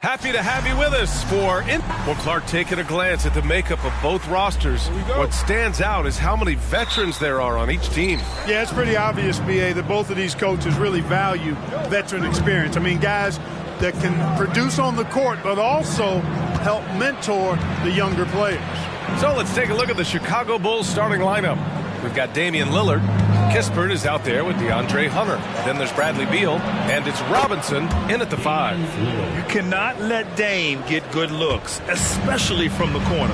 Happy to have you with us for Well, Clark, taking a glance at the makeup of both rosters, what stands out is how many veterans there are on each team. Yeah, it's pretty obvious, B.A., that both of these coaches really value veteran experience. I mean, guys that can produce on the court, but also help mentor the younger players. So let's take a look at the Chicago Bulls starting lineup. We've got Damian Lillard. Kispert is out there with DeAndre Hunter. Then there's Bradley Beal, and it's Robinson in at the 5. You cannot let Dame get good looks, especially from the corner.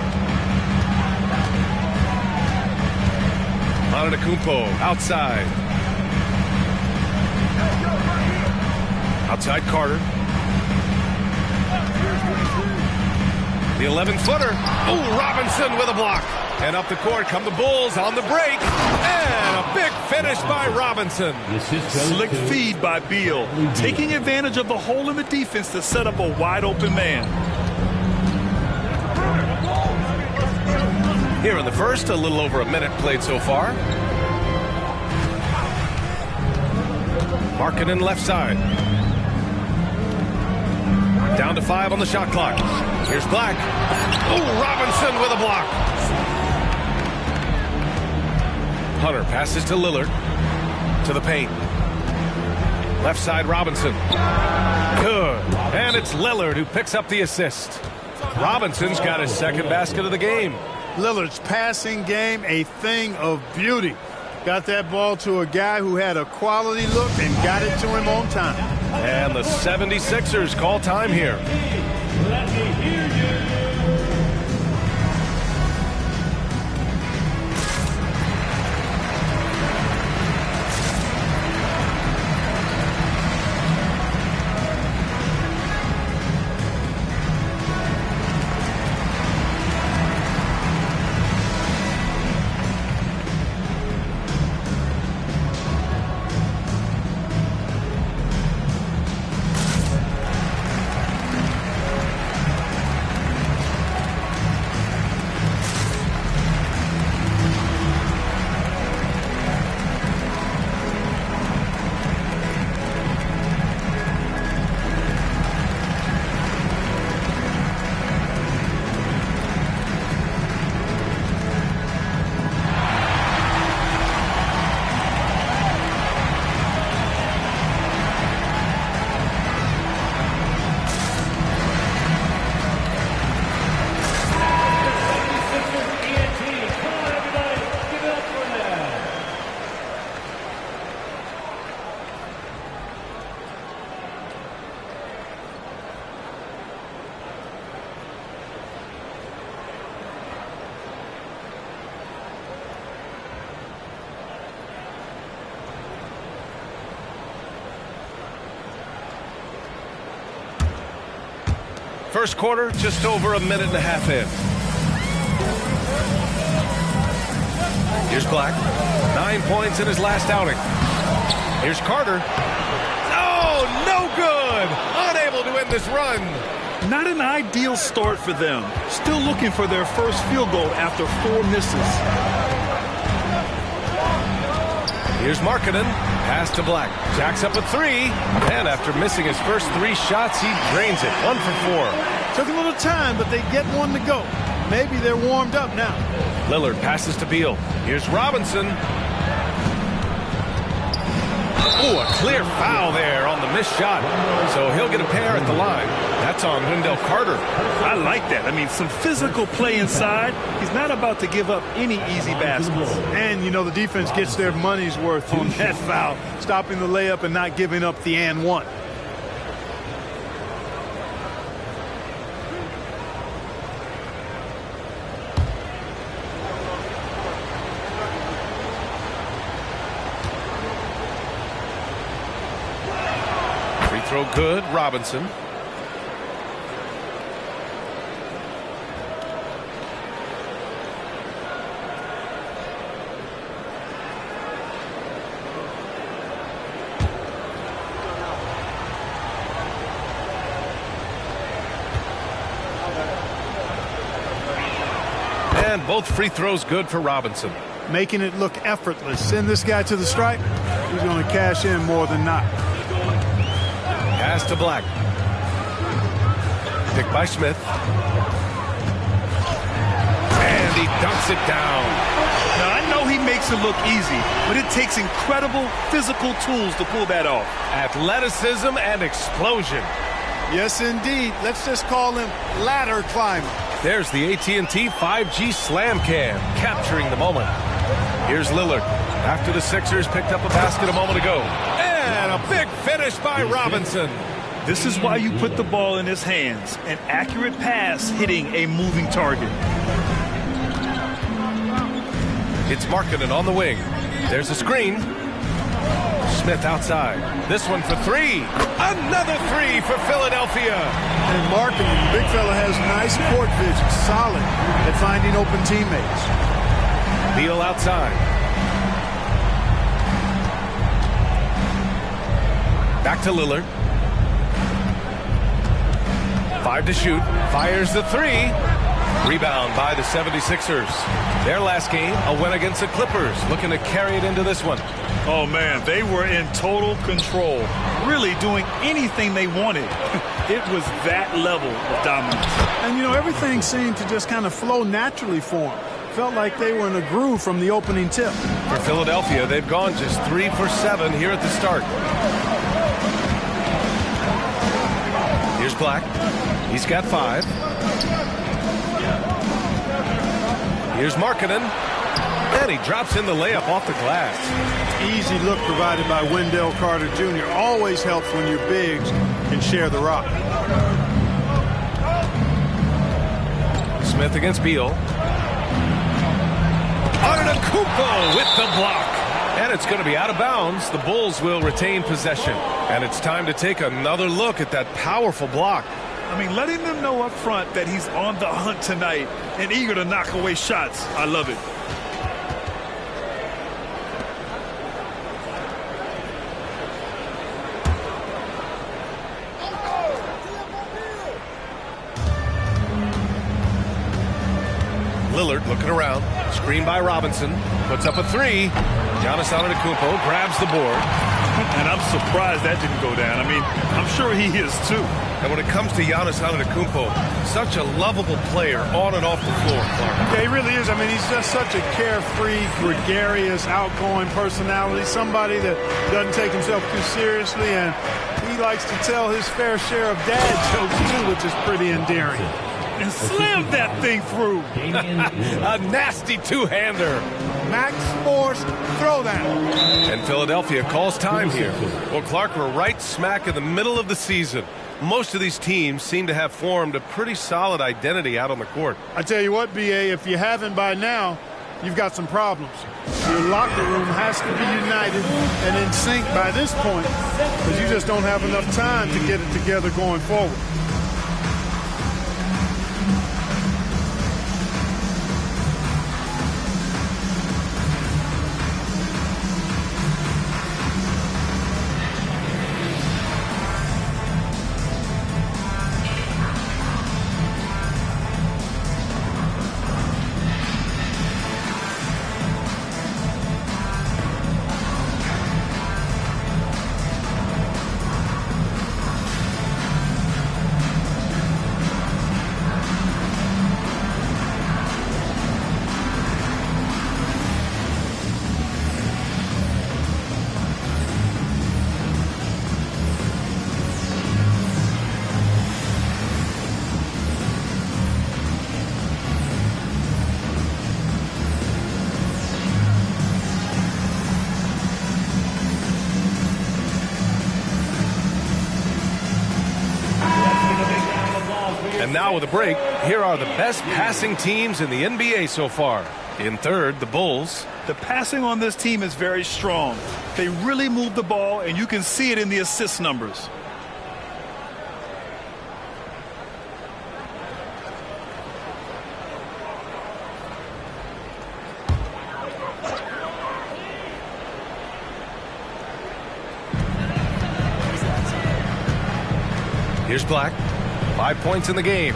Antetokounmpo outside. Outside Carter. The 11-footer. Oh, Robinson with a block. And up the court come the Bulls on the break. And a big finish by Robinson. Slick feed by Beal, taking advantage of the hole in the defense to set up a wide-open man. Here in the first, a little over a minute played so far. Markkanen left side. Down to 5 on the shot clock. Here's Black. Oh, Robinson with a block. Hunter passes to Lillard. To the paint. Left side, Robinson. Good. And it's Lillard who picks up the assist. Robinson's got his second basket of the game. Lillard's passing game, a thing of beauty. Got that ball to a guy who had a quality look and got it to him on time. And the 76ers call time here. Let me hear you. First quarter, just over a minute and a half in. Here's Black. 9 points in his last outing. Here's Carter. Oh, no good! Unable to end this run. Not an ideal start for them. Still looking for their first field goal after 4 misses. Here's Markkanen. Pass to Black. Jacks up a 3. And after missing his first 3 shots, he drains it. 1 for 4. Took a little time, but they get one to go. Maybe they're warmed up now. Lillard passes to Beal. Here's Robinson. Oh, a clear foul there on the missed shot. So he'll get a pair at the line. That's on Wendell Carter. I like that. I mean, some physical play inside. He's not about to give up any easy baskets. And, you know, the defense gets their money's worth on that foul, stopping the layup and not giving up the and one. Throw good, Robinson. And both free throws good for Robinson. Making it look effortless. Send this guy to the stripe. He's going to cash in more than not. Pass to Black. Picked by Smith. And he dunks it down. Now, I know he makes it look easy, but it takes incredible physical tools to pull that off. Athleticism and explosion. Yes, indeed. Let's just call him ladder climber. There's the AT&T 5G Slam Cam, capturing the moment. Here's Lillard, after the Sixers picked up a basket a moment ago. And a big finish by Robinson. This is why you put the ball in his hands. An accurate pass hitting a moving target. It's Markkanen on the wing. There's a screen. Smith outside. This one for three. Another three for Philadelphia. And Markkanen, the big fella, has nice court vision. Solid at finding open teammates. Beal outside. Back to Lillard. 5 to shoot. Fires the three. Rebound by the 76ers. Their last game, a win against the Clippers. Looking to carry it into this one. Oh, man, they were in total control. Really doing anything they wanted. It was that level of dominance. And, you know, everything seemed to just kind of flow naturally for them. Felt like they were in a groove from the opening tip. For Philadelphia, they've gone just 3 for 7 here at the start. Here's Black. He's got 5. Here's Markkanen. And he drops in the layup off the glass. Easy look provided by Wendell Carter Jr. Always helps when your bigs can share the rock. Smith against Beal. Antetokounmpo with the block. And it's going to be out of bounds. The Bulls will retain possession. And it's time to take another look at that powerful block. I mean, letting them know up front that he's on the hunt tonight and eager to knock away shots. I love it. Lillard looking around. Screen by Robinson. Puts up a three. Giannis Antetokounmpo grabs the board. And I'm surprised that didn't go down. I mean, I'm sure he is too. And when it comes to Giannis Antetokounmpo, such a lovable player on and off the floor, Clark. Yeah, he really is. I mean, he's just such a carefree, gregarious, outgoing personality. Somebody that doesn't take himself too seriously, and he likes to tell his fair share of dad jokes too, which is pretty endearing. And slammed that thing through. A nasty two-hander. Max Force throwdown. And Philadelphia calls time here. Well, Clark, we're right smack in the middle of the season. Most of these teams seem to have formed a pretty solid identity out on the court. I tell you what, B.A., if you haven't by now, you've got some problems. Your locker room has to be united and in sync by this point, because you just don't have enough time to get it together going forward. And now with a break, here are the best passing teams in the NBA so far. In third, the Bulls. The passing on this team is very strong. They really move the ball, and you can see it in the assist numbers. Here's Black. 5 points in the game.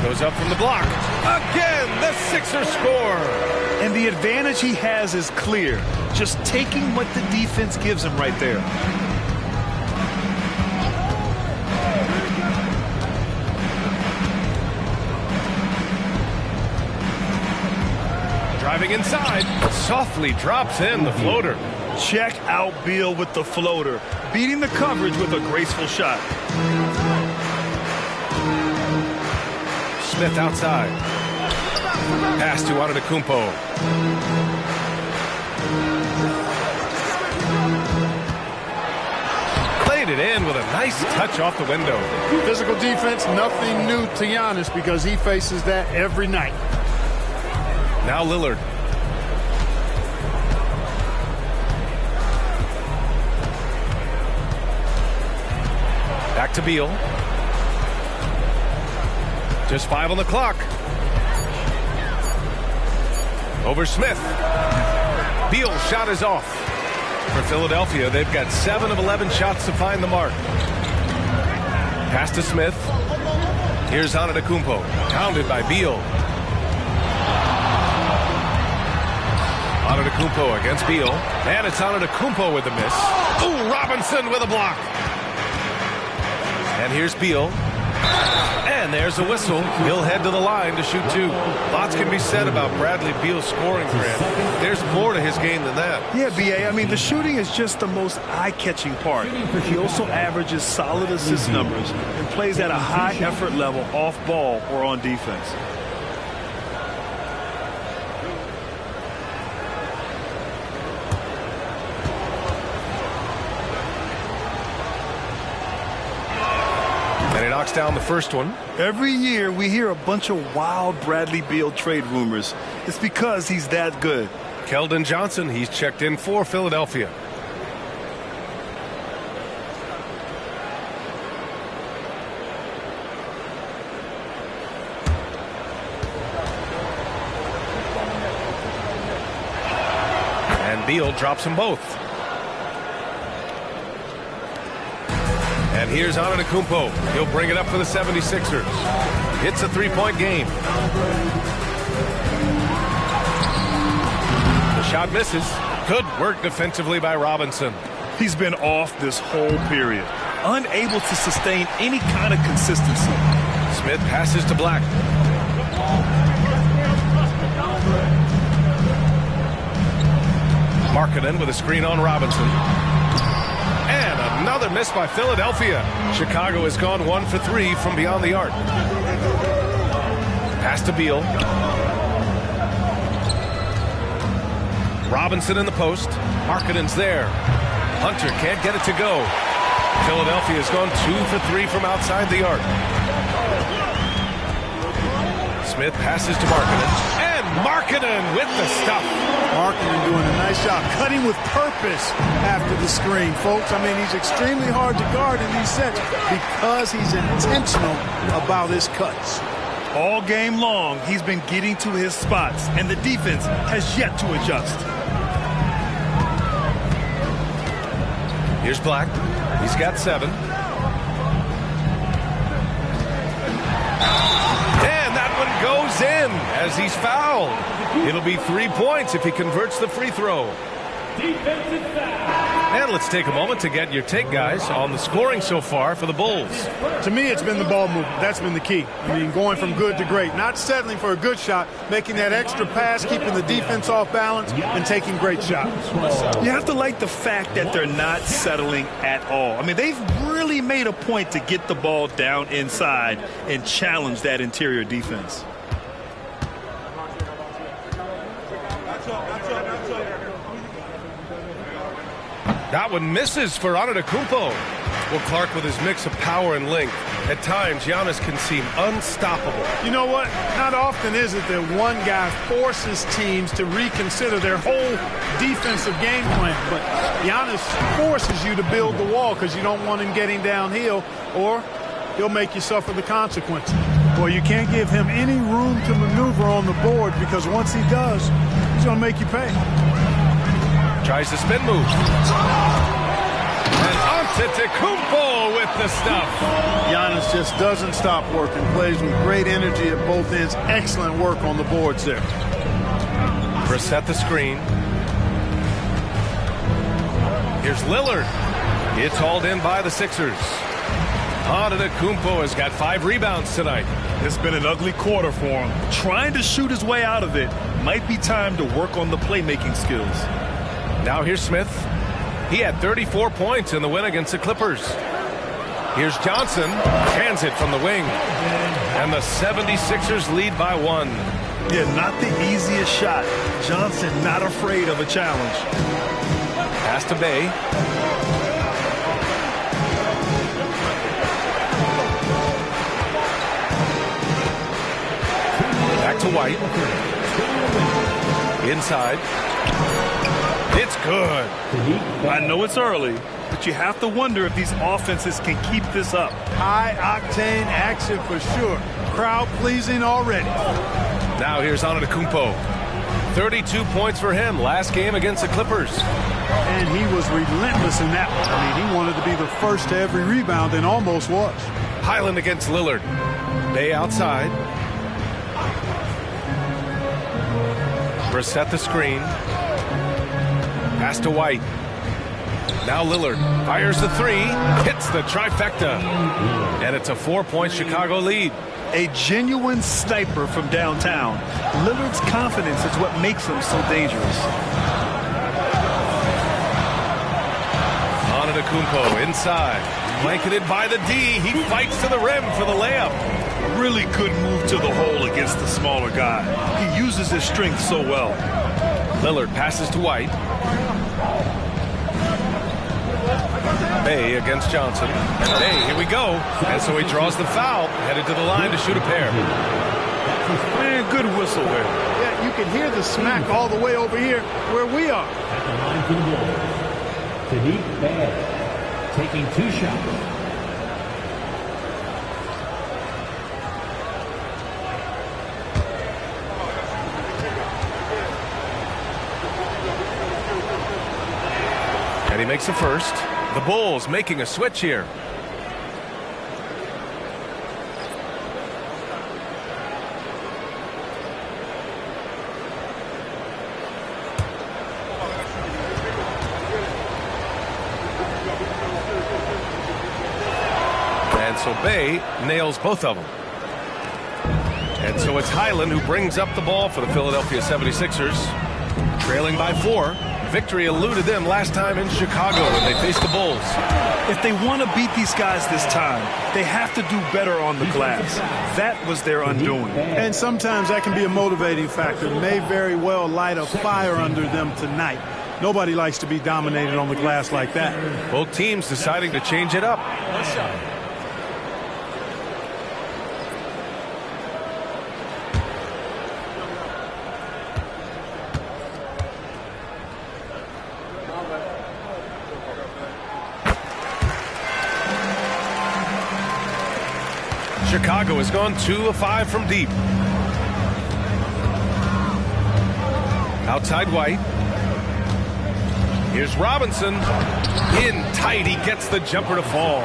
Goes up from the block. Again, the Sixers score. And the advantage he has is clear. Just taking what the defense gives him right there. Driving inside, softly drops in the floater. Check out Beal with the floater, beating the coverage with a graceful shot. Smith outside. Pass to Antetokounmpo. Played it in with a nice touch off the window. Physical defense, nothing new to Giannis because he faces that every night. Now Lillard. Back to Beal. Just 5 on the clock. Over Smith. Beal's shot is off. For Philadelphia, they've got 7 of 11 shots to find the mark. Pass to Smith. Here's Antetokounmpo. Pounded by Beal. Antetokounmpo against Beal. And it's Antetokounmpo with the miss. Ooh, Robinson with a block. And here's Beal. And there's a whistle. He'll head to the line to shoot 2. Lots can be said about Bradley Beal's scoring, Grant. There's more to his game than that. Yeah, B.A., I mean, the shooting is just the most eye-catching part. He also averages solid assist numbers and plays at a high effort level off ball or on defense. And he knocks down the first one. Every year we hear a bunch of wild Bradley Beal trade rumors. It's because he's that good. Keldon Johnson, he's checked in for Philadelphia. And Beal drops them both. And here's Antetokounmpo. He'll bring it up for the 76ers. It's a 3-point game. The shot misses. Good work defensively by Robinson. He's been off this whole period, unable to sustain any kind of consistency. Smith passes to Black. Markkanen with a screen on Robinson. And another miss by Philadelphia. Chicago has gone 1 for 3 from beyond the arc. Pass to Beal. Robinson in the post. Markkanen's there. Hunter can't get it to go. Philadelphia has gone 2 for 3 from outside the arc. Smith passes to Markkanen. And Markkanen with the stuff. Markkanen doing a nice job, cutting with purpose after the screen, folks. I mean, he's extremely hard to guard in these sets because he's intentional about his cuts. All game long, he's been getting to his spots, and the defense has yet to adjust. Here's Black. He's got 7. And that one goes in as he's fouled. It'll be 3 points if he converts the free throw. And let's take a moment to get your take, guys, on the scoring so far for the Bulls. To me, it's been the ball movement. That's been the key. I mean, going from good to great. Not settling for a good shot, making that extra pass, keeping the defense off balance, and taking great shots. You have to like the fact that they're not settling at all. I mean, they've really made a point to get the ball down inside and challenge that interior defense. That one misses for Antetokounmpo. Well, Clark, with his mix of power and length, at times Giannis can seem unstoppable. You know what? Not often is it that one guy forces teams to reconsider their whole defensive game plan, but Giannis forces you to build the wall because you don't want him getting downhill, or he'll make you suffer the consequences. Well, you can't give him any room to maneuver on the board because once he does, he's going to make you pay. Tries the spin move. And Antetokounmpo with the stuff. Giannis just doesn't stop working. Plays with great energy at both ends. Excellent work on the boards there. Set the screen. Here's Lillard. It's hauled in by the Sixers. Antetokounmpo has got 5 rebounds tonight. It's been an ugly quarter for him. Trying to shoot his way out of it. Might be time to work on the playmaking skills. Now here's Smith. He had 34 points in the win against the Clippers. Here's Johnson. Hands it from the wing. And the 76ers lead by 1. Yeah, not the easiest shot. Johnson not afraid of a challenge. Pass to Bay. Back to White. Inside. It's good. I know it's early, but you have to wonder if these offenses can keep this up. High-octane action for sure. Crowd-pleasing already. Now here's Antetokounmpo. 32 points for him last game against the Clippers. And he was relentless in that one. I mean, he wanted to be the first to every rebound and almost was. Highland against Lillard. Bay outside. Brissett the screen. Pass to White. Now Lillard fires the 3. Hits the trifecta. And it's a 4-point Chicago lead. A genuine sniper from downtown. Lillard's confidence is what makes him so dangerous. Antetokounmpo inside. Blanketed by the D. He fights to the rim for the layup. Really good move to the hole against the smaller guy. He uses his strength so well. Lillard passes to White. Bay against Johnson. And Bay, here we go. And so he draws the foul, headed to the line to shoot a pair. Man, good whistle there. Yeah, you can hear the smack all the way over here where we are. At the line for the ball, Sadiq Bey taking 2 shots. And he makes the first. The Bulls making a switch here. And so Bay nails both of them. And so it's Highland who brings up the ball for the Philadelphia 76ers. Trailing by 4. Victory eluded them last time in Chicago when they faced the Bulls. If they want to beat these guys this time, they have to do better on the glass. That was their undoing. And sometimes that can be a motivating factor. May very well light a fire under them tonight. Nobody likes to be dominated on the glass like that. Both teams deciding to change it up. Chicago has gone 2 of 5 from deep. Outside White. Here's Robinson. In tight, he gets the jumper to fall.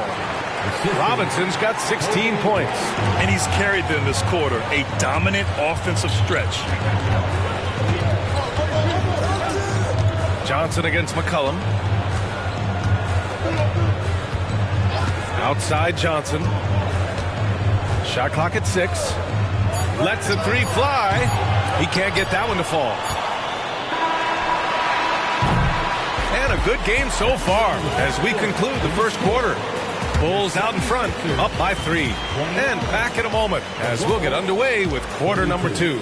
Robinson's got 16 points. And he's carried them this quarter. A dominant offensive stretch. Johnson against McCollum. Outside Johnson. Shot clock at 6. Lets the 3 fly. He can't get that one to fall. And a good game so far as we conclude the first quarter. Bulls out in front, up by 3. And back in a moment as we'll get underway with quarter number 2.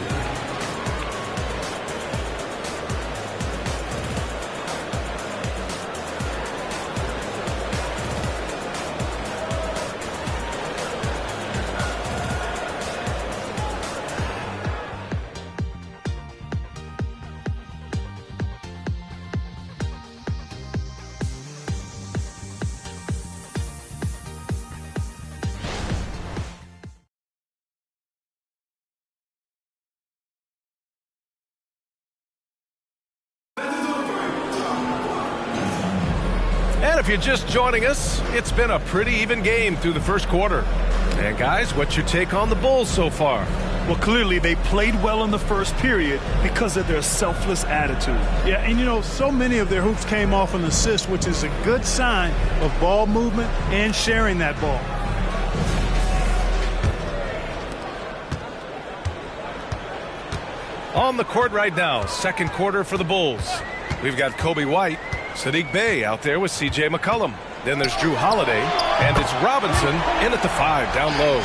And if you're just joining us, it's been a pretty even game through the first quarter. And guys, what's your take on the Bulls so far? Well, clearly they played well in the first period because of their selfless attitude. Yeah, and you know, so many of their hoops came off an assist, which is a good sign of ball movement and sharing that ball. On the court right now, second quarter for the Bulls. We've got Kobe White, Sadiq Bey out there with C.J. McCollum. Then there's Drew Holiday, and it's Robinson in at the 5 down low.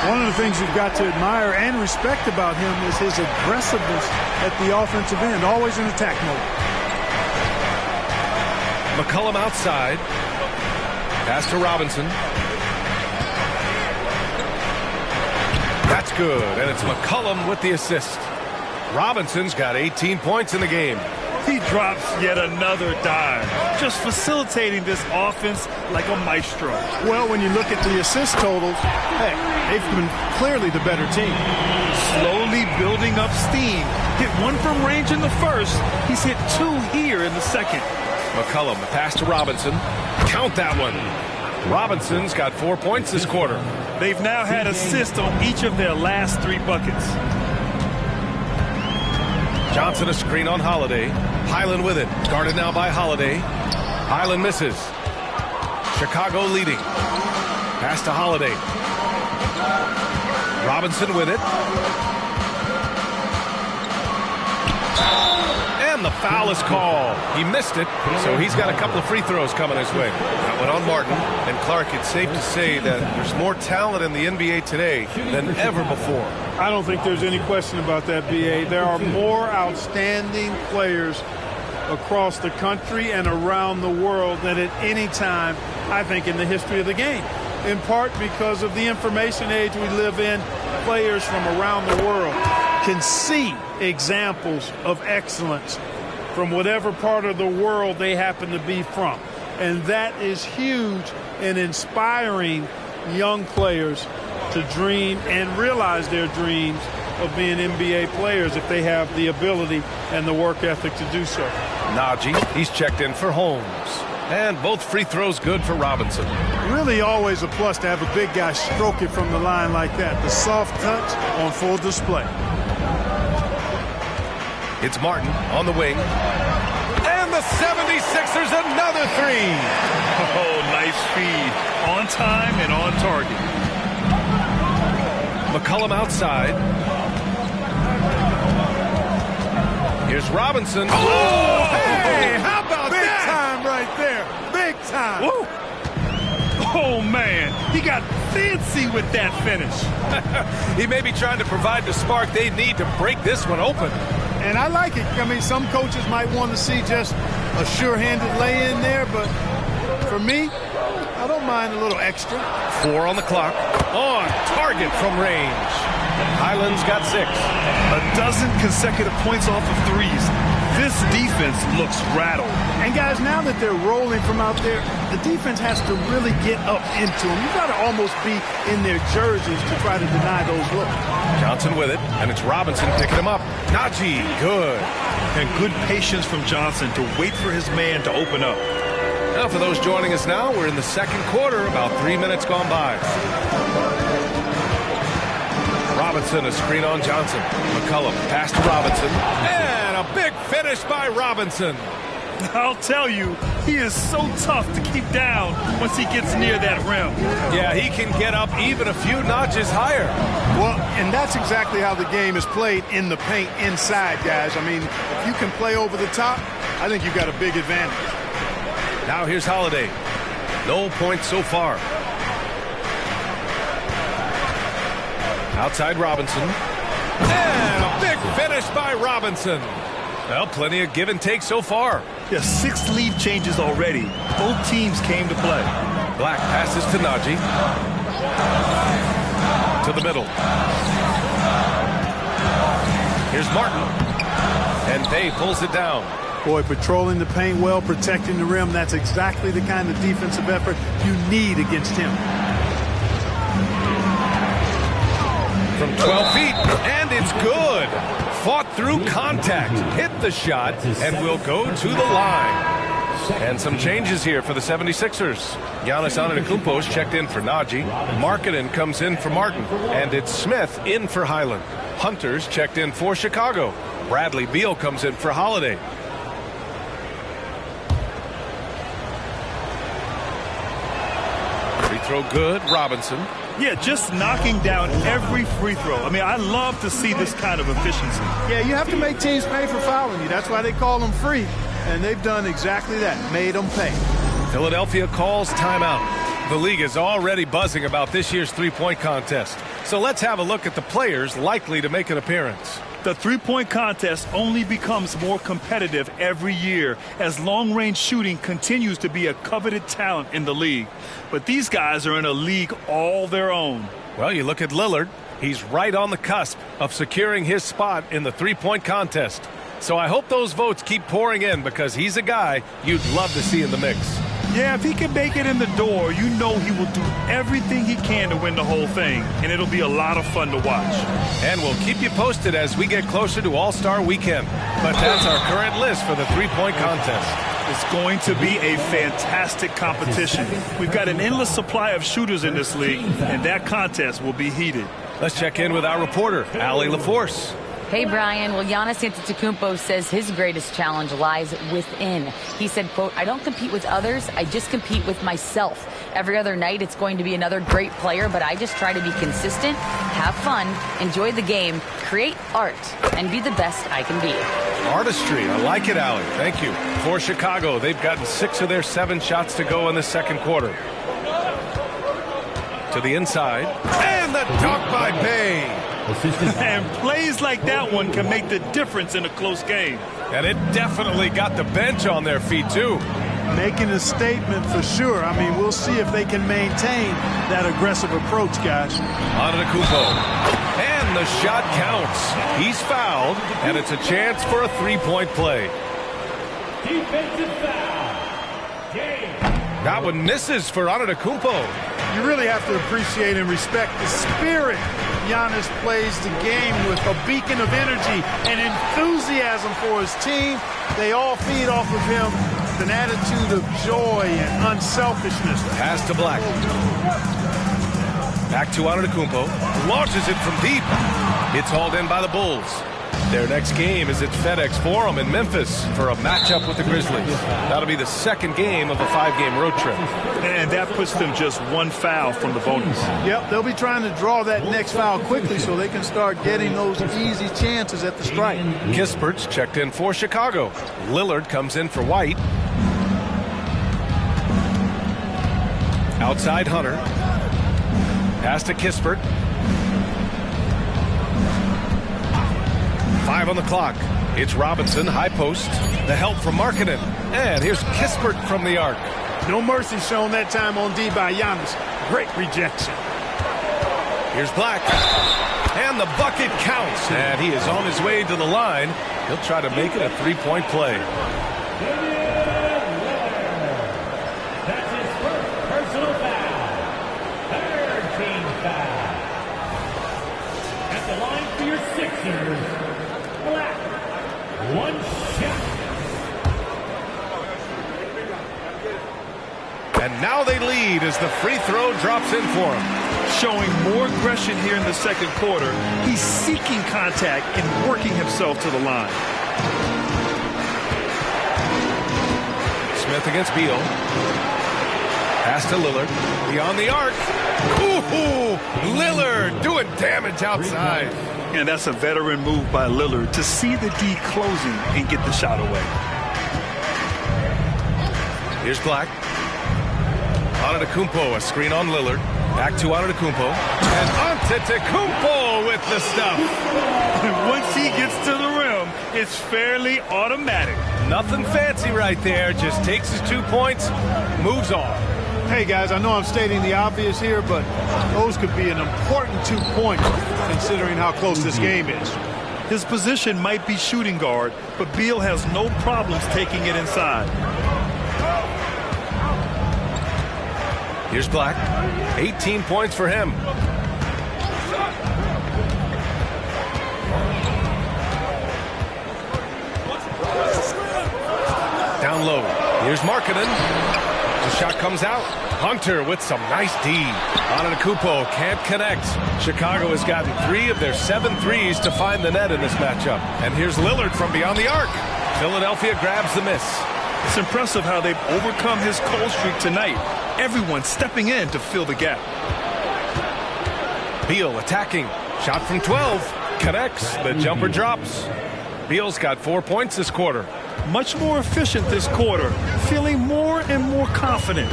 One of the things you've got to admire and respect about him is his aggressiveness at the offensive end, always in attack mode. McCollum outside. Pass to Robinson. That's good, and it's McCollum with the assist. Robinson's got 18 points in the game. He drops yet another dime, just facilitating this offense like a maestro. Well, when you look at the assist totals, hey, they've been clearly the better team. Slowly building up steam. Hit one from range in the first. He's hit 2 here in the second. McCollum, the pass to Robinson. Count that one. Robinson's got 4 points this quarter. They've now had assists on each of their last 3 buckets. Johnson a screen on Holiday. Highland with it. Guarded now by Holiday. Highland misses. Chicago leading. Pass to Holiday. Robinson with it. And the foul is called. He missed it, so he's got a couple of free throws coming his way. That went on Martin. And Clark, it's safe to say that there's more talent in the NBA today than ever before. I don't think there's any question about that, B.A. There are more outstanding players across the country and around the world than at any time, I think, in the history of the game. In part because of the information age we live in, players from around the world can see examples of excellence from whatever part of the world they happen to be from. And that is huge in inspiring young players to dream and realize their dreams of being NBA players if they have the ability and the work ethic to do so. Najee, he's checked in for Holmes. And both free throws good for Robinson. Really always a plus to have a big guy stroke it from the line like that. The soft touch on full display. It's Martin on the wing. And the 76ers another 3. Oh, nice feed. On time and on target. McCollum outside. Here's Robinson. Oh, hey, how about that? Big time right there. Big time. Woo. Oh, man. He got fancy with that finish. He may be trying to provide the spark they need to break this one open. And I like it. I mean, some coaches might want to see just a sure-handed lay-in there, but for me, I don't mind a little extra. 4 on the clock. On target from range. Highland's got 6. 12 consecutive points off of threes. This defense looks rattled. And guys, now that they're rolling from out there, the defense has to really get up into them. You've got to almost be in their jerseys to try to deny those looks. Johnson with it, and it's Robinson picking him up. Najee, good. And good patience from Johnson to wait for his man to open up. Now for those joining us now, we're in the second quarter, about 3 minutes gone by. Robinson, a screen on Johnson. McCollum, pass to Robinson. And a big finish by Robinson. I'll tell you, he is so tough to keep down once he gets near that rim. Yeah, he can get up even a few notches higher. Well, and that's exactly how the game is played in the paint inside, guys. I mean, if you can play over the top, I think you've got a big advantage. Now here's Holiday. No points so far. Outside Robinson. And a big finish by Robinson. Well, plenty of give and take so far. Yeah, 6 lead changes already. Both teams came to play. Black passes to Najee. To the middle. Here's Martin. And Bay pulls it down. Boy, patrolling the paint well, protecting the rim, that's exactly the kind of defensive effort you need against him. From 12 feet, and it's good. Fought through contact, hit the shot, and will go to the line. And some changes here for the 76ers. Giannis Antetokounmpo's checked in for Najee. Markkanen comes in for Martin. And it's Smith in for Highland. Hunter's checked in for Chicago. Bradley Beal comes in for Holiday. Free throw good, Robinson. Yeah, just knocking down every free throw. I mean, I love to see this kind of efficiency. Yeah, you have to make teams pay for fouling you. That's why they call them free. And they've done exactly that, made them pay. Philadelphia calls timeout. The league is already buzzing about this year's three-point contest. So let's have a look at the players likely to make an appearance. The three-point contest only becomes more competitive every year as long-range shooting continues to be a coveted talent in the league. But these guys are in a league all their own. Well, you look at Lillard. He's right on the cusp of securing his spot in the three-point contest. So I hope those votes keep pouring in because he's a guy you'd love to see in the mix. Yeah, if he can make it in the door, you know he will do everything he can to win the whole thing, and it'll be a lot of fun to watch. And we'll keep you posted as we get closer to All-Star Weekend. But that's our current list for the three-point contest. It's going to be a fantastic competition. We've got an endless supply of shooters in this league, and that contest will be heated. Let's check in with our reporter, Allie LaForce. Hey, Brian. Well, Giannis Antetokounmpo says his greatest challenge lies within. He said, quote, "I don't compete with others. I just compete with myself. Every other night it's going to be another great player, but I just try to be consistent, have fun, enjoy the game, create art, and be the best I can be." Artistry. I like it, Allie. Thank you. For Chicago, they've gotten 6 of their 7 shots to go in the second quarter. To the inside. And the dunk by Payne. And plays like that one can make the difference in a close game. And it definitely got the bench on their feet, too. Making a statement for sure. I mean, we'll see if they can maintain that aggressive approach, guys. Antetokounmpo. And the shot counts. He's fouled, and it's a chance for a three-point play. Defensive foul. Game. That one misses for Antetokounmpo. You really have to appreciate and respect the spirit Giannis plays the game with, a beacon of energy and enthusiasm for his team. They all feed off of him with an attitude of joy and unselfishness. Pass to Black. Back to Antetokounmpo. Launches it from deep. It's hauled in by the Bulls. Their next game is at FedEx Forum in Memphis for a matchup with the Grizzlies. That'll be the second game of a 5-game road trip. And that puts them just one foul from the bonus. Yep, they'll be trying to draw that next foul quickly so they can start getting those easy chances at the strike. Kispert's checked in for Chicago. Lillard comes in for White. Outside Hunter. Pass to Kispert. 5 on the clock. It's Robinson, high post. The help from Markkanen. And here's Kispert from the arc. No mercy shown that time on D by Giannis. Great rejection. Here's Black. And the bucket counts. And he is on his way to the line. He'll try to make it a three-point play. That's his first personal foul. Third team foul. At the line for your Sixers. Black. One shot. And now they lead as the free throw drops in for him. Showing more aggression here in the second quarter. He's seeking contact and working himself to the line. Smith against Beal. Pass to Lillard. Beyond the arc. Ooh, Lillard doing damage outside. And that's a veteran move by Lillard to see the D closing and get the shot away. Here's Black. Antetokounmpo, a screen on Lillard. Back to Antetokounmpo. And Antetokounmpo with the stuff. Once he gets to the rim, it's fairly automatic. Nothing fancy right there. Just takes his 2 points, moves on. Hey, guys, I know I'm stating the obvious here, but those could be an important 2 points considering how close this game is. His position might be shooting guard, but Beal has no problems taking it inside. Here's Black. 18 points for him. Down low. Here's Markkanen. The shot comes out. Hunter with some nice D. Antetokounmpo can't connect. Chicago has gotten 3 of their 7 threes to find the net in this matchup. And here's Lillard from beyond the arc. Philadelphia grabs the miss. It's impressive how they've overcome his cold streak tonight. Everyone stepping in to fill the gap. Beal attacking. Shot from 12. Connects. The jumper drops. Beal's got 4 points this quarter. Much more efficient this quarter. Feeling more and more confident.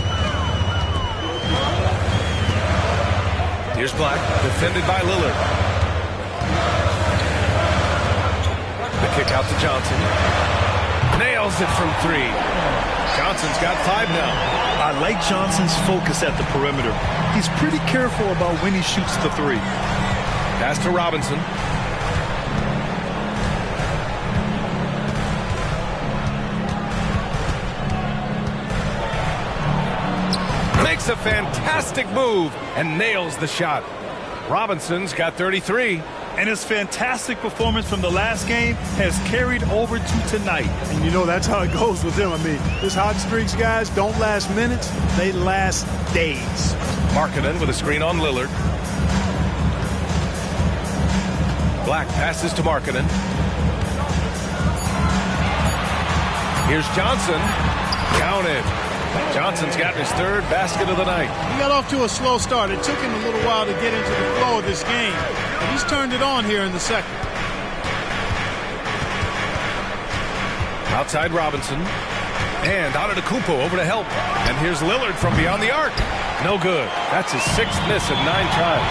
Here's Black. Defended by Lillard. The kick out to Johnson. Nails it from 3. Johnson's got 5 now. I like Johnson's focus at the perimeter. He's pretty careful about when he shoots the 3. Pass to Robinson. Makes a fantastic move and nails the shot. Robinson's got 33. And his fantastic performance from the last game has carried over to tonight. And you know, that's how it goes with him. I mean, his hot streaks, guys, don't last minutes. They last days. Markkanen with a screen on Lillard. Black passes to Markkanen. Here's Johnson. Counted. Johnson's gotten his 3rd basket of the night. He got off to a slow start. It took him a little while to get into the flow of this game. But he's turned it on here in the second. Outside Robinson. And Antetokounmpo over to help. And here's Lillard from beyond the arc. No good. That's his 6th miss of 9 tries.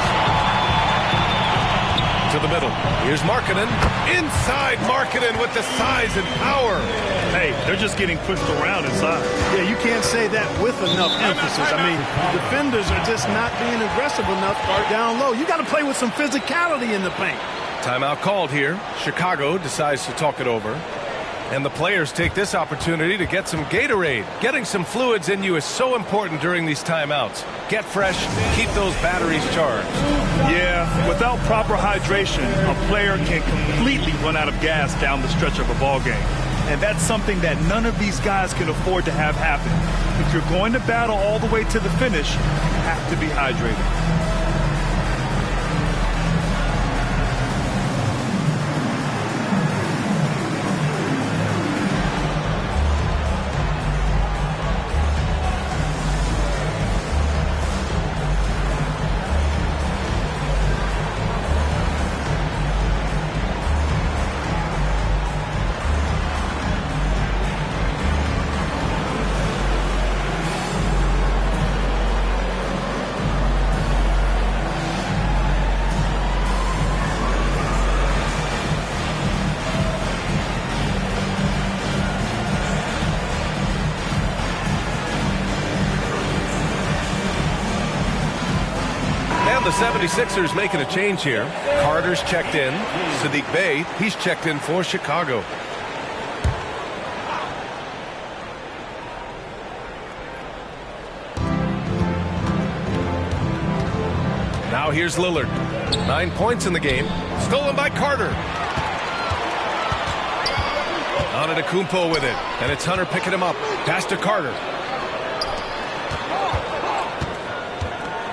To the middle. Here's Markkanen. Inside Markkanen with the size and power. Hey, they're just getting pushed around inside. Yeah, you can't say that with enough emphasis. I mean, defenders are just not being aggressive enough down low. You got to play with some physicality in the paint. Timeout called here. Chicago decides to talk it over. And the players take this opportunity to get some Gatorade. Getting some fluids in you is so important during these timeouts. Get fresh, keep those batteries charged. Yeah, without proper hydration, a player can completely run out of gas down the stretch of a ball game. And that's something that none of these guys can afford to have happen. If you're going to battle all the way to the finish, you have to be hydrated. The 76ers making a change here. Carter's checked in. Sadiq Bey, he's checked in for Chicago. Now here's Lillard. 9 points in the game. Stolen by Carter. Antetokounmpo with it. And it's Hunter picking him up. Pass to Carter.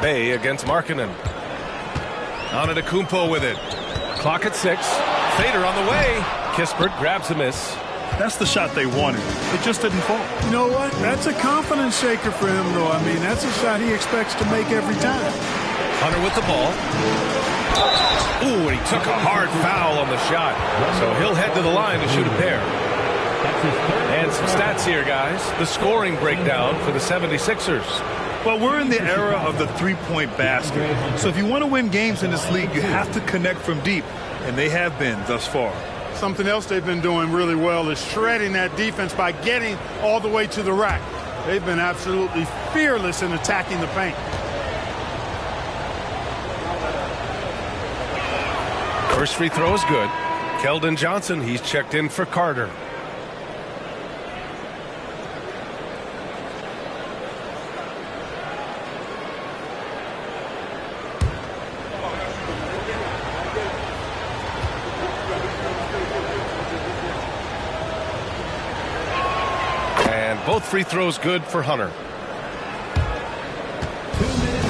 Bey against Markkanen. Antetokounmpo with it. Clock at 6. Fader on the way. Kispert grabs the miss. That's the shot they wanted. It just didn't fall. You know what? That's a confidence shaker for him, though. I mean, that's a shot he expects to make every time. Hunter with the ball. Ooh, and he took a hard foul on the shot. So he'll head to the line to shoot a pair. And some stats here, guys. The scoring breakdown for the 76ers. Well, we're in the era of the three-point basket. So if you want to win games in this league, you have to connect from deep. And they have been thus far. Something else they've been doing really well is shredding that defense by getting all the way to the rack. They've been absolutely fearless in attacking the paint. First free throw is good. Keldon Johnson, he's checked in for Carter. Both Both free throws good for Hunter.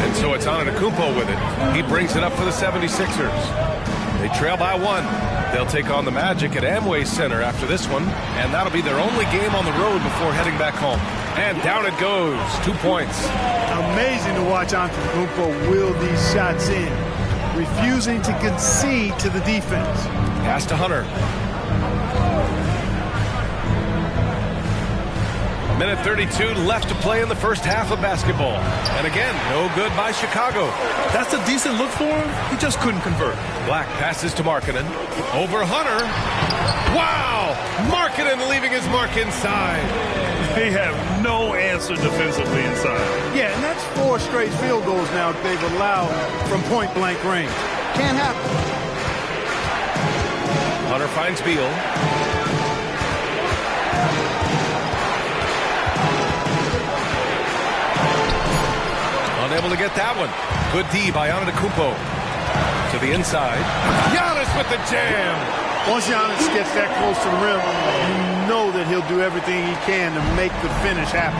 And so it's Antetokounmpo with it. He brings it up for the 76ers. They trail by 1. They'll take on the Magic at Amway Center after this one, and that'll be their only game on the road before heading back home. And down it goes. 2 points. Amazing to watch Antetokounmpo will these shots in, refusing to concede to the defense. Pass to Hunter. Minute 32 left to play in the first half of basketball. And again, no good by Chicago. That's a decent look for him. He just couldn't convert. Black passes to Markkanen. Over Hunter. Wow! Markkanen leaving his mark inside. They have no answer defensively inside. Yeah, and that's 4 straight field goals now they've allowed from point-blank range. Can't happen. Hunter finds Beal. Unable to get that one. Good D by Antetokounmpo. To the inside. Giannis with the jam. Once Giannis gets that close to the rim, you know that he'll do everything he can to make the finish happen.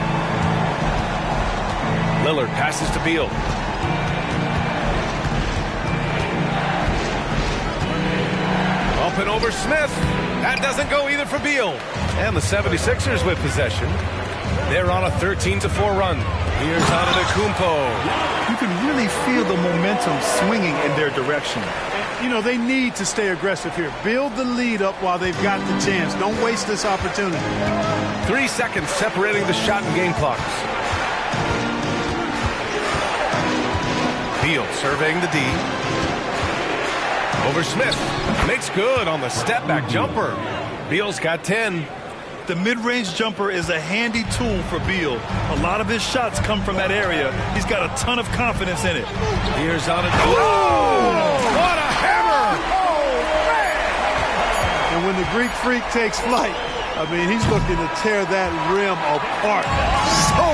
Lillard passes to Beal. Up and over Smith. That doesn't go either for Beal. And the 76ers with possession. They're on a 13-4 run. Here's Antetokounmpo. You can really feel the momentum swinging in their direction. You know, they need to stay aggressive here. Build the lead up while they've got the chance. Don't waste this opportunity. 3 seconds separating the shot and game clocks. Beal surveying the D. Over Smith. Makes good on the step-back jumper. Beal's got 10. The mid-range jumper is a handy tool for Beal. A lot of his shots come from that area. He's got a ton of confidence in it. Here's Antetokounmpo. What a hammer! And when the Greek Freak takes flight, I mean, he's looking to tear that rim apart. So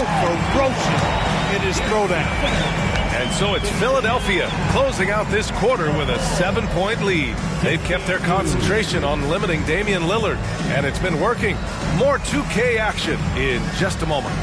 ferocious in his throwdown. And so it's Philadelphia closing out this quarter with a 7-point lead. They've kept their concentration on limiting Damian Lillard, and it's been working. More 2K action in just a moment.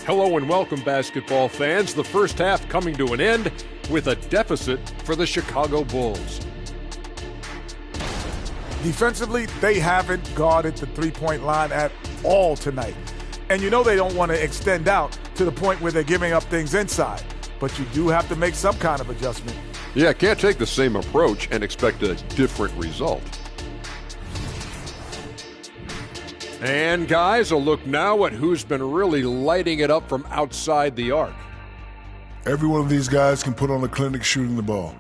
Hello and welcome, basketball fans. The first half coming to an end with a deficit for the Chicago Bulls. Defensively, they haven't guarded the three-point line at all tonight. And you know they don't want to extend out to the point where they're giving up things inside. But you do have to make some kind of adjustment. Yeah, can't take the same approach and expect a different result. And guys, a look now at who's been really lighting it up from outside the arc. Every one of these guys can put on a clinic shooting the ball.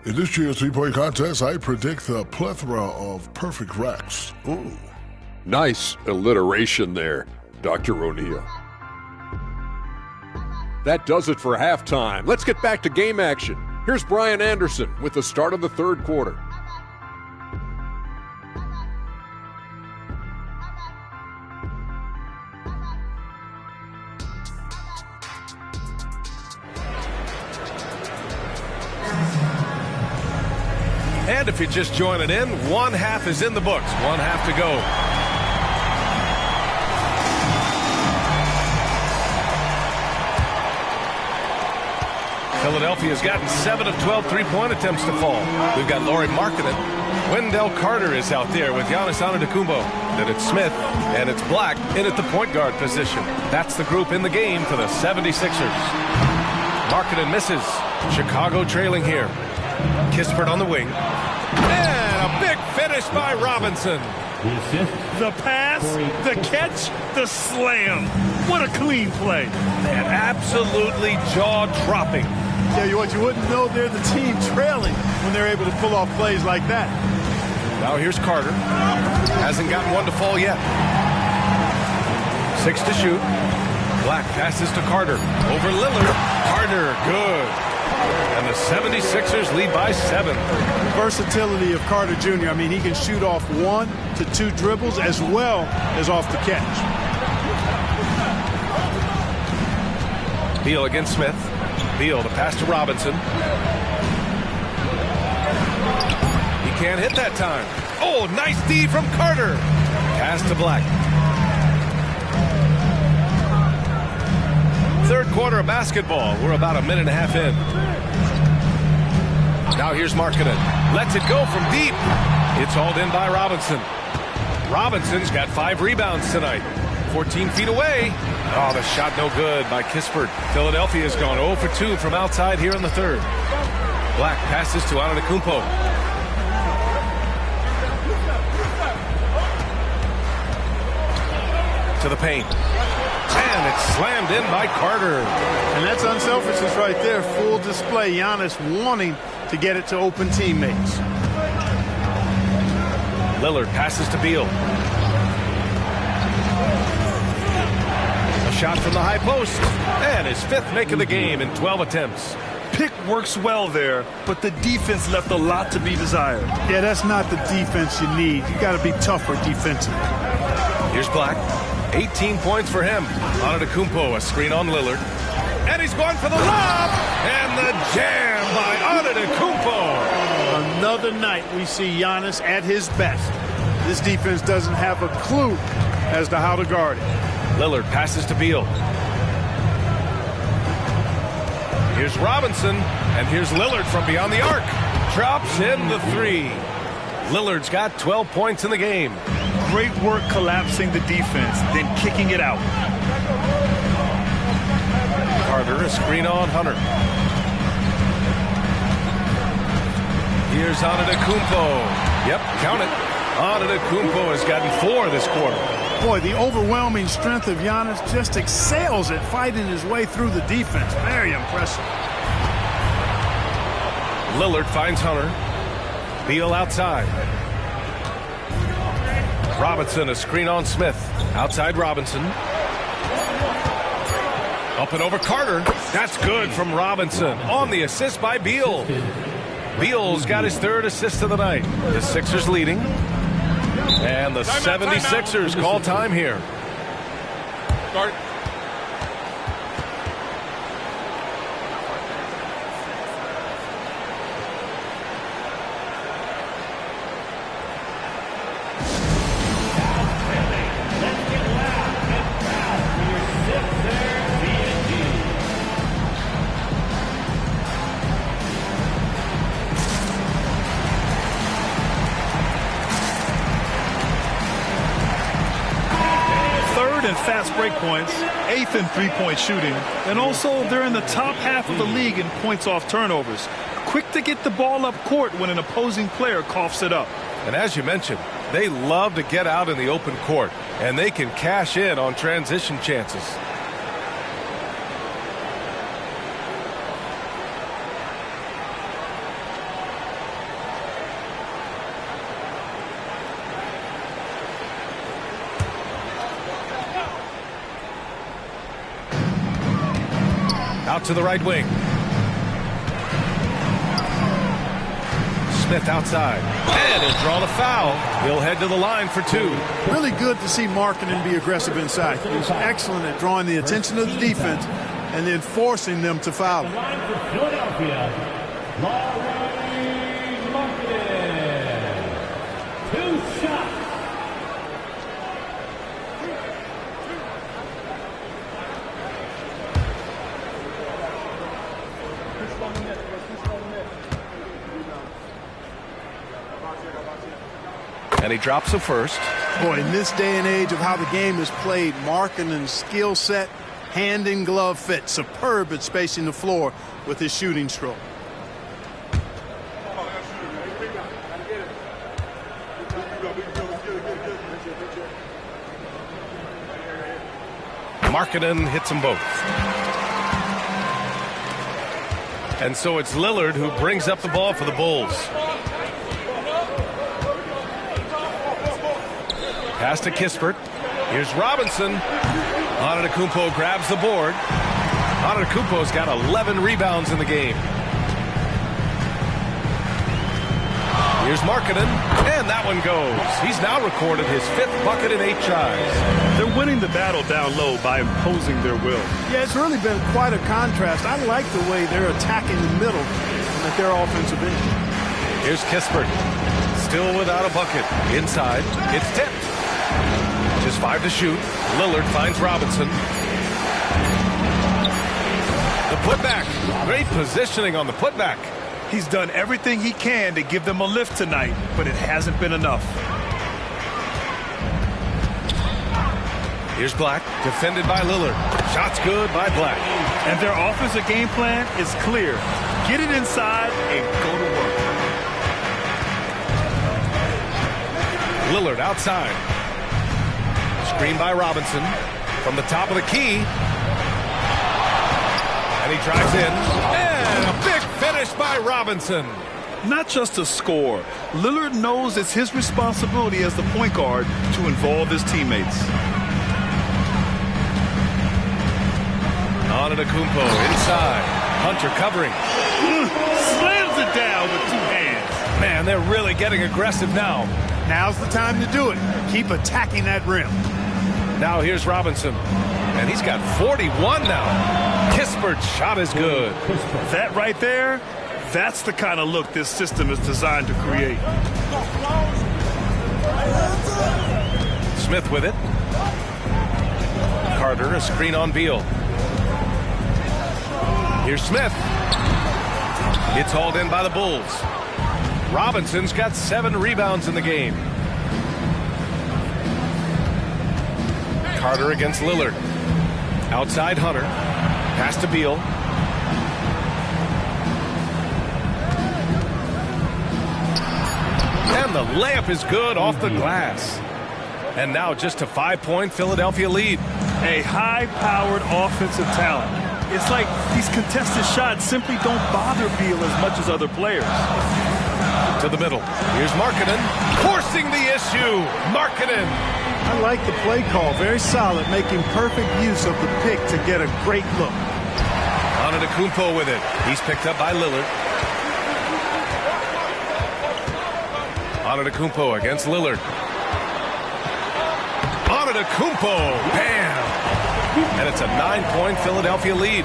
In this year's three-point contest, I predict the plethora of perfect racks. Ooh. Nice alliteration there, Dr. O'Neill. That does it for halftime. Let's get back to game action. Here's Brian Anderson with the start of the third quarter. And if you're just joining in, one half is in the books. One half to go. Philadelphia's gotten 7 of 12 three-point attempts to fall. We've got Lauri Markkanen. Wendell Carter is out there with Giannis Antetokounmpo. Then it's Smith, and it's Black in at the point guard position. That's the group in the game for the 76ers. Markkanen misses. Chicago trailing here. Kispert on the wing. And a big finish by Robinson. The pass, the catch, the slam. What a clean play. Man, absolutely jaw-dropping. Yeah, what you wouldn't know, they're the team trailing when they're able to pull off plays like that. Now here's Carter. Hasn't gotten one to fall yet. 6 to shoot. Black passes to Carter. Over Lillard. Carter, good. And the 76ers lead by 7. Versatility of Carter Jr. I mean, he can shoot off 1 to 2 dribbles as well as off the catch. Beal against Smith. Beal, the pass to Robinson. He can't hit that time. Oh, nice D from Carter. Pass to Black. Third quarter of basketball. We're about a minute and a half in. Now here's Markkanen. Lets it go from deep. It's hauled in by Robinson. Robinson's got 5 rebounds tonight. 14 feet away. Oh, the shot no good by Kispert. Philadelphia's gone 0 for 2 from outside here in the third. Black passes to Antetokounmpo. To the paint. And it's slammed in by Carter. And that's unselfishness right there. Full display. Giannis wanting to get it to open teammates. Lillard passes to Beal. A shot from the high post. And his 5th make of the game in 12 attempts. Pick works well there, but the defense left a lot to be desired. Yeah, that's not the defense you need. You got to be tougher defensively. Here's Black. 18 points for him. Antetokounmpo, a screen on Lillard. And he's going for the lob. And the jam by Antetokounmpo. Another night we see Giannis at his best. This defense doesn't have a clue as to how to guard it. Lillard passes to Beal. Here's Robinson. And here's Lillard from beyond the arc. Drops in the 3. Lillard's got 12 points in the game. Great work collapsing the defense, then kicking it out. Carter, a screen on Hunter. Here's Antetokounmpo. Yep, count it. Antetokounmpo has gotten 4 this quarter. Boy, the overwhelming strength of Giannis just excels at fighting his way through the defense. Very impressive. Lillard finds Hunter. Beal outside. Robinson, a screen on Smith. Outside Robinson. Up and over Carter. That's good from Robinson. On the assist by Beal. Beal's got his 3rd assist of the night. The Sixers leading. And the 76ers call time here. Start. Fast break points, 8th in three-point shooting, and also they're in the top half of the league in points off turnovers. Quick to get the ball up court when an opposing player coughs it up. And as you mentioned, they love to get out in the open court, and they can cash in on transition chances. Out to the right wing. Smith outside. And he'll draw the foul. He'll head to the line for 2. Really good to see Markkanen be aggressive inside. He's excellent at drawing the attention of the defense and then forcing them to foul him. Philadelphia, Markkanen. 2 shots. And he drops the first. Boy, in this day and age of how the game is played, Markkanen's skill set, hand and glove fit, superb at spacing the floor with his shooting stroke. Markkanen hits them both. And so it's Lillard who brings up the ball for the Bulls. Pass to Kispert. Here's Robinson. Antetokounmpo grabs the board. Antetokounmpo's got 11 rebounds in the game. Here's Markkanen, and that one goes. He's now recorded his 5th bucket in 8 tries. They're winning the battle down low by imposing their will. Yeah, it's really been quite a contrast. I like the way they're attacking the middle at their offensive end. Here's Kispert, still without a bucket. Inside, it's tipped. Just 5 to shoot. Lillard finds Robinson. The putback. Great positioning on the putback. He's done everything he can to give them a lift tonight, but it hasn't been enough. Here's Black, defended by Lillard. Shot's good by Black. And their offensive game plan is clear. Get it inside and go to work. Lillard outside. Screen by Robinson from the top of the key. And he drives in. And a big finish by Robinson. Not just a score. Lillard knows it's his responsibility as the point guard to involve his teammates. Antetokounmpo inside. Hunter covering. Slams it down with 2 hands. Man, they're really getting aggressive now. Now's the time to do it. Keep attacking that rim. Now here's Robinson. And he's got 41 now. Kispert's shot is good. That right there, that's the kind of look this system is designed to create. Smith with it. Carter, a screen on Beal. Here's Smith. It's hauled in by the Bulls. Robinson's got 7 rebounds in the game. Carter against Lillard. Outside Hunter. Pass to Beal. And the layup is good off the glass. And now just a 5-point Philadelphia lead. A high-powered offensive talent. It's like these contested shots simply don't bother Beal as much as other players. To the middle. Here's Markkanen. Forcing the issue. Markkanen. I like the play call. Very solid, making perfect use of the pick to get a great look. Antetokounmpo with it. He's picked up by Lillard. Antetokounmpo against Lillard. Antetokounmpo. Bam! And it's a 9-point Philadelphia lead.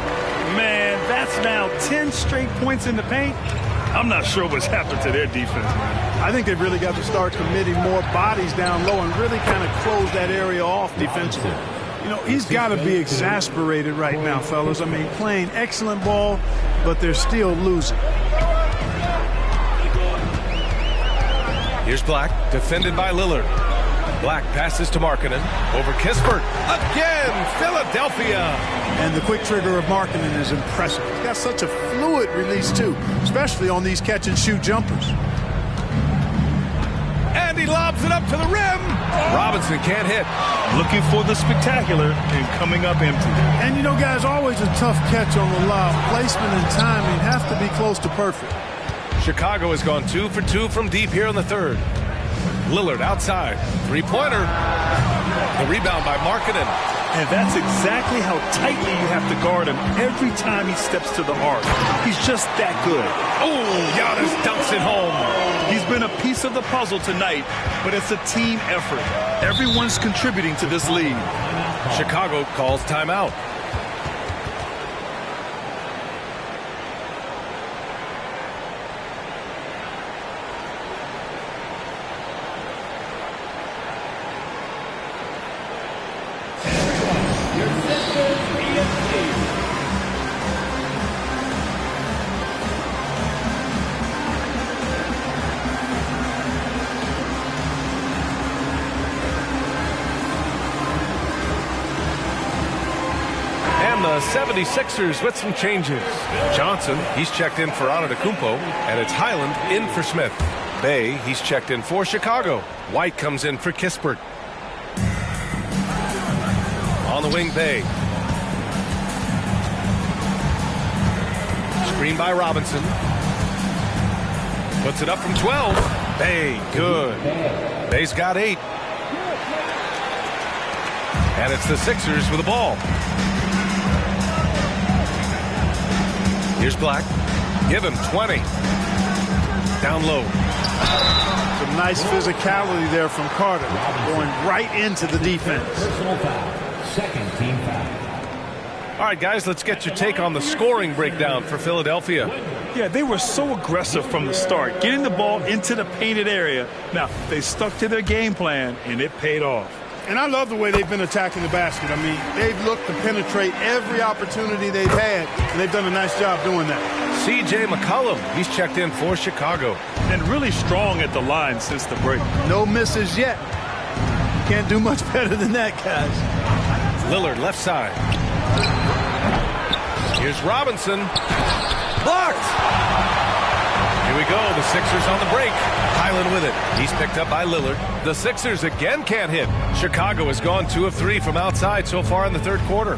Man, that's now 10 straight points in the paint. I'm not sure what's happened to their defense, man. I think they've really got to start committing more bodies down low and really kind of close that area off defensively. You know, he's got to be exasperated right now, fellas. I mean, playing excellent ball, but they're still losing. Here's Black, defended by Lillard. Black passes to Markkanen. Over Kispert. Again, Philadelphia. And the quick trigger of Markkanen is impressive. He's got such a fluid release, too, especially on these catch-and-shoot jumpers. And he lobs it up to the rim. Robinson can't hit. Looking for the spectacular and coming up empty. And, you know, guys, always a tough catch on the lob. Placement and timing have to be close to perfect. Chicago has gone 2 for 2 from deep here in the third. Lillard outside. 3-pointer. The rebound by Markkanen. And that's exactly how tightly you have to guard him every time he steps to the arc. He's just that good. Oh, Giannis dunks it home. He's been a piece of the puzzle tonight, but it's a team effort. Everyone's contributing to this lead. Chicago calls timeout. The 76ers with some changes. Johnson, he's checked in for Antetokounmpo, and it's Highland in for Smith. Bay, he's checked in for Chicago. White comes in for Kispert. On the wing, Bay. Screen by Robinson. Puts it up from 12. Bay, good. Bay's got 8. And it's the Sixers with the ball. Here's Black. Give him 20. Down low. Some nice physicality there from Carter, going right into the defense. Personal foul. Second team foul. All right, guys, let's get your take on the scoring breakdown for Philadelphia. Yeah, they were so aggressive from the start, getting the ball into the painted area. Now, they stuck to their game plan, and it paid off. And I love the way they've been attacking the basket. I mean, they've looked to penetrate every opportunity they've had, and they've done a nice job doing that. C.J. McCollum, he's checked in for Chicago. And really strong at the line since the break. No misses yet. Can't do much better than that, guys. Lillard, left side. Here's Robinson. Blocked! Here we go, the Sixers on the break. Highland with it. He's picked up by Lillard. The Sixers again can't hit. Chicago has gone 2 of 3 from outside so far in the third quarter.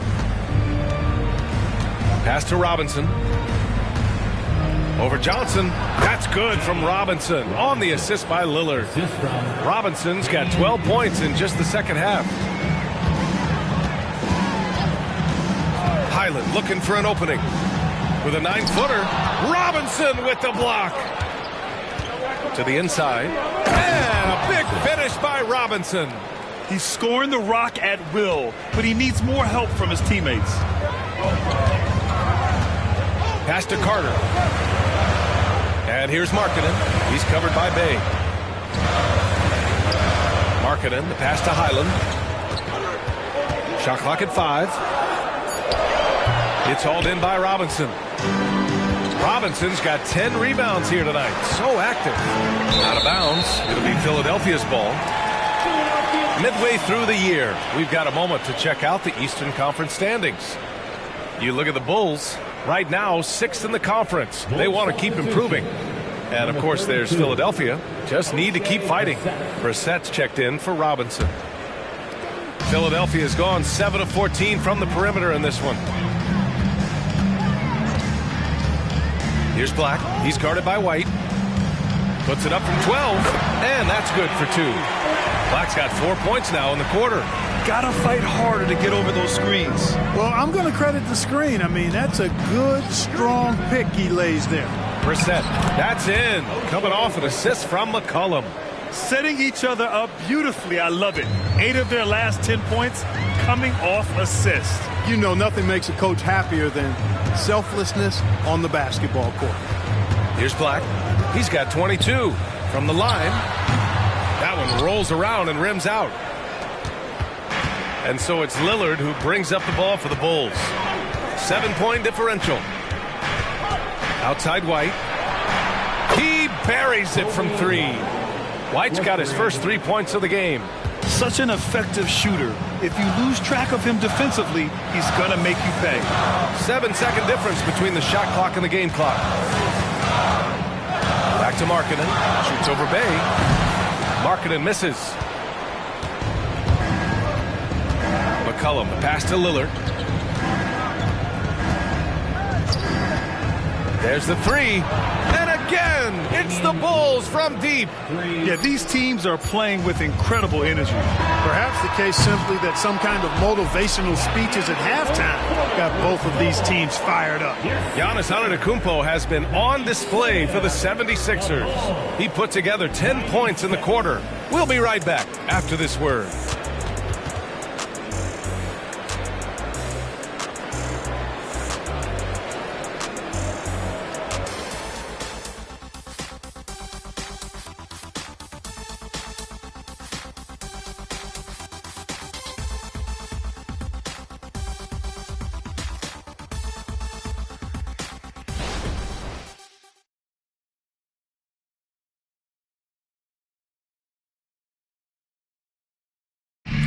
Pass to Robinson. Over Johnson. That's good from Robinson. On the assist by Lillard. Robinson's got 12 points in just the second half. Highland looking for an opening. With a 9-footer. Robinson with the block. To the inside. And a big finish by Robinson. He's scoring the rock at will, but he needs more help from his teammates. Pass to Carter. And here's Markkanen. He's covered by Bay. Markkanen, the pass to Highland. Shot clock at 5. It's hauled in by Robinson. Robinson's got 10 rebounds here tonight. So active. Out of bounds. It'll be Philadelphia's ball. Midway through the year, we've got a moment to check out the Eastern Conference standings. You look at the Bulls. Right now, 6th in the conference. They want to keep improving. And, of course, there's Philadelphia. Just need to keep fighting. Brissett's checked in for Robinson. Philadelphia has gone 7 of 14 from the perimeter in this one. Here's Black. He's guarded by White. Puts it up from 12. And that's good for 2. Black's got 4 points now in the quarter. Gotta fight harder to get over those screens. Well, I'm going to credit the screen. I mean, that's a good, strong pick he lays there. Brissett, that's in. Coming off an assist from McCollum. Setting each other up beautifully. I love it. 8 of their last 10 points coming off assists. You know, nothing makes a coach happier than selflessness on the basketball court. Here's Black. He's got 22 from the line. That one rolls around and rims out. And so it's Lillard who brings up the ball for the Bulls. 7-point differential. Outside White. He buries it from 3. White's got his first 3 points of the game. Such an effective shooter. If you lose track of him defensively, he's going to make you pay. 7-second difference between the shot clock and the game clock. Back to Markkanen. Shoots over Bay. Markkanen misses. McCollum, the pass to Lillard. There's the 3. And again, it's the Bulls from deep. Yeah, these teams are playing with incredible energy. Perhaps the case simply that some kind of motivational speeches at halftime got both of these teams fired up. Giannis Antetokounmpo has been on display for the 76ers. He put together 10 points in the quarter. We'll be right back after this word.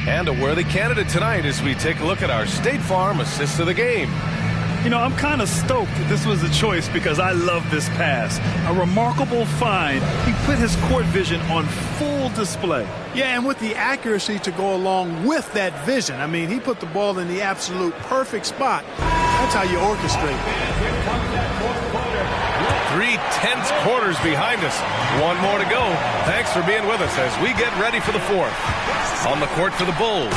And a worthy candidate tonight as we take a look at our State Farm assist of the game. You know, I'm kind of stoked that this was a choice because I love this pass. A remarkable find. He put his court vision on full display. Yeah, and with the accuracy to go along with that vision. I mean, he put the ball in the absolute perfect spot. That's how you orchestrate. 3 tense quarters behind us. 1 more to go. Thanks for being with us as we get ready for the 4th. On the court for the Bulls.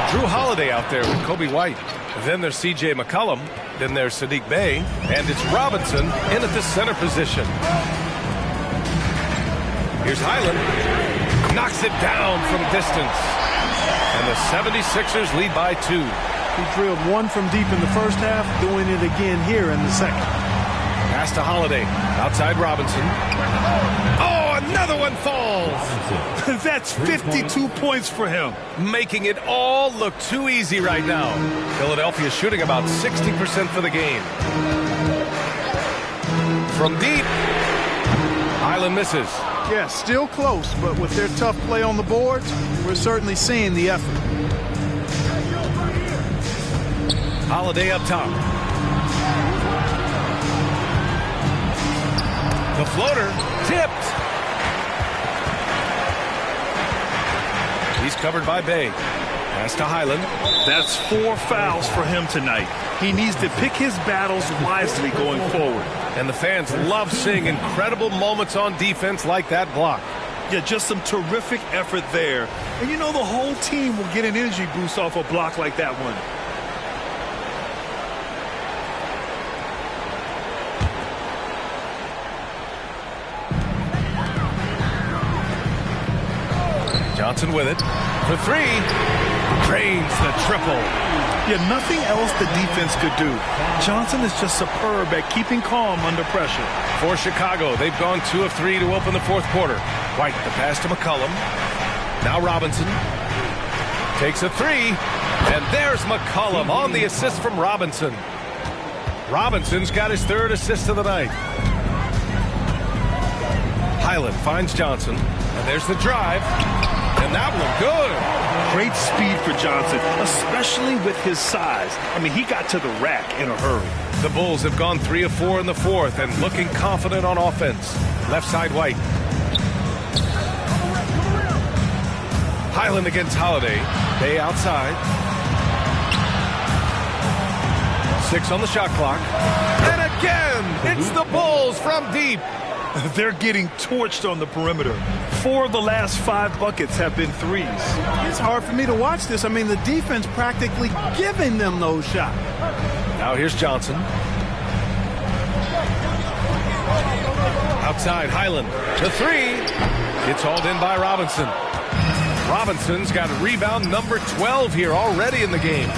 Drew Holiday out there with Kobe White. Then there's C.J. McCollum. Then there's Sadiq Bey. And it's Robinson in at the center position. Here's Highland. Knocks it down from distance. And the 76ers lead by 2. He drilled one from deep in the first half, doing it again here in the second. Pass to Holiday. Outside Robinson. Oh, another one falls. That's 52 points for him. Making it all look too easy right now. Philadelphia shooting about 60% for the game. From deep. Highland misses. Yeah, still close, but with their tough play on the boards, we're certainly seeing the effort. Holiday up top. The floater tipped. He's covered by Bay. Pass to Highland. That's 4 fouls for him tonight. He needs to pick his battles wisely going forward. And the fans love seeing incredible moments on defense like that block. Yeah, just some terrific effort there. And you know the whole team will get an energy boost off a block like that one. Johnson with it. For 3. Drains the triple. Yeah, nothing else the defense could do. Johnson is just superb at keeping calm under pressure. For Chicago, they've gone 2 of 3 to open the fourth quarter. White, the pass to McCollum. Now Robinson. Takes a 3. And there's McCollum on the assist from Robinson. Robinson's got his 3rd assist of the night. Highland finds Johnson. And there's the drive. And that one good. Great speed for Johnson, especially with his size. I mean, he got to the rack in a hurry. The Bulls have gone 3 of 4 in the fourth and looking confident on offense. Left side White. Highland against Holiday. Bay outside. 6 on the shot clock. And again, it's the Bulls from deep. They're getting torched on the perimeter. 4 of the last 5 buckets have been threes. It's hard for me to watch this. I mean, the defense practically giving them those shots. Now here's Johnson. Outside Highland. The 3. It's hauled in by Robinson. Robinson's got rebound number 12 here already in the game.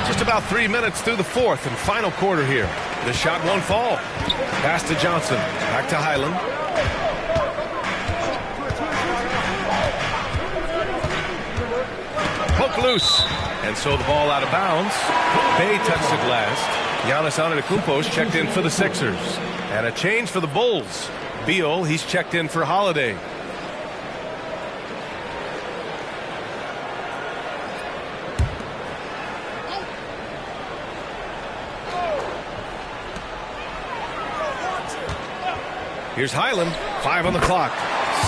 Just about 3 minutes through the fourth and final quarter here. The shot won't fall. Pass to Johnson. Back to Highland. Poke loose. And so the ball out of bounds. Bay touched it last. Giannis Antetokounmpo's checked in for the Sixers. And a change for the Bulls. Beal, he's checked in for Holiday. Here's Highland, 5 on the clock.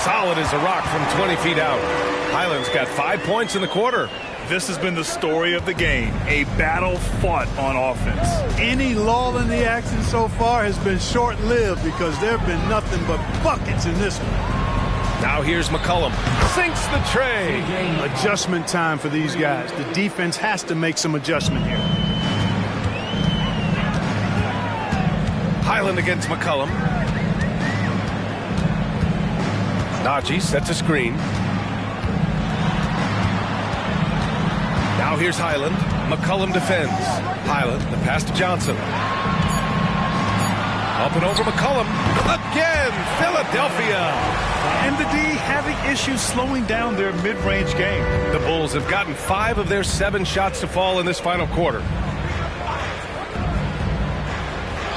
Solid as a rock from 20 feet out. Highland's got 5 points in the quarter. This has been the story of the game, a battle fought on offense. Any lull in the action so far has been short-lived because there have been nothing but buckets in this one. Now here's McCollum. Sinks the tray. Adjustment time for these guys. The defense has to make some adjustment here. Highland against McCollum. Najee sets a screen. Now here's Highland. McCollum defends. Highland, the pass to Johnson. Up and over McCollum. Again, Philadelphia. And the D having issues slowing down their mid-range game. The Bulls have gotten 5 of their 7 shots to fall in this final quarter.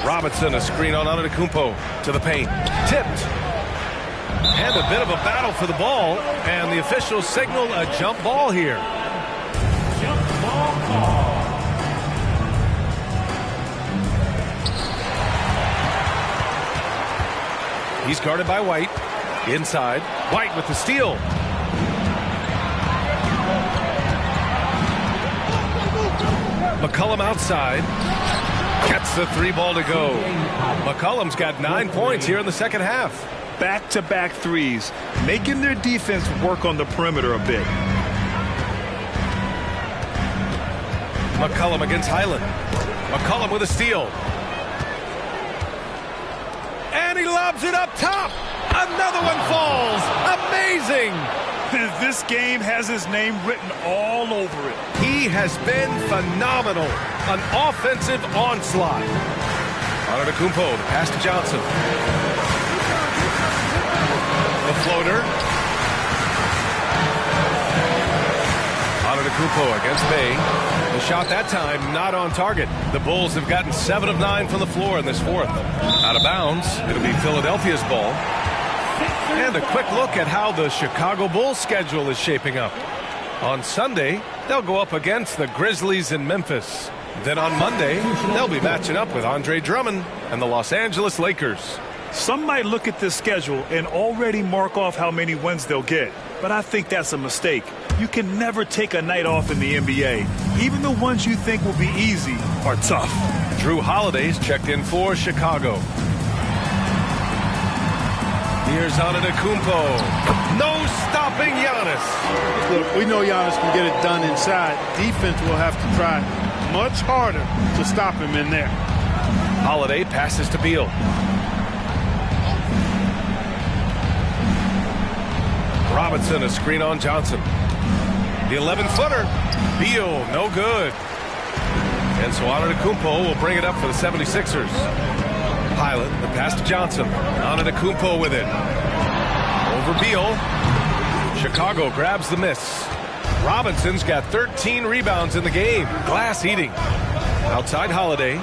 Robinson, a screen on Antetokounmpo to the paint. Tipped. And a bit of a battle for the ball. And the officials signal a jump ball here. Jump ball call. He's guarded by White. Inside. White with the steal. McCollum outside. Gets the 3 ball to go. McCollum's got 9 points here in the second half. Back-to-back threes, making their defense work on the perimeter a bit. McCollum against Highland. McCollum with a steal. And he lobs it up top. Another one falls. Amazing. This game has his name written all over it. He has been phenomenal. An offensive onslaught. Antetokounmpo, the pass to Johnson. The floater. Antetokounmpo against Bay. The shot that time not on target. The Bulls have gotten 7 of 9 from the floor in this fourth. Out of bounds. It'll be Philadelphia's ball. And a quick look at how the Chicago Bulls schedule is shaping up. On Sunday, they'll go up against the Grizzlies in Memphis. Then on Monday, they'll be matching up with Andre Drummond and the Los Angeles Lakers. Some might look at this schedule and already mark off how many wins they'll get. But I think that's a mistake. You can never take a night off in the NBA. Even the ones you think will be easy are tough. Drew Holiday's checked in for Chicago. Here's Antetokounmpo. No stopping Giannis. Look, we know Giannis can get it done inside. Defense will have to try much harder to stop him in there. Holiday passes to Beal. Robinson, a screen on Johnson. The 11-footer. Beal, no good. And so Antetokounmpo will bring it up for the 76ers. Highland, the pass to Johnson. Antetokounmpo with it. Over Beal. Chicago grabs the miss. Robinson's got 13 rebounds in the game. Glass eating. Outside Holiday.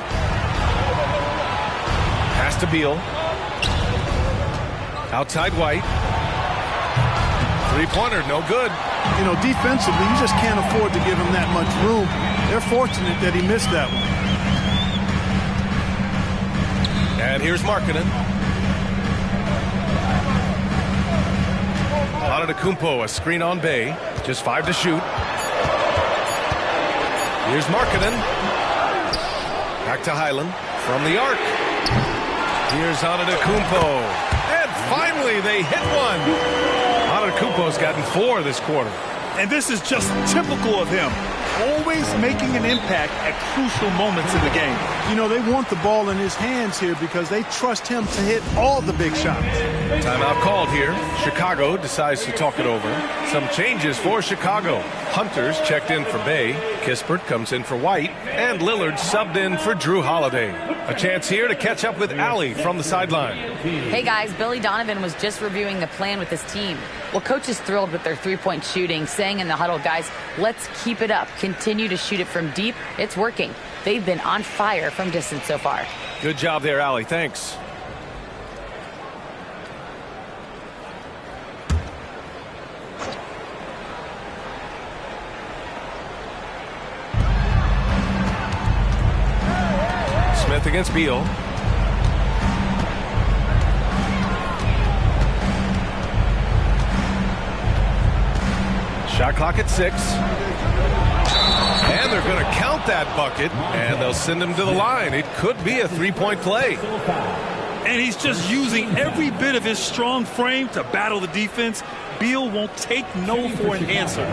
Pass to Beal. Outside White. Three-pointer, no good. You know, defensively, you just can't afford to give him that much room. They're fortunate that he missed that one. And here's Markkanen. Antetokounmpo, a screen on Bay. Just 5 to shoot. Here's Markkanen. Back to Highland from the arc. Here's Antetokounmpo. And finally, they hit one. Antetokounmpo's gotten 4 this quarter. And this is just typical of him. Always making an impact at crucial moments in the game. You know, they want the ball in his hands here because they trust him to hit all the big shots. Timeout called here. Chicago decides to talk it over. Some changes for Chicago. Hunter's checked in for Bay. Kispert comes in for White. And Lillard subbed in for Drew Holiday. A chance here to catch up with Allie from the sideline. Hey guys, Billy Donovan was just reviewing the plan with his team. Well, coach is thrilled with their three-point shooting, saying in the huddle, guys, let's keep it up. Continue to shoot it from deep. It's working. They've been on fire from distance so far. Good job there, Allie. Thanks. Smith against Beal. Shot clock at 6. And they're going to count that bucket, and they'll send him to the line. It could be a three-point play. And he's just using every bit of his strong frame to battle the defense. Beal won't take no for an answer.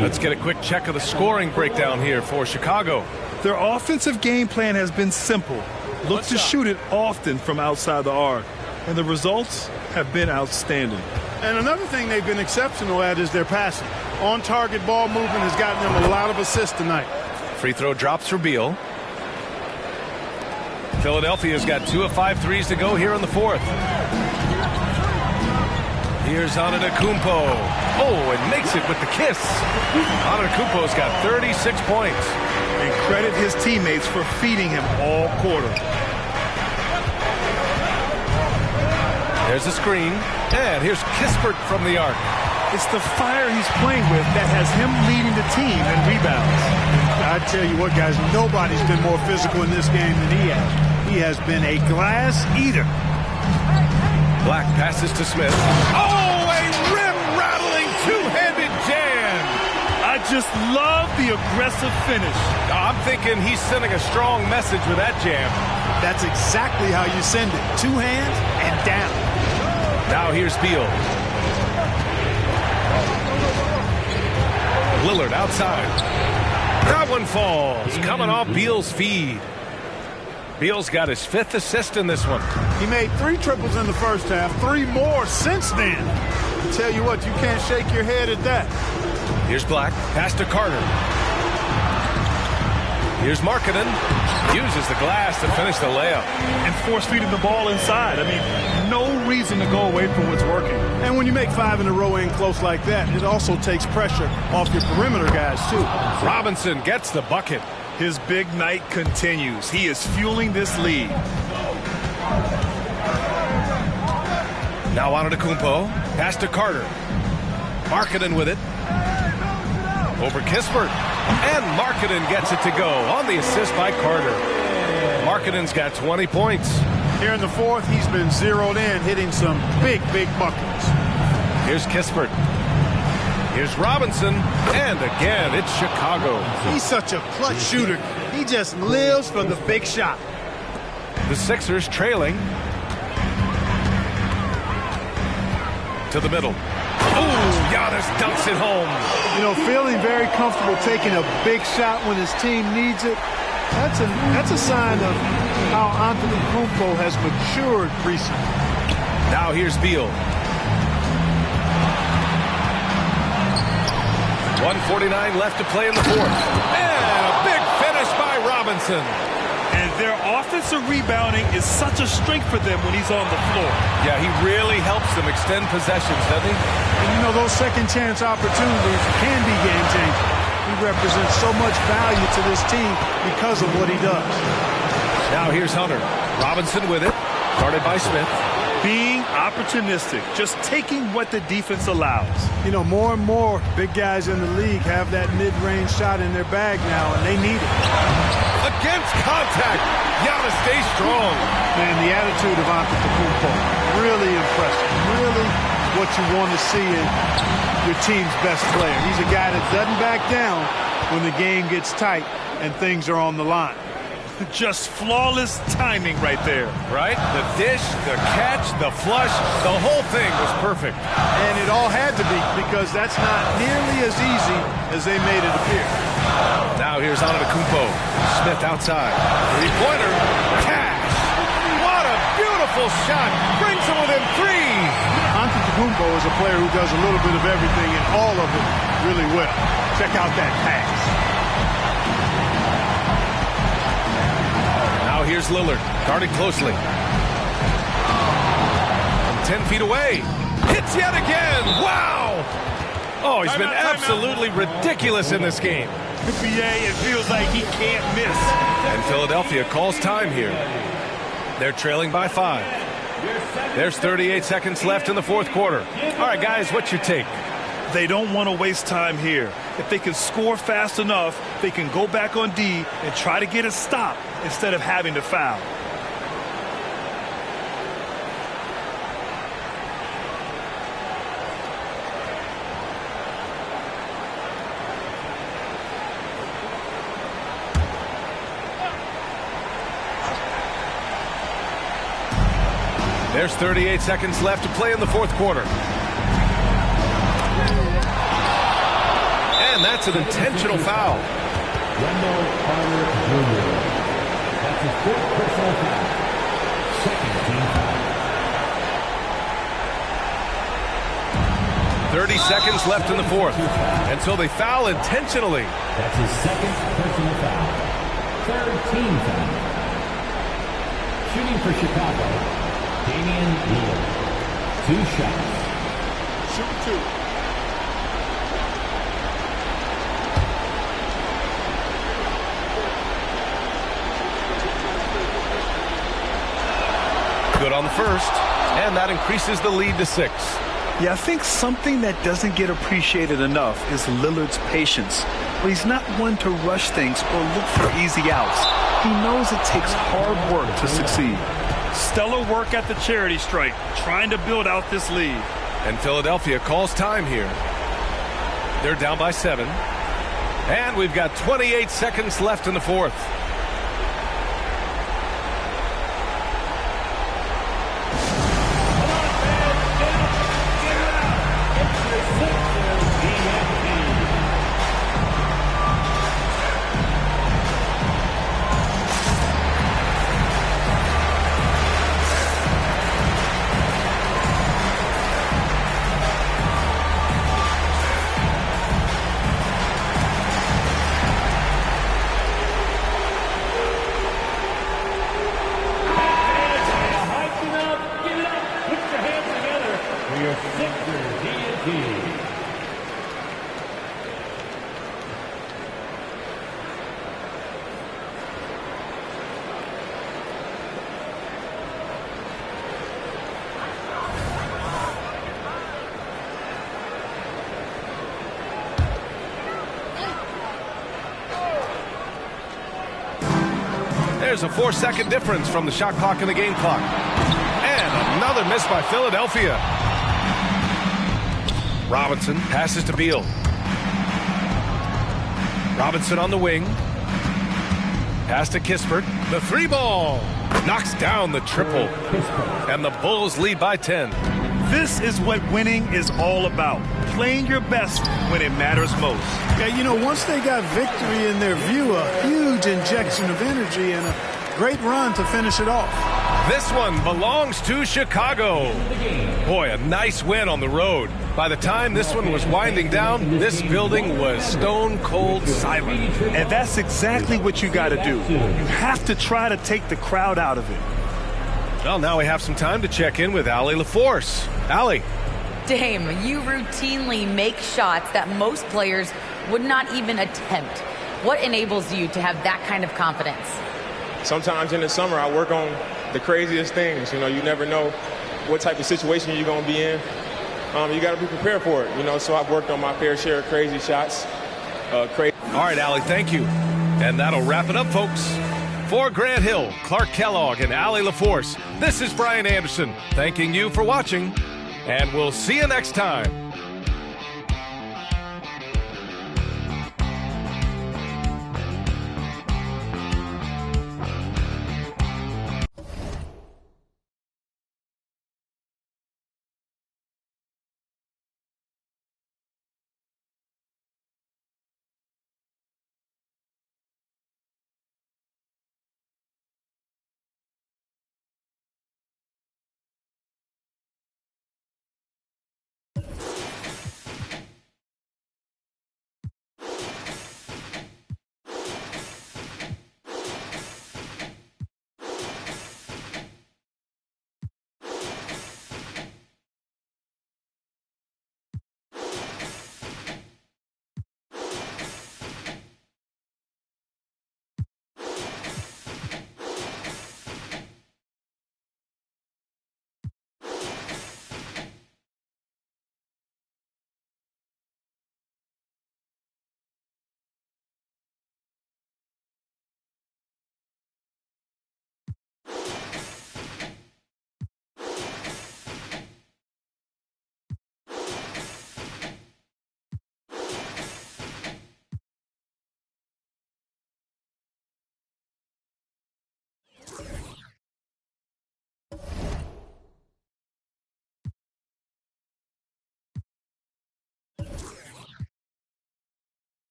Let's get a quick check of the scoring breakdown here for Chicago. Their offensive game plan has been simple. Look to shoot it often from outside the arc. And the results have been outstanding. And another thing they've been exceptional at is their passing. On-target ball movement has gotten them a lot of assists tonight. Free throw drops for Beal. Philadelphia's got 2 of 5 threes to go here in the fourth. Here's Antetokounmpo. Oh, and makes it with the kiss. Antetokounmpo's got 36 points. And credit his teammates for feeding him all quarter. There's a screen. And here's Kispert from the arc. It's the fire he's playing with that has him leading the team in rebounds. I tell you what, guys, nobody's been more physical in this game than he has. He has been a glass eater. Black passes to Smith. Oh, a rim-rattling two-handed jam. I just love the aggressive finish. I'm thinking he's sending a strong message with that jam. That's exactly how you send it. 2 hands and down. Now here's Beal. Lillard outside. That one falls. Coming off Beal's feed. Beal's got his 5th assist in this one. He made 3 triples in the first half, 3 more since then. I tell you what, you can't shake your head at that. Here's Black, pass to Carter. Here's Markkanen, uses the glass to finish the layup. And force feeding the ball inside. I mean, no reason to go away from what's working. And when you make 5 in a row in close like that, it also takes pressure off your perimeter guys, too. Robinson gets the bucket. His big night continues. He is fueling this lead. Now Antetokounmpo, pass to Carter. Markkanen with it. Over Kispert. And Markkanen gets it to go on the assist by Carter. Markkanen's got 20 points. Here in the 4th, he's been zeroed in, hitting some big buckets. Here's Kispert. Here's Robinson. And again, it's Chicago. He's such a clutch shooter. He just lives for the big shot. The Sixers trailing. To the middle. Ooh, Giannis dunks it home. You know, feeling very comfortable taking a big shot when his team needs it. That's a sign of how Antetokounmpo has matured recently. Now here's Beal. 1:49 left to play in the 4th. And a big finish by Robinson. And their offensive rebounding is such a strength for them when he's on the floor. Yeah, he really helps them extend possessions, doesn't he? And you know, those second chance opportunities can be game changing. He represents so much value to this team because of what he does. Now here's Hunter. Robinson with it. Guarded by Smith. Being opportunistic, just taking what the defense allows. You know, more and more big guys in the league have that mid-range shot in their bag now, and they need it. Against contact. Giannis stays strong. Man, the attitude of Antetokounmpo, really impressive. Really what you want to see in your team's best player. He's a guy that doesn't back down when the game gets tight and things are on the line. Just flawless timing right there. Right? The dish, the catch, the flush, the whole thing was perfect. And it all had to be, because that's not nearly as easy as they made it appear. Now here's Antetokounmpo. Smith outside. Three-pointer. Cash. What a beautiful shot. Brings him within 3. Antetokounmpo is a player who does a little bit of everything and all of it really well. Check out that pass. Now here's Lillard, guarded closely. From 10 feet away. Hits yet again. Wow! Oh, he's been absolutely ridiculous in this game. BA, it feels like he can't miss. And Philadelphia calls time here. They're trailing by 5. There's 38 seconds left in the 4th quarter. All right, guys, what's your take? They don't want to waste time here. If they can score fast enough, they can go back on D and try to get a stop instead of having to foul. There's 38 seconds left to play in the 4th quarter. And that's an intentional foul. Wendell Carter Jr. That's his 4th personal foul. 2nd team foul. 30 seconds left in the 4th. And so they foul intentionally. That's his 2nd personal foul. 3rd team foul. Shooting for Chicago, Damian Lillard. 2 shots. Shoot 2. Good on the first, and that increases the lead to 6. Yeah, I think something that doesn't get appreciated enough is Lillard's patience. But he's not one to rush things or look for easy outs. He knows it takes hard work to succeed. Stellar work at the charity stripe, trying to build out this lead. And Philadelphia calls time here. They're down by 7. And we've got 28 seconds left in the 4th. 15. There's a 4-second difference from the shot clock and the game clock. And another miss by Philadelphia. Robinson passes to Beal. Robinson on the wing. Pass to Kispert. The 3-ball. Knocks down the triple. And the Bulls lead by 10. This is what winning is all about. Playing your best when it matters most. Yeah, you know, once they got victory in their view, a huge injection of energy and a great run to finish it off. This one belongs to Chicago. Boy, a nice win on the road. By the time this one was winding down, this building was stone cold silent. And that's exactly what you got to do. You have to try to take the crowd out of it. Well, now we have some time to check in with Allie LaForce. Allie. Dame, you routinely make shots that most players would not even attempt. What enables you to have that kind of confidence? Sometimes in the summer, I work on the craziest things. You know, you never know what type of situation you're going to be in. You got to be prepared for it, you know, so I've worked on my fair share of crazy shots. All right, Allie, thank you. And that'll wrap it up, folks. For Grant Hill, Clark Kellogg, and Allie LaForce, this is Brian Anderson thanking you for watching, and we'll see you next time.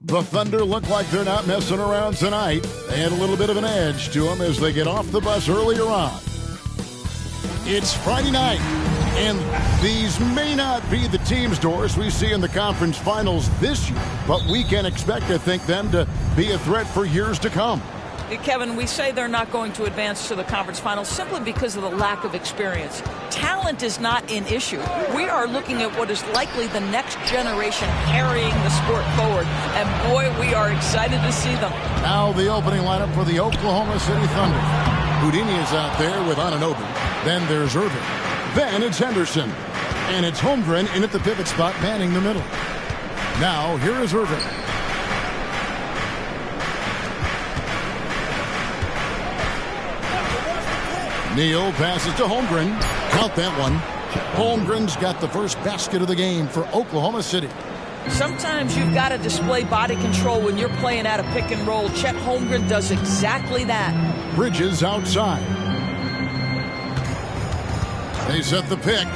The Thunder look like they're not messing around tonight. They had a little bit of an edge to them as they get off the bus earlier on. It's Friday night, and these may not be the teams, Doris, we see in the conference finals this year, but we can expect, I think, them to be a threat for years to come. Kevin, we say they're not going to advance to the conference finals simply because of the lack of experience. Talent is not an issue. We are looking at what is likely the next generation carrying the sport forward. And boy, we are excited to see them. Now the opening lineup for the Oklahoma City Thunder. Houdini is out there with Anunoby. Then there's Irving. Then it's Henderson. And it's Holmgren in at the pivot spot, manning the middle. Now here is Irving. Neal passes to Holmgren. Count that one. Holmgren's got the first basket of the game for Oklahoma City. Sometimes you've got to display body control when you're playing out a pick and roll. Chet Holmgren does exactly that. Bridges outside. They set the pick.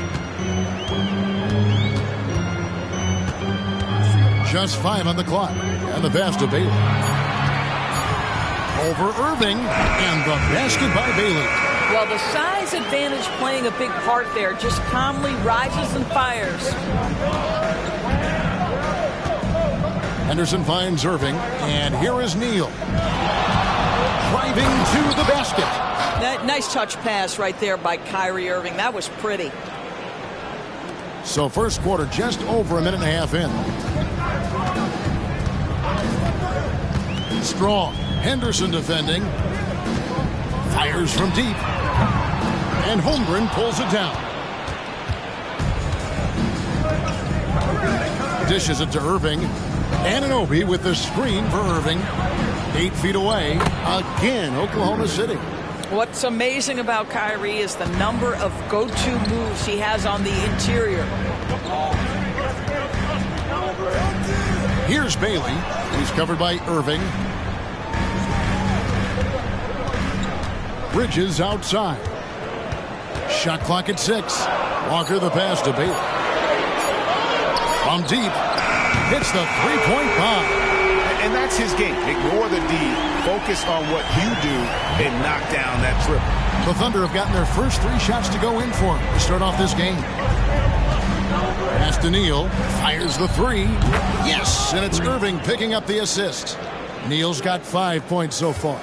Just 5 on the clock. And the pass to Bailey. Over Irving. And the basket by Bailey. Well, the size advantage playing a big part there. Just calmly rises and fires. Henderson finds Irving, and here is Neal. Driving to the basket. That nice touch pass right there by Kyrie Irving. That was pretty. So first quarter just over a minute and a half in. Strong. Henderson defending. Fires from deep. And Holmgren pulls it down. Dishes it to Irving. Anunoby with the screen for Irving. 8 feet away. Again, Oklahoma City. What's amazing about Kyrie is the number of go-to moves he has on the interior. Here's Bailey. He's covered by Irving. Bridges outside. Shot clock at 6. Walker the pass to Bailey. From deep. Hits the three-point bomb. And that's his game. Ignore the D. Focus on what you do and knock down that triple. The Thunder have gotten their first 3 shots to go in for him to start off this game. Pass to Neal. Fires the 3. Yes! And it's Irving picking up the assist. Neal's got 5 points so far.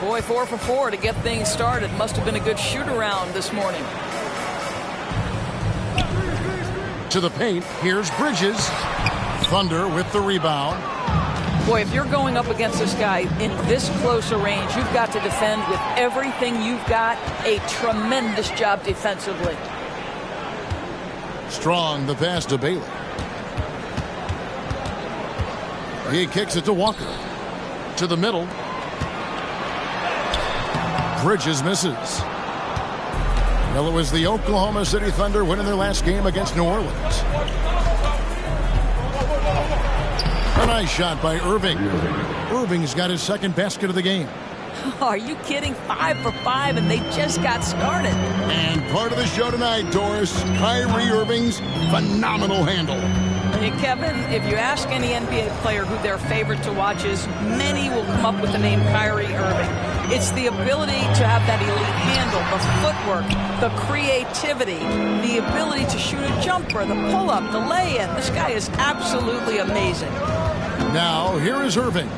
Boy, 4 for 4 to get things started. Must have been a good shoot-around this morning. To the paint. Here's Bridges. Thunder with the rebound. Boy, if you're going up against this guy in this close a range, you've got to defend with everything you've got. A tremendous job defensively. Strong, the pass to Bailey. He kicks it to Walker. To the middle. Bridges misses. Well, it was the Oklahoma City Thunder winning their last game against New Orleans. A nice shot by Irving. Irving's got his second basket of the game. Are you kidding? 5 for 5, and they just got started. And part of the show tonight, Doris, Kyrie Irving's phenomenal handle. Hey, Kevin, if you ask any NBA player who their favorite to watch is, many will come up with the name Kyrie Irving. It's the ability to have that elite handle, the footwork, the creativity, the ability to shoot a jumper, the pull-up, the lay-in. This guy is absolutely amazing. Now, here is Irving.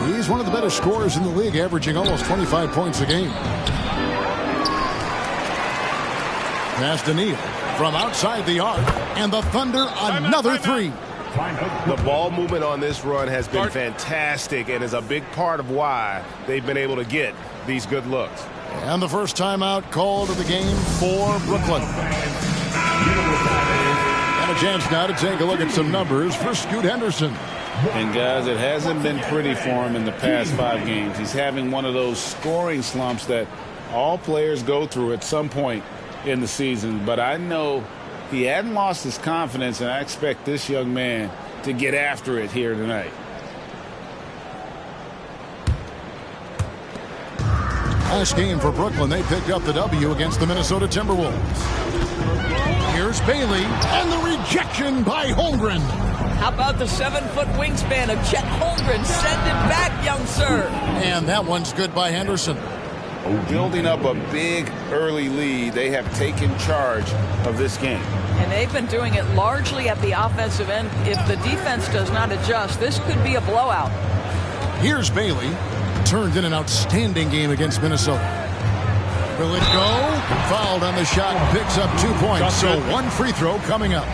He's one of the better scorers in the league, averaging almost 25 points a game. Pass to Neal from outside the arc, and the Thunder another 3. The ball movement on this run has been fantastic and is a big part of why they've been able to get these good looks. And the first timeout called of the game for Brooklyn. And a chance now to take a look at some numbers for Scoot Henderson. And guys, it hasn't been pretty for him in the past 5 games. He's having one of those scoring slumps that all players go through at some point in the season. But I know he hadn't lost his confidence, and I expect this young man to get after it here tonight. Last game for Brooklyn, they picked up the W against the Minnesota Timberwolves. Here's Bailey, and the rejection by Holmgren. How about the 7-foot wingspan of Chet Holmgren? Send it back, young sir. And that one's good by Henderson. Building up a big early lead, they have taken charge of this game. And they've been doing it largely at the offensive end. If the defense does not adjust, this could be a blowout. Here's Bailey. Turned in an outstanding game against Minnesota. Will it go? Fouled on the shot. Picks up 2 points. So one free throw coming up.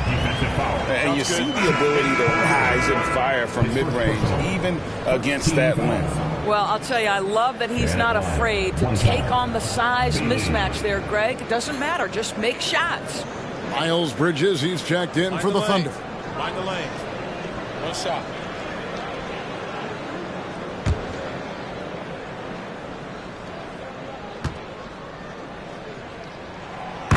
And you see the ability to rise and fire from mid-range, even against that length. Well, I'll tell you, I love that he's not afraid to take on the size mismatch there, Greg. It doesn't matter. Just make shots. Miles Bridges, he's checked in for the Thunder. Mind the lane. No shot.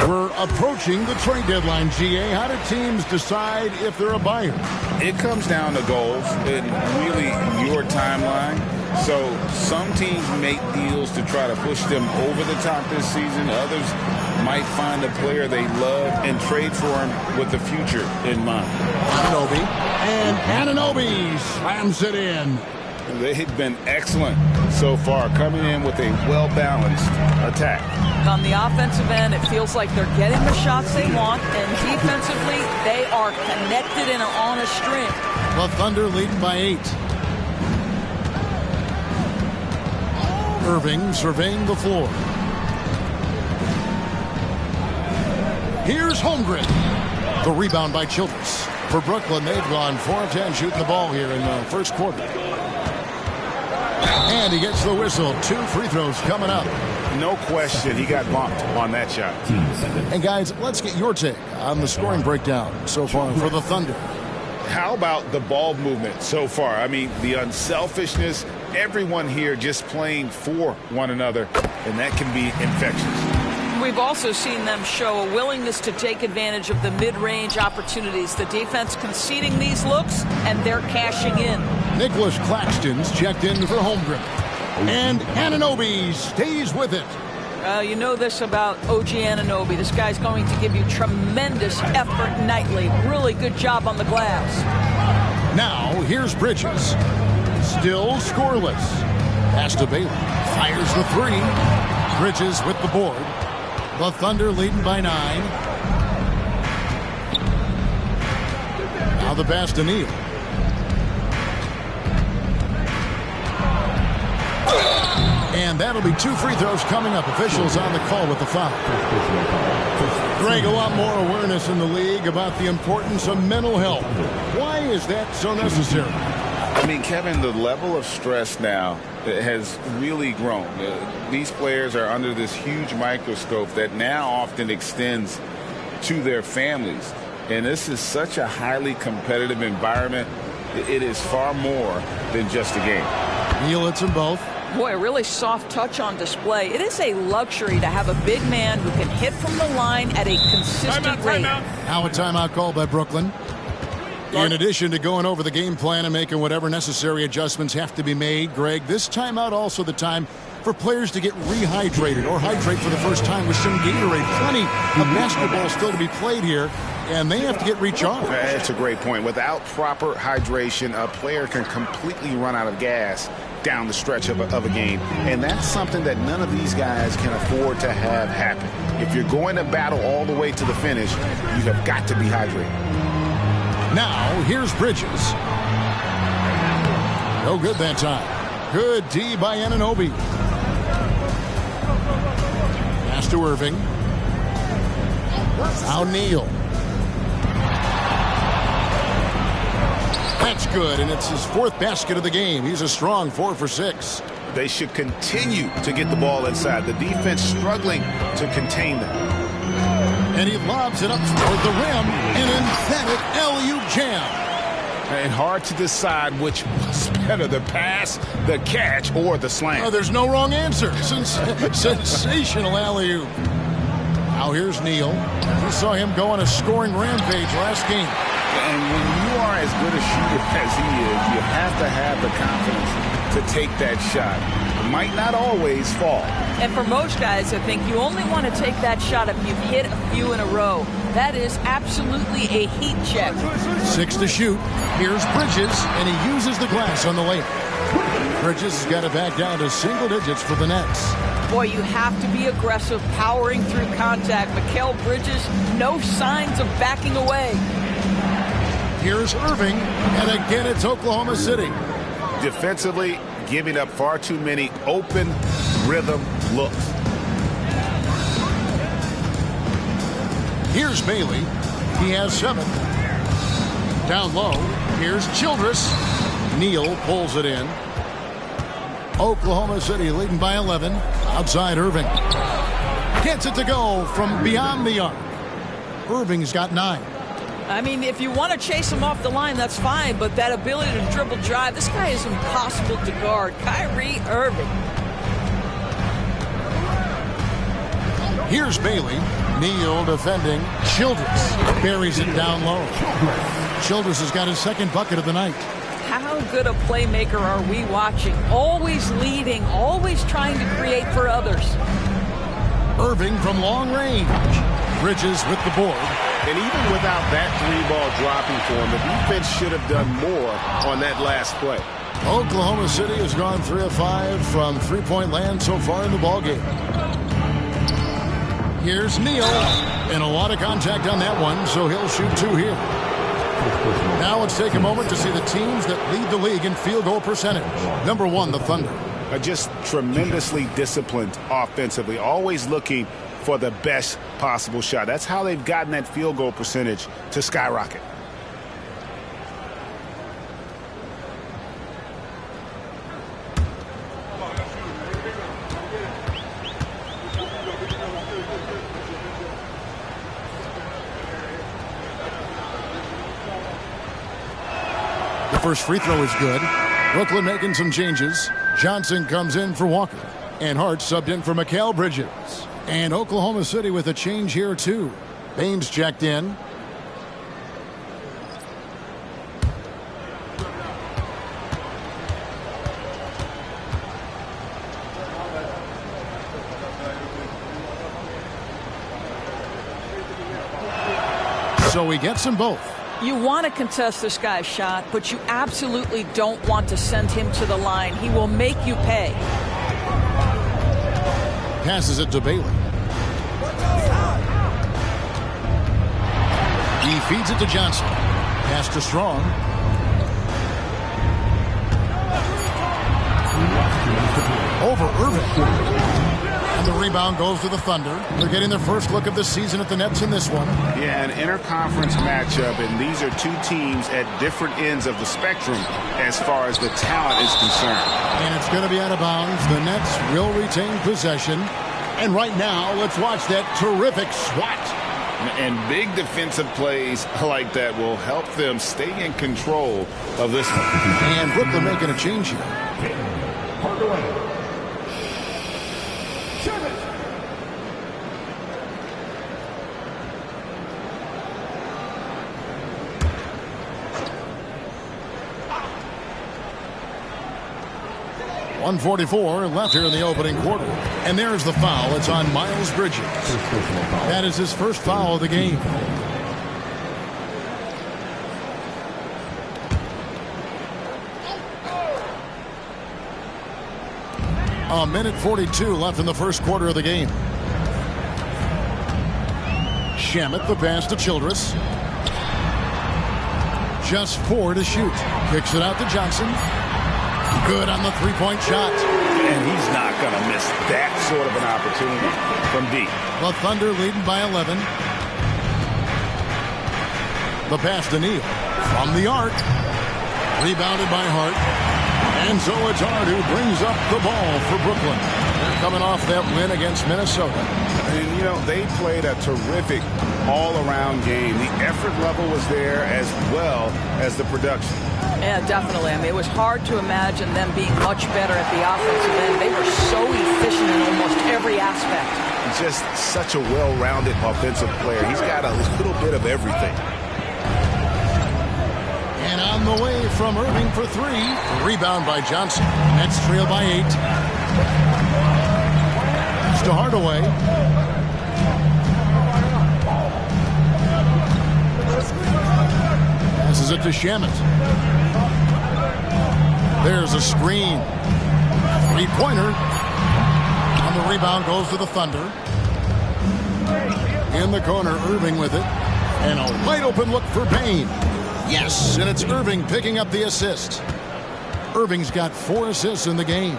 We're approaching the trade deadline, GA. How do teams decide if they're a buyer? It comes down to goals and really your timeline. So some teams make deals to try to push them over the top this season. Others might find a player they love and trade for him with the future in mind. Anunoby. And Anunoby slams it in. They've been excellent so far, coming in with a well-balanced attack. On the offensive end, it feels like they're getting the shots they want, and defensively, they are connected and on a string. The Thunder leading by 8. Irving surveying the floor. Here's Holmgren. The rebound by Childress. For Brooklyn, they've gone 4 of 10 shooting the ball here in the first quarter. And he gets the whistle. 2 free throws coming up. No question, he got bumped on that shot. And guys, let's get your take on the scoring breakdown so far for the Thunder. How about the ball movement so far? I mean, the unselfishness, everyone here just playing for one another, and that can be infectious. We've also seen them show a willingness to take advantage of the mid-range opportunities. The defense conceding these looks, and they're cashing in. Nicholas Claxton's checked in for Holmgren. And Anunoby stays with it. You know this about OG Anunoby. This guy's going to give you tremendous effort nightly. Really good job on the glass. Now, here's Bridges. Still scoreless. Pass to Bailey. Fires the 3. Bridges with the board. The Thunder leading by 9. Now the pass to Neal. And that'll be 2 free throws coming up. Officials on the call with the foul. Greg, a lot more awareness in the league about the importance of mental health. Why is that so necessary? I mean, Kevin, the level of stress now has really grown. These players are under this huge microscope that now often extends to their families. And this is such a highly competitive environment. It is far more than just a game. Neal hits them both. Boy, a really soft touch on display. It is a luxury to have a big man who can hit from the line at a consistent rate. Now a timeout called by Brooklyn. In addition to going over the game plan and making whatever necessary adjustments have to be made, Greg, this timeout also the time for players to get rehydrated or hydrate for the first time with some Gatorade. Plenty of basketball still to be played here, and they have to get recharged. That's a great point. Without proper hydration, a player can completely run out of gas down the stretch of a game, and that's something that none of these guys can afford to have happen. If you're going to battle all the way to the finish, you have got to be hydrated. Now, here's Bridges. No good that time. Good D by Anunoby. Pass to Irving. Now Neal. That's good, and it's his 4th basket of the game. He's a strong 4 for 6. They should continue to get the ball inside. The defense struggling to contain them. And he lobs it up toward the rim. An emphatic alley-oop jam. And hard to decide which was better, the pass, the catch, or the slam. Oh, there's no wrong answer. Sensational alley-oop. Now here's Neal. We saw him go on a scoring rampage last game. And when you are as good a shooter as he is, you have to have the confidence to take that shot. might not always fall. And for most guys, I think you only want to take that shot if you've hit a few in a row. That is absolutely a heat check. 6 to shoot. Here's Bridges, and he uses the glass on the layup. Bridges has got it back down to single digits for the Nets. Boy, you have to be aggressive, powering through contact. Mikal Bridges, no signs of backing away. Here's Irving, and again it's Oklahoma City. Defensively, giving up far too many open rhythm looks. Here's Bailey. He has 7. Down low, here's Childress. Neal pulls it in. Oklahoma City leading by 11. Outside Irving. Gets it to go from beyond the arc. Irving's got 9. I mean, if you want to chase him off the line, that's fine. But that ability to dribble drive, this guy is impossible to guard. Kyrie Irving. Here's Bailey. Neal defending. Childress buries it down low. Childress has got his 2nd bucket of the night. How good a playmaker are we watching? Always leading, always trying to create for others. Irving from long range. Bridges with the board. And even without that 3-ball dropping for him, the defense should have done more on that last play. Oklahoma City has gone 3 of 5 from three-point land so far in the ballgame. Here's Neal, and a lot of contact on that one, so he'll shoot 2 here. Now let's take a moment to see the teams that lead the league in field goal percentage. Number 1, the Thunder. Just tremendously disciplined offensively, always looking for the best possible shot. That's how they've gotten that field goal percentage to skyrocket. The first free throw is good. Brooklyn making some changes. Johnson comes in for Walker. And Hart subbed in for Mikal Bridges. And Oklahoma City with a change here, too. Baines checked in. So he gets them both. You want to contest this guy's shot, but you absolutely don't want to send him to the line. He will make you pay. Passes it to Bailey. He feeds it to Johnson. Pass to Strong. Over Irving. And the rebound goes to the Thunder. They're getting their first look of the season at the Nets in this one. Yeah, an interconference matchup, and these are 2 teams at different ends of the spectrum as far as the talent is concerned. And it's going to be out of bounds. The Nets will retain possession. And right now, let's watch that terrific swat. And big defensive plays like that will help them stay in control of this one. And Brooklyn making a change here. Hardaway. 1:44 left here in the opening quarter. And there's the foul. It's on Miles Bridges. That is his first foul of the game. A minute 42 left in the first quarter of the game. Shamet, the pass to Childress. Just 4 to shoot. Kicks it out to Johnson. Good on the three-point shot. And he's not going to miss that sort of an opportunity from deep. The Thunder leading by 11. The pass to Neal. From the arc. Rebounded by Hart. And so it's Hart who brings up the ball for Brooklyn. They're coming off that win against Minnesota. And, you know, they played a terrific all-around game. The effort level was there as well as the production. Yeah, definitely. I mean, it was hard to imagine them being much better at the offensive end. They were so efficient in almost every aspect. Just such a well-rounded offensive player. He's got a little bit of everything. And on the way from Irving for 3. Rebound by Johnson. Nets trail by 8. It's to Hardaway. Passes it to Shamet. There's a screen. Three-pointer. On the rebound goes to the Thunder. In the corner, Irving with it. And a wide open look for Bain. Yes, and it's Irving picking up the assist. Irving's got 4 assists in the game.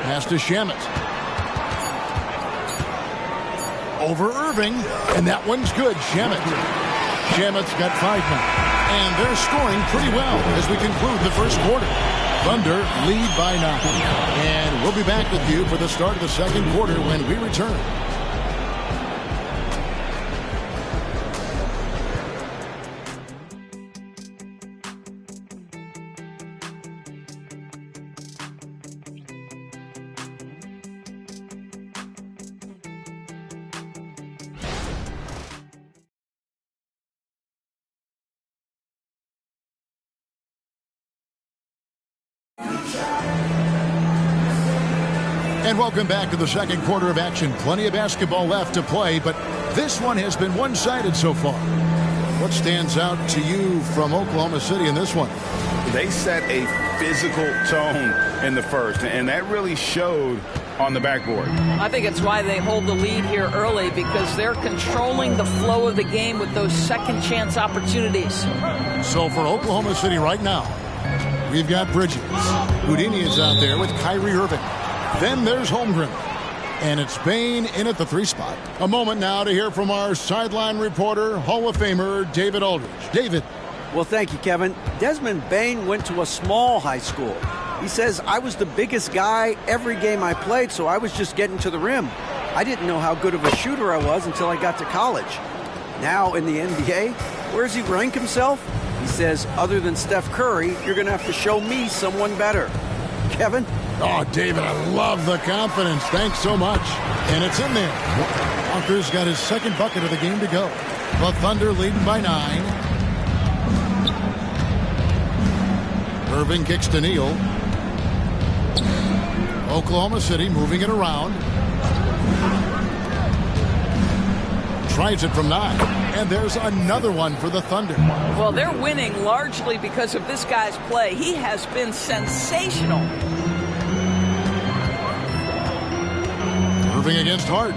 Pass to Shamet. Over Irving, and that one's good. Shamet's got 5 now. And they're scoring pretty well as we conclude the first quarter. Thunder lead by 9. And we'll be back with you for the start of the second quarter when we return. And welcome back to the second quarter of action. Plenty of basketball left to play, but this one has been one-sided so far. What stands out to you from Oklahoma City in this one? They set a physical tone in the first, and that really showed on the backboard. I think it's why they hold the lead here early, because they're controlling the flow of the game with those second chance opportunities. So for Oklahoma City right now, we've got Bridges. Houdini is out there with Kyrie Irving. Then there's Holmgren. And it's Bain in at the 3 spot. A moment now to hear from our sideline reporter, Hall of Famer David Aldridge. David. Well, thank you, Kevin. Desmond Bain went to a small high school. He says, I was the biggest guy every game I played, so I was just getting to the rim. I didn't know how good of a shooter I was until I got to college. Now in the NBA, where does he rank himself? He says, other than Steph Curry, you're going to have to show me someone better. Kevin? Oh, David, I love the confidence. Thanks so much. And it's in there. Walker's got his second bucket of the game to go. The Thunder leading by 9. Irving kicks to Neal. Oklahoma City moving it around. Tries it from 9. And there's another one for the Thunder. Well, they're winning largely because of this guy's play. He has been sensational. Irving against Hart.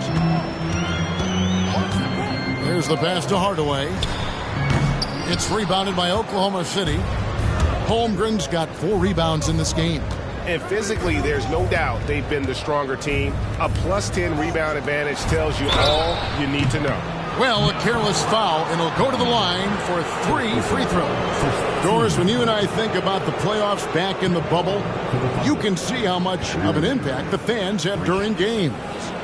There's the pass to Hardaway. It's rebounded by Oklahoma City. Holmgren's got 4 rebounds in this game. And physically, there's no doubt they've been the stronger team. A +10 rebound advantage tells you all you need to know. Well, a careless foul, and he'll go to the line for 3 free throws. Doris, when you and I think about the playoffs back in the bubble, you can see how much of an impact the fans have during games.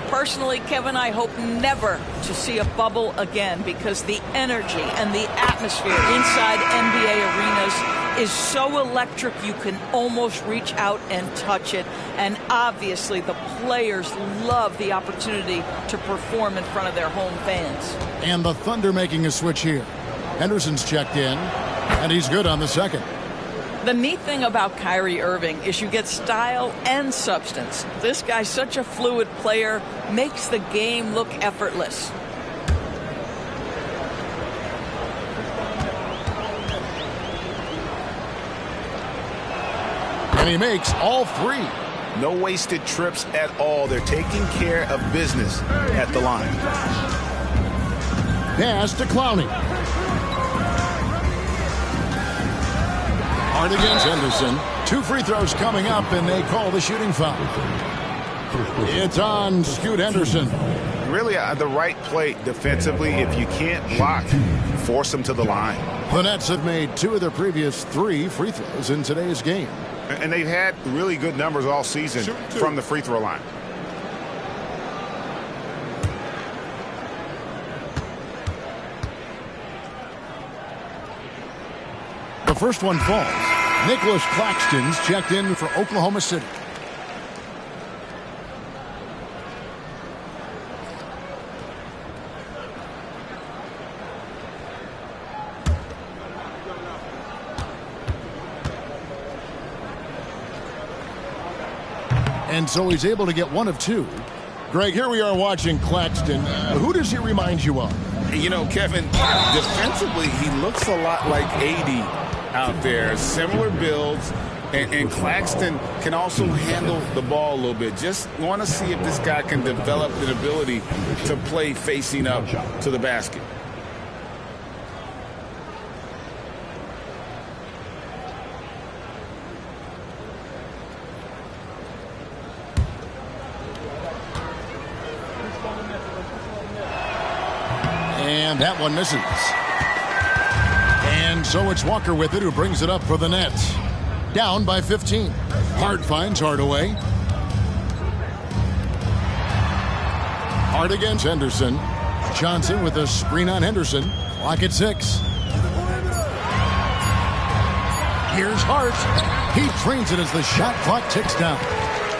Personally, Kevin, I hope never to see a bubble again, because the energy and the atmosphere inside NBA arenas is so electric you can almost reach out and touch it. And obviously the players love the opportunity to perform in front of their home fans. And the Thunder making a switch here. Henderson's checked in, and he's good on the second. The neat thing about Kyrie Irving is you get style and substance. This guy's such a fluid player, makes the game look effortless. And he makes all 3. No wasted trips at all. They're taking care of business at the line. Pass to Clowney. Hard against Henderson. 2 free throws coming up, and they call the shooting foul. It's on Scoot Henderson. Really the right play defensively. If you can't block, force them to the line. The Nets have made 2 of their previous 3 free throws in today's game. And they've had really good numbers all season from the free throw line. The first one falls. Nicholas Claxton's checked in for Oklahoma City. and so he's able to get one of two. Greg, here we are watching Claxton. Who does he remind you of? You know, Kevin, defensively, he looks a lot like AD out there. Similar builds, and Claxton can also handle the ball a little bit. Just want to see if this guy can develop an ability to play facing up to the basket. And that one misses. And so it's Walker with it, who brings it up for the Nets. Down by 15. Hart finds Hardaway. Hart against Henderson. Johnson with a screen on Henderson. Clock at 6. Here's Hart. He trains it as the shot clock ticks down.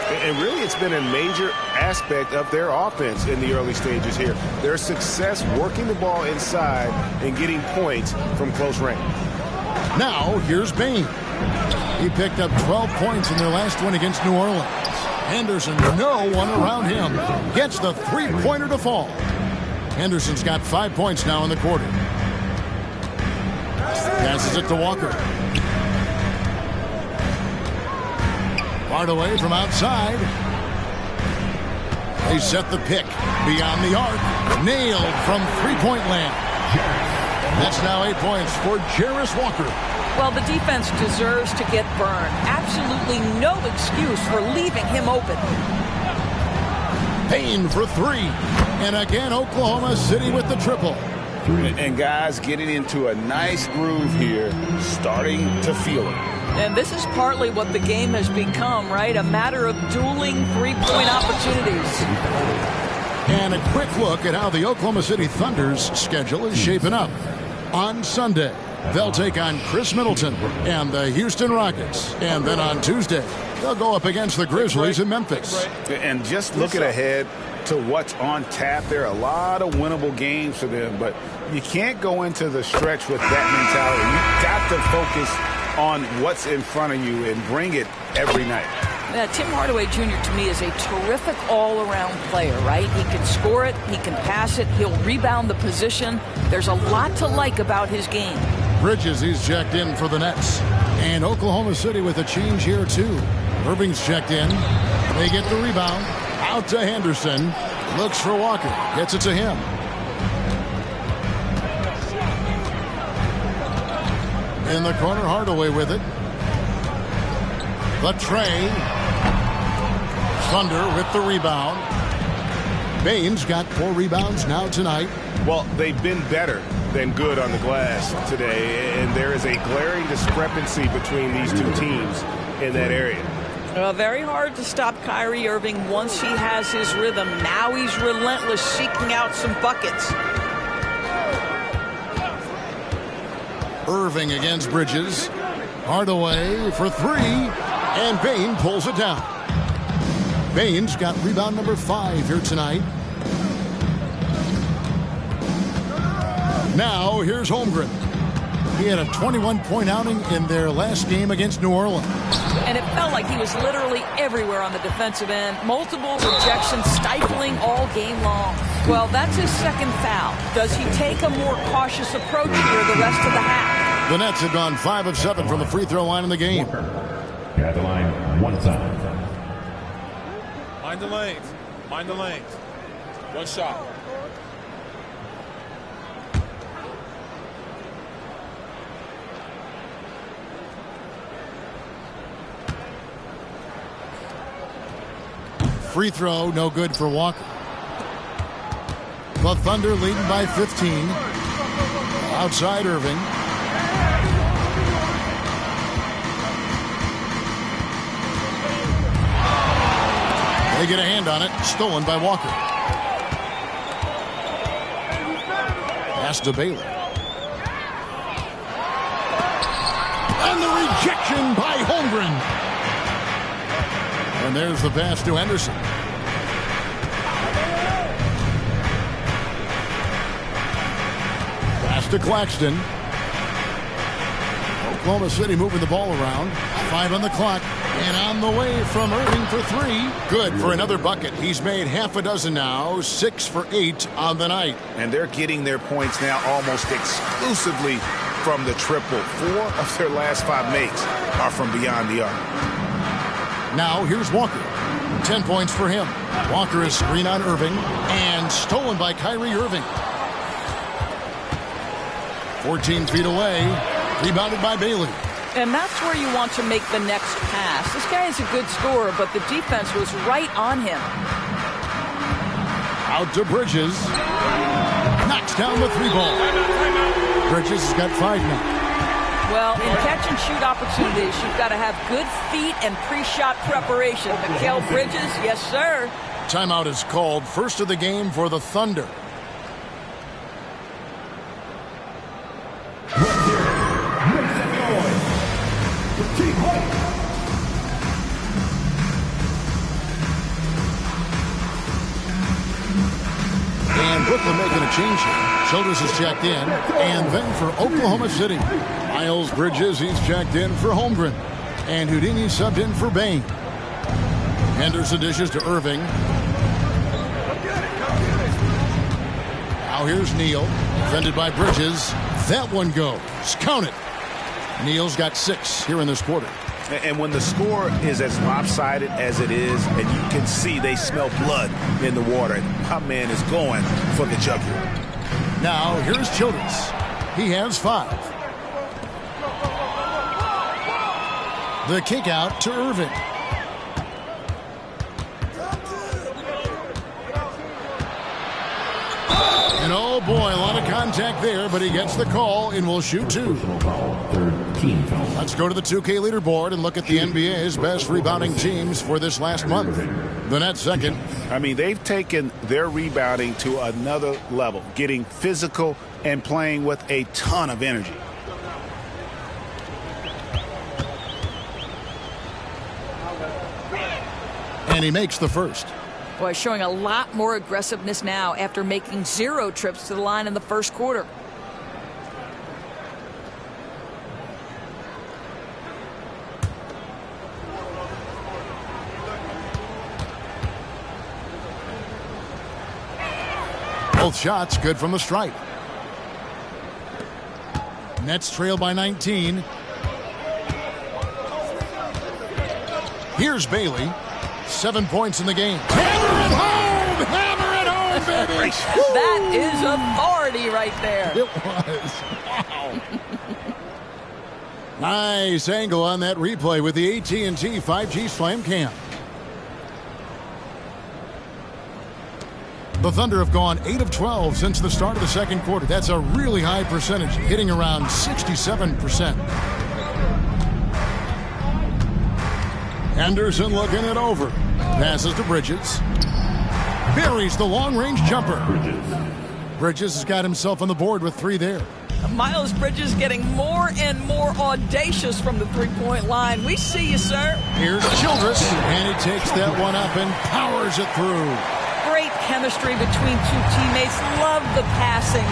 And really, it's been a major aspect of their offense in the early stages here. Their success working the ball inside and getting points from close range. Now, here's Bain. He picked up 12 points in their last one against New Orleans. Henderson, no one around him, gets the three-pointer to fall. Henderson's got 5 points now in the quarter. Passes it to Walker. Hardaway from outside. They set the pick beyond the arc. Nailed from three-point land. That's now 8 points for Jarris Walker. Well, the defense deserves to get burned. Absolutely no excuse for leaving him open. Payne for three. And again, Oklahoma City with the triple. And guys getting into a nice groove here, starting to feel it. And this is partly what the game has become, right? A matter of dueling three-point opportunities. And a quick look at how the Oklahoma City Thunder's schedule is shaping up. On Sunday, they'll take on Chris Middleton and the Houston Rockets. And then on Tuesday, they'll go up against the Grizzlies in Memphis. And just looking ahead to what's on tap, there are a lot of winnable games for them, but you can't go into the stretch with that mentality. You've got to focus on what's in front of you and bring it every night. Tim Hardaway Jr. to me is a terrific all-around player, right? He can score it, he can pass it, he'll rebound the position. There's a lot to like about his game. Bridges, he's checked in for the Nets. And Oklahoma City with a change here, too. Irving's checked in. They get the rebound. Out to Henderson. Looks for Walker. Gets it to him. In the corner, Hardaway with it. The tray. Thunder with the rebound. Bain's got 4 rebounds now tonight. Well, they've been better than good on the glass today, and there is a glaring discrepancy between these two teams in that area. Very hard to stop Kyrie Irving once he has his rhythm. Now he's relentless, seeking out some buckets. Irving against Bridges. Hardaway for 3, and Bain pulls it down. Bain's got rebound number 5 here tonight. Now here's Holmgren. He had a 21-point outing in their last game against New Orleans. And it felt like he was literally everywhere on the defensive end. Multiple rejections, stifling all game long. Well, that's his second foul. Does he take a more cautious approach here the rest of the half? The Nets have gone 5 of 7 from the free throw line in the game. At the line, 1 time. Mind the lanes. Mind the lanes. One shot. Free throw, no good for Walker. The Thunder leading by 15. Outside Irving. They get a hand on it. Stolen by Walker. Pass to Baylor. And the rejection by Holmgren. And there's the pass to Henderson. Pass to Claxton. Oklahoma City moving the ball around. 5 on the clock. And on the way from Irving for three. Good for another bucket. He's made half a dozen now, 6 for 8 on the night. And they're getting their points now almost exclusively from the triple. 4 of their last 5 makes are from beyond the arc. Now here's Walker. 10 points for him. Walker is screen on Irving and stolen by Kyrie Irving. 14 feet away. Rebounded by Bailey. And that's where you want to make the next pass. This guy is a good scorer, but the defense was right on him. Out to Bridges. Knocks down the 3-ball. Bridges has got 5 now. Well, in catch-and-shoot opportunities, you've got to have good feet and pre-shot preparation. Mikal Bridges, yes, sir. Timeout is called. First of the game for the Thunder. And Brooklyn making a change here. Childress is checked in. And then for Oklahoma City, Miles Bridges, he's checked in for Holmgren. And Houdini subbed in for Bain. Henderson dishes to Irving. Now here's Neal. Defended by Bridges. That one goes. Count it. Neal's got 6 here in this quarter. And when the score is as lopsided as it is, and you can see they smell blood in the water, my man is going for the jugular. Now, here's Childress. He has 5. The kick out to Irving. And oh boy, a lot of contact there, but he gets the call and will shoot 2. Let's go to the 2K leaderboard and look at the NBA's best rebounding teams for this last month. The Nets second. I mean, they've taken their rebounding to another level, getting physical and playing with a ton of energy. And he makes the first. Boy, showing a lot more aggressiveness now after making 0 trips to the line in the first quarter. Both shots good from the stripe. Nets trail by 19. Here's Bailey. 7 points in the game. Hammer it home! Hammer it home, baby! That is authority right there. It was. Wow. Nice angle on that replay with the AT&T 5G Slam Cam. The Thunder have gone 8 of 12 since the start of the second quarter. That's a really high percentage, hitting around 67%. Henderson looking it over. Passes to Bridges. Buries the long-range jumper. Bridges has got himself on the board with 3 there. Miles Bridges getting more and more audacious from the three-point line. We see you, sir. Here's Childress, and he takes that one up and powers it through. Great chemistry between 2 teammates. Love the passing.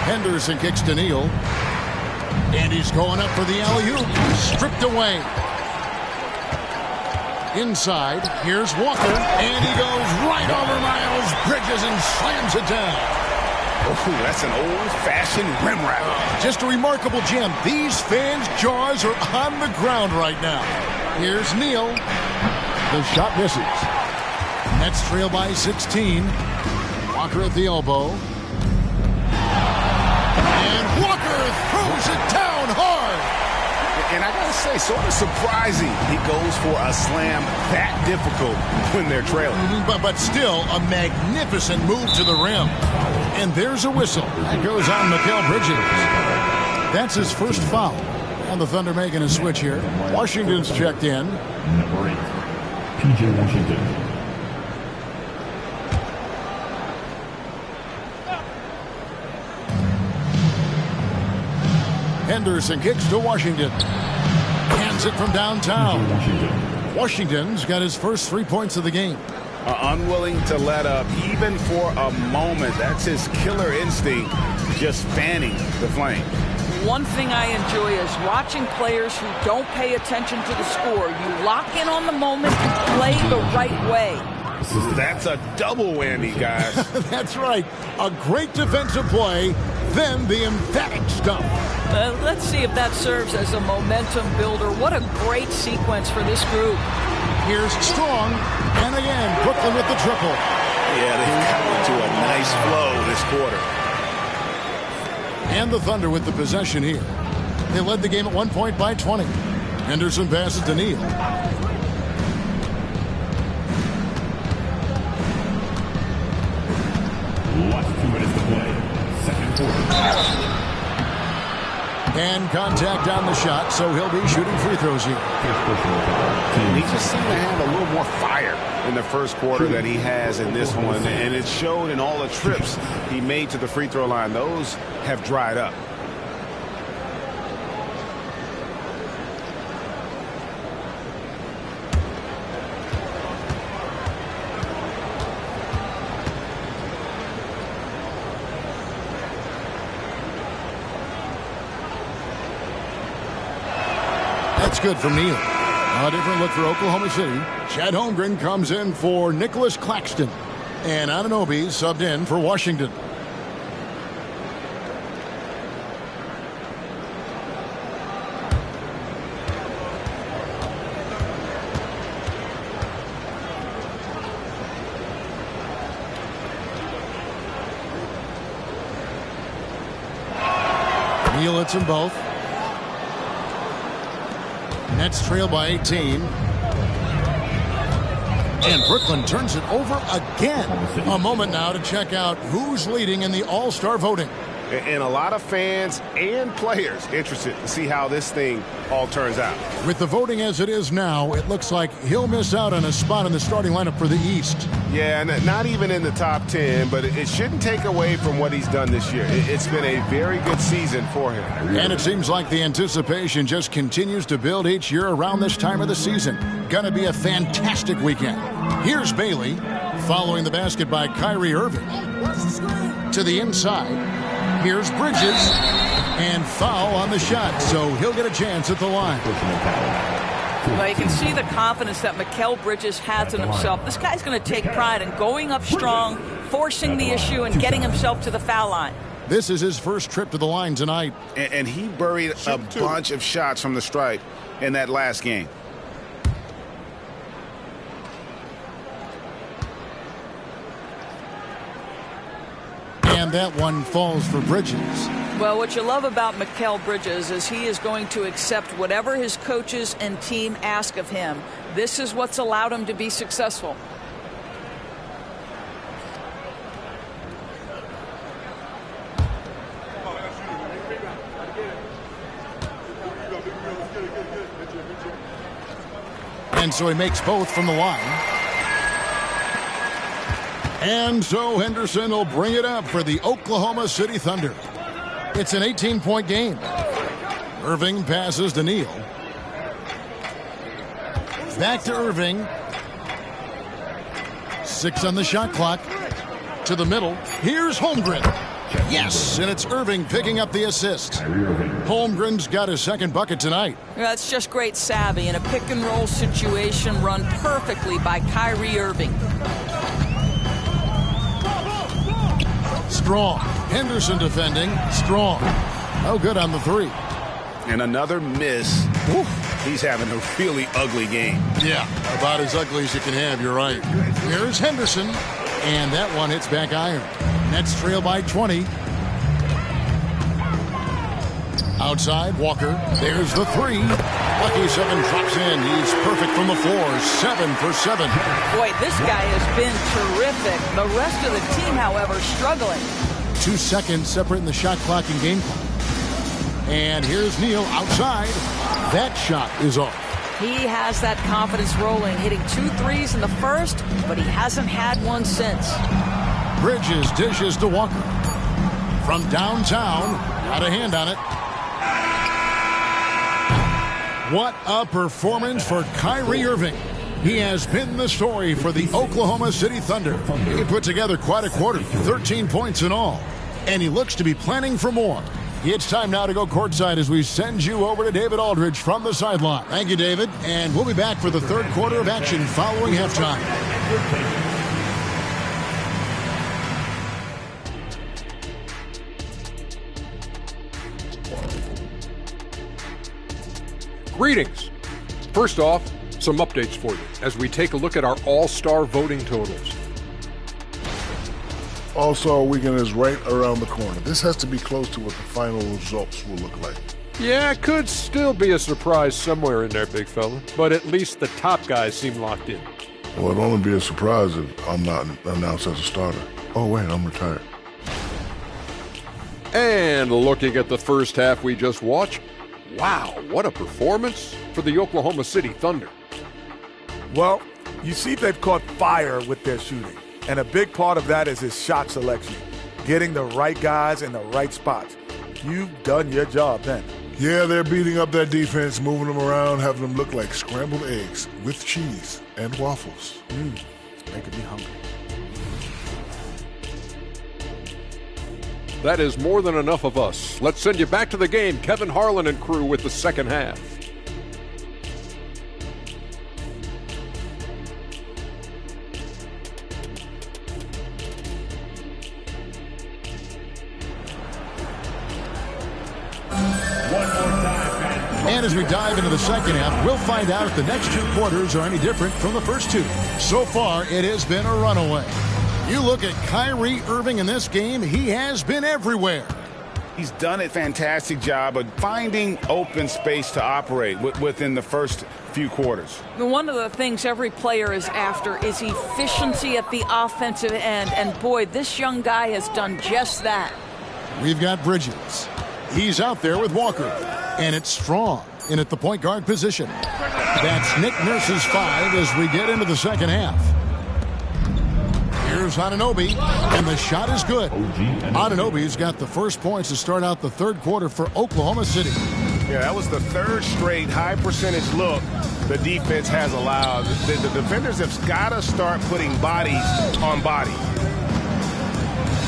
Henderson kicks to Neal. And he's going up for the alley-oop. Stripped away. Inside, here's Walker. And he goes right over Miles Bridges and slams it down. Oh, that's an old-fashioned rim wrap. Just a remarkable gem. These fans' jaws are on the ground right now. Here's Neal. The shot misses. Nets trail by 16. Walker at the elbow. And Walker throws it down hard. And I gotta say, sort of surprising he goes for a slam that difficult when they're trailing. But still, a magnificent move to the rim. And there's a whistle. That goes on Mikal Bridges. That's his first foul. And the Thunder making a switch here. Washington's checked in. Number 8, P.J. Washington. Henderson kicks to Washington. Hands it from downtown. Washington's got his first 3 points of the game. Unwilling to let up, even for a moment. That's his killer instinct, just fanning the flame. one thing I enjoy is watching players who don't pay attention to the score. You lock in on the moment and play the right way. That's a double whammy, guys. That's right. A great defensive play, then the emphatic stuff. Let's see if that serves as a momentum builder. What a great sequence for this group. Here's Strong, and again, Brooklyn with the triple. Yeah, they've gotten into a nice flow this quarter. And the Thunder with the possession here. They led the game at 1 point by 20. Henderson passes to Neal. Last 2 minutes to play. Second quarter. And contact on the shot, so he'll be shooting free throws here. He just seemed to have a little more fire in the first quarter than he has in this one, and it showed in all the trips he made to the free throw line. Those have dried up. That's good from Neal. A different look for Oklahoma City. Chad Holmgren comes in for Nicholas Claxton. And Anunoby subbed in for Washington. Neal hits them both. Nets trail by 18. And Brooklyn turns it over again. A moment now to check out who's leading in the All-Star voting. And a lot of fans and players interested to see how this thing all turns out. With the voting as it is now, it looks like he'll miss out on a spot in the starting lineup for the East. Yeah, not even in the top 10, but it shouldn't take away from what he's done this year. It's been a very good season for him. And it seems like the anticipation just continues to build each year around this time of the season. Gonna be a fantastic weekend. Here's Bailey, following the basket by Kyrie Irving. To the inside. Here's Bridges, and foul on the shot, so he'll get a chance at the line. Well, you can see the confidence that Mikal Bridges has in himself. This guy's going to take pride in going up strong, forcing the issue, and getting himself to the foul line. This is his first trip to the line tonight. And he buried a bunch of shots from the stripe in that last game. And that one falls for Bridges. Well, what you love about Mikal Bridges is he is going to accept whatever his coaches and team ask of him. This is what's allowed him to be successful. And so he makes both from the line. And so Henderson will bring it up for the Oklahoma City Thunder. It's an 18-point game. Irving passes to Neal. Back to Irving. 6 on the shot clock. To the middle. Here's Holmgren. Yes, and it's Irving picking up the assist. Holmgren's got his second bucket tonight. That's just great savvy in a pick-and-roll situation run perfectly by Kyrie Irving. Strong. Henderson defending. Strong. Oh, good on the three. And another miss. Oof. He's having a really ugly game. Yeah, about as ugly as you can have, you're right. Here's Henderson. And that one hits back iron. Nets trail by 20. Outside, Walker. There's the three. Lucky 7 drops in. He's perfect from the floor. 7 for 7. Boy, this guy has been terrific. The rest of the team, however, struggling. 2 seconds separating the shot clock and game clock. And here's Neal outside. That shot is off. He has that confidence rolling, hitting 2 threes in the first, but he hasn't had one since. Bridges dishes to Walker. From downtown, got a hand on it. What a performance for Kyrie Irving. He has been the story for the Oklahoma City Thunder. He put together quite a quarter, 13 points in all. And he looks to be planning for more. It's time now to go courtside as we send you over to David Aldridge from the sideline. Thank you, David. And we'll be back for the third quarter of action following halftime. Greetings. First off, some updates for you as we take a look at our all-star voting totals. All-Star Weekend is right around the corner. This has to be close to what the final results will look like. Yeah, it could still be a surprise somewhere in there, big fella, but at least the top guys seem locked in. Well, it'd only be a surprise if I'm not announced as a starter. Oh, wait, I'm retired. And looking at the first half we just watched, wow, what a performance for the Oklahoma City Thunder. Well, you see they've caught fire with their shooting. And a big part of that is his shot selection, getting the right guys in the right spots. You've done your job then. Yeah, they're beating up that defense, moving them around, having them look like scrambled eggs with cheese and waffles. Making me hungry. That is more than enough of us. Let's send you back to the game, Kevin Harlan and crew with the second half. And as we dive into the second half, we'll find out if the next two quarters are any different from the first two. So far, it has been a runaway. You look at Kyrie Irving in this game, he has been everywhere. He's done a fantastic job of finding open space to operate within the first few quarters. One of the things every player is after is efficiency at the offensive end. And boy, this young guy has done just that. We've got Bridges. He's out there with Walker. And it's Strong in at the point guard position. That's Nick Nurse's 5 as we get into the second half. Here's Anunoby, and the shot is good. Anunoby's got the first points to start out the third quarter for Oklahoma City. Yeah, that was the third straight high percentage look the defense has allowed. The defenders have got to start putting bodies on bodies.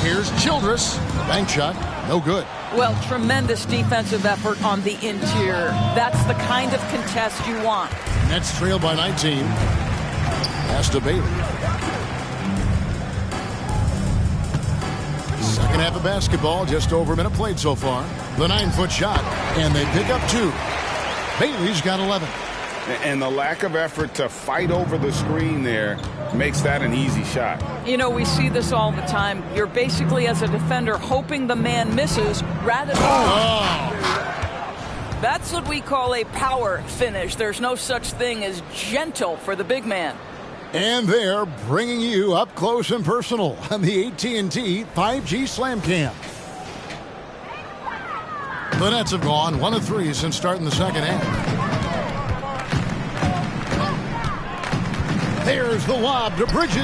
Here's Childress. Bank shot, no good. Well, tremendous defensive effort on the interior. That's the kind of contest you want. Nets trailed by 19. Pass to Bailey. Second half of basketball, just over a minute played so far. The 9-foot shot, and they pick up 2. Bailey's got 11. And the lack of effort to fight over the screen there makes that an easy shot. You know, we see this all the time. You're basically, as a defender, hoping the man misses rather than... That's what we call a power finish. There's no such thing as gentle for the big man. And they're bringing you up close and personal on the AT&T 5G Slam Cam. The Nets have gone 1 of 3 since starting the second half. There's the lob to Bridges.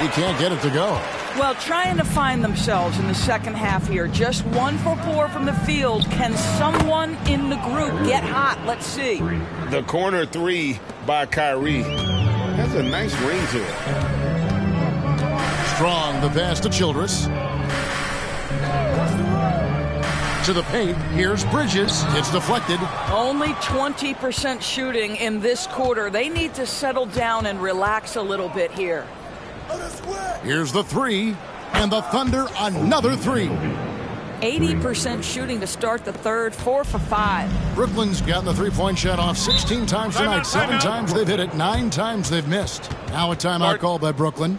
He can't get it to go. Well, trying to find themselves in the second half here. Just 1 for 4 from the field. Can someone in the group get hot? Let's see. The corner 3 by Kyrie has a nice ring to it. Strong, the pass to Childress. To the paint, here's Bridges. It's deflected. Only 20% shooting in this quarter. They need to settle down and relax a little bit here. Here's the 3, and the Thunder another 3. 80% shooting to start the third, 4 for 5. Brooklyn's gotten the three-point shot off 16 times tonight. 7 times they've hit it, 9 times they've missed. Now a timeout called by Brooklyn.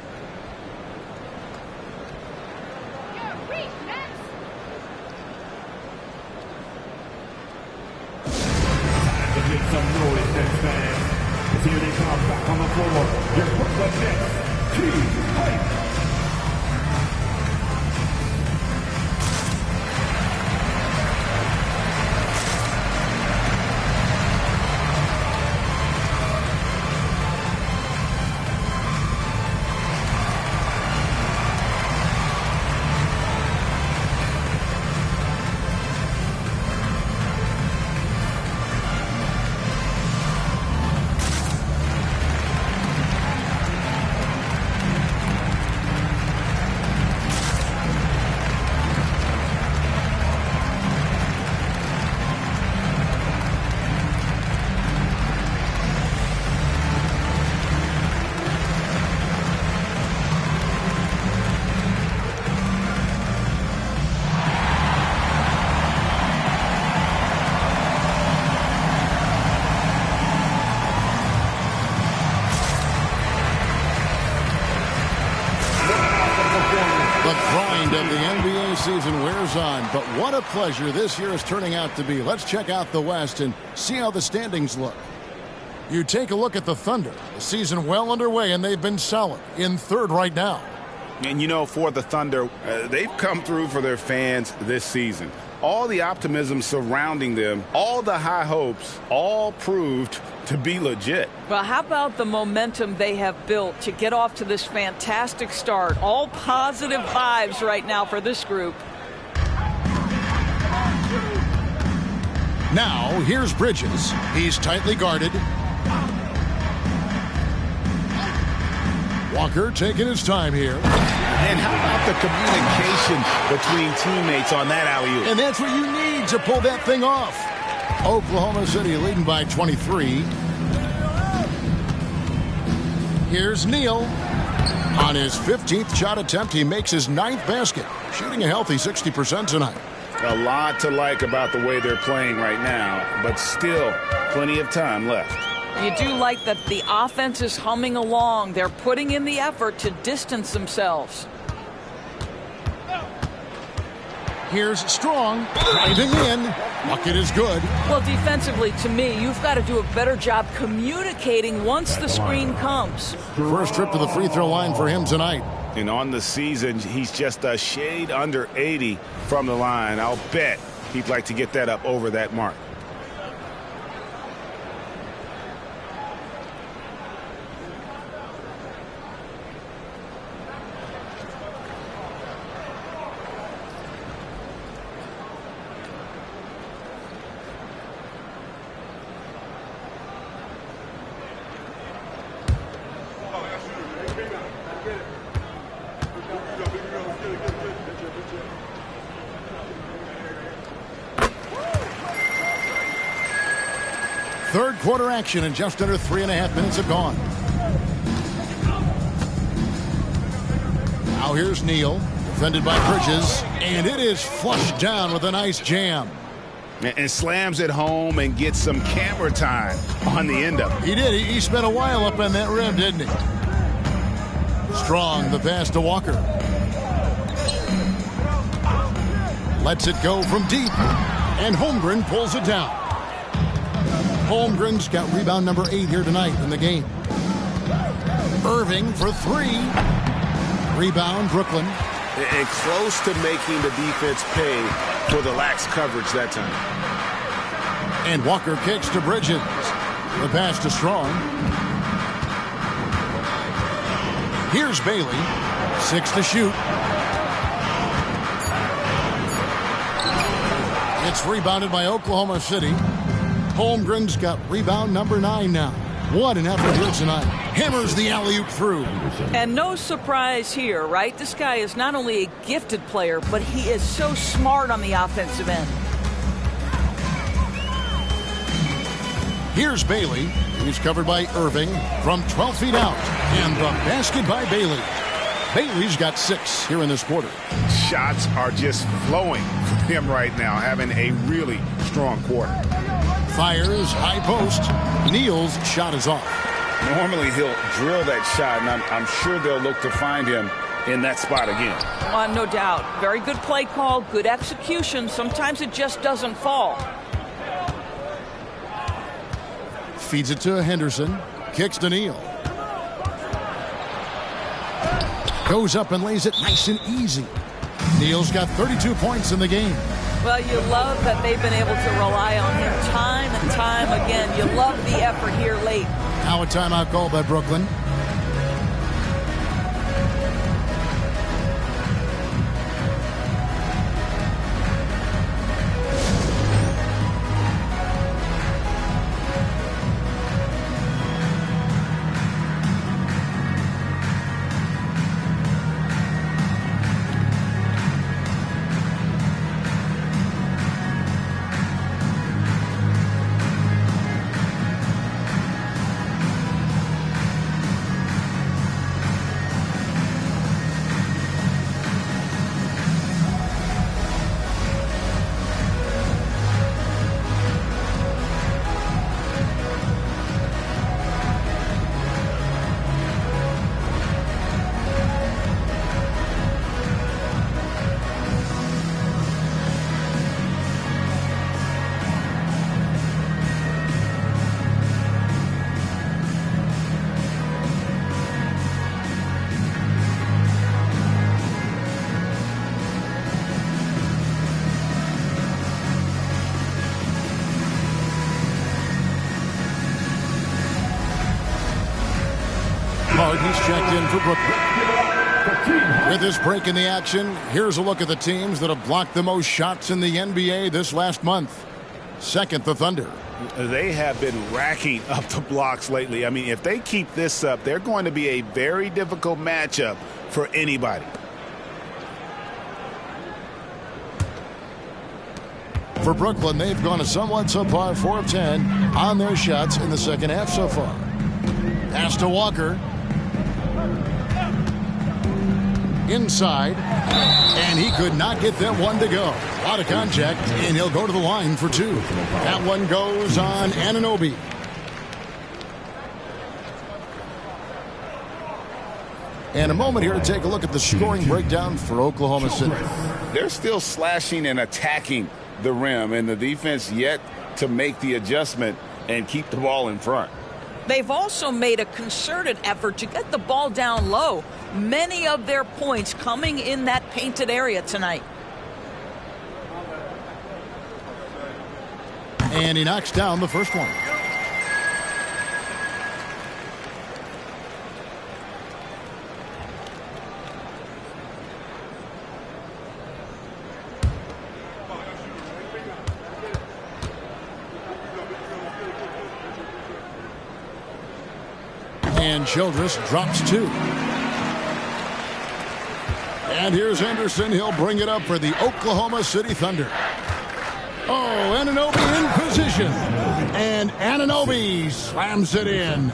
Some noise, Nets fans. Here they come back on the floor. Your Brooklyn Nets, T. The grind of the NBA season wears on, but what a pleasure this year is turning out to be. Let's check out the West and see how the standings look. You take a look at the Thunder. The season well underway, and they've been solid in third right now. And, you know, for the Thunder, they've come through for their fans this season. All the optimism surrounding them, all the high hopes, all proved to be legit. Well, how about the momentum they have built to get off to this fantastic start? All positive vibes right now for this group. Now, here's Bridges. He's tightly guarded. Walker taking his time here. And how about the communication between teammates on that alley-oop? And that's what you need to pull that thing off. Oklahoma City leading by 23. Here's Neal. On his 15th shot attempt, he makes his 9th basket, shooting a healthy 60% tonight. A lot to like about the way they're playing right now, but still plenty of time left. You do like that the offense is humming along. They're putting in the effort to distance themselves. Here's Strong, driving in. Bucket is good. Well, defensively, to me, you've got to do a better job communicating once the screen comes. First trip to the free throw line for him tonight. And on the season, he's just a shade under 80 from the line. I'll bet he'd like to get that up over that mark. Third quarter action, and just under 3.5 minutes have gone. Now here's Neal, defended by Bridges, and it is flushed down with a nice jam. And slams it home and gets some camera time on the end of it. He did. He spent a while up on that rim, didn't he? Strong, the pass to Walker. Lets it go from deep, and Holmgren pulls it down. Holmgren's got rebound number 8 here tonight in the game. Irving for 3. Rebound, Brooklyn. And close to making the defense pay for the lax coverage that time. And Walker kicks to Bridges. The pass to Strong. Here's Bailey. 6 to shoot. It's rebounded by Oklahoma City. Holmgren's got rebound number 9 now. What an effort here tonight. Hammers the alley-oop through. And no surprise here, right? This guy is not only a gifted player, but he is so smart on the offensive end. Here's Bailey. He's covered by Irving from 12 feet out. And the basket by Bailey. Bailey's got 6 here in this quarter. Shots are just flowing for him right now, having a really strong quarter. Fires, high post. Neal's shot is off. Normally he'll drill that shot, and I'm sure they'll look to find him in that spot again. No doubt. Very good play call, good execution. Sometimes it just doesn't fall. Feeds it to Henderson. Kicks to Neal. Goes up and lays it nice and easy. Neal's got 32 points in the game. Well, you love that they've been able to rely on him time and time again. You love the effort here late. Now a timeout call by Brooklyn. He's checked in for Brooklyn. With this break in the action, here's a look at the teams that have blocked the most shots in the NBA this last month. Second, the Thunder. They have been racking up the blocks lately. I mean, if they keep this up, they're going to be a very difficult matchup for anybody. For Brooklyn, they've gone a somewhat subpar 4 of 10 on their shots in the second half so far. Pass to Walker. Inside. And he could not get that one to go. Out of contact, and he'll go to the line for 2. That one goes on Anunoby. And a moment here to take a look at the scoring breakdown for Oklahoma City. They're still slashing and attacking the rim, and the defense yet to make the adjustment and keep the ball in front. They've also made a concerted effort to get the ball down low. Many of their points coming in that painted area tonight. And he knocks down the first one. And Childress drops 2. And here's Henderson. He'll bring it up for the Oklahoma City Thunder. Oh, Anunoby in position. And Anunoby slams it in.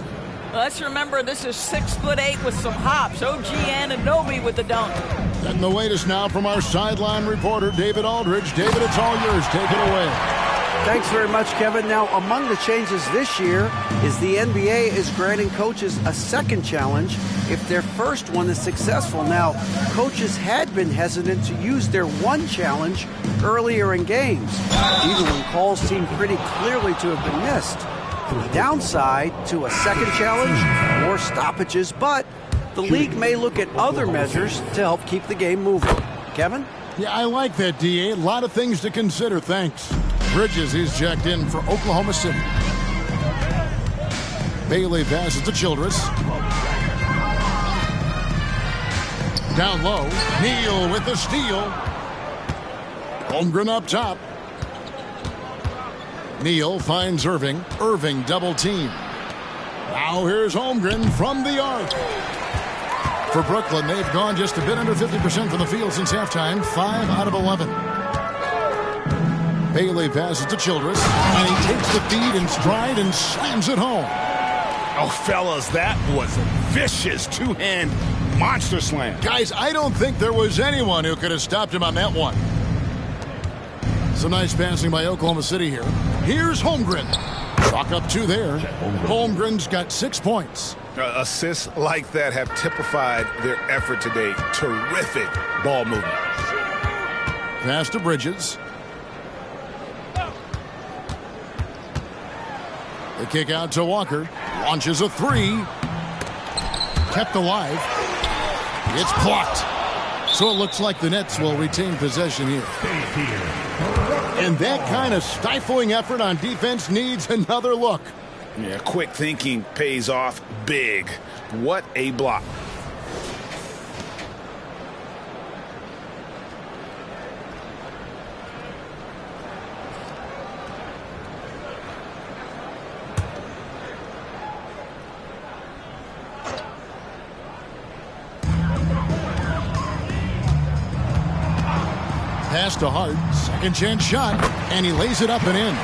Let's remember this is 6'8" with some hops. OG Anunoby with the dunk. And the latest now from our sideline reporter, David Aldridge. David, it's all yours. Take it away. Thanks very much, Kevin. Now, among the changes this year is the NBA is granting coaches a second challenge if their first one is successful. Now, coaches had been hesitant to use their one challenge earlier in games, even when calls seemed pretty clearly to have been missed. The downside to a second challenge, more stoppages, but the league may look at other measures to help keep the game moving. Kevin? Yeah, I like that, D.A. A lot of things to consider. Thanks. Bridges is checked in for Oklahoma City. Bailey passes to Childress. Down low. Neal with the steal. Holmgren up top. Neal finds Irving. Irving double team. Now here's Holmgren from the arc. For Brooklyn, they've gone just a bit under 50% from the field since halftime. 5 out of 11. Bailey passes to Childress, and he takes the feed in stride and slams it home. Oh, fellas, that was a vicious two-hand monster slam. Guys, I don't think there was anyone who could have stopped him on that one. Some nice passing by Oklahoma City here. Here's Holmgren. Chalk up 2 there. Holmgren's got 6 points. Assists like that have typified their effort today. Terrific ball movement. Pass to Bridges. The kick out to Walker. Launches a 3. Kept alive. It's blocked. So it looks like the Nets will retain possession here. And that kind of stifling effort on defense needs another look. Yeah, quick thinking pays off big. What a block. Pass to Hart. Second chance shot. And he lays it up and in.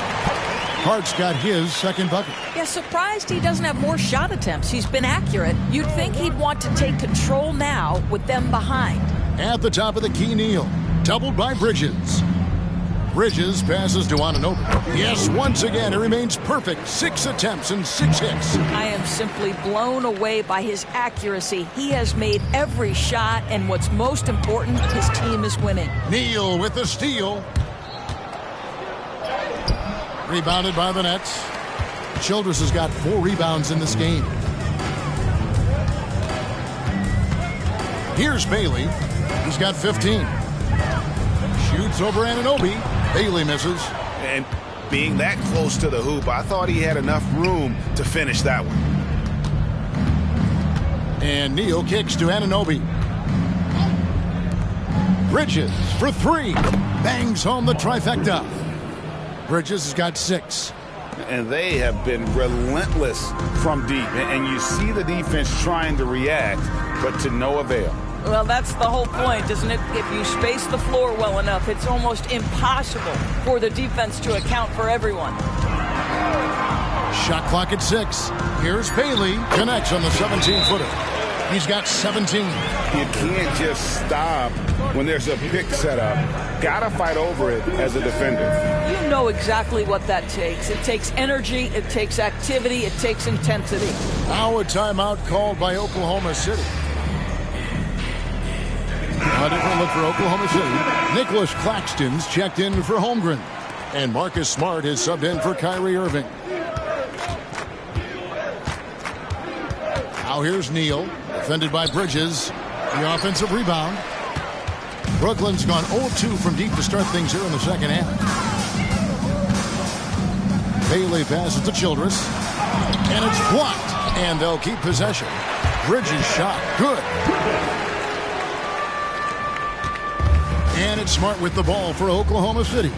Hart's got his second bucket. Yeah, surprised he doesn't have more shot attempts. He's been accurate. You'd think he'd want to take control now with them behind. At the top of the key, Neal. Doubled by Bridges. Bridges passes to Anunoby. Yes, once again, it remains perfect. 6 attempts and 6 hits. I am simply blown away by his accuracy. He has made every shot, and what's most important, his team is winning. Neal with the steal. Rebounded by the Nets. Childress has got 4 rebounds in this game. Here's Bailey. He's got 15. Shoots over Anunoby. Bailey misses. And being that close to the hoop, I thought he had enough room to finish that one. And Neal kicks to Anunoby. Bridges for three. Bangs home the trifecta. Bridges has got 6. And they have been relentless from deep. And you see the defense trying to react, but to no avail. Well, that's the whole point, isn't it? If you space the floor well enough, it's almost impossible for the defense to account for everyone. Shot clock at 6. Here's Bailey. Connects on the 17-footer. He's got 17. You can't just stop when there's a pick set up. Gotta fight over it as a defender. You know exactly what that takes. It takes energy, it takes activity, it takes intensity. Now a timeout called by Oklahoma City. A different look for Oklahoma City. Nicholas Claxton's checked in for Holmgren. And Marcus Smart is subbed in for Kyrie Irving. Now here's Neal. Defended by Bridges. The offensive rebound. Brooklyn's gone 0-2 from deep to start things here in the second half. Bailey passes to Childress. And it's blocked. And they'll keep possession. Bridges shot. Good. And it's Smart with the ball for Oklahoma City.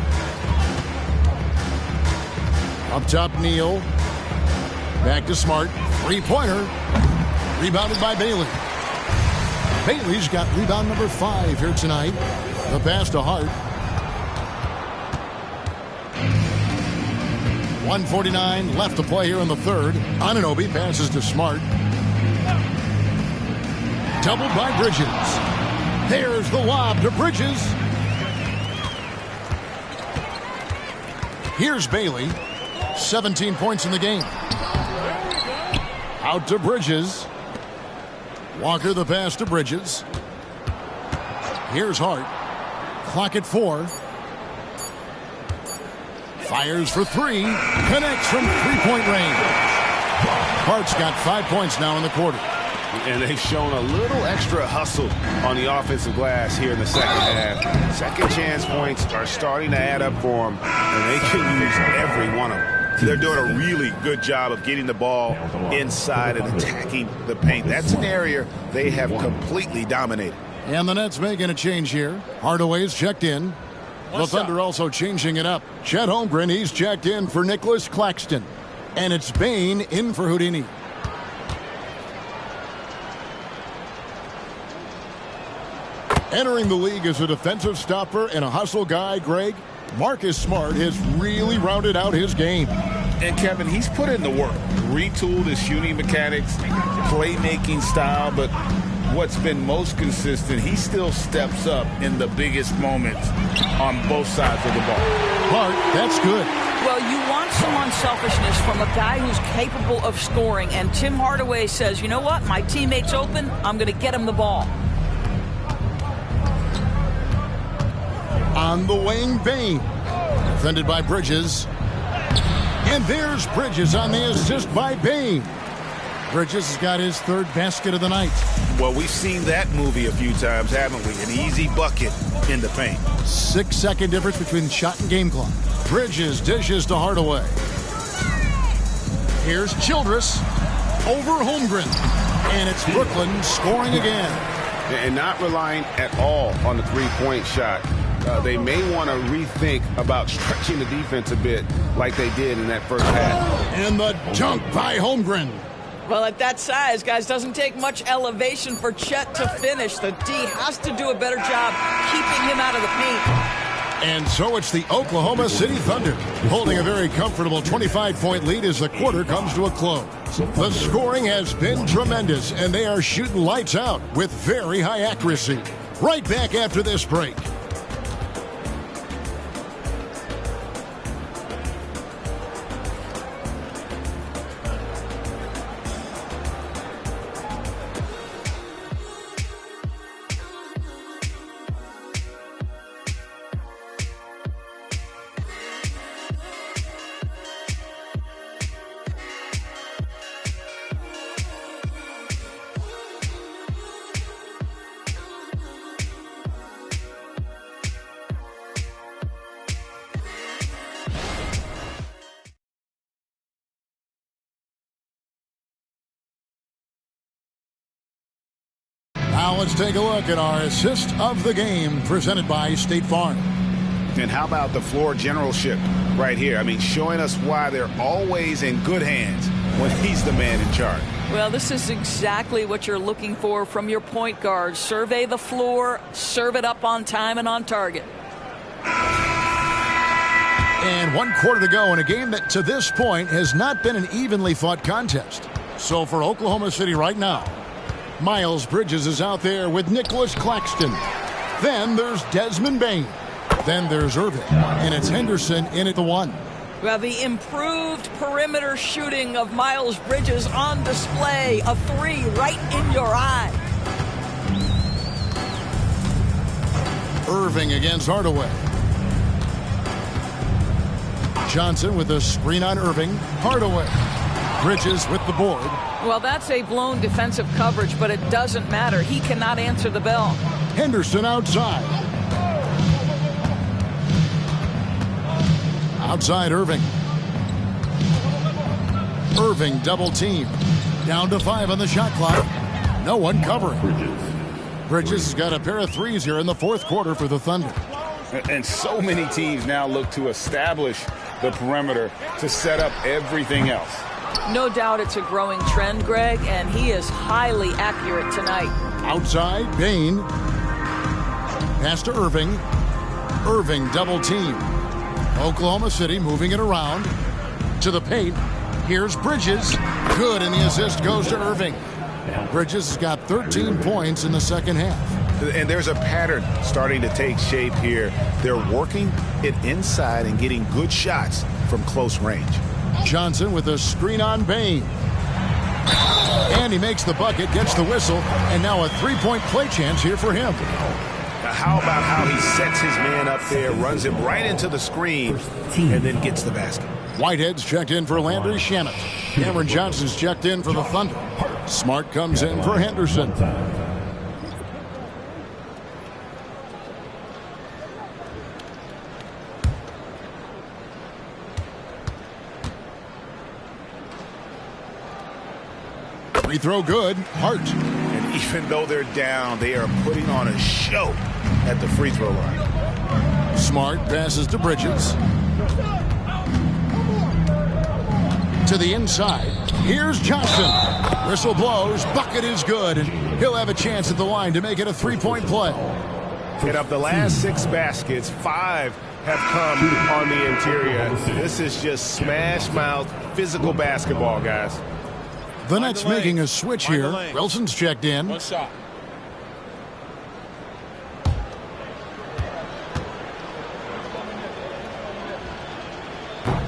Up top, Neal. Back to Smart. Three-pointer. Rebounded by Bailey. Bailey's got rebound number 5 here tonight. The pass to Hart. 1:49 left to play here in the third. Anunoby passes to Smart. Doubled by Bridges. There's the lob to Bridges. Here's Bailey. 17 points in the game. Out to Bridges. Walker the pass to Bridges. Here's Hart. Clock at 4. Fires for 3. Connects from three-point range. Hart's got 5 points now in the quarter. And they've shown a little extra hustle on the offensive glass here in the second half. Second chance points are starting to add up for them, and they can use every one of them. They're doing a really good job of getting the ball inside and attacking the paint. That's an area they have completely dominated. And the Nets making a change here. Hardaway's checked in. The Thunder also changing it up. Chet Holmgren, he's checked in for Nicholas Claxton. And it's Bane in for Houdini. Entering the league as a defensive stopper and a hustle guy, Greg, Marcus Smart has really rounded out his game. And Kevin, he's put in the work. Retooled his shooting mechanics, playmaking style, but what's been most consistent, he still steps up in the biggest moments on both sides of the ball. Bart, that's good. Well, you want some unselfishness from a guy who's capable of scoring, and Tim Hardaway says, you know what, my teammate's open, I'm going to get him the ball. On the wing, Bane. Defended by Bridges. And there's Bridges on the assist by Bane. Bridges has got his 3rd basket of the night. Well, we've seen that movie a few times, haven't we? An easy bucket in the paint. 6-second difference between shot and game clock. Bridges dishes to Hardaway. Here's Childress over Holmgren. And it's Brooklyn scoring again. And not relying at all on the three-point shot. They may want to rethink about stretching the defense a bit like they did in that first half. And the dunk by Holmgren. Well, at that size, guys, doesn't take much elevation for Chet to finish. The D has to do a better job keeping him out of the paint. And so it's the Oklahoma City Thunder holding a very comfortable 25-point lead as the quarter comes to a close. The scoring has been tremendous, and they are shooting lights out with very high accuracy. Right back after this break. Now let's take a look at our assist of the game presented by State Farm. And how about the floor generalship right here? I mean, showing us why they're always in good hands when he's the man in charge. Well, this is exactly what you're looking for from your point guard. Survey the floor, serve it up on time and on target. And 1 quarter to go in a game that to this point has not been an evenly fought contest. So for Oklahoma City right now, Miles Bridges is out there with Nicholas Claxton. Then there's Desmond Bain. Then there's Irving. And it's Henderson in at the 1. Well, the improved perimeter shooting of Miles Bridges on display. A 3 right in your eye. Irving against Hardaway. Johnson with a screen on Irving. Hardaway. Bridges with the board. Well, that's a blown defensive coverage, but it doesn't matter. He cannot answer the bell. Henderson outside. Outside Irving. Irving double team. Down to 5 on the shot clock. No one covering. Bridges has got a pair of threes here in the 4th quarter for the Thunder. And so many teams now look to establish the perimeter to set up everything else. No doubt it's a growing trend, Greg, and he is highly accurate tonight. Outside, Bain. Pass to Irving. Irving double team. Oklahoma City moving it around to the paint. Here's Bridges. Good, and the assist goes to Irving. Bridges has got 13 points in the second half. And there's a pattern starting to take shape here. They're working it inside and getting good shots from close range. Johnson with a screen on Bain. And he makes the bucket, gets the whistle, and now a three-point play chance here for him. Now how about how he sets his man up there, runs him right into the screen, and then gets the basket. Whitehead's checked in for Landry Shamet. Cameron Johnson's checked in for the Thunder. Smart comes in for Henderson. Free throw good. Hart. And even though they're down, they are putting on a show at the free throw line. Smart passes to Bridges. To the inside. Here's Johnson. Whistle blows. Bucket is good. And he'll have a chance at the line to make it a three-point play. And of the last 6 baskets, 5 have come on the interior. This is just smash-mouth physical basketball, guys. The Nets making a switch here. Wilson's checked in. One shot.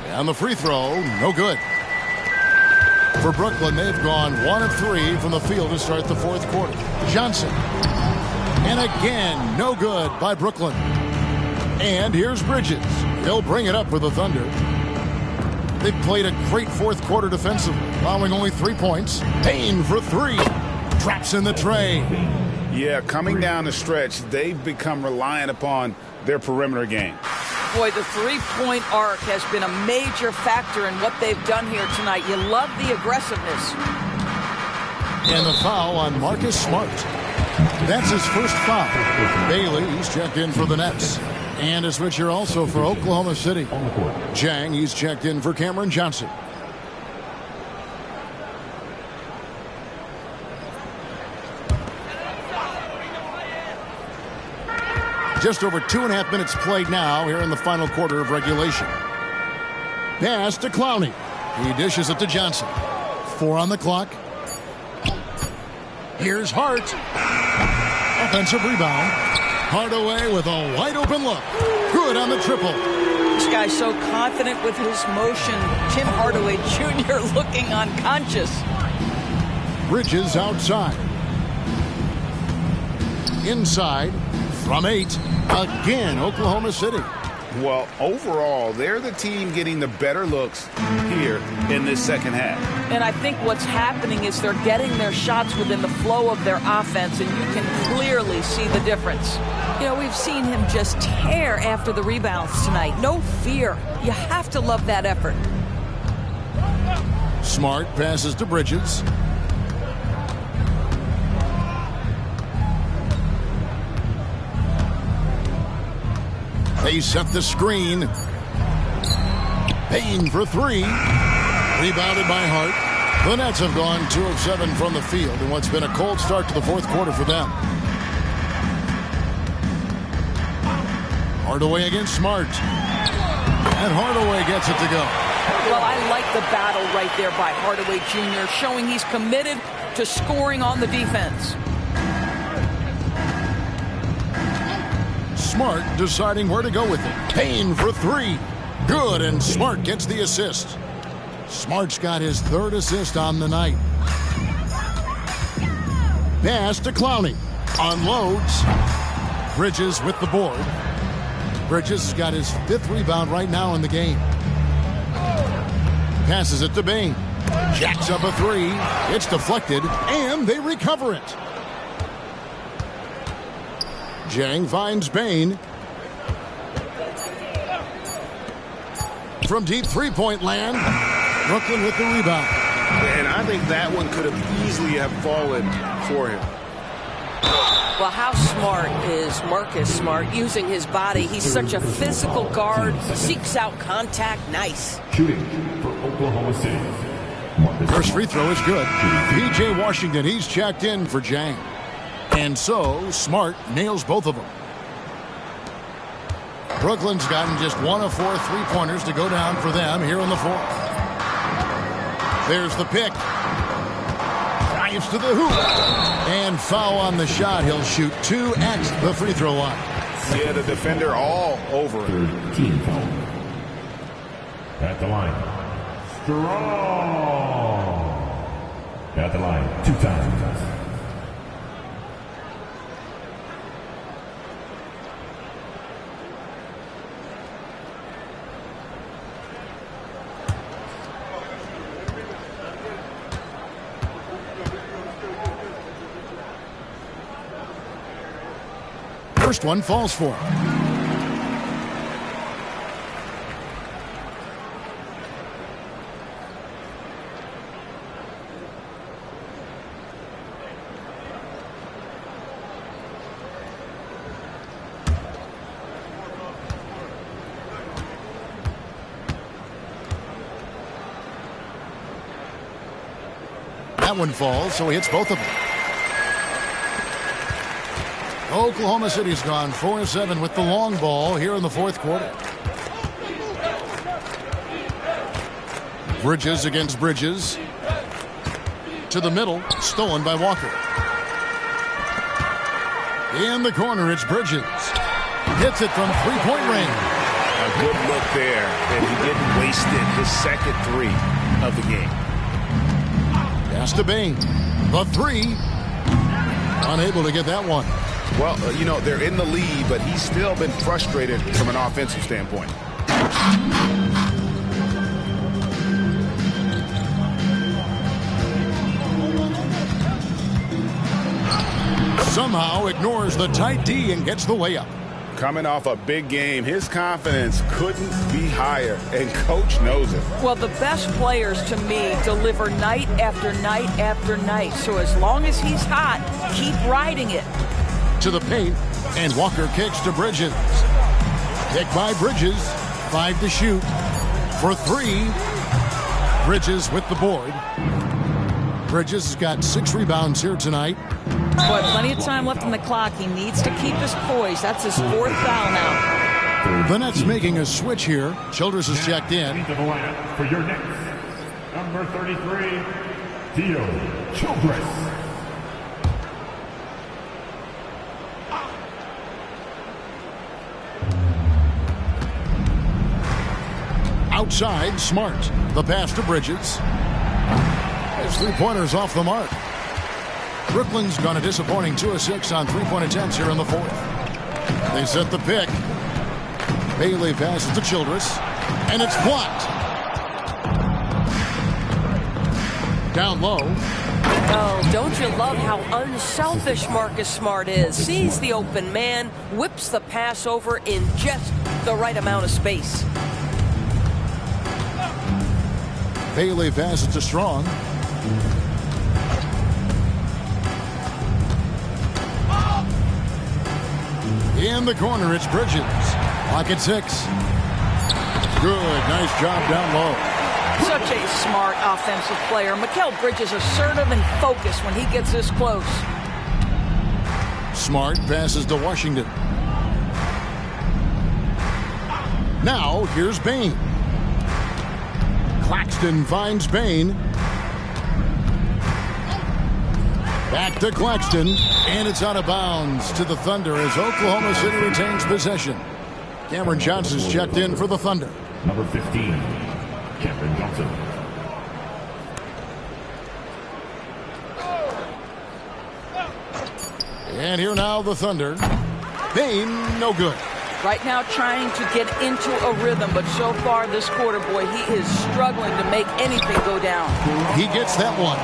And the free throw, no good. For Brooklyn, they've gone 1 of 3 from the field to start the 4th quarter. Johnson. And again, no good by Brooklyn. And here's Bridges. He'll bring it up for the Thunder. They've played a great 4th quarter defensively, allowing only 3 points. Payne for 3. Traps in the tray. Yeah, coming down the stretch, they've become reliant upon their perimeter game. Boy, the three-point arc has been a major factor in what they've done here tonight. You love the aggressiveness. And the foul on Marcus Smart. That's his first foul. Bailey, he's checked in for the Nets. And a switch here also for Oklahoma City. Jang, he's checked in for Cameron Johnson. Just over 2.5 minutes played now here in the final quarter of regulation. Pass to Clowney. He dishes it to Johnson. 4 on the clock. Here's Hart. Offensive rebound. Hardaway with a wide open look. Good on the triple. This guy's so confident with his motion. Tim Hardaway Jr. looking unconscious. Bridges outside. Inside. From 8, again, Oklahoma City. Well, overall, they're the team getting the better looks here in this second half. And I think what's happening is they're getting their shots within the flow of their offense, and you can clearly see the difference. You know, we've seen him just tear after the rebounds tonight. No fear. You have to love that effort. Smart passes to Bridges. They set the screen. Payne for three. Rebounded by Hart. The Nets have gone 2 of 7 from the field in what's been a cold start to the fourth quarter for them. Hardaway against Smart. And Hardaway gets it to go. Well, I like the battle right there by Hardaway Jr., showing he's committed to scoring on the defense. Smart deciding where to go with it. Payne for three. Good, and Smart gets the assist. Smart's got his 3rd assist on the night. Pass to Clowney. Unloads. Bridges with the board. Bridges has got his 5th rebound right now in the game. Passes it to Bane. Jacks up a three. It's deflected, and they recover it. Jang finds Bane. From deep three-point land, Brooklyn with the rebound. And I think that one could have easily have fallen for him. Well, how smart is Marcus Smart using his body? He's such a physical guard, seeks out contact. Nice. Shooting for Oklahoma City. First free throw is good. P.J. Washington, he's checked in for Jang. And so, Smart nails both of them. Brooklyn's gotten just 1 of 4 3-pointers to go down for them here in the fourth. There's the pick. Drives to the hoop. And foul on the shot. He'll shoot 2 at the free throw line. Yeah, the defender all over him. 13 foul. At the line. Strong. At the line. 2 times. First one falls for him. That one falls, so he hits both of them. Oklahoma City's gone 4 of 7 with the long ball here in the fourth quarter. Bridges against Bridges. To the middle, stolen by Walker. In the corner, it's Bridges. Hits it from three-point range. A good look there, and he didn't waste it. His second 3 of the game. Pass to Bane. The 3. Unable to get that one. Well, you know, they're in the lead, but he's still been frustrated from an offensive standpoint. Somehow ignores the tight D and gets the layup. Coming off a big game, his confidence couldn't be higher, and coach knows it. Well, the best players, to me, deliver night after night after night. So as long as he's hot, keep riding it. To the paint, and Walker kicks to Bridges. Picked by Bridges. 5 to shoot. For 3. Bridges with the board. Bridges has got 6 rebounds here tonight. But plenty of time left on the clock. He needs to keep his poise. That's his 4th foul now. The Nets making a switch here. Childress is checked in. Into the lineup for your Nets. Number 33, Dio Childress. Outside, Smart. The pass to Bridges. His 3-pointers off the mark. Brooklyn's gone a disappointing 2 of 6 on 3-point attempts here in the fourth. They set the pick. Bailey passes to Childress, and it's blocked. Down low. Oh, don't you love how unselfish Marcus Smart is? Sees the open man, whips the pass over in just the right amount of space. Bailey passes to Strong. In the corner, it's Bridges. Clock at 6. Good. Nice job down low. Such a smart offensive player. Mikal Bridges assertive and focused when he gets this close. Smart passes to Washington. Now, here's Bain. Claxton finds Bain. Back to Claxton, and it's out of bounds to the Thunder as Oklahoma City retains possession. Cameron Johnson's checked in for the Thunder. Number 15, Cameron Johnson. And here now the Thunder. Bain, no good. Right now trying to get into a rhythm, but so far this quarter, boy, he is struggling to make anything go down. He gets that one.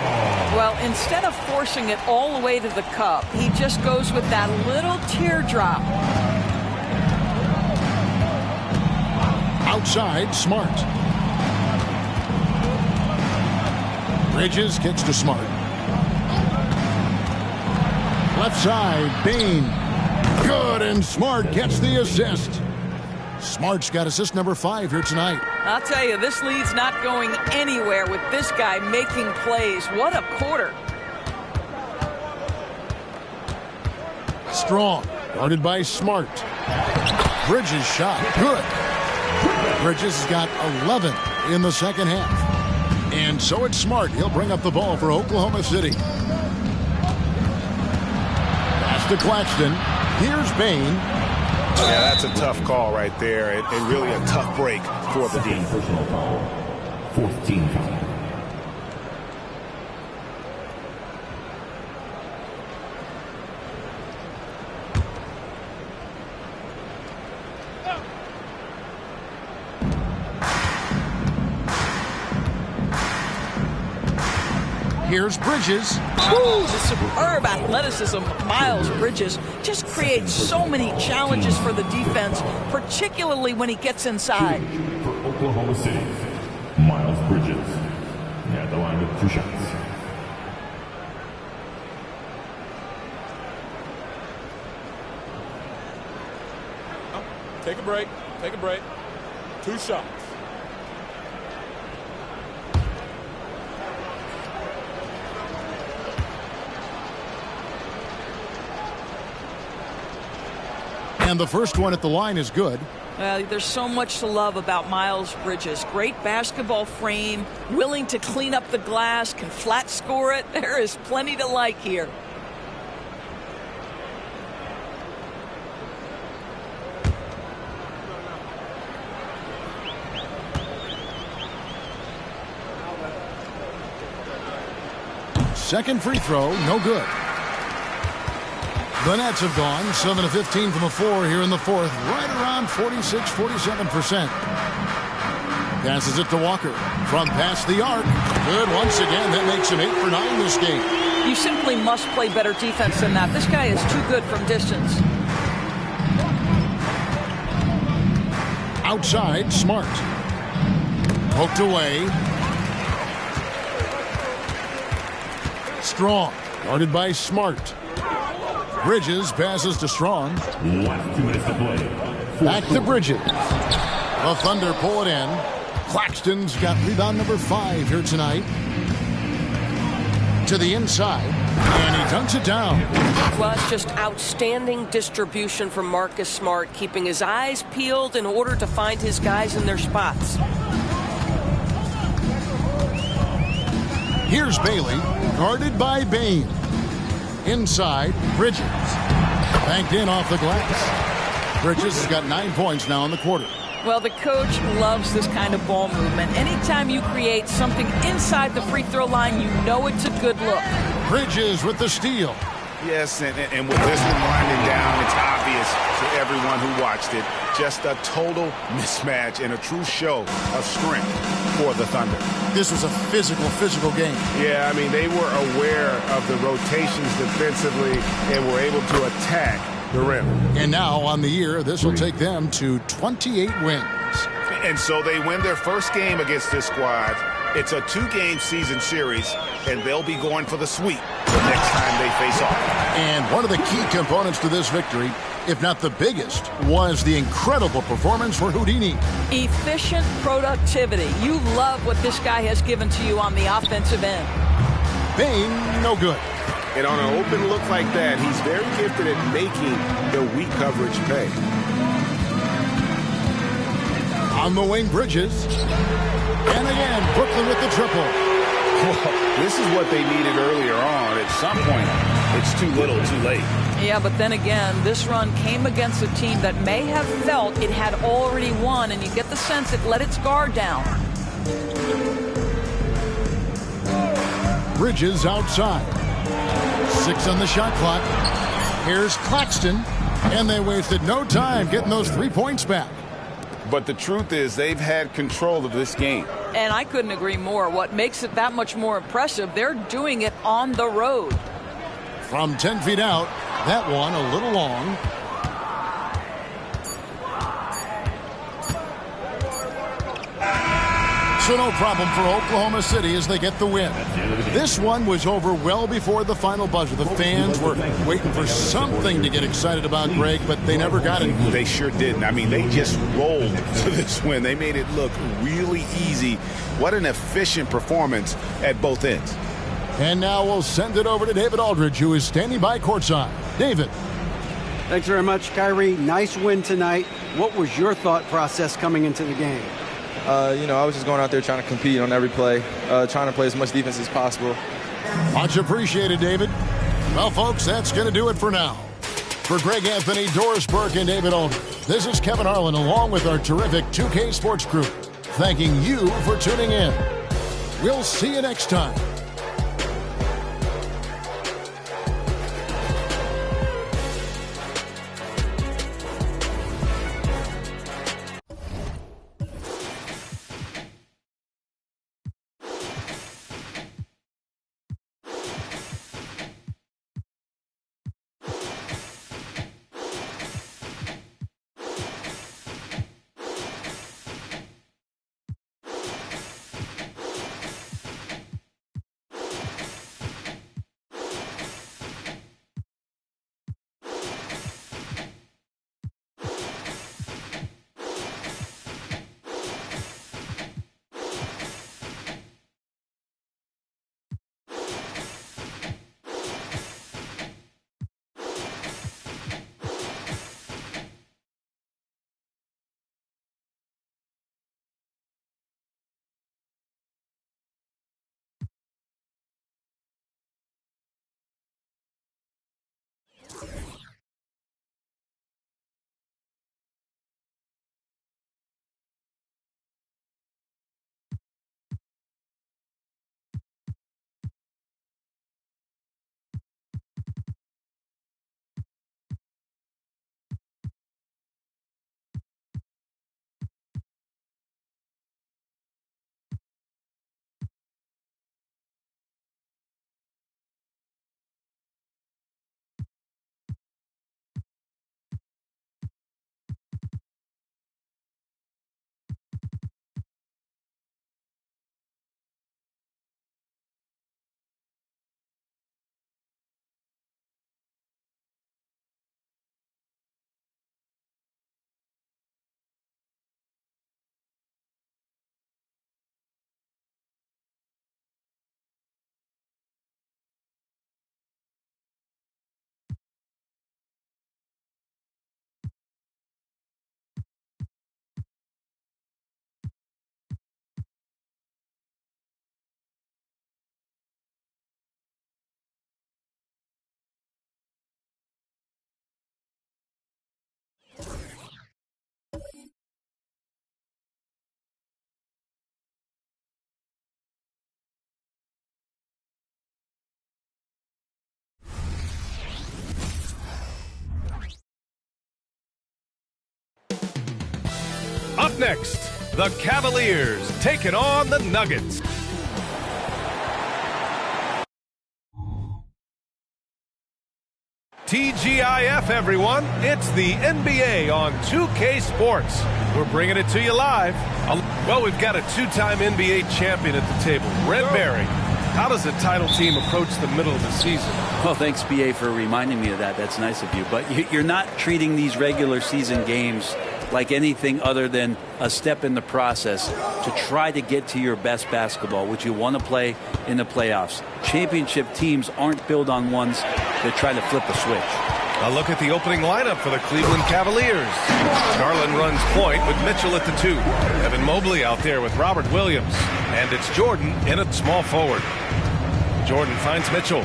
Well, instead of forcing it all the way to the cup, he just goes with that little teardrop. Outside, Smart. Bridges kicks to Smart. Left side, Bain. Good, and Smart gets the assist. Smart's got assist number 5 here tonight. I'll tell you, this lead's not going anywhere with this guy making plays. What a quarter. Strong, guarded by Smart. Bridges shot, good. Bridges has got 11 in the second half. And so it's Smart. He'll bring up the ball for Oklahoma City. Pass to Claxton. Here's Bain. Yeah, that's a tough call right there, and really a tough break for the team. Personal foul. 14 foul. Here's Bridges. Ooh, the superb athleticism of Miles Bridges just creates so many challenges for the defense, particularly when he gets inside. For Oklahoma City, Miles Bridges at the line with 2 shots. Take a break. Take a break. 2 shots. And the first one at the line is good. There's so much to love about Miles Bridges. Great basketball frame, willing to clean up the glass, can flat score it. There is plenty to like here. Second free throw, no good. The Nets have gone 7 of 15 from the floor here in the fourth, right around 46-47%. Passes it to Walker from past the arc. Good once again. That makes him 8 for 9 this game. You simply must play better defense than that. This guy is too good from distance. Outside, Smart. Poked away. Strong, guarded by Smart. Bridges passes to Strong. Last 2 minutes to play. Back to Bridges. The Thunder pull it in. Claxton's got rebound number 5 here tonight. To the inside, and he dunks it down. Well, it's just outstanding distribution from Marcus Smart, keeping his eyes peeled in order to find his guys in their spots. Here's Bailey, guarded by Bain. Inside, Bridges. Banked in off the glass. Bridges has got 9 points now in the quarter. Well, the coach loves this kind of ball movement. Anytime you create something inside the free throw line, you know it's a good look. Bridges with the steal. Yes, and with this one winding down, it's obvious to everyone who watched it. Just a total mismatch and a true show of strength for the Thunder. This was a physical game. Yeah, I mean, they were aware of the rotations defensively and were able to attack the rim. And now on the year, this will take them to 28 wins. And so they win their first game against this squad. It's a 2-game season series, and they'll be going for the sweep the next time they face off. And one of the key components to this victory, if not the biggest, was the incredible performance for Houdini. Efficient productivity. You love what this guy has given to you on the offensive end. Bain, no good. And on an open look like that, he's very gifted at making the weak coverage pay. On the wing, Bridges. And again, Brooklyn with the triple. Well, this is what they needed earlier on. At some point, it's too little, too late. Yeah, but then again, this run came against a team that may have felt it had already won, and you get the sense it let its guard down. Bridges outside. 6 on the shot clock. Here's Claxton. And they wasted no time getting those 3 points back. But the truth is they've had control of this game. And I couldn't agree more. What makes it that much more impressive, they're doing it on the road. From 10 feet out, that one a little long. So no problem for Oklahoma City as they get the win. This one was over well before the final buzzer. The fans were waiting for something to get excited about, Greg, but they never got it. They sure didn't. I mean, they just rolled to this win. They made it look really easy. What an efficient performance at both ends. And now we'll send it over to David Aldridge, who is standing by courtside. David. Thanks very much, Kyrie. Nice win tonight. What was your thought process coming into the game? I was just going out there trying to compete on every play, trying to play as much defense as possible. Much appreciated, David. Well, folks, that's going to do it for now. For Greg Anthony, Doris Burke, and David Aldridge, this is Kevin Harlan along with our terrific 2K Sports crew, thanking you for tuning in. We'll see you next time. Up next, the Cavaliers taking on the Nuggets. TGIF, everyone. It's the NBA on 2K Sports. We're bringing it to you live. Well, we've got a two-time NBA champion at the table, Brent Barry. How does a title team approach the middle of the season? Well, thanks, BA, for reminding me of that. That's nice of you. But you're not treating these regular season games like anything other than a step in the process to try to get to your best basketball, which you want to play in the playoffs. Championship teams aren't built on ones that try to flip a switch. A look at the opening lineup for the Cleveland Cavaliers. Garland runs point with Mitchell at the 2. Evan Mobley out there with Robert Williams. And it's Jordan in at small forward. Jordan finds Mitchell.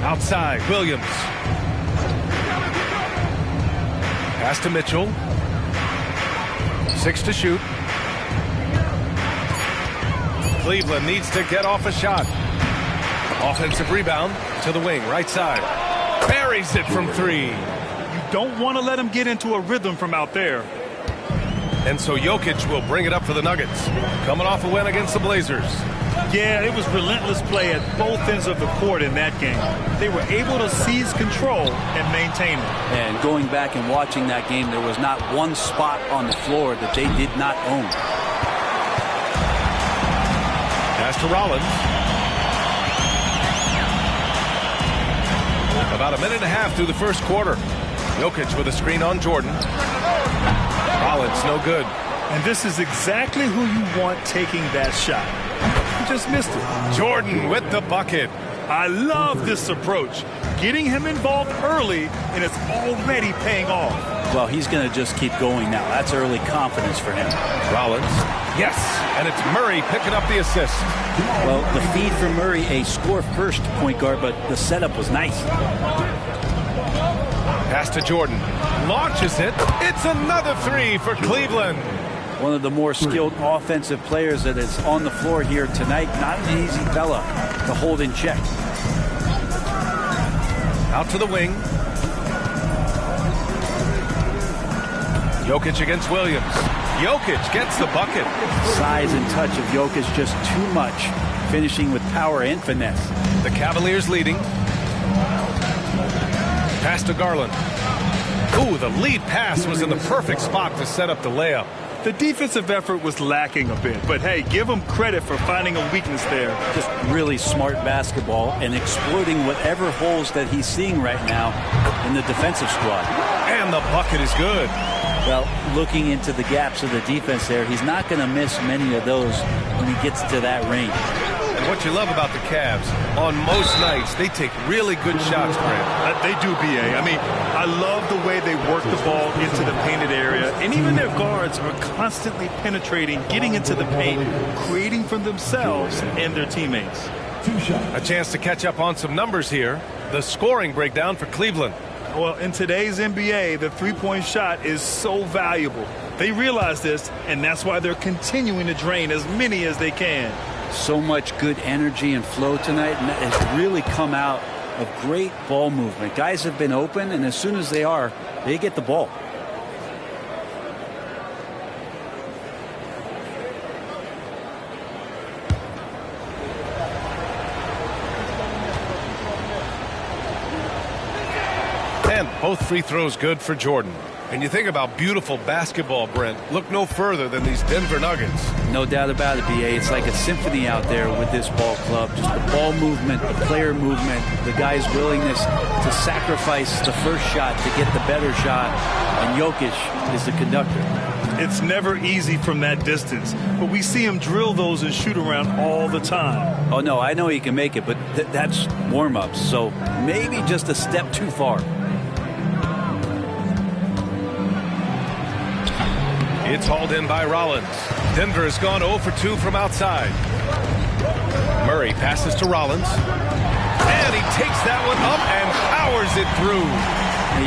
Outside, Williams. Pass to Mitchell. 6 to shoot. Cleveland needs to get off a shot. Offensive rebound to the wing, right side. Buries it from 3. You don't want to let him get into a rhythm from out there. And so Jokic will bring it up for the Nuggets. Coming off a win against the Blazers. Yeah, it was relentless play at both ends of the court in that game. They were able to seize control and maintain it. And going back and watching that game, there was not one spot on the floor that they did not own. Pass to Rollins. About a minute and a half through the first quarter. Jokic with a screen on Jordan. Rollins, no good. And this is exactly who you want taking that shot. He just missed it. Jordan with the bucket. I love this approach. Getting him involved early, and it's already paying off. Well, he's going to just keep going now. That's early confidence for him. Rollins. Yes, and it's Murray picking up the assist. Well, the feed for Murray, a score-first point guard, but the setup was nice. Pass to Jordan. Launches it. It's another 3 for Cleveland. One of the more skilled offensive players that is on the floor here tonight. Not an easy fella to hold in check. Out to the wing. Jokic against Williams. Jokic gets the bucket. Size and touch of Jokic just too much. Finishing with power and finesse. The Cavaliers leading. Pass to Garland. Ooh, the lead pass was in the perfect spot to set up the layup. The defensive effort was lacking a bit, but hey, give him credit for finding a weakness there. Just really smart basketball and exploiting whatever holes that he's seeing right now in the defensive squad. And the bucket is good. Well, looking into the gaps of the defense there, he's not going to miss many of those when he gets to that range. And what you love about the Cavs, on most nights, they take really good shots, Grant. They do, BA. I mean, I love the way they work the ball into the painted area. And even their guards are constantly penetrating, getting into the paint, creating for themselves and their teammates. A chance to catch up on some numbers here. The scoring breakdown for Cleveland. Well, in today's NBA, the three-point shot is so valuable. They realize this, and that's why they're continuing to drain as many as they can. So much good energy and flow tonight, and that has really come out of great ball movement. Guys have been open, and as soon as they are, they get the ball. And both free throws good for Jordan. And you think about beautiful basketball, Brent, look no further than these Denver Nuggets. No doubt about it, BA. It's like a symphony out there with this ball club. Just the ball movement, the player movement, the guy's willingness to sacrifice the first shot to get the better shot. And Jokic is the conductor. It's never easy from that distance, but we see him drill those and shoot around all the time. Oh, no, I know he can make it, but that's warm-ups, so maybe just a step too far. It's hauled in by Rollins. Denver has gone 0 for 2 from outside. Murray passes to Rollins. And he takes that one up and powers it through.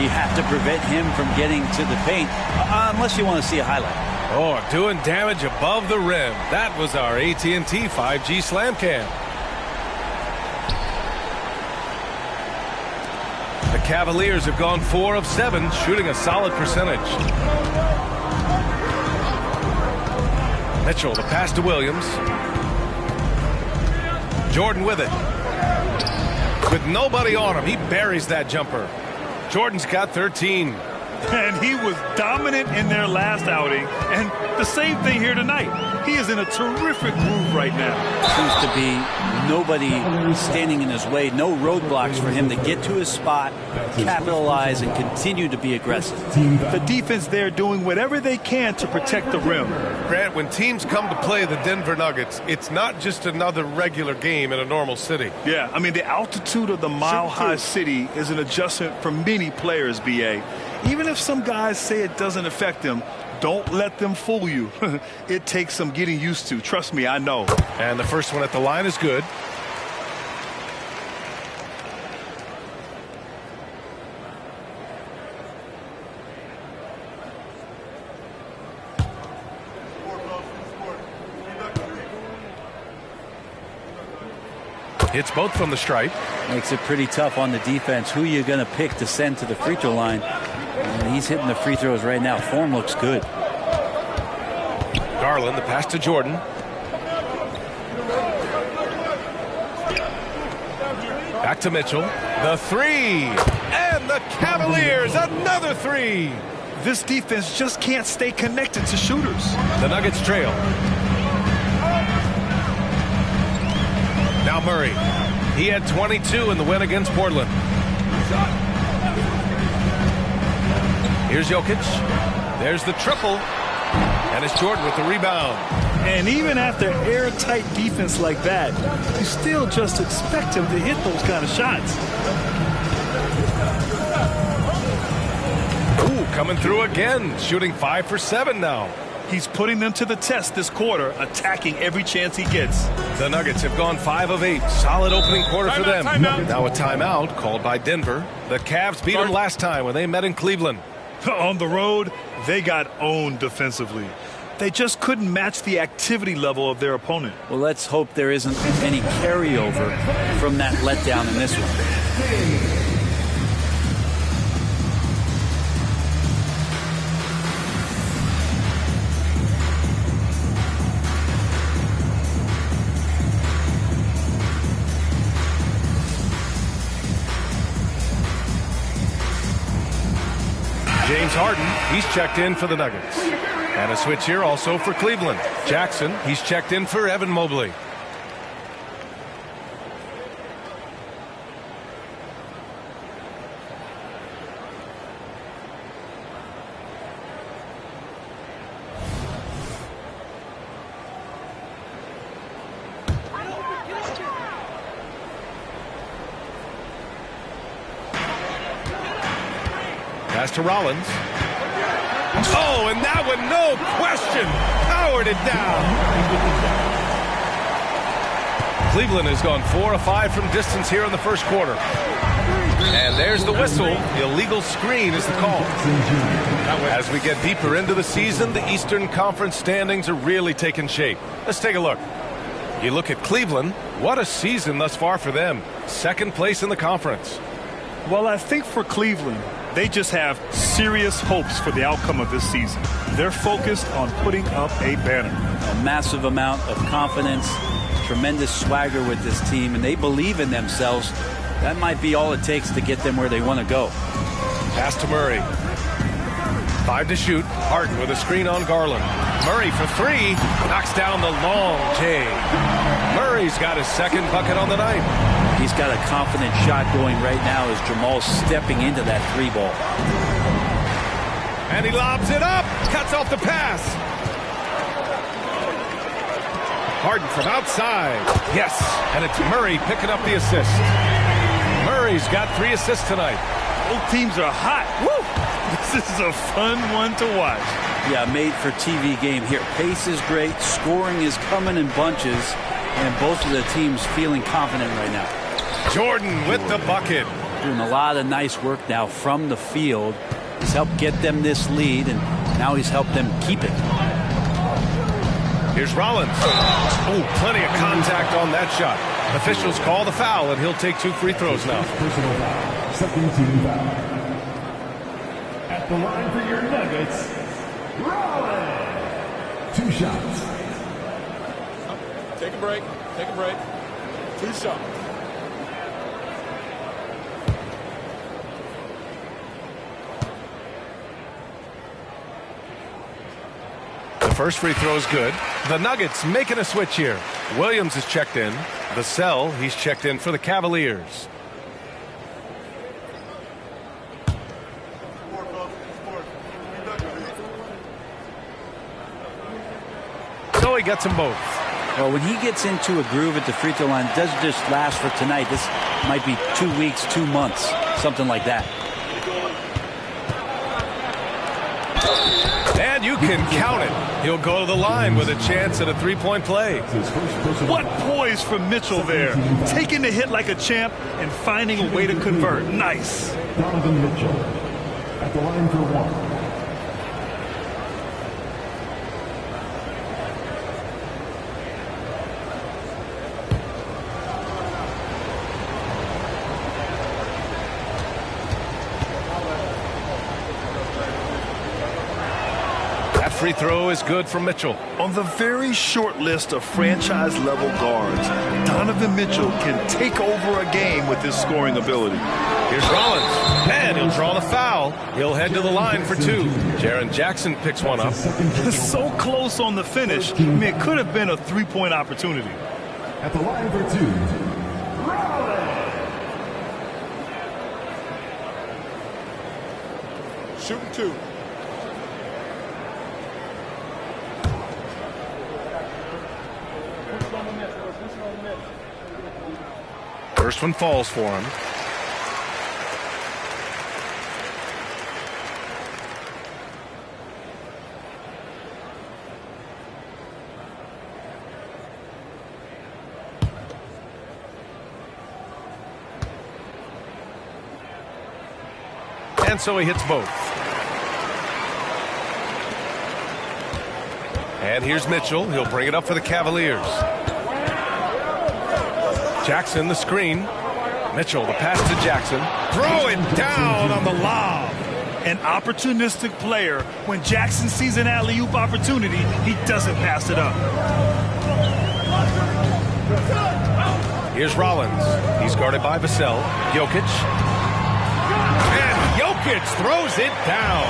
You have to prevent him from getting to the paint, unless you want to see a highlight. Oh, doing damage above the rim. That was our AT&T 5G Slam Cam. The Cavaliers have gone 4 of 7, shooting a solid percentage. Mitchell, the pass to Williams. Jordan with it. With nobody on him, he buries that jumper. Jordan's got 13. And he was dominant in their last outing. And the same thing here tonight. He is in a terrific groove right now. Seems to be nobody standing in his way, no roadblocks for him to get to his spot, capitalize, and continue to be aggressive. The defense there doing whatever they can to protect the rim. Grant, when teams come to play the Denver Nuggets, it's not just another regular game in a normal city. Yeah, I mean, the altitude of the mile-high city is an adjustment for many players, B.A. Even if some guys say it doesn't affect them, don't let them fool you. It takes some getting used to. Trust me, I know. And the first one at the line is good. Hits both from the stripe. Makes it pretty tough on the defense. Who are you going to pick to send to the free throw line? And he's hitting the free throws right now. Form looks good. Garland, the pass to Jordan. Back to Mitchell. The three. And the Cavaliers, another three. This defense just can't stay connected to shooters. The Nuggets trail. Now Murray. He had 22 in the win against Portland. Here's Jokic. There's the triple. And it's Jordan with the rebound. And even after airtight defense like that, you still just expect him to hit those kind of shots. Ooh, coming through again. Shooting 5 for 7 now. He's putting them to the test this quarter, attacking every chance he gets. The Nuggets have gone 5 of 8. Solid opening quarter for them. Now a timeout called by Denver. The Cavs beat them last time when they met in Cleveland. On the road, they got owned defensively. They just couldn't match the activity level of their opponent. Well, let's hope there isn't any carryover from that letdown in this one. James Harden, he's checked in for the Nuggets. And a switch here also for Cleveland. Jackson, he's checked in for Evan Mobley. Pass to Rollins. Oh, and that one, no question, powered it down. Cleveland has gone 4 of 5 from distance here in the first quarter. And there's the whistle. Illegal screen is the call. As we get deeper into the season, the Eastern Conference standings are really taking shape. Let's take a look. You look at Cleveland, what a season thus far for them. Second place in the conference. Well, I think for Cleveland, they just have serious hopes for the outcome of this season. They're focused on putting up a banner. A massive amount of confidence, tremendous swagger with this team, and they believe in themselves. That might be all it takes to get them where they want to go. Pass to Murray. 5 to shoot. Harden with a screen on Garland. Murray for 3. Knocks down the long J. Murray's got his second bucket on the night. He's got a confident shot going right now as Jamal's stepping into that 3 ball. And he lobs it up. Cuts off the pass. Harden from outside. Yes. And it's Murray picking up the assist. Murray's got 3 assists tonight. Both teams are hot. Woo! This is a fun one to watch. Yeah, made for TV game here. Pace is great. Scoring is coming in bunches. And both of the teams feeling confident right now. Jordan with the bucket. Doing a lot of nice work now from the field. He's helped get them this lead, and now he's helped them keep it. Here's Rollins. Oh, plenty of contact on that shot. Officials call the foul, and he'll take 2 free throws now. Personal foul. Second team foul. At the line for your Nuggets, Rollins. 2 shots. Take a break. Take a break. 2 shots. First free throw is good. The Nuggets making a switch here. Williams is checked in. Vassell, he's checked in for the Cavaliers. So he gets them both. Well, when he gets into a groove at the free throw line, it doesn't just last for tonight. This might be 2 weeks, 2 months, something like that. And you can count it. He'll go to the line with a chance at a three-point play. What poise from Mitchell there. Taking the hit like a champ and finding a way to convert. Nice. Donovan Mitchell at the line for one. Free throw is good from Mitchell. On the very short list of franchise-level guards, Donovan Mitchell can take over a game with his scoring ability. Here's Rollins, and he'll draw the foul. He'll head to the line for two. Jaren Jackson picks one up. So close on the finish. I mean, it could have been a three-point opportunity. At the line for two, Rollins. Shooting two. First one falls for him. And so he hits both. And here's Mitchell. He'll bring it up for the Cavaliers. Jackson, the screen. Mitchell, the pass to Jackson. Throw it down on the lob. An opportunistic player. When Jackson sees an alley-oop opportunity, he doesn't pass it up. Here's Rollins. He's guarded by Vassell. Jokic. And Jokic throws it down.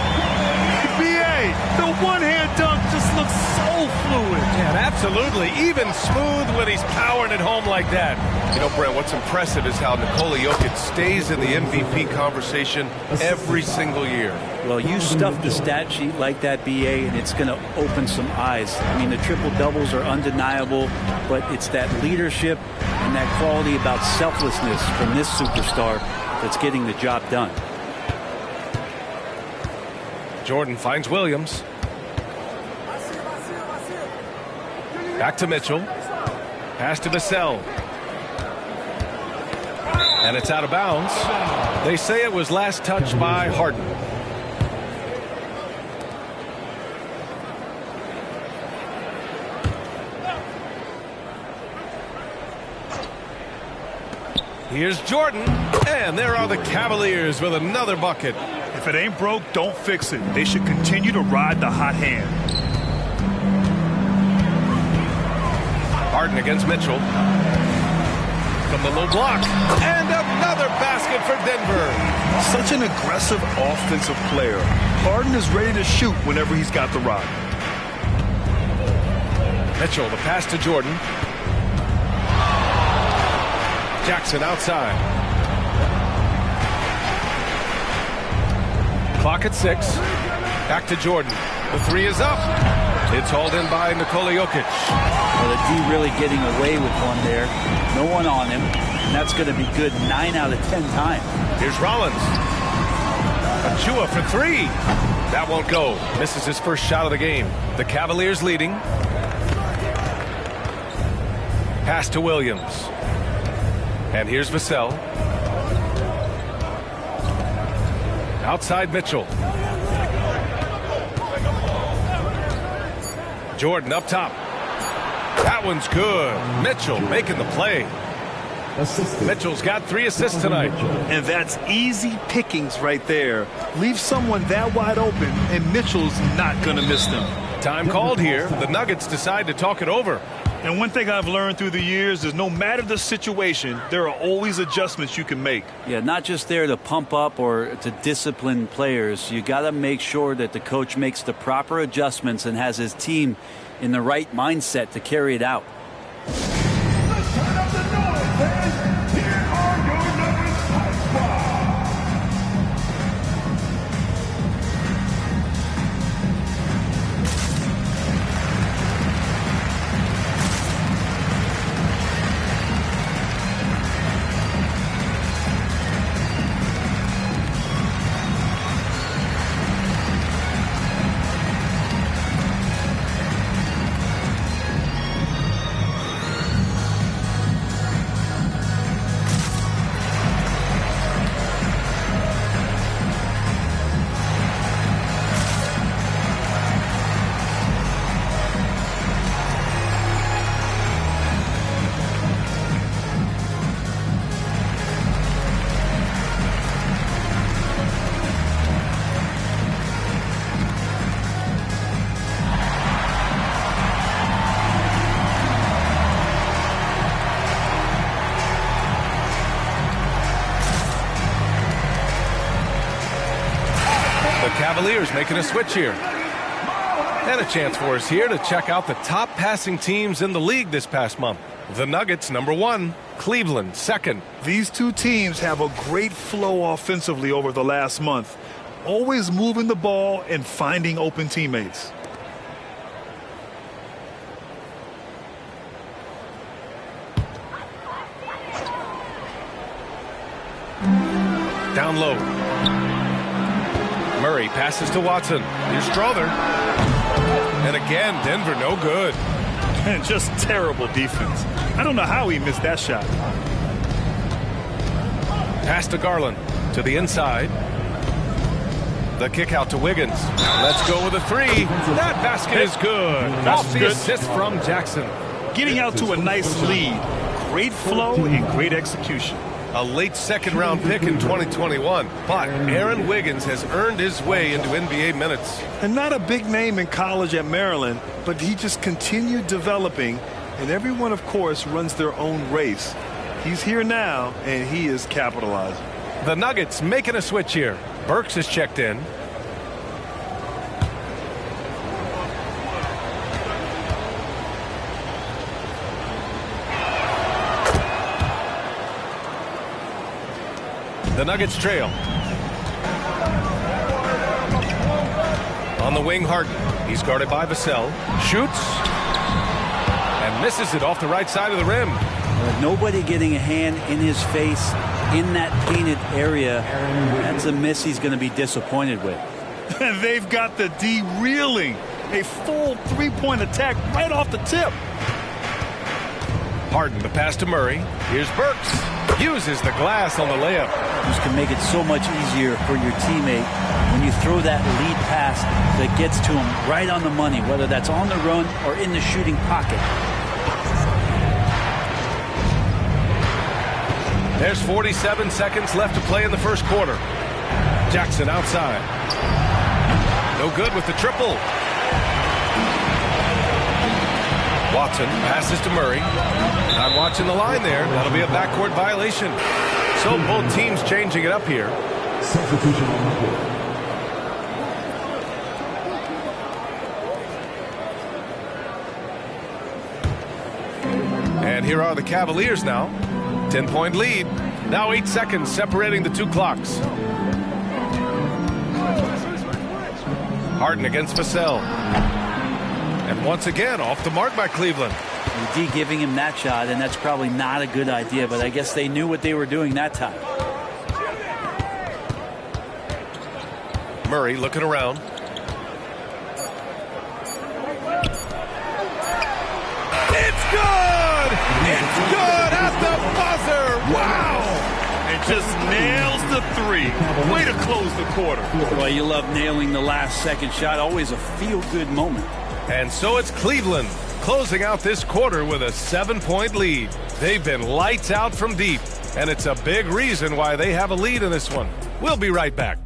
B.A., the one-hand dunk just looks so fluid. Yeah, absolutely. Even smooth when he's powering it home like that. You know, Brent, what's impressive is how Nikola Jokic stays in the MVP conversation every single year. Well, you stuff the stat sheet like that, B.A., and it's going to open some eyes. I mean, the triple-doubles are undeniable, but it's that leadership and that quality about selflessness from this superstar that's getting the job done. Jordan finds Williams. Back to Mitchell. Pass to Vassell. And it's out of bounds. They say it was last touched by Harden. Here's Jordan. And there are the Cavaliers with another bucket. If it ain't broke, don't fix it. They should continue to ride the hot hand. Harden against Mitchell. From the low block. And another basket for Denver. Such an aggressive offensive player. Harden is ready to shoot whenever he's got the rock. Mitchell, the pass to Jordan. Jackson outside. Clock at 6. Back to Jordan. The three is up. It's hauled in by Nikola Jokic. Well, the D really getting away with one there. No one on him. And that's going to be good 9 out of 10 times. Here's Rollins. Achua for three. That won't go. Misses his first shot of the game. The Cavaliers leading. Pass to Williams. And here's Vassell. Outside Mitchell. Jordan up top. That one's good. Mitchell making the play. Mitchell's got 3 assists tonight. And that's easy pickings right there. Leave someone that wide open, and Mitchell's not going to miss them. Time called here. The Nuggets decide to talk it over. And one thing I've learned through the years is no matter the situation, there are always adjustments you can make. Yeah, not just there to pump up or to discipline players. You got to make sure that the coach makes the proper adjustments and has his team in the right mindset to carry it out. Cavaliers making a switch here. And a chance for us here to check out the top passing teams in the league this past month. The Nuggets, number 1. Cleveland, 2nd. These two teams have a great flow offensively over the last month. Always moving the ball and finding open teammates. Down low. Murray passes to Watson. Here's Strother. And again, Denver no good. And just terrible defense. I don't know how he missed that shot. Pass to Garland. To the inside. The kick out to Wiggins. Let's go with a 3. That basket is good. Off the assist from Jackson. Getting out to a nice lead. Great flow and great execution. A late second-round pick in 2021, but Aaron Wiggins has earned his way into NBA minutes. And not a big name in college at Maryland, but he just continued developing, and everyone, of course, runs their own race. He's here now, and he is capitalizing. The Nuggets making a switch here. Burks is checked in. The Nuggets trail. On the wing, Harden. He's guarded by Vassell. Shoots. And misses it off the right side of the rim. Nobody getting a hand in his face in that painted area. That's a miss he's going to be disappointed with. And they've got the D reeling. A full three-point attack right off the tip. Harden, the pass to Murray. Here's Burks. Uses the glass on the layup. This can make it so much easier for your teammate when you throw that lead pass that gets to him right on the money, whether that's on the run or in the shooting pocket. There's 47 seconds left to play in the first quarter. Jackson outside. No good with the triple. Watson passes to Murray. Not watching the line there. That'll be a backcourt violation. So both teams changing it up here. Substitution on the court. And here are the Cavaliers now. 10-point lead. Now 8 seconds separating the two clocks. Harden against Vassell. And once again, off the mark by Cleveland. D giving him that shot, and that's probably not a good idea, but I guess they knew what they were doing that time. Murray looking around. It's good! It's good at the buzzer! Wow! And just nails the 3. Way to close the quarter. Well, you love nailing the last second shot. Always a feel-good moment. And so it's Cleveland closing out this quarter with a 7-point lead. They've been lights out from deep, and it's a big reason why they have a lead in this one. We'll be right back.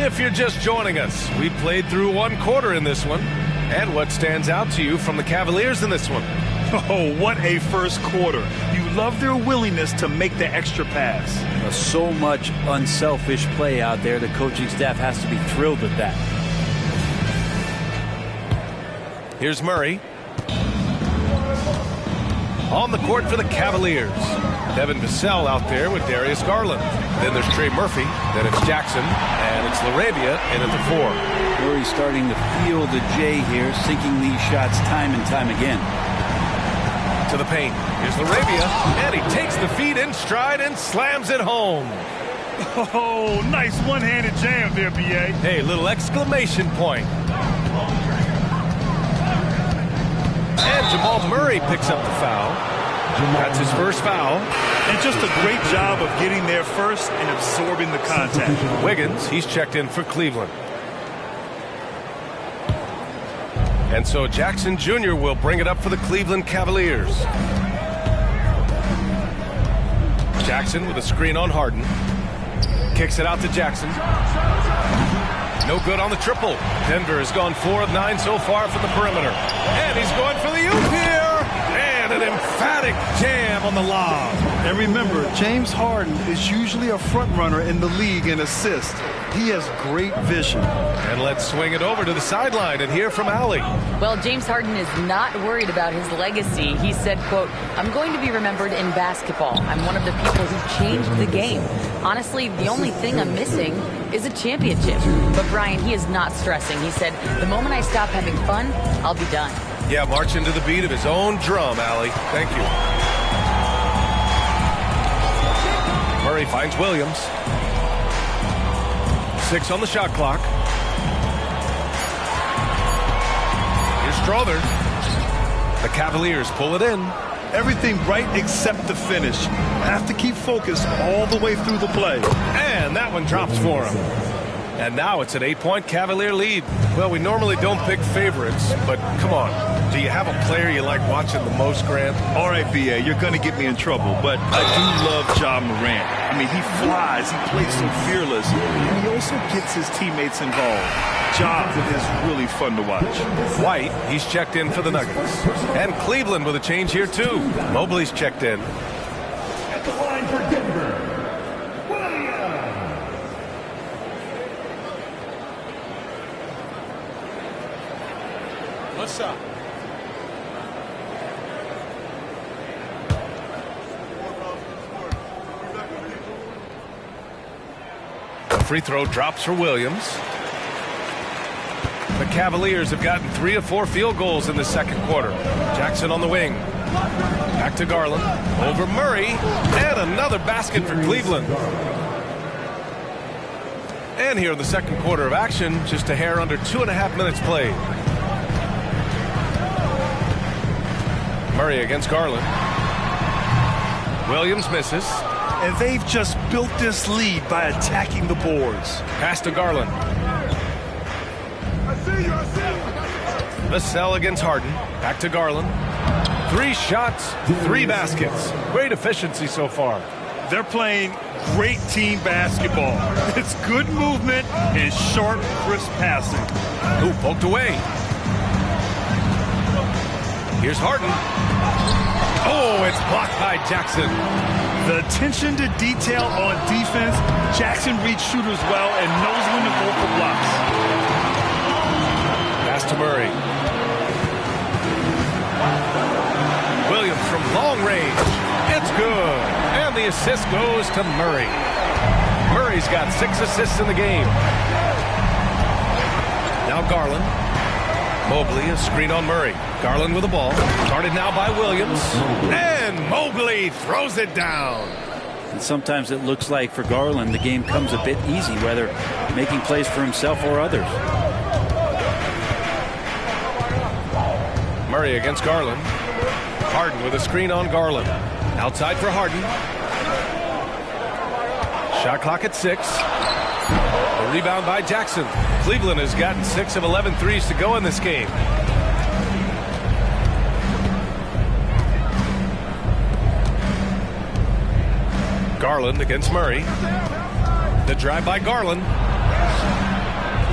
If you're just joining us, we played through one quarter in this one. And what stands out to you from the Cavaliers in this one? Oh, what a first quarter. You love their willingness to make the extra pass. So much unselfish play out there. The coaching staff has to be thrilled with that. Here's Murray. On the court for the Cavaliers. Devin Vassell out there with Darius Garland. Then there's Trey Murphy. Then it's Jackson. And it's LaRavia in at the 4. Murray starting to feel the J here, sinking these shots time and time again. To the paint. Here's LaRavia. And he takes the feed in stride and slams it home. Oh, nice one-handed jam there, B.A. Hey, little exclamation point. And Jamal Murray picks up the foul. That's his first foul. And just a great job of getting there first and absorbing the contact. Wiggins, he's checked in for Cleveland. And so Jackson Jr. will bring it up for the Cleveland Cavaliers. Jackson with a screen on Harden. Kicks it out to Jackson. No good on the triple. Denver has gone 4 of 9 so far from the perimeter. And he's going for the oop here. And an emphatic jam on the lob. And remember, James Harden is usually a front runner in the league in assists. He has great vision. And let's swing it over to the sideline and hear from Allie. Well, James Harden is not worried about his legacy. He said, quote, "I'm going to be remembered in basketball. I'm one of the people who changed the game. Honestly, the only thing I'm missing is a championship." But Brian, he is not stressing. He said, "The moment I stop having fun, I'll be done." Yeah, marching to the beat of his own drum, Allie. Thank you. Murray finds Williams. 6 on the shot clock. Here's Strother. The Cavaliers pull it in. Everything right except the finish. Have to keep focused all the way through the play. And that one drops for him. And now it's an 8-point Cavalier lead. Well, we normally don't pick favorites, but come on. Do you have a player you like watching the most, Grant? All right, B.A., you're going to get me in trouble, but I do love Ja Morant. I mean, he flies, he plays so fearless, and he also gets his teammates involved. Ja is really fun to watch. White, he's checked in for the Nuggets. And Cleveland with a change here, too. Mobley's checked in. At the line for Denver, What's up? The free throw drops for Williams. The Cavaliers have gotten 3 of 4 field goals in the second quarter. Jackson on the wing. Back to Garland. Over Murray. And another basket for Cleveland. And here in the second quarter of action, just a hair under 2.5 minutes played. Murray against Garland. Williams misses. And they've just built this lead by attacking the boards. Pass to Garland. Vassell against Harden. Back to Garland. 3 shots, 3 baskets. Great efficiency so far. They're playing great team basketball. It's good movement and sharp, crisp passing. Ooh, poked away. Here's Harden. Oh, it's blocked by Jackson. The attention to detail on defense. Jackson reads shooters well and knows when to go for blocks. Pass to Murray. Williams from long range. It's good. And the assist goes to Murray. Murray's got 6 assists in the game. Now Garland. Mobley, a screen on Murray. Garland with the ball. Guarded now by Williams. And Mobley throws it down. And sometimes it looks like for Garland the game comes a bit easy, whether making plays for himself or others. Murray against Garland. Harden with a screen on Garland. Outside for Harden. Shot clock at 6. A rebound by Jackson. Cleveland has gotten 6 of 11 threes to go in this game. Garland against Murray. The drive by Garland.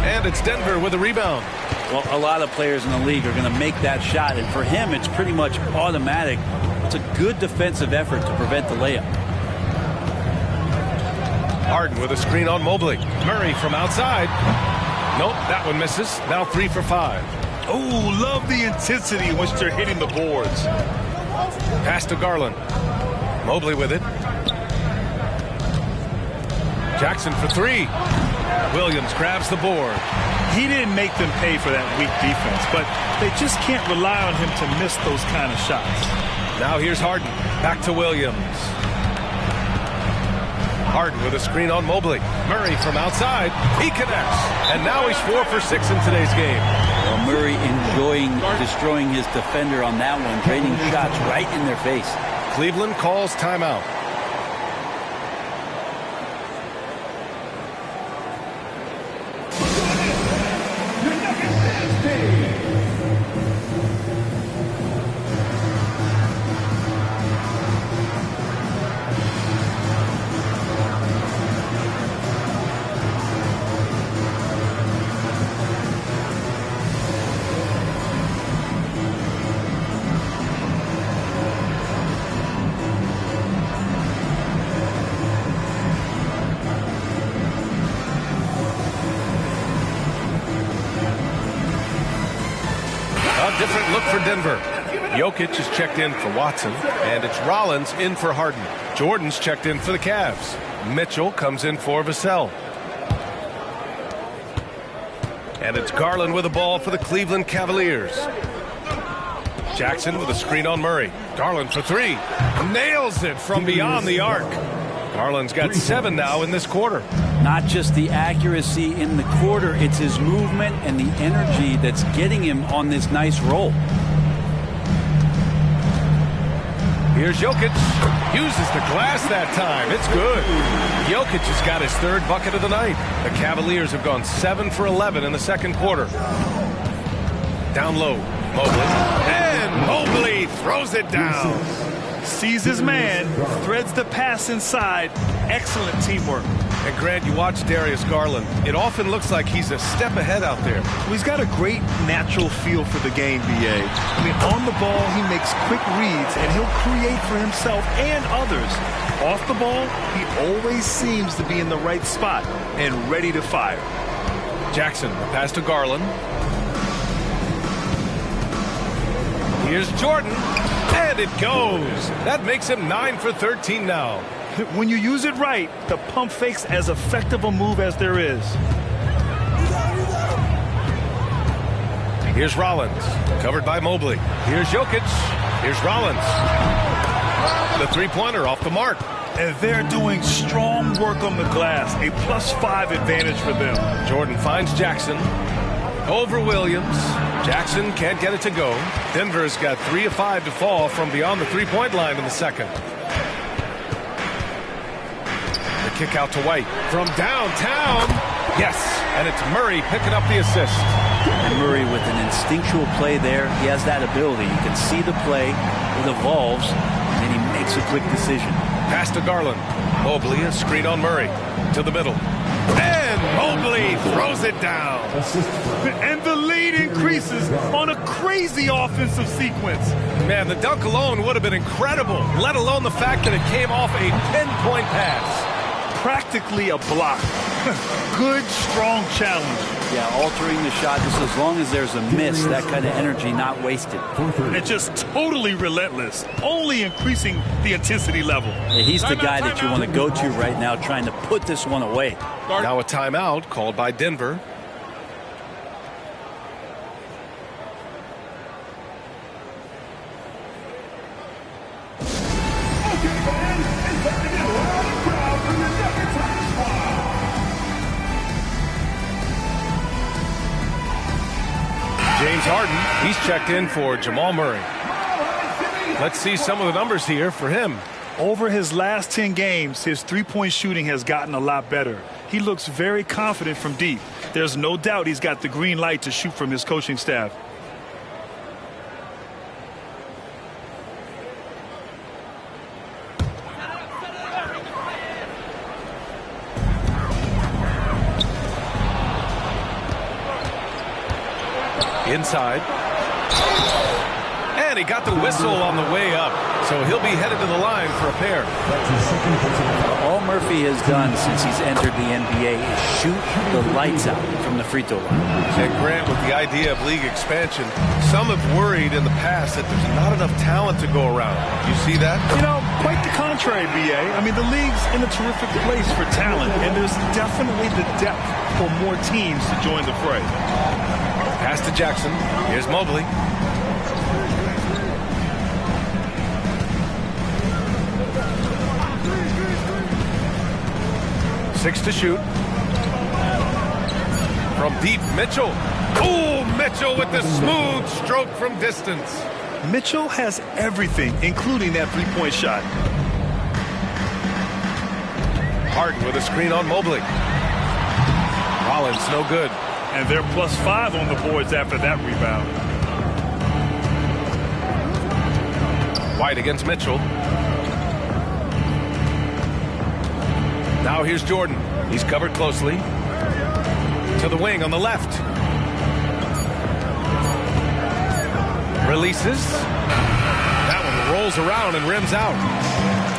And it's Denver with a rebound. Well, a lot of players in the league are going to make that shot, and for him, it's pretty much automatic. It's a good defensive effort to prevent the layup. Harden with a screen on Mobley. Murray from outside. Nope, that one misses. Now 3 for 5. Oh, love the intensity in which they're hitting the boards. Pass to Garland. Mobley with it. Jackson for 3. Williams grabs the board. He didn't make them pay for that weak defense, but they just can't rely on him to miss those kind of shots. Now here's Harden. Back to Williams. Harden with a screen on Mobley. Murray from outside. He connects. And now he's 4 for 6 in today's game. Well, Murray enjoying destroying his defender on that one, draining shots right in their face. Cleveland calls timeout. Different look for Denver. Jokic is checked in for Watson, and it's Rollins in for Harden. Jordan's checked in for the Cavs. Mitchell comes in for Vassell. And it's Garland with the ball for the Cleveland Cavaliers. Jackson with a screen on Murray. Garland for 3. Nails it from beyond the arc. Garland's got 7 now in this quarter. Not just the accuracy in the quarter, it's his movement and the energy that's getting him on this nice roll. Here's Jokic. Uses the glass that time. It's good. Jokic has got his 3rd bucket of the night. The Cavaliers have gone 7 for 11 in the second quarter. Down low. Mobley. And Mobley throws it down. Sees his man, threads the pass inside. Excellent teamwork. And Grant, you watch Darius Garland. It often looks like he's a step ahead out there. Well, he's got a great natural feel for the game, B.A. I mean, on the ball, he makes quick reads, and he'll create for himself and others. Off the ball, he always seems to be in the right spot and ready to fire. Jackson, the pass to Garland. Here's Jordan. And it goes. That makes him 9 for 13 now. When you use it right, the pump fake's as effective a move as there is. Here's Rollins, covered by Mobley. Here's Jokic. Here's Rollins. The three-pointer off the mark. And they're doing strong work on the glass. A +5 advantage for them. Jordan finds Jackson. Over Williams. Jackson can't get it to go. Denver's got 3 of 5 to fall from beyond the three-point line in the second. The kick out to White from downtown. Yes, and it's Murray picking up the assist. And Murray with an instinctual play there. He has that ability. You can see the play. It evolves, and then he makes a quick decision. Pass to Garland. Mobley, a screen on Murray. To the middle. And Mobley throws it down. And the lead increases on a crazy offensive sequence. Man, the dunk alone would have been incredible, let alone the fact that it came off a pinpoint pass. Practically a block. Good, strong challenge. Yeah, altering the shot just as long as there's a miss, that kind of energy not wasted. And just totally relentless, only increasing the intensity level. Yeah, he's the guy that you want to go to right now trying to put this one away. Now a timeout called by Denver. James Harden, he's checked in for Jamal Murray. Let's see some of the numbers here for him. Over his last 10 games, his three-point shooting has gotten a lot better. He looks very confident from deep. There's no doubt he's got the green light to shoot from his coaching staff. Inside. And he got the whistle on the way up. So he'll be headed to the line for a pair. All Murphy has done since he's entered the NBA is shoot the lights out from the free throw line. And Grant, with the idea of league expansion, some have worried in the past that there's not enough talent to go around. You see that? You know, quite the contrary, B.A. I mean, the league's in a terrific place for talent, and there's definitely the depth for more teams to join the fray. Pass to Jackson. Here's Mobley. Six to shoot. From deep, Mitchell. Oh, Mitchell with the smooth stroke from distance. Mitchell has everything, including that three-point shot. Harden with a screen on Mobley. Rollins, no good. And they're +5 on the boards after that rebound. White against Mitchell. Now here's Jordan. He's covered closely. To the wing on the left. Releases. That one rolls around and rims out.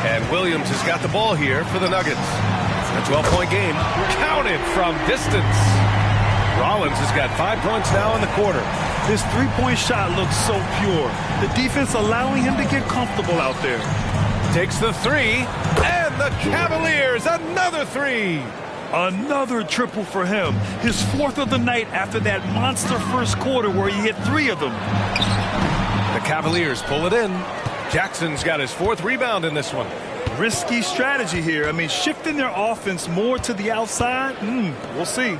And Williams has got the ball here for the Nuggets. A 12-point game. Counted from distance. Rollins has got 5 points now in the quarter. This three-point shot looks so pure. The defense allowing him to get comfortable out there. Takes the three. And the Cavaliers, another three. Another triple for him. His 4th of the night after that monster first quarter where he hit 3 of them. The Cavaliers pull it in. Jackson's got his 4th rebound in this one. Risky strategy here. I mean, shifting their offense more to the outside. We'll see.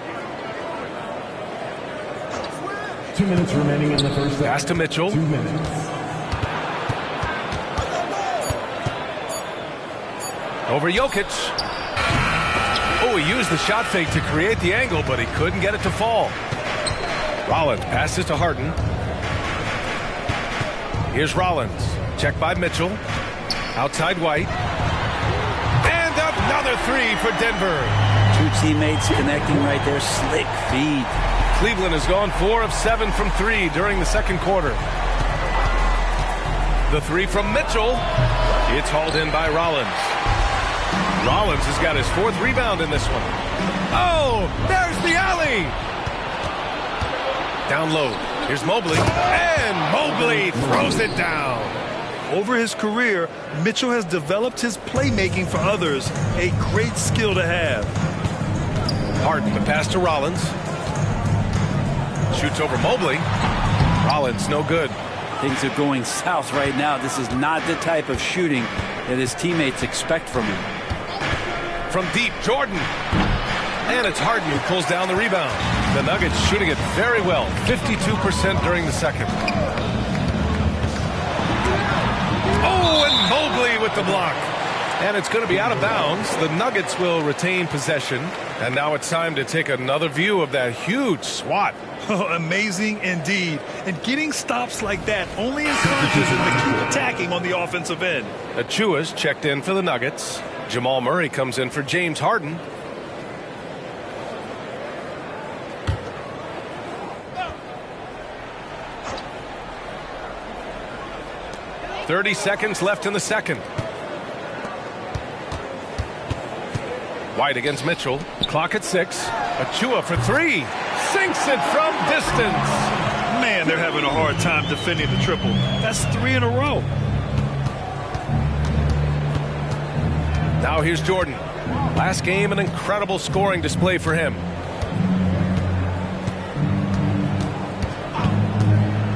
2 minutes remaining in the first half. Pass to Mitchell. 2 minutes. Over Jokic. Oh, he used the shot fake to create the angle, but he couldn't get it to fall. Rollins passes to Harden. Here's Rollins. Checked by Mitchell. Outside White. And another three for Denver. 2 teammates connecting right there. Slick feed. Cleveland has gone 4 of 7 from 3 during the second quarter. The three from Mitchell. It's hauled in by Rollins. Rollins has got his 4th rebound in this one. Oh, there's the alley. Down low. Here's Mobley. And Mobley throws it down. Over his career, Mitchell has developed his playmaking for others. A great skill to have. Harden, the pass to Rollins. Shoots over Mobley. Rollins, no good. Things are going south right now. This is not the type of shooting that his teammates expect from him. From deep, Jordan. And it's Harden who pulls down the rebound. The Nuggets shooting it very well. 52% during the second. Oh, and Mobley with the block. And it's going to be out of bounds. The Nuggets will retain possession. And now it's time to take another view of that huge swat. Amazing indeed. And getting stops like that only encourages him to keep attacking on the offensive end. Achua's checked in for the Nuggets. Jamal Murray comes in for James Harden. .30 seconds left in the second. White against Mitchell. Clock at 6. Achua for 3. Sinks it from distance. Man, they're having a hard time defending the triple. That's 3 in a row. Now here's Jordan. Last game, an incredible scoring display for him.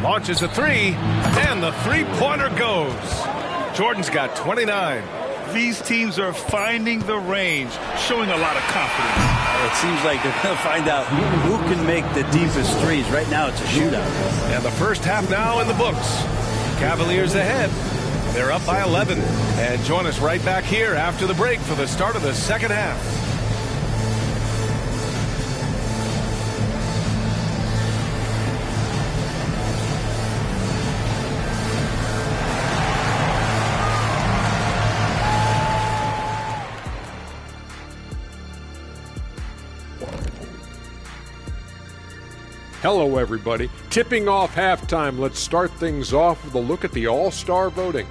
Launches a 3, and the three-pointer goes. Jordan's got 29. These teams are finding the range, showing a lot of confidence. It seems like they're going to find out who can make the deepest threes. Right now, it's a shootout. And the first half now in the books. Cavaliers ahead. They're up by 11. And join us right back here after the break for the start of the second half. Hello, everybody. Tipping off halftime. Let's start things off with a look at the All-Star voting.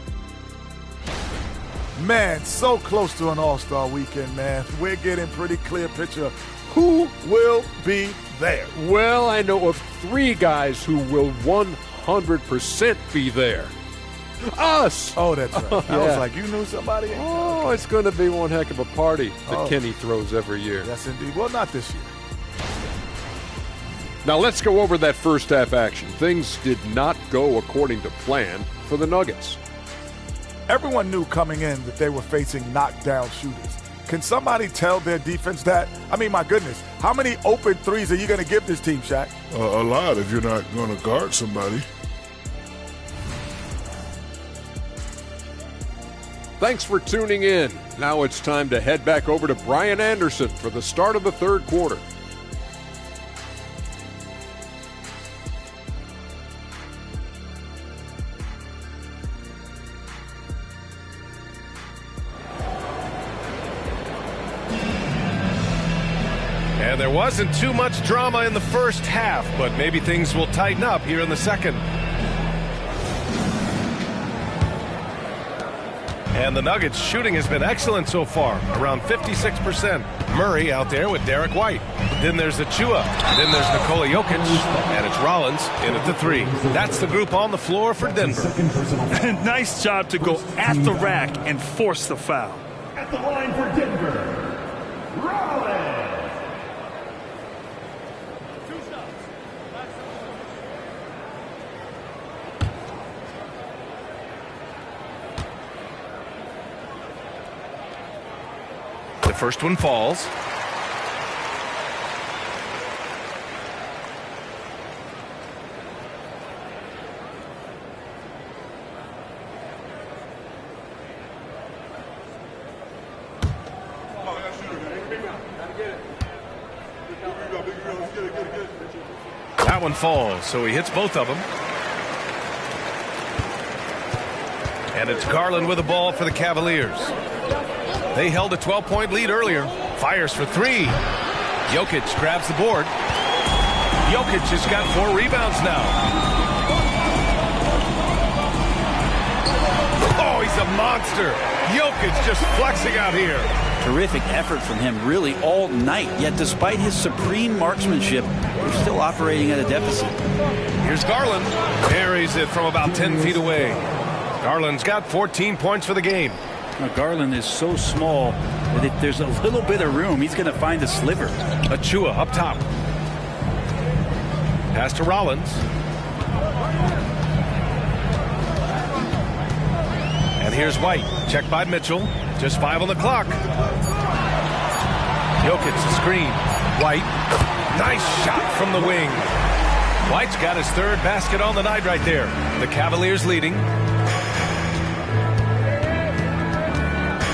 Man, so close to an All-Star weekend, man. We're getting pretty clear picture of who will be there. Well, I know of 3 guys who will 100% be there. Us! Oh, that's right. Yeah. I was like, you knew somebody? Oh, it's going to be one heck of a party that Kenny throws every year. Yes, indeed. Well, not this year. Now let's go over that first half action. Things did not go according to plan for the Nuggets. Everyone knew coming in that they were facing knockdown shooters. Can somebody tell their defense that? I mean, my goodness, how many open threes are you going to give this team, Shaq? A lot if you're not going to guard somebody. Thanks for tuning in. Now it's time to head back over to Brian Anderson for the start of the third quarter. And there wasn't too much drama in the first half, but maybe things will tighten up here in the second. And the Nuggets' shooting has been excellent so far, around 56%. Murray out there with Derek White. Then there's Achua. Then there's Nikola Jokic. And it's Rollins in at the 3. That's the group on the floor for Denver. Nice job to go at the rack and force the foul. At the line for Denver, Rollins. The first one falls. That one falls, so he hits both of them. And it's Garland with the ball for the Cavaliers. They held a 12-point lead earlier. Fires for 3. Jokic grabs the board. Jokic has got 4 rebounds now. Oh, he's a monster. Jokic just flexing out here. Terrific effort from him really all night. Yet despite his supreme marksmanship, they're still operating at a deficit. Here's Garland. Parries it from about 10 feet away. Garland's got 14 points for the game. Now, Garland is so small that if there's a little bit of room, he's going to find a sliver. Achua up top. Pass to Rollins. And here's White. Checked by Mitchell. Just 5 on the clock. Jokic the screen. White. Nice shot from the wing. White's got his 3rd basket on the night right there. The Cavaliers leading.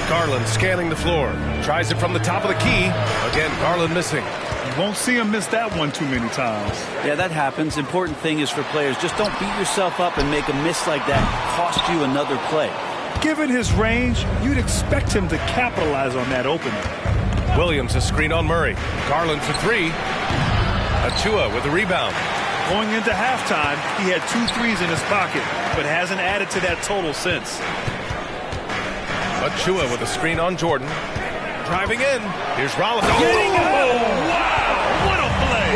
Garland scanning the floor. Tries it from the top of the key. Again, Garland missing. You won't see him miss that one too many times. Yeah, that happens. Important thing is for players, just don't beat yourself up and make a miss like that cost you another play. Given his range, you'd expect him to capitalize on that opening. Williams a screen on Murray. Garland for 3. Achua with a rebound. Going into halftime, he had 2 threes in his pocket, but hasn't added to that total since. Achua with a screen on Jordan. Driving in. Here's Rollins. Getting oh, wow! What a play!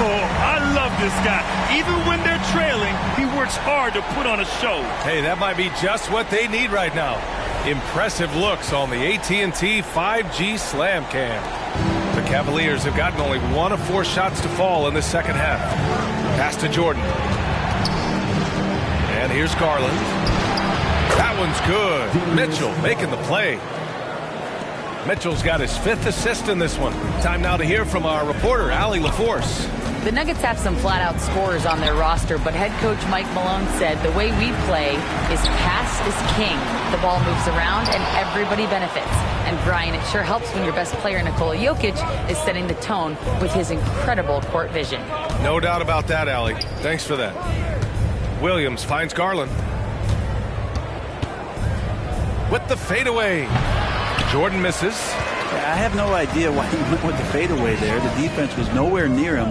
Oh, I love this guy. Even when they're trailing, he works hard to put on a show. Hey, that might be just what they need right now. Impressive looks on the AT&T 5G Slam Cam. The Cavaliers have gotten only 1 of 4 shots to fall in the second half. Pass to Jordan. And here's Garland. That one's good. Mitchell making the play. Mitchell's got his 5th assist in this one. Time now to hear from our reporter, Allie LaForce. The Nuggets have some flat-out scorers on their roster, but head coach Mike Malone said the way we play is pass is king. The ball moves around and everybody benefits. And Brian, it sure helps when your best player, Nikola Jokic, is setting the tone with his incredible court vision. No doubt about that, Allie. Thanks for that. Williams finds Garland. With the fadeaway. Jordan misses. I have no idea why he went with the fadeaway there. The defense was nowhere near him,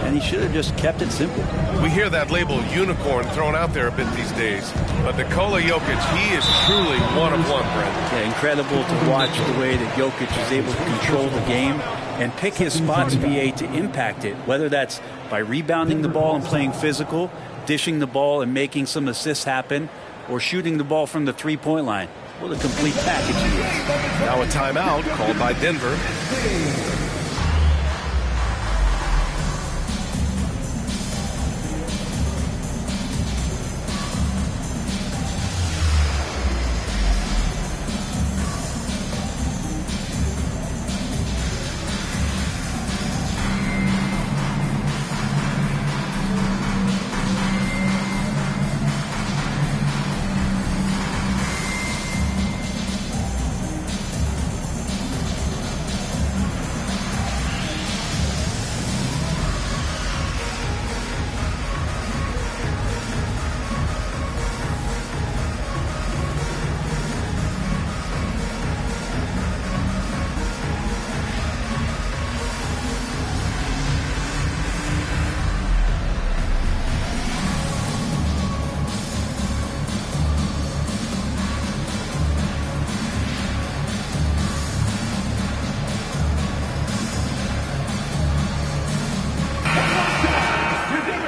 and he should have just kept it simple. We hear that label unicorn thrown out there a bit these days, but Nikola Jokic, he is truly one of one, Brent. Yeah, incredible to watch the way that Jokic is able to control the game and pick his spots, BA, to impact it, whether that's by rebounding the ball and playing physical, dishing the ball and making some assists happen, or shooting the ball from the three-point line. What a complete package he is. Now a timeout called by Denver.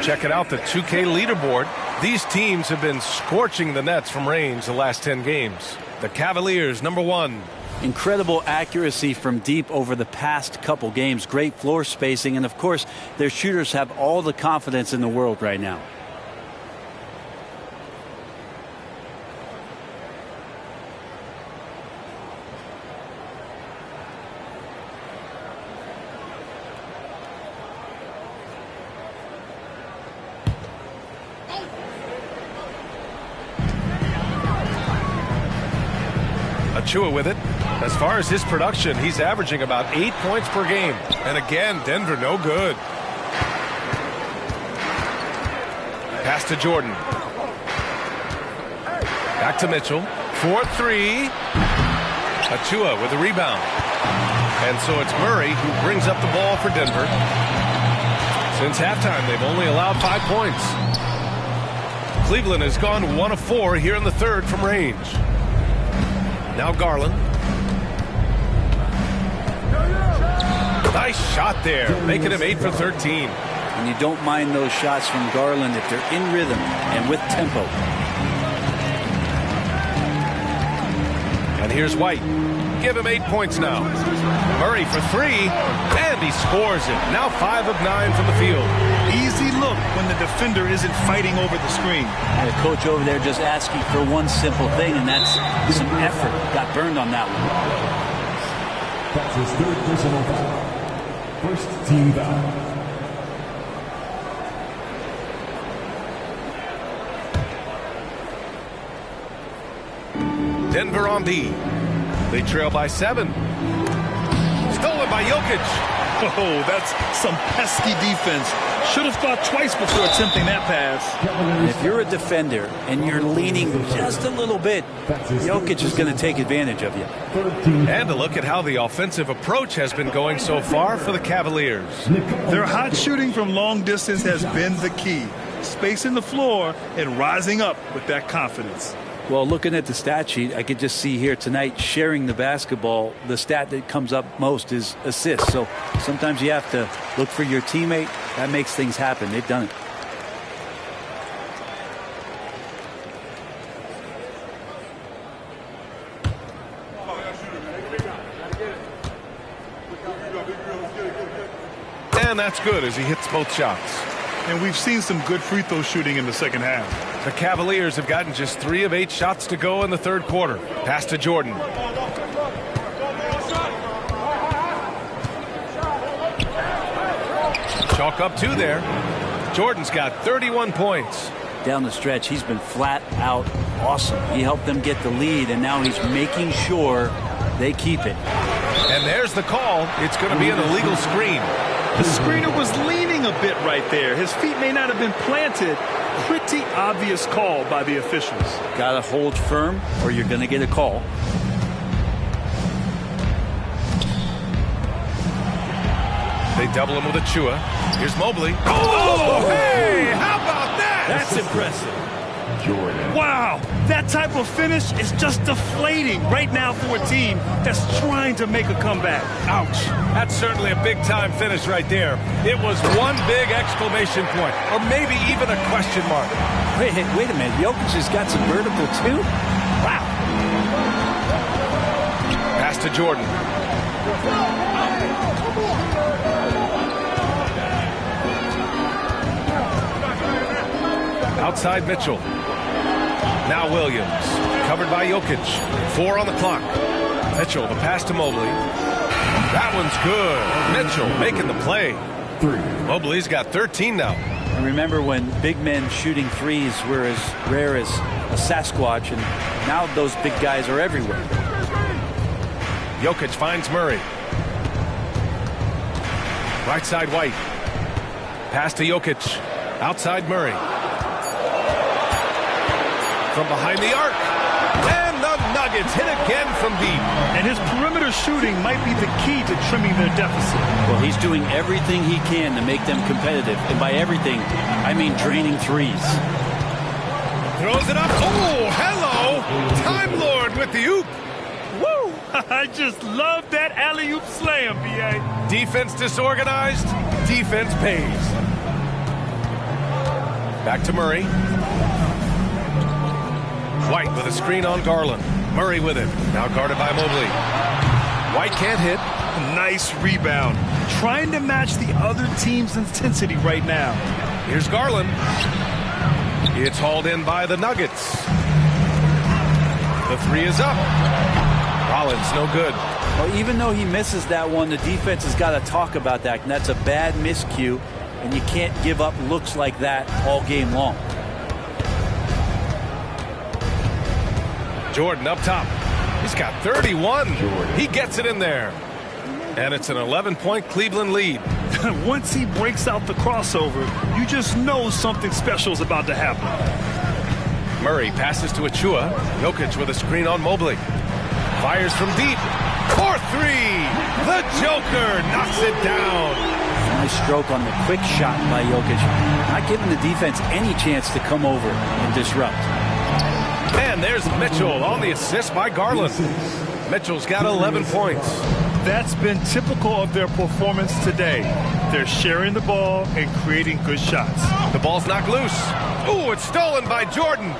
Checking out the 2K leaderboard. These teams have been scorching the nets from range the last 10 games. The Cavaliers, number 1. Incredible accuracy from deep over the past couple games. Great floor spacing. And, of course, their shooters have all the confidence in the world right now. Achua with it. As far as his production, he's averaging about 8 points per game. And again, Denver no good. Pass to Jordan. Back to Mitchell. 4-3. Achua with the rebound. And so it's Murray who brings up the ball for Denver. Since halftime, they've only allowed 5 points. Cleveland has gone 1 of 4 here in the third from range. Now Garland. Nice shot there, making him 8 for 13. And you don't mind those shots from Garland if they're in rhythm and with tempo. And here's White. Give him 8 points now. Murray for 3, and he scores it. Now 5 of 9 from the field. Easy look when the defender isn't fighting over the screen. And the coach over there just asking for one simple thing, and that's some effort. Got burned on that one. That's his third personal foul. First team foul. Denver on D. They trail by 7. Stolen by Jokic. Oh, that's some pesky defense. Should have thought twice before attempting that pass. And if you're a defender and you're leaning just a little bit, Jokic is going to take advantage of you. And a look at how the offensive approach has been going so far for the Cavaliers. Their hot shooting from long distance has been the key. Spacing the floor and rising up with that confidence. Well, looking at the stat sheet, I could just see here tonight sharing the basketball. The stat that comes up most is assists. So sometimes you have to look for your teammate. That makes things happen. They've done it. And that's good as he hits both shots. And we've seen some good free throw shooting in the second half. The Cavaliers have gotten just 3 of 8 shots to go in the third quarter. Pass to Jordan. Chalk up 2 there. Jordan's got 31 points. Down the stretch, he's been flat out awesome. He helped them get the lead, and now he's making sure they keep it. And there's the call. It's going to be an illegal screen. The screener was leaning a bit right there. His feet may not have been planted. Pretty obvious call by the officials. Got to hold firm or you're going to get a call. They double him with Achua. Here's Mobley. Oh, hey, how about that? That's impressive. Wow, that type of finish is just deflating right now for a team that's trying to make a comeback. Ouch. That's certainly a big-time finish right there. It was one big exclamation point, or maybe even a question mark. Wait a minute. Jokic has got some vertical, too? Wow. Pass to Jordan. Outside Mitchell. Now Williams, covered by Jokic. 4 on the clock. Mitchell, the pass to Mobley. That one's good. Mitchell making the play. Mobley's got 13 now. And remember when big men shooting threes were as rare as a Sasquatch, and now those big guys are everywhere. Jokic finds Murray. Right side White. Pass to Jokic. Outside Murray. From behind the arc. And the Nuggets hit again from deep. And his perimeter shooting might be the key to trimming their deficit. Well, he's doing everything he can to make them competitive. And by everything, I mean draining threes. Throws it up. Oh, hello. Time Lord with the oop. Woo! I just love that alley-oop slam, B.A. Defense disorganized. Defense pays. Back to Murray. White with a screen on Garland. Murray with it. Now guarded by Mobley. White can't hit. Nice rebound. Trying to match the other team's intensity right now. Here's Garland. It's hauled in by the Nuggets. The three is up. Rollins no good. Well, even though he misses that one, the defense has got to talk about that. And that's a bad miscue. And you can't give up looks like that all game long. Jordan up top. He's got 31. He gets it in there. And it's an 11-point Cleveland lead. Once he breaks out the crossover, you just know something special is about to happen. Murray passes to Achua. Jokic with a screen on Mobley. Fires from deep. For three. The Joker knocks it down. Nice stroke on the quick shot by Jokic. Not giving the defense any chance to come over and disrupt. And there's Mitchell on the assist by Garland. Mitchell's got 11 points. That's been typical of their performance today. They're sharing the ball and creating good shots. The ball's knocked loose. Ooh, it's stolen by Jordan.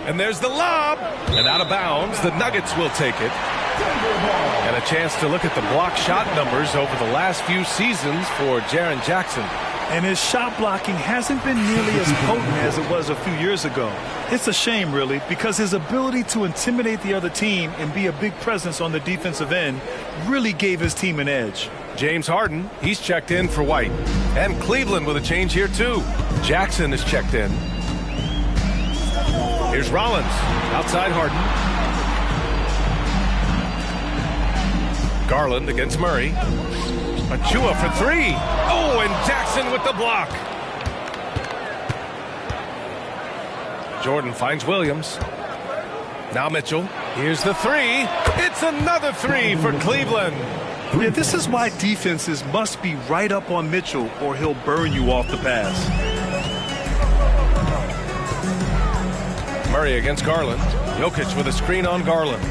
And there's the lob. And out of bounds, the Nuggets will take it. And a chance to look at the block shot numbers over the last few seasons for Jaren Jackson. And his shot blocking hasn't been nearly as potent as it was a few years ago. It's a shame, really, because his ability to intimidate the other team and be a big presence on the defensive end really gave his team an edge. James Harden, he's checked in for White. And Cleveland with a change here, too. Jackson is checked in. Here's Rollins, outside Harden. Garland against Murray. Achua for three. Oh, and Jackson with the block. Jordan finds Williams. Now Mitchell. Here's the three. It's another three for Cleveland. Yeah, this is why defenses must be right up on Mitchell or he'll burn you off the pass. Murray against Garland. Jokic with a screen on Garland.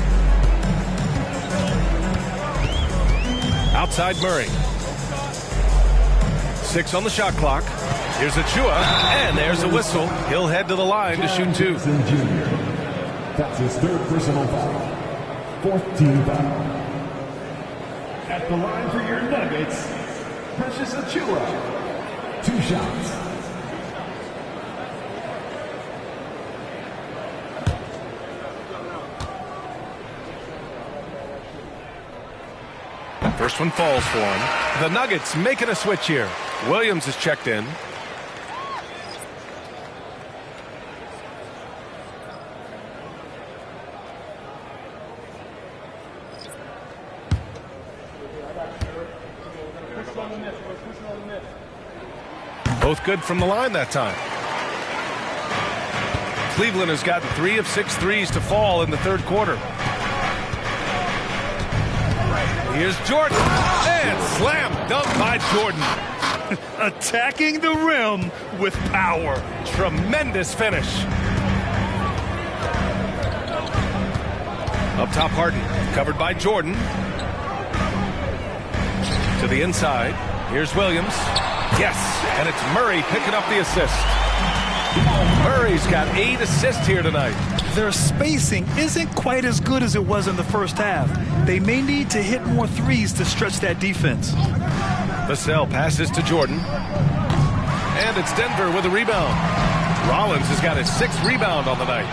Outside Murray. 6 on the shot clock. Here's Achua, and there's a whistle. He'll head to the line to shoot 2. That's his third personal foul. 4th team foul. At the line for your Nuggets, Precious Achua. 2 shots. First one falls for him. The Nuggets making a switch here. Williams is checked in. Both good from the line that time. Cleveland has gotten 3 of 6 threes to fall in the third quarter. Here's Jordan, And slam dunk by Jordan. Attacking the rim with power. Tremendous finish. Up top, Harden. Covered by Jordan. To the inside. Here's Williams. Yes, and it's Murray picking up the assist. Murray's got 8 assists here tonight. Their spacing isn't quite as good as it was in the first half. They may need to hit more threes to stretch that defense. Vassell passes to Jordan. And it's Denver with a rebound. Rollins has got his 6th rebound on the night.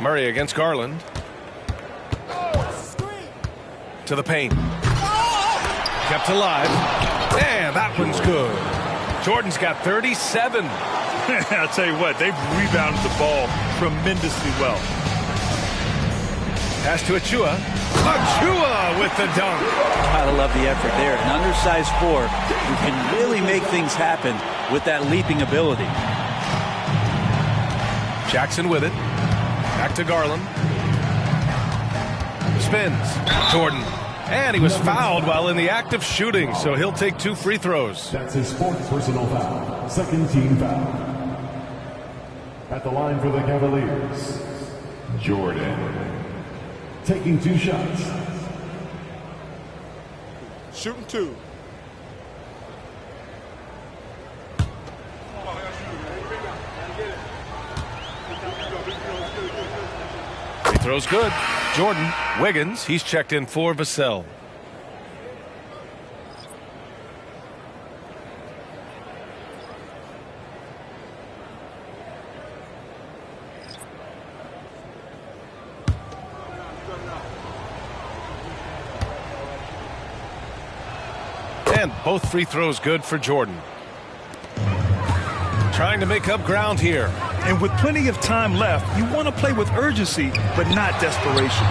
Murray against Garland. To the paint. Kept alive. And that one's good. Jordan's got 37. I'll tell you what, they've rebounded the ball tremendously well. Pass to Achua. Achua with the dunk. Gotta love the effort there. An undersized 4 who can really make things happen with that leaping ability. Jackson with it. Back to Garland. Spins. Jordan. And he was fouled while in the act of shooting, so he'll take 2 free throws. That's his 4th personal foul. 2nd team foul. At the line for the Cavaliers, Jordan. Taking 2 shots. Shooting 2. Free throw's good. Jordan. Wiggins. He's checked in for Vassell. And both free throws good for Jordan. Trying to make up ground here. And with plenty of time left, you want to play with urgency, but not desperation.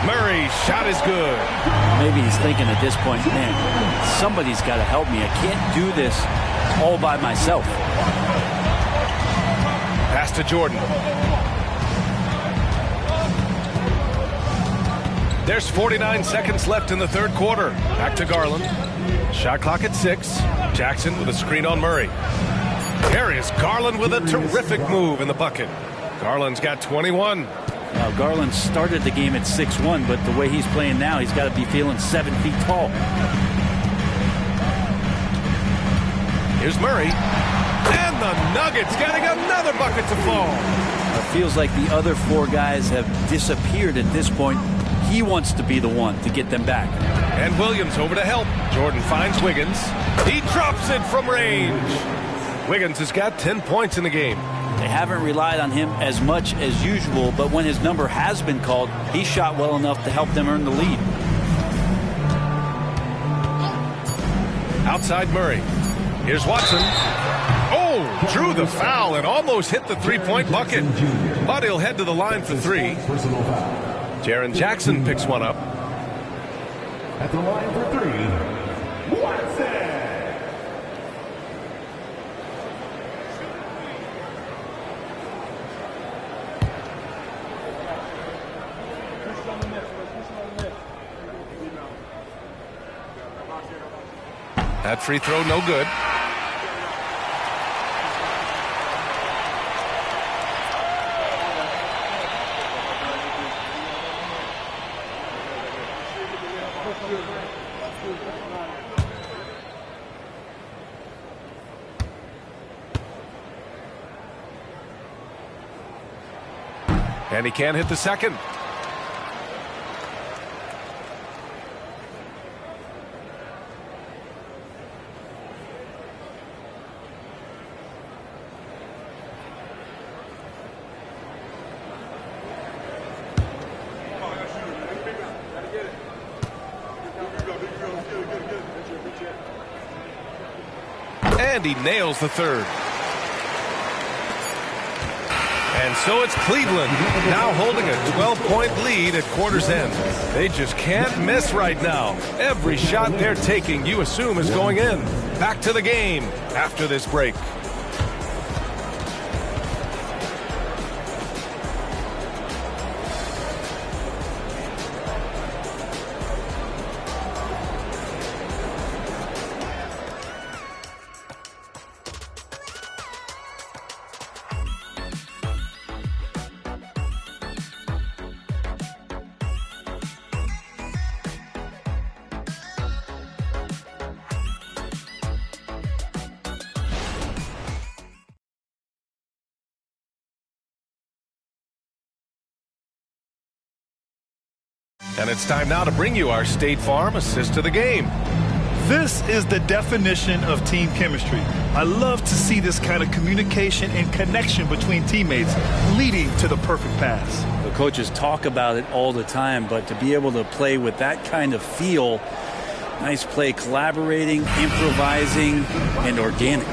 Murray's shot is good. Maybe he's thinking at this point, man, somebody's got to help me. I can't do this all by myself. Pass to Jordan. There's 49 seconds left in the 3rd quarter. Back to Garland. Shot clock at 6. Jackson with a screen on Murray. There is Garland with a terrific move in the bucket. Garland's got 21. Now, Garland started the game at 6'1", but the way he's playing now, he's got to be feeling 7 feet tall. Here's Murray. And the Nuggets getting another bucket to fall. It feels like the other 4 guys have disappeared at this point. He wants to be the one to get them back. And Williams over to help. Jordan finds Wiggins. He drops it from range. Wiggins has got 10 points in the game. They haven't relied on him as much as usual, but when his number has been called, he shot well enough to help them earn the lead. Outside Murray. Here's Watson. Oh, drew the foul and almost hit the 3-point bucket. But he'll head to the line for 3. Jaren Jackson picks one up. At the line for 3, Watson. That free throw no good. And he can't hit the second. And he nails the third. And so it's Cleveland now holding a 12-point lead at quarter's end. They just can't miss right now. Every shot they're taking, you assume, is going in. Back to the game after this break. And it's time now to bring you our State Farm assist of the game. This is the definition of team chemistry. I love to see this kind of communication and connection between teammates leading to the perfect pass. The coaches talk about it all the time, but to be able to play with that kind of feel, nice play, collaborating, improvising, and organic.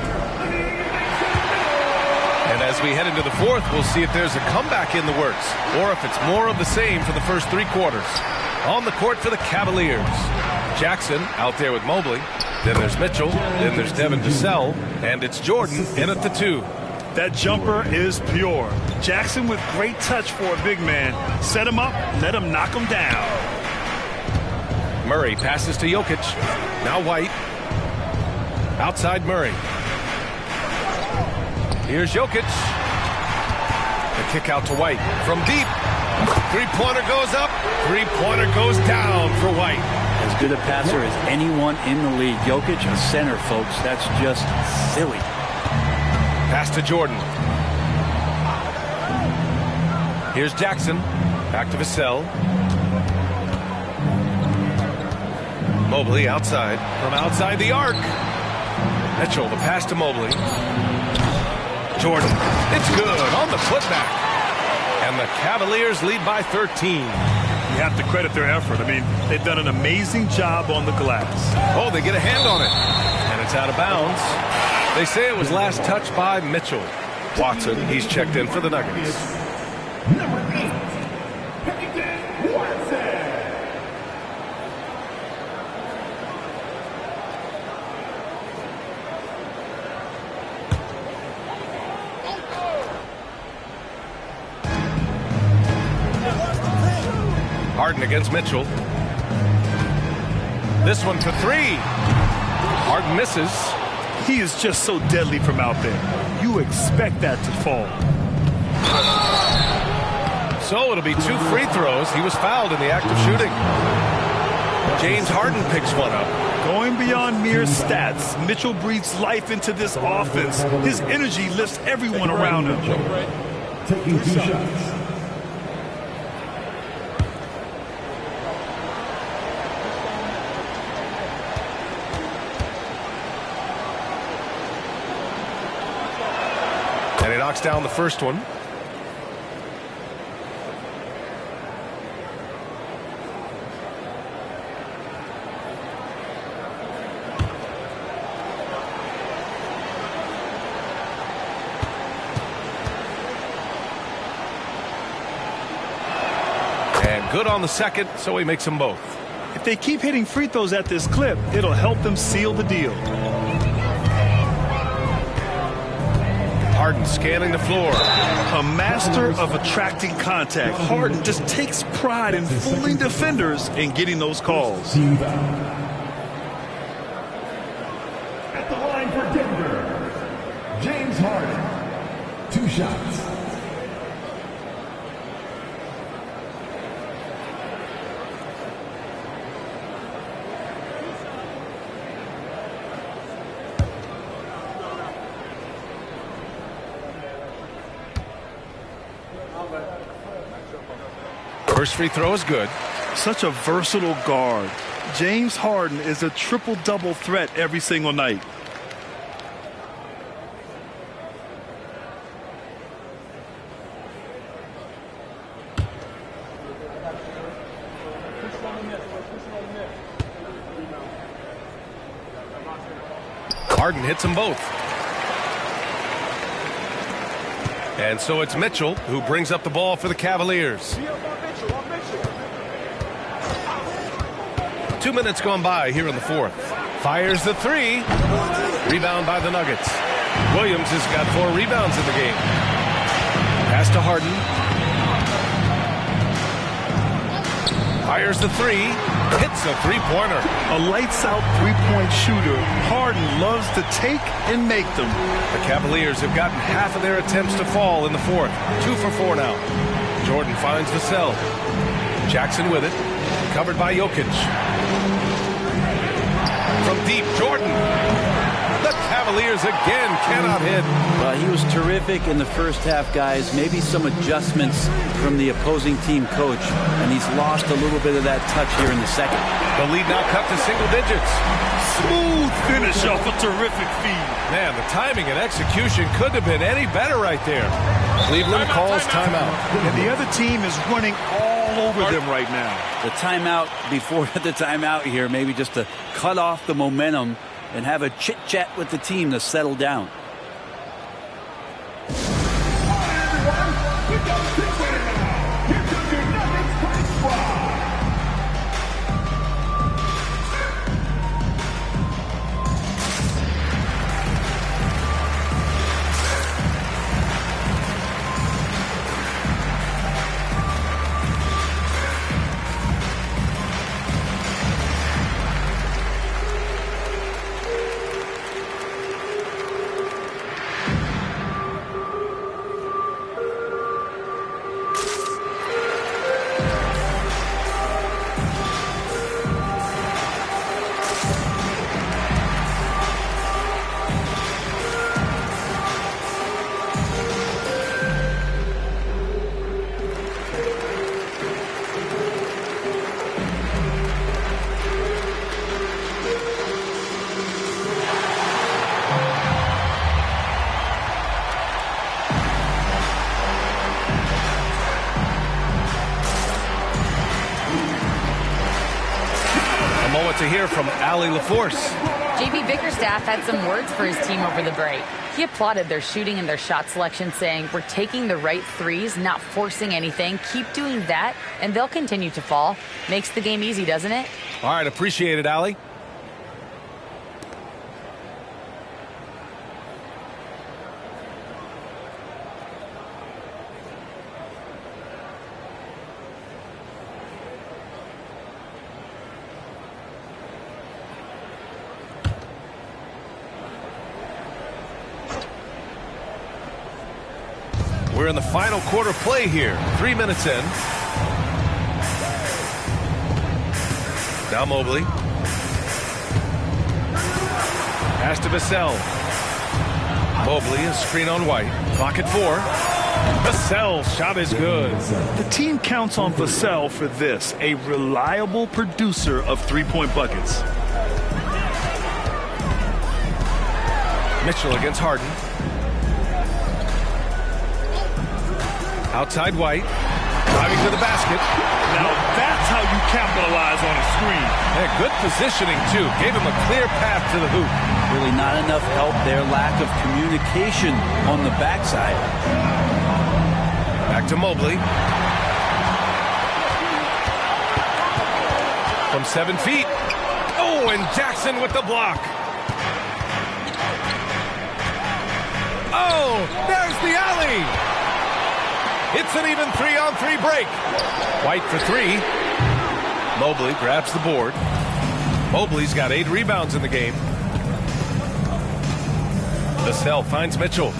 And as we head into the fourth, we'll see if there's a comeback in the works or if it's more of the same for the first 3 quarters. On the court for the Cavaliers, Jackson out there with Mobley. Then there's Mitchell. Then there's Devin Vassell. And it's Jordan in at the 2. That jumper is pure. Jackson with great touch for a big man. Set him up, let him knock him down. Murray passes to Jokic. Now White. Outside Murray. Here's Jokic. The kick out to White from deep. 3-pointer goes up. 3-pointer goes down for White. As good a passer as anyone in the league. Jokic, a center, folks. That's just silly. Pass to Jordan. Here's Jackson. Back to Vassell. Mobley outside. From outside the arc. Mitchell, the pass to Mobley. Jordan. It's good on the putback. And the Cavaliers lead by 13. You have to credit their effort. I mean, they've done an amazing job on the glass. Oh, they get a hand on it. And it's out of bounds. They say it was last touched by Mitchell. Watson, he's checked in for the Nuggets. Number 8, Peyton Watson. Harden against Mitchell. This one for 3. Harden misses. He is just so deadly from out there. You expect that to fall. So it'll be 2 free throws. He was fouled in the act of shooting. James Harden picks one up. Going beyond mere stats, Mitchell breathes life into this offense. His energy lifts everyone around him. Taking 2 shots. And he knocks down the first one. And good on the second, so he makes them both. If they keep hitting free throws at this clip, it'll help them seal the deal. Harden scanning the floor. A master of attracting contact. Harden just takes pride in fooling defenders and getting those calls. At the line for Denver, James Harden. 2 shots. First free throw is good. Such a versatile guard. James Harden is a triple-double threat every single night. Harden hits them both. And so it's Mitchell who brings up the ball for the Cavaliers. 2 minutes gone by here in the fourth. Fires the 3. Rebound by the Nuggets. Williams has got 4 rebounds in the game. Pass to Harden. Fires the 3. Hits a 3-pointer. A lights-out 3-point shooter. Harden loves to take and make them. The Cavaliers have gotten half of their attempts to fall in the fourth. 2 for 4 now. Jordan finds Vassell. Jackson with it. Covered by Jokic. From deep, Jordan. The Cavaliers again cannot hit. Well, he was terrific in the first half, guys. Maybe some adjustments from the opposing team coach, and he's lost a little bit of that touch here in the second. The lead now cut to single digits. Smooth finish off a terrific feed. Man, the timing and execution couldn't have been any better right there. Cleveland calls timeout. And the other team is running all over them right now. The timeout before the timeout here, maybe just to cut off the momentum and have a chit-chat with the team to settle down. To hear from Allie LaForce. J.B. Bickerstaff had some words for his team over the break. He applauded their shooting and their shot selection, saying, "We're taking the right threes, not forcing anything. Keep doing that, and they'll continue to fall." Makes the game easy, doesn't it? All right, appreciate it, Allie. We're in the final quarter play here. 3 minutes in. Now Mobley. Pass to Vassell. Mobley, a screen on White. Clock at 4. Vassell's shot is good. The team counts on Vassell for this, a reliable producer of three-point buckets. Mitchell against Harden. Outside White, driving to the basket. Now that's how you capitalize on a screen. And good positioning, too. Gave him a clear path to the hoop. Really not enough help there. Lack of communication on the backside. Back to Mobley. From 7 feet. Oh, and Jackson with the block. Oh, there's the alley. It's an even 3-on-3 break. White for 3. Mobley grabs the board. Mobley's got 8 rebounds in the game. Vassell finds Mitchell.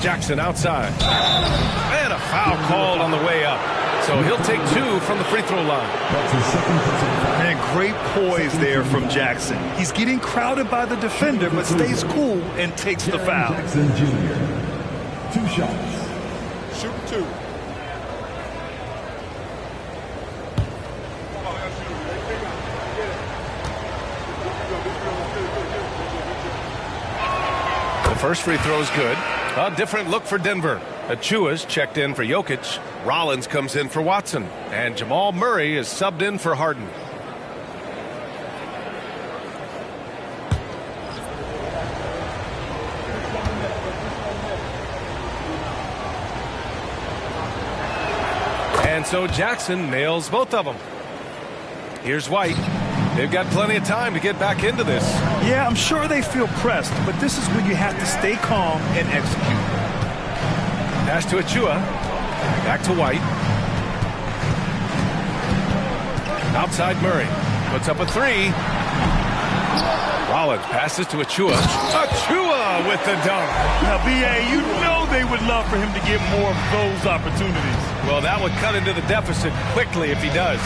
Jackson outside. And a foul called on the way up. So he'll take 2 from the free throw line. Man, great poise there from Jackson. He's getting crowded by the defender, but stays cool and takes the foul. Jackson Jr. 2 shots. Shoot 2. The first free throw is good. A different look for Denver. Achua's checked in for Jokic. Rollins comes in for Watson. And Jamal Murray is subbed in for Harden. And so Jackson nails both of them. Here's White. They've got plenty of time to get back into this. Yeah, I'm sure they feel pressed, but this is when you have to stay calm and execute. Pass to Achua. Back to White. Outside Murray. Puts up a 3. Rollins passes to Achua. Achua with the dunk. Now, B.A., you know they would love for him to get more of those opportunities. Well, that would cut into the deficit quickly if he does.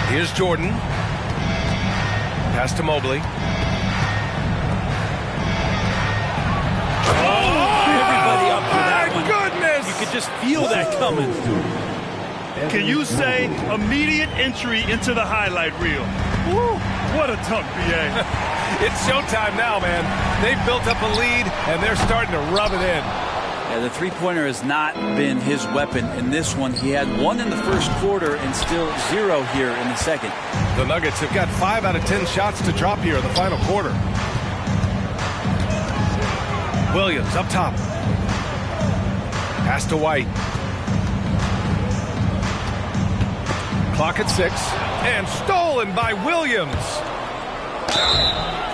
Here's Jordan. Pass to Mobley. Everybody up for that one. Goodness! You could just feel that coming. Can you say immediate entry into the highlight reel? Woo, what a dunk, B.A. It's showtime now, man. They've built up a lead, and they're starting to rub it in. Yeah, the three-pointer has not been his weapon in this one. He had one in the first quarter and still 0 here in the second. The Nuggets have got 5 out of 10 shots to drop here in the final quarter. Williams up top. Pass to White. Clock at 6. And stolen by Williams.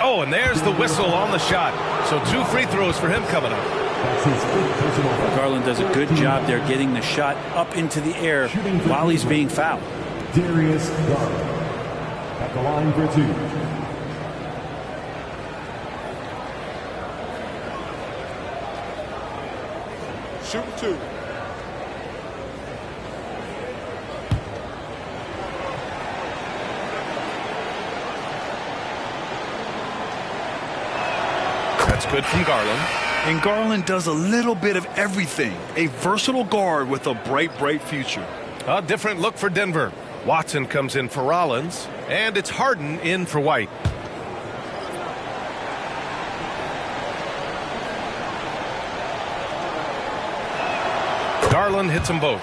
Oh, and there's the whistle on the shot. So 2 free throws for him coming up. Garland does a good job there getting the shot up into the air while he's being fouled. Darius Garland at the line for 2. Shoot 2. That's good from Garland. And Garland does a little bit of everything. A versatile guard with a bright, bright future. A different look for Denver. Watson comes in for Rollins, and it's Harden in for White. Garland hits them both.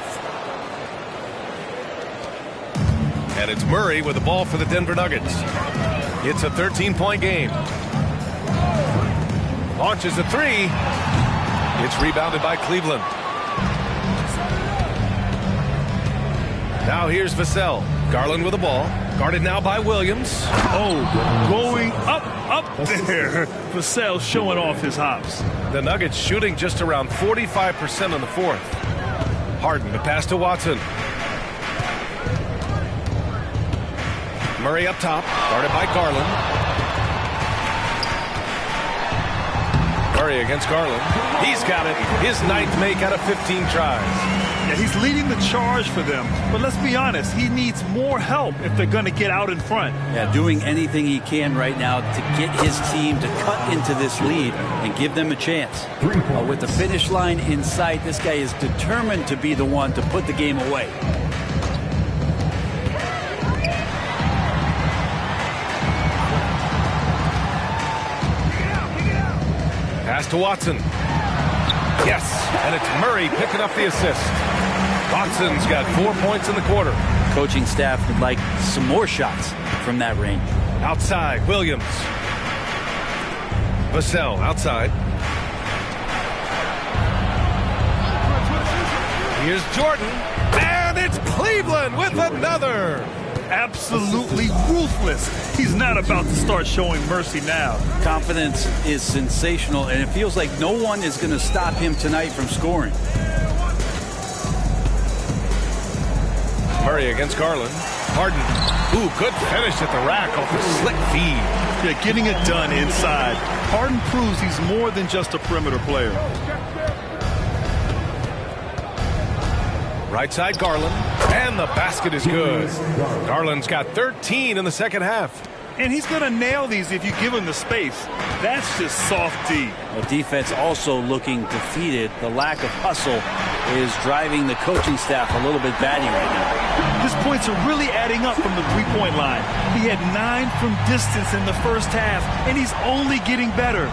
And it's Murray with the ball for the Denver Nuggets. It's a 13-point game. Launches a 3. It's rebounded by Cleveland. Now here's Vassell. Garland with the ball. Guarded now by Williams. Oh, going up there. Vassell showing off his hops. The Nuggets shooting just around 45% in the fourth. Harden to pass to Watson. Murray up top. Guarded by Garland. Murray against Garland. He's got it. His 9th make out of 15 tries. Yeah, he's leading the charge for them. But let's be honest, he needs more help if they're going to get out in front. Yeah, doing anything he can right now to get his team to cut into this lead and give them a chance. With the finish line in sight, this guy is determined to be the one to put the game away. Pass to Watson. Yes, and it's Murray picking up the assist. Watson's got 4 points in the quarter. Coaching staff would like some more shots from that range. Outside, Williams. Vassell outside. Here's Jordan, and it's Cleveland with another. Absolutely ruthless. He's not about to start showing mercy now. Confidence is sensational, and it feels like no one is going to stop him tonight from scoring. Murray against Garland. Harden. Ooh, good finish at the rack off a slick feed. Yeah, getting it done inside. Harden proves he's more than just a perimeter player. Right side, Garland. And the basket is good. Garland's got 13 in the second half. And he's going to nail these if you give him the space. That's just soft D. The defense also looking defeated. The lack of hustle is driving the coaching staff a little bit batty right now. His points are really adding up from the three-point line. He had 9 from distance in the first half, and he's only getting better.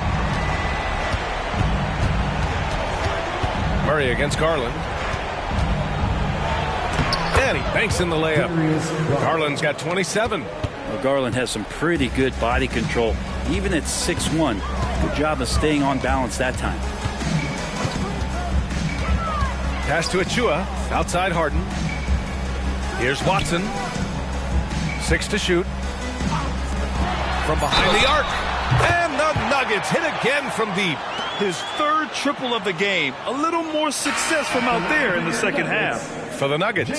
Murray against Garland. And he banks in the layup. Garland's got 27. Well, Garland has some pretty good body control, even at 6'1". Good job of staying on balance that time. Pass to Achua. Outside Harden. Here's Watson. 6 to shoot. From behind the arc. And the Nuggets hit again from deep. His third triple of the game. A little more success from out there in the second half. For the Nuggets,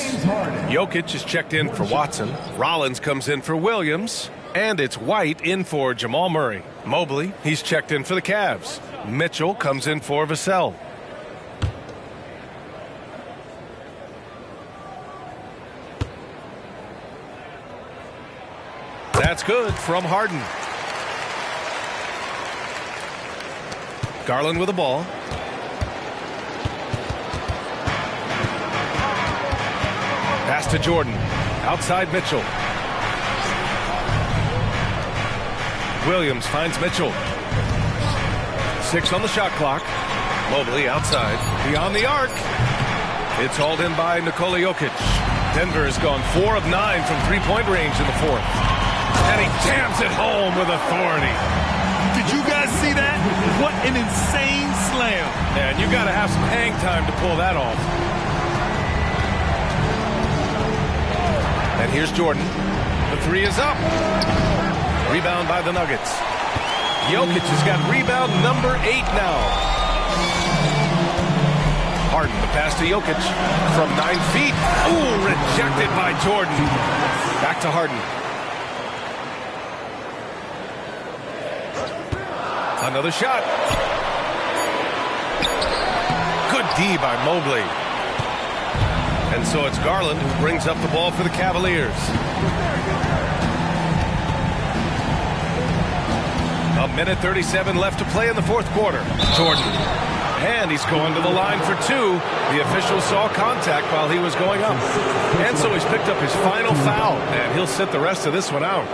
Jokic is checked in for Watson. Rollins comes in for Williams. And it's White in for Jamal Murray. Mobley, he's checked in for the Cavs. Mitchell comes in for Vassell. that's good from Harden. Garland with the ball. Pass to Jordan. Outside Mitchell. Williams finds Mitchell. 6 on the shot clock. Mobley outside. Beyond the arc. It's hauled in by Nikola Jokic. Denver has gone 4 of 9 from three-point range in the fourth. And he jams it home with authority. Did you guys see that? What an insane slam. And you got to have some hang time to pull that off. And here's Jordan. The three is up. Rebound by the Nuggets. Jokic has got rebound number 8 now. Harden, the pass to Jokic from 9 feet. Ooh, rejected by Jordan. Back to Harden. Another shot. Good D by Mobley. And so it's Garland who brings up the ball for the Cavaliers. A minute 37 left to play in the fourth quarter. Jordan. And he's going to the line for 2. The official saw contact while he was going up. And so he's picked up his final foul. And he'll sit the rest of this one out.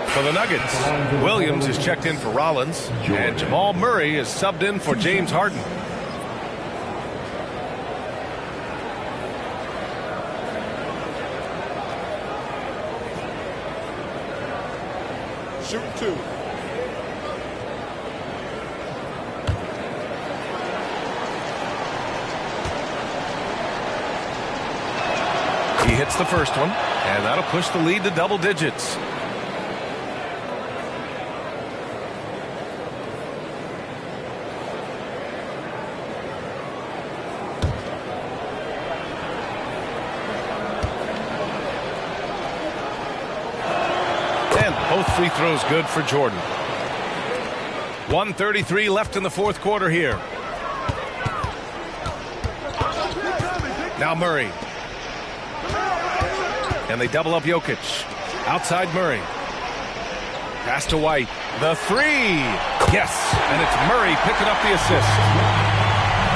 For the Nuggets, Williams is checked in for Rollins. And Jamal Murray is subbed in for James Harden. Shoot 2. He hits the first one, and that'll push the lead to double digits. And both free throws good for Jordan. 1:33 left in the fourth quarter here. Now Murray. And they double up Jokic. Outside Murray. Pass to White. The three. Yes. And it's Murray picking up the assist.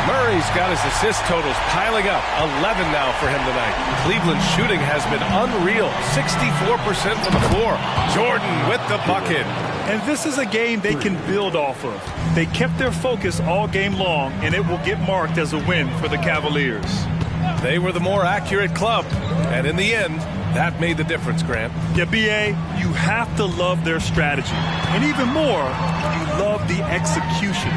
Murray's got his assist totals piling up. 11 now for him tonight. Cleveland's shooting has been unreal. 64% from the floor. Jordan with the bucket. And this is a game they can build off of. They kept their focus all game long, and it will get marked as a win for the Cavaliers. They were the more accurate club. And in the end, that made the difference, Grant. Yeah, B.A., you have to love their strategy. And even more, you love the execution.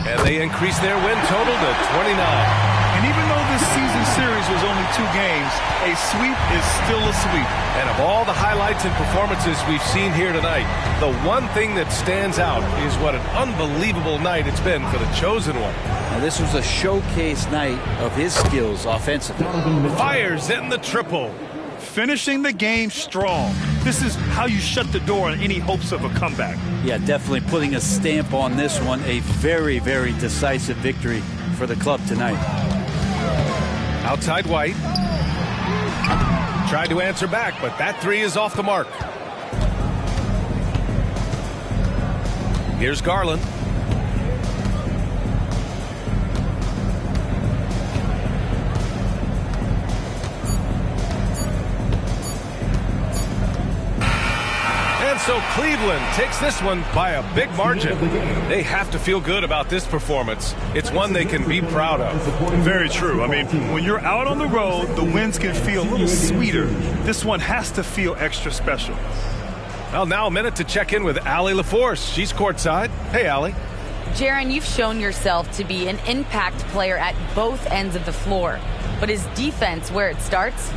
And they increased their win total to 29. And even though this season series was only 2 games, a sweep is still a sweep. And of all the highlights and performances we've seen here tonight, the one thing that stands out is what an unbelievable night it's been for the chosen one. Now, this was a showcase night of his skills offensively. Fires in the triple. Finishing the game strong. This is how you shut the door on any hopes of a comeback. Yeah, definitely putting a stamp on this one. A very, very decisive victory for the club tonight. Outside White. Tried to answer back, but that three is off the mark. Here's Garland. And so Cleveland takes this one by a big margin. They have to feel good about this performance. It's one they can be proud of. Very true. I mean, when you're out on the road, the wins can feel a little sweeter. This one has to feel extra special. Well, now a minute to check in with Allie LaForce. She's courtside. Hey, Allie. Jaron, you've shown yourself to be an impact player at both ends of the floor. But is defense where it starts?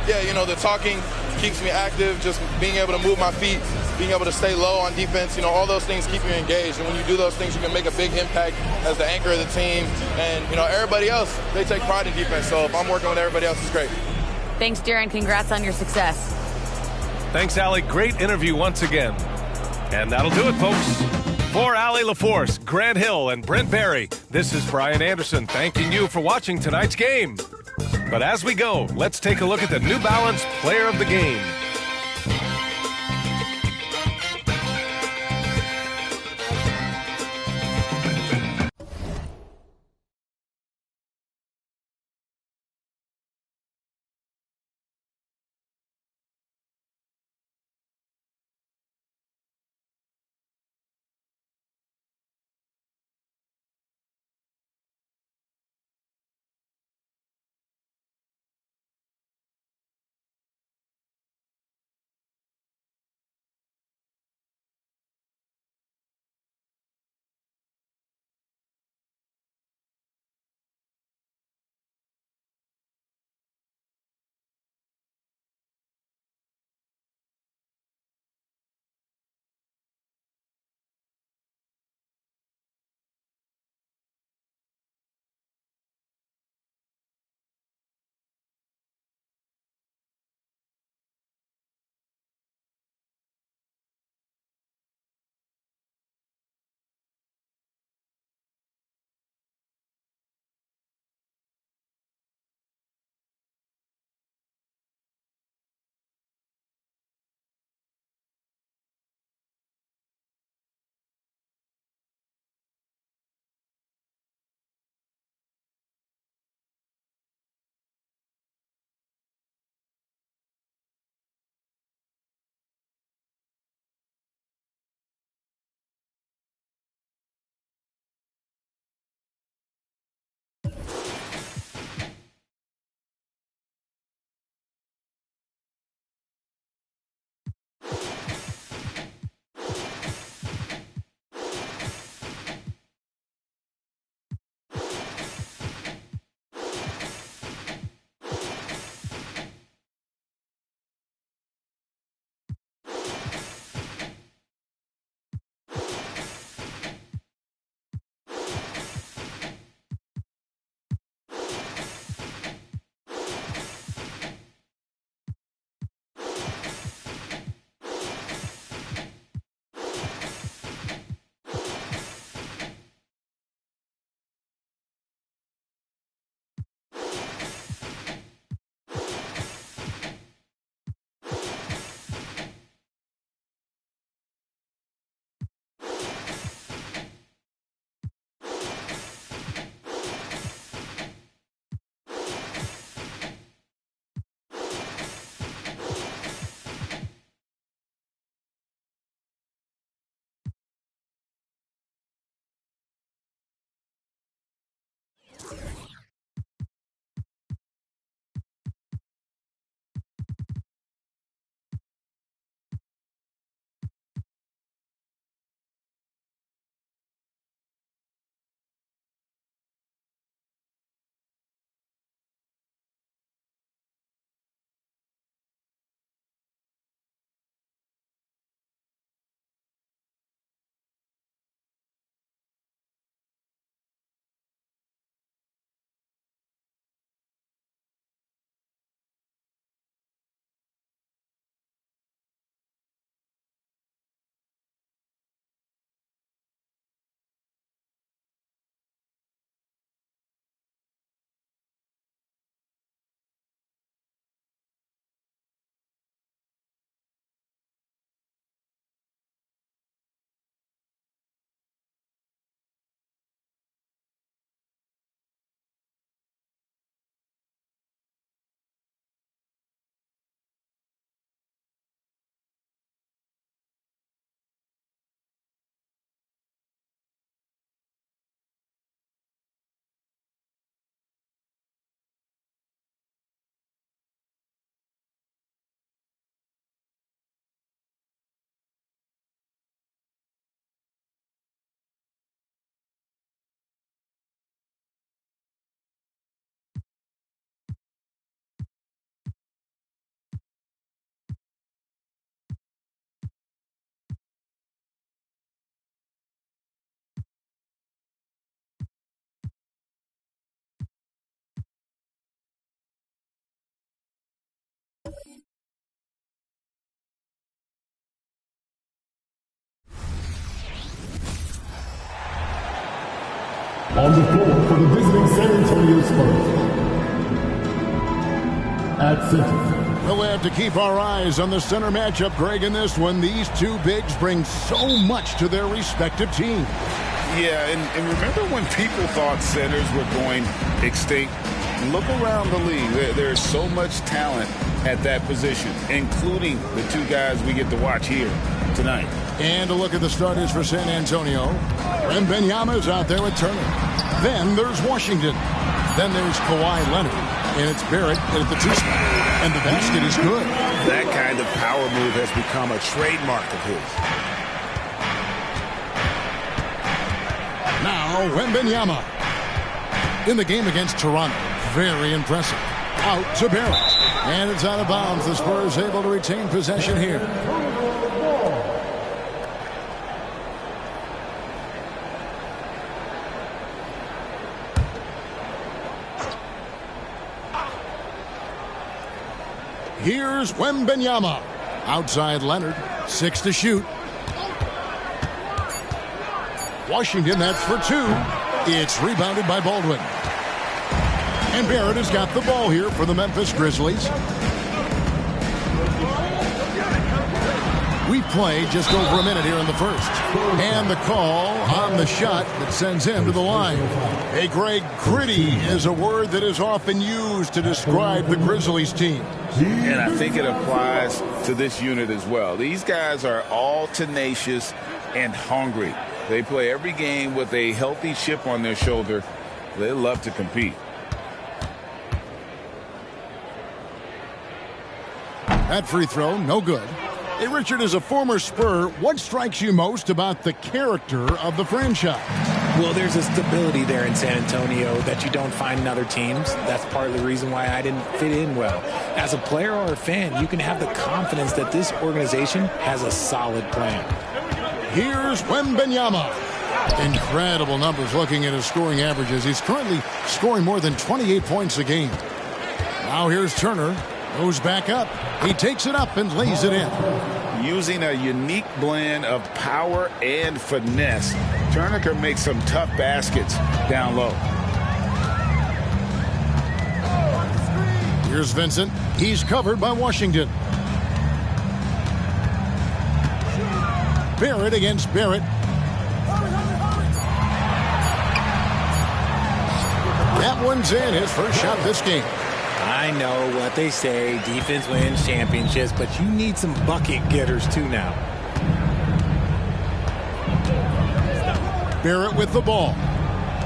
Yeah, you know, the talking keeps me active, just being able to move my feet, being able to stay low on defense, you know, all those things keep you engaged. And when you do those things, you can make a big impact as the anchor of the team. And, you know, everybody else, they take pride in defense. So if I'm working with everybody else, it's great. Thanks, Jaron. Congrats on your success. Thanks, Allie. Great interview once again. And that'll do it, folks. For Allie LaForce, Grant Hill, and Brent Barry, this is Brian Anderson thanking you for watching tonight's game. But as we go, let's take a look at the New Balance Player of the Game. On the floor for the visiting San Antonio Spurs. At center. We'll have to keep our eyes on the center matchup, Greg, in this one. These two bigs bring so much to their respective teams. Yeah, and remember when people thought centers were going extinct? Look around the league. There's so much talent at that position, including the two guys we get to watch here tonight. And a look at the starters for San Antonio. Wembanyama is out there with Turner. Then there's Washington. Then there's Kawhi Leonard. And it's Barrett at the 2 spot. And the basket is good. That kind of power move has become a trademark of his. Now Wembanyama. In the game against Toronto. Very impressive. Out to Barrett. And it's out of bounds. The Spurs able to retain possession here. Here's Wembanyama. Outside Leonard. 6 to shoot. Washington, that's for 2. It's rebounded by Baldwin. And Barrett has got the ball here for the Memphis Grizzlies. We played just over a minute here in the first. And the call on the shot that sends him to the line. Hey, Greg, gritty is a word that is often used to describe the Grizzlies team. And I think it applies to this unit as well. These guys are all tenacious and hungry. They play every game with a healthy chip on their shoulder. They love to compete. That free throw, no good. Hey, Richard, as a former Spur, what strikes you most about the character of the franchise? Well, there's a stability there in San Antonio that you don't find in other teams. That's part of the reason why I didn't fit in well. As a player or a fan, you can have the confidence that this organization has a solid plan. Here's Wembanyama. Incredible numbers looking at his scoring averages. He's currently scoring more than 28 points a game. Now here's Turner. Goes back up. He takes it up and lays it in. Using a unique blend of power and finesse, Turner can make some tough baskets down low. Here's Vincent. He's covered by Washington. Barrett against Barrett. That one's in. His first shot this game. I know what they say, defense wins championships, but you need some bucket getters too now. Barrett with the ball.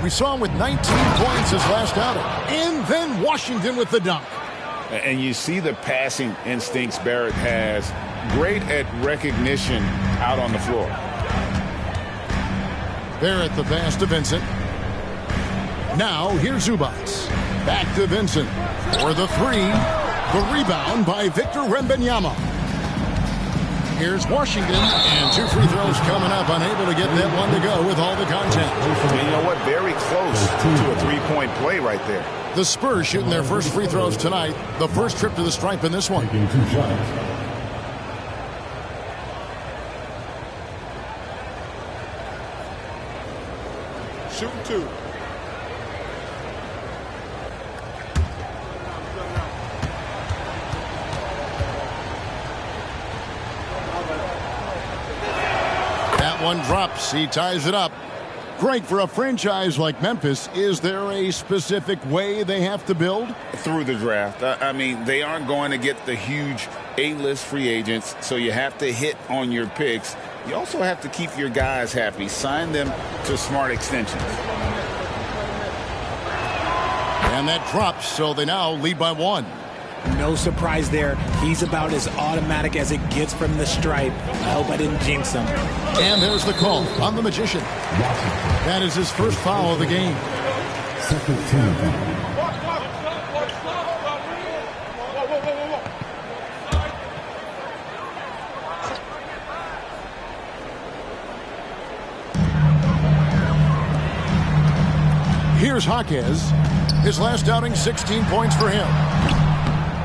We saw him with 19 points his last outing. And then Washington with the dunk. And you see the passing instincts Barrett has. Great at recognition out on the floor. Barrett the pass to Vincent. Now here's Zubats. Back to Vincent for the 3. The rebound by Victor Wembanyama. Here's Washington, and 2 free throws coming up. Unable to get that one to go with all the contact. And you know what? Very close to a three-point play right there. The Spurs shooting their first free throws tonight. The first trip to the stripe in this one. Shooting 2. One drops. He ties it up. Greg, for a franchise like Memphis, is there a specific way they have to build? Through the draft. I mean, they aren't going to get the huge A-list free agents, so you have to hit on your picks. You also have to keep your guys happy. Sign them to smart extensions. And that drops, so they now lead by 1. No surprise there. He's about as automatic as it gets from the stripe. I hope I didn't jinx him. And there's the call on the Magician. That is his first foul of the game. Second team. Here's Jaquez. His last outing, 16 points for him.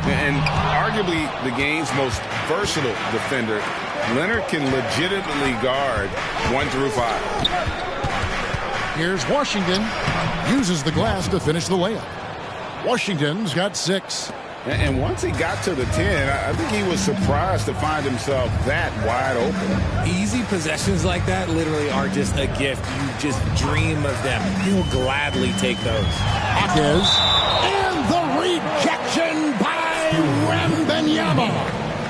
And arguably the game's most versatile defender, Leonard can legitimately guard 1 through 5. Here's Washington. Uses the glass to finish the layup. Washington's got 6. And once he got to the 10, I think he was surprised to find himself that wide open. Easy possessions like that literally are just a gift. You just dream of them. He'll gladly take those. Hawkins. And the rejection by Wembanyama.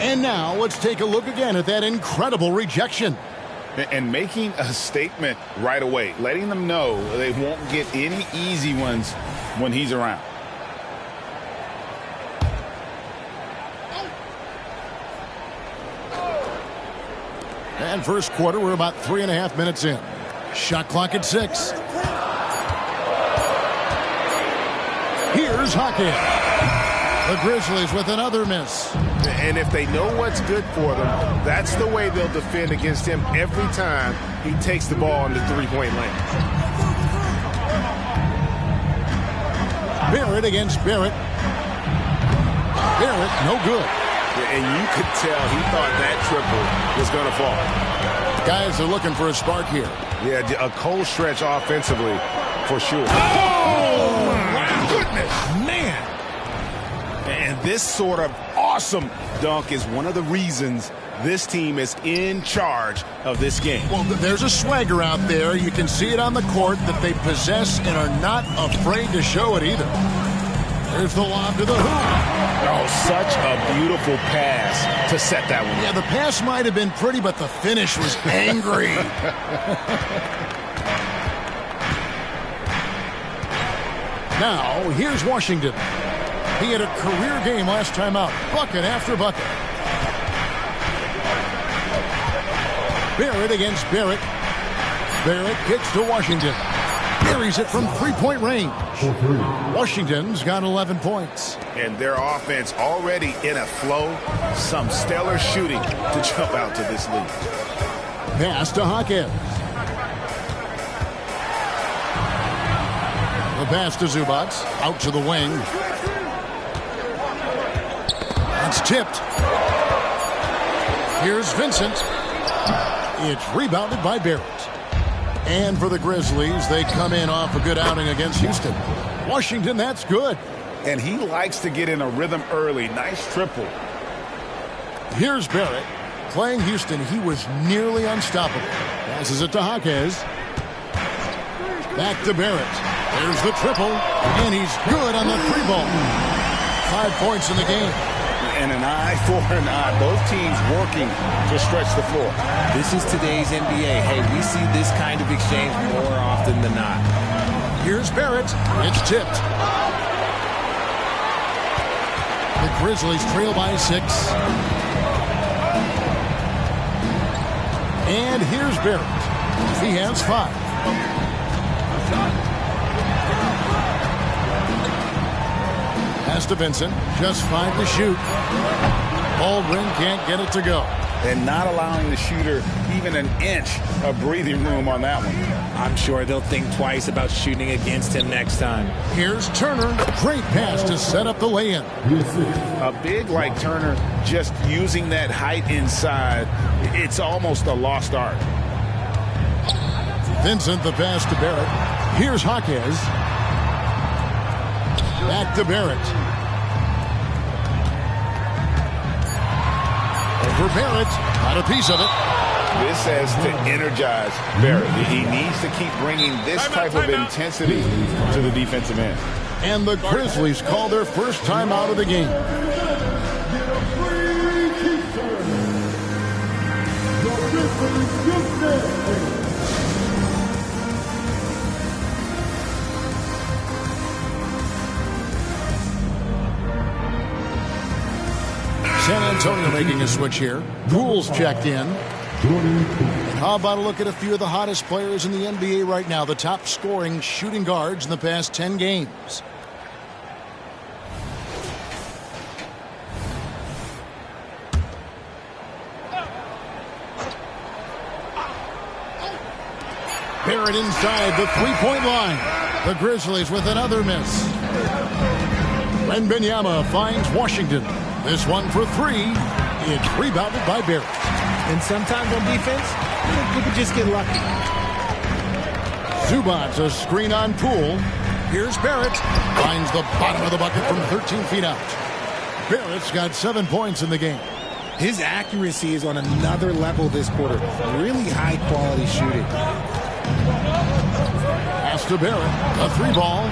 And now let's take a look again at that incredible rejection. And making a statement right away, letting them know they won't get any easy ones when he's around. And first quarter, we're about 3.5 minutes in. Shot clock at 6. Here's Hawkins. The Grizzlies with another miss. And if they know what's good for them, that's the way they'll defend against him every time he takes the ball in the three-point lane. Barrett against Barrett. Barrett, no good. And you could tell he thought that triple was going to fall. Guys are looking for a spark here. Yeah, a cold stretch offensively for sure. Oh, my goodness, man. And this sort of awesome dunk is one of the reasons this team is in charge of this game. Well, there's a swagger out there. You can see it on the court that they possess and are not afraid to show it either. There's the lob to the hoop. Oh, such a beautiful pass to set that one. Yeah, the pass might have been pretty, but the finish was angry. Now, here's Washington. He had a career game last time out. Bucket after bucket. Barrett against Barrett. Barrett kicks to Washington. Buries it from three-point range. Washington's got 11 points. And their offense already in a flow. Some stellar shooting to jump out to this lead. Pass to Hawkins. The pass to Zubac. Out to the wing. It's tipped. Here's Vincent. It's rebounded by Barrett. And for the Grizzlies, they come in off a good outing against Houston. Washington, that's good. And he likes to get in a rhythm early. Nice triple. Here's Barrett. Playing Houston, he was nearly unstoppable. Passes it to Hawkins. Back to Barrett. There's the triple. And he's good on the 3-ball. 5 points in the game. And an eye for an eye. Both teams working to stretch the floor. This is today's NBA. Hey, we see this kind of exchange more often than not. Here's Barrett. It's tipped. The Grizzlies trail by 6. And here's Barrett. He has 5. Pass to Vincent. Just 5 to shoot. Baldwin can't get it to go. And not allowing the shooter even an inch of breathing room on that one. I'm sure they'll think twice about shooting against him next time. Here's Turner. Great pass to set up the lay-in. A big like Turner just using that height inside, it's almost a lost art. Vincent, the pass to Barrett. Here's Hawkins. Back to Barrett. Over Barrett. Got a piece of it. This has to energize Barrett. He needs to keep bringing this type of intensity to the defensive end. And the Grizzlies call their first time out of the game. San Antonio making a switch here. Rules checked in. And how about a look at a few of the hottest players in the NBA right now, the top scoring shooting guards in the past 10 games. Barrett inside the three-point line. The Grizzlies with another miss. Wembanyama finds Washington. This one for 3. It's rebounded by Barrett. And sometimes on defense, you could just get lucky. Zubats, a screen on Poole. Here's Barrett. Finds the bottom of the bucket from 13 feet out. Barrett's got 7 points in the game. His accuracy is on another level this quarter. Really high quality shooting. Pass to Barrett. A 3-ball.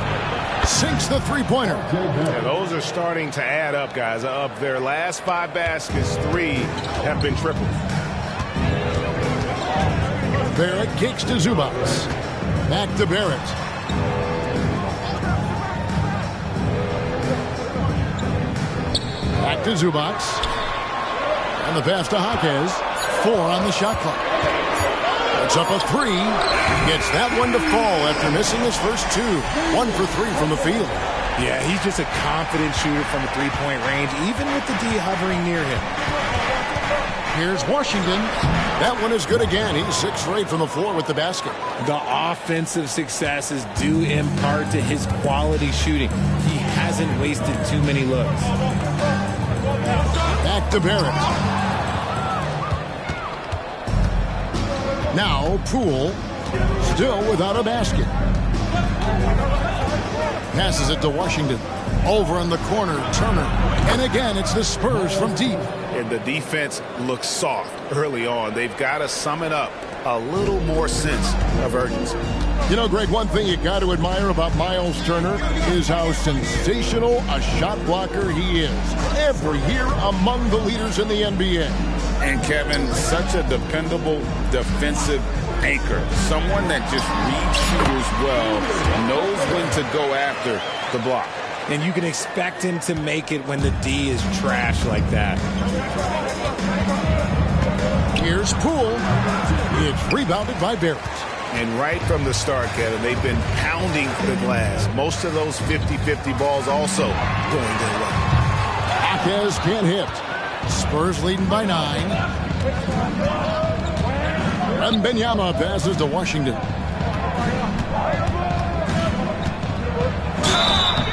Sinks the three-pointer. Yeah, those are starting to add up, guys. Of their last 5 baskets, 3 have been triples. Barrett kicks to Zubats. Back to Barrett. Back to Zubats. And the pass to Jaquez. 4 on the shot clock. It's up a 3. Gets that one to fall after missing his first 2. 1 for 3 from the field. Yeah, he's just a confident shooter from a three-point range, even with the D hovering near him. Here's Washington. That one is good again. He's 6 for 8 from the floor with the basket. The offensive success is due in part to his quality shooting. He hasn't wasted too many looks. Back to Barrett. Now Poole, still without a basket. Passes it to Washington. Over in the corner, Turner. And again, it's the Spurs from deep. And the defense looks soft early on. They've got to sum it up. A little more sense of urgency. You know, Greg, one thing you got to admire about Miles Turner is how sensational a shot blocker he is. Every year among the leaders in the NBA. And Kevin, such a dependable defensive anchor. Someone that just reads shooters well, knows when to go after the block. And you can expect him to make it when the D is trash like that. Here's Poole. It's rebounded by Barrett. And right from the start, Kevin, they've been pounding the glass. Most of those 50-50 balls also going their way. Jaquez can't hit. Spurs leading by 9. Wembanyama passes to Washington.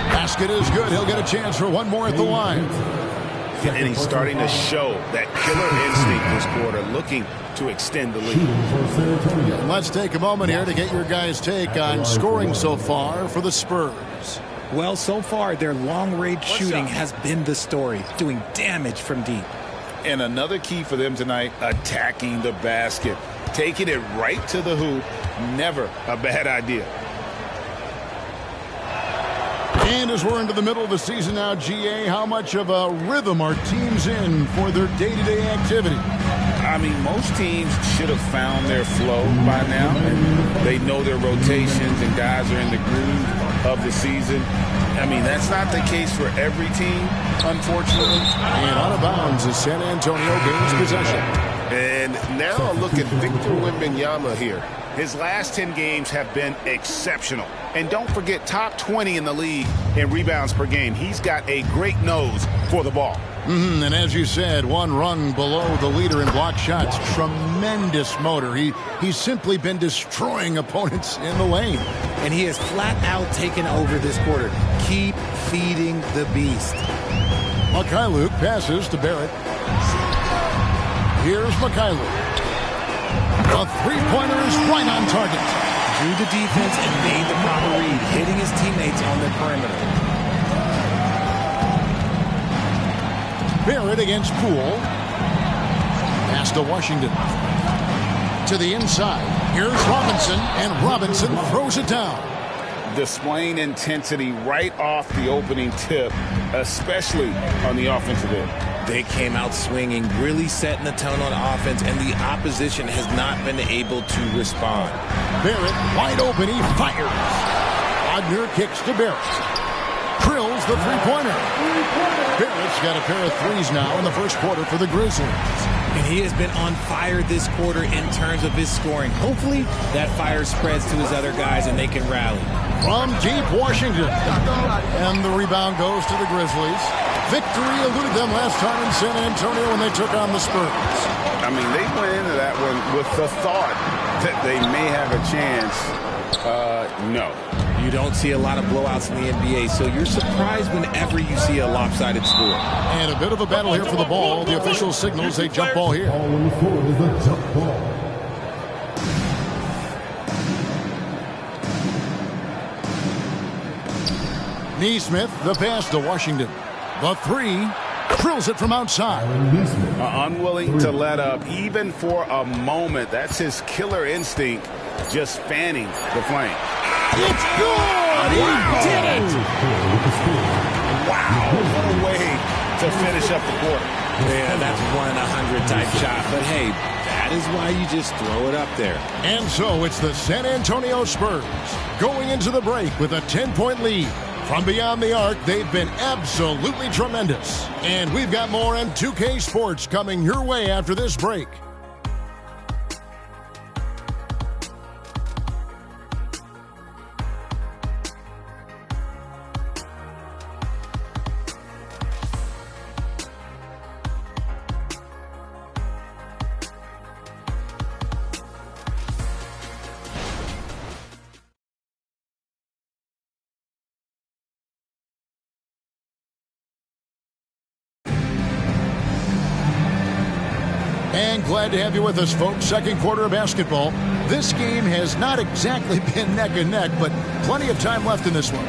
Basket is good. He'll get a chance for one more at the line. And he's starting to show that killer instinct this quarter, looking to extend the lead. And let's take a moment here to get your guys' take on scoring so far for the Spurs. Well, so far, their long-range shooting has been the story, doing damage from deep. And another key for them tonight, attacking the basket. Taking it right to the hoop, never a bad idea. And as we're into the middle of the season now, GA, how much of a rhythm are teams in for their day-to-day activity? I mean, most teams should have found their flow by now, and they know their rotations and guys are in the groove of the season. I mean, that's not the case for every team, unfortunately. And out of bounds as San Antonio gains possession. And now a look at Victor Wembanyama here. His last 10 games have been exceptional. And don't forget, top 20 in the league in rebounds per game. He's got a great nose for the ball. And as you said, one rung below the leader in block shots. Tremendous motor. He's simply been destroying opponents in the lane. And he has flat out taken over this quarter. Keep feeding the beast. Mikhailuk passes to Barrett. Here's Mikhailuk. The three-pointer is right on target. Drew the defense and made the proper read, hitting his teammates on the perimeter. Barrett against Poole. Pass to Washington. To the inside. Here's Robinson, and Robinson throws it down. Displaying intensity right off the opening tip, especially on the offensive end. They came out swinging, really setting the tone on offense, and the opposition has not been able to respond. Barrett wide open, he fires. Wagner kicks to Barrett. Drills the three-pointer. Barrett's got a pair of threes now in the first quarter for the Grizzlies. And he has been on fire this quarter in terms of his scoring. Hopefully that fire spreads to his other guys and they can rally. From deep Washington. And the rebound goes to the Grizzlies. Victory eluded them last time in San Antonio when they took on the Spurs. I mean, they went into that one with the thought that they may have a chance. No. You don't see a lot of blowouts in the NBA, so you're surprised whenever you see a lopsided score. And a bit of a battle here for the ball. The official signals a jump ball here. All on the floor is a jump ball. Neesmith, the pass to Washington. The three, drills it from outside. Unwilling to let up even for a moment. That's his killer instinct, just fanning the flame. It's good! He did it! Wow, what a way to finish up the quarter. Yeah, that's 1 in 100 type shot. But hey, that is why you just throw it up there. And so it's the San Antonio Spurs going into the break with a 10-point lead. From beyond the arc, they've been absolutely tremendous. And we've got more on 2K Sports coming your way after this break. And glad to have you with us, folks. Second quarter of basketball. This game has not exactly been neck and neck, but plenty of time left in this one.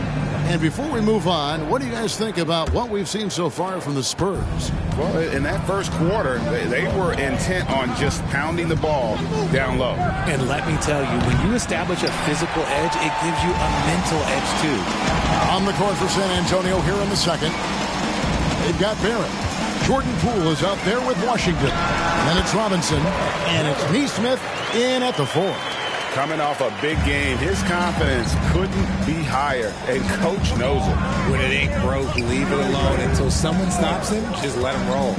And before we move on, what do you guys think about what we've seen so far from the Spurs? Well, in that first quarter, they were intent on just pounding the ball down low. And let me tell you, when you establish a physical edge, it gives you a mental edge, too. On the court for San Antonio here in the second. They've got Barrett. Jordan Poole is out there with Washington. Then it's Robinson, and it's Neesmith in at the 4. Coming off a big game, his confidence couldn't be higher, and Coach knows it. When it ain't broke, leave it alone. Until someone stops him, just let him roll.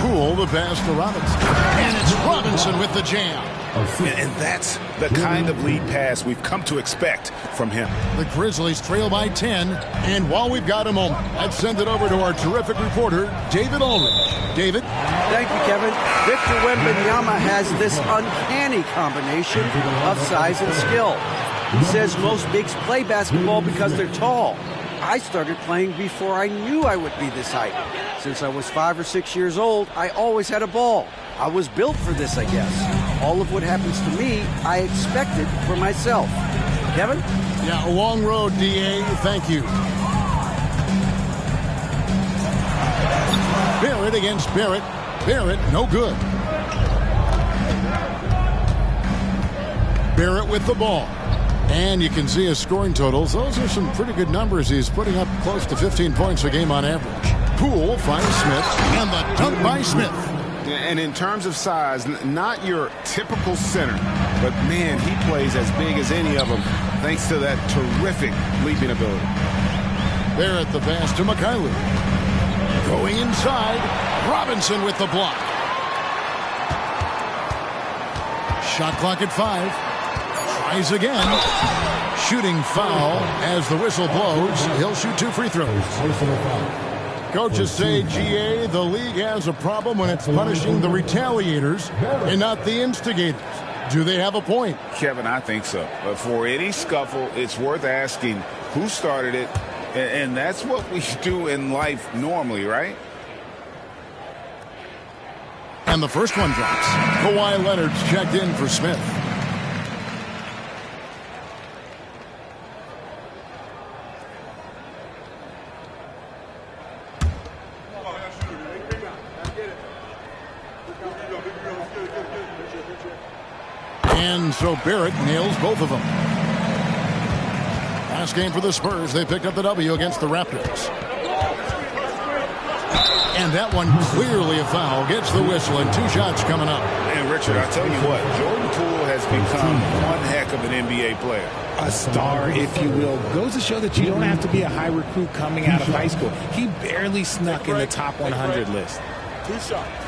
Poole, the pass to Robinson. And it's Robinson with the jam. And that's the kind of lead pass we've come to expect from him. The Grizzlies trail by 10, and while we've got a moment, let's send it over to our terrific reporter, David Aldridge. David? Thank you, Kevin. Victor Wembanyama has this uncanny combination of size and skill. He says most bigs play basketball because they're tall. I started playing before I knew I would be this height. Since I was 5 or 6 years old, I always had a ball. I was built for this, I guess. All of what happens to me, I expected for myself. Kevin? Yeah, a long road, D.A. Thank you. Barrett against Barrett. Barrett, no good. Barrett with the ball. And you can see his scoring totals. Those are some pretty good numbers. He's putting up close to 15 points a game on average. Poole finds Smith, and the dunk by Smith. And in terms of size, not your typical center, but man, he plays as big as any of them thanks to that terrific leaping ability. Barrett the pass to Mikhailuk. Going inside, Robinson with the block. Shot clock at 5. Tries again. Shooting foul as the whistle blows. He'll shoot 2 free throws. Coaches say, GA, the league has a problem when it's punishing the retaliators and not the instigators. Do they have a point? Kevin, I think so. But for any scuffle, it's worth asking who started it, and that's what we do in life normally, right? And the first one drops. Kawhi Leonard's checked in for Smith. And so Barrett nails both of them. Last game for the Spurs, they picked up the W against the Raptors. And that one clearly a foul. Gets the whistle, and 2 shots coming up. And Richard, I tell you what, Jordan Poole has become one heck of an NBA player. A star, if you will. Goes to show that you don't have to be a high recruit coming out of high school. He barely snuck in the top 100 list. 2 shots.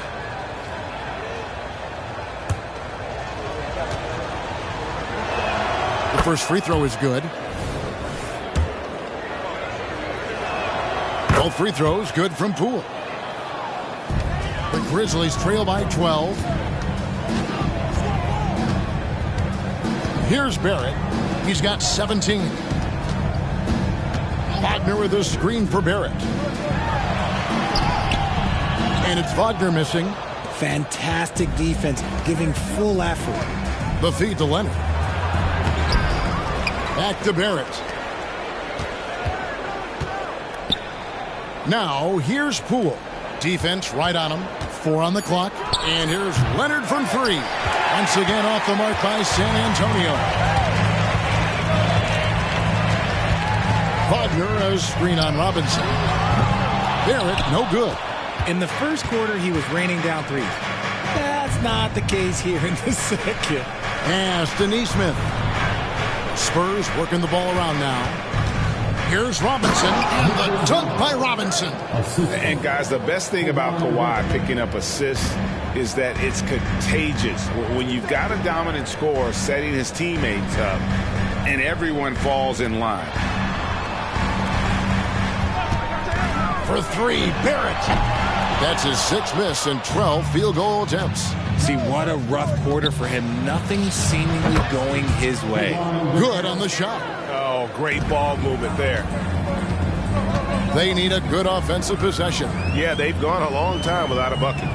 The first free throw is good. Both free throws good from Poole. The Grizzlies trail by 12. Here's Barrett. He's got 17. Wagner with a screen for Barrett. And it's Wagner missing. Fantastic defense, giving full effort. The feed to Leonard. Back to Barrett. Now, here's Poole. Defense right on him. 4 on the clock. And here's Leonard from 3. Once again off the mark by San Antonio. Wagner, a screen on Robinson. Barrett, no good. In the first quarter, he was raining down threes. That's not the case here in the second. Pass to Neesmith. Spurs working the ball around now. Here's Robinson, and the dunk by Robinson. And guys, the best thing about Kawhi picking up assists is that it's contagious. When you've got a dominant scorer setting his teammates up, and everyone falls in line. For 3, Barrett. That's his 6th miss and 12 field goal attempts. See, what a rough quarter for him. Nothing seemingly going his way. Good on the shot. Oh, great ball movement there. They need a good offensive possession. Yeah, they've gone a long time without a bucket.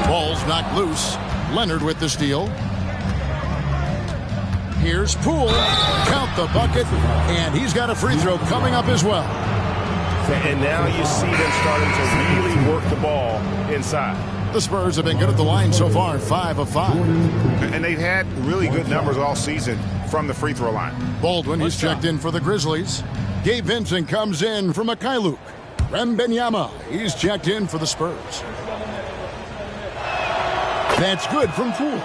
Ball's knocked loose. Leonard with the steal. Here's Poole. Count the bucket. And he's got a free throw coming up as well. And now you see them starting to really work the ball inside. The Spurs have been good at the line so far, 5 of 5. And they've had really good numbers all season from the free throw line. Baldwin is checked in for the Grizzlies. Gabe Vincent comes in from Akailuk. Wembanyama, he's checked in for the Spurs. That's good from Poole.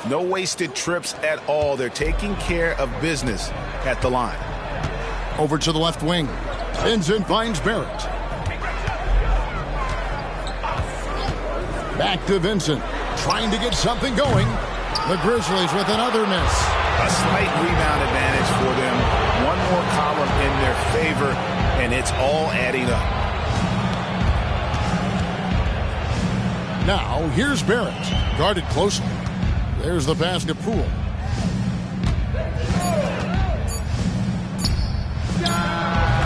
No wasted trips at all. They're taking care of business at the line. Over to the left wing. Vincent finds Barrett. Back to Vincent. Trying to get something going. The Grizzlies with another miss. A slight rebound advantage for them. One more column in their favor, and it's all adding up. Now, here's Barrett. Guarded closely. There's the pass to Poole.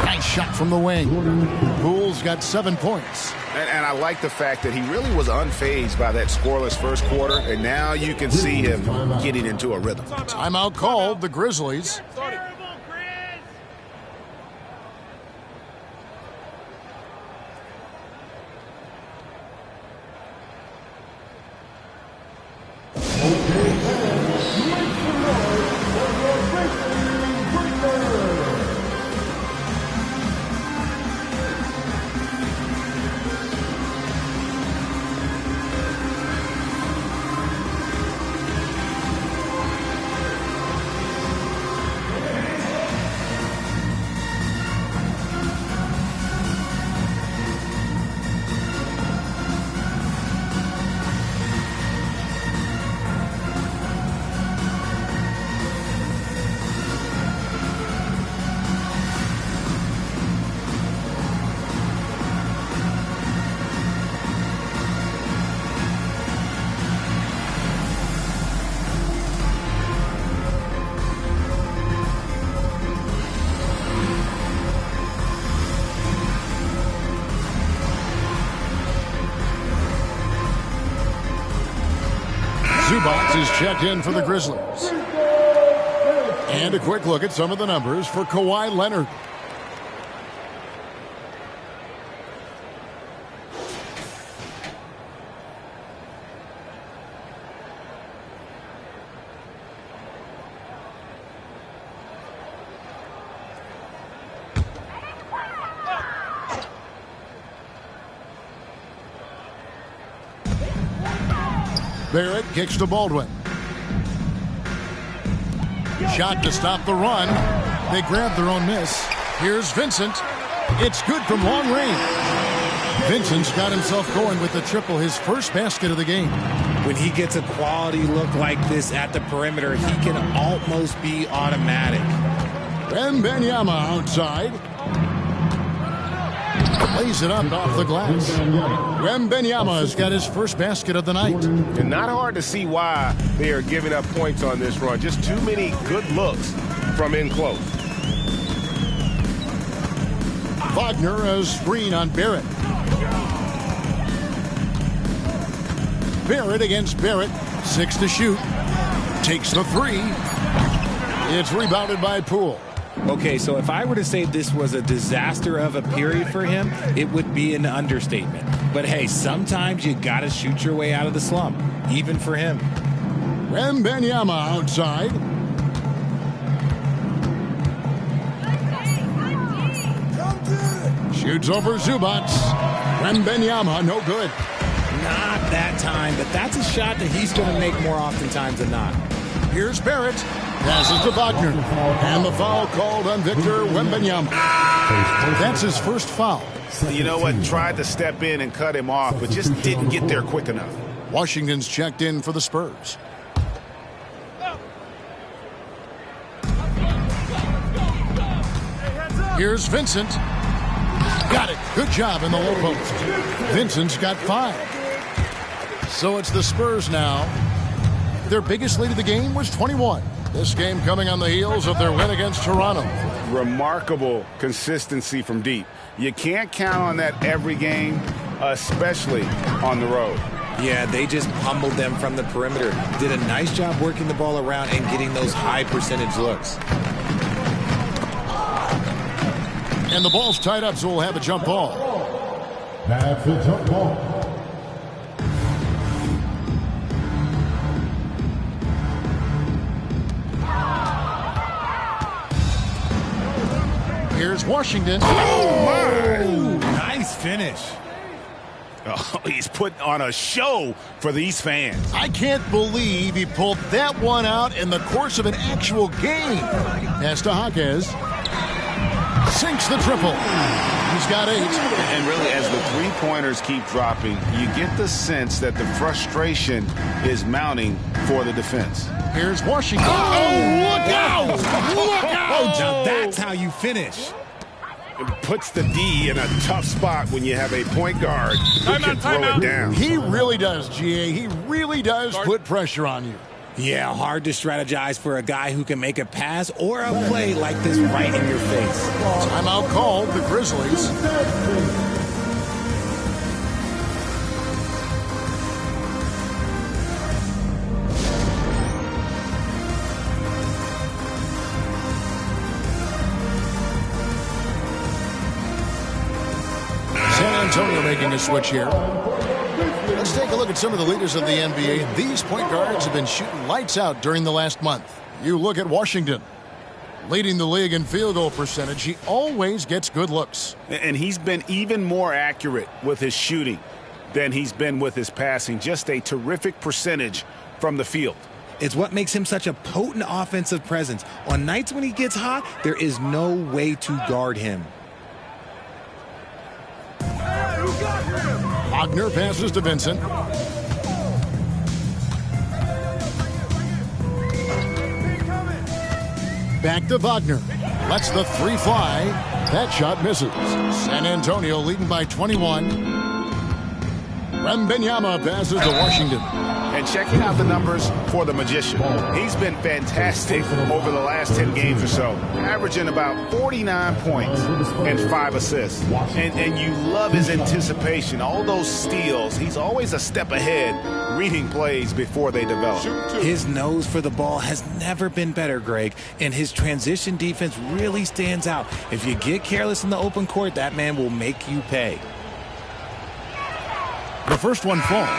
Nice shot from the wing. Poole's got 7 points. And I like the fact that he really was unfazed by that scoreless first quarter, and now you can see him getting into a rhythm. Timeout called, the Grizzlies. Zubac is checked in for the Grizzlies. And a quick look at some of the numbers for Kawhi Leonard. Barrett kicks to Baldwin. Shot to stop the run. They grab their own miss. Here's Vincent. It's good from long range. Vincent's got himself going with the triple, his first basket of the game. When he gets a quality look like this at the perimeter, he can almost be automatic. Wembanyama outside. Lays it up off the glass. Wembanyama has got his first basket of the night. And not hard to see why they are giving up points on this run. Just too many good looks from in close. Wagner, a screen on Barrett. Barrett against Barrett. 6 to shoot. Takes the 3. It's rebounded by Poole. Okay, so if I were to say this was a disaster of a period for him, it would be an understatement. But hey, sometimes you got to shoot your way out of the slump, even for him. Wembanyama outside. Shoots over Zubac. Wembanyama, no good. Not that time, but that's a shot that he's going to make more oftentimes than not. Here's Barrett. Passes to Wagner. And the foul called on Victor Wembanyama. That's his first foul. You know what? Tried to step in and cut him off, but just didn't get there quick enough. Washington's checked in for the Spurs. Here's Vincent. Got it. Good job in the low post. Vincent's got 5. So it's the Spurs now. Their biggest lead of the game was 21. This game coming on the heels of their win against Toronto. Remarkable consistency from deep. You can't count on that every game, especially on the road. Yeah, they just pummeled them from the perimeter. Did a nice job working the ball around and getting those high percentage looks. And the ball's tied up, so we'll have a jump ball. That's a jump ball. Here's Washington. Oh, nice finish. Oh, he's put on a show for these fans. I can't believe he pulled that one out in the course of an actual game. Pass to Jaquez. Sinks the triple. He's got 8. And really, as the three-pointers keep dropping, you get the sense that the frustration is mounting for the defense. Here's Washington. Oh, look out! Look out! Now that's how you finish. It puts the D in a tough spot when you have a point guard who can throw it down. He really does, GA. He really does put pressure on you. Yeah, hard to strategize for a guy who can make a pass or a play like this right in your face. Timeout called, the Grizzlies. San Antonio making a switch here. Let's take a look at some of the leaders of the NBA. These point guards have been shooting lights out during the last month. You look at Washington. Leading the league in field goal percentage, he always gets good looks. And he's been even more accurate with his shooting than he's been with his passing. Just a terrific percentage from the field. It's what makes him such a potent offensive presence. On nights when he gets hot, there is no way to guard him. Wagner passes to Vincent. Back to Wagner. Lets the 3 fly. That shot misses. San Antonio leading by 21. Wembanyama passes to Washington. And checking out the numbers for the Magician. He's been fantastic over the last 10 games or so, averaging about 49 points and 5 assists. And you love his anticipation, all those steals. He's always a step ahead, reading plays before they develop. His nose for the ball has never been better, Greg, and his transition defense really stands out. If you get careless in the open court, that man will make you pay. The first one falls.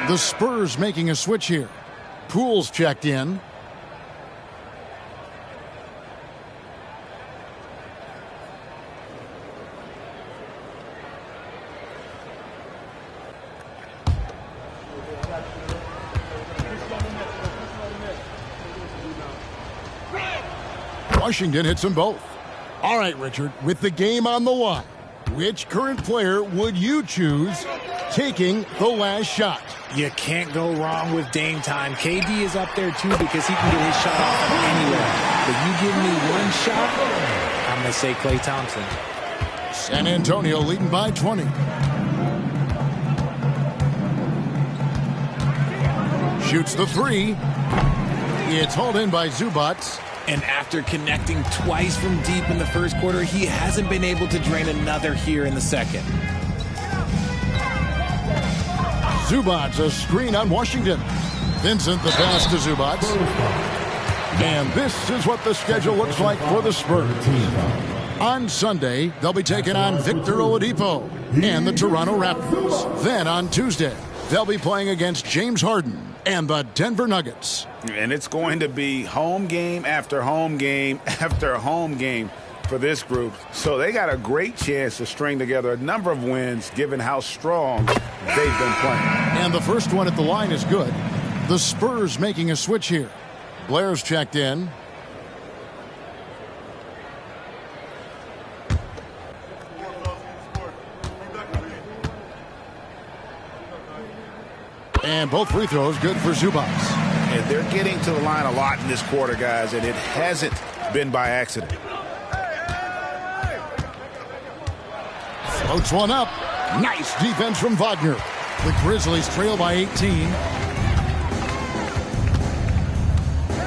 The Spurs making a switch here. Poole's checked in. Washington hits them both. All right, Richard, with the game on the line, which current player would you choose taking the last shot? You can't go wrong with Dame time. KD is up there, too, because he can get his shot off from anywhere. But you give me one shot, I'm going to say Klay Thompson. San Antonio leading by 20. Shoots the 3. It's hauled in by Zubac. And after connecting twice from deep in the first quarter, he hasn't been able to drain another here in the second. Zubac, a screen on Washington. Vincent, the pass to Zubac. And this is what the schedule looks like for the Spurs. On Sunday, they'll be taking on Victor Oladipo and the Toronto Raptors. Then on Tuesday, they'll be playing against James Harden and the Denver Nuggets. And it's going to be home game after home game after home game for this group. So they got a great chance to string together a number of wins given how strong they've been playing. And the first one at the line is good. The Spurs making a switch here. Blair's checked in. And both free throws good for Zubac. And they're getting to the line a lot in this quarter, guys, and it hasn't been by accident. Floats one up. Nice defense from Wagner. The Grizzlies trail by 18.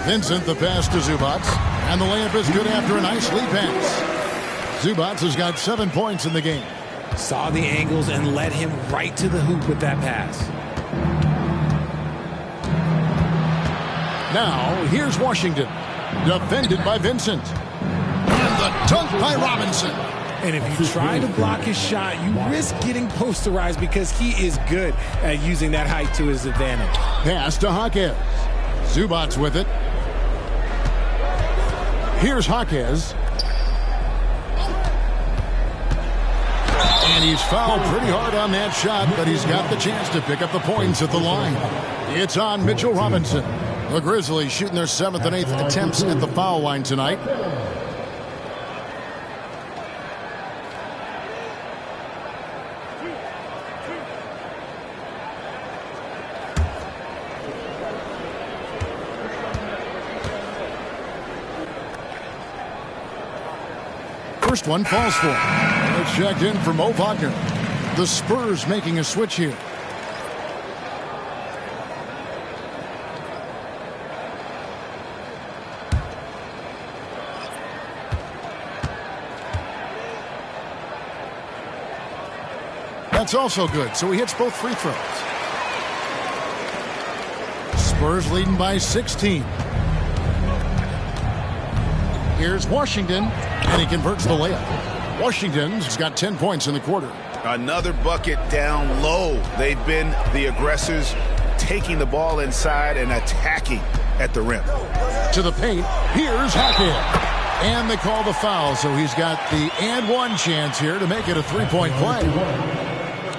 Vincent the pass to Zubac. And the layup is good after a nice lead pass. Zubac has got 7 points in the game. Saw the angles and led him right to the hoop with that pass. Now, here's Washington. Defended by Vincent. And the dunk by Robinson. And if you try to block his shot, you risk getting posterized because he is good at using that height to his advantage. Pass to Jaquez. Zubac with it. Here's Jaquez. And he's fouled pretty hard on that shot, but he's got the chance to pick up the points at the line. It's on Mitchell Robinson. The Grizzlies shooting their 7th and 8th attempts at the foul line tonight. First one falls for him. It's checked in for Mo Wagner. The Spurs making a switch here. That's also good, so he hits both free throws. Spurs leading by 16. Here's Washington, and he converts the layup. Washington's got 10 points in the quarter. Another bucket down low. They've been the aggressors, taking the ball inside and attacking at the rim. To the paint, here's Jaquez. And they call the foul, so he's got the and one chance here to make it a three-point play.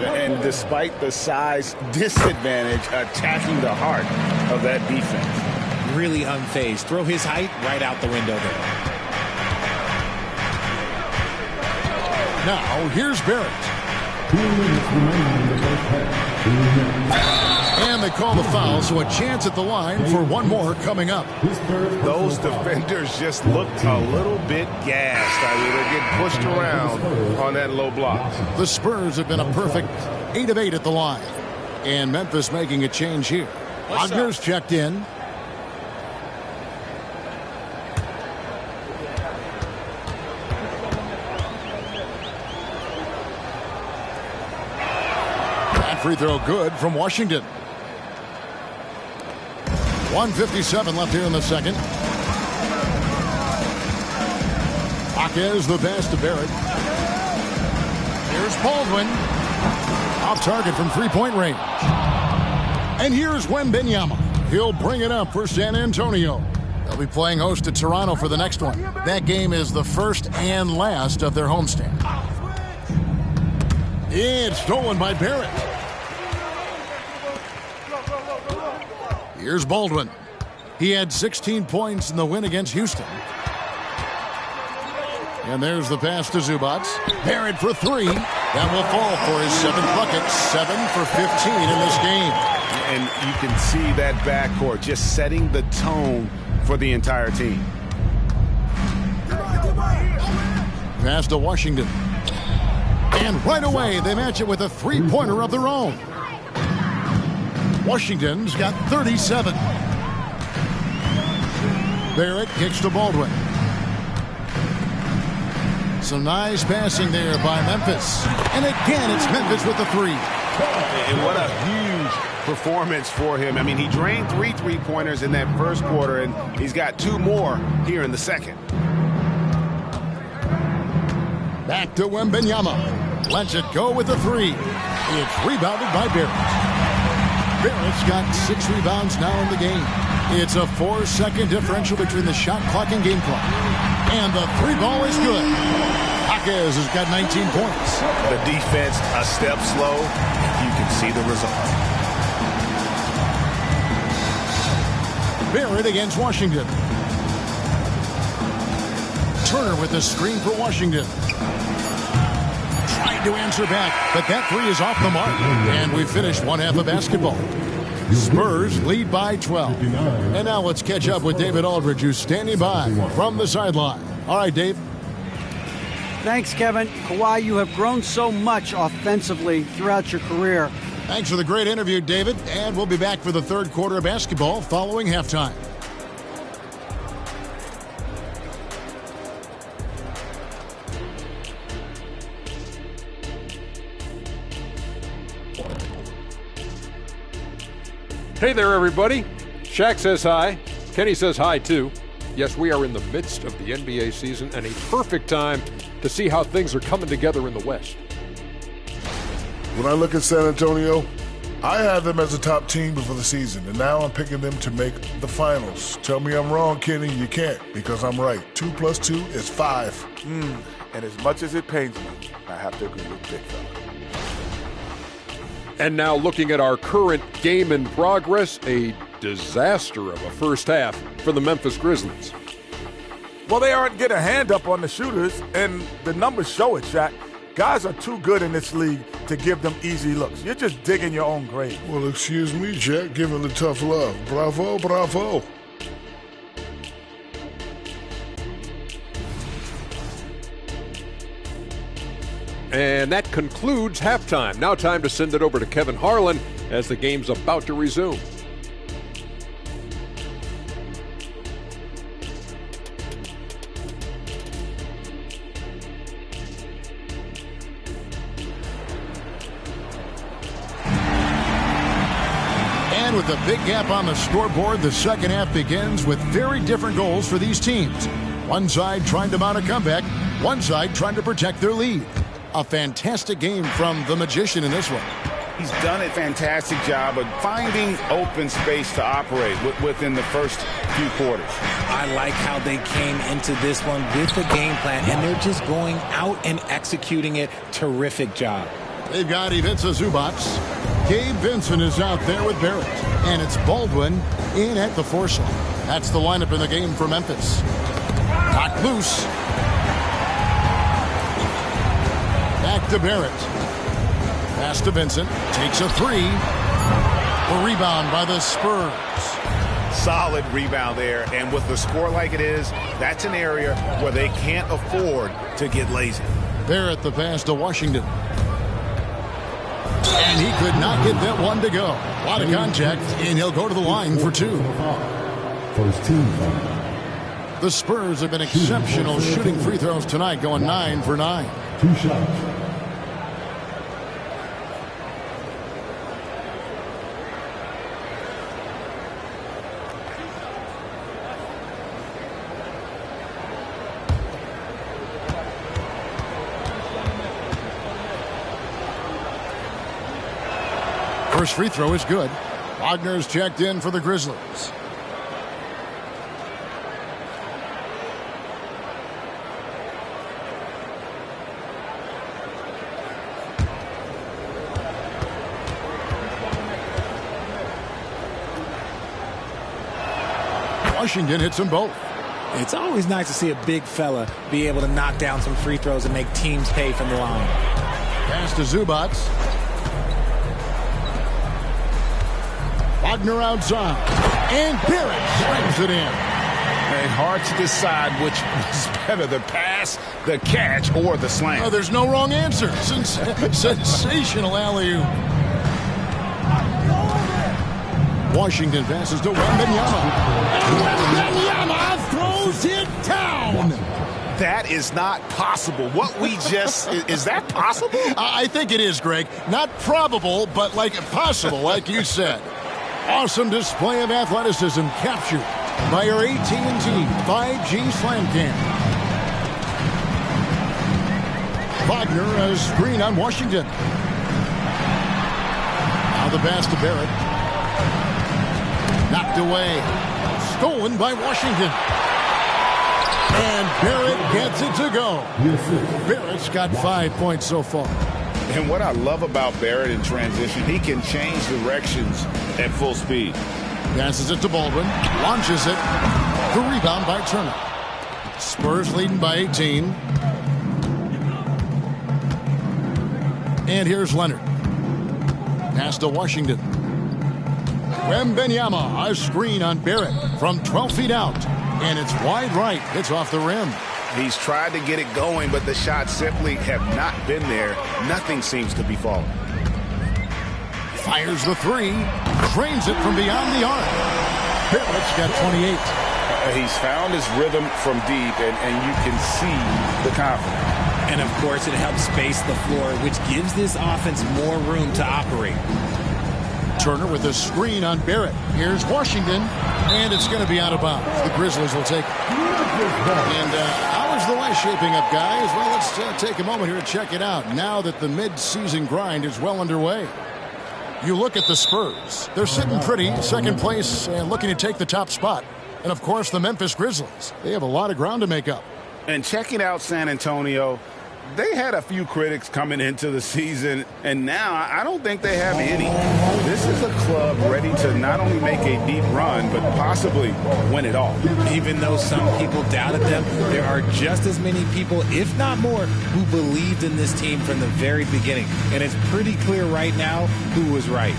And despite the size disadvantage, attacking the heart of that defense. Really unfazed. Throw his height right out the window there. Now, here's Barrett. And they call the foul, so a chance at the line for one more coming up. Those defenders just looked a little bit gassed. I mean, they're getting pushed around on that low block. The Spurs have been a perfect 8 of 8 at the line. And Memphis making a change here. Wagner's checked in. Free throw good from Washington. 1:57 left here in the second. Jaquez the pass to Barrett. Here's Baldwin. Off target from three-point range. And here's Wembanyama. He'll bring it up for San Antonio. They'll be playing host to Toronto for the next one. That game is the first and last of their homestand. It's stolen by Barrett. Here's Baldwin. He had 16 points in the win against Houston. And there's the pass to Zubac. Barrett for three. That will fall for his 7th bucket. 7 for 15 in this game. And you can see that backcourt just setting the tone for the entire team. Pass to Washington. And right away, they match it with a three-pointer of their own. Washington's got 37. Barrett kicks to Baldwin. Some nice passing there by Memphis. And again, it's Memphis with the three. And what a huge performance for him. I mean, he drained 3 3-pointers in that first quarter, and he's got 2 more here in the second. Back to Wembanyama. Lets it go with the 3. It's rebounded by Barrett. Barrett's got 6 rebounds now in the game. It's a 4-second differential between the shot clock and game clock. And the 3 ball is good. Jaquez has got 19 points. The defense a step slow. You can see the result. Barrett against Washington. Turner with the screen for Washington. Trying to answer back, but that 3 is off the mark. And we finished one half of basketball. Spurs lead by 12. And now let's catch up with David Aldridge, who's standing by from the sideline. All right, Dave. Thanks, Kevin. Kawhi, you have grown so much offensively throughout your career. Thanks for the great interview, David. And we'll be back for the third quarter of basketball following halftime. Hey there, everybody. Shaq says hi. Kenny says hi, too. Yes, we are in the midst of the NBA season and a perfect time to see how things are coming together in the West. When I look at San Antonio, I had them as a top team before the season, and now I'm picking them to make the finals. Tell me I'm wrong, Kenny. You can't, because I'm right. 2 + 2 is 5. And as much as it pains me, I have to agree with Big Fella. And now looking at our current game in progress, a disaster of a first half for the Memphis Grizzlies. Well, they aren't getting a hand up on the shooters, and the numbers show it, Shaq. Guys are too good in this league to give them easy looks. You're just digging your own grave. Well, excuse me, Jack, giving the tough love. Bravo, bravo. And that concludes halftime. Now time to send it over to Kevin Harlan as the game's about to resume. And with a big gap on the scoreboard, the second half begins with very different goals for these teams. One side trying to mount a comeback, one side trying to protect their lead. A fantastic game from the Magician in this one. He's done a fantastic job of finding open space to operate within the first few quarters. I like how they came into this one with the game plan, and they're just going out and executing it. Terrific job. They've got Ivica Zubac. Gabe Vincent is out there with Barrett. And it's Baldwin in at the 4 slot. That's the lineup in the game for Memphis. Knocked loose. Back to Barrett. Pass to Vincent. Takes a 3. A rebound by the Spurs. Solid rebound there. And with the score like it is, that's an area where they can't afford to get lazy. Barrett the pass to Washington. And he could not get that one to go. A lot of contact, and he'll go to the line for 2. First team foul. The Spurs have been exceptional shooting free throws tonight, going 9 for 9. 2 shots. First free throw is good. Wagner's checked in for the Grizzlies. Washington hits them both. It's always nice to see a big fella be able to knock down some free throws and make teams pay from the line. Pass to Zubac. Wagner outside. And Barrett slams it in. And hard to decide which was better, the pass, the catch, or the slam. Oh, there's no wrong answer. Sensational alley-oop. Washington passes to Wembanyama. Wembanyama throws it down. That is not possible. What we just, is that possible? I think it is, Greg. Not probable, but like possible, like you said. Awesome display of athleticism captured by our AT&T 5G Slam Cam. Wagner, a screen on Washington. Now the pass to Barrett. Knocked away. Stolen by Washington. And Barrett gets it to go. Barrett's got 5 points so far. And what I love about Barrett in transition, he can change directions at full speed. Passes it to Baldwin. Launches it. The rebound by Turner. Spurs leading by 18. And here's Leonard. Pass to Washington. Wembanyama, a screen on Barrett from 12 feet out. And it's wide right. It's off the rim. He's tried to get it going, but the shots simply have not been there. Nothing seems to be falling. Fires the three. Drains it from beyond the arc. Barrett's got 28. He's found his rhythm from deep, and you can see the confidence. And, of course, it helps space the floor, which gives this offense more room to operate. Turner with a screen on Barrett. Here's Washington, and it's going to be out of bounds. The Grizzlies will take it. And how is the West shaping up, guys? Well, let's take a moment here to check it out now that the mid-season grind is well underway. You look at the Spurs. They're sitting pretty, second place, and looking to take the top spot. And, of course, the Memphis Grizzlies. They have a lot of ground to make up. And checking out San Antonio, they had a few critics coming into the season, and now I don't think they have any. This is a club ready to not only make a deep run, but possibly win it all. Even though some people doubted them, there are just as many people, if not more, who believed in this team from the very beginning. And it's pretty clear right now who was right.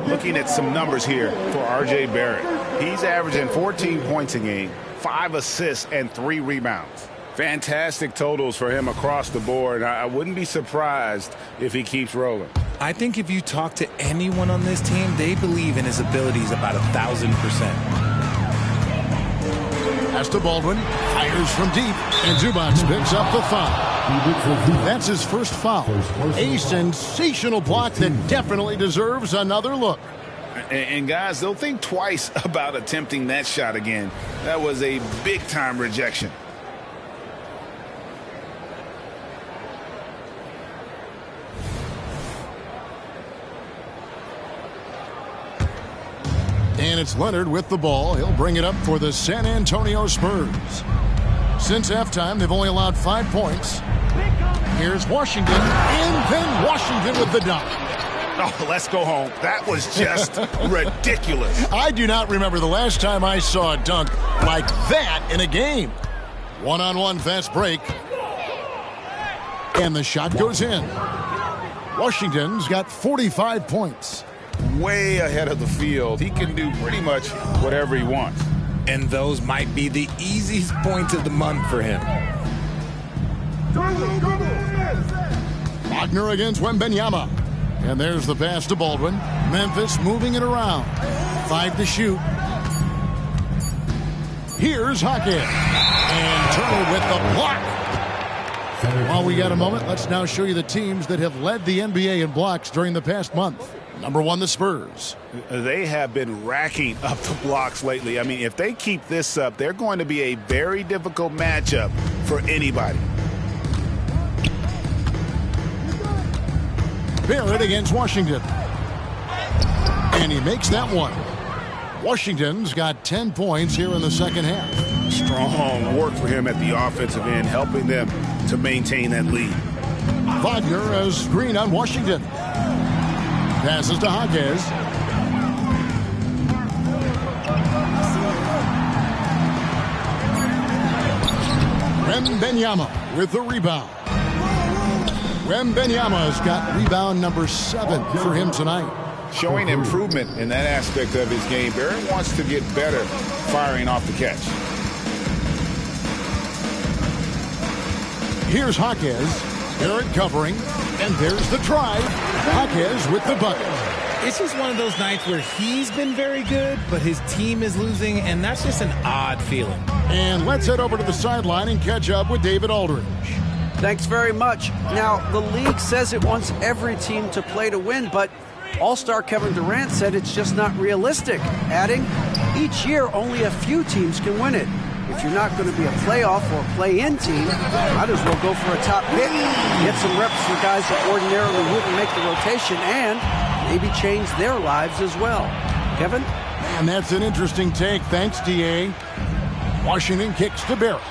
Looking at some numbers here for R.J. Barrett. He's averaging 14 points a game, 5 assists, and 3 rebounds. Fantastic totals for him across the board. I wouldn't be surprised if he keeps rolling. I think if you talk to anyone on this team, they believe in his abilities about 1,000%. Pass to Baldwin, fires from deep, and Zubac picks up the foul. That's his first foul. A sensational block that definitely deserves another look. And guys, they'll think twice about attempting that shot again. That was a big-time rejection. And it's Leonard with the ball. He'll bring it up for the San Antonio Spurs. Since halftime, they've only allowed 5 points. Here's Washington, and then Washington with the dunk. Oh, let's go home. That was just ridiculous. I do not remember the last time I saw a dunk like that in a game. One-on-one fast break. And the shot goes in. Washington's got 45 points. Way ahead of the field. He can do pretty much whatever he wants. And those might be the easiest points of the month for him. Wagner against Wembanyama. And there's the pass to Baldwin. Memphis moving it around. 5 to shoot. Here's Hawkins. And Turner with the block. While we got a moment, let's now show you the teams that have led the NBA in blocks during the past month. Number 1, the Spurs. They have been racking up the blocks lately. I mean, if they keep this up, they're going to be a very difficult matchup for anybody. Barrett against Washington. And he makes that one. Washington's got 10 points here in the second half. Strong work for him at the offensive end, helping them to maintain that lead. Wagner, a screen on Washington. Passes to Hawkins. Wembenyama with the rebound. Wembenyama's got rebound number 7 for him tonight. Showing improvement in that aspect of his game. Barrett wants to get better firing off the catch. Here's Jaquez. Barrett covering. And there's the try. Jaquez with the bucket. It's just one of those nights where he's been very good, but his team is losing, and that's just an odd feeling. And let's head over to the sideline and catch up with David Aldridge. Thanks very much. Now, the league says it wants every team to play to win, but All-Star Kevin Durant said it's just not realistic, adding, each year only a few teams can win it. If you're not going to be a playoff or play-in team, might as well go for a top pick, get some reps for guys that ordinarily wouldn't make the rotation, and maybe change their lives as well. Kevin? And that's an interesting take. Thanks, D.A. Washington kicks to Barrett.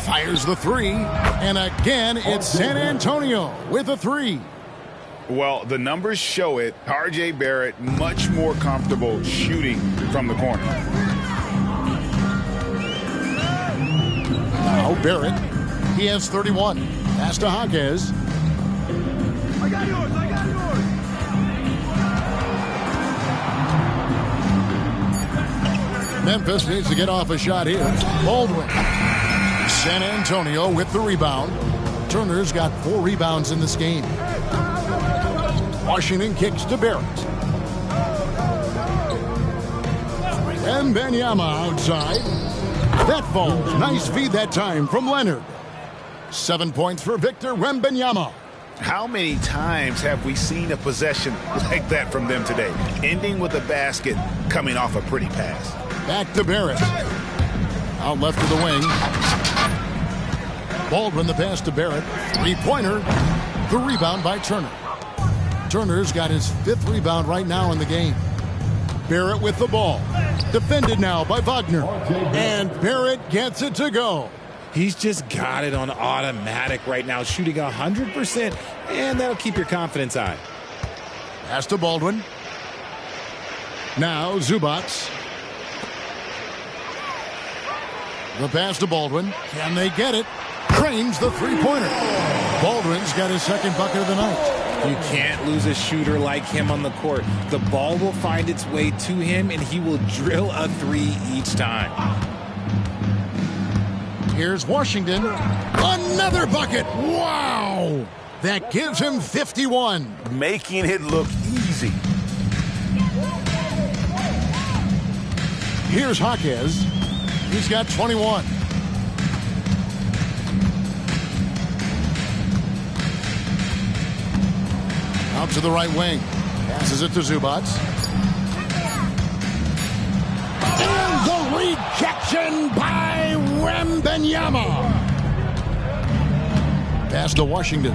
Fires the 3. And again, it's San Antonio with a 3. Well, the numbers show it. R.J. Barrett much more comfortable shooting from the corner. Now Barrett. He has 31. Pass to Jaquez. I got yours. Memphis needs to get off a shot here. Baldwin. San Antonio with the rebound. Turner's got 4 rebounds in this game. Washington kicks to Barrett. Wembenyama outside. That falls. Nice feed that time from Leonard. 7 points for Victor Wembanyama. How many times have we seen a possession like that from them today? Ending with a basket, coming off a pretty pass. Back to Barrett. Out left to the wing. Baldwin the pass to Barrett. 3-pointer. The rebound by Turner. Turner's got his 5th rebound right now in the game. Barrett with the ball. Defended now by Wagner. And Barrett gets it to go. He's just got it on automatic right now, shooting 100%, and that'll keep your confidence high. Pass to Baldwin. Now Zubac. The pass to Baldwin. Can they get it? Cranes the 3-pointer. Baldwin's got his 2nd bucket of the night. You can't lose a shooter like him on the court. The ball will find its way to him, and he will drill a 3 each time. Here's Washington. Another bucket. Wow. That gives him 51. Making it look easy. Here's Jaquez. He's got 21. Out to the right wing. Passes it to Zubac. And the rejection by Wembanyama. Pass to Washington.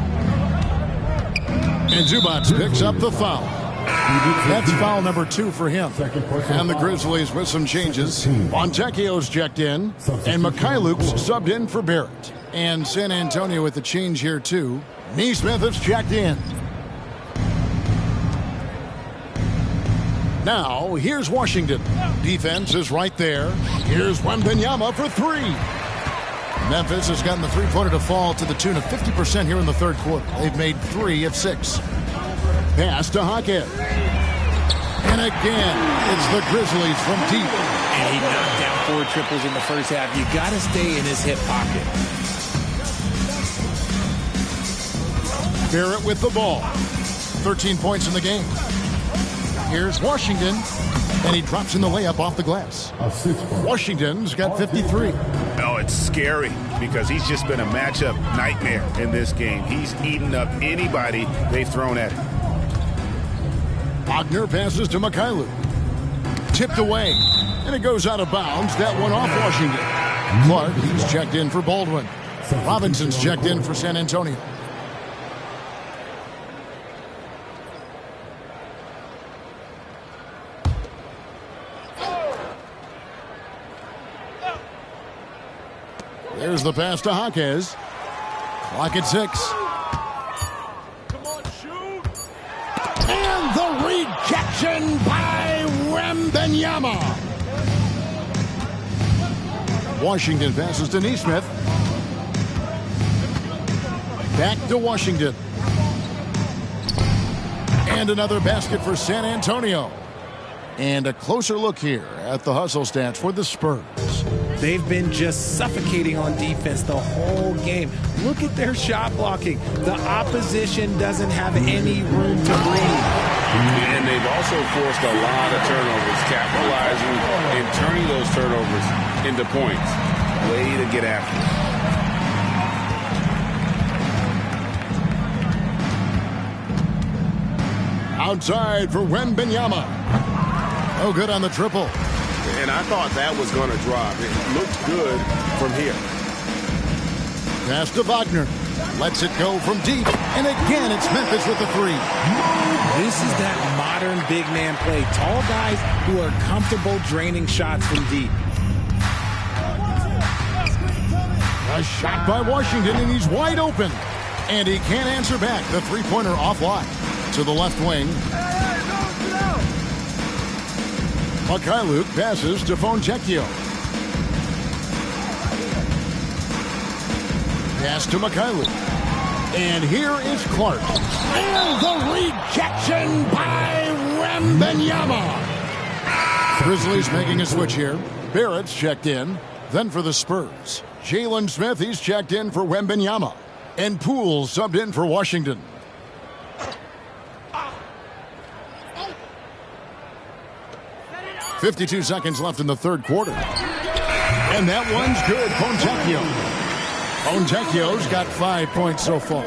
And Zubac picks up the foul. That's foul number 2 for him. And the Grizzlies with some changes. Fontecchio's checked in. And Mikhailuk's subbed in for Barrett. And San Antonio with the change here too. Neesmith has checked in. Now, here's Washington. Defense is right there. Here's Wembanyama for 3. Memphis has gotten the 3-pointer to fall to the tune of 50% here in the 3rd quarter. They've made 3 of 6. Pass to Jaquez. And again, it's the Grizzlies from deep. And he knocked down 4 triples in the first half. You got to stay in his hip pocket. Barrett with the ball. 13 points in the game. Here's Washington, and he drops in the layup off the glass. Washington's got 53. Oh, it's scary because he's just been a matchup nightmare in this game. He's eaten up anybody they've thrown at him. Wagner passes to Mikhailuk. Tipped away, and it goes out of bounds. That one off Washington. Clark, he's checked in for Baldwin. Robinson's checked in for San Antonio. There's the pass to Jaquez. Clock at 6. And the rejection by Wembanyama. Washington passes to Neesmith. Back to Washington. And another basket for San Antonio. And a closer look here at the hustle stats for the Spurs. They've been just suffocating on defense the whole game. Look at their shot blocking. The opposition doesn't have any room to breathe. And they've also forced a lot of turnovers, capitalizing and turning those turnovers into points. Way to get after it. Outside for Wembanyama. Oh, good on the triple. And I thought that was going to drop. It looked good from here. Pass to Wagner. Lets it go from deep. And again, it's Memphis with the three. This is that modern big man play. Tall guys who are comfortable draining shots from deep. A shot by Washington, and he's wide open. And he can't answer back. The three-pointer offline to the left wing. Mikhailuk passes to Fontecchio. Pass to Mikhailuk. And here is Clark. And the rejection by Wembanyama. Grizzlies making a switch here. Barrett's checked in. Then for the Spurs, Jalen Smith, he's checked in for Wembanyama. And Poole subbed in for Washington. .52 seconds left in the third quarter. And that one's good. Fontecchio's got 5 points so far.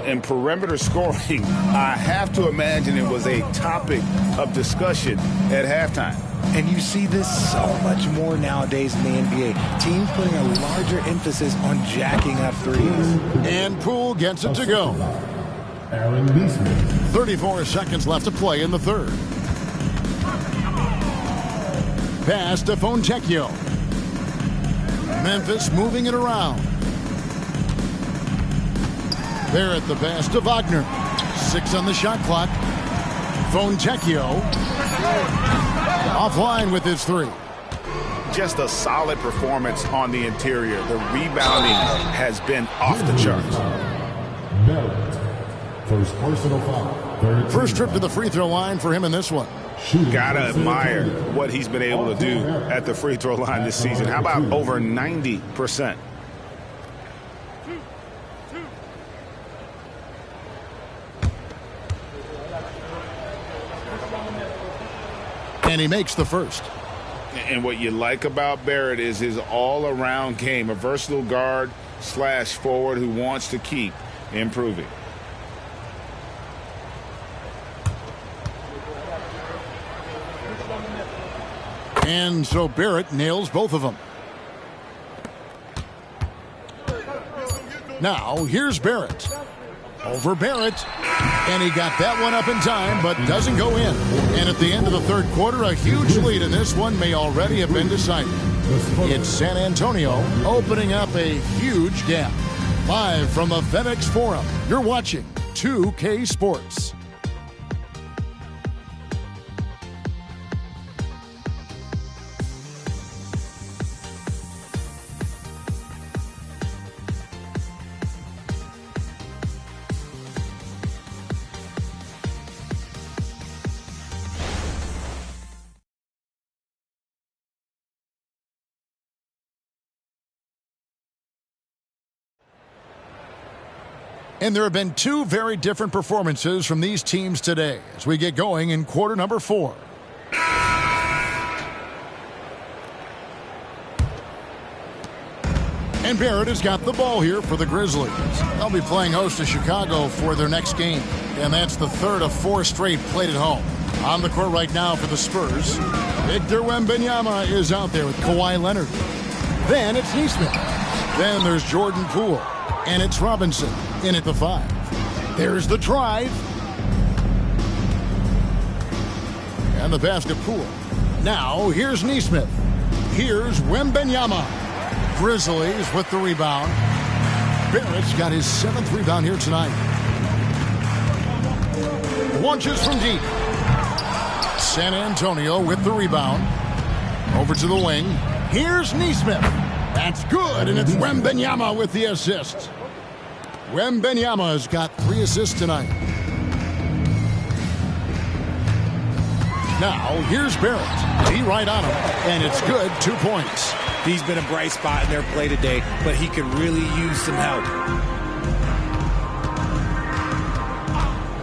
And perimeter scoring, I have to imagine it was a topic of discussion at halftime. And you see this so much more nowadays in the NBA. Teams putting a larger emphasis on jacking up threes. And Poole gets it to go. 34 seconds left to play in the third. Pass to Fontecchio. Memphis moving it around. Barrett the pass to Wagner. 6 on the shot clock. Fontecchio offline with his three. Just a solid performance on the interior. The rebounding has been off the charts. First personal foul. First trip to the free throw line for him in this one. Gotta admire what he's been able to do at the free throw line this season. How about over 90%? And he makes the first. And what you like about Barrett is his all-around game, a versatile guard / forward who wants to keep improving. And so Barrett nails both of them. Now, here's Barrett. Over Barrett. And he got that one up in time, but doesn't go in. And at the end of the third quarter, a huge lead in this one may already have been decided. It's San Antonio opening up a huge gap. Live from the FedEx Forum, you're watching 2K Sports. And there have been two very different performances from these teams today as we get going in quarter number 4. And Barrett has got the ball here for the Grizzlies. They'll be playing host to Chicago for their next game. And that's the third of 4 straight played at home. On the court right now for the Spurs, Victor Wembanyama is out there with Kawhi Leonard. Then it's Neesmith. Then there's Jordan Poole. And it's Robinson in at the 5. There's the drive. And the pass to Poole. Now, here's Neesmith. Here's Wembanyama. Grizzlies with the rebound. Barrett's got his 7th rebound here tonight. Launches from deep. San Antonio with the rebound. Over to the wing. Here's Neesmith. That's good, and it's Wembanyama with the assist. Wembanyama has got 3 assists tonight. Now, here's Barrett. He right on him, and it's good, 2 points. He's been a bright spot in their play today, but he could really use some help.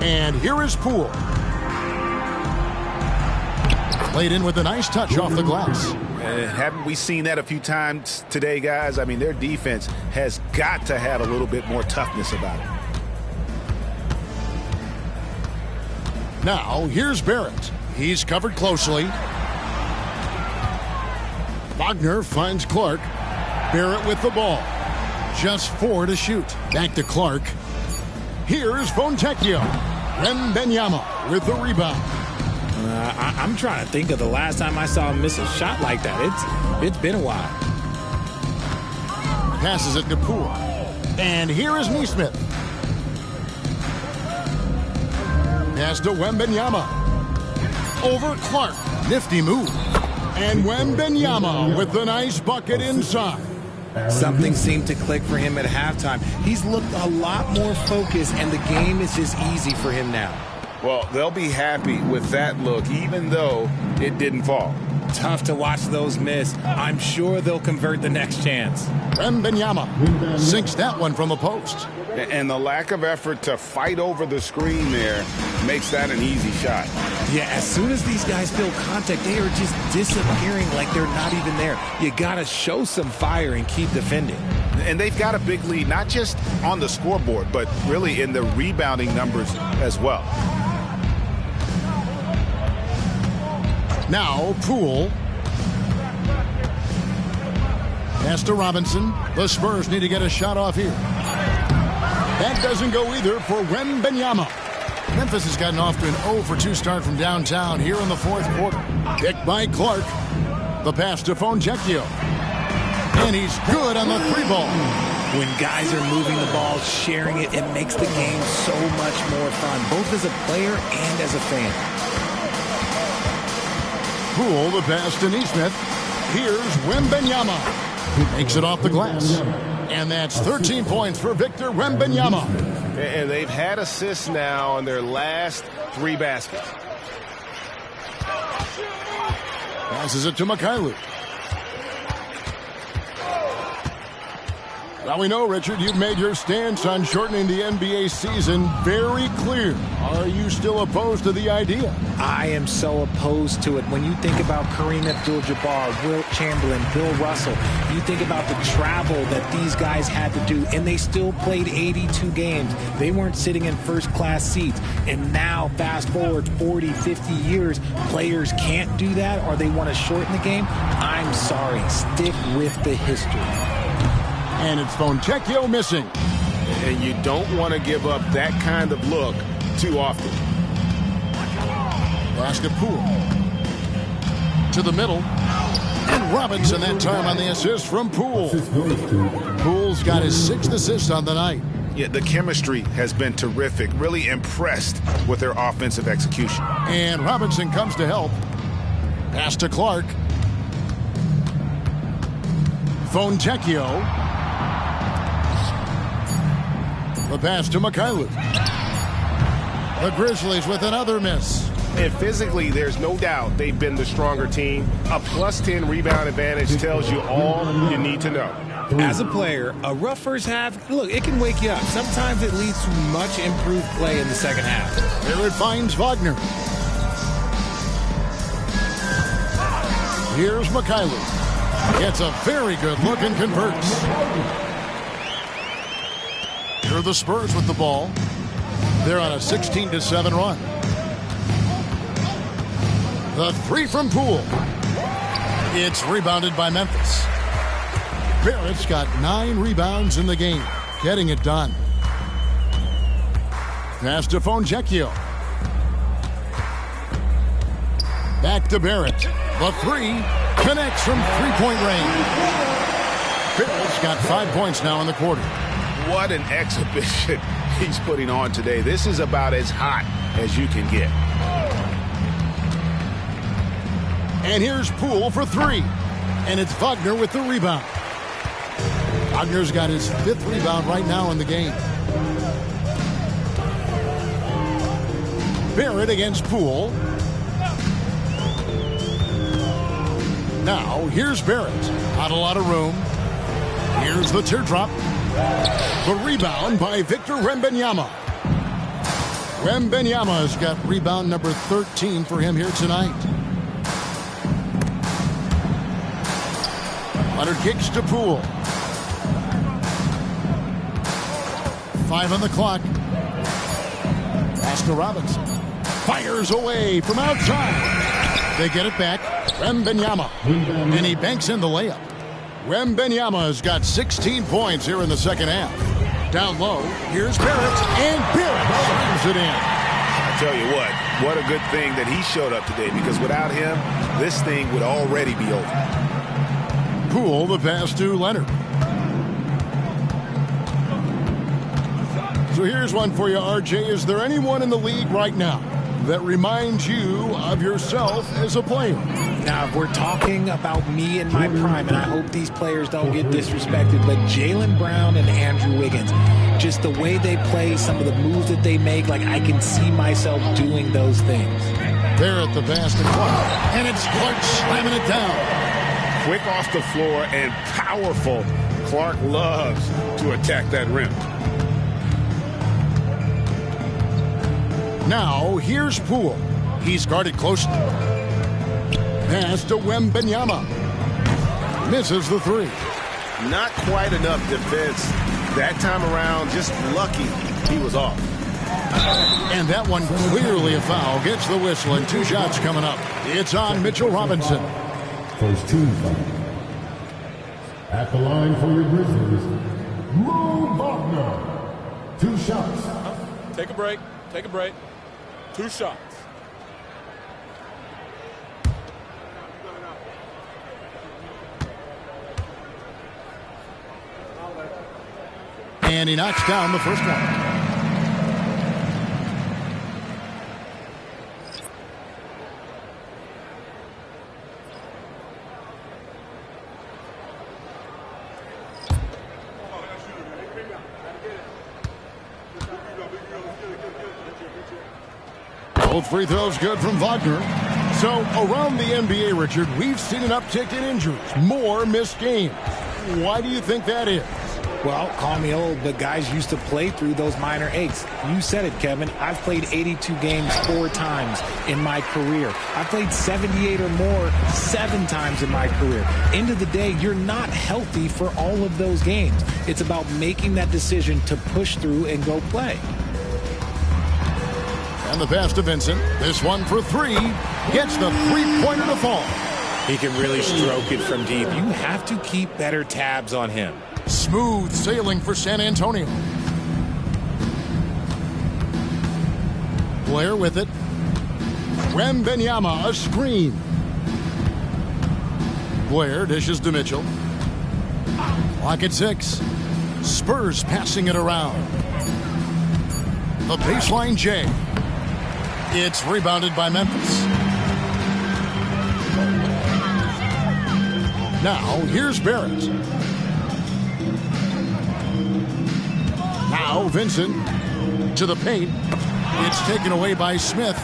And here is Poole. Played in with a nice touch off the glass. Haven't we seen that a few times today, guys? I mean, their defense has got to have a little bit more toughness about it. Now, here's Barrett. He's covered closely. Wagner finds Clark. Barrett with the ball. Just 4 to shoot. Back to Clark. Here's Fontecchio. Wembanyama with the rebound. I'm trying to think of the last time I saw him miss a shot like that. It's been a while. Passes it to Poole. And here is Neesmith. Pass to Wembanyama. Over Clark. Nifty move. And Wembanyama with the nice bucket inside. Something seemed to click for him at halftime. He's looked a lot more focused, and the game is just easy for him now. Well, they'll be happy with that look, even though it didn't fall. Tough to watch those miss. I'm sure they'll convert the next chance. Wembanyama sinks that one from the post. And the lack of effort to fight over the screen there makes that an easy shot. Yeah, as soon as these guys feel contact, they are just disappearing like they're not even there. You got to show some fire and keep defending. And they've got a big lead, not just on the scoreboard, but really in the rebounding numbers as well. Now, Poole. Pass to Robinson. The Spurs need to get a shot off here. That doesn't go either for Wembanyama. Memphis has gotten off to an 0-for-2 start from downtown here in the 4th quarter. Picked by Clark. The pass to Fontecchio. And he's good on the 3-ball. When guys are moving the ball, sharing it, it makes the game so much more fun, both as a player and as a fan. Poole, the pass to Neesmith. Here's Wembanyama. Makes it off the glass. And that's 13 points for Victor Wembanyama. And they've had assists now on their last 3 baskets. Passes it to Mikhailuk. Now we know, Richard, you've made your stance on shortening the NBA season very clear. Are you still opposed to the idea? I am so opposed to it. When you think about Kareem Abdul-Jabbar, Wilt Chamberlain, Bill Russell, you think about the travel that these guys had to do, and they still played 82 games. They weren't sitting in first-class seats. And now, fast forward 40, 50 years, players can't do that, or they want to shorten the game. I'm sorry. Stick with the history. And it's Fontecchio missing. And you don't want to give up that kind of look too often. Pass to Poole. To the middle. And Robinson that time on the assist from Poole. Poole's got his 6th assist on the night. Yeah, the chemistry has been terrific. Really impressed with their offensive execution. And Robinson comes to help. Pass to Clark. Fontecchio. The pass to Mikhailuk. The Grizzlies with another miss. And physically, there's no doubt they've been the stronger team. A +10 rebound advantage tells you all you need to know. As a player, a rough first half, look, it can wake you up. Sometimes it leads to much improved play in the second half. Here it finds Wagner. Here's Mikhailuk. Gets a very good look and converts. Here are the Spurs with the ball. They're on a 16-7 run. The 3 from Poole. It's rebounded by Memphis. Barrett's got 9 rebounds in the game, getting it done. Pass to Fontecchio. Back to Barrett. The 3 connects from 3-point range. Barrett's got 5 points now in the quarter. What an exhibition he's putting on today. This is about as hot as you can get. And here's Poole for 3. And it's Wagner with the rebound. Wagner's got his 5th rebound right now in the game. Barrett against Poole. Now, here's Barrett. Not a lot of room. Here's the teardrop. The rebound by Victor Wembanyama. Wembanyama's got rebound number 13 for him here tonight. Leonard kicks to Poole. 5 on the clock. Pass to Robinson. Fires away from outside. They get it back. Wembanyama. And he banks in the layup. Wembanyama's got 16 points here in the second half. Down low, here's Barrett, and Barrett slams it in. I tell you what a good thing that he showed up today, because without him, this thing would already be over. Poole, the pass to Leonard. So here's one for you, RJ. Is there anyone in the league right now that reminds you of yourself as a player? Now, if we're talking about me in my prime, and I hope these players don't get disrespected, but Jaylen Brown and Andrew Wiggins, just the way they play, some of the moves that they make, like I can see myself doing those things. Barrett the pass to Clark, and it's Clark slamming it down. Quick off the floor and powerful. Clark loves to attack that rim. Now, here's Poole. He's guarded closely. Pass to Wembanyama. Misses the 3. Not quite enough defense that time around. Just lucky he was off. And that one clearly a foul. Gets the whistle, and 2 shots coming up. It's on Mitchell Robinson. First team foul. At the line for your Grizzlies, Mo Wagner. 2 shots. Take a break. Take a break. 2 shots. And he knocks down the first one. Both free throws good from Wagner. So around the NBA, Richard, we've seen an uptick in injuries, more missed games. Why do you think that is? Well, call me old, but guys used to play through those minor aches. You said it, Kevin. I've played 82 games 4 times in my career. I've played 78 or more 7 times in my career. End of the day, you're not healthy for all of those games. It's about making that decision to push through and go play. And the pass to Vincent. This one for 3. Gets the 3-pointer to fall. He can really stroke it from deep. You have to keep better tabs on him. Smooth sailing for San Antonio. Blair with it. Wembanyama, a screen. Blair dishes to Mitchell. Clock at 6. Spurs passing it around. The baseline J. It's rebounded by Memphis. Now, here's Barrett. Now, Vincent to the paint. It's taken away by Smith.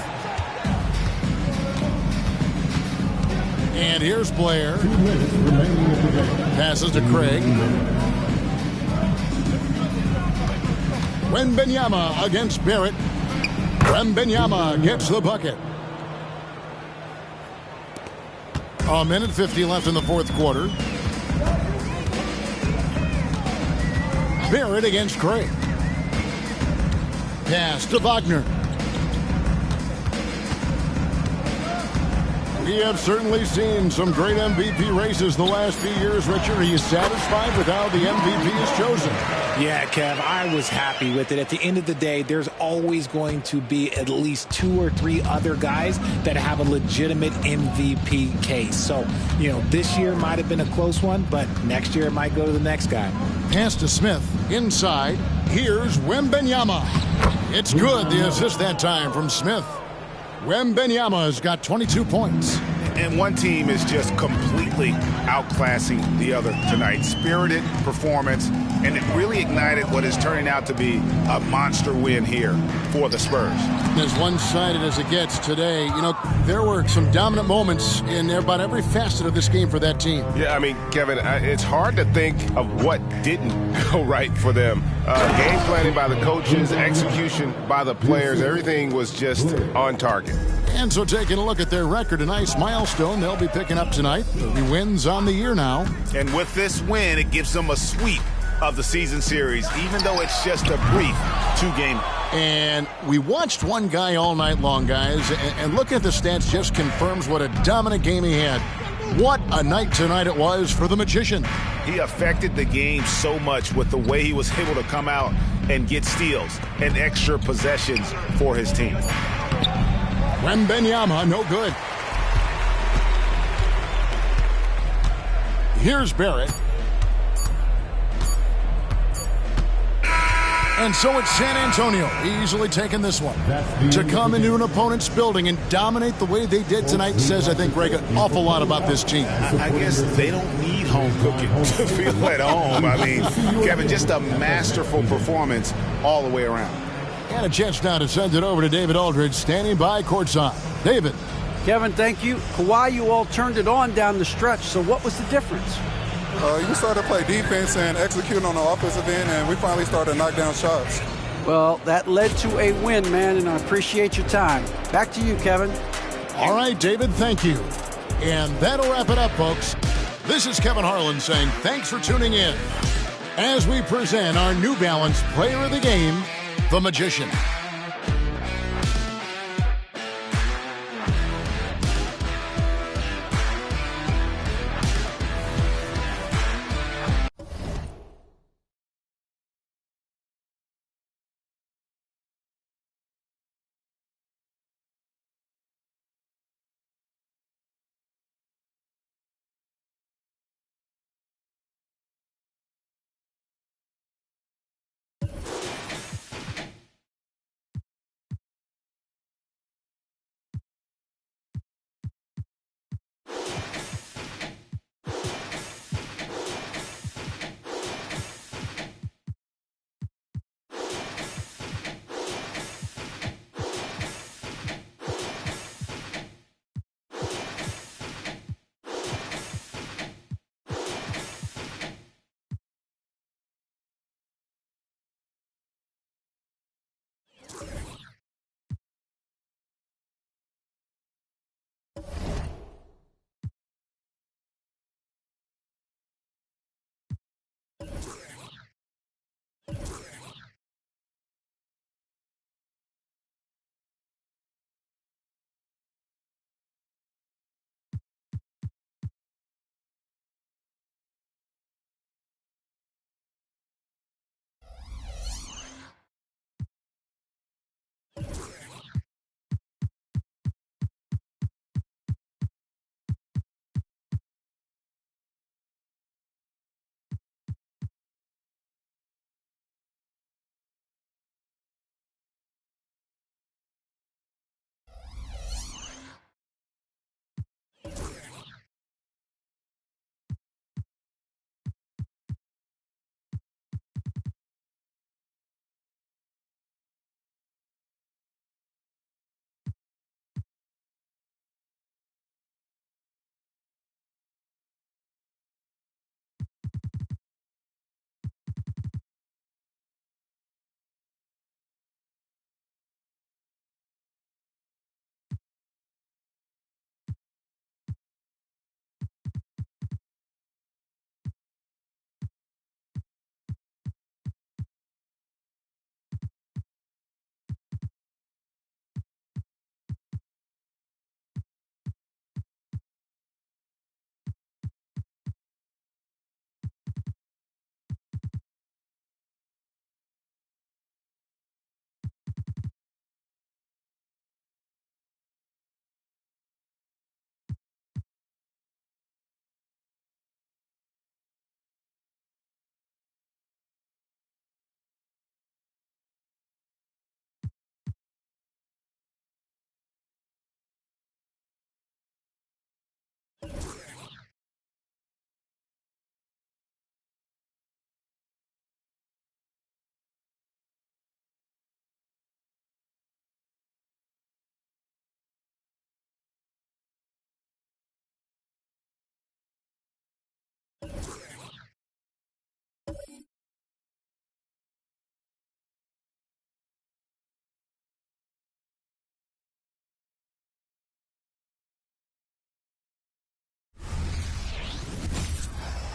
And here's Blair. Passes to Craig. Wembanyama against Barrett. Wembanyama gets the bucket. 1:50 left in the 4th quarter. Barrett against Craig. Pass to Wagner. We have certainly seen some great MVP races the last few years, Richard. Are you satisfied with how the MVP is chosen? Yeah, Kev, I was happy with it. At the end of the day, there's always going to be at least 2 or 3 other guys that have a legitimate MVP case. So, this year might have been a close one, but next year it might go to the next guy. Pass to Smith. Inside. Here's Wembanyama. It's good. The assist that time from Smith. Wembanyama's got 22 points. And one team is just completely outclassing the other tonight. Spirited performance, and it really ignited what is turning out to be a monster win here for the Spurs. As one-sided as it gets today, you know, there were some dominant moments in about every facet of this game for that team. Yeah, I mean, Kevin, it's hard to think of what didn't go right for them. Game planning by the coaches, execution by the players, everything was just on target. And so taking a look at their record, a nice milestone they'll be picking up tonight. 30 wins on the year now. And with this win, it gives them a sweep of the season series, even though it's just a brief two-game. And we watched one guy all night long, guys, and look at the stats just confirms what a dominant game he had. What a night tonight it was for the Magician. He affected the game so much with the way he was able to come out and get steals and extra possessions for his team. Wembenyama, no good. Here's Barrett. And so it's San Antonio easily taking this one. To come into an opponent's building and dominate the way they did tonight says, I think, Greg, an awful lot about this team. I guess they don't need home cooking to feel at home. I mean, Kevin, just a masterful performance all the way around. And a chance now to send it over to David Aldridge, standing by courtside. David. Kevin, thank you. Kawhi, you all turned it on down the stretch, so what was the difference? You started to play defense and execute on the offensive end, and we finally started to knock down shots. Well, that led to a win, man, and I appreciate your time. Back to you, Kevin. All right, David, thank you. And that'll wrap it up, folks. This is Kevin Harlan saying thanks for tuning in as we present our New Balance Player of the Game, the Magician.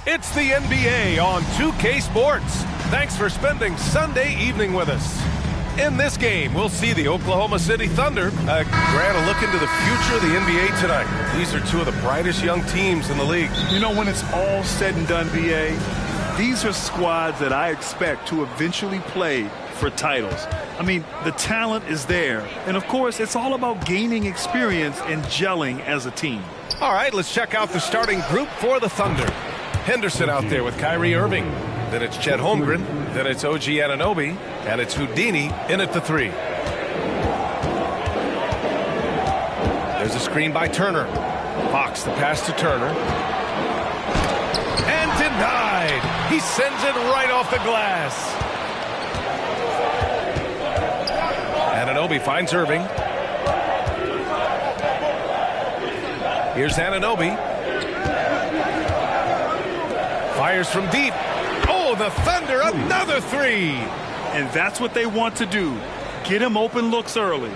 It's the NBA on 2K Sports. Thanks for spending Sunday evening with us. In this game, we'll see the Oklahoma City Thunder. Grant, a look into the future of the NBA tonight. These are two of the brightest young teams in the league. You know, when it's all said and done, BA, these are squads that I expect to eventually play for titles. I mean, the talent is there. And, of course, it's all about gaining experience and gelling as a team. All right, let's check out the starting group for the Thunder. Henderson out there with Kyrie Irving. Then it's Chet Holmgren. Then it's OG Anunoby. And it's Houdini in at the 3. There's a screen by Turner. Fox, the pass to Turner. And denied. He sends it right off the glass. Anunoby finds Irving. Here's Anunoby. Fires from deep. Oh, the Thunder, another 3. And that's what they want to do. Get him open looks early.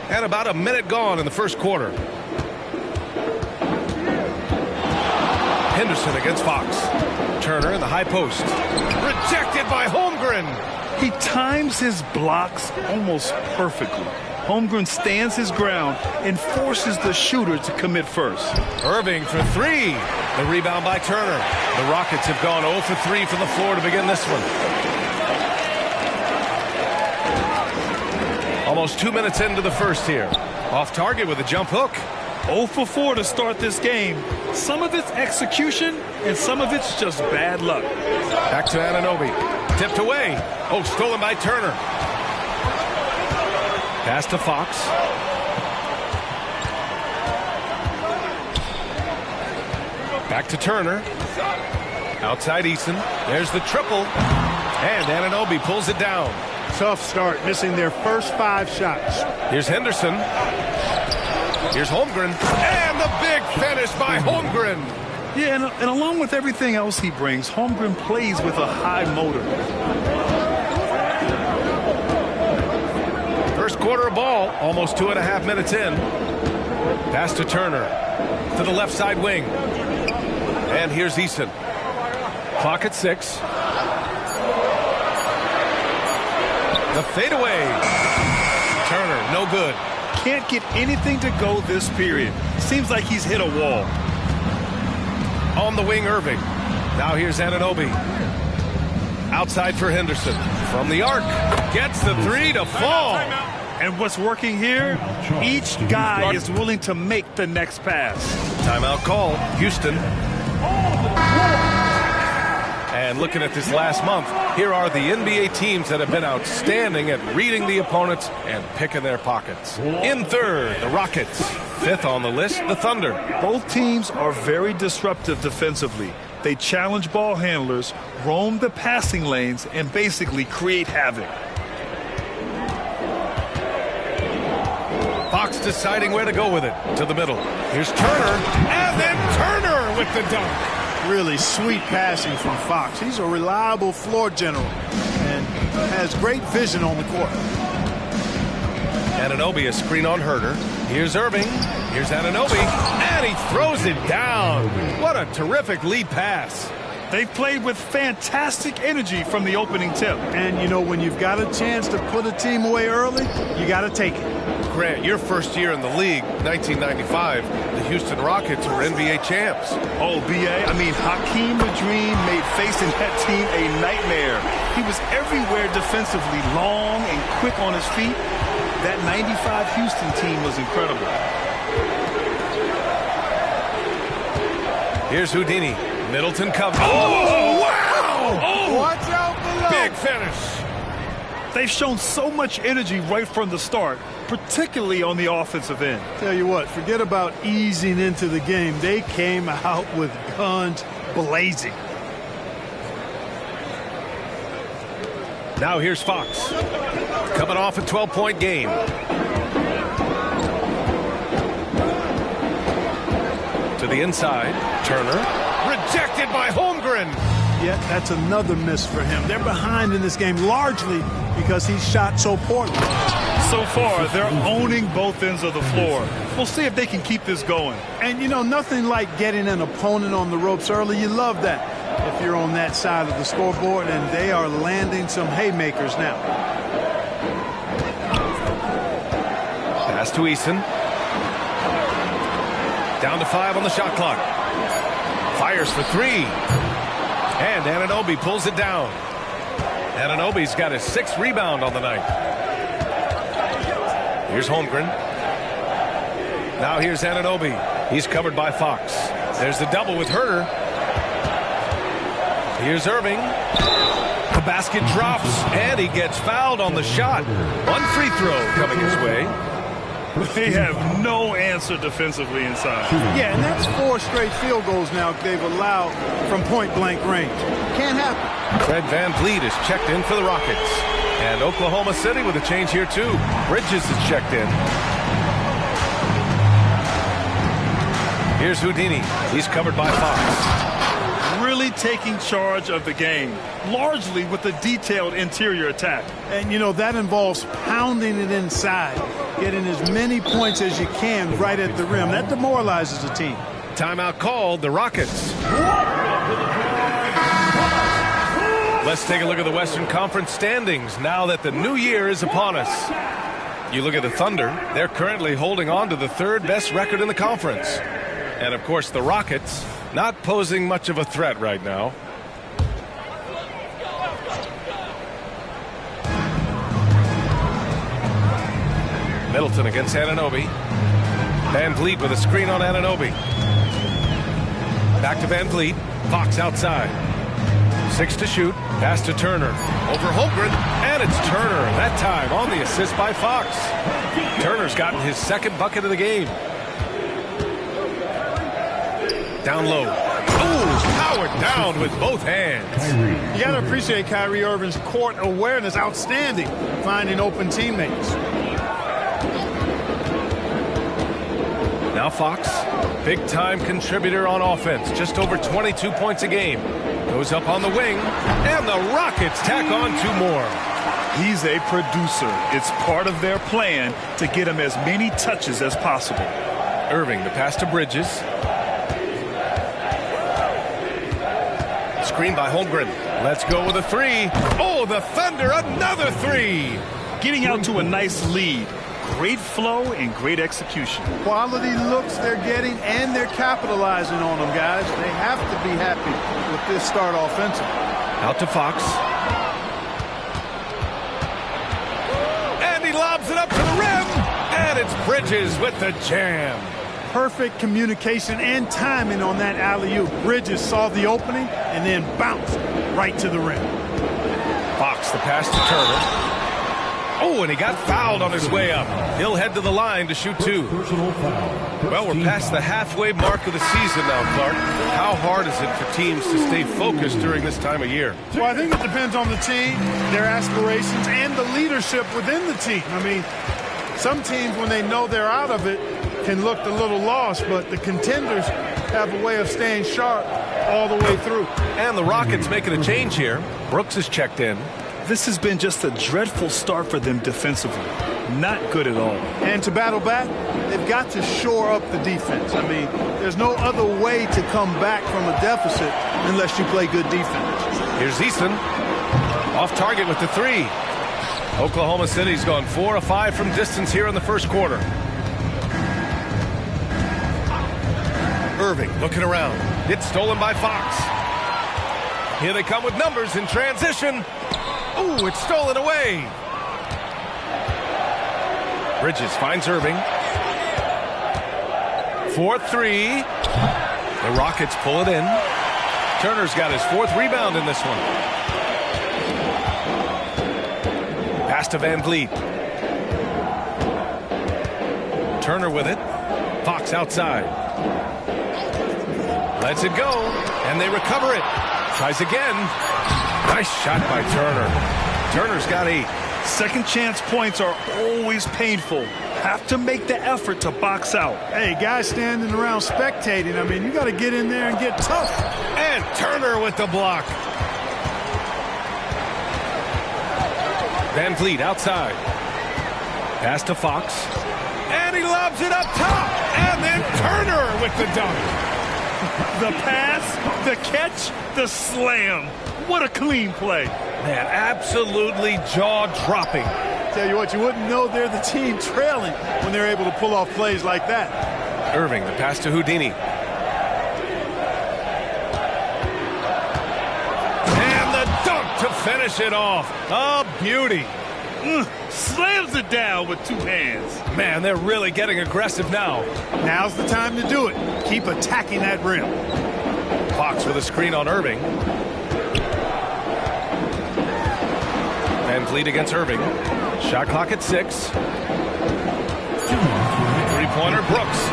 And about a minute gone in the first quarter. Henderson against Fox. Turner in the high post. Rejected by Holmgren. He times his blocks almost perfectly. Holmgren stands his ground and forces the shooter to commit first. Irving for 3. The rebound by Turner. The Rockets have gone 0 for 3 from the floor to begin this one. Almost 2 minutes into the first here. Off target with a jump hook. 0 for 4 to start this game. Some of it's execution and some of it's just bad luck. Back to Anunoby. Tipped away. Oh, stolen by Turner. Pass to Fox. Back to Turner. Outside Eason. There's the triple. And Anunoby pulls it down. Tough start, missing their first 5 shots. Here's Henderson. Here's Holmgren. And the big finish by Holmgren. Yeah, and along with everything else he brings, Holmgren plays with a high motor. First quarter of ball, almost 2.5 minutes in. Pass to Turner. To the left side wing. And here's Eason. Clock at 6. The fadeaway. Turner, no good. Can't get anything to go this period. Seems like he's hit a wall. On the wing, Irving. Now here's Anunoby. Outside for Henderson. From the arc. Gets the 3 to fall. And what's working here? Each guy is willing to make the next pass. Timeout call. Houston. And looking at this last month, here are the NBA teams that have been outstanding at reading the opponents and picking their pockets. In third, the Rockets. 5th on the list, the Thunder. Both teams are very disruptive defensively. They challenge ball handlers, roam the passing lanes, and basically create havoc. Fox deciding where to go with it. To the middle. Here's Turner. And then Turner with the dunk. Really sweet passing from Fox. He's a reliable floor general and has great vision on the court. Anunoby, a screen on Herter. Here's Irving. Here's Anunoby. And he throws it down. What a terrific lead pass. They've played with fantastic energy from the opening tip. And, you know, when you've got a chance to put a team away early, you got to take it. Grant, your first year in the league, 1995, the Houston Rockets were NBA champs. Oh, B.A., I mean, Hakeem the Dream made facing that team a nightmare. He was everywhere defensively, long and quick on his feet. That 95 Houston team was incredible. Here's Houdini. Middleton comes. Oh, wow! Oh, watch out below. Big finish. They've shown so much energy right from the start, particularly on the offensive end. Tell you what, forget about easing into the game. They came out with guns blazing. Now here's Fox. Coming off a 12-point game. To the inside. Turner. Rejected by Holmgren. Yeah, that's another miss for him. They're behind in this game largely because he shot so poorly. So far, they're owning both ends of the floor. We'll see if they can keep this going. And, you know, nothing like getting an opponent on the ropes early. You love that. if you're on that side of the scoreboard, and they are landing some haymakers now. Pass to Eason. Down to 5 on the shot clock. Fires for 3. And Anunoby pulls it down. Anunoby's got his 6th rebound on the night. Here's Holmgren. Now here's Anunoby. He's covered by Fox. There's the double with Herter. Here's Irving. The basket drops, and he gets fouled on the shot. 1 free throw coming his way. They have no answer defensively inside. Yeah, and that's 4 straight field goals now they've allowed from point-blank range. Can't happen. Fred VanVleet is checked in for the Rockets. And Oklahoma City with a change here, too. Bridges is checked in. Here's Houdini. He's covered by Fox. Really taking charge of the game, largely with a detailed interior attack. And, you know, that involves pounding it inside, getting as many points as you can right at the rim. That demoralizes a team. Timeout called, the Rockets. Let's take a look at the Western Conference standings now that the new year is upon us. You look at the Thunder, they're currently holding on to the 3rd best record in the conference. And, of course, the Rockets not posing much of a threat right now. Middleton against Anunoby. VanVleet with a screen on Anunoby. Back to VanVleet. Fox outside. 6 to shoot. Pass to Turner. Over Holmgren. And it's Turner. That time on the assist by Fox. Turner's gotten his 2nd bucket of the game. Down low. Oh, powered down with both hands. You got to appreciate Kyrie Irving's court awareness. Outstanding. Finding open teammates. Now Fox, big-time contributor on offense. Just over 22 points a game. Goes up on the wing. And the Rockets tack on 2 more. He's a producer. It's part of their plan to get him as many touches as possible. Irving, the pass to Bridges. Screen by Holmgren. Let's go with a 3. Oh, the Thunder, another 3. Getting out to a nice lead. Great flow and great execution. Quality looks they're getting, and they're capitalizing on them, guys. They have to be happy with this start offensively. Out to Fox. And he lobs it up to the rim. And it's Bridges with the jam. Perfect communication and timing on that alley-oop. Bridges saw the opening and then bounced right to the rim. Fox, the pass to Turner. Oh, and he got fouled on his way up. He'll head to the line to shoot 2. Well, we're past the halfway mark of the season now, Clark. How hard is it for teams to stay focused during this time of year? Well, I think it depends on the team, their aspirations, and the leadership within the team. I mean, some teams, when they know they're out of it, can look a little lost, but the contenders have a way of staying sharp all the way through. And the Rockets making a change here. Brooks is checked in. This has been just a dreadful start for them defensively. Not good at all. And to battle back, they've got to shore up the defense. I mean, there's no other way to come back from a deficit unless you play good defense. Here's Eason. Off target with the 3. Oklahoma City's gone 4 of 5 from distance here in the first quarter. Irving looking around. It's stolen by Fox. Here they come with numbers in transition. Ooh, it's stolen away. Bridges finds Irving. 4-3. The Rockets pull it in. Turner's got his 4th rebound in this one. Pass to VanVleet. Turner with it. Fox outside. Lets it go, and they recover it. Tries again. Nice shot by Turner. Turner's got 8. Second chance points are always painful. Have to make the effort to box out. Hey, guys standing around spectating. I mean, you got to get in there and get tough. And Turner with the block. VanVleet outside. Pass to Fox. And he lobs it up top. And then Turner with the dunk. The pass, the catch, the slam. What a clean play. Man, absolutely jaw-dropping. Tell you what, you wouldn't know they're the team trailing when they're able to pull off plays like that. Irving, the pass to Houdini. And the dunk to finish it off. A beauty. Slams it down with two hands. Man, they're really getting aggressive now. Now's the time to do it. Keep attacking that rim. Fox with a screen on Irving. Van Vliet against Irving. Shot clock at 6. Three-pointer, Brooks.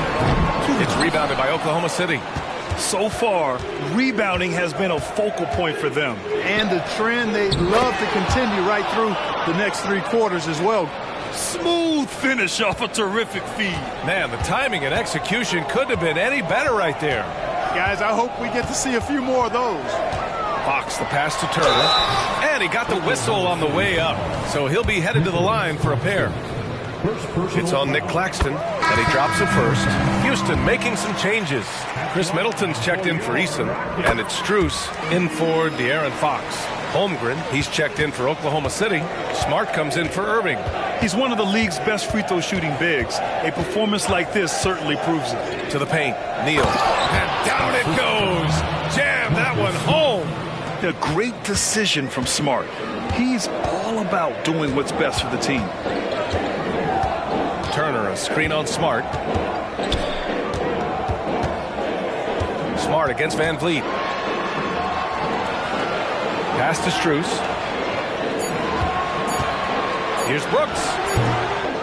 It's rebounded by Oklahoma City. So far, rebounding has been a focal point for them. And the trend they love to continue right through the next 3 quarters as well. Smooth finish off a terrific feed. Man, the timing and execution couldn't have been any better right there. Guys, I hope we get to see a few more of those. Fox, the pass to Turner. And he got the whistle on the way up. So he'll be headed to the line for a pair. It's on Nick Claxton, and he drops it first. Houston making some changes. Chris Middleton's checked in for Eason, and it's Strus in for De'Aaron Fox. Holmgren, he's checked in for Oklahoma City. Smart comes in for Irving. He's one of the league's best free throw shooting bigs. A performance like this certainly proves it. To the paint, Neal. And down it goes. Jam that one home. A great decision from Smart. He's all about doing what's best for the team. Turner, a screen on Smart. Smart against Van Vliet. Pass to Strus. Here's Brooks.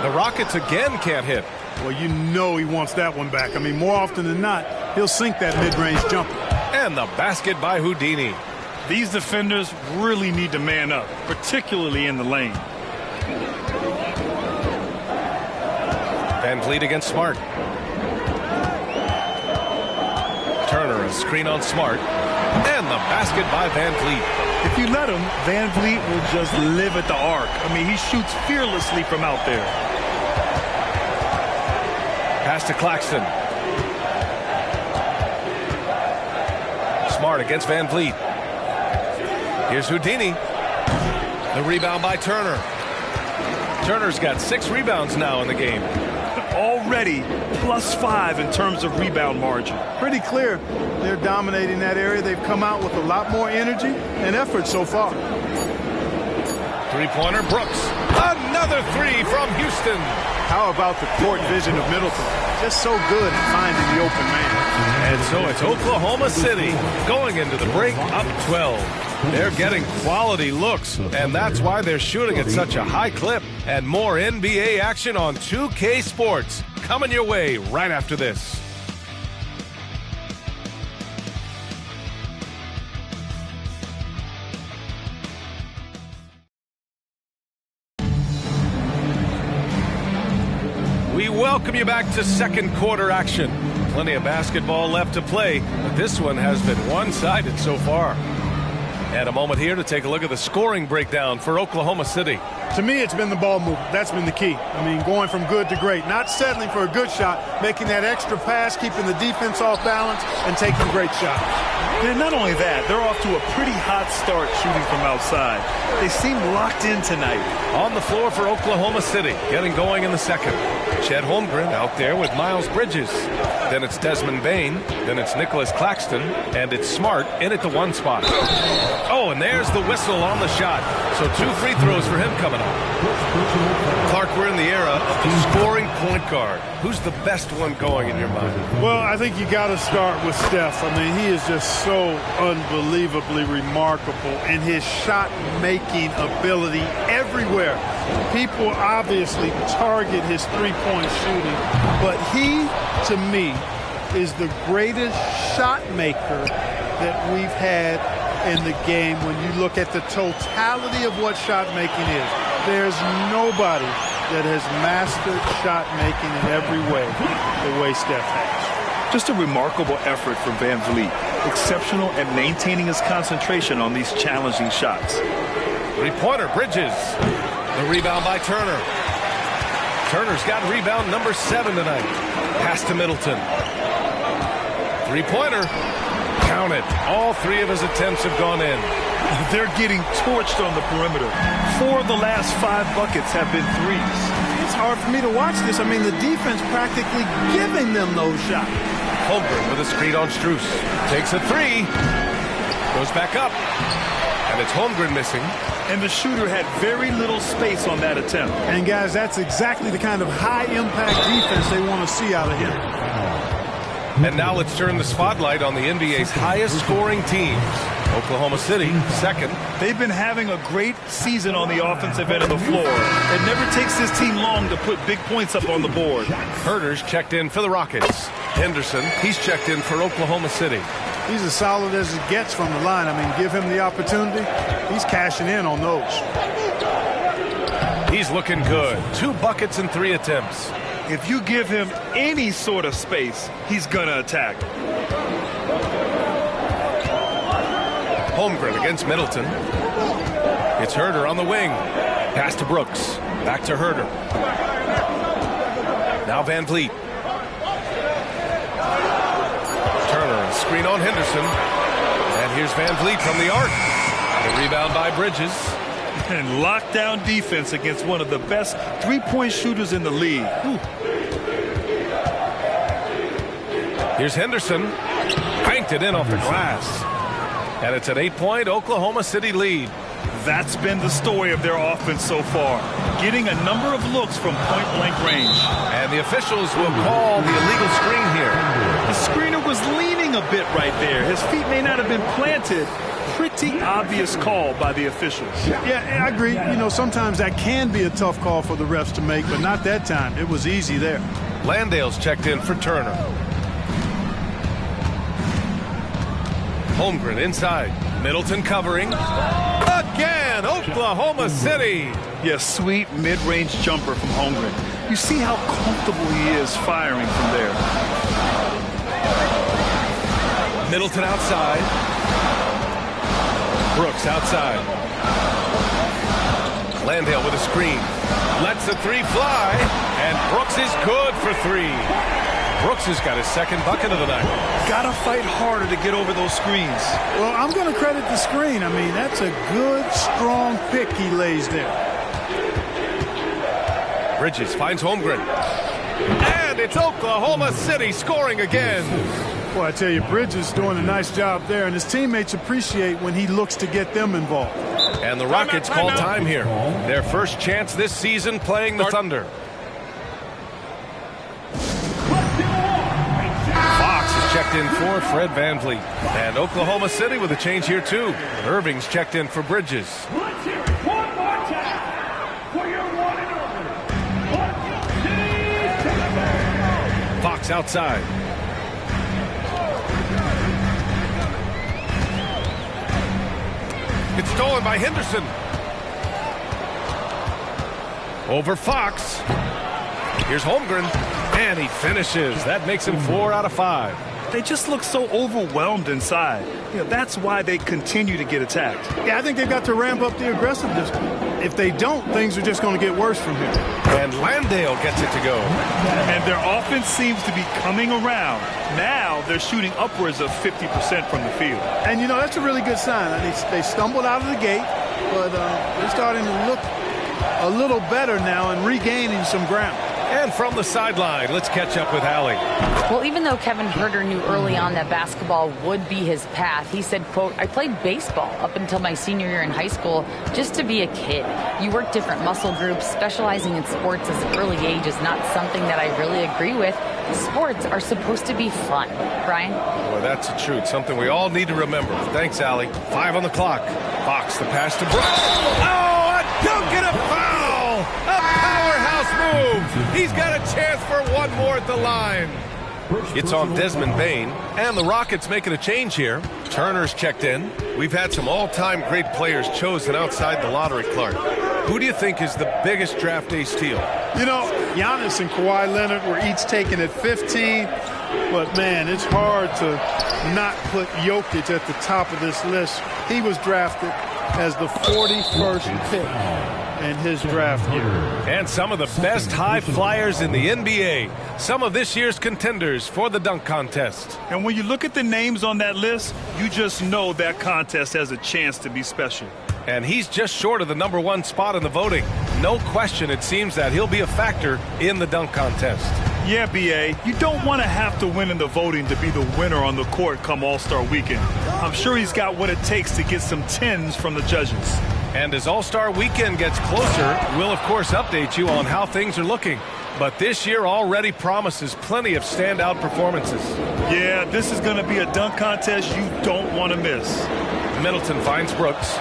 The Rockets again can't hit. Well, you know he wants that one back. I mean, more often than not, he'll sink that mid-range jumper. And the basket by Houdini. These defenders really need to man up, particularly in the lane. Van Vliet against Smart. Turner, a screen on Smart. And the basket by Van Vliet. If you let him, Van Vliet will just live at the arc. I mean, he shoots fearlessly from out there. Pass to Claxton. Smart against Van Vliet. Here's Houdini. The rebound by Turner. Turner's got 6 rebounds now in the game. Already +5 in terms of rebound margin. Pretty clear they're dominating that area. They've come out with a lot more energy and effort so far. Three-pointer, Brooks. Another 3 from Houston. How about the court vision of Middleton? Just so good at finding the open man. And so it's Oklahoma City going into the break up 12. They're getting quality looks, and that's why they're shooting at such a high clip. And more NBA action on 2K Sports coming your way right after this. We welcome you back to second quarter action. Plenty of basketball left to play, but this one has been one-sided so far. And a moment here to take a look at the scoring breakdown for Oklahoma City. To me, it's been the ball movement. That's been the key. I mean, going from good to great. Not settling for a good shot, making that extra pass, keeping the defense off balance, and taking great shots. And not only that, they're off to a pretty hot start shooting from outside. They seem locked in tonight. On the floor for Oklahoma City, getting going in the second. Chet Holmgren out there with Miles Bridges. Then it's Desmond Bane. Then it's Nicholas Claxton. And it's Smart in at the 1 spot. Oh, and there's the whistle on the shot. So 2 free throws for him coming up. Clark, we're in the era of the scoring point guard. Who's the best one going in your mind? Well, I think you got to start with Steph. I mean, he is just so unbelievably remarkable in his shot-making ability everywhere. People obviously target his three-point shooting, but he, to me, is the greatest shot maker that we've had in the game when you look at the totality of what shot making is. There's nobody that has mastered shot making in every way the way Steph has. Just a remarkable effort from Van Vliet. Exceptional at maintaining his concentration on these challenging shots. Three-pointer, Bridges. The rebound by Turner. Turner's got rebound number 7 tonight. Pass to Middleton. Three-pointer. Count it. All three of his attempts have gone in. They're getting torched on the perimeter. 4 of the last 5 buckets have been threes. It's hard for me to watch this. I mean, the defense practically giving them those shots. Holmgren with a screen on Strus. Takes a three. Goes back up. And it's Holmgren missing. And the shooter had very little space on that attempt. And, guys, that's exactly the kind of high-impact defense they want to see out of him. And now let's turn the spotlight on the NBA's highest-scoring teams. Oklahoma City, second. They've been having a great season on the offensive end of the floor. It never takes this team long to put big points up on the board. Herter's checked in for the Rockets. Henderson, he's checked in for Oklahoma City. He's as solid as it gets from the line. I mean, give him the opportunity. He's cashing in on those. He's looking good. 2 buckets and 3 attempts. If you give him any sort of space, he's going to attack. Holmgren against Middleton. It's Herter on the wing. Pass to Brooks. Back to Herter. Now Van Vliet. Turner, a screen on Henderson. And here's Van Vliet from the arc. The rebound by Bridges. And lockdown defense against one of the best three-point shooters in the league. Ooh. Here's Henderson. Cranked it in off the glass. And it's an 8-point Oklahoma City lead. That's been the story of their offense so far. Getting a number of looks from point-blank range. And the officials will call the illegal screen here. The screener was leaning a bit right there. His feet may not have been planted. Pretty obvious call by the officials. Yeah, I agree. You know, sometimes that can be a tough call for the refs to make, but not that time. It was easy there. Landale's checked in for Turner. Holmgren inside. Middleton covering. Again, Oklahoma City. Yes, sweet mid-range jumper from Holmgren. You see how comfortable he is firing from there. Middleton outside. Brooks outside. Landale with a screen. Lets the three fly. And Brooks is good for 3. Brooks has got his second bucket of the night. Gotta fight harder to get over those screens. Well, I'm going to credit the screen. I mean, that's a good, strong pick he lays there. Bridges finds Holmgren. And it's Oklahoma City scoring again. Boy, I tell you, Bridges doing a nice job there, and his teammates appreciate when he looks to get them involved. And the Rockets call time here. Their first chance this season playing the Thunder. Checked in for Fred Van Vliet. And Oklahoma City with a change here, too. Irving's checked in for Bridges. Let's hear it one more time for your one and only. Fox outside. It's stolen by Henderson. Over Fox. Here's Holmgren. And he finishes. That makes him 4 out of 5. They just look so overwhelmed inside. You know, that's why they continue to get attacked. Yeah, I think they've got to ramp up the aggressiveness. If they don't, things are just going to get worse from here. And Landale gets it to go. And their offense seems to be coming around. Now they're shooting upwards of 50% from the field. And, you know, that's a really good sign. They stumbled out of the gate, but they're starting to look a little better now and regaining some ground. And from the sideline, let's catch up with Allie. Well, even though Kevin Herter knew early on that basketball would be his path, he said, quote, I played baseball up until my senior year in high school just to be a kid. You work different muscle groups. Specializing in sports at an early age is not something that I really agree with. Sports are supposed to be fun. Brian? Boy, that's the truth. Something we all need to remember. Thanks, Allie. 5 on the clock. Fox, the pass to Brooks. Oh, a dunk and a foul! A powerhouse move. He's got a chance for one more at the line. It's on Desmond Bane, and the Rockets making a change here. Turner's checked in. We've had some all-time great players chosen outside the lottery, Clark. Who do you think is the biggest draft day steal? You know, Giannis and Kawhi Leonard were each taken at 15, but man, it's hard to not put Jokic at the top of this list. He was drafted as the 41st pick. in his draft year. And some of the best high flyers in the NBA. Some of this year's contenders for the dunk contest. And when you look at the names on that list, you just know that contest has a chance to be special. And he's just short of the #1 spot in the voting. No question, it seems that he'll be a factor in the dunk contest. Yeah, B.A., you don't want to have to win in the voting to be the winner on the court come All-Star Weekend. I'm sure he's got what it takes to get some 10s from the judges. And as All-Star Weekend gets closer, we'll of course update you on how things are looking. But this year already promises plenty of standout performances. Yeah, this is going to be a dunk contest you don't want to miss. Middleton finds Brooks.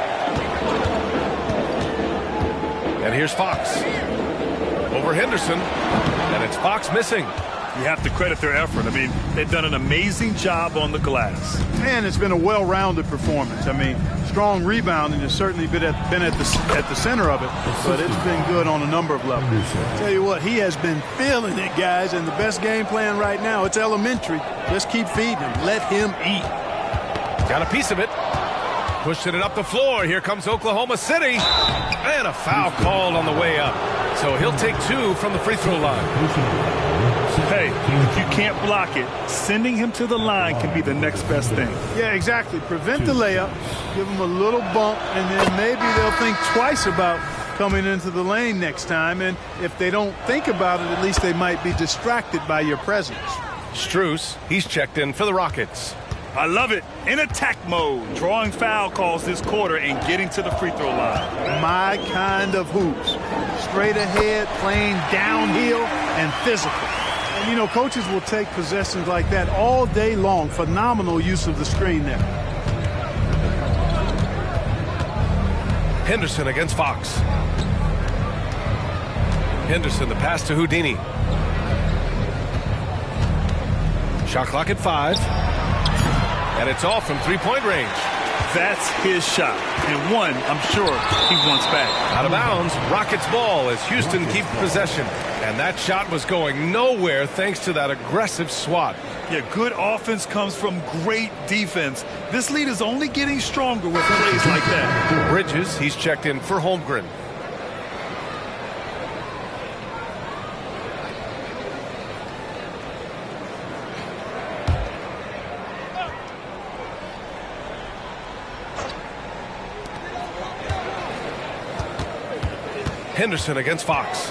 And here's Fox. Over Henderson. And it's Fox missing. You have to credit their effort. I mean, they've done an amazing job on the glass. And it's been a well-rounded performance. I mean, strong rebounding has certainly been at the center of it, but it's been good on a number of levels. Tell you what, he has been feeling it, guys, and the best game plan right now, it's elementary. Just keep feeding him. Let him eat. Got a piece of it. Pushing it up the floor. Here comes Oklahoma City. And a foul called on the way up. So he'll take 2 from the free throw line. Hey, if you can't block it, sending him to the line can be the next best thing. Yeah, exactly. Prevent the layup, give him a little bump, and then maybe they'll think twice about coming into the lane next time. And if they don't think about it, at least they might be distracted by your presence. Strus, he's checked in for the Rockets. I love it. In attack mode, drawing foul calls this quarter and getting to the free throw line. My kind of hoops. Straight ahead, playing downhill, and physical. And, you know, coaches will take possessions like that all day long. Phenomenal use of the screen there. Henderson against Fox. Henderson, the pass to Houdini. Shot clock at 5. And it's off from three-point range. That's his shot. And one, I'm sure, he wants back. Out of bounds, Rockets ball as Houston keeps possession. And that shot was going nowhere thanks to that aggressive swat. Yeah, good offense comes from great defense. This lead is only getting stronger with plays like that. Bridges, he's checked in for Holmgren. Henderson against Fox.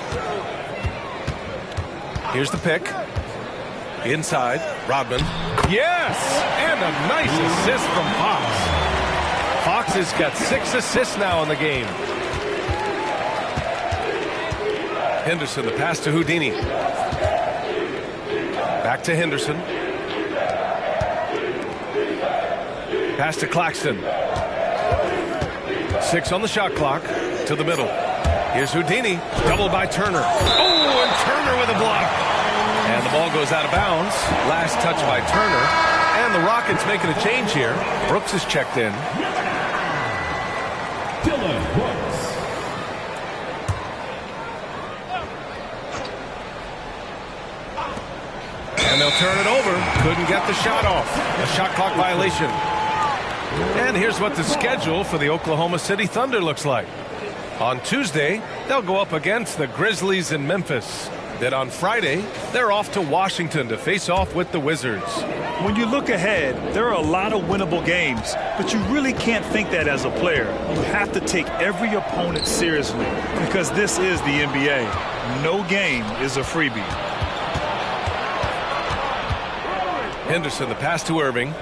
Here's the pick. Inside, Rodman. Yes! And a nice assist from Fox. Fox has got 6 assists now in the game. Henderson, the pass to Houdini. Back to Henderson. Pass to Claxton. 6 on the shot clock. To the middle. Here's Houdini, doubled by Turner. Oh, and Turner with a block. And the ball goes out of bounds. Last touch by Turner. And the Rockets making a change here. Brooks is checked in. Dylan Brooks. And they'll turn it over. Couldn't get the shot off. A shot clock violation. And here's what the schedule for the Oklahoma City Thunder looks like. On Tuesday, they'll go up against the Grizzlies in Memphis. Then on Friday, they're off to Washington to face off with the Wizards. When you look ahead, there are a lot of winnable games, but you really can't think that as a player. You have to take every opponent seriously because this is the NBA. No game is a freebie. Henderson, the pass to Irving.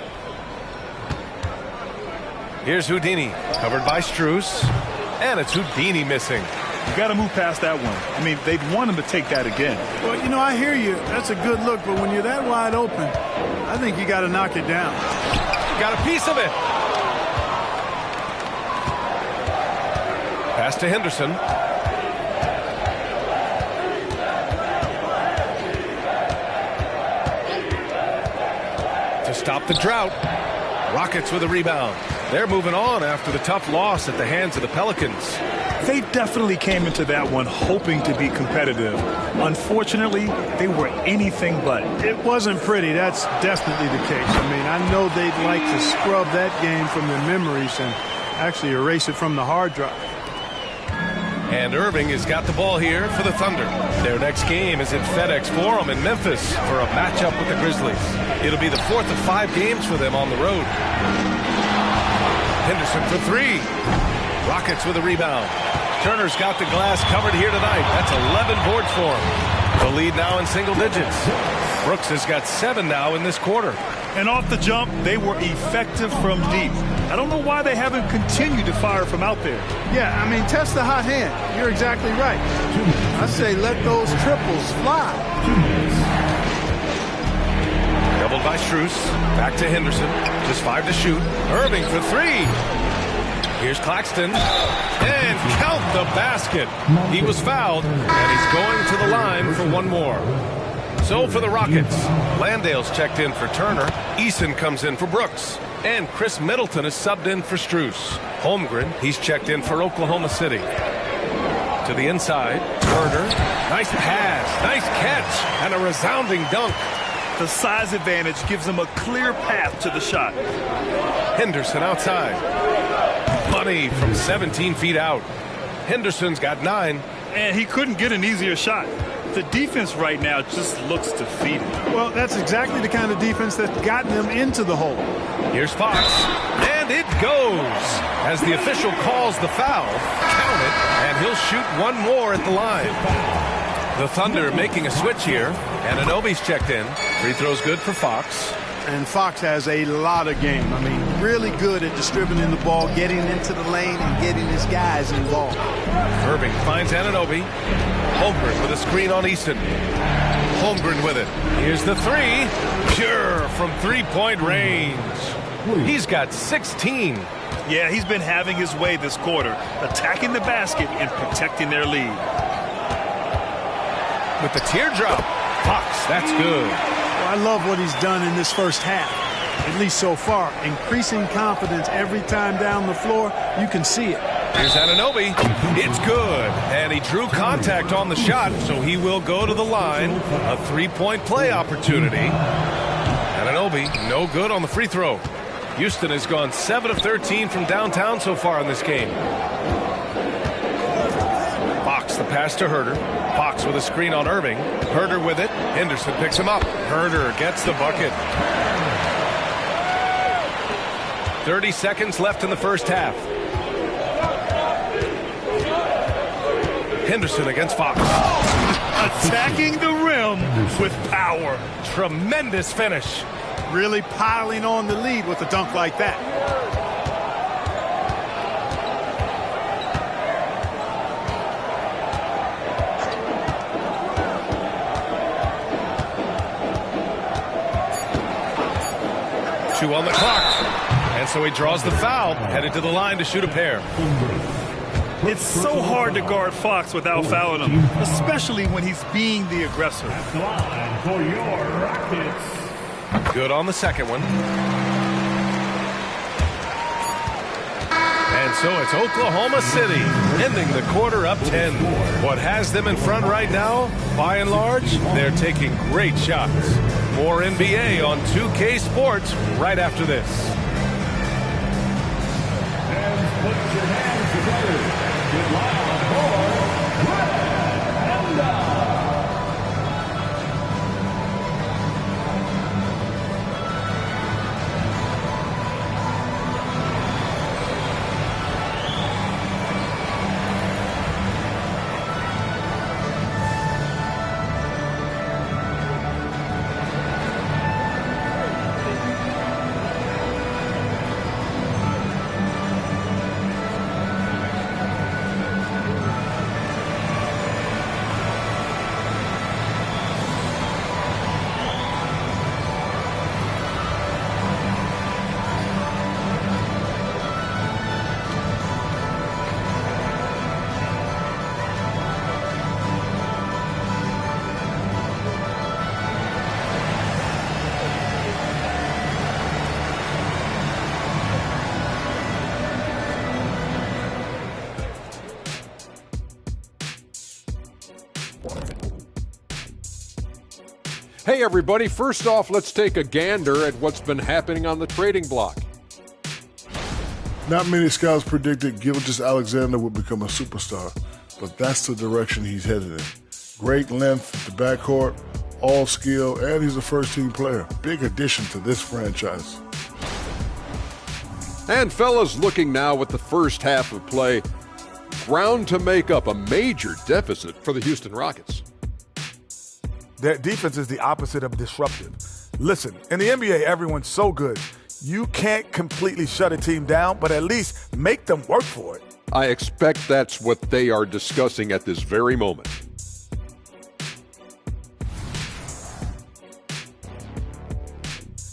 Here's Houdini, covered by Strus. And it's Houdini missing. You got to move past that one. I mean, they'd want him to take that again. Well, you know, I hear you. That's a good look, but when you're that wide open, I think you got to knock it down. Got a piece of it. Pass to Henderson. To stop the drought. Rockets with a rebound. They're moving on after the tough loss at the hands of the Pelicans. They definitely came into that one hoping to be competitive. Unfortunately, they were anything but. It wasn't pretty. That's definitely the case. I mean, I know they'd like to scrub that game from their memories and actually erase it from the hard drive. And Irving has got the ball here for the Thunder. Their next game is at FedEx Forum in Memphis for a matchup with the Grizzlies. It'll be the 4th of 5 games for them on the road. Henderson for 3. Rockets with a rebound. Turner's got the glass covered here tonight. That's 11 boards for him. The lead now in single digits. Brooks has got 7 now in this quarter. And off the jump, they were effective from deep. I don't know why they haven't continued to fire from out there. Yeah, I mean, test the hot hand. You're exactly right. I say let those triples fly. Doubled by Strus. Back to Henderson. Just 5 to shoot. Irving for 3. Here's Claxton. And count the basket. He was fouled, and he's going to the line for one more. So for the Rockets, Landale's checked in for Turner. Eason comes in for Brooks. And Chris Middleton is subbed in for Strus. Holmgren, he's checked in for Oklahoma City. To the inside, Turner. Nice pass, nice catch, and a resounding dunk. The size advantage gives him a clear path to the shot. Henderson outside. Money from 17 feet out. Henderson's got 9. And he couldn't get an easier shot. The defense right now just looks defeated. Well, that's exactly the kind of defense that's gotten them into the hole. Here's Fox. And it goes. As the official calls the foul, count it, and he'll shoot one more at the line. The Thunder making a switch here. And Anunoby's checked in. Free throw's good for Fox. And Fox has a lot of game. I mean, really good at distributing the ball, getting into the lane, and getting his guys involved. Irving finds Anunoby. Holmgren with a screen on Easton. Holmgren with it. Here's the 3. Pure from three-point range. He's got 16. Yeah, he's been having his way this quarter, attacking the basket and protecting their lead. With the teardrop. Fox, that's good. Well, I love what he's done in this first half, at least so far. Increasing confidence every time down the floor. You can see it. Here's Anunoby. It's good. And he drew contact on the shot, so he will go to the line. A 3-point play opportunity. Anunoby, no good on the free throw. Houston has gone 7 of 13 from downtown so far in this game. Fox, the pass to Herter. Fox with a screen on Irving. Herter with it. Henderson picks him up. Herter gets the bucket. 30 seconds left in the first half. Henderson against Fox. Attacking the rim with power. Tremendous finish. Really piling on the lead with a dunk like that. Two on the clock. And so he draws the foul, headed to the line to shoot a pair. It's so hard to guard Fox without fouling him, especially when he's being the aggressor. For your Rockets. Good on the second one. And so it's Oklahoma City ending the quarter up 10. What has them in front right now, by and large, they're taking great shots. More NBA on 2K Sports right after this. And put your hands together. Get loud for Hey, everybody. First off, let's take a gander at what's been happening on the trading block. Not many scouts predicted Gilgeous-Alexander would become a superstar. but that's the direction he's headed in. Great length at the backcourt, all skill, and he's a first-team player. Big addition to this franchise. And fellas, looking now at the first half of play, ground to make up a major deficit for the Houston Rockets. Their defense is the opposite of disruptive. Listen, in the NBA, everyone's so good. You can't completely shut a team down, but at least make them work for it. I expect that's what they are discussing at this very moment.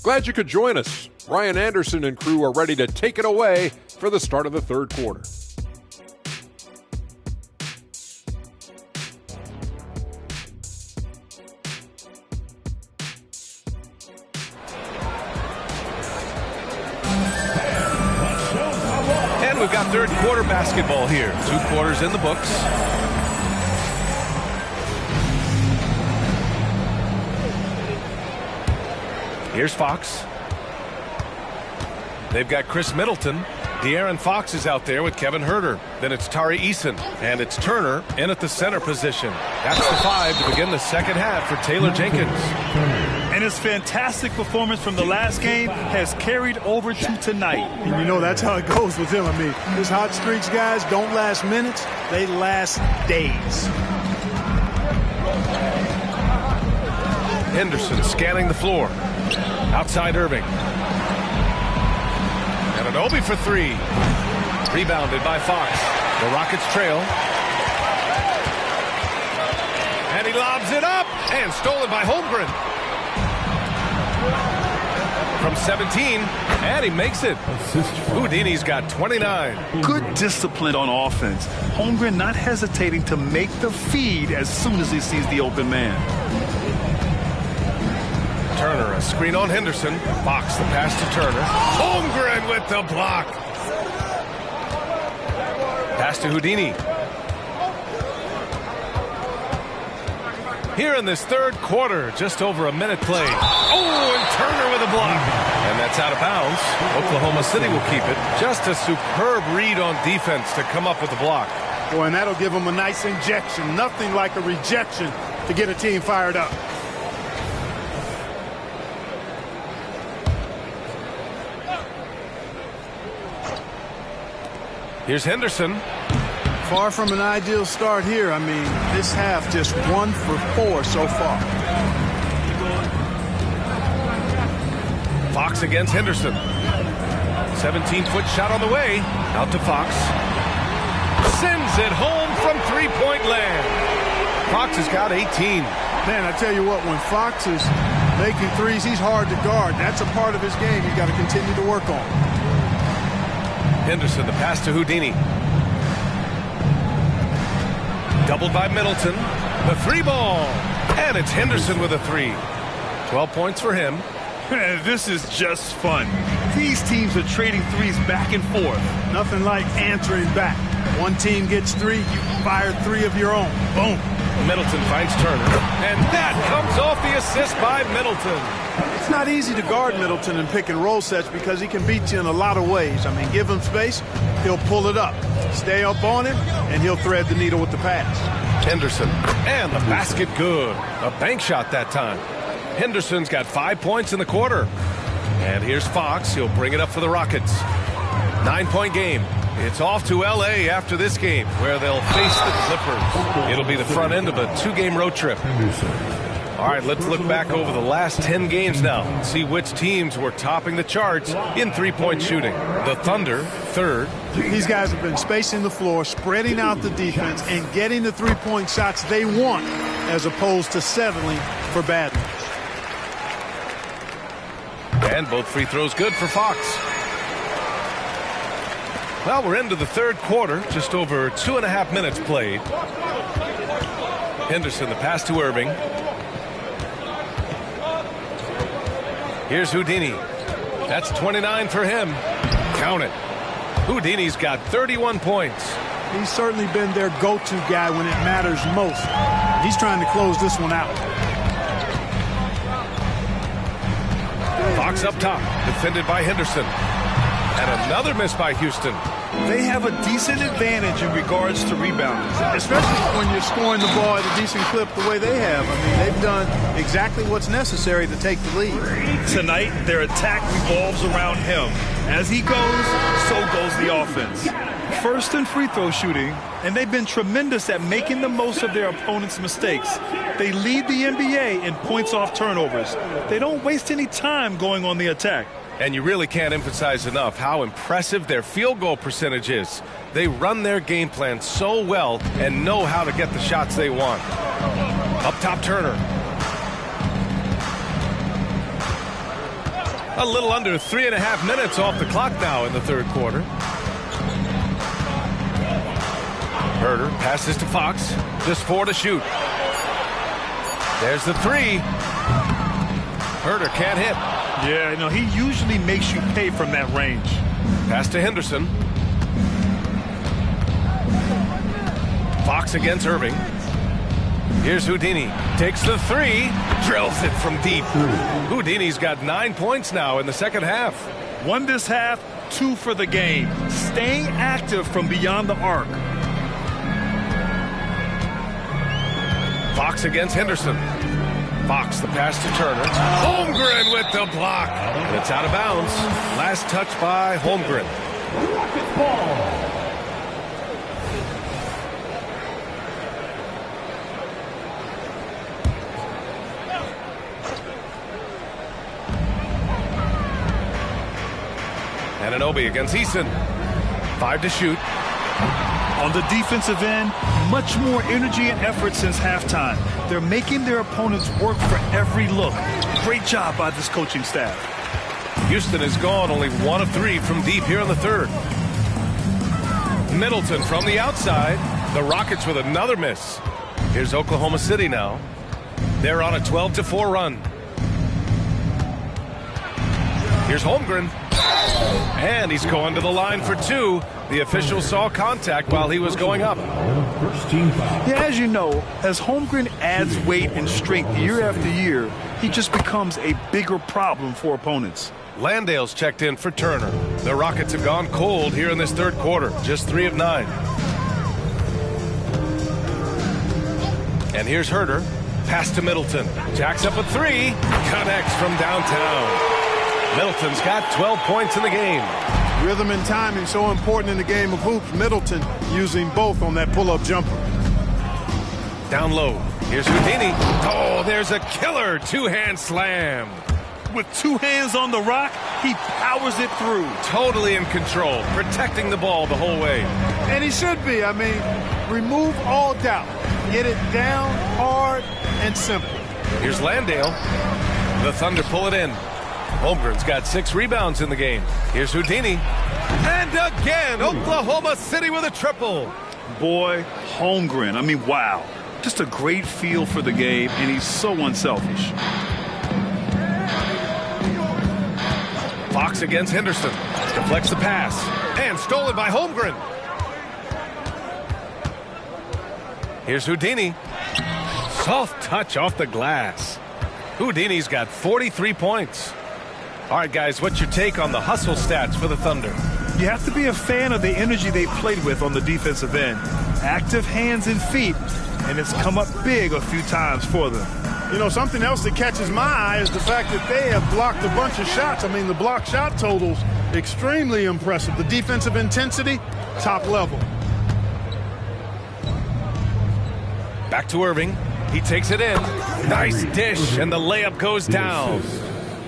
Glad you could join us. Ryan Anderson and crew are ready to take it away for the start of the third quarter. And we've got third quarter basketball here. 2 quarters in the books. Here's Fox. They've got Chris Middleton. De'Aaron Fox is out there with Kevin Huerter. Then it's Tari Eason. And it's Turner in at the center position. That's the 5 to begin the second half for Taylor Jenkins. And his fantastic performance from the last game has carried over to tonight. And you know that's how it goes with him. I mean, his hot streaks, guys, don't last minutes. They last days. Henderson scanning the floor. Outside Irving. And Anunoby for 3. Rebounded by Fox. The Rockets trail. And he lobs it up. And stolen by Holmgren. From 17. And he makes it. Houdini's got 29. Good discipline on offense. Holmgren not hesitating to make the feed as soon as he sees the open man. Turner, a screen on Henderson. Fox, the pass to Turner. Holmgren with the block. Pass to Houdini. Here in this third quarter, just over a minute played. Oh, and Turner with a block. And that's out of bounds. Oklahoma City will keep it. Just a superb read on defense to come up with the block. Boy, and that'll give them a nice injection. Nothing like a rejection to get a team fired up. Here's Henderson. Far from an ideal start here. I mean, this half just 1 for 4 so far. Fox against Henderson. 17-foot shot on the way. Out to Fox. Sends it home from three-point land. Fox has got 18. Man, I tell you what, when Fox is making threes, he's hard to guard. That's a part of his game you got to continue to work on. Henderson, the pass to Houdini. Doubled by Middleton. The 3-ball. And it's Henderson with a 3. 12 points for him. This is just fun. These teams are trading threes back and forth. Nothing like answering back. One team gets 3, you fire 3 of your own. Boom. Middleton finds Turner. And that comes off the assist by Middleton. It's not easy to guard Middleton in pick and roll sets because he can beat you in a lot of ways. I mean, give him space, he'll pull it up. Stay up on him, and he'll thread the needle with the pass. Henderson. And the basket good. A bank shot that time. Henderson's got 5 points in the quarter. And here's Fox. He'll bring it up for the Rockets. 9-point game. It's off to L.A. after this game, where they'll face the Clippers. It'll be the front end of a 2-game road trip. All right, let's look back over the last 10 games now and see which teams were topping the charts in three-point shooting. The Thunder, 3rd. These guys have been spacing the floor, spreading out the defense, and getting the three-point shots they want as opposed to settling for bad ones. And both free throws good for Fox. Well, we're into the third quarter, just over 2.5 minutes played. Henderson, the pass to Irving. Here's Houdini. That's 29 for him. Count it. Houdini's got 31 points. He's certainly been their go-to guy when it matters most. He's trying to close this one out. Fox up top, defended by Henderson. And another miss by Houston. They have a decent advantage in regards to rebounding. Especially when you're scoring the ball at a decent clip the way they have. I mean, they've done exactly what's necessary to take the lead. Tonight, their attack revolves around him. As he goes, so goes the offense. First in free throw shooting, and they've been tremendous at making the most of their opponent's mistakes. They lead the NBA in points off turnovers. They don't waste any time going on the attack. And you really can't emphasize enough how impressive their field goal percentage is. They run their game plan so well and know how to get the shots they want. Up top, Turner. A little under 3.5 minutes off the clock now in the third quarter. Herder passes to Fox. Just 4 to shoot. There's the 3. Herder can't hit. Yeah, no, he usually makes you pay from that range. Pass to Henderson. Fox against Irving. Here's Houdini. Takes the 3. Drills it from deep. Houdini's got 9 points now in the second half. 1 this half, 2 for the game. Staying active from beyond the arc. Fox against Henderson. Fox, the pass to Turner. Holmgren with the block. And it's out of bounds. Last touch by Holmgren. Anunoby against Eason. 5 to shoot. On the defensive end, much more energy and effort since halftime. They're making their opponents work for every look. Great job by this coaching staff. Houston is gone, only 1 of 3 from deep here in the third. Middleton from the outside. The Rockets with another miss. Here's Oklahoma City now. They're on a 12-4 run. Here's Holmgren. And he's going to the line for 2. The official saw contact while he was going up. Yeah, as you know, as Holmgren adds weight and strength year after year, he just becomes a bigger problem for opponents. Landale's checked in for Turner. The Rockets have gone cold here in this third quarter. Just 3 of 9. And here's Herder. Pass to Middleton. Jacks up a 3. Connects from downtown. Middleton's got 12 points in the game. Rhythm and timing so important in the game of hoops. Middleton using both on that pull-up jumper. Down low. Here's Houdini. Oh, there's a killer 2-hand slam. With 2 hands on the rock, he powers it through. Totally in control, protecting the ball the whole way. And he should be. I mean, remove all doubt. Get it down, hard, and simple. Here's Landale. The Thunder pull it in. Holmgren's got 6 rebounds in the game. Here's Houdini. And again, Oklahoma City with a triple. Boy, Holmgren, I mean, wow. Just a great feel for the game, and he's so unselfish. Fox against Henderson. Deflects the pass. And stolen by Holmgren. Here's Houdini. Soft touch off the glass. Houdini's got 43 points. All right, guys, what's your take on the hustle stats for the Thunder? You have to be a fan of the energy they played with on the defensive end. Active hands and feet, and it's come up big a few times for them. You know, something else that catches my eye is the fact that they have blocked a bunch of shots. I mean, the block shot totals, extremely impressive. The defensive intensity, top level. Back to Irving. He takes it in. Nice dish, and the layup goes down.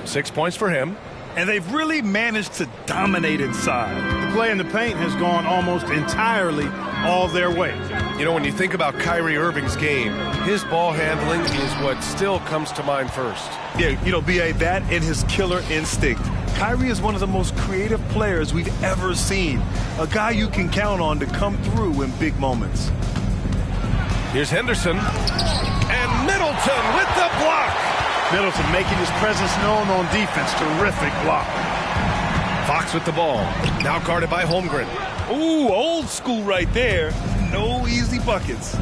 6 points for him. And they've really managed to dominate inside. The play in the paint has gone almost entirely all their way. You know, when you think about Kyrie Irving's game, his ball handling is what still comes to mind first. Yeah, you know, B.A., that and his killer instinct. Kyrie is one of the most creative players we've ever seen. A guy you can count on to come through in big moments. Here's Henderson. And Middleton with the block. Middleton making his presence known on defense. Terrific block. Fox with the ball. Now guarded by Holmgren. Ooh, old school right there. No easy buckets.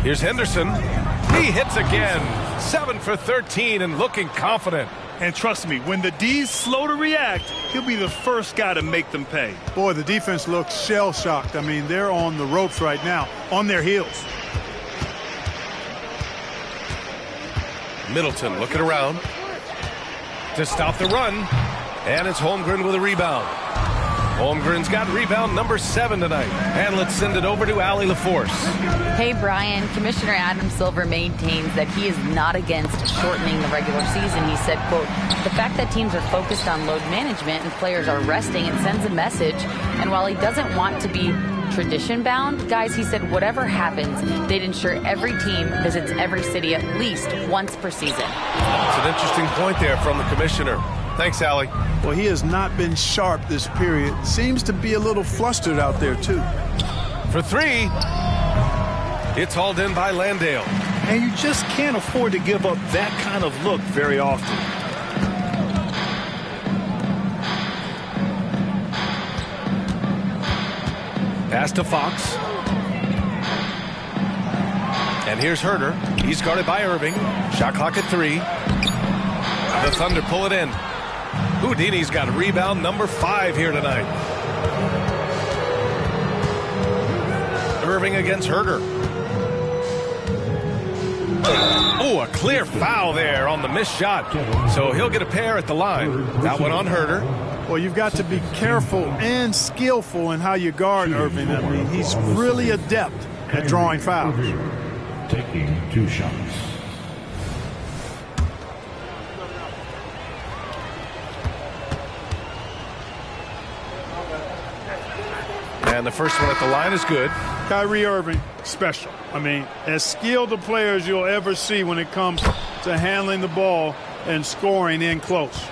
Here's Henderson. He hits again. 7 for 13 and looking confident. And trust me, when the D's slow to react, he'll be the first guy to make them pay. Boy, the defense looks shell-shocked. I mean, they're on the ropes right now, on their heels. Middleton looking around to stop the run. And it's Holmgren with a rebound. Holmgren's got rebound number 7 tonight. And let's send it over to Allie LaForce. Hey, Brian. Commissioner Adam Silver maintains that he is not against shortening the regular season. He said, quote, the fact that teams are focused on load management and players are resting, it sends a message. And while he doesn't want to be tradition-bound, guys, he said whatever happens, they'd ensure every team visits every city at least once per season. It's an interesting point there from the commissioner. Thanks, Allie. Well, he has not been sharp this period. Seems to be a little flustered out there, too. For 3, it's hauled in by Landale. And you just can't afford to give up that kind of look very often. Pass to Fox. And here's Herter. He's guarded by Irving. Shot clock at 3. The Thunder pull it in. Houdini's got a rebound number 5 here tonight. Irving against Herter. Oh, a clear foul there on the missed shot. So he'll get a pair at the line. That one on Herter. Well, you've got to be careful and skillful in how you guard Irving. I mean, he's really adept at drawing fouls. Taking 2 shots. And the first one at the line is good. Kyrie Irving, special. I mean, as skilled a player as you'll ever see when it comes to handling the ball and scoring in close.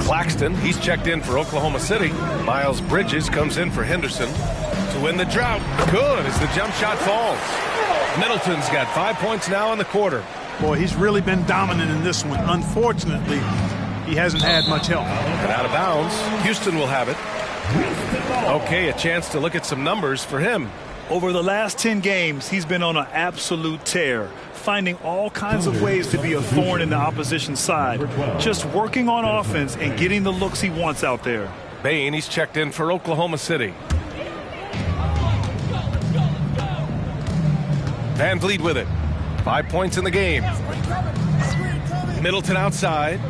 Claxton, he's checked in for Oklahoma City. Miles Bridges comes in for Henderson to win the drought. Good as the jump shot falls. Middleton's got 5 points now in the quarter. Boy, he's really been dominant in this one. Unfortunately, he hasn't had much help. And out of bounds, Houston will have it. Okay, a chance to look at some numbers for him. Over the last 10 games, he's been on an absolute tear, finding all kinds of ways to be a thorn in the opposition side, just working on offense and getting the looks he wants out there. Bain, he's checked in for Oklahoma City. Van Vliet with it. 5 points in the game. Middleton outside.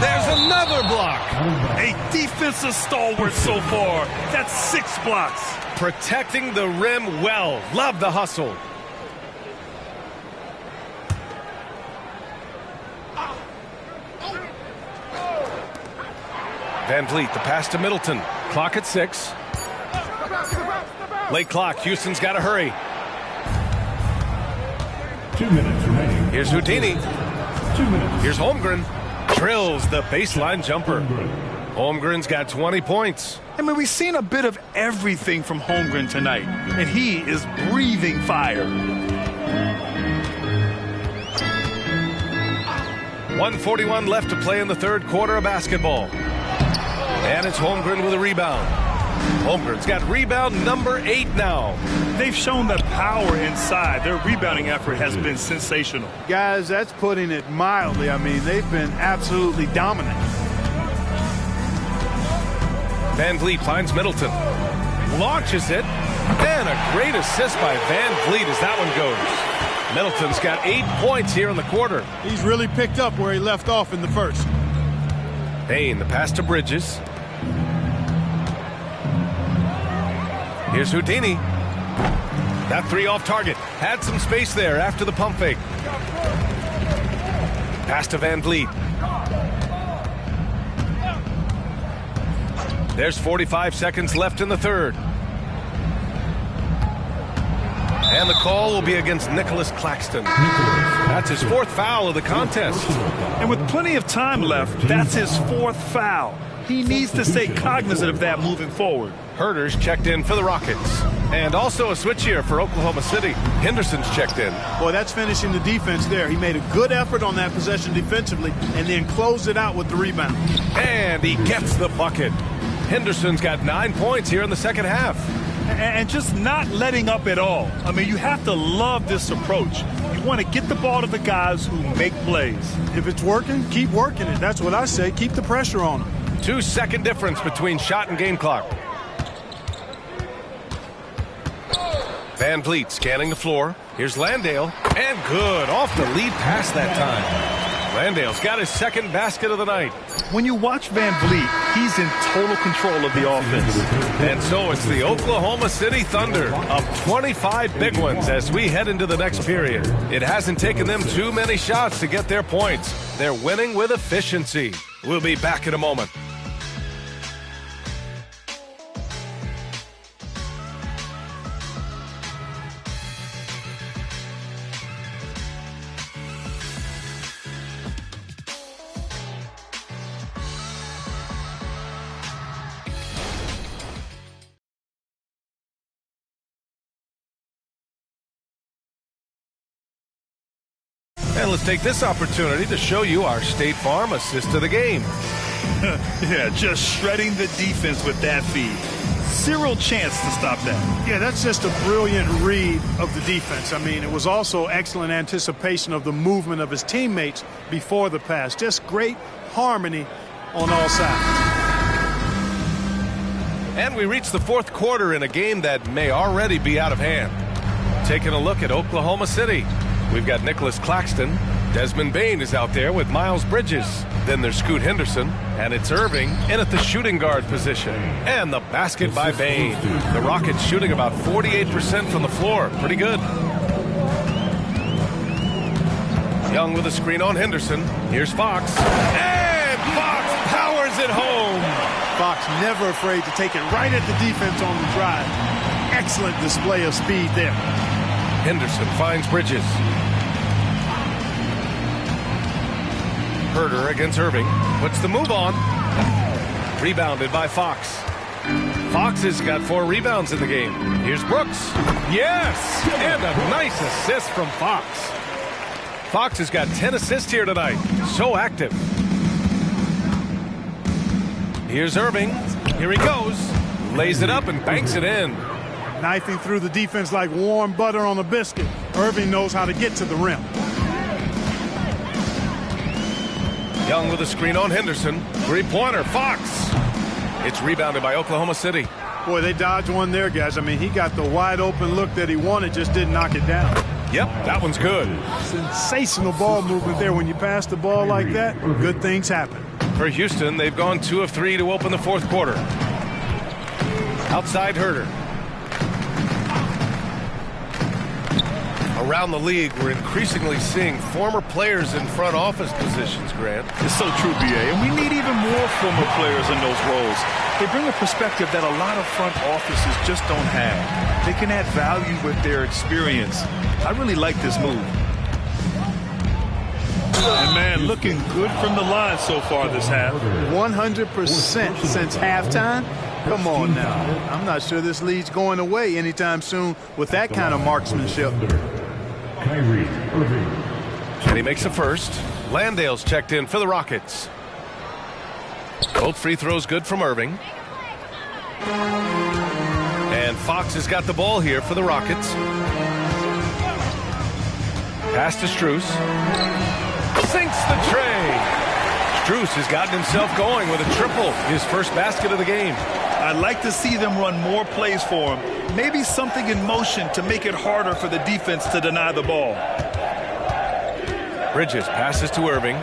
There's another block. A defensive stalwart so far. That's 6 blocks. Protecting the rim well. Love the hustle. Van Vliet, the pass to Middleton. Clock at 6. Late clock. Houston's got to hurry. 2 minutes remaining. Here's Houdini. 2 minutes. Here's Holmgren. Drills the baseline jumper. Holmgren's got 20 points. I mean, we've seen a bit of everything from Holmgren tonight, and he is breathing fire. 1:41 left to play in the third quarter of basketball. And it's Holmgren with a rebound. Holmgren's got rebound number 8 now. They've shown that power inside. Their rebounding effort has been sensational. Guys, that's putting it mildly. I mean, they've been absolutely dominant. Van Vliet finds Middleton. Launches it. And a great assist by Van Vliet as that one goes. Middleton's got 8 points here in the quarter. He's really picked up where he left off in the first. Bain, the pass to Bridges. Here's Houdini. That 3 off target. Had some space there after the pump fake. Pass to Van Vliet. There's 45 seconds left in the third. And the call will be against Nicholas Claxton. That's his 4th foul of the contest. And with plenty of time left, that's his 4th foul. He needs to stay cognizant of that moving forward. Herter's checked in for the Rockets. And also a switch here for Oklahoma City. Henderson's checked in. Boy, that's finishing the defense there. He made a good effort on that possession defensively and then closed it out with the rebound. And he gets the bucket. Henderson's got 9 points here in the second half. And just not letting up at all. I mean, you have to love this approach. You You want to get the ball to the guys who make plays. If it's working, keep working it. That's what I say. Keep the pressure on them. 2-second difference between shot and game clock. Van Vliet scanning the floor. Here's Landale. And good. Off the lead pass that time. Landale's got his second basket of the night. When you watch Van Vliet, he's in total control of the offense. And so it's the Oklahoma City Thunder up 25 big ones as we head into the next period. It hasn't taken them too many shots to get their points. They're winning with efficiency. We'll be back in a moment. And let's take this opportunity to show you our State Farm assist of the game. Yeah, just shredding the defense with that feed. Zero chance to stop that. Yeah, that's just a brilliant read of the defense. I mean, it was also excellent anticipation of the movement of his teammates before the pass. Just great harmony on all sides. And we reach the fourth quarter in a game that may already be out of hand. Taking a look at Oklahoma City. We've got Nicholas Claxton. Desmond Bain is out there with Miles Bridges. Then there's Scoot Henderson. And it's Irving in at the shooting guard position. And the basket by Bain. The Rockets shooting about 48% from the floor. Pretty good. Young with a screen on Henderson. Here's Fox. And Fox powers it home. Fox never afraid to take it right at the defense on the drive. Excellent display of speed there. Henderson finds Bridges. Herder against Irving. Puts the move on. Rebounded by Fox. Fox has got 4 rebounds in the game. Here's Brooks. Yes! And a nice assist from Fox. Fox has got 10 assists here tonight. So active. Here's Irving. Here he goes. Lays it up and banks it in. Knifing through the defense like warm butter on a biscuit. Irving knows how to get to the rim. Young with a screen on Henderson. Three-pointer, Fox. It's rebounded by Oklahoma City. Boy, they dodged one there, guys. I mean, he got the wide-open look that he wanted, just didn't knock it down. Yep, that one's good. Sensational ball movement there. When you pass the ball like that, good things happen. For Houston, they've gone 2 of 3 to open the fourth quarter. Outside Herder. Around the league, we're increasingly seeing former players in front office positions, Grant. It's so true, B.A., and we need even more former players in those roles. They bring a perspective that a lot of front offices just don't have. They can add value with their experience. I really like this move. And, man, looking good from the line so far this half. 100% since halftime. Come on now. I'm not sure this lead's going away anytime soon with that kind of marksmanship. And he makes the first. Landale's checked in for the Rockets. Both free throws good from Irving. And Fox has got the ball here for the Rockets. Pass to Strus. Sinks the tray. Strus has gotten himself going with a triple. His first basket of the game. I'd like to see them run more plays for him. Maybe something in motion to make it harder for the defense to deny the ball. Bridges passes to Irving.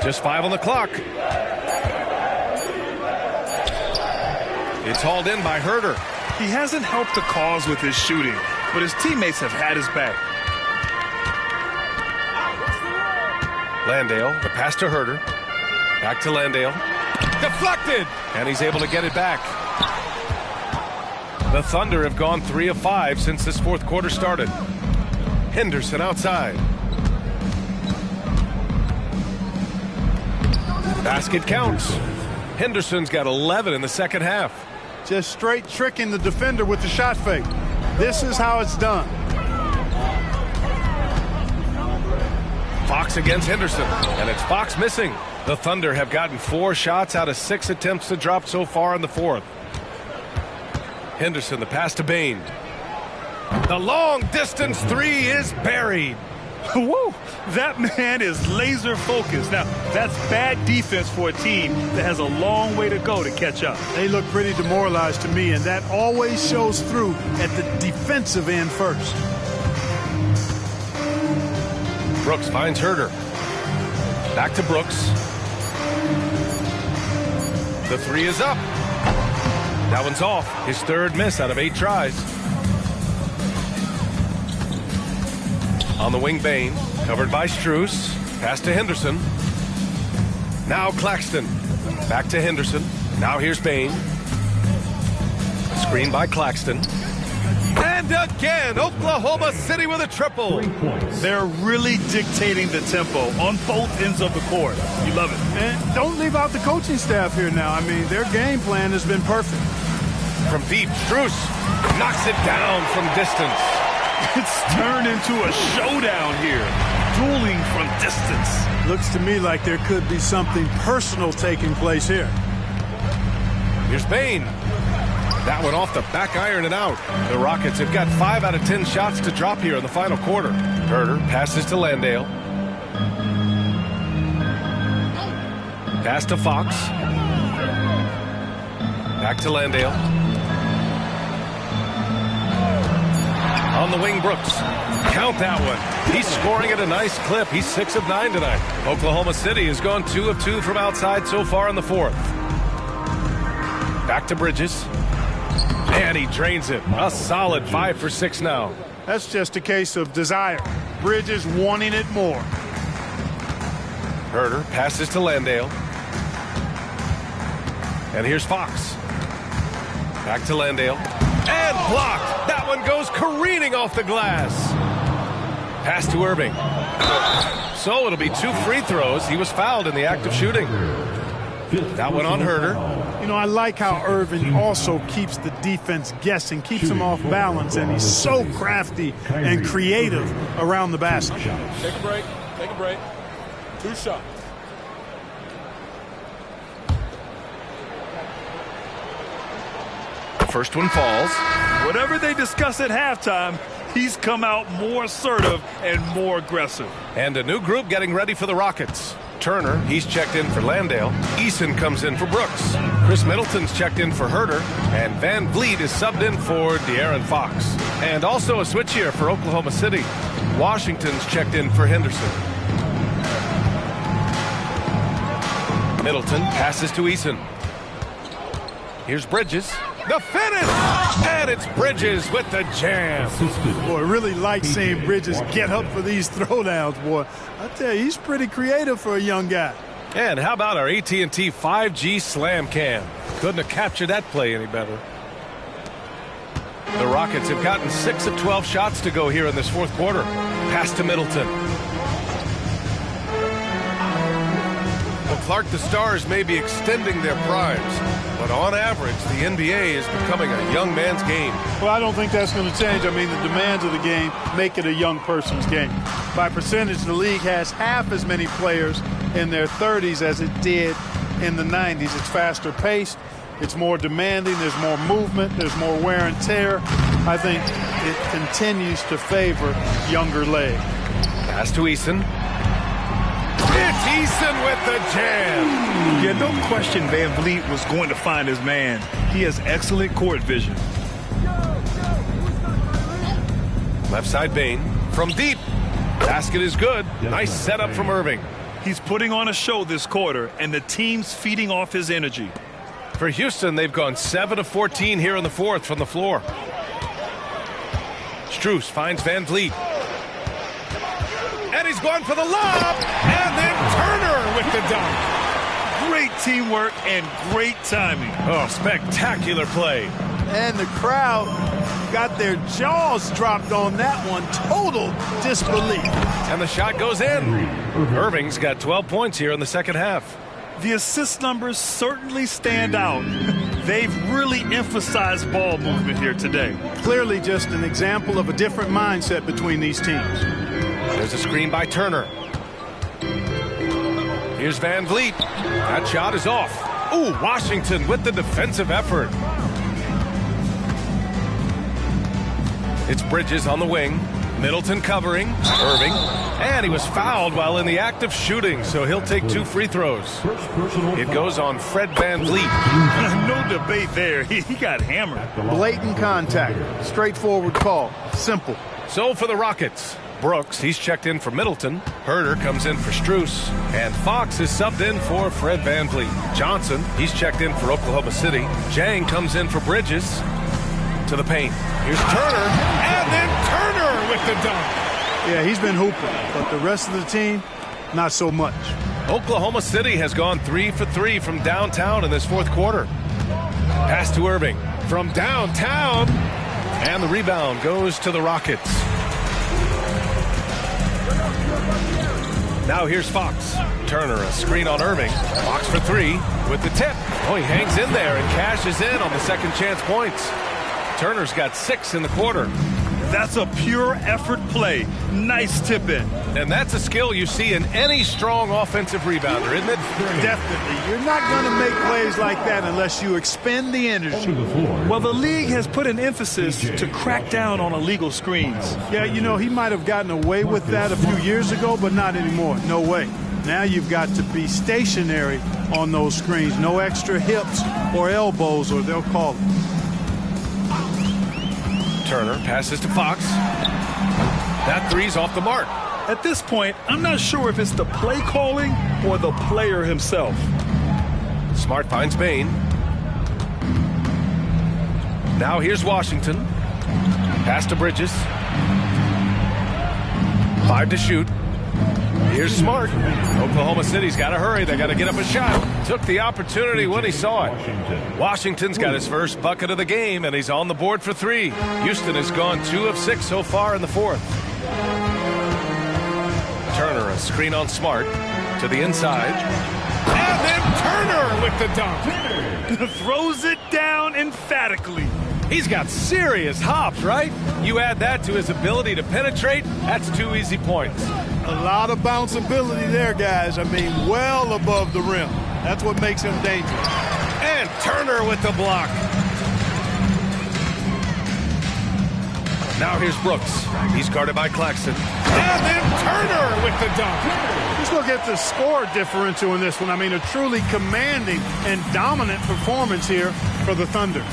Just 5 on the clock. It's hauled in by Herder. He hasn't helped the cause with his shooting, but his teammates have had his back. Landale, the pass to Herder. Back to Landale. Deflected! And he's able to get it back. The Thunder have gone 3 of 5 since this fourth quarter started. Henderson outside. Basket counts. Henderson's got 11 in the second half. Just straight tricking the defender with the shot fake. This is how it's done. Fox against Henderson, and it's Fox missing. The Thunder have gotten 4 shots out of 6 attempts to drop so far in the fourth. Henderson, the pass to Bain. The long-distance three is buried. Woo! That man is laser focused. Now, that's bad defense for a team that has a long way to go to catch up. They look pretty demoralized to me, and that always shows through at the defensive end first. Brooks finds Herder. Back to Brooks. The three is up. That one's off. His third miss out of 8 tries. On the wing, Bain. Covered by Strus. Pass to Henderson. Now Claxton. Back to Henderson. Now here's Bain. Screen by Claxton. And again, Oklahoma City with a triple. They're really dictating the tempo on both ends of the court. You love it. And don't leave out the coaching staff here now. I mean, their game plan has been perfect. From deep, Strus knocks it down from distance. It's turned into a showdown here. Dueling from distance. Looks to me like there could be something personal taking place here. Here's Bain. That one off the back iron and out. The Rockets have got 5 out of 10 shots to drop here in the final quarter. Herder passes to Landale. Pass to Fox. Back to Landale. On the wing, Brooks. Count that one. He's scoring at a nice clip. He's 6 of 9 tonight. Oklahoma City has gone 2 of 2 from outside so far in the fourth. Back to Bridges. And he drains it. A solid 5 for 6 now. That's just a case of desire. Bridges wanting it more. Herder passes to Landale. And here's Fox. Back to Landale. And blocked. That one goes careening off the glass. Pass to Irving. So it'll be 2 free throws. He was fouled in the act of shooting. That one on Herder. You know, I like how Irving also keeps the defense guessing, keeps them off balance, and he's so crafty and creative around the basket. Take a break. Take a break. 2 shots. First one falls. Whatever they discuss at halftime, he's come out more assertive and more aggressive. And a new group getting ready for the Rockets. Turner, he's checked in for Landale. Eason comes in for Brooks. Chris Middleton's checked in for Herder. And Van Vliet is subbed in for De'Aaron Fox. And also a switch here for Oklahoma City. Washington's checked in for Henderson. Middleton passes to Eason. Here's Bridges. The finish! And it's Bridges with the jam. Boy, I really like seeing Bridges get up for these throwdowns, boy. I tell you, he's pretty creative for a young guy. And how about our AT&T 5G Slam Cam? Couldn't have captured that play any better. The Rockets have gotten 6 of 12 shots to go here in this fourth quarter. Pass to Middleton. Well, Clark, the Stars may be extending their primes, but on average, the NBA is becoming a young man's game. Well, I don't think that's going to change. I mean, the demands of the game make it a young person's game. By percentage, the league has half as many players in their 30s as it did in the 90s. It's faster paced. It's more demanding. There's more movement. There's more wear and tear. I think it continues to favor younger legs. Pass to Eason. It's Eason with the jam. Yeah, no question Van Vliet was going to find his man. He has excellent court vision. Left side Bain. From deep. Basket is good. Nice setup from Irving. He's putting on a show this quarter, and the team's feeding off his energy. For Houston, they've gone 7 of 14 here in the fourth from the floor. Strus finds Van Vliet. And he's going for the lob. And then Turner with the dunk. Great teamwork and great timing. Oh, spectacular play. And the crowd got their jaws dropped on that one. Total disbelief. And the shot goes in. Irving's got 12 points here in the second half. The assist numbers certainly stand out. They've really emphasized ball movement here today. Clearly just an example of a different mindset between these teams. There's a screen by Turner. Here's Van Vliet. That shot is off. Ooh, Washington with the defensive effort. It's Bridges on the wing. Middleton covering. Irving. And he was fouled while in the act of shooting, so he'll take 2 free throws. It goes on Fred VanVleet. No debate there. He got hammered. Blatant contact. Straightforward call. Simple. So for the Rockets, Brooks, he's checked in for Middleton. Herter comes in for Strus. And Fox is subbed in for Fred VanVleet. Johnson, he's checked in for Oklahoma City. Jang comes in for Bridges. To the paint. Here's Turner. And then Turner with the dunk. Yeah, he's been hooping, but the rest of the team, not so much. Oklahoma City has gone 3 for 3 from downtown in this fourth quarter. Pass to Irving from downtown. And the rebound goes to the Rockets. Now here's Fox. Turner, a screen on Irving. Fox for 3 with the tip. Oh, he hangs in there and cashes in on the second chance points. Turner's got 6 in the quarter. That's a pure effort play. Nice tip in. And that's a skill you see in any strong offensive rebounder, isn't it? Definitely. You're not going to make plays like that unless you expend the energy. Well, the league has put an emphasis to crack down on illegal screens. Yeah, you know, he might have gotten away with that a few years ago, but not anymore. No way. Now you've got to be stationary on those screens. No extra hips or elbows, or they'll call it. Turner passes to Fox. That 3's off the mark. At this point, I'm not sure if it's the play calling or the player himself. Smart finds Bain. Now here's Washington. Pass to Bridges. 5 to shoot. Here's Smart. Oklahoma City's got to hurry. They got to get up a shot. Took the opportunity when he saw it. Washington's got his first bucket of the game, and he's on the board for 3. Houston has gone 2 of 6 so far in the fourth. Turner, a screen on Smart to the inside. And then Turner with the dunk. Throws it down emphatically. He's got serious hops, right? You add that to his ability to penetrate, that's 2 easy points. A lot of bounceability there, guys. I mean, well above the rim. That's what makes him dangerous. And Turner with the block. Now here's Brooks. He's guarded by Claxton. And then Turner with the dunk. Let's look at the score differential in this one. I mean, a truly commanding and dominant performance here for the Thunder.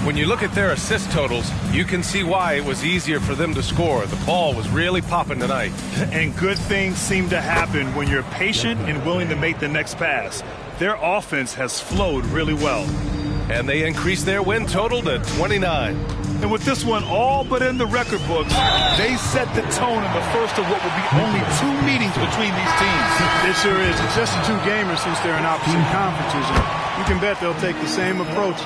When you look at their assist totals, you can see why it was easier for them to score. The ball was really popping tonight. And good things seem to happen when you're patient and willing to make the next pass. Their offense has flowed really well. And they increased their win total to 29. And with this one all but in the record books, they set the tone in the first of what will be only 2 meetings between these teams. It sure is. It's just a 2-gamer since they're in opposite conferences. And you can bet they'll take the same approach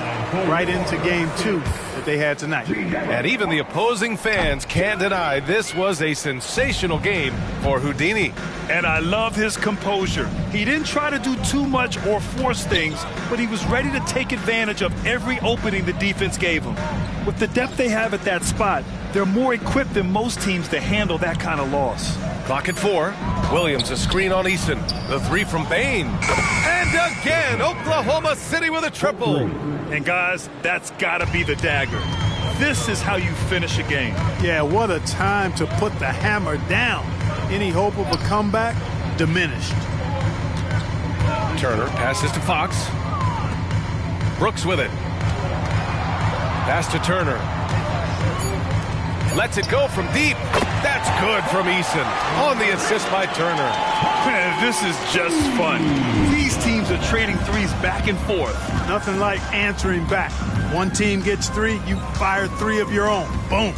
right into game 2 that they had tonight. And even the opposing fans can't deny this was a sensational game for Houdini. And I love his composure. He didn't try to do too much or force things, but he was ready to take advantage of every opening the defense gave him. With the depth they have at that spot, they're more equipped than most teams to handle that kind of loss. Clock at 4. Williams, a screen on Easton. The 3 from Bain. And again, Oklahoma City with a triple. And guys, that's got to be the dagger. This is how you finish a game. Yeah, what a time to put the hammer down. Any hope of a comeback diminished. Turner passes to Fox. Brooks with it. Pass to Turner. Lets it go from deep. That's good from Eason. On the assist by Turner. Man, this is just fun. These teams are trading threes back and forth. Nothing like answering back. One team gets 3, you fire 3 of your own. Boom.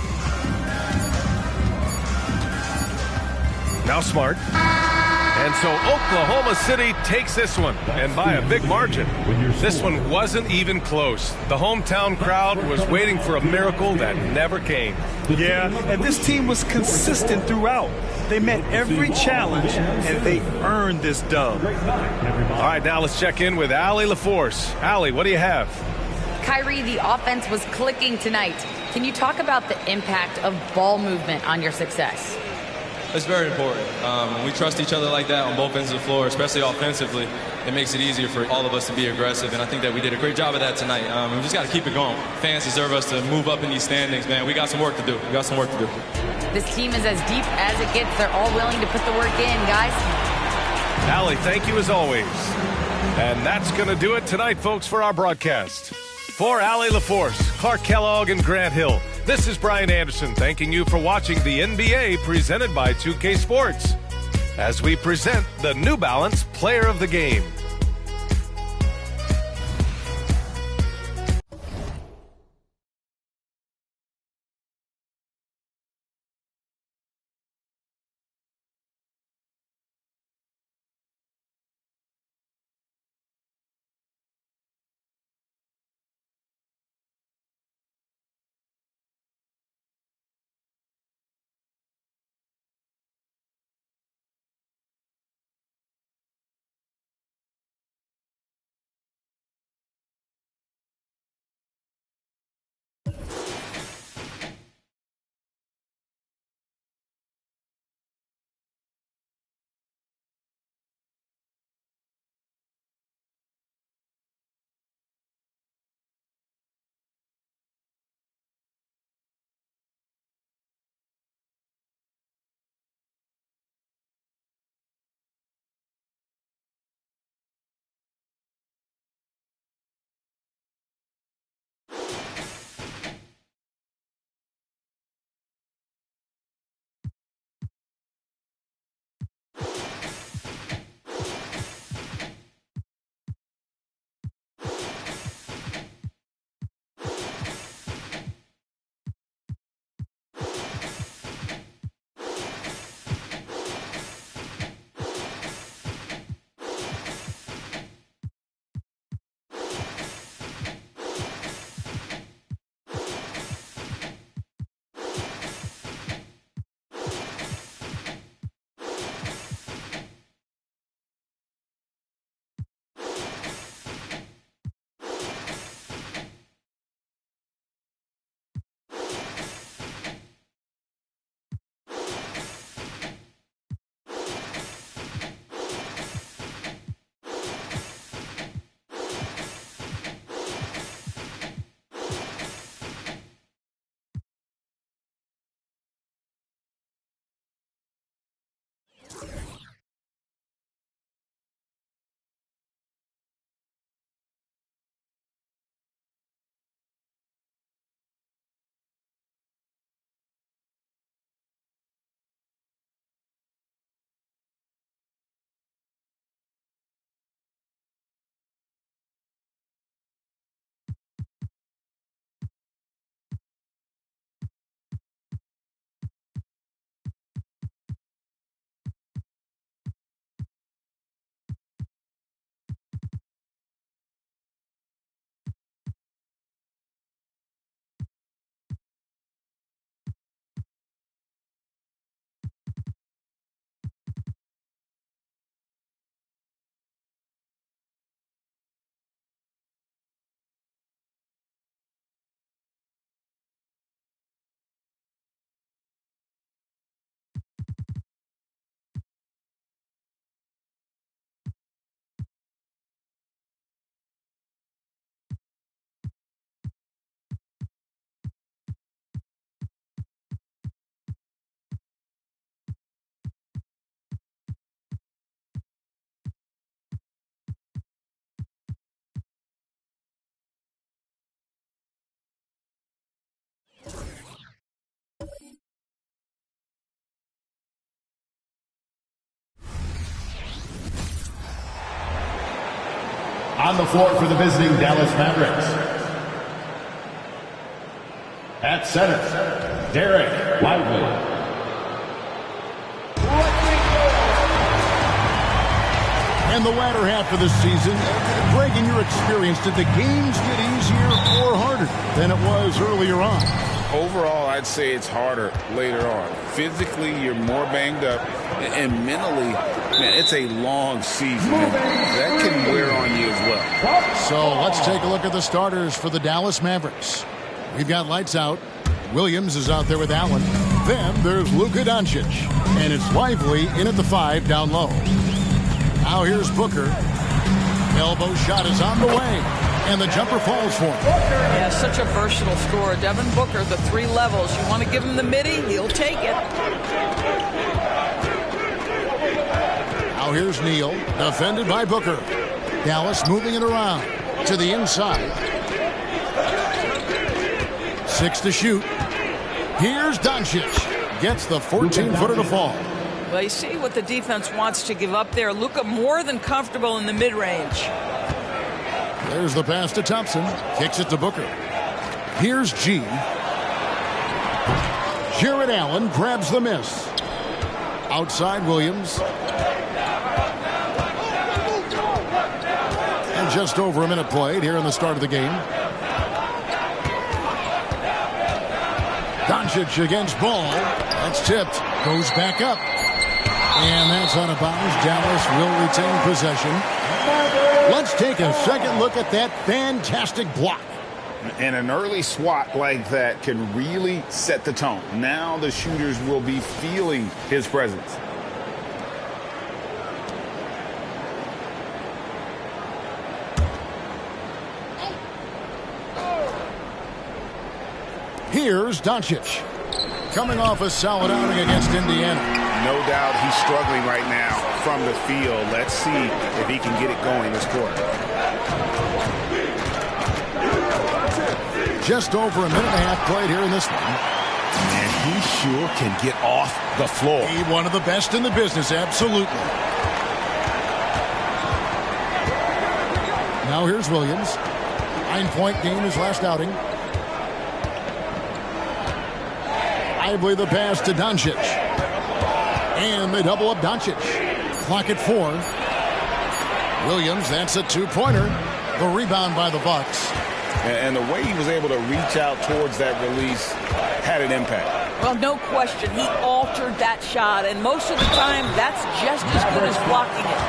Now Smart. And so Oklahoma City takes this one, and by a big margin. This one wasn't even close. The hometown crowd was waiting for a miracle that never came. Yeah, and this team was consistent throughout. They met every challenge, and they earned this dub. All right, now let's check in with Allie LaForce. Allie, what do you have? Kyrie, the offense was clicking tonight. Can you talk about the impact of ball movement on your success? It's very important. When we trust each other like that on both ends of the floor, especially offensively, it makes it easier for all of us to be aggressive, and I think that we did a great job of that tonight. We just got to keep it going. Fans deserve us to move up in these standings, man. We got some work to do. We got some work to do. This team is as deep as it gets. They're all willing to put the work in, guys. Allie, thank you as always. And that's going to do it tonight, folks, for our broadcast. For Allie LaForce, Clark Kellogg, and Grant Hill, this is Brian Anderson thanking you for watching the NBA presented by 2K Sports as we present the New Balance Player of the Game. On the floor for the visiting Dallas Mavericks. At center, Derek Lively. And the latter half of the season, Greg, in your experience, did the games get easier or harder than it was earlier on? Overall, I'd say it's harder later on. Physically, you're more banged up, and mentally, man, it's a long season. That can wear on you as well. So let's take a look at the starters for the Dallas Mavericks. We've got lights out. Williams is out there with Allen. Then there's Luka Doncic. And it's Lively in at the 5 down low. Now here's Booker. Elbow shot is on the way. And the jumper falls for him. Yeah, such a versatile scorer. Devin Booker, the 3 levels. You want to give him the midi, he'll take it. Now here's Neal, defended by Booker. Dallas moving it around to the inside. 6 to shoot. Here's Doncic. Gets the 14-footer to fall. Well, you see what the defense wants to give up there. Luka more than comfortable in the mid-range. There's the pass to Thompson. Kicks it to Booker. Here's G. Jared Allen grabs the miss. Outside Williams. And just over a minute played here in the start of the game. Doncic against Ball. That's tipped. Goes back up. And that's out of bounds. Dallas will retain possession. Let's take a second look at that fantastic block. And an early swat like that can really set the tone. Now the shooters will be feeling his presence. Here's Doncic. Coming off a solid outing against Indiana. No doubt he's struggling right now from the field. Let's see if he can get it going this quarter. Just over a minute and a half played here in this one. And he sure can get off the floor. He one of the best in the business, absolutely. Now here's Williams. 9-point game his last outing. Lively the pass to Doncic. And they double up Doncic. Clock at 4. Williams, that's a 2-pointer. The rebound by the Bucks. And the way he was able to reach out towards that release had an impact. Well, no question. He altered that shot, and most of the time, that's just as good as blocking it.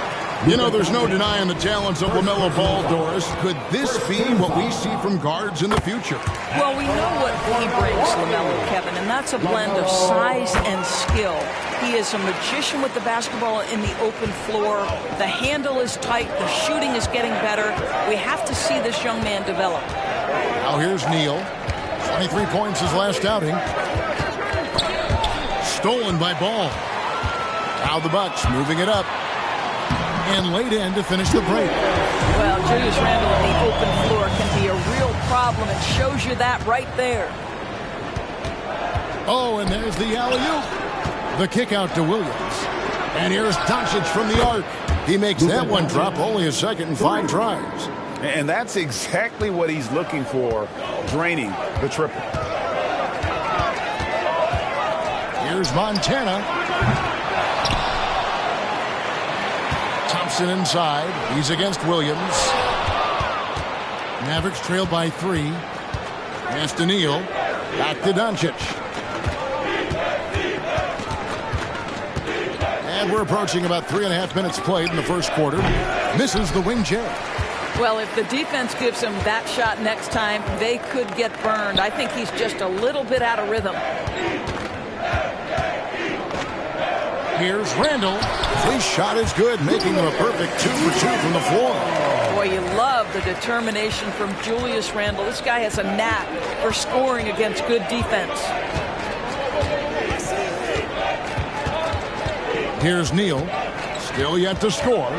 You know, there's no denying the talents of LaMelo Ball, Doris. Could this be what we see from guards in the future? Well, we know what he brings, LaMelo, Kevin, and that's a blend of size and skill. He is a magician with the basketball in the open floor. The handle is tight. The shooting is getting better. We have to see this young man develop. Now here's Neal. 23 points his last outing. Stolen by Ball. Now the Bucks moving it up. And laid in to finish the break. Well, Julius Randle in the open floor can be a real problem. It shows you that right there. Oh, and there's the alley-oop. The kick out to Williams. And here's Doncic from the arc. He makes that one drop only a second in 5 tries. And that's exactly what he's looking for, draining the triple. Here's Montana. Thompson inside. He's against Williams. Mavericks trail by 3. Pass to Neal. Back to Doncic. And we're approaching about 3.5 minutes played in the first quarter. Misses the wing J. Well, if the defense gives him that shot next time, they could get burned. I think he's just a little bit out of rhythm. Here's Randle. His shot is good, making him a perfect 2 for 2 from the floor. Boy, you love the determination from Julius Randle. This guy has a knack for scoring against good defense. Here's Neal. Still yet to score.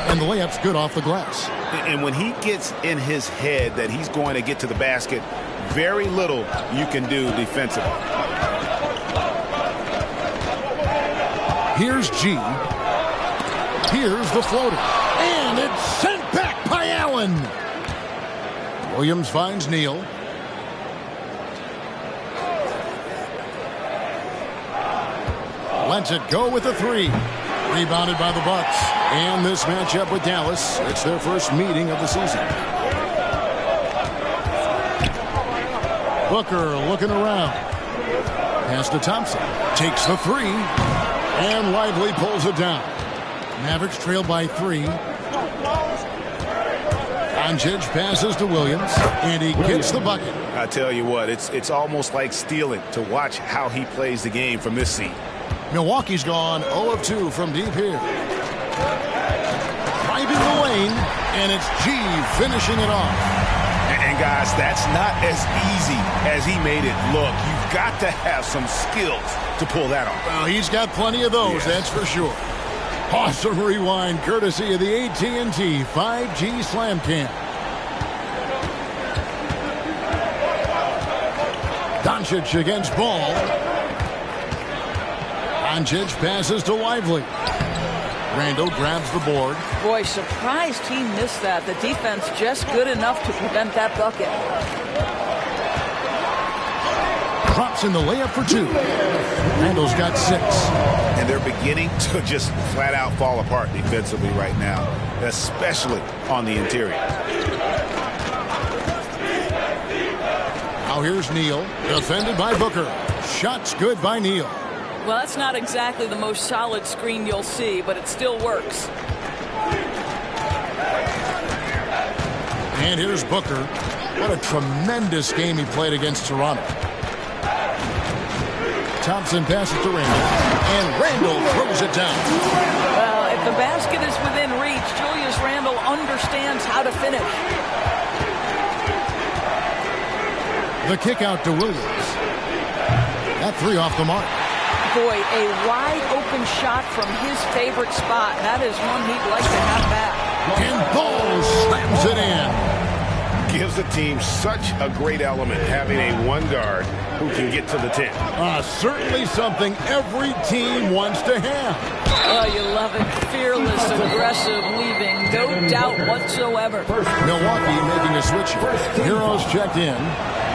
And the layup's good off the glass. And when he gets in his head that he's going to get to the basket, very little you can do defensively. Here's G. Here's the floater. And it's sent back by Allen. Williams finds Neal. Lets it go with the 3. Rebounded by the Bucks. And this matchup with Dallas, it's their first meeting of the season. Booker looking around. Pass to Thompson. Takes the 3. And Lively pulls it down. Mavericks trail by 3. Doncic passes to Williams. And he gets the bucket. I tell you what, it's almost like stealing to watch how he plays the game from this seat. Milwaukee's gone 0 of 2 from deep here. Driving the lane, and it's G finishing it off. And guys, that's not as easy as he made it look. You've got to have some skills to pull that off. Well, he's got plenty of those, yes. That's for sure. Awesome rewind, courtesy of the AT&T 5G Slam Cam. Doncic against Ball. Doncic passes to Lively. Randall grabs the board. Boy, surprised he missed that. The defense just good enough to prevent that bucket. Drops in the layup for 2. Randall's got 6. And they're beginning to just flat out fall apart defensively right now, especially on the interior. Now here's Neal, defended by Booker. Shots good by Neal. Well, that's not exactly the most solid screen you'll see, but it still works. And here's Booker. What a tremendous game he played against Toronto. Thompson passes to Randall, and Randall throws it down. Well, if the basket is within reach, Julius Randle understands how to finish. The kick out to Williams. That 3 off the mark. Boy, a wide open shot from his favorite spot. That is one he'd like to have back. And Ball slams it in. Gives the team such a great element having a one guard who can get to the 10. Certainly something every team wants to have. Oh, you love it. Fearless, aggressive, leaving no doubt whatsoever. Milwaukee making a switch. Heroes checked in.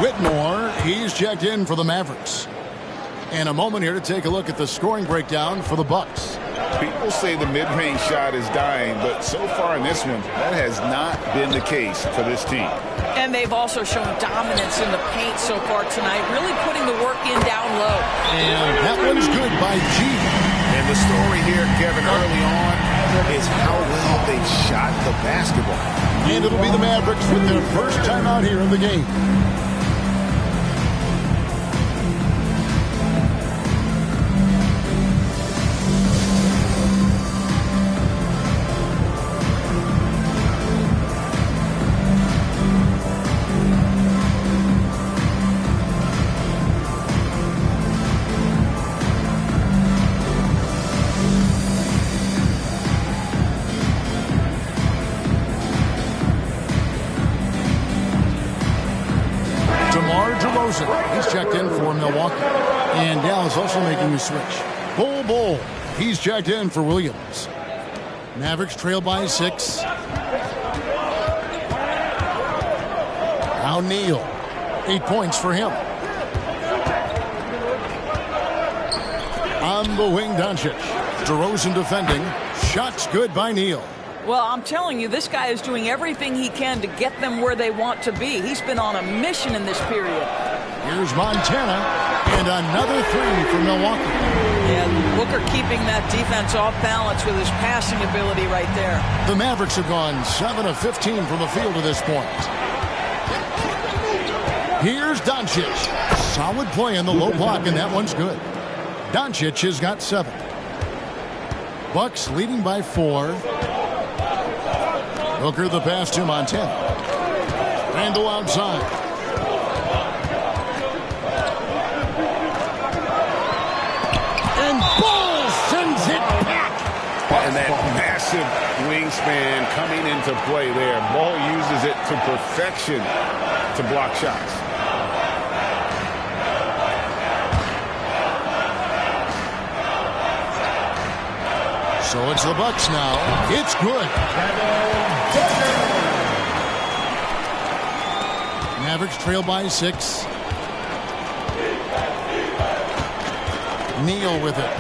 Whitmore, he's checked in for the Mavericks. And a moment here to take a look at the scoring breakdown for the Bucks. People say the mid-range shot is dying, but so far in this one, that has not been the case for this team. And they've also shown dominance in the paint so far tonight, really putting the work in down low. And that one's good by G. And the story here, Kevin, early on is how well they shot the basketball. And it'll be the Mavericks with their first time out here in the game. He's checked in for Milwaukee. And Dallas also making a switch. Bull. He's checked in for Williams. Mavericks trail by 6. Now Neal. 8 points for him. On the wing, Doncic. DeRozan defending. Shots good by Neal. Well, I'm telling you, this guy is doing everything he can to get them where they want to be. He's been on a mission in this period. Here's Montana, and another 3 for Milwaukee. Yeah, Booker keeping that defense off balance with his passing ability right there. The Mavericks have gone 7 of 15 from the field to this point. Here's Doncic. Solid play in the low block, and that one's good. Doncic has got 7. Bucks leading by 4. Booker the pass to Montana. Randall outside. And Ball sends it back. And that massive wingspan coming into play there. Ball uses it to perfection to block shots. So it's the Bucks now. It's good. Mavericks trail by 6. Neal with it.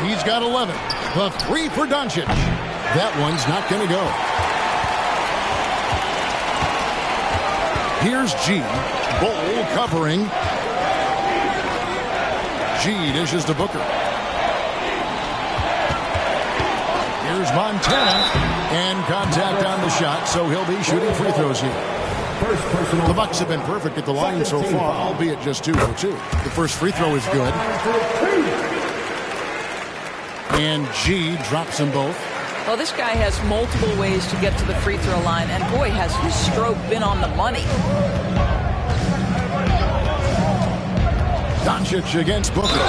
He's got 11. The 3 for Doncic. That one's not going to go. Here's G. Bull covering. G dishes to Booker. Here's Montana, and contact on the shot, so he'll be shooting free throws here. The Bucks have been perfect at the line so far, albeit just 2 for 2. The first free throw is good. And G drops them both. Well, this guy has multiple ways to get to the free throw line, and boy, has his stroke been on the money. Doncic against Booker.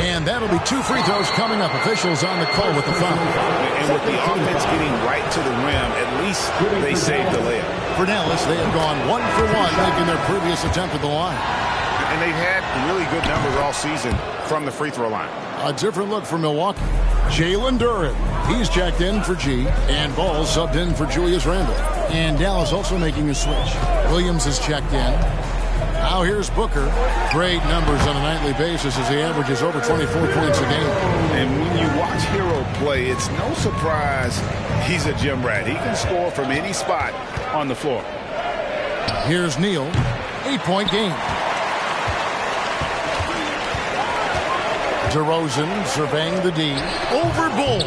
And that'll be 2 free throws coming up. Officials on the call with the foul. And with the offense getting right to the rim, at least they saved the layup. For Dallas, they have gone 1 for 1, making their previous attempt at the line. And they've had really good numbers all season from the free throw line. A different look for Milwaukee. Jalen Duren. He's checked in for G. And Ball subbed in for Julius Randle. And Dallas also making a switch. Williams is checked in. Now here's Booker. Great numbers on a nightly basis as he averages over 24 points a game. And when you watch Hero play, it's no surprise he's a gym rat. He can score from any spot on the floor. Here's Neal. 8-point game. DeRozan surveying the D. Over Bull.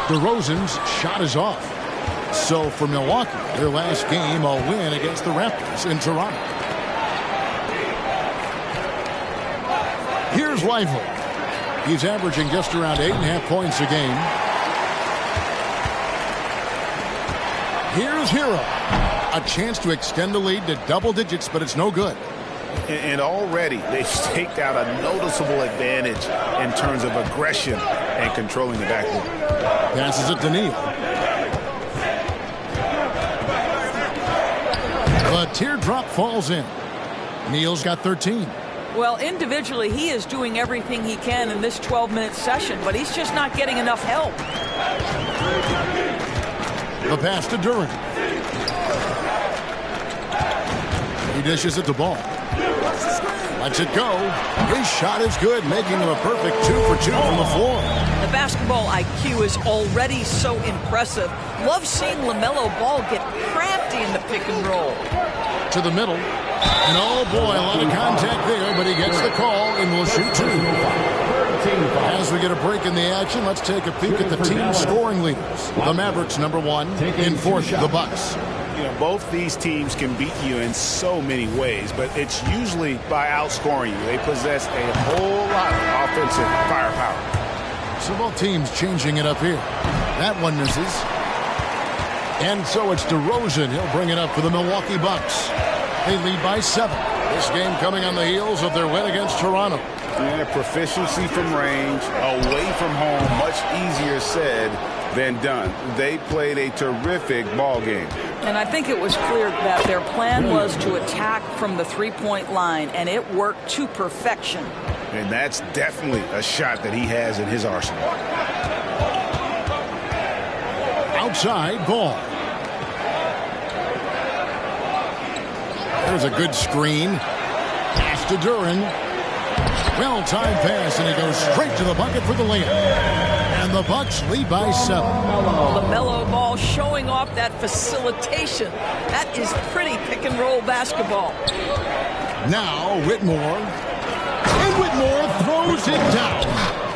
DeRozan's shot is off. So for Milwaukee, their last game, a win against the Raptors in Toronto. Here's Lively. He's averaging just around 8.5 points a game. Here's Hero. A chance to extend the lead to double digits, but it's no good. And already they've staked out a noticeable advantage in terms of aggression and controlling the backcourt. Passes it to Neal. The teardrop falls in. Neal's got 13. Well, individually, he is doing everything he can in this 12-minute session, but he's just not getting enough help. The pass to Duren. He dishes it to Ball. Lets it go. His shot is good, making him a perfect 2 for 2 from the floor. The basketball IQ is already so impressive. Love seeing LaMelo Ball get crafty in the pick and roll. To the middle. And oh boy, a lot of contact there, but he gets the call and will shoot 2. As we get a break in the action, let's take a peek at the team scoring leaders. The Mavericks, number 1. In 4th, the Bucks. You know, both these teams can beat you in so many ways, but it's usually by outscoring you. They possess a whole lot of offensive firepower. So both teams changing it up here. That one misses. And so it's DeRozan. He'll bring it up for the Milwaukee Bucks. They lead by 7. This game coming on the heels of their win against Toronto. Yeah, proficiency from range, away from home, much easier said than done. They played a terrific ball game. And I think it was clear that their plan was to attack from the three-point line, and it worked to perfection. And that's definitely a shot that he has in his arsenal. Outside, Ball. There's a good screen. Pass to Duren. Well-timed pass, and he goes straight to the bucket for the layup. And the Bucks lead by 7. LaMelo Ball showing off that facilitation. That is pretty pick-and-roll basketball. Now Whitmore. And Whitmore throws it down.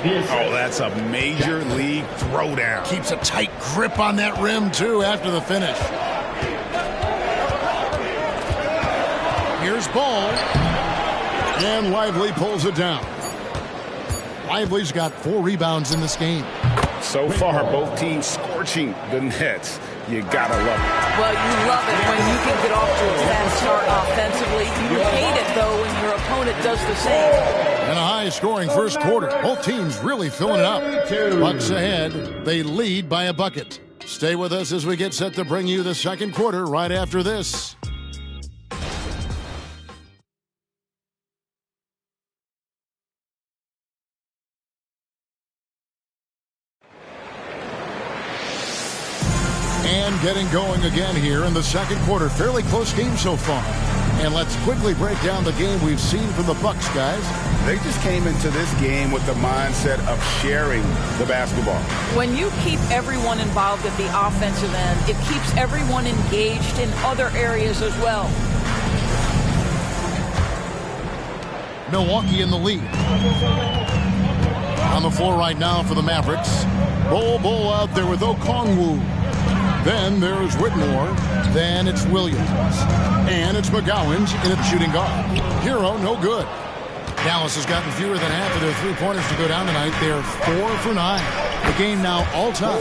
Oh, that's a major league throwdown. Keeps a tight grip on that rim, too, after the finish. Here's Ball. And Lively pulls it down. Lively's got 4 rebounds in this game. So far, both teams scorching the nets. You gotta love it. Well, you love it when you can get off to a fast start offensively. You hate it, though, when your opponent does the same. And a high-scoring first quarter. Both teams really filling it up. Bucks ahead. They lead by a bucket. Stay with us as we get set to bring you the second quarter right after this. And getting going again here in the second quarter. Fairly close game so far. And let's quickly break down the game we've seen from the Bucks, guys. They just came into this game with the mindset of sharing the basketball. When you keep everyone involved at the offensive end, it keeps everyone engaged in other areas as well. Milwaukee in the lead. On the floor right now for the Mavericks. Bol out there with Okongwu. Then there's Whitmore. Then it's Williams. And it's McGowan's in at shooting guard. Hero, no good. Dallas has gotten fewer than half of their three-pointers to go down tonight. They're 4 for 9. The game now all time.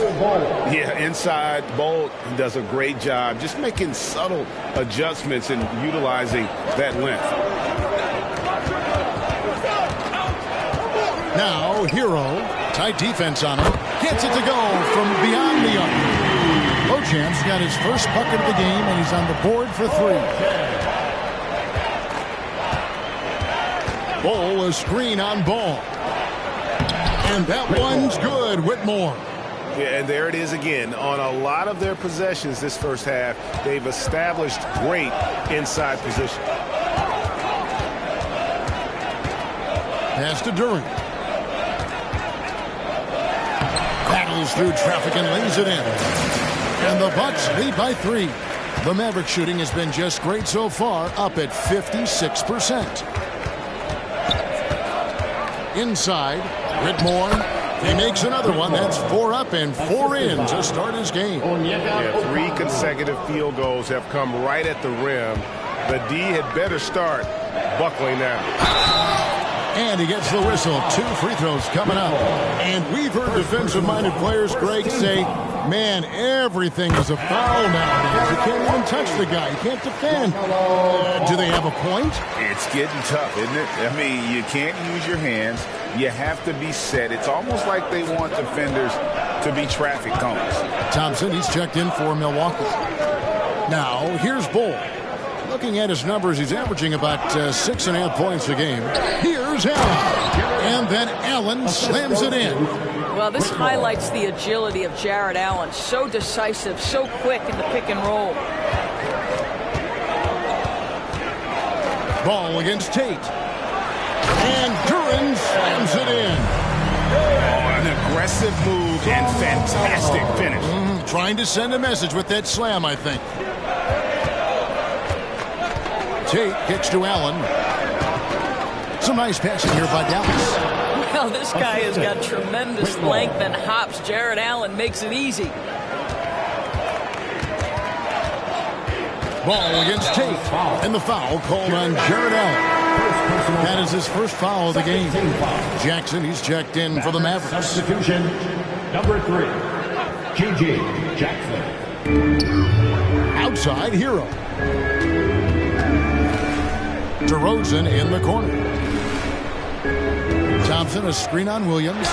Yeah, inside, Bolt does a great job just making subtle adjustments and utilizing that length. Now, Hero, tight defense on him. Gets it to go from beyond the arc. Beauchamp's got his first bucket of the game, and he's on the board for 3. Ball, a screen on Ball. And that one's good, Whitmore. Yeah, and there it is again. On a lot of their possessions this first half, they've established great inside position. Pass to Duran. Battles through traffic and lays it in. And the Bucks lead by 3. The Maverick shooting has been just great so far, up at 56%. Inside, Whitmore. He makes another one. That's 4 up and 4 in to start his game. Yeah, 3 consecutive field goals have come right at the rim. The D had better start buckling now. And he gets the whistle. 2 free throws coming up. And we've heard defensive-minded players, Greg, say, man, everything is a foul nowadays. You can't even touch the guy. You can't defend. Do they have a point? It's getting tough, isn't it? I mean, you can't use your hands. You have to be set. It's almost like they want defenders to be traffic cones. Thompson, he's checked in for Milwaukee. Now, here's Bull. Looking at his numbers, he's averaging about 6.5 points a game. Here's Allen. And then Allen slams it in. Well, this highlights the agility of Jared Allen. So decisive, so quick in the pick and roll. Ball against Tate. And Duran slams it in. Oh, an aggressive move and fantastic finish. Trying to send a message with that slam, I think. Tate kicks to Allen. Some nice passing here by Dallas. Well, this guy has got tremendous length and hops. Jared Allen makes it easy. Ball against Tate. And the foul called on Jared Allen. That is his first foul of the game. Jackson, he's checked in for the Mavericks. Substitution, number 3, G.G. Jackson. Outside, Hero. DeRozan in the corner. Thompson, a screen on Williams.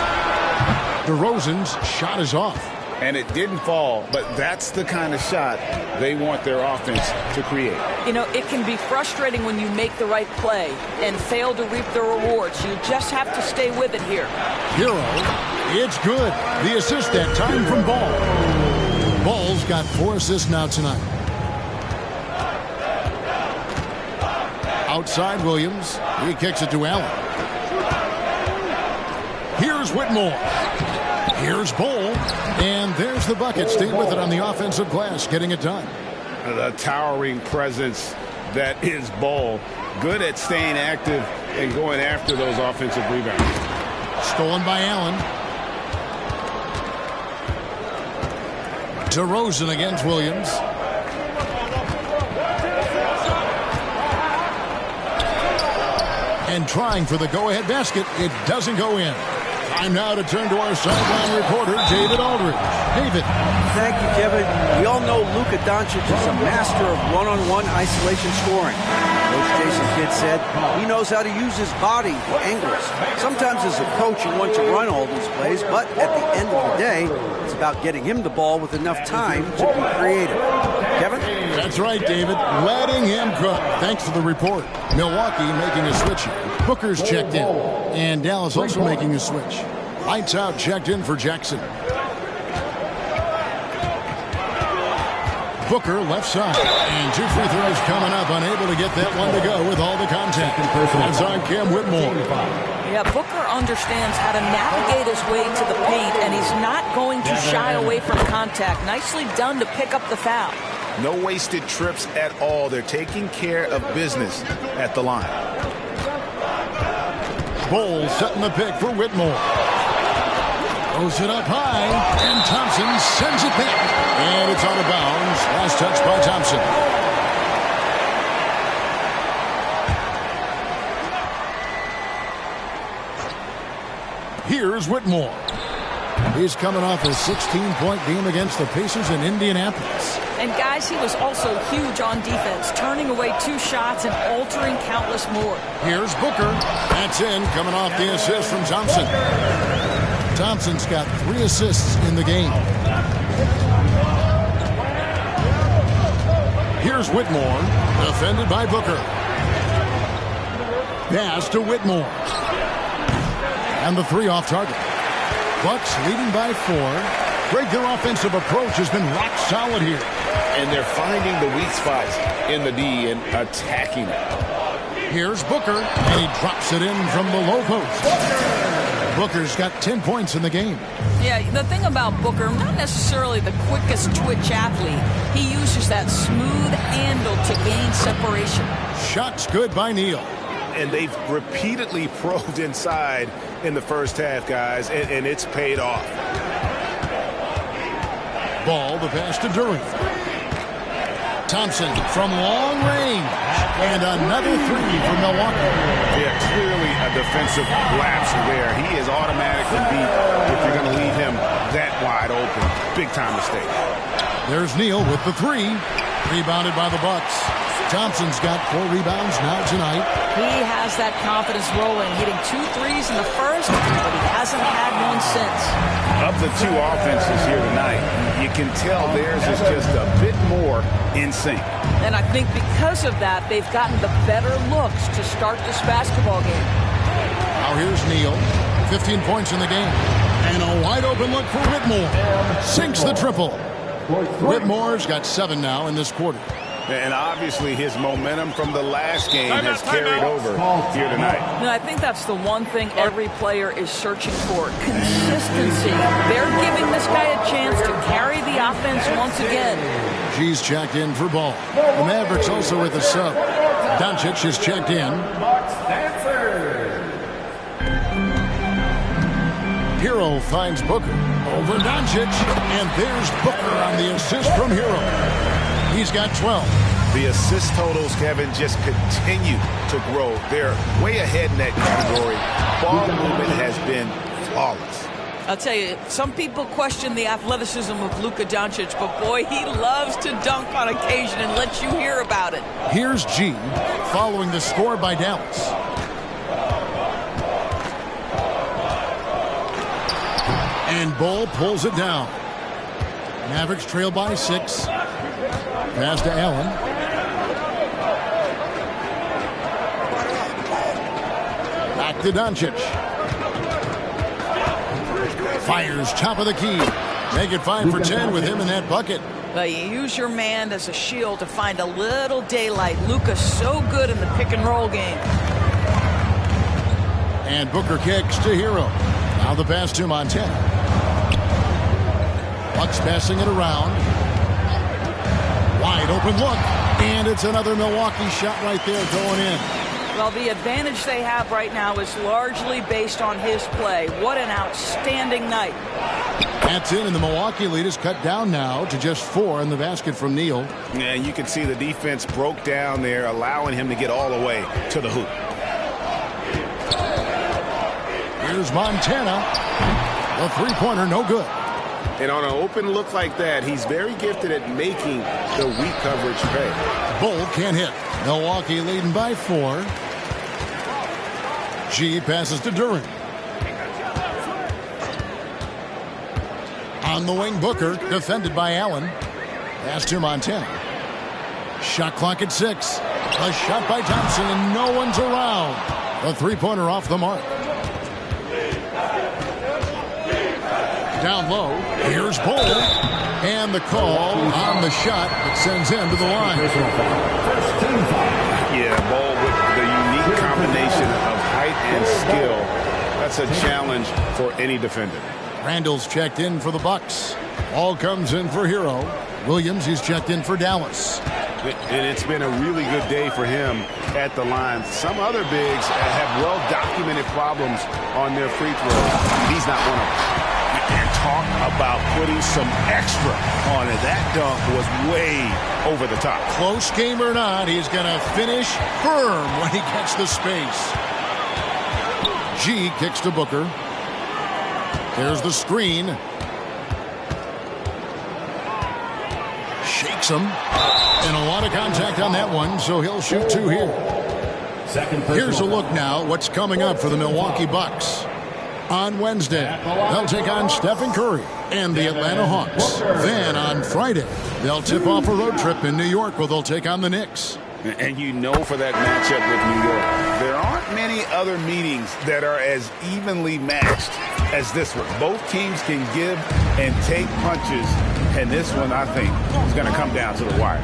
DeRozan's shot is off. And it didn't fall, but that's the kind of shot they want their offense to create. You know, it can be frustrating when you make the right play and fail to reap the rewards. You just have to stay with it here. Hero, it's good. The assist that time from Ball. Ball's got 4 assists now tonight. Outside Williams. He kicks it to Allen. Here's Whitmore. Here's Bull. And there's the bucket. Stay with it on the offensive glass, getting it done. The towering presence that is Bull. Good at staying active and going after those offensive rebounds. Stolen by Allen. DeRozan against Williams. And trying for the go-ahead basket. It doesn't go in. Time now to turn to our sideline reporter, David Aldridge. David. Thank you, Kevin. We all know Luka Doncic is a master of one-on-one isolation scoring. Coach Jason Kidd said he knows how to use his body for angles. Sometimes as a coach you want to run all these plays, but at the end of the day, it's about getting him the ball with enough time to be creative. Kevin? That's right, David. Letting him cook. Thanks to the report. Milwaukee making a switch here. Booker's checked in. And Dallas also making a switch. Lights out, checked in for Jackson. Booker left side. And 2 free throws coming up. Unable to get that one to go with all the contact. That's on Cam Whitmore. Yeah, Booker understands how to navigate his way to the paint, and he's not going to shy away from contact. Nicely done to pick up the foul. No wasted trips at all. They're taking care of business at the line. Bull setting the pick for Whitmore. Throws it up high, and Thompson sends it back. And it's out of bounds. Last touch by Thompson. Here's Whitmore. He's coming off a 16-point game against the Pacers in Indianapolis. And guys, he was also huge on defense, turning away 2 shots and altering countless more. Here's Booker. That's in, coming off the assist from Thompson. Thompson's got 3 assists in the game. Here's Whitmore, defended by Booker. Pass to Whitmore. And the 3 off target. Bucks leading by 4. Greg, their offensive approach has been rock solid here. And they're finding the weak spots in the D and attacking it. Here's Booker, and he drops it in from the low post. Booker's got 10 points in the game. Yeah, the thing about Booker, not necessarily the quickest twitch athlete. He uses that smooth handle to gain separation. Shots good by Neal. And they've repeatedly probed inside in the first half, guys, and it's paid off. Ball, the pass to Duran. Thompson from long range. And another 3 for Milwaukee. Yeah, clearly a defensive lapse there. He is automatically beat if you're going to leave him that wide open. Big time mistake. There's Neal with the 3. Rebounded by the Bucks. Thompson's got 4 rebounds now tonight. He has that confidence rolling, hitting 2 threes in the first, but he hasn't had one since. Of the 2 offenses here tonight, you can tell theirs is just a bit more in sync. And I think because of that, they've gotten the better looks to start this basketball game. Now here's Neal, 15 points in the game. And a wide open look for Whitmore. Sinks the triple. Whitmore's got 7 now in this quarter. And obviously his momentum from the last game has carried over here tonight. No, I think that's the one thing every player is searching for. Consistency. They're giving this guy a chance to carry the offense once again. G's checked in for Ball. The Mavericks also with a sub. Doncic is checked in. Hero finds Booker over Doncic. And there's Booker on the assist from Hero. He's got 12. The assist totals, Kevin, just continue to grow. They're way ahead in that category. Ball movement has been flawless. I'll tell you, some people question the athleticism of Luka Doncic, but boy, he loves to dunk on occasion and let you hear about it. Here's G, following the score by Dallas. And Bull pulls it down. Mavericks trail by 6. Pass to Allen. Back to Doncic. Fires top of the key. Make it 5 for 10 with him in that bucket. Well, you use your man as a shield to find a little daylight. Luka's so good in the pick and roll game. And Booker kicks to Hero. Now the pass to Montana. Bucks passing it around. Wide open look. And it's another Milwaukee shot right there going in. Well, the advantage they have right now is largely based on his play. What an outstanding night. That's in, and the Milwaukee lead is cut down now to just 4 in the basket from Neal. And you can see the defense broke down there, allowing him to get all the way to the hoop. Here's Montana. The three-pointer, no good. And on an open look like that, he's very gifted at making the weak coverage pay. Bull can't hit. Milwaukee leading by 4. G passes to Duran. On the wing, Booker, defended by Allen. Pass to Montana. Shot clock at 6. A shot by Thompson, and no one's around. A three-pointer off the mark. Down low, here's Bull. And the call on the shot that sends him to the line. Yeah, Bull with the unique combination of height and skill. That's a challenge for any defender. Randall's checked in for the Bucks. Ball comes in for Hero. Williams is checked in for Dallas. And it's been a really good day for him at the line. Some other bigs have well-documented problems on their free throws. He's not one of them. Talk about putting some extra on it. That dunk was way over the top. Close game or not, he's going to finish firm when he gets the space. G kicks to Booker. There's the screen. Shakes him. And a lot of contact on that one, so he'll shoot 2 here. Here's a look now what's coming up for the Milwaukee Bucks. On Wednesday, they'll take on Stephen Curry and the Atlanta Hawks. Then on Friday, they'll tip off a road trip in New York where they'll take on the Knicks. And you know for that matchup with New York, there aren't many other meetings that are as evenly matched as this one. Both teams can give and take punches, and this one, I think, is going to come down to the wire.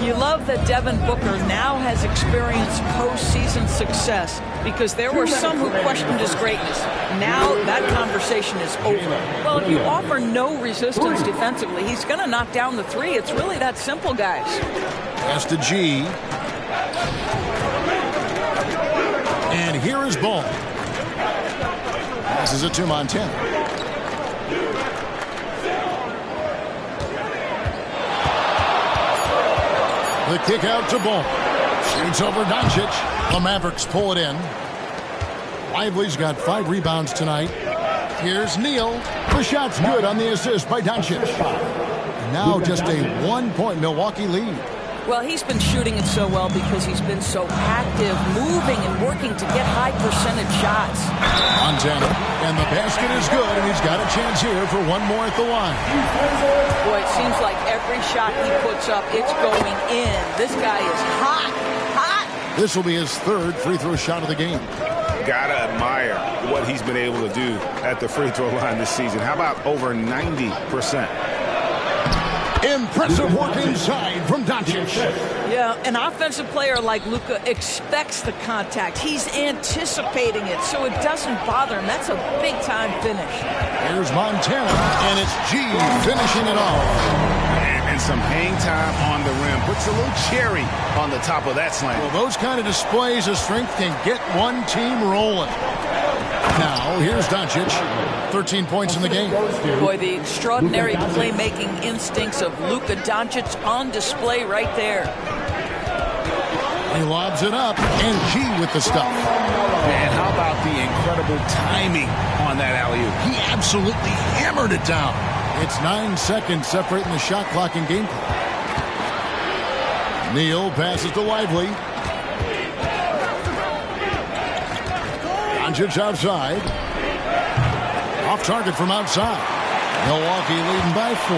You love that Devin Booker now has experienced postseason success because there were some who questioned his greatness. Now that conversation is over. Well, if you offer no resistance defensively, he's going to knock down the 3. It's really that simple, guys. Pass to G. And here is Ball. Passes it to Montana. The kick out to Ball. Shoots over Doncic. The Mavericks pull it in. Lively's got 5 rebounds tonight. Here's Neal. The shot's good on the assist by Doncic. And now just a 1-point Milwaukee lead. Well, he's been shooting it so well because he's been so active, moving and working to get high percentage shots. Montana, and the basket is good, and he's got a chance here for one more at the line. Boy, it seems like every shot he puts up, it's going in. This guy is hot, hot. This will be his 3rd free throw shot of the game. Gotta admire what he's been able to do at the free throw line this season. How about over 90%? Impressive work inside from Doncic. Yeah, an offensive player like Luka expects the contact. He's anticipating it, so it doesn't bother him. That's a big-time finish. Here's Montana, and it's G finishing it off. And some hang time on the rim. Puts a little cherry on the top of that slam. Well, those kind of displays of strength can get one team rolling. Now, here's Doncic. 13 points in the game. Boy, the extraordinary playmaking instincts of Luka Doncic on display right there. He lobs it up, and G with the stuff. And how about the incredible timing on that alley-oop? He absolutely hammered it down. It's 9 seconds separating the shot clock and game clock. Neal passes to Lively. Doncic outside. Off target from outside. Milwaukee leading by 4.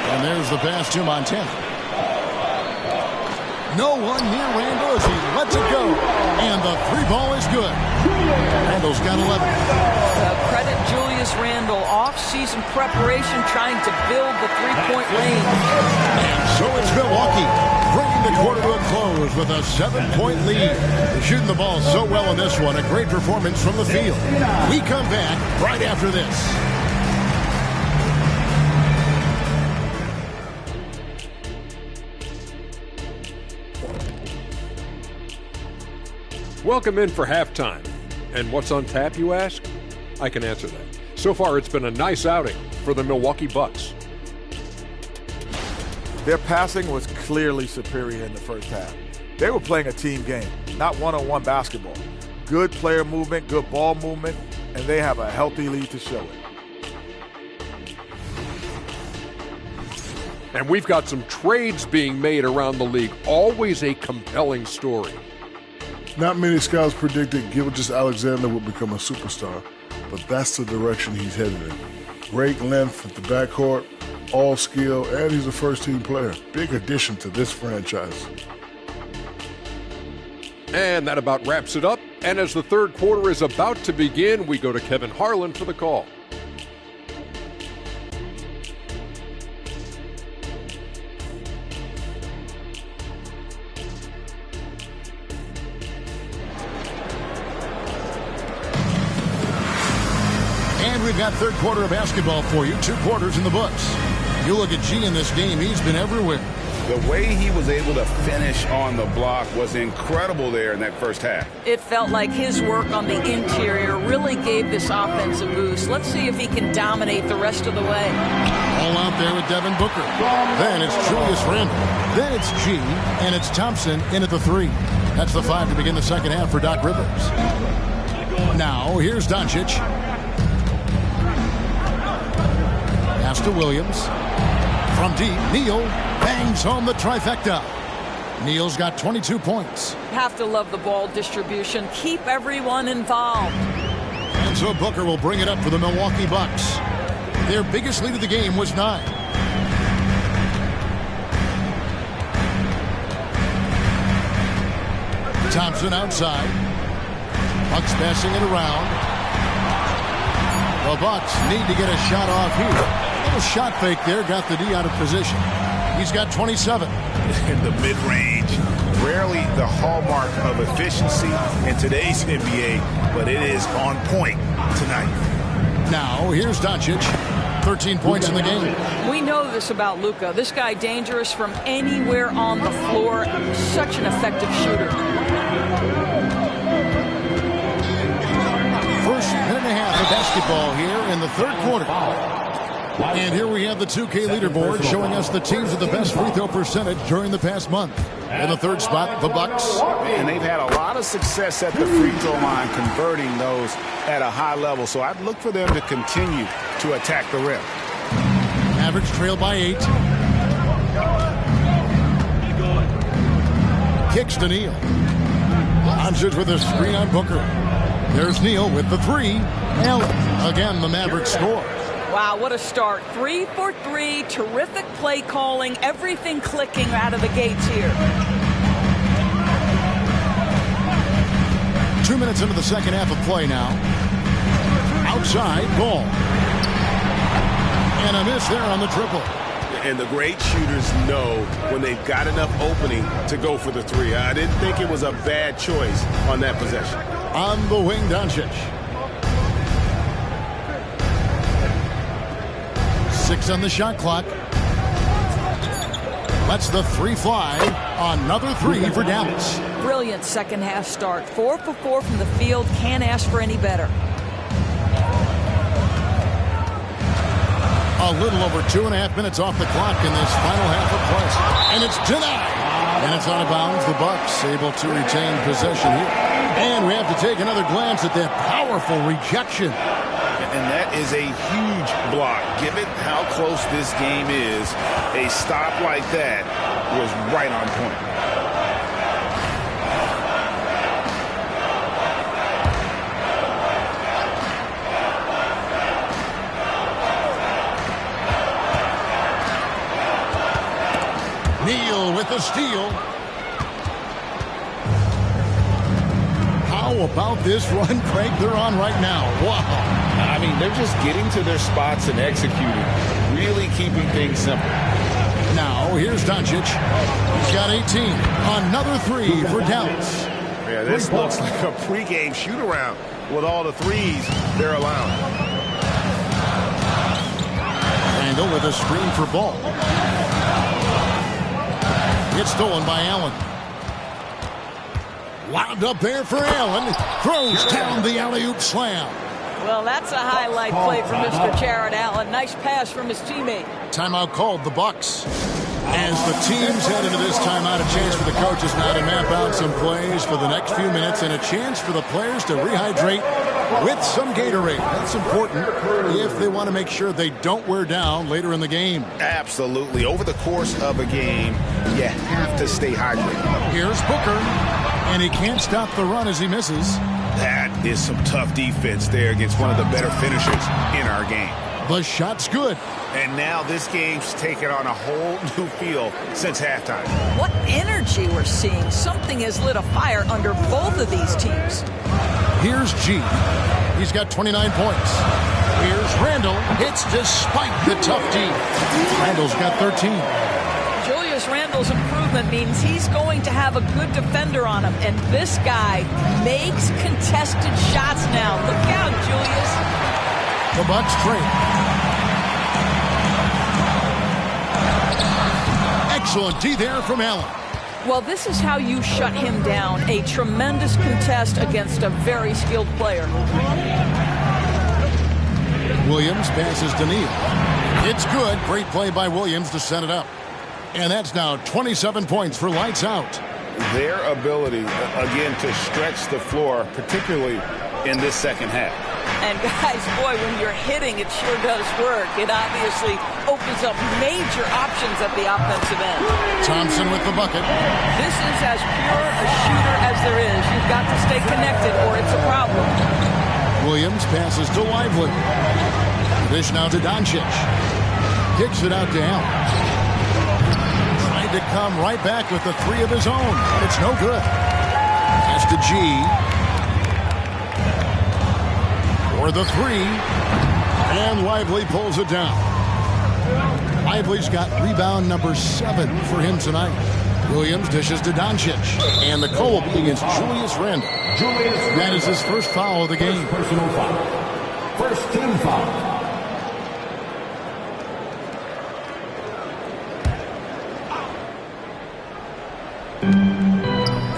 And there's the pass to Montana. No one near Randall as he lets it go. And the 3 ball is good. Randall's got 11. Credit Julius Randle. Off-season preparation trying to build the 3-point range. And so it's Milwaukee bringing the quarter to a close with a 7-point lead. They're shooting the ball so well in this one. A great performance from the field. We come back right after this. Welcome in for halftime. And what's on tap, you ask? I can answer that. So far, it's been a nice outing for the Milwaukee Bucks. Their passing was clearly superior in the first half. They were playing a team game, not one-on-one basketball. Good player movement, good ball movement, and they have a healthy lead to show it. And we've got some trades being made around the league. Always a compelling story. Not many scouts predicted Gilgeous-Alexander would become a superstar, but that's the direction he's headed in. Great length at the backcourt, all skill, and he's a first-team player. Big addition to this franchise. And that about wraps it up. And as the third quarter is about to begin, we go to Kevin Harlan for the call. We've got third quarter of basketball for you. 2 quarters in the books. You look at G in this game, he's been everywhere. The way he was able to finish on the block was incredible there in that first half. It felt like his work on the interior really gave this offense a boost. Let's see if he can dominate the rest of the way. All out there with Devin Booker. Then it's Julius Randle. Then it's G, and it's Thompson in at the 3. That's the 5 to begin the second half for Doc Rivers. Now, here's Doncic. Pass to Williams. From deep, Neal bangs home the trifecta. Neal's got 22 points. Have to love the ball distribution. Keep everyone involved. And so Booker will bring it up for the Milwaukee Bucks. Their biggest lead of the game was 9. Thompson outside. Bucks passing it around. The Bucks need to get a shot off here. A little shot fake there, got the D out of position. He's got 27. In the mid-range, rarely the hallmark of efficiency in today's NBA, but it is on point tonight. Now, here's Doncic. 13 points in the game. We know this about Luka. This guy dangerous from anywhere on the floor. Such an effective shooter. First minute and a half of basketball here in the third quarter. And here we have the 2K leaderboard showing us the teams with the best free throw percentage during the past month. In the third spot, the Bucks. And they've had a lot of success at the free throw line converting those at a high level. So I'd look for them to continue to attack the rim. Mavericks trail by 8. Kicks to Neal. Doncic with a screen on Booker. There's Neal with the 3. Allen. Again, the Mavericks score. Wow, what a start. 3 for 3. Terrific play calling. Everything clicking out of the gates here. 2 minutes into the second half of play now. Outside, ball. And a miss there on the triple. And the great shooters know when they've got enough opening to go for the 3. I didn't think it was a bad choice on that possession. On the wing, Doncic. 6 on the shot clock. Lets the 3 fly. Another 3 for Dallas. Brilliant second half start. 4 for 4 from the field. Can't ask for any better. A little over 2.5 minutes off the clock in this final half of play. And it's denied. And it's out of bounds. The Bucks able to retain possession here. And we have to take another glance at that powerful rejection. And that is a huge block. Given how close this game is, a stop like that was right on point. Neal with the steal. How about this run, Craig, they're on right now? Wow. I mean, they're just getting to their spots and executing, really keeping things simple. Now, here's Doncic. He's got 18. Another 3 for Dallas. Yeah, this looks like a pregame shoot-around with all the threes they're allowing. Randle with a screen for ball. It's stolen by Allen. Wound up there for Allen. Throws down the alley-oop slam. Well, that's a highlight play for Mr. Jared Allen. Nice pass from his teammate. Timeout called, the Bucks. As the teams head into this timeout, a chance for the coaches now to map out some plays for the next few minutes and a chance for the players to rehydrate with some Gatorade. That's important if they want to make sure they don't wear down later in the game. Absolutely. Over the course of a game, you have to stay hydrated. Here's Booker, and he can't stop the run as he misses. That is some tough defense there against one of the better finishers in our game. The shot's good. And now this game's taken on a whole new feel since halftime. What energy we're seeing. Something has lit a fire under both of these teams. Here's G. He's got 29 points. Here's Randle. Hits despite the tough D. Randle's got 13. Julius Randle's improvement means he's going to have a good defender on him. And this guy makes contested shots now. Look out, Julius. The Bucks trade. Excellent D there from Allen. Well, this is how you shut him down. A tremendous contest against a very skilled player. Williams passes to Neal. It's good. Great play by Williams to set it up. And that's now 27 points for lights out. Their ability, again, to stretch the floor, particularly in this second half. And guys, boy, when you're hitting, it sure does work. It obviously opens up major options at the offensive end. Thompson with the bucket. This is as pure a shooter as there is. You've got to stay connected or it's a problem. Williams passes to Lively. Dish now to Doncic. Kicks it out to Allen. Tried to come right back with the three of his own. It's no good. Pass to G. For the three. And Lively pulls it down. Lively's got rebound number 7 for him tonight. Williams dishes to Doncic. And the call will be against Julius Randle. That is his first foul of the game. Personal foul. First team foul.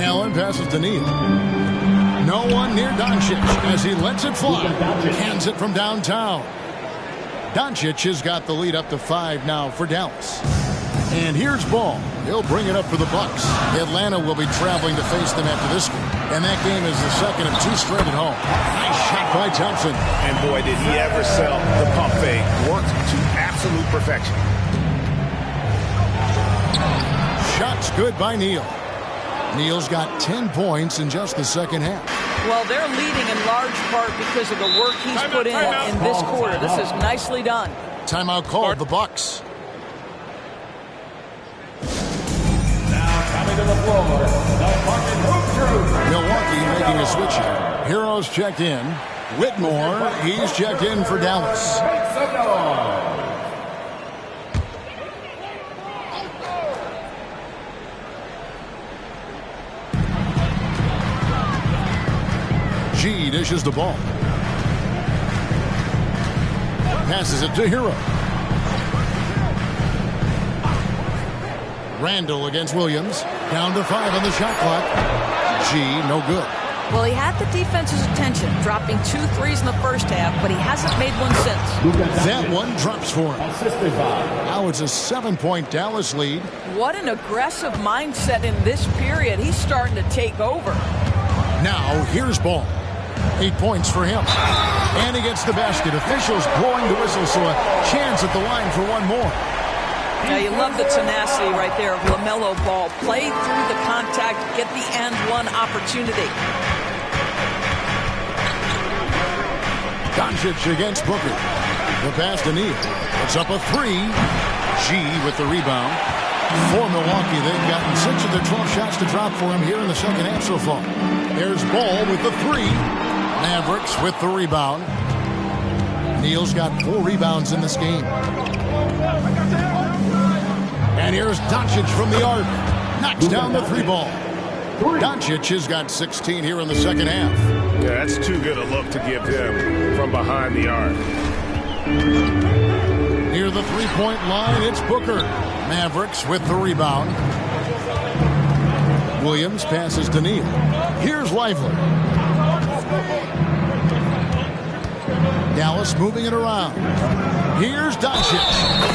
Allen passes to Neal. No one near Doncic as he lets it fly. Hands it from downtown. Doncic has got the lead up to 5 now for Dallas. And here's Ball. He'll bring it up for the Bucks. Atlanta will be traveling to face them after this game. And that game is the second of 2 straight at home. Nice shot by Thompson. And boy, did he ever sell the pump fake. Worked to absolute perfection. Shots good by Neal. Neal's got 10 points in just the second half. Well, they're leading in large part because of the work he's put in this quarter. This is nicely done. Timeout called, the Bucks. Now coming to the floor, the Bucket Hoop Crew. Milwaukee making a switch here. Heroes checked in. Whitmore, he's checked in for Dallas. G dishes the ball. Passes it to Hero. Randle against Williams. Down to 5 on the shot clock. G, no good. Well, he had the defense's attention, dropping 2 threes in the first half, but he hasn't made one since. That one drops for him. Now it's a 7-point Dallas lead. What an aggressive mindset in this period. He's starting to take over. Now, here's Ball. 8 points for him. And he gets the basket. Officials blowing the whistle, so a chance at the line for one more. Now, you love the tenacity right there of LaMelo Ball. Play through the contact, get the and one opportunity. Doncic against Booker. The pass to Neal. It's up a 3. G with the rebound. For Milwaukee, they've gotten 6 of their 12 shots to drop for him here in the second half so far. There's Ball with the 3. Mavericks with the rebound. Neal's got 4 rebounds in this game. And here's Doncic from the arc. Knocks down the 3 ball. Doncic has got 16 here in the second half. Yeah, that's too good a look to give them from behind the arc. Near the 3-point line, it's Booker. Mavericks with the rebound. Williams passes to Neal. Here's Lively. Dallas moving it around. Here's Doncic.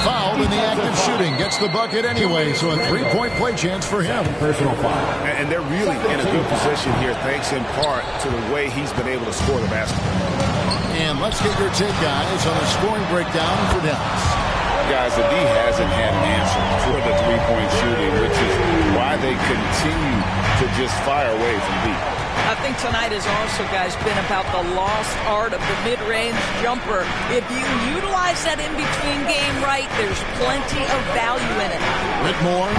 Fouled in the act of shooting. Gets the bucket anyway, so a 3-point play chance for him. Personal foul. And they're really in a good position here, thanks in part to the way he's been able to score the basketball. And let's get your take, guys, on a scoring breakdown for Dallas. Guys, the D hasn't had an answer for the 3-point shooting, which is why they continue to just fire away from deep. I think tonight has also, guys, been about the lost art of the mid-range jumper. If you utilize that in-between game right, there's plenty of value in it. Whitmore,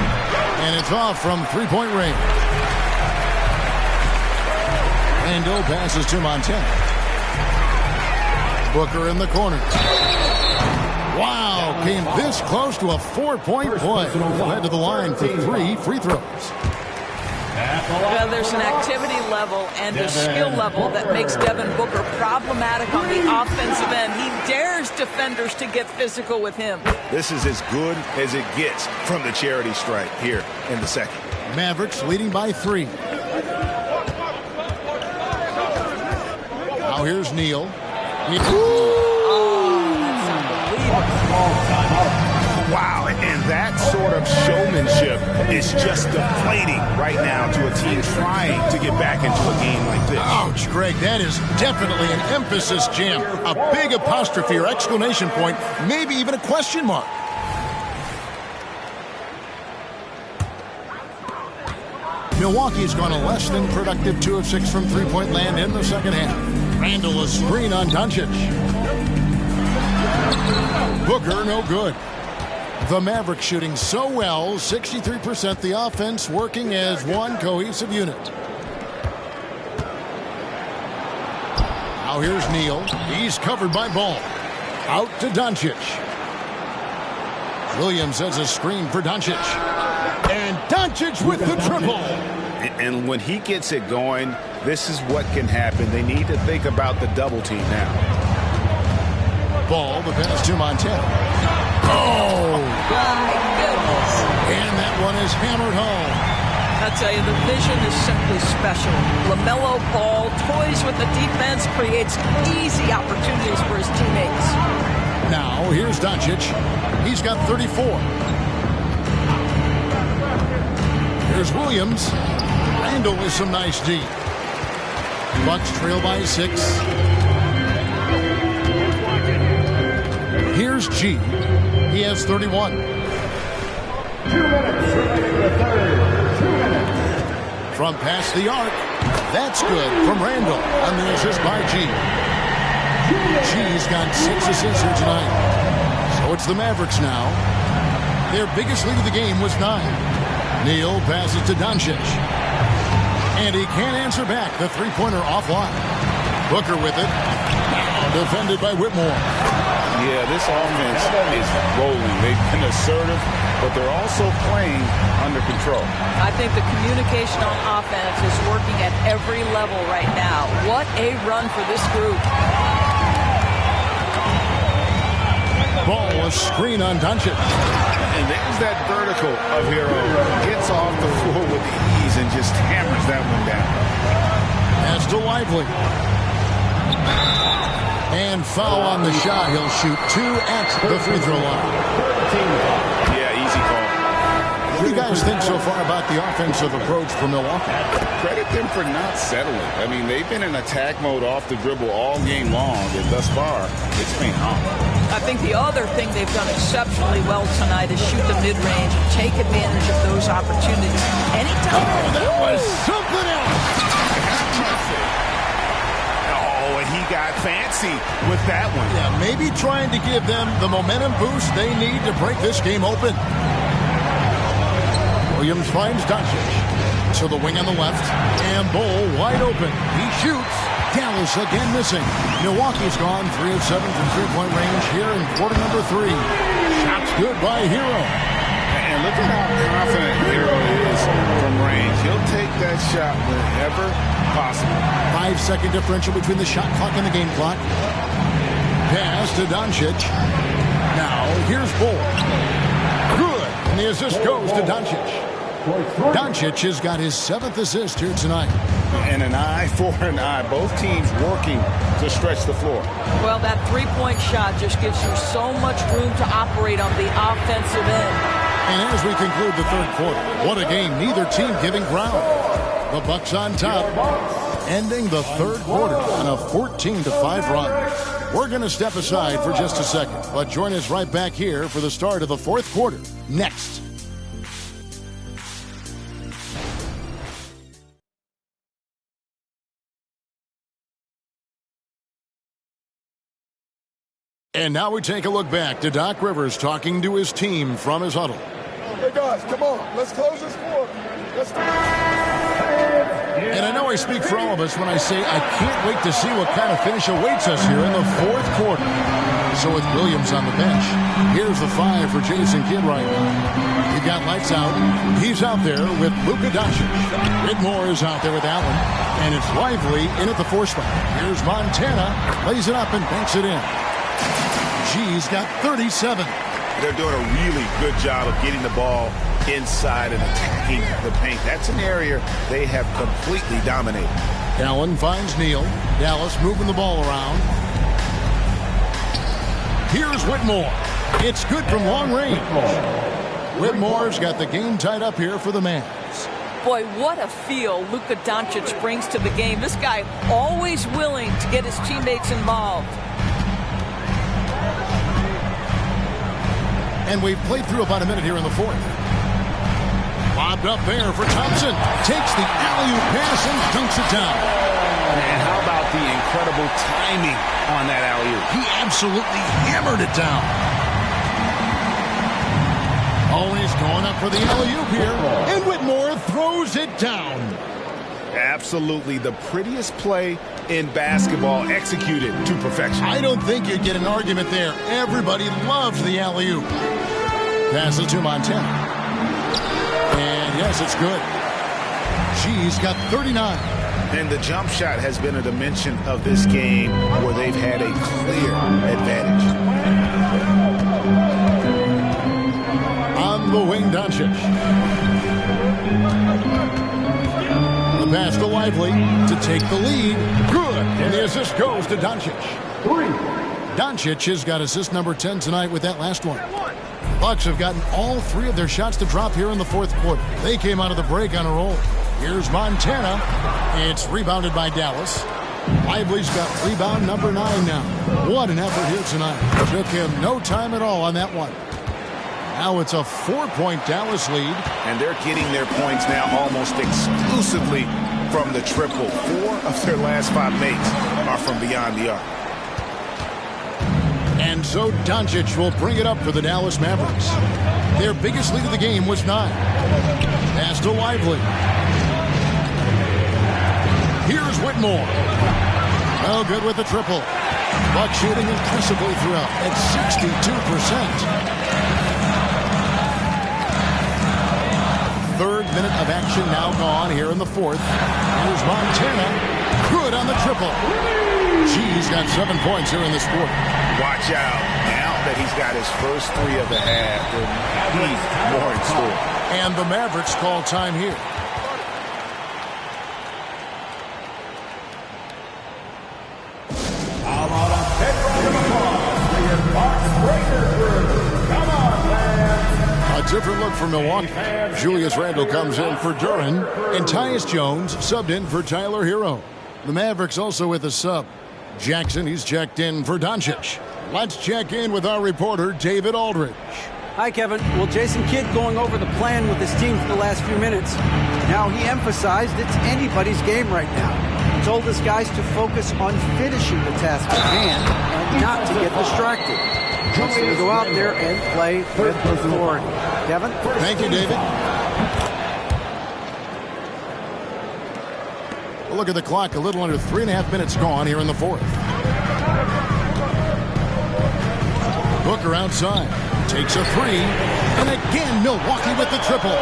and it's off from 3-point range. Randle passes to Montana. Booker in the corner. Wow, came this close to a 4-point play. Led to the line for 3 free throws. Well, there's an activity level and a skill level that makes Devin Booker problematic on the offensive end. He dares defenders to get physical with him. This is as good as it gets from the charity stripe here in the second. Mavericks leading by 3. Now here's Neal. Wow, and that sort of showmanship is just deflating right now to a team trying to get back into a game like this. Ouch, Greg, that is definitely an emphasis jam. A big apostrophe or exclamation point, maybe even a question mark. Milwaukee's gone a less than productive 2 of 6 from three-point land in the second half. Randall a screen on Doncic. Booker no good. The Mavericks shooting so well, 63%, the offense working as one cohesive unit. Now here's Neal. He's covered by Ball. Out to Doncic. Williams has a screen for Doncic. And Doncic with the triple. And when he gets it going, this is what can happen. They need to think about the double team now. Ball, the pass to Montana. Oh! My goodness. And that one is hammered home. I tell you, the vision is simply special. LaMelo Ball toys with the defense, creates easy opportunities for his teammates. Now, here's Doncic. He's got 34. Here's Williams. Randall with some nice D. Bucks trail by 6. Here's G. He has 31. 2 minutes remaining in the third. 2 minutes. From past the arc. That's good from Randall on the assist by G. G's got 6 assists here tonight. So it's the Mavericks now. Their biggest lead of the game was 9. Neal passes to Doncic. And he can't answer back. The three-pointer offline. Booker with it. Now defended by Whitmore. Yeah, this offense is rolling. They've been assertive, but they're also playing under control. I think the communication on offense is working at every level right now. What a run for this group. Ball, a screen on Doncic. And there's that vertical of Hero. Gets off the floor with ease and just hammers that one down. As to Lively. And foul on the shot. He'll shoot 2 at the free throw line. Yeah, easy call. What do you guys think so far about the offensive approach for Milwaukee? Credit them for not settling. I mean, they've been in attack mode off the dribble all game long, and thus far, it's paying off. I think the other thing they've done exceptionally well tonight is shoot the mid-range and take advantage of those opportunities. Anytime. Oh, that was something else. Oh, and he got fancy with that one. Yeah, maybe trying to give them the momentum boost they need to break this game open. Williams finds Doncic to the wing on the left, and Bull wide open. He shoots. Dallas again missing. Milwaukee's gone 3 of 7 from three-point range here in quarter number 3. Shots good by Hero. And look at how confident Hero is from range. He'll take that shot whenever possible. 5-second differential between the shot clock and the game clock. Pass to Doncic. Now here's Bull. Good. And the assist goes to Doncic. Doncic has got his 7th assist here tonight. And an eye for an eye. Both teams working to stretch the floor. Well, that three-point shot just gives you so much room to operate on the offensive end. And as we conclude the third quarter, what a game. Neither team giving ground. The Bucks on top, ending the third quarter on a 14-5 run. We're going to step aside for just a second, but join us right back here for the start of the fourth quarter next. And now we take a look back to Doc Rivers talking to his team from his huddle. Hey, guys, come on. Let's close this quarter. Let's do it. And I know I speak for all of us when I say I can't wait to see what kind of finish awaits us here in the fourth quarter. So with Williams on the bench, here's the 5 for Jason Kidd right now. He got lights out. He's out there with Luka Doncic. Whitmore is out there with Allen. And it's Lively in at the 4 spot. Here's Montana. Lays it up and banks it in. G's got 37. They're doing a really good job of getting the ball inside and attacking the paint. That's an area they have completely dominated. Allen finds Neal. Dallas moving the ball around. Here's Whitmore. It's good from long range. Whitmore's got the game tied up here for the Mavs. Boy, what a feel Luka Doncic brings to the game. This guy always willing to get his teammates involved. And we've played through about a minute here in the fourth. Lobbed up there for Thompson. Takes the alley-oop pass and dunks it down. And how about the incredible timing on that alley-oop? He absolutely hammered it down. Always going up for the alley-oop here. And Whitmore throws it down. Absolutely the prettiest play in basketball, executed to perfection. I don't think you'd get an argument there. Everybody loves the alley-oop. Passes to Montana. And yes, it's good. She's got 39. And the jump shot has been a dimension of this game where they've had a clear advantage. On the wing, Doncic. The pass to Lively to take the lead. Good. And the assist goes to Doncic. Doncic has got assist number 10 tonight with that last one. Bucks have gotten all three of their shots to drop here in the fourth quarter. They came out of the break on a roll. Here's Montana. It's rebounded by Dallas. Lively's got rebound number 9 now. What an effort here tonight. Took him no time at all on that one. Now it's a 4-point Dallas lead. And they're getting their points now almost exclusively from the triple. 4 of their last 5 makes are from beyond the arc. And so Doncic will bring it up for the Dallas Mavericks. Their biggest lead of the game was 9. Pass to Lively. Here's Whitmore. Well, good with the triple. Buck shooting impressively throughout at 62%. Third minute of action now gone here in the fourth. Here's Montana. Good on the triple. She's got 7 points here in this quarter. Watch out. Now that he's got his first 3 of the half, he's more in store. And the Mavericks call time here. How about a big round of applause for your Bucks Breakers crew? Come on, fans. A different look for Milwaukee. Julius Randle comes in for Duran, and Tyus Jones subbed in for Tyler Hero. The Mavericks also with a sub. Jackson, he's checked in for Doncic. Let's check in with our reporter, David Aldridge. Hi, Kevin. Well, Jason Kidd going over the plan with his team for the last few minutes. Now, he emphasized it's anybody's game right now. He told his guys to focus on finishing the task at hand and not to get distracted. He wants them to go out there and play with authority. Kevin? Thank you, David. We'll look at the clock. A little under 3.5 minutes gone here in the fourth. Booker outside. Takes a 3. And again, Milwaukee with the triple.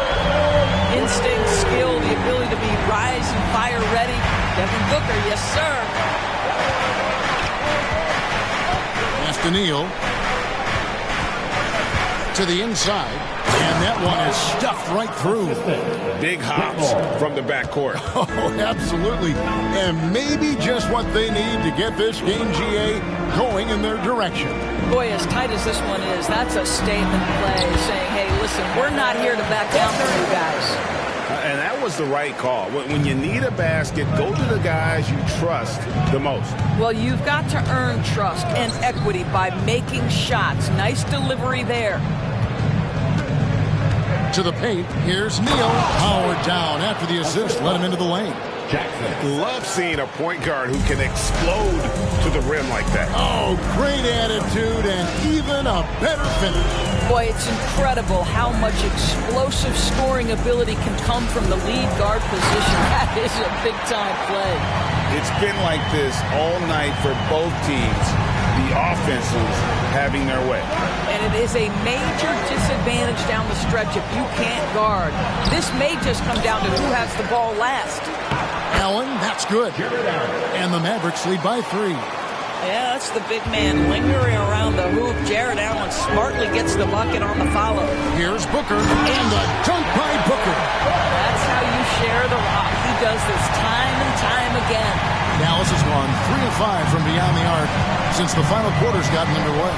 Instinct, skill, the ability to be rise and fire ready. Devin Booker, yes, sir. Pass to Neal. To the inside. And that one is stuffed right through. Big hops from the backcourt. Oh, absolutely. And maybe just what they need to get this game, GA, going in their direction. Boy, as tight as this one is, that's a statement play saying, hey, listen, we're not here to back down for you guys. And that was the right call. When you need a basket, go to the guys you trust the most. Well, you've got to earn trust and equity by making shots. Nice delivery there. To the paint. Here's Neal. Powered down after the assist. Let him into the lane. Love seeing a point guard who can explode to the rim like that. Oh, great attitude and even a better finish. Boy, it's incredible how much explosive scoring ability can come from the lead guard position. That is a big-time play. It's been like this all night for both teams. The offenses having their way. And it is a major disadvantage down the stretch if you can't guard. This may just come down to who has the ball last. Allen, that's good. And the Mavericks lead by 3. Yeah, that's the big man lingering around the hoop, smartly gets the bucket on the follow. Here's Booker, and the dunk by Booker. That's how you share the rock. He does this time and time again. Dallas has gone 3 of 5 from beyond the arc since the final quarter's gotten underway.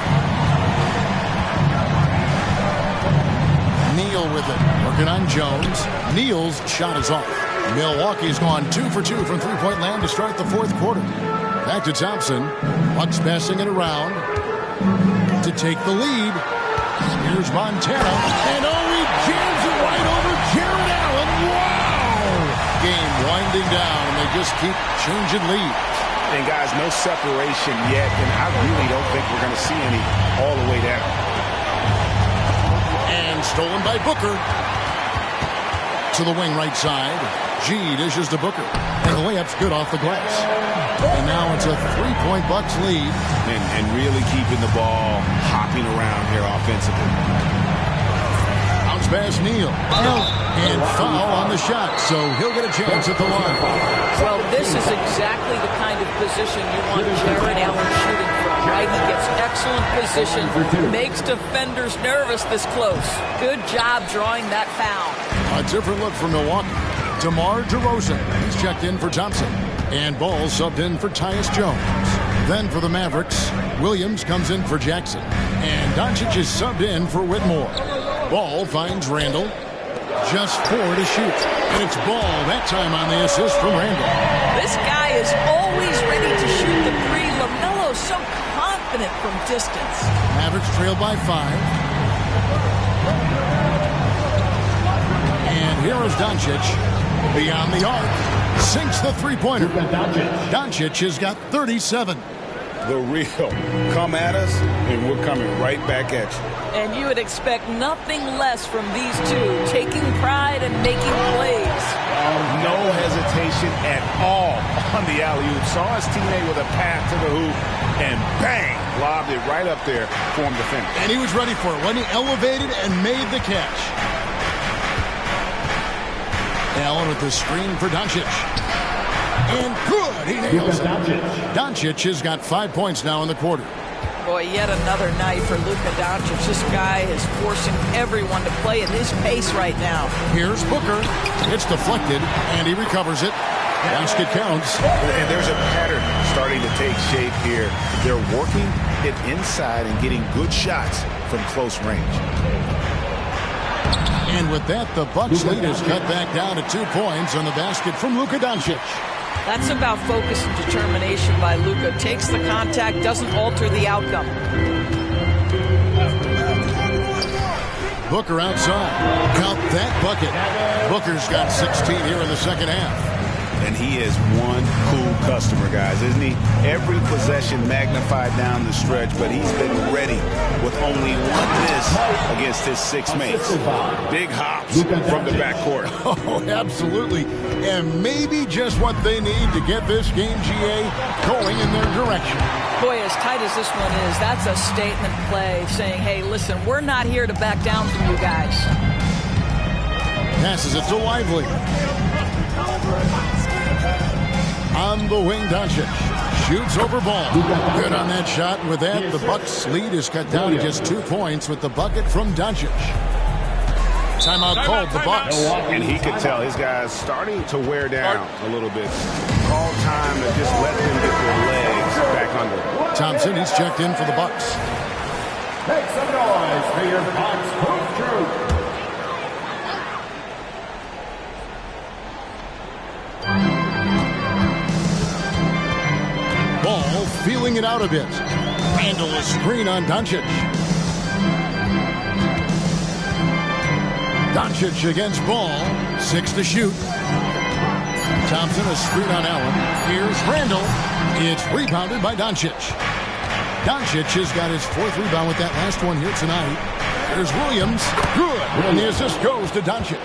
Neal with it, working on Jones. Neal's shot is off. Milwaukee's gone 2 for 2 from three-point land to start the fourth quarter. Back to Thompson. Bucks passing it around to take the lead. Here's Montana. And he jams it right over Jared Allen. Wow! Game winding down, and they just keep changing leads. And guys, no separation yet, and I really don't think we're going to see any all the way down. And stolen by Booker. To the wing right side. G dishes to Booker. And the layup's good off the glass. And now it's a 3-point Bucks lead. And really keeping the ball hopping around here offensively. Bounce pass Neal. And foul on the shot, so he'll get a chance at the line. Well, this is exactly the kind of position you want Jared Allen shooting from, right? He gets excellent position, makes defenders nervous this close. Good job drawing that foul. A different look for Milwaukee. DeMar DeRozan is checked in for Thompson. And Ball subbed in for Tyus Jones. Then for the Mavericks, Williams comes in for Jackson. And Doncic is subbed in for Whitmore. Ball finds Randall. Just 4 to shoot. And it's Ball that time on the assist from Randall. This guy is always ready to shoot the three. LaMelo's so confident from distance. Mavericks trail by 5. And here is Doncic. Beyond the arc. Sinks the three-pointer. Doncic has got 37. The real. Come at us, and we're coming right back at you. And you would expect nothing less from these two, taking pride and making plays. No hesitation at all on the alley-oop. Saw his teammate with a pass to the hoop, and bang, lobbed it right up there for him to finish. And he was ready for it when he elevated and made the catch. Allen with the screen for Doncic. And good, he nails it. Doncic has got 5 points now in the quarter. Boy, yet another night for Luka Doncic. This guy is forcing everyone to play at his pace right now. Here's Booker. It's deflected, and he recovers it. Basket counts. And there's a pattern starting to take shape here. They're working it inside and getting good shots from close range. And with that, the Bucks lead is cut back down to 2 points on the basket from Luka Doncic. That's about focus and determination by Luka. Takes the contact, doesn't alter the outcome. Booker outside. Count that bucket. Booker's got 16 here in the second half. And he is one cool customer, guys, isn't he? Every possession magnified down the stretch, but he's been ready with only one miss against his 6 mates. Big hops from the backcourt. Oh, absolutely. And maybe just what they need to get this game, GA, going in their direction. Boy, as tight as this one is, that's a statement play saying, hey, listen, we're not here to back down from you guys. Passes it to Lively. On the wing, Doncic shoots over Ball. Good on that shot. And with that, the Bucks' lead is cut down to just 2 points with the bucket from Doncic. Timeout called the Bucks. And he could tell his guys starting to wear down a little bit. Call time to just let them get their legs back under. Thompson, he's checked in for the Bucks. Make some noise for your Bucks Hoop Troop. Ball feeling it out a bit. Randall a screen on Doncic. Doncic against Ball. 6 to shoot. Thompson a screen on Allen. Here's Randall. It's rebounded by Doncic. Doncic has got his 4th rebound with that last one here tonight. There's Williams. Good. And the assist goes to Doncic.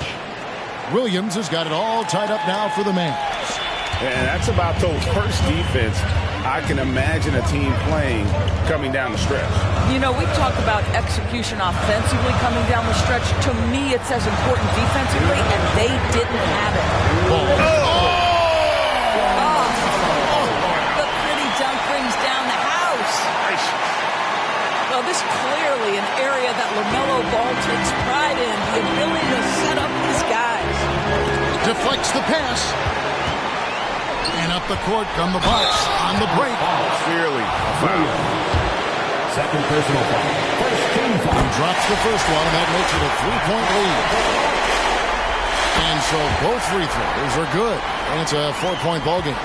Williams has got it all tied up now for the Mavs. And that's about the worst defense I can imagine a team playing coming down the stretch. You know, we talk about execution offensively coming down the stretch. To me, it's as important defensively, and they didn't have it. The pretty dunk brings down the house. Well, this clearly an area that LaMelo Ball takes pride in, the ability to set up these guys. Deflects the pass. And up the court come the Bucks on the break. Clearly a foul. Second personal foul. First team foul. Drops the first one, and that makes it a 3-point lead. And so both free throws are good. And it's a 4-point ball game.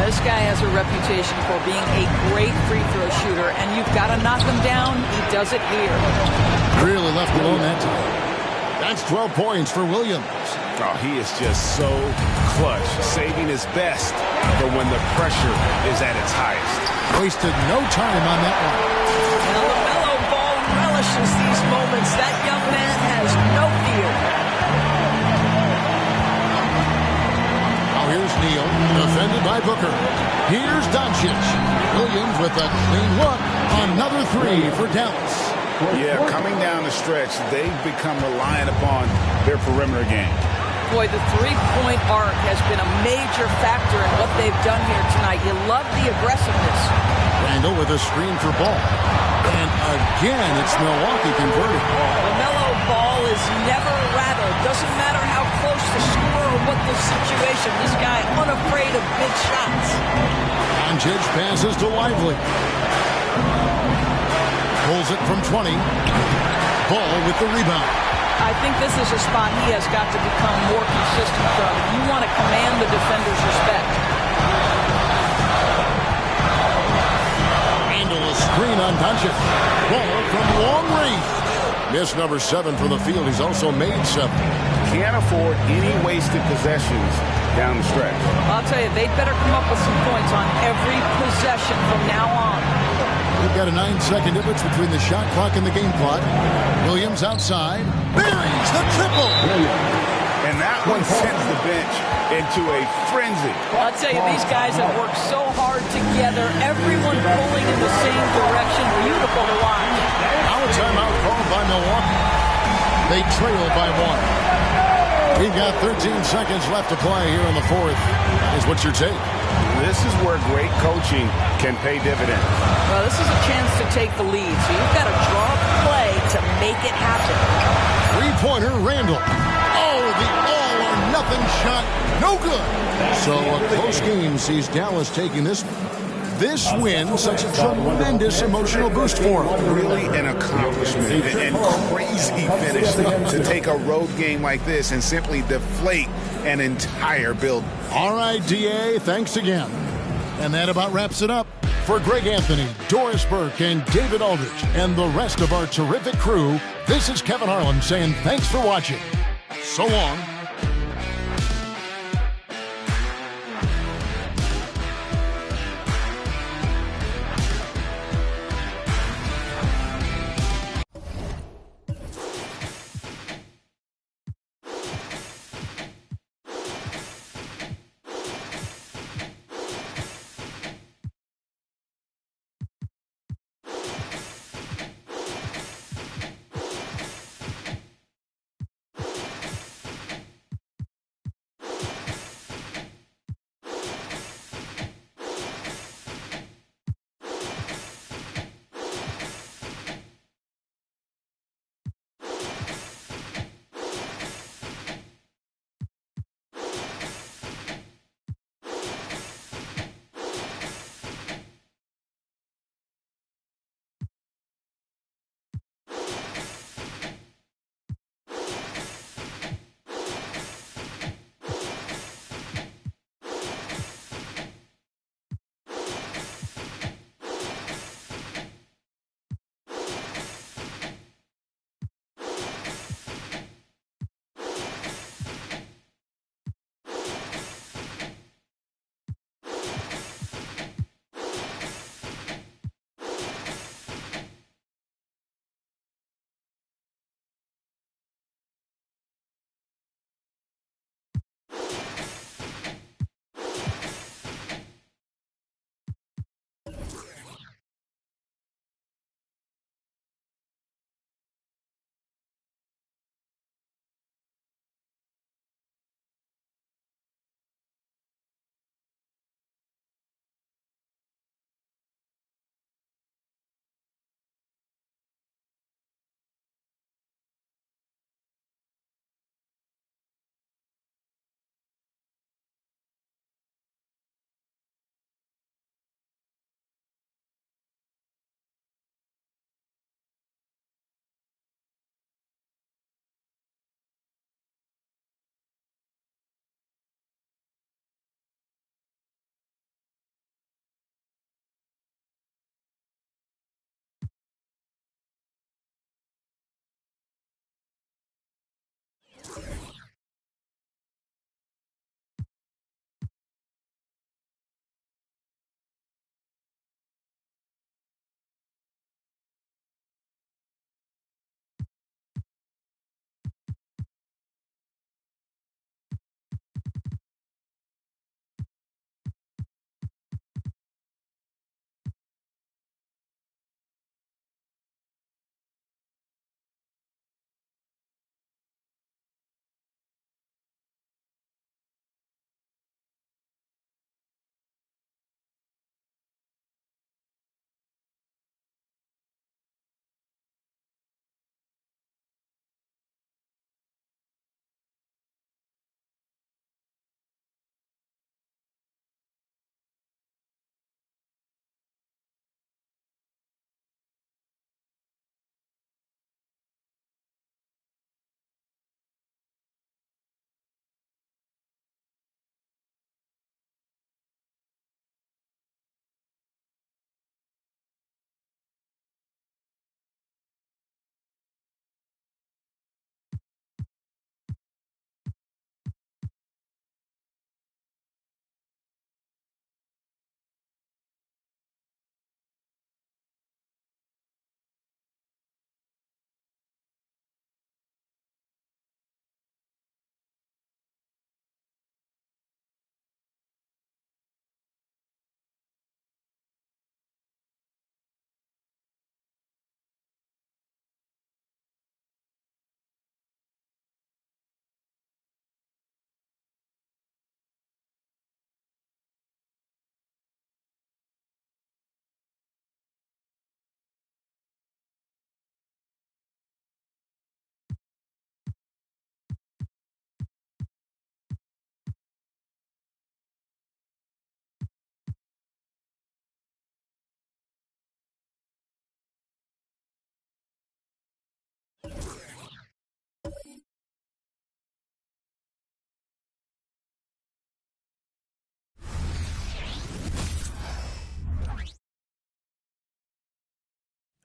This guy has a reputation for being a great free throw shooter, and you've got to knock him down. He does it here. Really left alone that time. That's 12 points for Williams. Oh, he is just so clutch, saving his best for when the pressure is at its highest. Wasted no time on that one. Now LaMelo Ball relishes these moments. That young man has no fear. Now here's Neal, defended by Booker. Here's Doncic. Williams with a clean look. Another three for Dallas. Yeah, coming down the stretch, they've become reliant upon their perimeter game. Boy, the three-point arc has been a major factor in what they've done here tonight. You love the aggressiveness. Randall with a screen for Ball. And again, it's Milwaukee converting. LaMelo Ball is never rattled. Doesn't matter how close the score or what the situation. This guy unafraid of big shots. Doncic passes to Lively. Pulls it from 20. Ball with the rebound. I think this is a spot he has got to become more consistent from. You want to command the defender's respect. Randall a screen on Doncic. Ball from long range. Miss number 7 from the field. He's also made 7. Can't afford any wasted possessions down the stretch. I'll tell you, they'd better come up with some points on every possession from now on. We've got a 9-second difference between the shot clock and the game clock. Williams outside. Buries the triple. And that one sends the bench into a frenzy. I'll tell you, these guys have worked so hard together. Everyone pulling in the same direction. Beautiful to watch. Now a timeout called by Milwaukee. They trail by 1. We've got 13 seconds left to play here in the fourth. That is what's your take? This is where great coaching can pay dividends. Well, this is a chance to take the lead, so you've got to draw up a play to make it happen. Three-pointer, Randall. Oh, the all-or-nothing shot. No good. So a close game sees Dallas taking this one. This win such a tremendous emotional boost for him. Really an accomplishment and crazy finish to take a road game like this and simply deflate an entire building. All right, DA, thanks again. And that about wraps it up. For Greg Anthony, Doris Burke, and David Aldridge, and the rest of our terrific crew, this is Kevin Harlan saying thanks for watching. So long.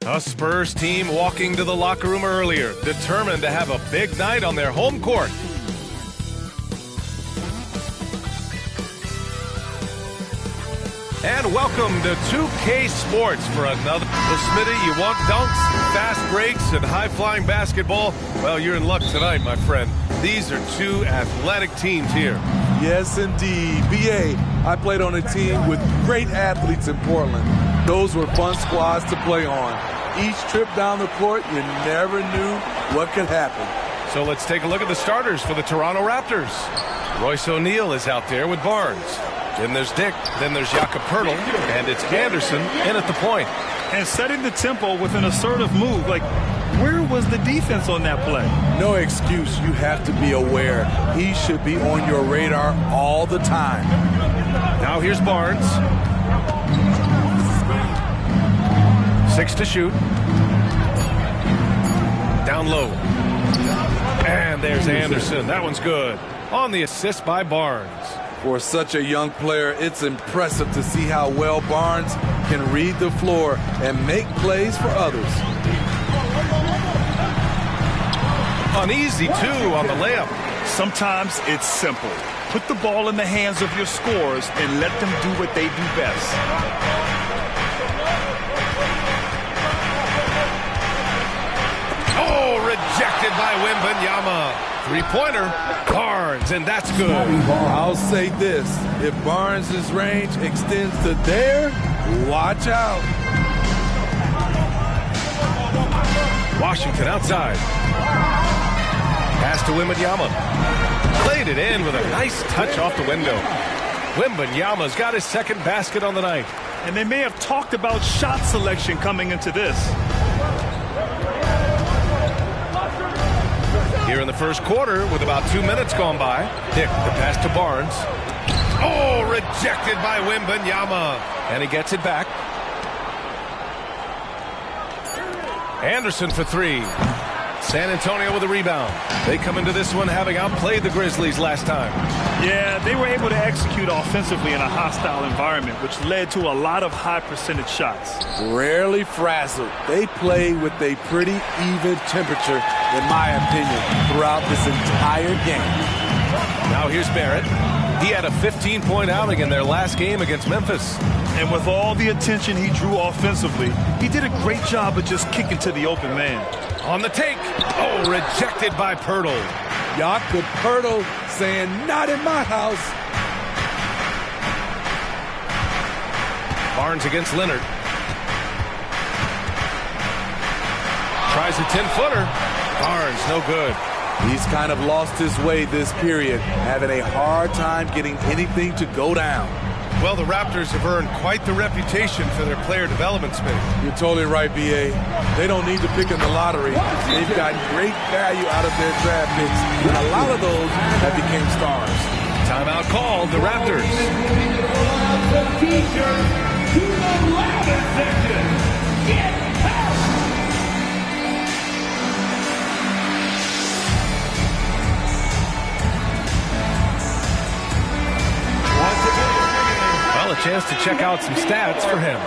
A Spurs team walking to the locker room earlier, determined to have a big night on their home court. And welcome to 2K Sports for another. Well, Smitty, you want dunks, fast breaks, and high-flying basketball? Well, you're in luck tonight, my friend. These are two athletic teams here. Yes, indeed. B.A., I played on a team with great athletes in Portland. Those were fun squads to play on. Each trip down the court, you never knew what could happen. So let's take a look at the starters for the Toronto Raptors. Royce O'Neal is out there with Barnes. Then there's Dick, then there's Jakob Poeltl, and it's Anderson in at the point. And setting the tempo with an assertive move. Like, where was the defense on that play? No excuse. You have to be aware. He should be on your radar all the time. Now here's Barnes. 6 to shoot. Down low. And there's Anderson. That one's good. On the assist by Barnes. For such a young player, it's impressive to see how well Barnes can read the floor and make plays for others. An easy 2 on the layup. Sometimes it's simple. Put the ball in the hands of your scorers and let them do what they do best. Oh, rejected by Wembanyama. Three-pointer, Barnes, and that's good. I'll say this. If Barnes' range extends to there, watch out. Washington outside. Pass to Wembanyama. Played it in with a nice touch off the window. Wembanyama's got his second basket on the night. And they may have talked about shot selection coming into this. Here in the first quarter, with about 2 minutes gone by, Dick, the pass to Barnes. Oh, rejected by Wembanyama. And he gets it back. Anderson for 3. San Antonio with a rebound. They come into this one having outplayed the Grizzlies last time. Yeah, they were able to execute offensively in a hostile environment, which led to a lot of high percentage shots. Rarely frazzled. They play with a pretty even temperature, in my opinion, throughout this entire game. Now here's Barrett. He had a 15-point outing in their last game against Memphis. And with all the attention he drew offensively, he did a great job of just kicking to the open man. On the take. Oh, rejected by Poeltl. Jakob Poeltl saying, not in my house. Barnes against Leonard. Tries a 10-footer. Barnes, no good. He's kind of lost his way this period, having a hard time getting anything to go down. Well, the Raptors have earned quite the reputation for their player development space. You're totally right, B.A. They don't need to pick in the lottery. They've got great value out of their draft picks, and a lot of those have become stars. Timeout called, the Raptors. Well, a chance to check out some stats for him.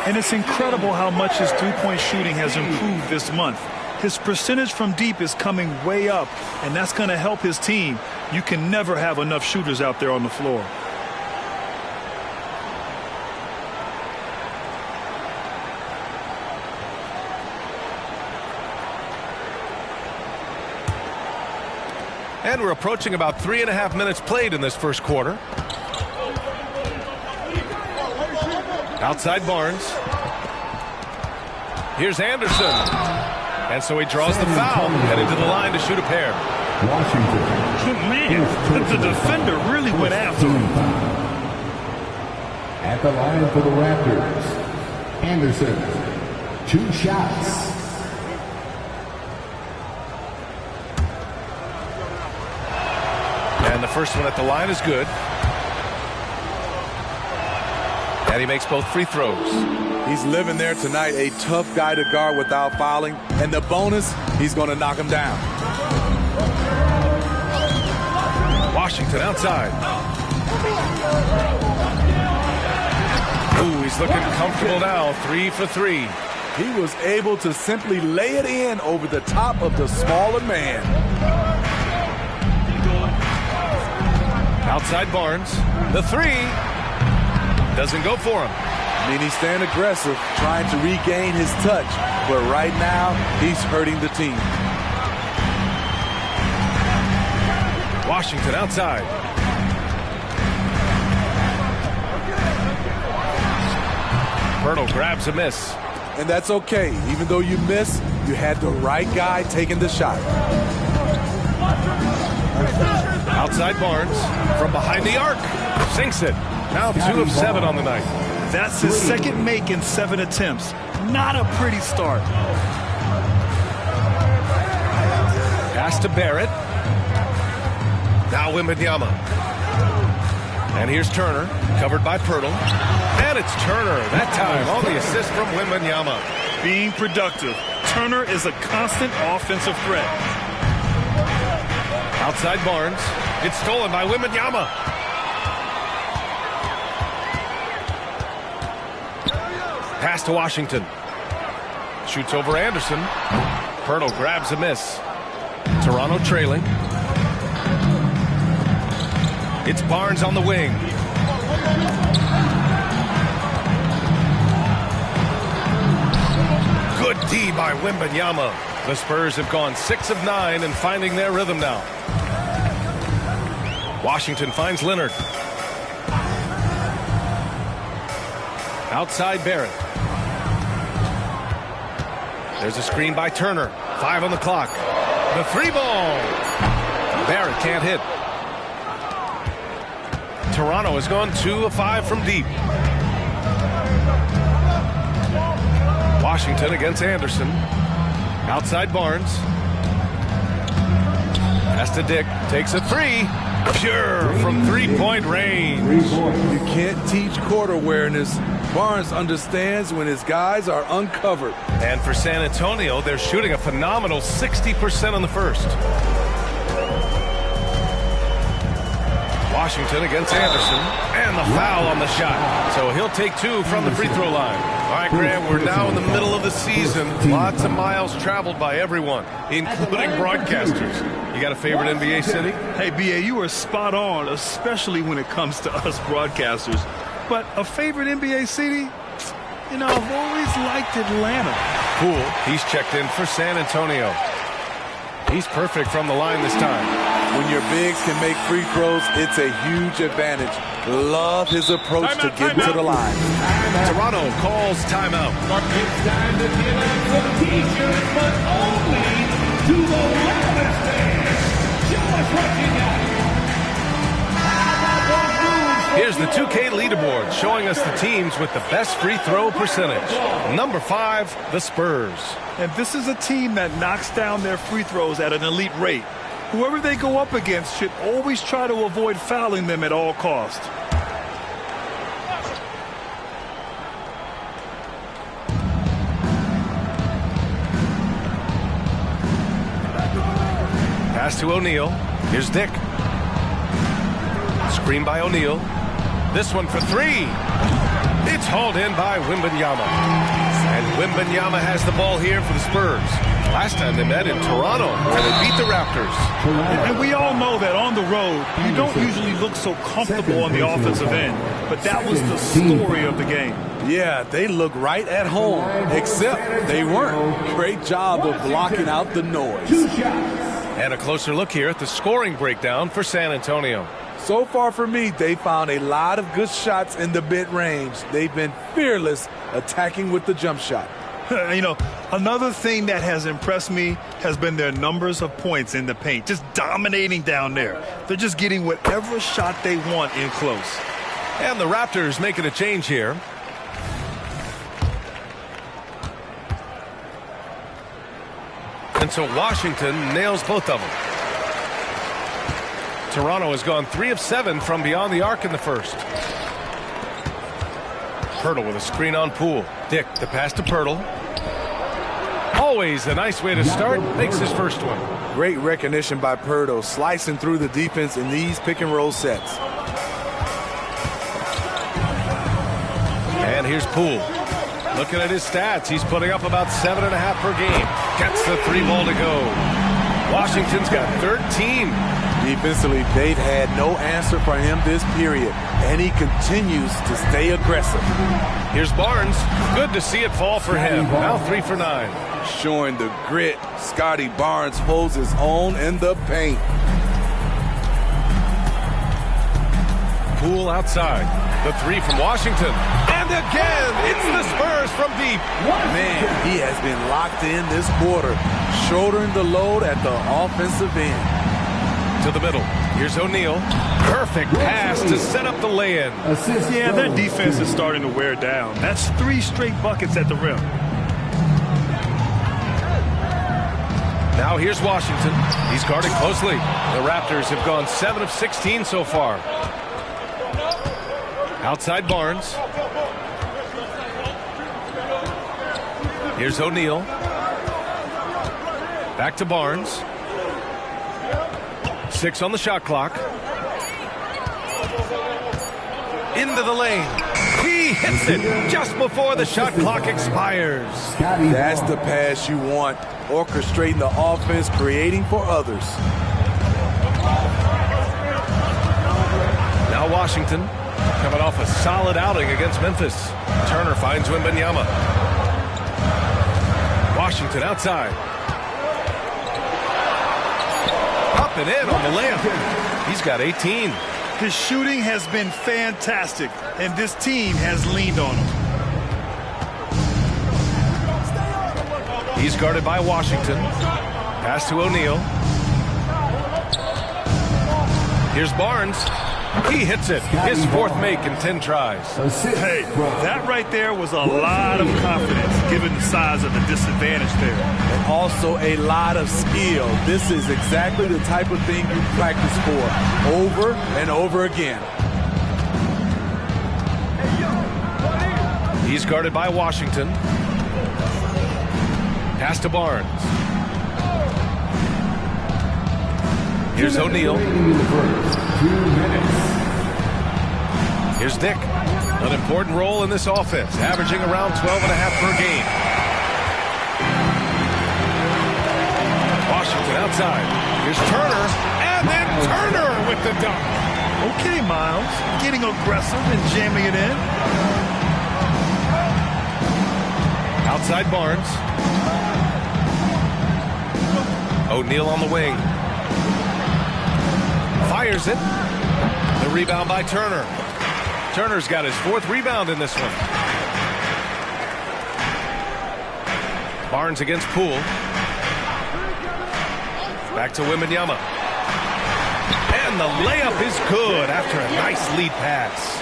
And it's incredible how much his three-point shooting has improved this month. His percentage from deep is coming way up, and that's going to help his team. You can never have enough shooters out there on the floor. And we're approaching about 3.5 minutes played in this first quarter. Outside Barnes. Here's Anderson. And so he draws the foul, headed to the line to shoot a pair. Washington. Man, the defender really went after him. At the line for the Raptors, Anderson. 2 shots. And the first one at the line is good. And he makes both free throws. He's living there tonight, a tough guy to guard without fouling. And the bonus, he's going to knock him down. Washington outside. Ooh, he's looking comfortable now. 3 for 3. He was able to simply lay it in over the top of the smaller man. Outside Barnes. The three. Doesn't go for him. I mean, he's staying aggressive, trying to regain his touch. But right now, he's hurting the team. Washington outside. Berto grabs a miss. And that's okay. Even though you miss, you had the right guy taking the shot. Outside Barnes from behind the arc. Sinks it. Now 2 of 7 on the night. That's his second make in 7 attempts. Not a pretty start. Pass to Barrett. Now Wembanyama. And here's Turner, covered by Pirtle. And it's Turner, that time, on the assist from Wembanyama. Being productive. Turner is a constant offensive threat. Outside Barnes. It's stolen by Wembanyama. Pass to Washington. Shoots over Anderson. Pirtle grabs a miss. Toronto trailing. It's Barnes on the wing. Good D by Wembanyama. The Spurs have gone 6 of 9 and finding their rhythm now. Washington finds Leonard. Outside Barrett. There's a screen by Turner. 5 on the clock. The 3-ball. Barrett can't hit. Toronto has gone 2 of 5 from deep. Washington against Anderson. Outside Barnes. Pass to Dick. Takes a 3. Pure from 3-point range. You can't teach court awareness. Barnes understands when his guys are uncovered. And for San Antonio, they're shooting a phenomenal 60% on the first. Washington against Anderson, and the foul on the shot. So he'll take 2 from the free throw line. All right, Graham, we're now in the middle of the season. Lots of miles traveled by everyone, including broadcasters. You got a favorite NBA city? Hey, B.A., you are spot on, especially when it comes to us broadcasters. But a favorite NBA city? You know, I've always liked Atlanta. Poole, he's checked in for San Antonio. He's perfect from the line this time. When your bigs can make free throws, it's a huge advantage. Love his approach to getting to the line. Toronto calls timeout. It's time to give out some t-shirts, but only to the loudest fans. Show us what you got. Here's the 2K leaderboard showing us the teams with the best free throw percentage. Number 5, the Spurs. And this is a team that knocks down their free throws at an elite rate. Whoever they go up against should always try to avoid fouling them at all costs. Pass to O'Neal. Here's Dick. Screen by O'Neal. This one for 3. It's hauled in by Wembanyama. And Wembanyama has the ball here for the Spurs. Last time they met in Toronto, where they beat the Raptors. And we all know that on the road, you don't usually look so comfortable on the offensive end. But that was the story of the game. Yeah, they look right at home, except they weren't. Great job of blocking out the noise. And a closer look here at the scoring breakdown for San Antonio. So far for me, they found a lot of good shots in the mid-range. They've been fearless attacking with the jump shot. You know, another thing that has impressed me has been their numbers of points in the paint, just dominating down there. They're just getting whatever shot they want in close. And the Raptors making a change here. And so Washington nails both of them. Toronto has gone 3 of 7 from beyond the arc in the first. Pirtle with a screen on Poole. Dick, the pass to Pirtle. Always a nice way to start. Makes his first one. Great recognition by Pirtle, slicing through the defense in these pick-and-roll sets. And here's Poole. Looking at his stats, he's putting up about 7.5 per game. Gets the 3 ball to go. Washington's got 13. Defensively, they've had no answer for him this period, and he continues to stay aggressive. Here's Barnes. Good to see it fall for him. Now 3 for 9. Showing the grit, Scotty Barnes holds his own in the paint. Poole outside. The 3 from Washington. And again, it's the Spurs from deep. Man, he has been locked in this quarter, shouldering the load at the offensive end. To the middle. Here's O'Neal. Perfect pass to set up the lay-in. Yeah, that defense is starting to wear down. That's 3 straight buckets at the rim. Now here's Washington. He's guarded closely. The Raptors have gone 7 of 16 so far. Outside Barnes. Here's O'Neal. Back to Barnes. 6 on the shot clock. Into the lane. He hits it just before the shot clock expires. That's the pass you want. Orchestrating the offense, creating for others. Now Washington coming off a solid outing against Memphis. Turner finds Wembanyama. Washington outside. Up and in on the layup. He's got 18. His shooting has been fantastic, and this team has leaned on him. He's guarded by Washington. Pass to O'Neal. Here's Barnes. He hits it. His 4th make in 10 tries. Hey, that right there was a lot of confidence given the size of the disadvantage there. And also a lot of skill. This is exactly the type of thing you practice for over and over again. He's guarded by Washington. Pass to Barnes. Here's O'Neal. 2 minutes. Here's Dick. An important role in this offense, averaging around 12.5 per game. Washington outside. Here's Turner. And then Turner with the dunk. Okay, Miles. Getting aggressive and jamming it in. Outside Barnes. O'Neal on the wing. Fires it. The rebound by Turner. Turner's got his 4th rebound in this one. Barnes against Poole. Back to Wembanyama. And the layup is good after a nice lead pass.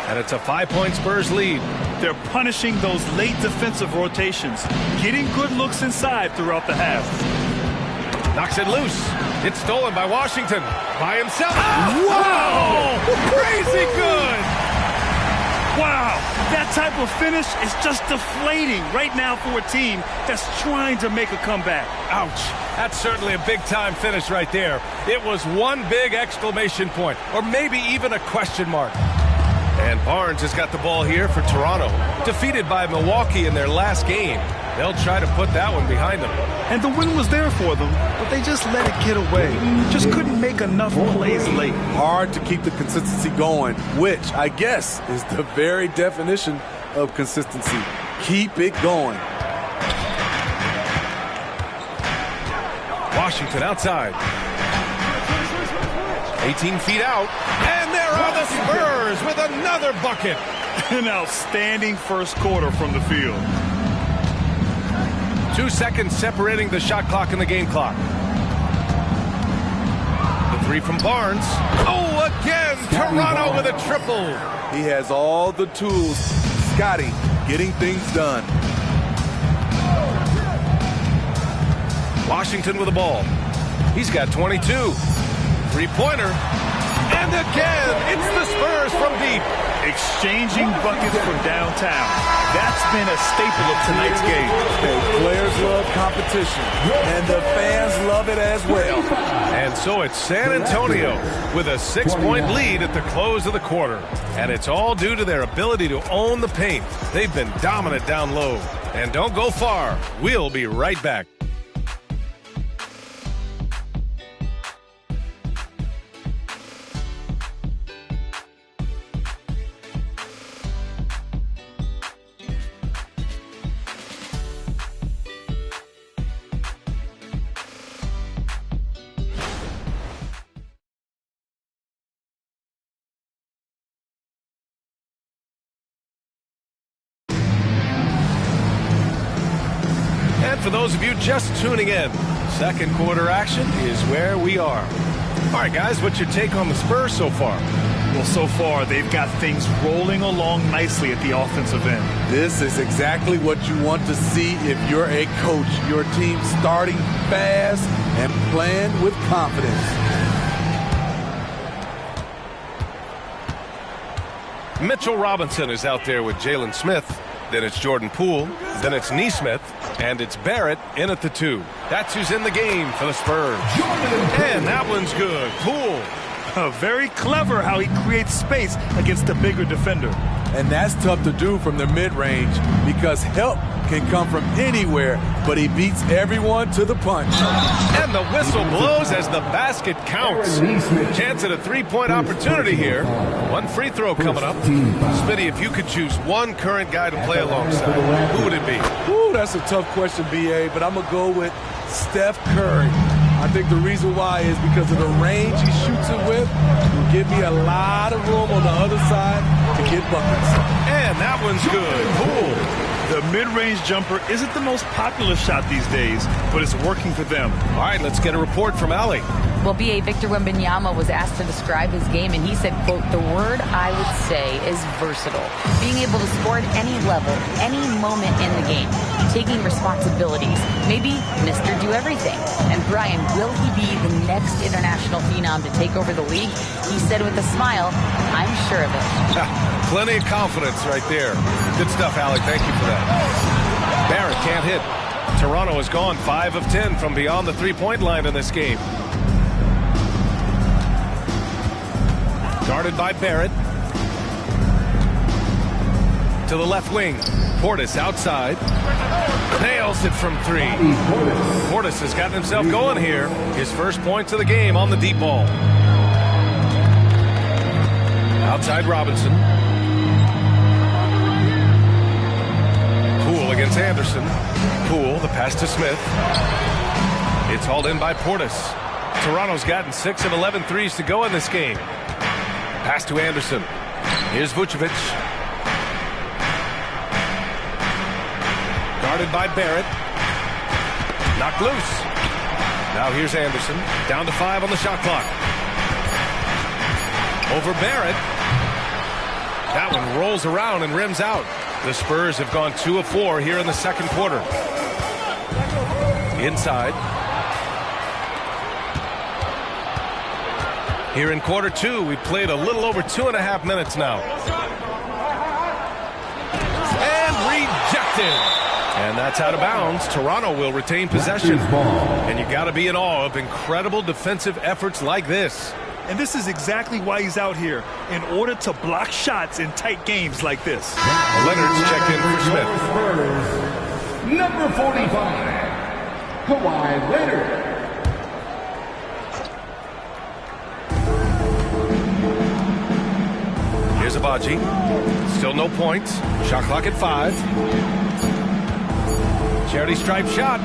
And it's a 5-point Spurs lead. They're punishing those late defensive rotations, getting good looks inside throughout the half. Knocks it loose. It's stolen by Washington. By himself. Wow! Crazy good! Wow! That type of finish is just deflating right now for a team that's trying to make a comeback. Ouch. That's certainly a big-time finish right there. It was one big exclamation point, or maybe even a question mark. And Barnes has got the ball here for Toronto. Defeated by Milwaukee in their last game. They'll try to put that one behind them. And the win was there for them, but they just let it get away. Just couldn't make enough plays late. Hard to keep the consistency going, which I guess is the very definition of consistency. Keep it going. Washington outside. 18 feet out. And there are the Spurs with another bucket. An outstanding first quarter from the field. 2 seconds separating the shot clock and the game clock. The 3 from Barnes. Oh, again, Toronto with a triple. He has all the tools. Scotty getting things done. Washington with the ball. He's got 22. Three-pointer. And again, it's the Spurs from deep. Exchanging buckets from downtown. That's been a staple of tonight's game. Okay, players love competition, and the fans love it as well. And so it's San Antonio with a 6-point lead at the close of the quarter. And it's all due to their ability to own the paint. They've been dominant down low. And don't go far. We'll be right back. For those of you just tuning in, second quarter action is where we are. All right, guys, what's your take on the Spurs so far? Well, so far, they've got things rolling along nicely at the offensive end. This is exactly what you want to see if you're a coach. Your team starting fast and playing with confidence. Mitchell Robinson is out there with Jalen Smith. Then it's Jordan Poole. Then it's Nesmith. And it's Barrett in at the 2. That's who's in the game for the Spurs. And that one's good. Poole. Very clever how he creates space against the bigger defender. And that's tough to do from the mid-range because help can come from anywhere, but he beats everyone to the punch. And the whistle blows as the basket counts. Chance at a three-point opportunity here. One free throw coming up. Smitty, if you could choose one current guy to play alongside, who would it be? Ooh, that's a tough question, B.A., but I'm going to go with Steph Curry. I think the reason why is because of the range he shoots it with. Will give me a lot of room on the other side to get buckets. And that one's good. Poole. The mid-range jumper isn't the most popular shot these days, but it's working for them. All right, let's get a report from Allie. Well, B.A. Victor Wembanyama was asked to describe his game, and he said, quote, "The word I would say is versatile. Being able to score at any level, any moment in the game, taking responsibilities, maybe Mr. Do Everything." And Brian, will he be the next international phenom to take over the league? He said with a smile, "I'm sure of it." Plenty of confidence right there. Good stuff, Allie. Thank you for that. Barrett can't hit. Toronto has gone 5 of 10 from beyond the three-point line in this game. Guarded by Barrett. To the left wing. Portis outside. Nails it from 3. Portis has gotten himself going here. His first points of the game on the deep ball. Outside Robinson. Poole against Anderson. Poole, the pass to Smith. It's hauled in by Portis. Toronto's gotten 6 of 11 threes to go in this game. Pass to Anderson. Here's Vucevic. Guarded by Barrett. Knocked loose. Now here's Anderson. Down to 5 on the shot clock. Over Barrett. That one rolls around and rims out. The Spurs have gone 2 of 4 here in the second quarter. Inside. Here in quarter 2, we played a little over 2.5 minutes now. And rejected. And that's out of bounds. Toronto will retain possession. And you got to be in awe of incredible defensive efforts like this. And this is exactly why he's out here, in order to block shots in tight games like this. Leonard's checked in for Smith. Number 45, Kawhi Leonard. Here's Abaji. Still no points. Shot clock at 5. Charity stripe shot.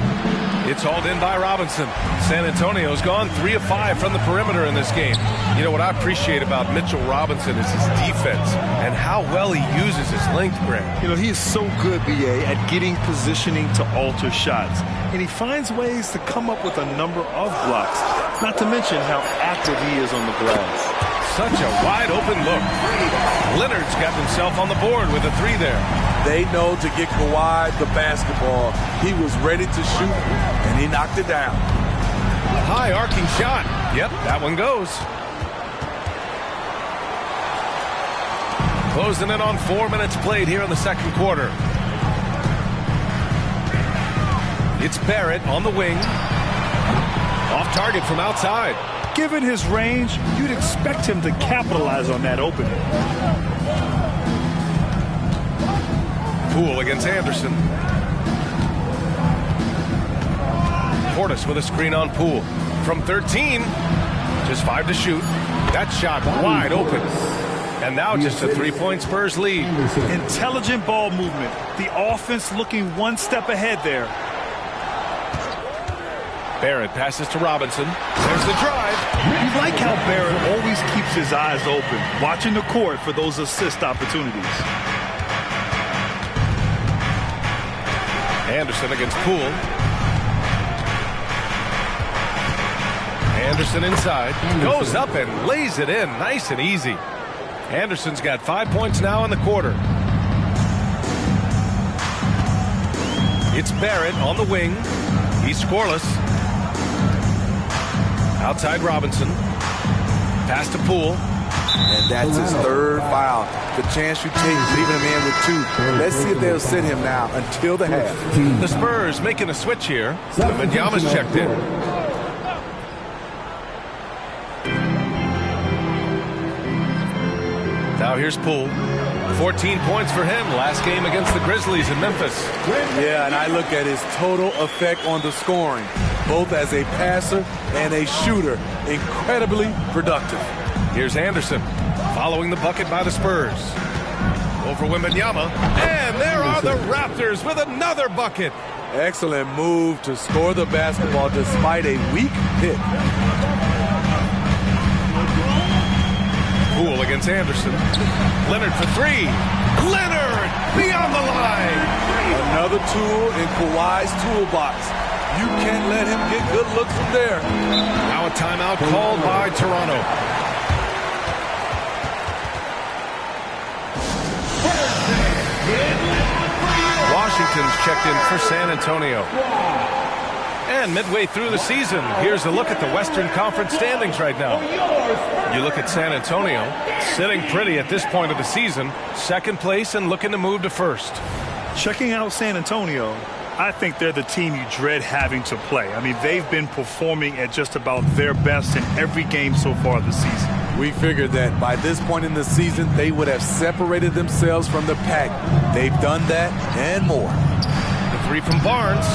It's hauled in by Robinson. San Antonio's gone 3 of 5 from the perimeter in this game. You know what I appreciate about Mitchell Robinson is his defense and how well he uses his length, Grant. You know, he is so good, B.A., at getting positioning to alter shots. And he finds ways to come up with a number of blocks, not to mention how active he is on the glass. Such a wide open look. Leonard's got himself on the board with a 3 there. They know to get Kawhi the basketball. He was ready to shoot, and he knocked it down. High arcing shot. Yep, that one goes. Closing in on 4 minutes played here in the second quarter. It's Barrett on the wing. Off target from outside. Given his range, you'd expect him to capitalize on that opening. Poole against Anderson. Portis with a screen on Poole. From 13, just 5 to shoot. That shot wide open. And now just a 3-point Spurs lead. Intelligent ball movement. The offense looking one step ahead there. Barrett passes to Robinson. There's the drive. You like how Barrett always keeps his eyes open, watching the court for those assist opportunities. Anderson against Poole. Anderson inside. Goes up and lays it in. Nice and easy. Anderson's got 5 points now in the quarter. It's Barrett on the wing. He's scoreless. Outside Robinson. Pass to Poole. And that's his third foul. The chance you take leaving him in with 2. Let's see if they'll sit him now until the half. The Spurs making a switch here. Wembanyama's checked in. Now here's Poole. 14 points for him last game against the Grizzlies in Memphis. Yeah, and I look at his total effect on the scoring, both as a passer and a shooter. Incredibly productive. Here's Anderson following the bucket by the Spurs. Over Wembanyama. And there are the Raptors with another bucket. Excellent move to score the basketball despite a weak hit. Poole against Anderson. Leonard for 3. Leonard beyond the line. Another tool in Kawhi's toolbox. You can't let him get good looks from there. Now a timeout called by Toronto. Washington's checked in for San Antonio. And midway through the season, here's a look at the Western Conference standings right now. You look at San Antonio, sitting pretty at this point of the season, second place and looking to move to first. Checking out San Antonio, I think they're the team you dread having to play. I mean, they've been performing at just about their best in every game so far this season. We figured that by this point in the season, they would have separated themselves from the pack. They've done that and more. The 3 from Barnes.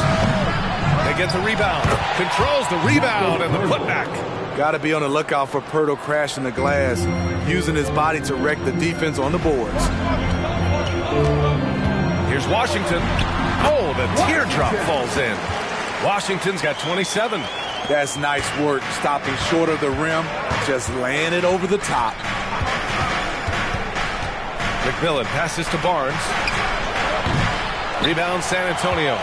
They get the rebound. Controls the rebound and the putback. Got to be on the lookout for Pirtle crashing the glass, using his body to wreck the defense on the boards. Here's Washington. Oh, the teardrop falls in. Washington's got 27. That's nice work, stopping short of the rim, just laying it over the top. McMillan passes to Barnes. Rebound San Antonio.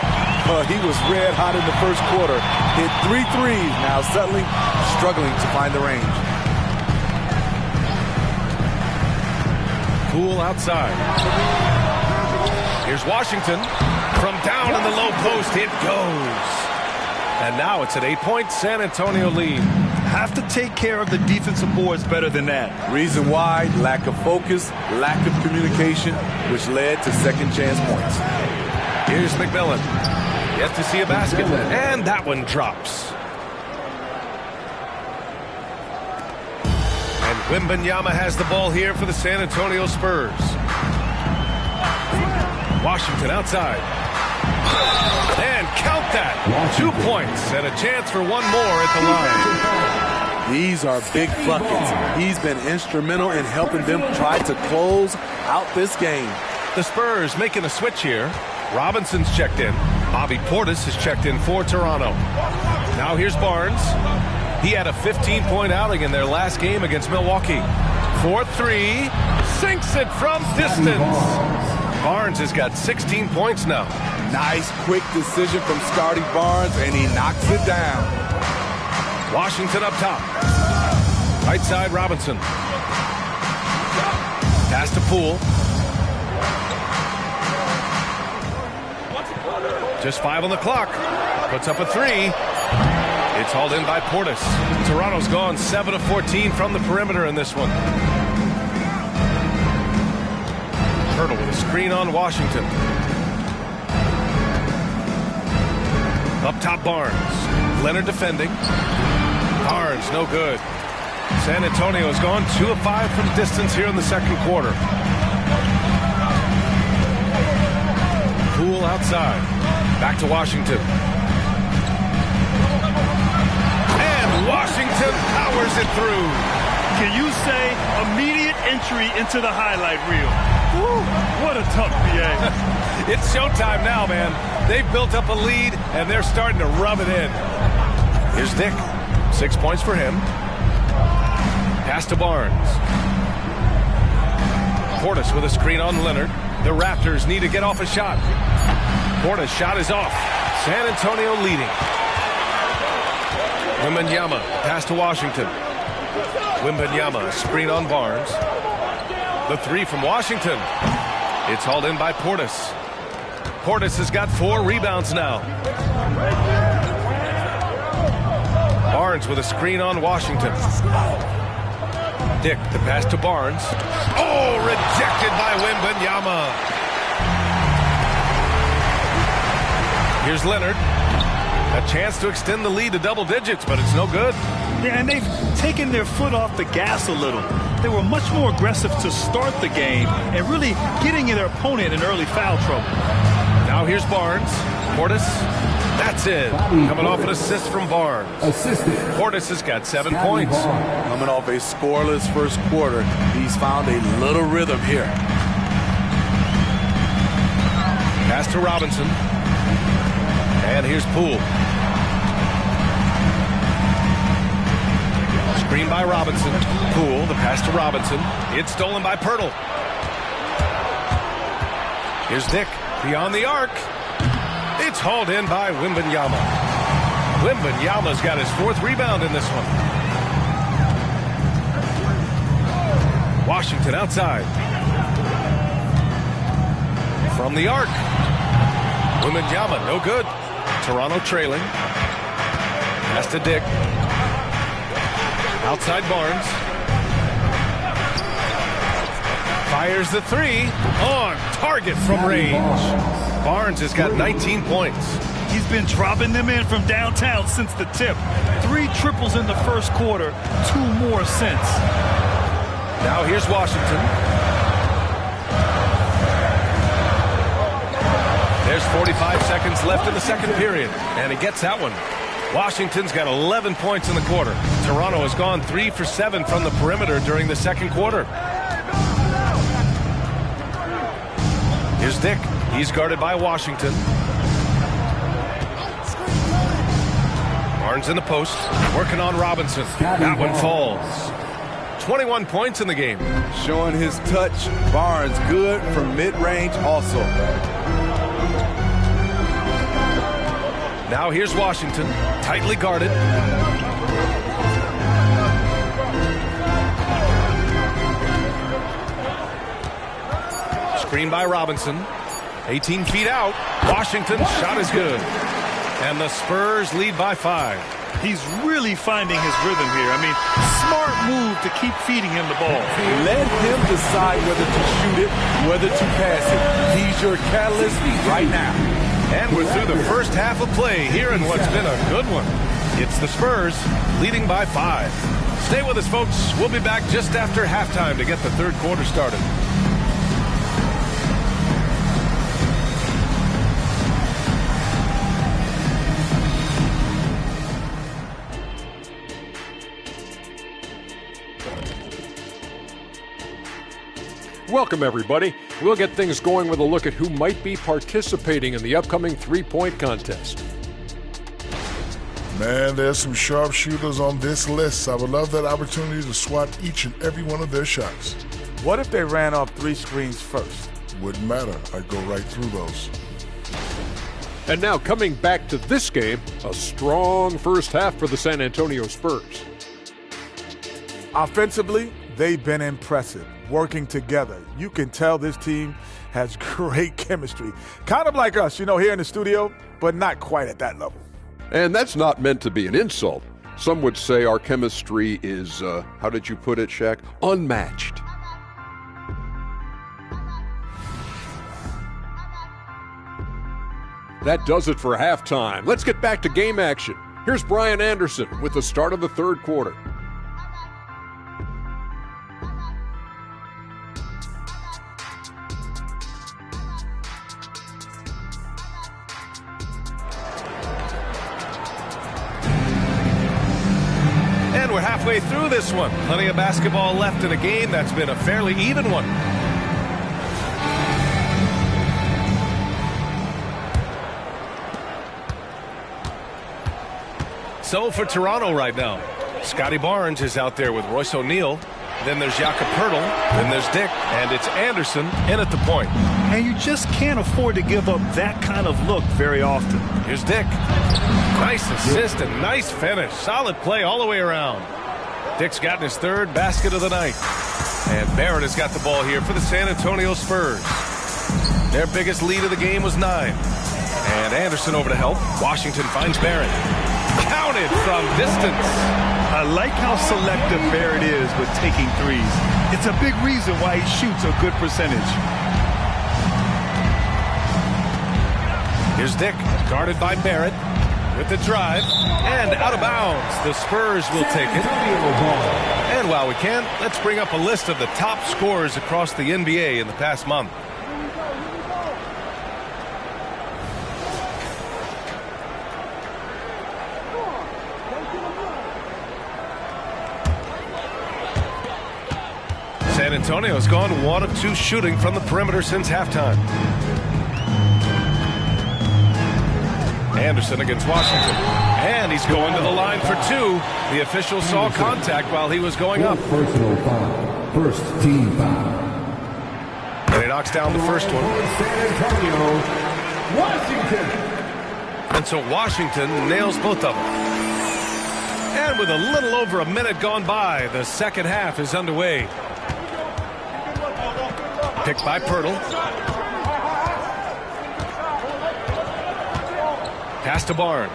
He was red hot in the first quarter. Hit 3 threes. Now suddenly struggling to find the range. Poole outside. Here's Washington. From down in the low post, it goes. And now it's an 8-point San Antonio lead. Have to take care of the defensive boards better than that. Reason why, lack of focus, lack of communication, which led to second chance points. Here's McMillan. Yet to see a basket, and that one drops. And Wembanyama has the ball here for the San Antonio Spurs. Washington outside. And count that. 2 points and a chance for one more at the line. These are big buckets. He's been instrumental in helping them try to close out this game. The Spurs making a switch here. Robinson's checked in. Bobby Portis is checked in for Toronto. Now here's Barnes. He had a 15-point outing in their last game against Milwaukee. 4-3. Sinks it from distance. Barnes has got 16 points now. Nice quick decision from Scotty Barnes, and he knocks it down. Washington up top. Right side Robinson. Pass to Poole. Just 5 on the clock. Puts up a 3. It's hauled in by Portis. Toronto's gone 7 of 14 from the perimeter in this one. Pirtle with a screen on Washington. Up top, Barnes. Leonard defending. Barnes, no good. San Antonio has gone 2 of 5 from distance here in the second quarter. Poole outside. Back to Washington. And Washington powers it through. Can you say immediate entry into the highlight reel? Woo, what a tough BA. It's showtime now, man. They've built up a lead, and they're starting to rub it in. Here's Dick. 6 points for him. Pass to Barnes. Portis with a screen on Leonard. The Raptors need to get off a shot. Portis' shot is off. San Antonio leading. Wembanyama, pass to Washington. Wembanyama, a screen on Barnes. The 3 from Washington. It's hauled in by Portis. Portis has got 4 rebounds now. Barnes with a screen on Washington. Dick, the pass to Barnes. Oh, rejected by Wembanyama. Here's Leonard. A chance to extend the lead to double digits, but it's no good. Yeah, and they've taken their foot off the gas a little. They were much more aggressive to start the game and really getting their opponent in early foul trouble. Now here's Barnes. Portis. That's it. Coming off an assist from Barnes. Portis has got 7 points. Coming off a scoreless first quarter, he's found a little rhythm here. Pass to Robinson. And here's Poole. Screen by Robinson. Poole, the pass to Robinson. It's stolen by Pirtle. Here's Dick. Beyond the arc. It's hauled in by Wembanyama. Wembanyama's got his 4th rebound in this one. Washington outside. From the arc. Wembanyama, no good. Toronto trailing. Pass to Dick. Outside Barnes. Fires the 3. On target from range. Barnes has got 19 points. He's been dropping them in from downtown since the tip. 3 triples in the first quarter, 2 more since. Now here's Washington. There's 45 seconds left in the second period, and he gets that one. Washington's got 11 points in the quarter. Toronto has gone 3 for 7 from the perimeter during the second quarter. Here's Dick. He's guarded by Washington. Barnes in the post. Working on Robinson. That one falls. 21 points in the game. Showing his touch. Barnes good from mid-range also. Now here's Washington. Tightly guarded. Screen by Robinson. 18 feet out. Washington's shot is good. And the Spurs lead by 5. He's really finding his rhythm here. I mean, smart move to keep feeding him the ball. Let him decide whether to shoot it, whether to pass it. He's your catalyst right now. And we're through the first half of play here in what's been a good one. It's the Spurs leading by 5. Stay with us, folks. We'll be back just after halftime to get the third quarter started. Welcome, everybody. We'll get things going with a look at who might be participating in the upcoming three-point contest. Man, there's some sharpshooters on this list. I would love that opportunity to swat each and every one of their shots. What if they ran off 3 screens first? Wouldn't matter. I'd go right through those. And now coming back to this game, a strong first half for the San Antonio Spurs. Offensively, they've been impressive, working together. You can tell this team has great chemistry. Kind of like us, here in the studio, but not quite at that level. And that's not meant to be an insult. Some would say our chemistry is, how did you put it, Shaq? Unmatched. That does it for halftime. Let's get back to game action. Here's Brian Anderson with the start of the third quarter. And we're halfway through this one. Plenty of basketball left in a game that's been a fairly even one. So for Toronto right now, Scotty Barnes is out there with Royce O'Neal. Then there's Jakob Poeltl. Then there's Dick. And it's Anderson in at the point. And you just can't afford to give up that kind of look very often. Here's Dick. Nice assist and nice finish. Solid play all the way around. Dick's gotten his third basket of the night. And Barrett has got the ball here for the San Antonio Spurs. Their biggest lead of the game was 9. And Anderson over to help. Washington finds Barrett. Counted from distance. I like how selective Barrett is with taking threes. It's a big reason why he shoots a good percentage. Here's Dick, guarded by Barrett with the drive and out of bounds. The Spurs will take it. And while we can, let's bring up a list of the top scorers across the NBA in the past month. San Antonio's gone 1 of 2 shooting from the perimeter since halftime. Anderson against Washington. And he's going to the line for 2. The official saw contact while he was going up. Personal foul. First team foul. And he knocks down the first one. San Antonio, Washington. And so Washington nails both of them. And with a little over a minute gone by, the second half is underway. Picked by Poeltl. Pass to Barnes.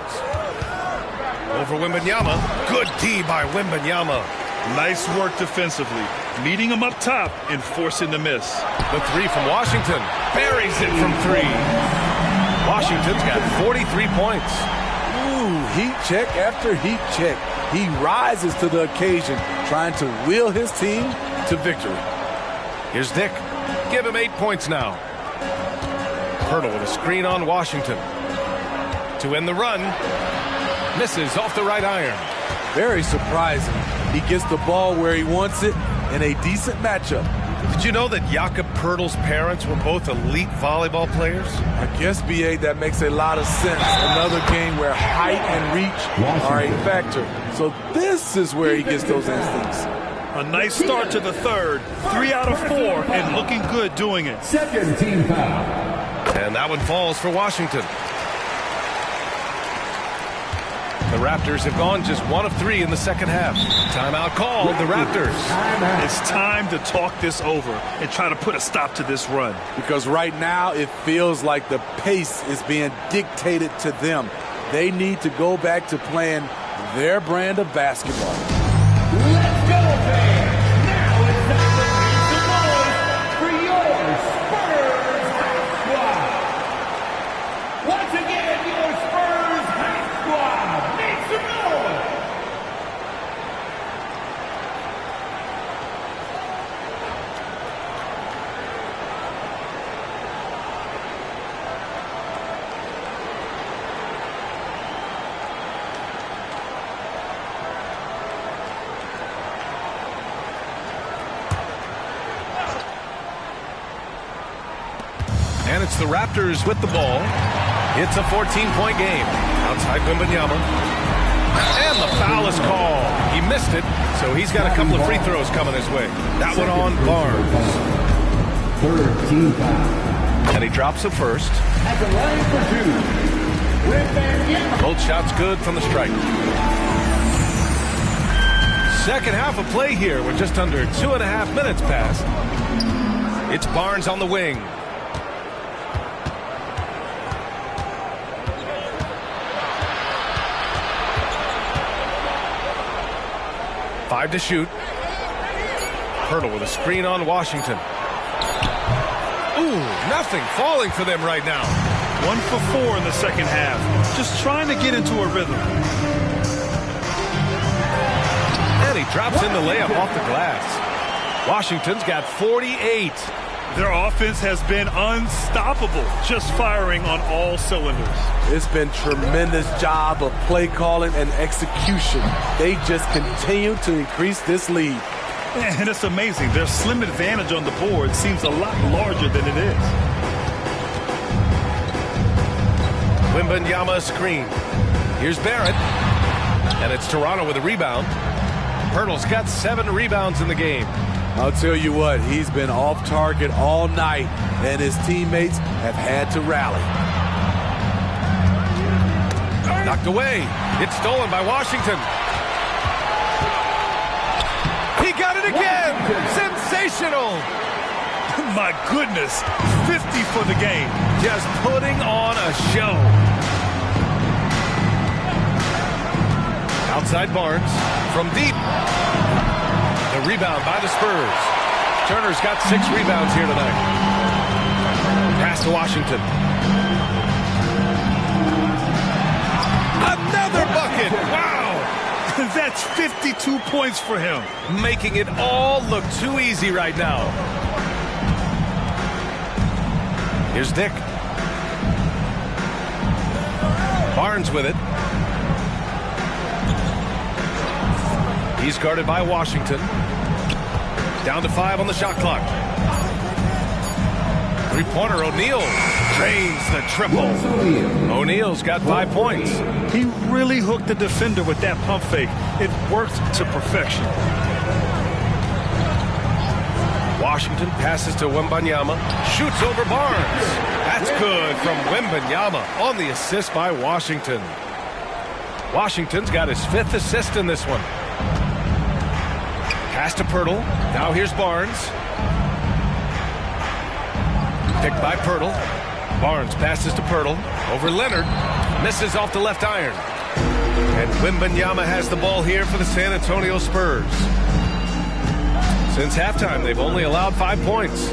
Over Wembanyama. Good D by Wembanyama. Nice work defensively. Meeting him up top and forcing the miss. The 3 from Washington. Buries it from 3. Washington's got 43 points. Ooh, heat check after heat check. He rises to the occasion, trying to wheel his team to victory. Here's Dick. Give him 8 points now. Poeltl with a screen on Washington. To end the run. Misses off the right iron. Very surprising. He gets the ball where he wants it in a decent matchup. Did you know that Jakob Poeltl's parents were both elite volleyball players? I guess, B.A., that makes a lot of sense. Another game where height and reach are a factor. So this is where he gets those instincts. A nice start to the third. 3 out of 4 and looking good doing it. Second team foul. And that one falls for Washington. The Raptors have gone just 1 of 3 in the second half. Timeout called the Raptors. It's time to talk this over and try to put a stop to this run. Because right now it feels like the pace is being dictated to them. They need to go back to playing their brand of basketball. Let's go, fans! Now it's time to make some noise for your Spurs Hype Squad. Once again, your Spurs Hype Squad. Make some noise! And it's the Raptors with the ball. It's a 14-point game. Outside Wembanyama. And the foul is called. He missed it, so he's got a couple of free throws coming his way. That one on Barnes. Third team foul. And he drops it first. At the line for 2. Wembanyama. Both shots good from the stripe. Second half of play here. We're just under 2.5 minutes past. It's Barnes on the wing. Five to shoot. Poeltl with a screen on Washington. Ooh, nothing falling for them right now. 1 for 4 in the second half. Just trying to get into a rhythm. And he drops in the layup off the glass. Washington's got 48. Their offense has been unstoppable, just firing on all cylinders. It's been tremendous job of play calling and execution. They just continue to increase this lead. And it's amazing. Their slim advantage on the board seems a lot larger than it is. Wembanyama screen. Here's Barrett. And it's Toronto with a rebound. Pirtle's got 7 rebounds in the game. I'll tell you what, he's been off target all night, and his teammates have had to rally. Knocked away. It's stolen by Washington. He got it again. Sensational. My goodness. 50 for the game. Just putting on a show. Outside Barnes from deep. The rebound by the Spurs. Turner's got 6 rebounds here tonight. Pass to Washington. Another bucket. Wow. That's 52 points for him. Making it all look too easy right now. Here's Dick. Barnes with it. He's guarded by Washington. Down to 5 on the shot clock. Three-pointer, O'Neal drains the triple. O'Neal's got 5 points. He really hooked the defender with that pump fake. It worked to perfection. Washington passes to Wembanyama. Shoots over Barnes. That's good from Wembanyama on the assist by Washington. Washington's got his 5th assist in this one. Pass to Pirtle. Now here's Barnes. Picked by Pirtle. Barnes passes to Pirtle. Over Leonard. Misses off the left iron. And Wembanyama has the ball here for the San Antonio Spurs. Since halftime, they've only allowed 5 points.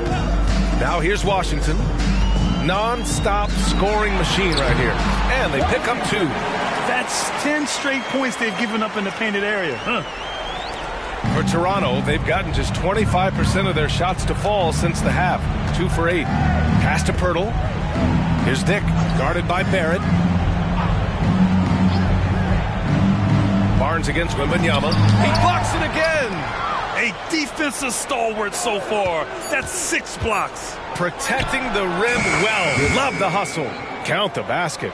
Now here's Washington. Non-stop scoring machine right here. And they pick up 2. That's 10 straight points they've given up in the painted area. For Toronto, they've gotten just 25% of their shots to fall since the half. 2 for 8. Pass to Pirtle. Here's Dick, guarded by Barrett. Barnes against Wembanyama. He blocks it again. A defensive stalwart so far. That's 6 blocks. Protecting the rim well. Love the hustle. Count the basket.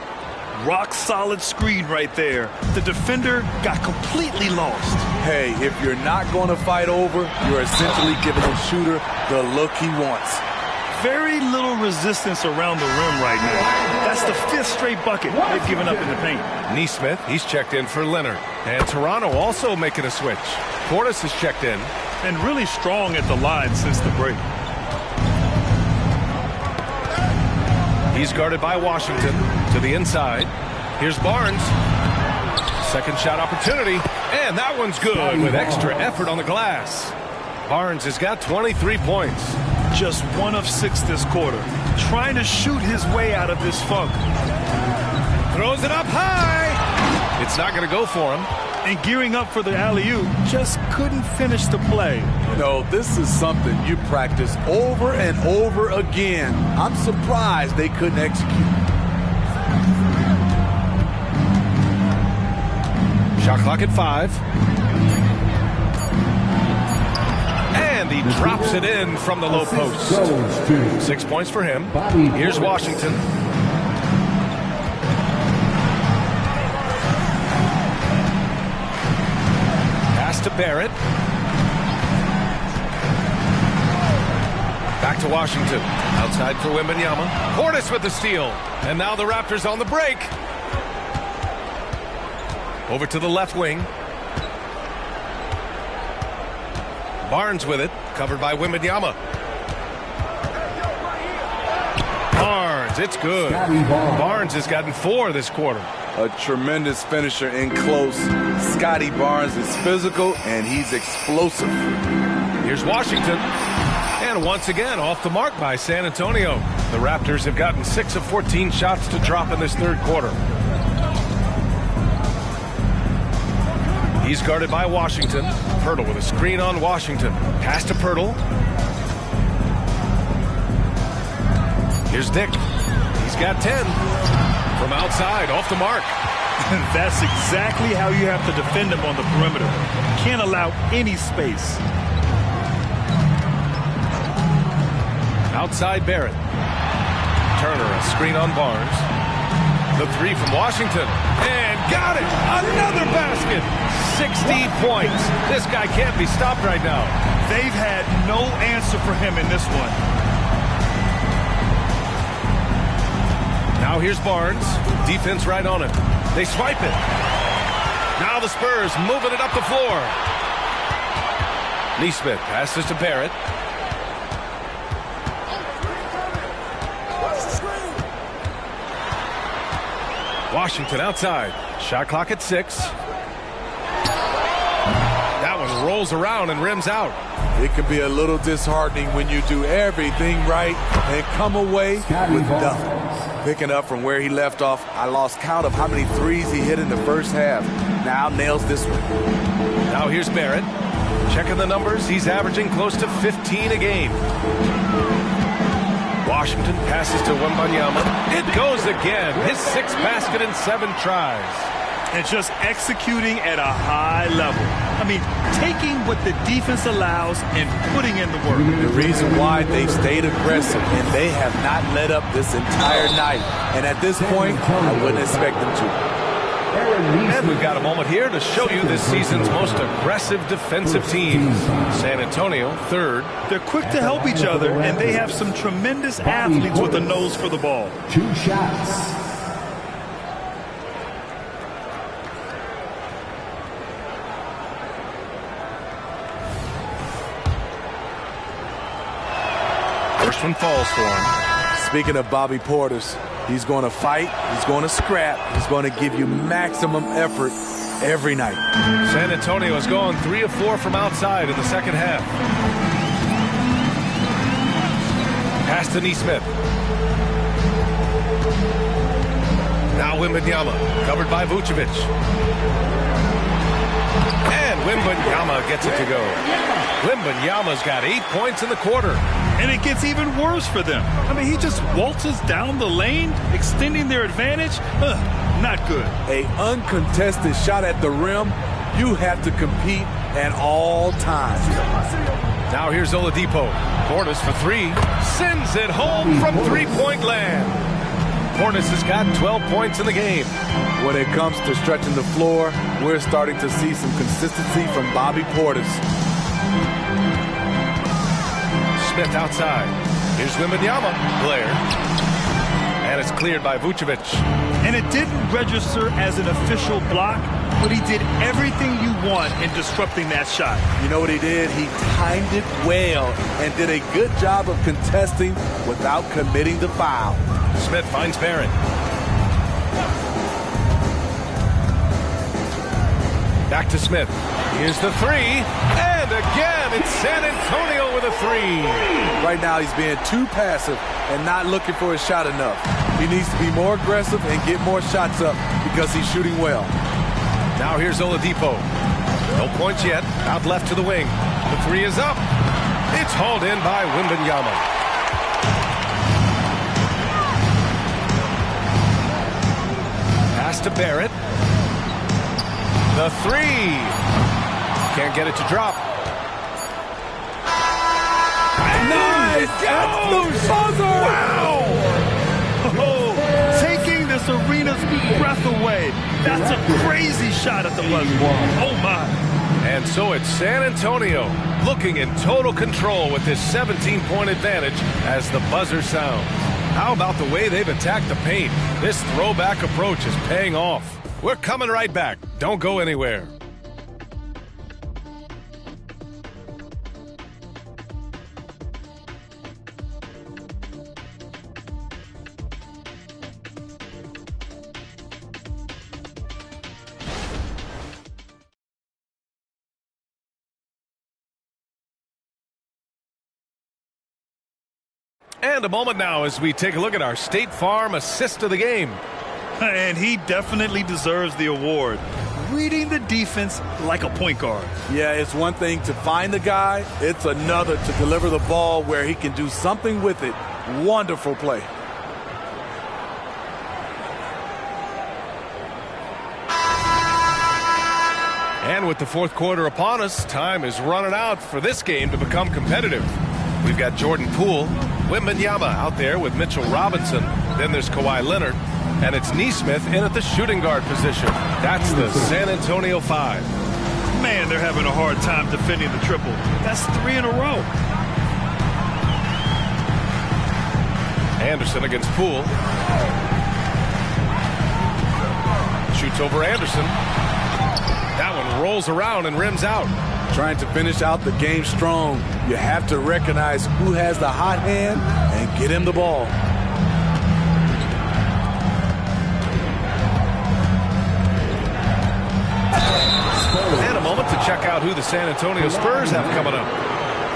Rock solid screen right there. The defender got completely lost. Hey, if you're not going to fight over, you're essentially giving the shooter the look he wants. Very little resistance around the rim right now. That's the 5th straight bucket they've given up in the paint. Nesmith, he's checked in for Leonard. And Toronto also making a switch. Portis is checked in. And really strong at the line since the break. He's guarded by Washington to the inside. Here's Barnes. Second shot opportunity. And that one's good with extra effort on the glass. Barnes has got 23 points. Just 1 of 6 this quarter. Trying to shoot his way out of this funk. Throws it up high. It's not going to go for him. And gearing up for the alley-oop, just couldn't finish the play. You know, this is something you practice over and over again. I'm surprised they couldn't execute. Shot clock at 5. And he drops it in from the low post. 6 points for him. Here's Washington. Pass to Barrett. Back to Washington. Outside for Wembanyama. Portis with the steal. And now the Raptors on the break. Over to the left wing. Barnes with it. Covered by Wembanyama. Barnes, it's good. Barnes has gotten 4 this quarter. A tremendous finisher in close. Scotty Barnes is physical and he's explosive. Here's Washington. And once again, off the mark by San Antonio. The Raptors have gotten 6 of 14 shots to drop in this third quarter. He's guarded by Washington. Pirtle with a screen on Washington. Pass to Pirtle. Here's Dick. He's got 10. From outside, off the mark. That's exactly how you have to defend him on the perimeter. Can't allow any space. Outside Barrett. Turner, a screen on Barnes. The three from Washington. And got it! Another basket! 60 points. This guy can't be stopped right now. They've had no answer for him in this one. Now here's Barnes. Defense right on him. They swipe it. Now the Spurs moving it up the floor. Neesmith passes to Barrett. Washington outside. Shot clock at 6. That one rolls around and rims out. It can be a little disheartening when you do everything right and come away with nothing. Picking up from where he left off, I lost count of how many threes he hit in the first half. Now nails this one. Now here's Barrett. Checking the numbers, he's averaging close to 15 a game. Washington passes to Wembanyama. It goes again. His 6th basket in 7 tries. And just executing at a high level. I mean, taking what the defense allows and putting in the work. The reason why they've stayed aggressive and they have not let up this entire night. And at this point, I wouldn't expect them to. And we've got a moment here to show you this season's most aggressive defensive teams. San Antonio, 3rd. They're quick to help each other, and they have some tremendous athletes with a nose for the ball. 2 shots. First one falls for him. Speaking of Bobby Portis, he's going to fight, he's going to scrap, he's going to give you maximum effort every night. San Antonio has gone 3 of 4 from outside in the second half. Pass to Neesmith. Now Wembanyama, covered by Vucevic. And Wembanyama gets it to go. Wembanyama's got 8 points in the quarter. And it gets even worse for them. I mean, he just waltzes down the lane, extending their advantage. Not good. A uncontested shot at the rim, you have to compete at all times. Now here's Oladipo. Portis for 3. Sends it home from 3-point land. Portis has got 12 points in the game. When it comes to stretching the floor, we're starting to see some consistency from Bobby Portis. Smith outside. Here's Wembanyama. Blair. And it's cleared by Vucevic. And it didn't register as an official block, but he did everything you want in disrupting that shot. You know what he did? He timed it well and did a good job of contesting without committing the foul. Smith finds Barrett. Back to Smith. Here's the 3. And again, it's San Antonio with a 3. Right now, he's being too passive and not looking for his shot enough. He needs to be more aggressive and get more shots up because he's shooting well. Now here's Oladipo. No points yet. Out left to the wing. The 3 is up. It's hauled in by Wembanyama. Pass to Barrett. The 3. Can't get it to drop. Nice! That's the buzzer! Wow! Oh, taking this arena's breath away. That's a crazy shot at the buzzer. Oh, my. And so it's San Antonio looking in total control with this 17-point advantage as the buzzer sounds. How about the way they've attacked the paint? This throwback approach is paying off. We're coming right back. Don't go anywhere. And a moment now as we take a look at our State Farm assist of the game. And he definitely deserves the award. Reading the defense like a point guard. Yeah, it's one thing to find the guy. It's another to deliver the ball where he can do something with it. Wonderful play. And with the fourth quarter upon us, time is running out for this game to become competitive. We've got Jordan Poole, Wembanyama out there with Mitchell Robinson. Then there's Kawhi Leonard. And it's Nesmith in at the shooting guard position. That's the San Antonio 5. Man, they're having a hard time defending the triple. That's 3 in a row. Anderson against Poole. Shoots over Anderson. That one rolls around and rims out. Trying to finish out the game strong. You have to recognize who has the hot hand and get him the ball. And a moment to check out who the San Antonio Spurs have coming up.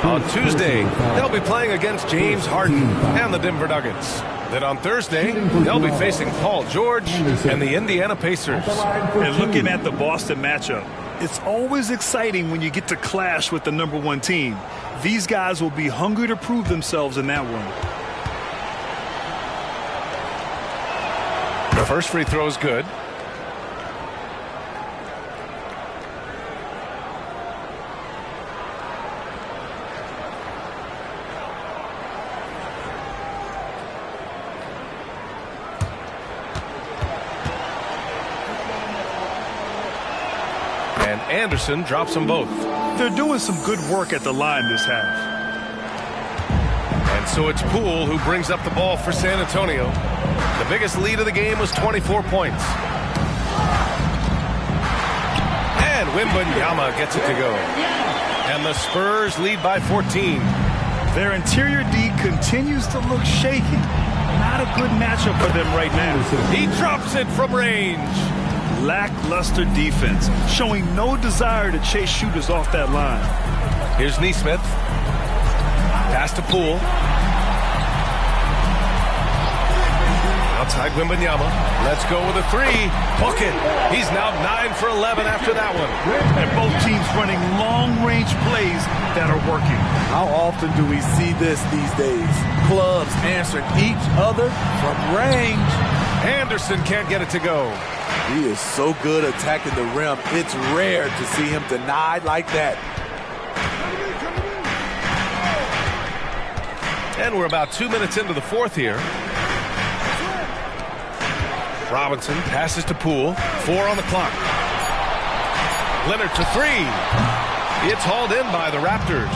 On Tuesday, they'll be playing against James Harden and the Denver Nuggets. Then on Thursday, they'll be facing Paul George and the Indiana Pacers. And looking at the Boston matchup, it's always exciting when you get to clash with the #1 team. These guys will be hungry to prove themselves in that one. The first free throw is good. And Anderson drops them both. They're doing some good work at the line this half. And so it's Poole who brings up the ball for San Antonio. The biggest lead of the game was 24 points. And Wembanyama gets it to go. And the Spurs lead by 14. Their interior D continues to look shaky. Not a good matchup for them right now. He drops it from range. Lackluster defense, showing no desire to chase shooters off that line. Here's Nesmith. Pass to Poole. Outside Wembanyama. Let's go with a 3. Bucket. He's now 9 for 11 after that one. And both teams running long-range plays that are working. How often do we see this these days? Clubs answering each other from range. Anderson can't get it to go. He is so good attacking the rim. It's rare to see him denied like that. And we're about 2 minutes into the fourth here. Robinson passes to Poole. 4 on the clock. Leonard to 3. It's hauled in by the Raptors.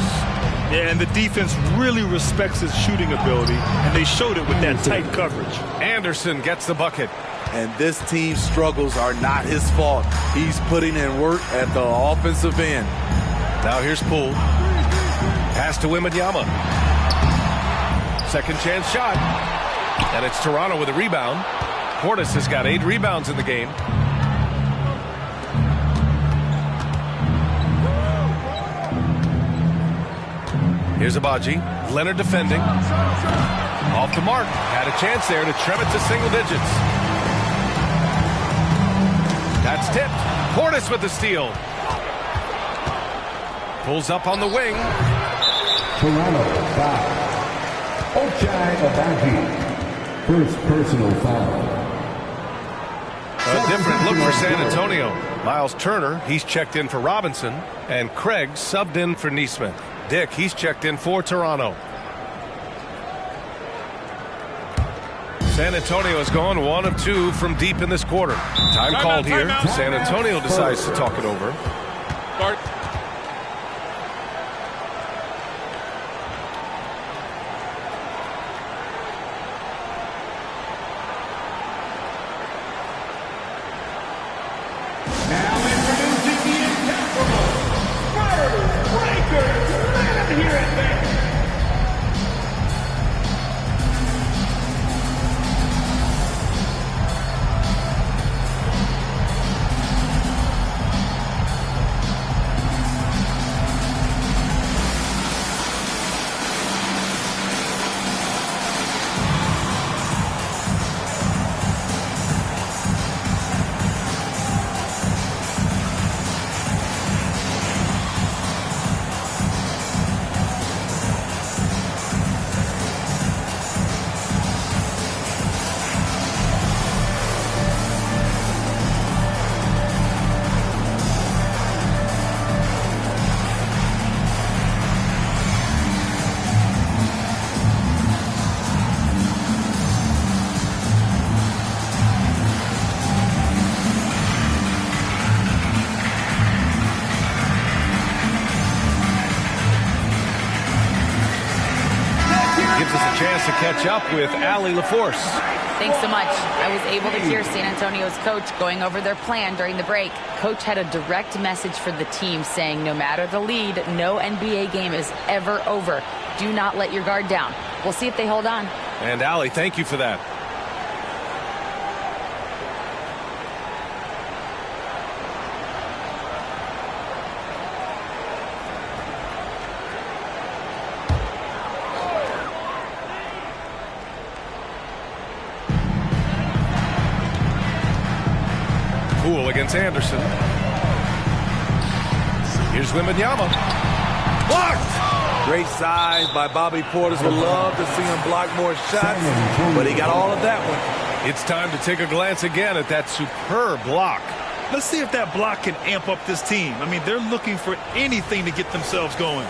Yeah, and the defense really respects his shooting ability, and they showed it with that tight coverage. Anderson gets the bucket. And this team's struggles are not his fault. He's putting in work at the offensive end. Now here's Poole. Pass to Wembanyama. Second chance shot. And it's Toronto with a rebound. Portis has got 8 rebounds in the game. Here's Abaji. Leonard defending. Off the mark. Had a chance there to trim it to single digits. That's tipped. Portis with the steal. Pulls up on the wing. Toronto foul. Ochai Abaji. First personal foul. A different look for San Antonio. Miles Turner, he's checked in for Robinson. And Craig subbed in for Nesmith. Dick, he's checked in for Toronto. San Antonio has gone 1 of 2 from deep in this quarter. Time called here. San Antonio decides to talk it over. Start. chance to catch up with Allie LaForce. Thanks so much. I was able to hear San Antonio's coach going over their plan during the break. Coach had a direct message for the team saying no matter the lead, no NBA game is ever over. Do not let your guard down. We'll see if they hold on. And Allie, thank you for that. Poole against Anderson. Here's Wembanyama. Blocked! Great size by Bobby Portis. Would love to see him block more shots, but he got all of that one. It's time to take a glance again at that superb block. Let's see if that block can amp up this team. I mean, they're looking for anything to get themselves going.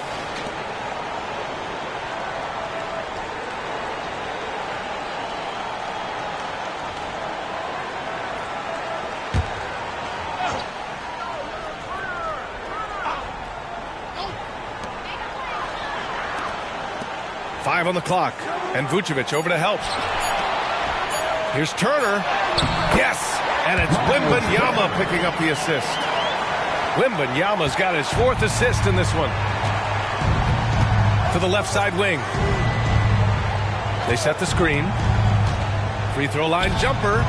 On the clock, and Vucevic over to help. Here's Turner. Yes, and it's Wembanyama picking up the assist. Wembanyama's got his 4th assist in this one. To the left side wing. They set the screen. Free throw line jumper.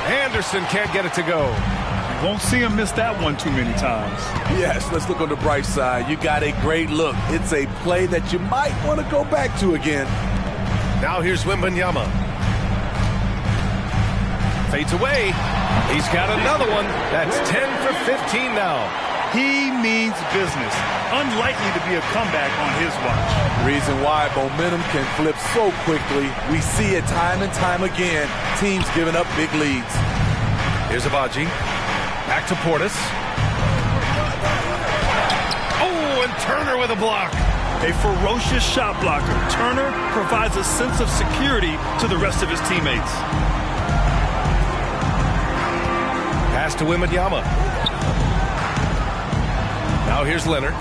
Anderson can't get it to go. Won't see him miss that one too many times. Yes, let's look on the bright side. You got a great look. It's a play that you might want to go back to again. Now here's Wembanyama. Fades away. He's got another one. That's 10 for 15 now. He means business. Unlikely to be a comeback on his watch. Reason why momentum can flip so quickly. We see it time and time again. Teams giving up big leads. Here's Abaji. Back to Portis. Oh, and Turner with a block. A ferocious shot blocker. Turner provides a sense of security to the rest of his teammates. Pass to Wembanyama. Now here's Leonard.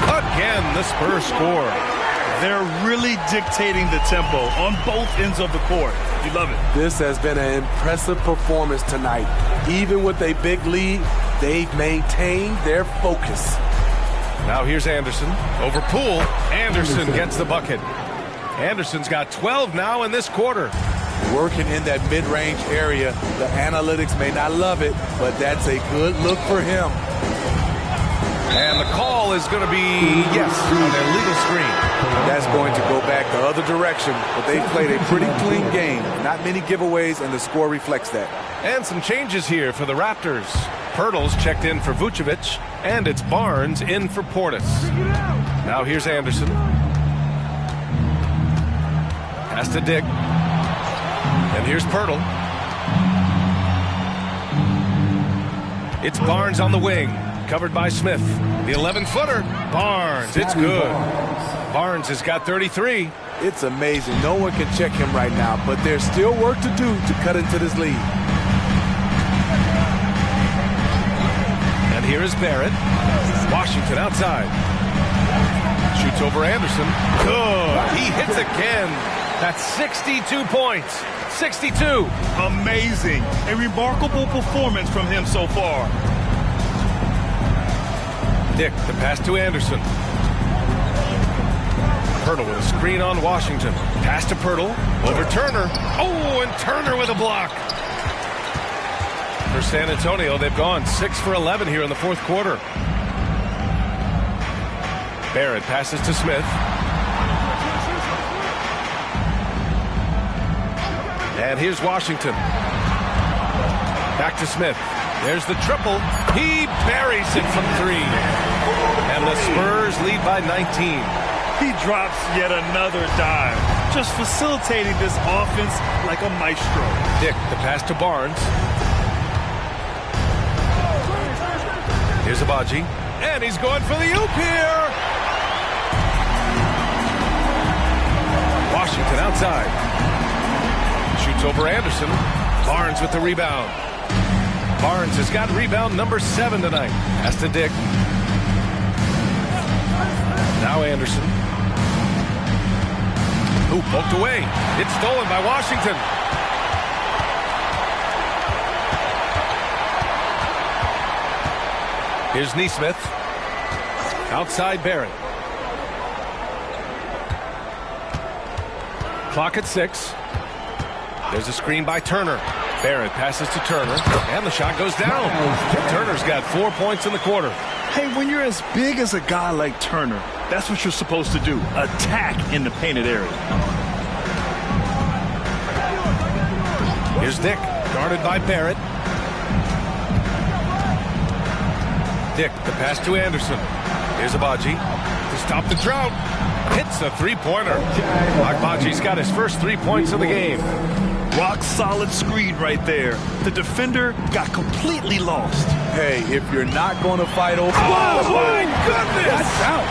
Again, the Spurs score. They're really dictating the tempo on both ends of the court. You love it. This has been an impressive performance tonight. Even with a big lead, they've maintained their focus. Now here's Anderson. Over Poole. Anderson gets the bucket. Anderson's got 12 now in this quarter. Working in that mid-range area. The analytics may not love it, but that's a good look for him. And the call is going to be, yes, an illegal screen. That's going to go back the other direction, but they've played a pretty clean game. Not many giveaways, and the score reflects that. And some changes here for the Raptors. Pirtle's checked in for Vucevic, and it's Barnes in for Portis. Now here's Anderson. Pass to Dick. And here's Pirtle. It's Barnes on the wing. Covered by Smith. The 11-footer. Barnes. It's good. Barnes has got 33. It's amazing. No one can check him right now, but there's still work to do to cut into this lead. And here is Barrett. Washington outside. Shoots over Anderson. Good. He hits again. That's 62 points. 62. Amazing. A remarkable performance from him so far. Dick, the pass to Anderson. Pirtle with a screen on Washington. Pass to Pirtle. Over Turner. Oh, and Turner with a block. For San Antonio, they've gone 6 for 11 here in the fourth quarter. Barrett passes to Smith. And here's Washington. Back to Smith. There's the triple. He buries it from 3. And the Spurs lead by 19. He drops yet another dive. Just facilitating this offense like a maestro. Dick, the pass to Barnes. Here's Abaji. And he's going for the oop here. Washington outside. Shoots over Anderson. Barnes with the rebound. Barnes has got rebound number 7 tonight. Pass to Dick. Now Anderson. Ooh, poked away. It's stolen by Washington. Here's Neesmith. Outside Barrett. Clock at 6. There's a screen by Turner. Barrett passes to Turner, and the shot goes down. Turner's got 4 points in the quarter. Hey, when you're as big as a guy like Turner, that's what you're supposed to do. Attack in the painted area. Here's Dick, guarded by Barrett. Dick, the pass to Anderson. Here's Agbaji to stop the drought. Hits a three-pointer. Agbaji's got his first 3 points of the game. Rock solid screen right there. The defender got completely lost. Hey, if you're not going to fight over... Oh, my goodness! That's out.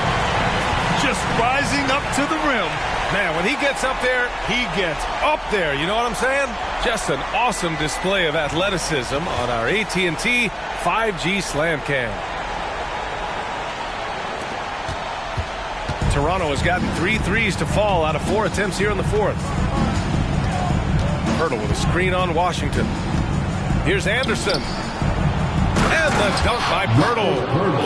Just rising up to the rim. Man, when he gets up there, he gets up there. You know what I'm saying? Just an awesome display of athleticism on our AT&T 5G Slam Cam. Toronto has gotten 3 threes to fall out of 4 attempts here in the fourth. Hurdle with a screen on Washington. Here's Anderson. And the dunk by Pirtle.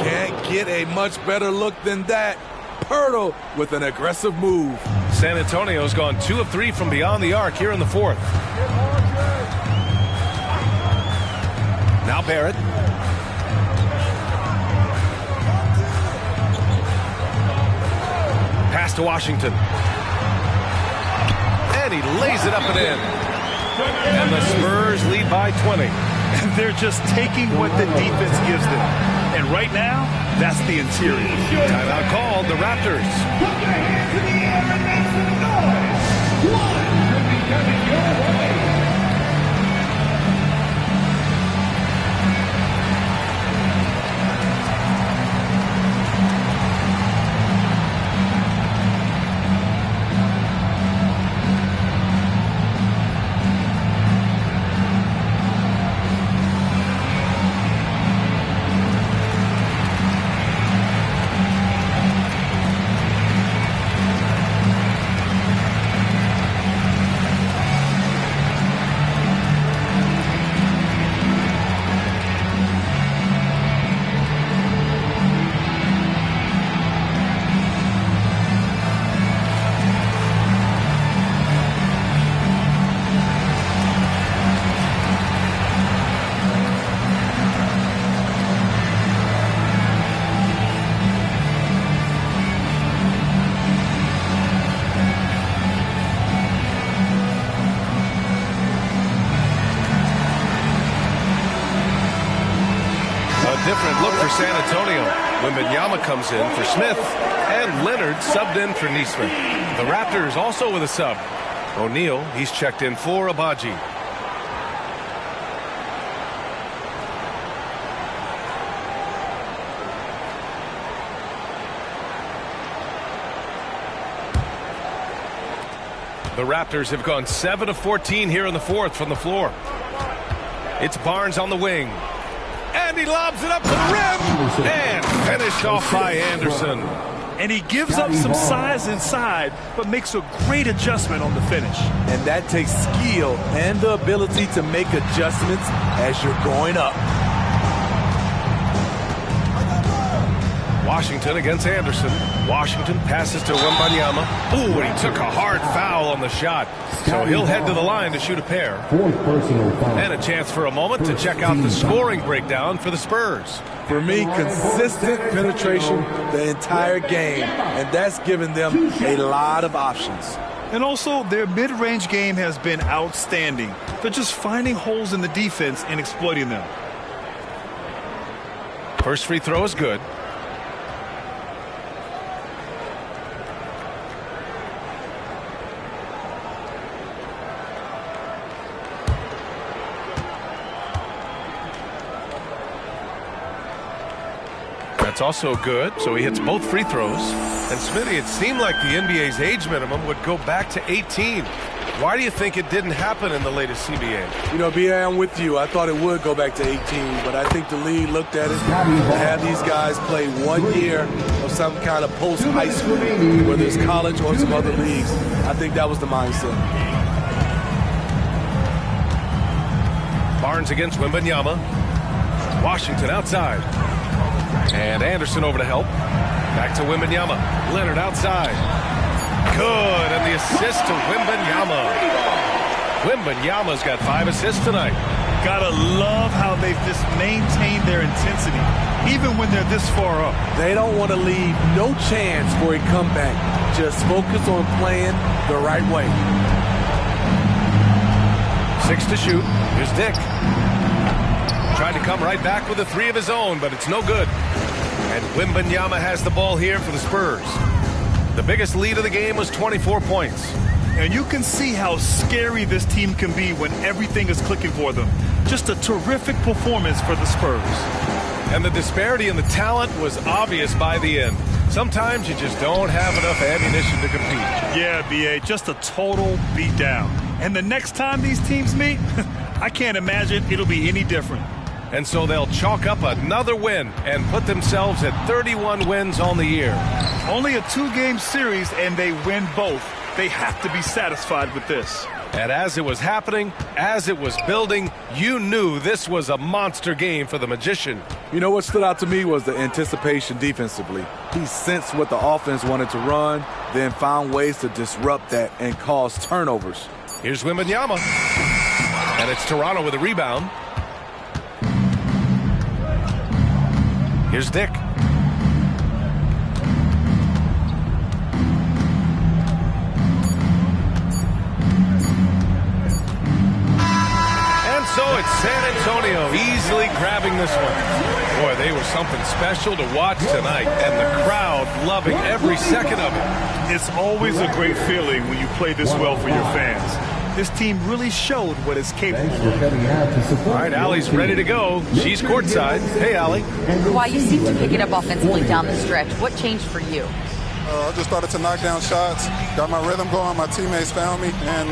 Can't get a much better look than that. Pirtle with an aggressive move. San Antonio's gone 2 of 3 from beyond the arc here in the fourth. Now Barrett. Pass to Washington. And he lays it up and in. And the Spurs lead by 20. And they're just taking what the defense gives them. And right now, that's the interior. Timeout called, the Raptors. Different look for San Antonio when Wembanyama comes in for Smith and Leonard subbed in for Neesmith. The Raptors also with a sub. O'Neal, he's checked in for Agbaji. The Raptors have gone 7 of 14 here in the fourth from the floor. It's Barnes on the wing. And he lobs it up to the rim. And finished off by Anderson. And he gives up some size inside, but makes a great adjustment on the finish. And that takes skill and the ability to make adjustments as you're going up. Washington against Anderson. Washington passes to Wembanyama. Ooh, and he took a hard foul on the shot. So he'll head to the line to shoot a pair. And a chance for a moment to check out the scoring breakdown for the Spurs. For me, consistent penetration the entire game, and that's given them a lot of options. And also, their mid-range game has been outstanding. They're just finding holes in the defense and exploiting them. First free throw is good. That's also good, so he hits both free throws. And Smitty, it seemed like the NBA's age minimum would go back to 18. Why do you think it didn't happen in the latest CBA? You know, B.A., I'm with you. I thought it would go back to 18, but I think the league looked at it to have these guys play 1 year of some kind of post-high school, whether it's college or some other leagues. I think that was the mindset. Barnes against Wembanyama. Washington outside. And Anderson over to help. Back to Wembanyama. Leonard outside. Good, and the assist to Wembanyama. Wembanyama's got 5 assists tonight. Gotta love how they've just maintained their intensity, even when they're this far up. They don't want to leave no chance for a comeback. Just focus on playing the right way. 6 to shoot. Here's Dick. Tried to come right back with a 3 of his own, but it's no good. And Wembanyama has the ball here for the Spurs. The biggest lead of the game was 24 points. And you can see how scary this team can be when everything is clicking for them. Just a terrific performance for the Spurs. And the disparity in the talent was obvious by the end. Sometimes you just don't have enough ammunition to compete. Yeah, B.A., just a total beatdown. And the next time these teams meet, I can't imagine it'll be any different. And so they'll chalk up another win and put themselves at 31 wins on the year. Only a 2-game series, and they win both. They have to be satisfied with this. And as it was happening, as it was building, you knew this was a monster game for the Magician. You know what stood out to me was the anticipation defensively. He sensed what the offense wanted to run, then found ways to disrupt that and cause turnovers. Here's Wembanyama. And it's Toronto with a rebound. Here's Dick. And so it's San Antonio easily grabbing this one. Boy, they were something special to watch tonight, and the crowd loving every second of it. It's always a great feeling when you play this well for your fans. This team really showed what it's capable of. All right, Allie's ready to go. She's courtside. Hey, Allie. Why you seem to pick it up offensively down the stretch. What changed for you? I just started to knock down shots, got my rhythm going, my teammates found me, and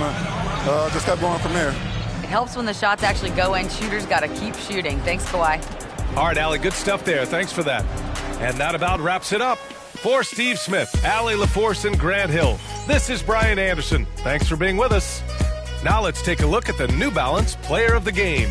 just kept going from there. It helps when the shots actually go in. Shooters got to keep shooting. Thanks, Kawhi. All right, Allie, good stuff there. Thanks for that. And that about wraps it up. For Steve Smith, Allie LaForce, and Grant Hill, this is Brian Anderson. Thanks for being with us. Now let's take a look at the New Balance Player of the Game.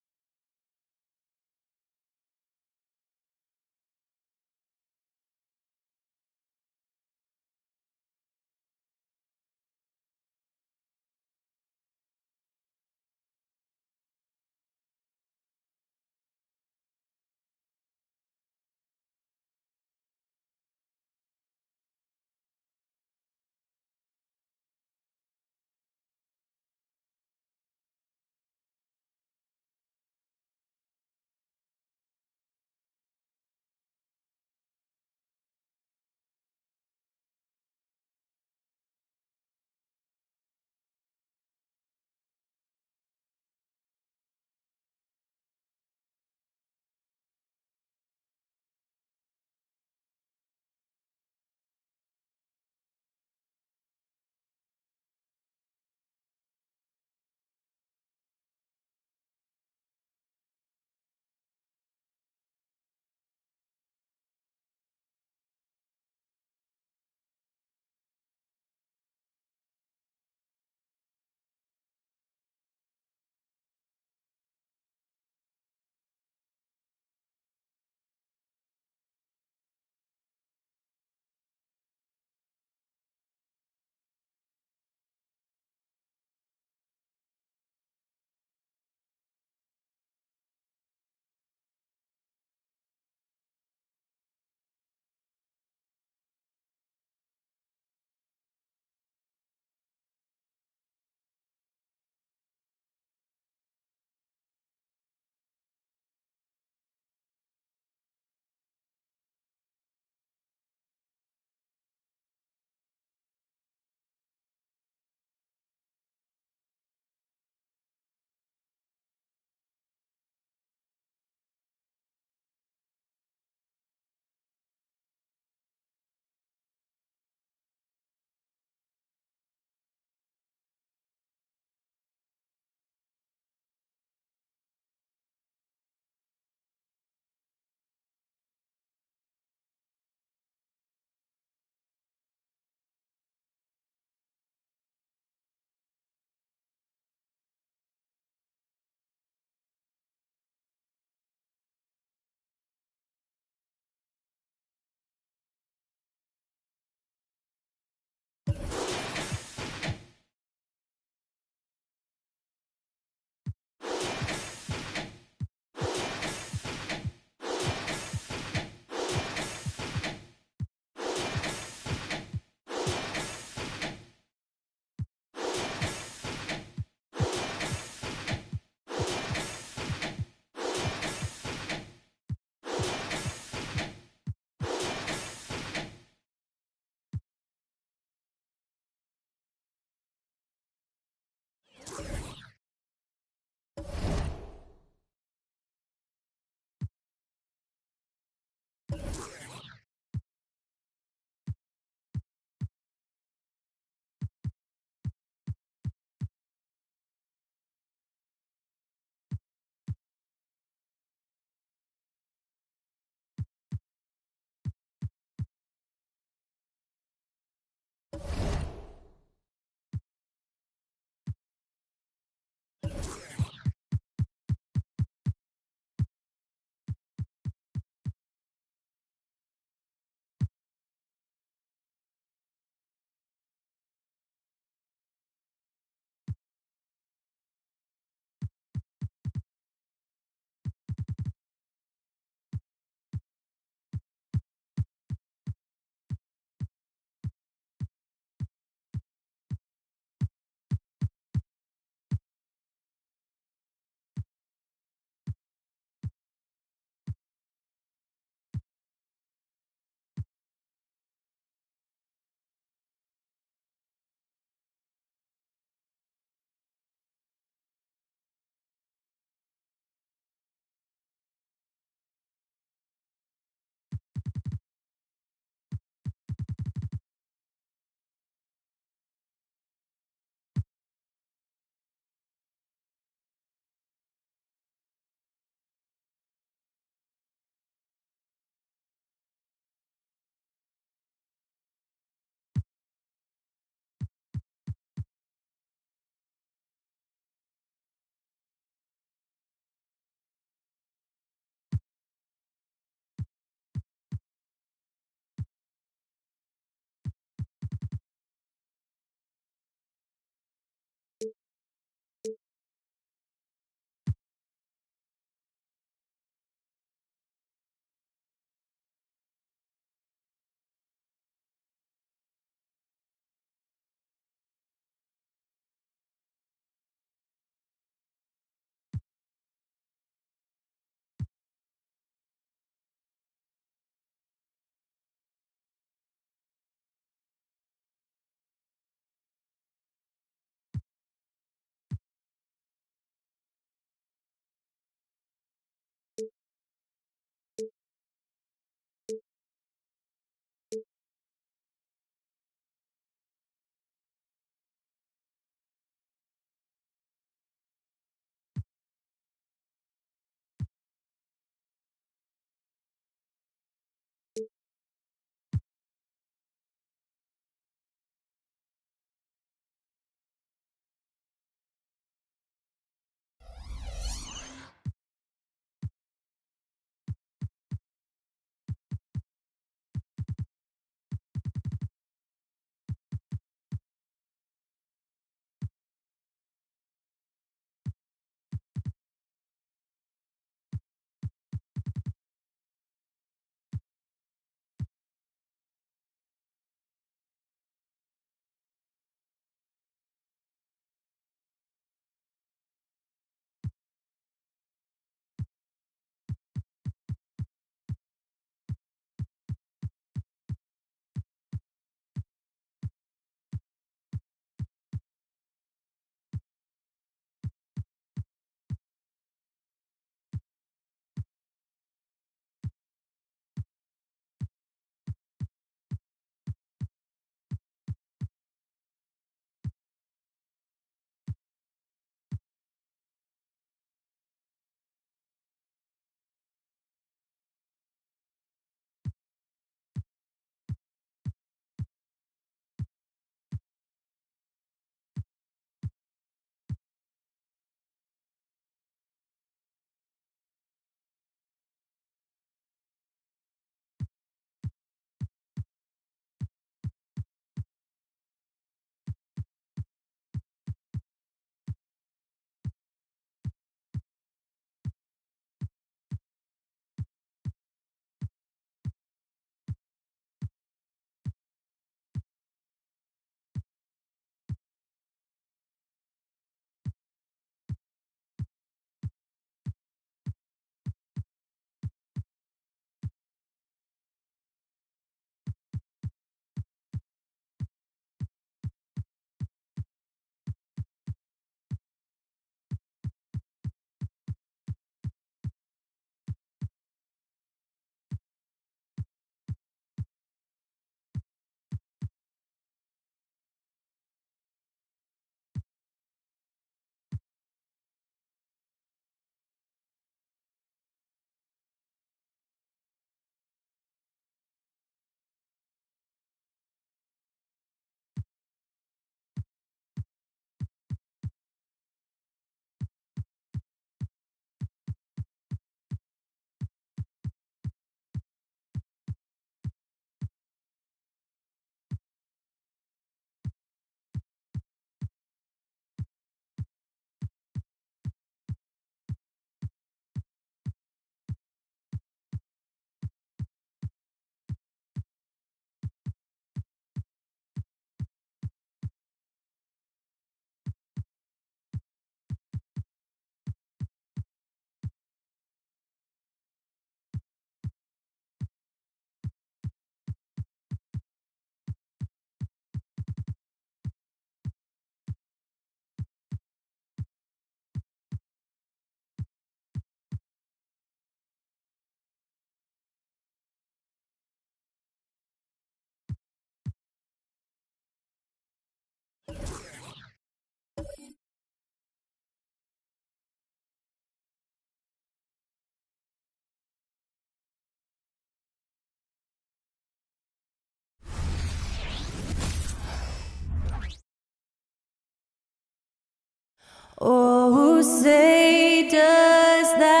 Oh, say does that.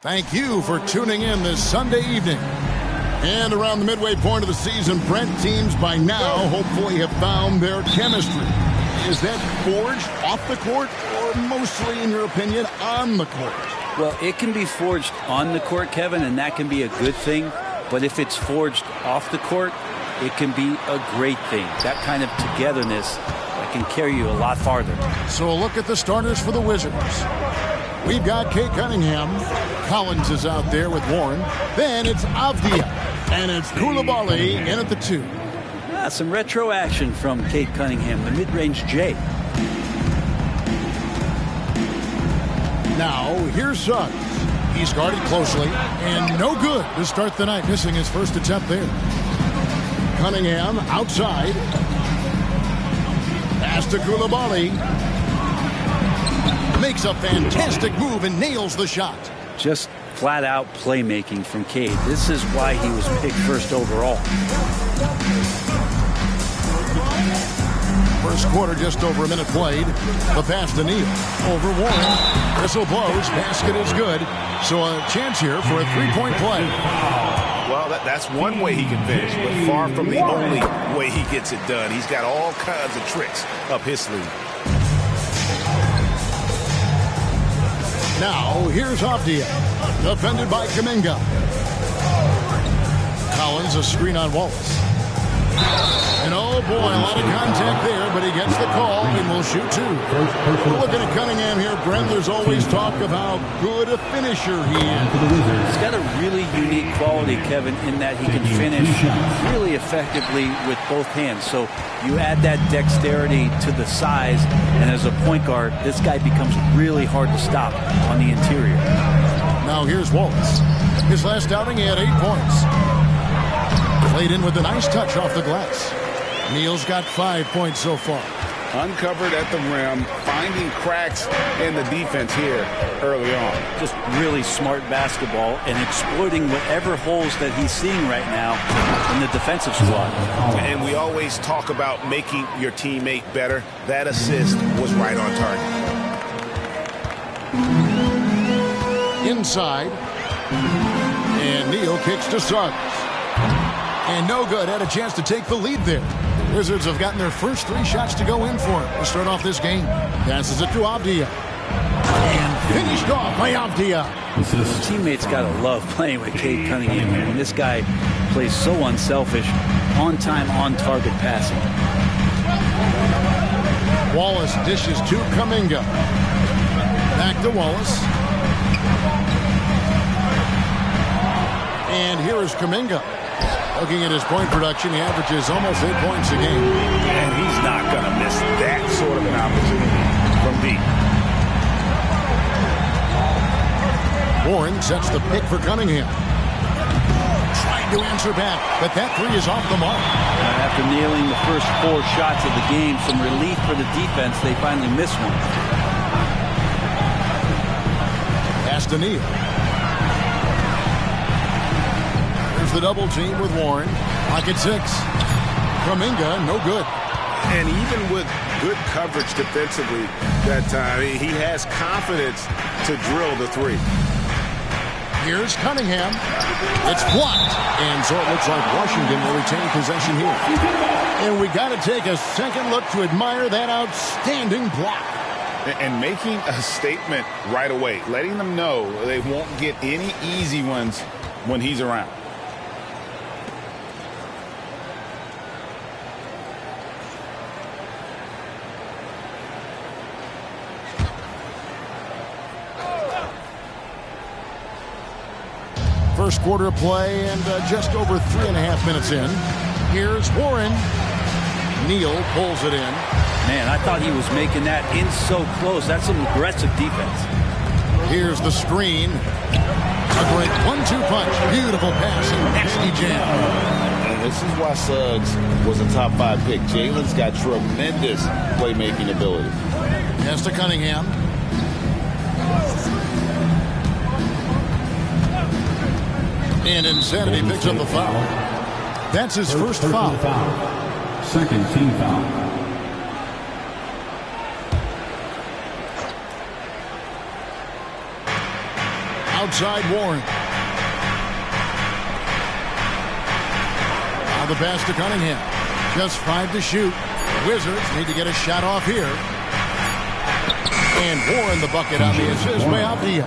Thank you for tuning in this Sunday evening. And around the midway point of the season, Brent, teams by now hopefully have found their chemistry. Is that forged off the court or mostly, in your opinion, on the court? Well, it can be forged on the court, Kevin, and that can be a good thing. But if it's forged off the court, it can be a great thing. That kind of togetherness that can carry you a lot farther. So a look at the starters for the Wizards. We've got Kate Cunningham. Collins is out there with Warren. Then it's Avdia. And it's Koulibaly in at the 2. Some retro action from Kate Cunningham, the mid-range J. Now, here's Suggs. He's guarded closely, and no good to start the night, missing his first attempt there. Cunningham outside. Pass to Koulibaly. Makes a fantastic move and nails the shot. Just flat-out playmaking from Cade. This is why he was picked first overall. First quarter, just over a minute played. The pass to Neal. Over Warren. Whistle blows. Basket is good. So a chance here for a three-point play. Well, that's one way he can finish, but far from the only way he gets it done. He's got all kinds of tricks up his sleeve. Now, here's Avdia. Defended by Kuminga. Collins, a screen on Wallace. And oh boy, a lot of contact there, but he gets the call and will shoot 2. Looking at Cunningham here, Brent, there's always talk of how good a finisher he is. He's got a really unique quality, Kevin, in that he can finish really effectively with both hands. So you add that dexterity to the size, and as a point guard, this guy becomes really hard to stop on the interior. Now here's Wallace. His last outing, he had 8 points. Played in with a nice touch off the glass. Neal's got 5 points so far. Uncovered at the rim, finding cracks in the defense here early on. Just really smart basketball and exploiting whatever holes that he's seeing right now in the defensive squad. And we always talk about making your teammate better. That assist was right on target. Inside. And Neal kicks to Suggs. And no good. Had a chance to take the lead there. Wizards have gotten their first 3 shots to go in for it to start off this game. Passes it to Avdia. And finished off by Avdia. Teammates got to love playing with Cade Cunningham. I mean, this guy plays so unselfish, on-time, on-target passing. Wallace dishes to Kuminga. Back to Wallace. And here is Kuminga. Looking at his point production, he averages almost 8 points a game. And he's not going to miss that sort of an opportunity from deep. Warren sets the pick for Cunningham. Trying to answer back, but that 3 is off the mark. After nailing the first 4 shots of the game, some relief for the defense, they finally miss one. Pass to Neal. The double team with Warren. Pocket 6. Kuminga, no good. And even with good coverage defensively that time, he has confidence to drill the 3. Here's Cunningham. It's blocked. And so it looks like Washington will retain possession here. And we got to take a second look to admire that outstanding block. And making a statement right away, letting them know they won't get any easy ones when he's around. First quarter of play and just over 3.5 minutes in. Here's Warren. Neal pulls it in. Man, I thought he was making that in so close. That's some aggressive defense. Here's the screen. A great 1-2 punch. Beautiful pass and nasty jam. And this is why Suggs was a top 5 pick. Jalen's got tremendous playmaking ability. Pass to Cunningham. And Insanity picks up the foul. That's his first foul. Second team foul. Outside Warren. Now the pass to Cunningham. Just 5 to shoot. Wizards need to get a shot off here. And Warren the bucket on the assist by Avdia.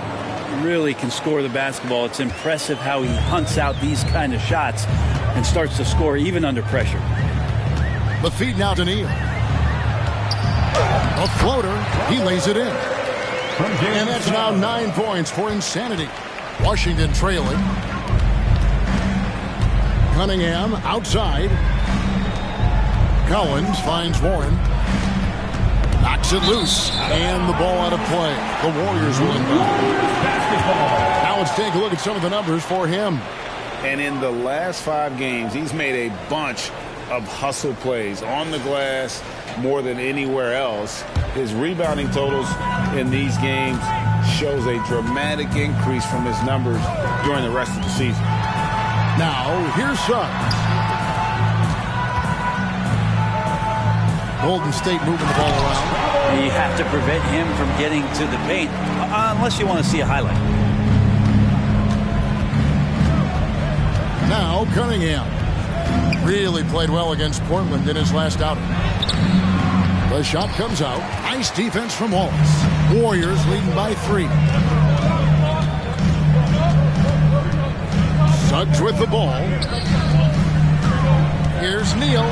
Really can score the basketball. It's impressive how he hunts out these kind of shots and starts to score even under pressure. The feed now to Neal. A floater. He lays it in. And that's now 9 points for Insanity. Washington trailing. Cunningham outside. Collins finds Warren. Knocks it loose. And the ball out of play. The Warriors will inbound. Now let's take a look at some of the numbers for him. And in the last 5 games, he's made a bunch of hustle plays on the glass more than anywhere else. His rebounding totals in these games shows a dramatic increase from his numbers during the rest of the season. Now, here's Suggs. Golden State moving the ball around. You have to prevent him from getting to the paint, unless you want to see a highlight. Now, Cunningham. Really played well against Portland in his last outing. The shot comes out. Nice defense from Wallace. Warriors leading by 3. Suggs with the ball. Here's Neal.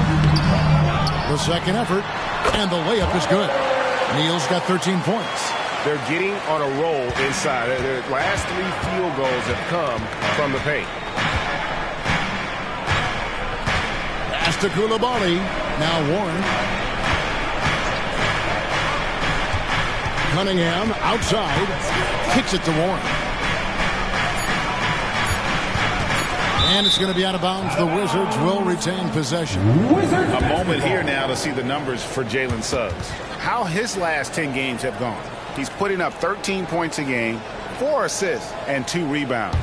The second effort. And the layup is good. Neal's got 13 points. They're getting on a roll inside. Their last 3 field goals have come from the paint. Pass to Koulibaly. Now Warren. Cunningham outside. Kicks it to Warren. And it's going to be out of bounds. The Wizards will retain possession. A moment here now to see the numbers for Jalen Suggs. How his last 10 games have gone. He's putting up 13 points a game, 4 assists, and 2 rebounds.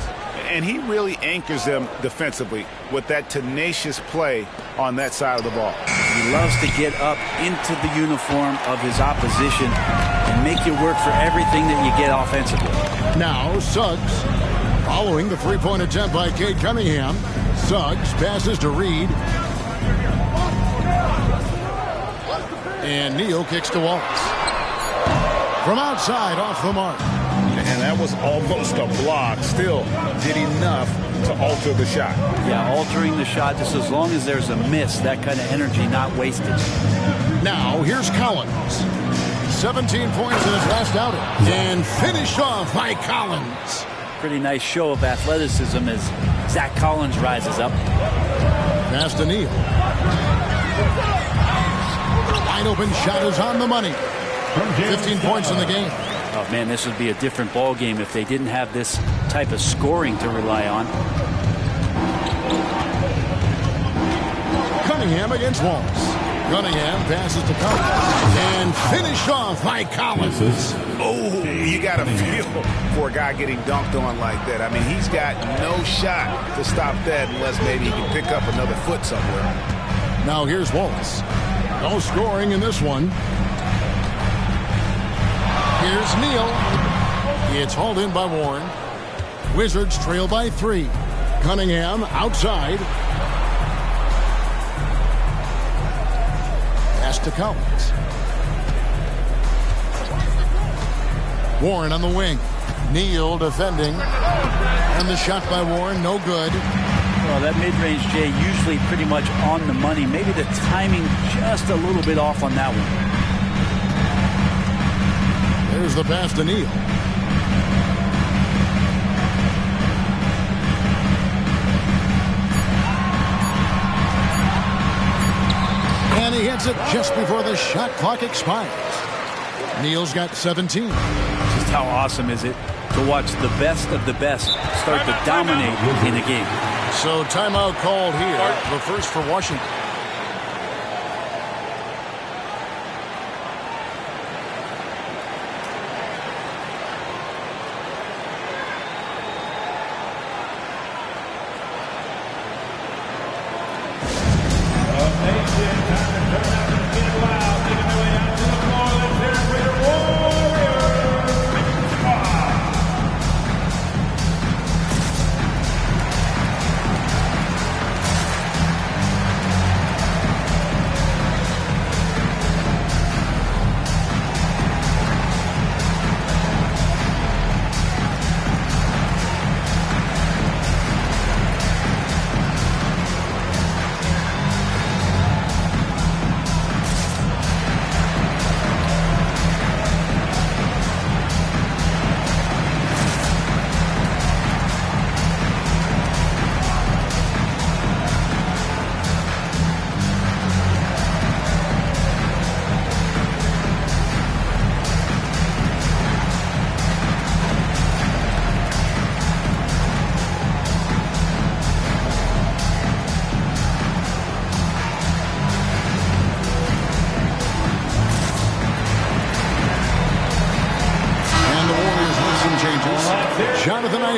And he really anchors them defensively with that tenacious play on that side of the ball. He loves to get up into the uniform of his opposition and make you work for everything that you get offensively. Now Suggs. Following the 3-point attempt by Cade Cunningham. Suggs passes to Reed. And Neal kicks to Wallace. From outside, off the mark. And that was almost a block. Still did enough to alter the shot. Yeah, altering the shot just as long as there's a miss. That kind of energy not wasted. Now, here's Collins. 17 points in his last outing. And finished off by Collins. Pretty nice show of athleticism as Zach Collins rises up. Pass to Neal. Wide open shot is on the money. 15 points in the game. Oh, man, this would be a different ball game if they didn't have this type of scoring to rely on. Cunningham against Wallace. Cunningham passes to Collins. And finished off by Collins. Oh, you got to feel for a guy getting dunked on like that. I mean, he's got no shot to stop that unless maybe he can pick up another foot somewhere. Now here's Wallace. No scoring in this one. Here's Neal. It's hauled in by Warren. Wizards trail by 3. Cunningham outside. Pass to Collins. Warren on the wing. Neal defending. And the shot by Warren, no good. Well, that mid-range, Jay, usually pretty much on the money. Maybe the timing just a little bit off on that one. There's the pass to Neal. And he hits it just before the shot clock expires. Neal's got 17. Just how awesome is it to watch the best of the best start to dominate in a game. So timeout called here. The first for Washington.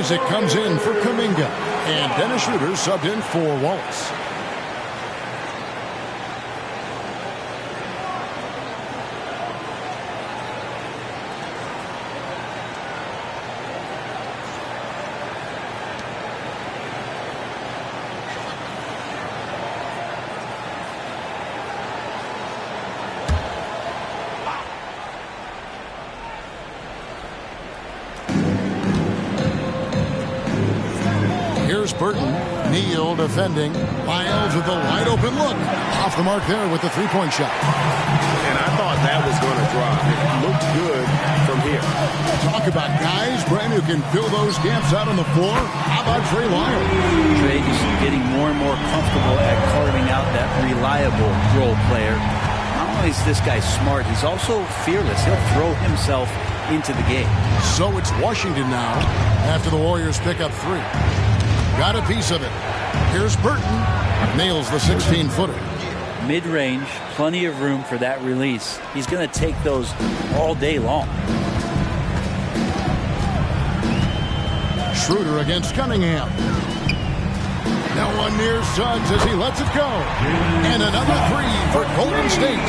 Isaac comes in for Kuminga. And Dennis Schroeder subbed in for Wallace. Here's Burton. Neal defending. Lyles with a wide open look. Off the mark there with the three-point shot. And I thought that was going to drop. It looked good from here. Talk about guys, Brent, who can fill those gaps out on the floor. How about Trey Lyles? Trey is getting more and more comfortable at carving out that reliable role player. Not only is this guy smart, he's also fearless. He'll throw himself into the game. So it's Washington now after the Warriors pick up 3. Got a piece of it. Here's Burton. Nails the 16-footer. Mid-range, plenty of room for that release. He's going to take those all day long. Schroeder against Cunningham. No one near Suggs as he lets it go. And another 3 for Golden State.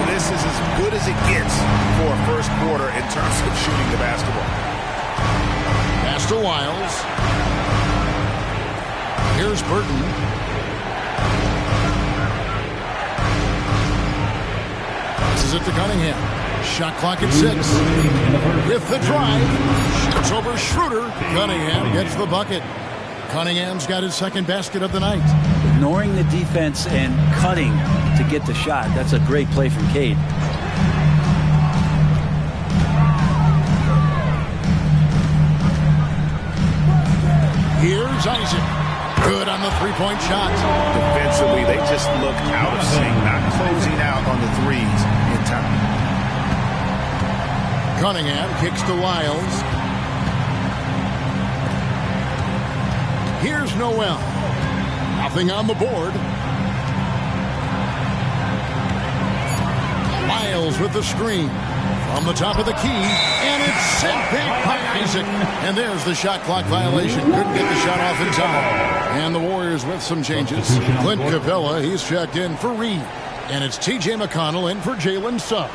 This is as good as it gets for a first quarter in terms of shooting the basketball. Pass to Lyles. Here's Burton. Passes it to Cunningham. Shot clock at 6. With the drive. Shoots over Schroeder. Cunningham gets the bucket. Cunningham's got his second basket of the night. Ignoring the defense and cutting to get the shot. That's a great play from Cade. Here's Isaac. Good on the three-point shot. Defensively, they just look out of sync, not closing out on the threes in time. Cunningham kicks to Lyles. Here's Noel. Nothing on the board. Lyles with the screen. From the top of the key, and it's sent back by Isaac. And there's the shot clock violation. Couldn't get the shot off in time. And the Warriors with some changes. Clint Capella, he's checked in for Reed. And it's T.J. McConnell in for Jalen Suggs.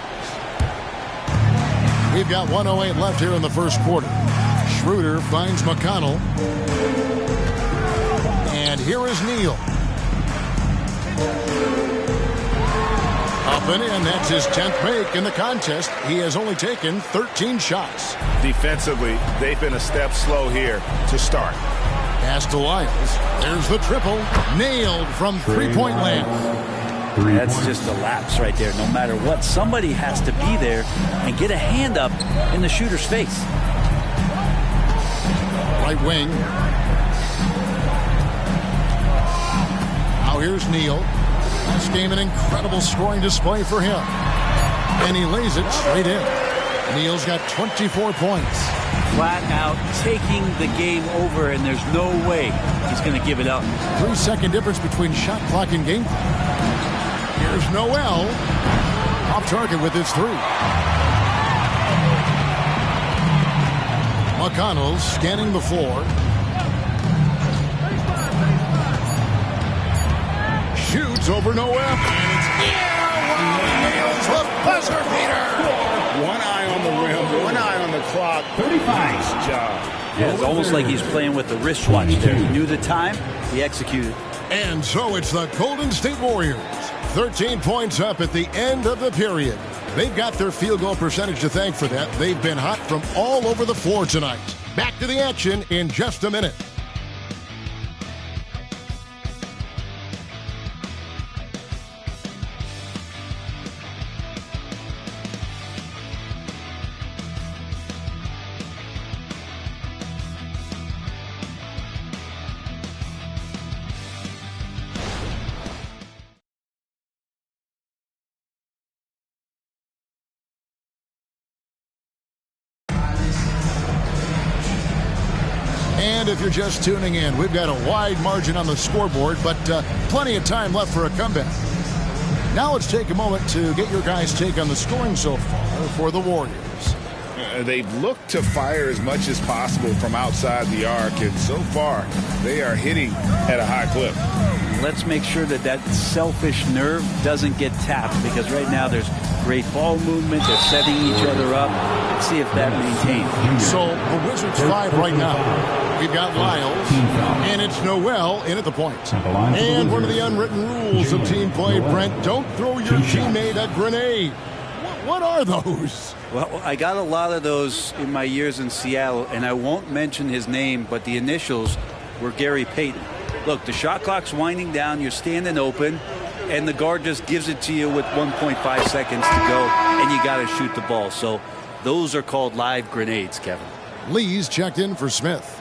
We've got 1:08 left here in the first quarter. Schroeder finds McConnell. And here is Neal. Up and in. That's his 10th make in the contest. He has only taken 13 shots. Defensively, they've been a step slow here to start. Pass to Lyles. There's the triple. Nailed from three-point land. That's just a lapse right there. No matter what, somebody has to be there and get a hand up in the shooter's face. Right wing. Now here's Neal. Last game, an incredible scoring display for him. And he lays it straight in. Neal's got 24 points. Flat out taking the game over, and there's no way he's going to give it up. 3-second difference between shot clock and game clock. Here's Noel. Off target with his 3. McConnell scanning the floor. Shoots over Noel. And it's nails the buzzer beater. One eye on the rim, one eye on the clock. 35. Nice job. Yeah, it's almost like he's playing with the wristwatch there. He knew the time, he executed. And so it's the Golden State Warriors. 13 points up at the end of the period. They've got their field goal percentage to thank for that. They've been hot from all over the floor tonight. Back to the action in just a minute. And if you're just tuning in, we've got a wide margin on the scoreboard, but plenty of time left for a comeback. Now let's take a moment to get your guys' take on the scoring so far for the Warriors. They've looked to fire as much as possible from outside the arc, and so far they are hitting at a high clip. Let's make sure that selfish nerve doesn't get tapped, because right now there's great ball movement. They're setting each other up. Let's see if that maintains. So the Wizards 5 right now. We've got Lyles, and it's Noel in at the point. And one of the unwritten rules of team play, Brent, don't throw your teammate a grenade. What are those? Well, I got a lot of those in my years in Seattle, and I won't mention his name, but the initials were Gary Payton. Look, the shot clock's winding down, you're standing open, and the guard just gives it to you with 1.5 seconds to go, and you got to shoot the ball. So those are called live grenades, Kevin. Lee's checked in for Smith.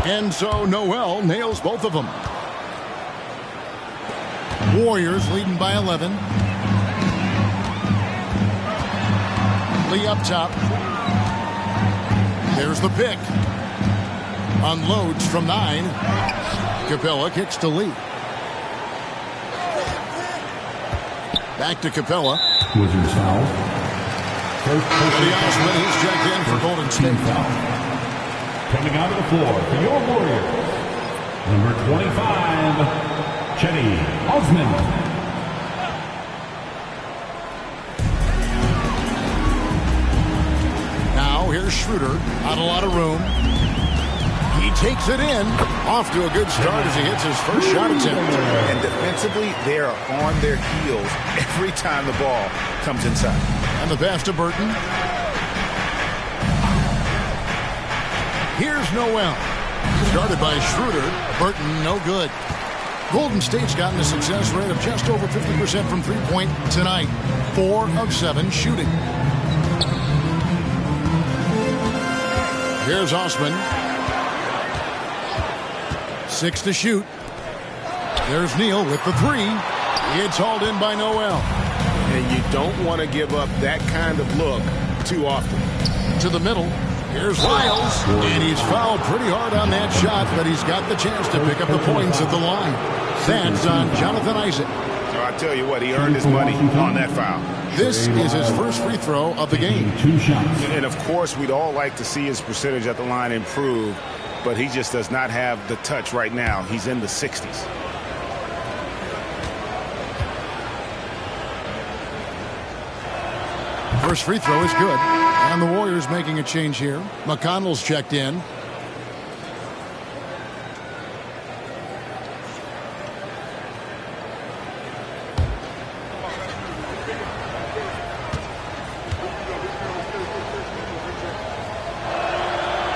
And so Noel nails both of them. Warriors leading by 11. Lee up top. There's the pick. Unloads from 9. Capella kicks to Lee. Back to Capella. Wizards foul. Cody Osman is checked in for Golden State. Coming out of the floor for your Warriors, number 25, Chetty Osman. Now here's Schroeder, not a lot of room. He takes it in, off to a good start as he hits his first shot attempt. And defensively, they are on their heels every time the ball comes inside. And the pass to Burton. Here's Noel. Started by Schroeder. Burton, no good. Golden State's gotten a success rate of just over 50% from three-point tonight. 4 of 7 shooting. Here's Osman. 6 to shoot. There's Neal with the 3. It's hauled in by Noel. And you don't want to give up that kind of look too often. To the middle. Here's Lyles, and he's fouled pretty hard on that shot, but he's got the chance to pick up the points at the line. That's on Jonathan Isaac. So I tell you what, he earned his money on that foul. This is his first free throw of the game. 2 shots. And of course, we'd all like to see his percentage at the line improve, but he just does not have the touch right now. He's in the 60s. First free throw is good. And the Warriors making a change here. McConnell's checked in.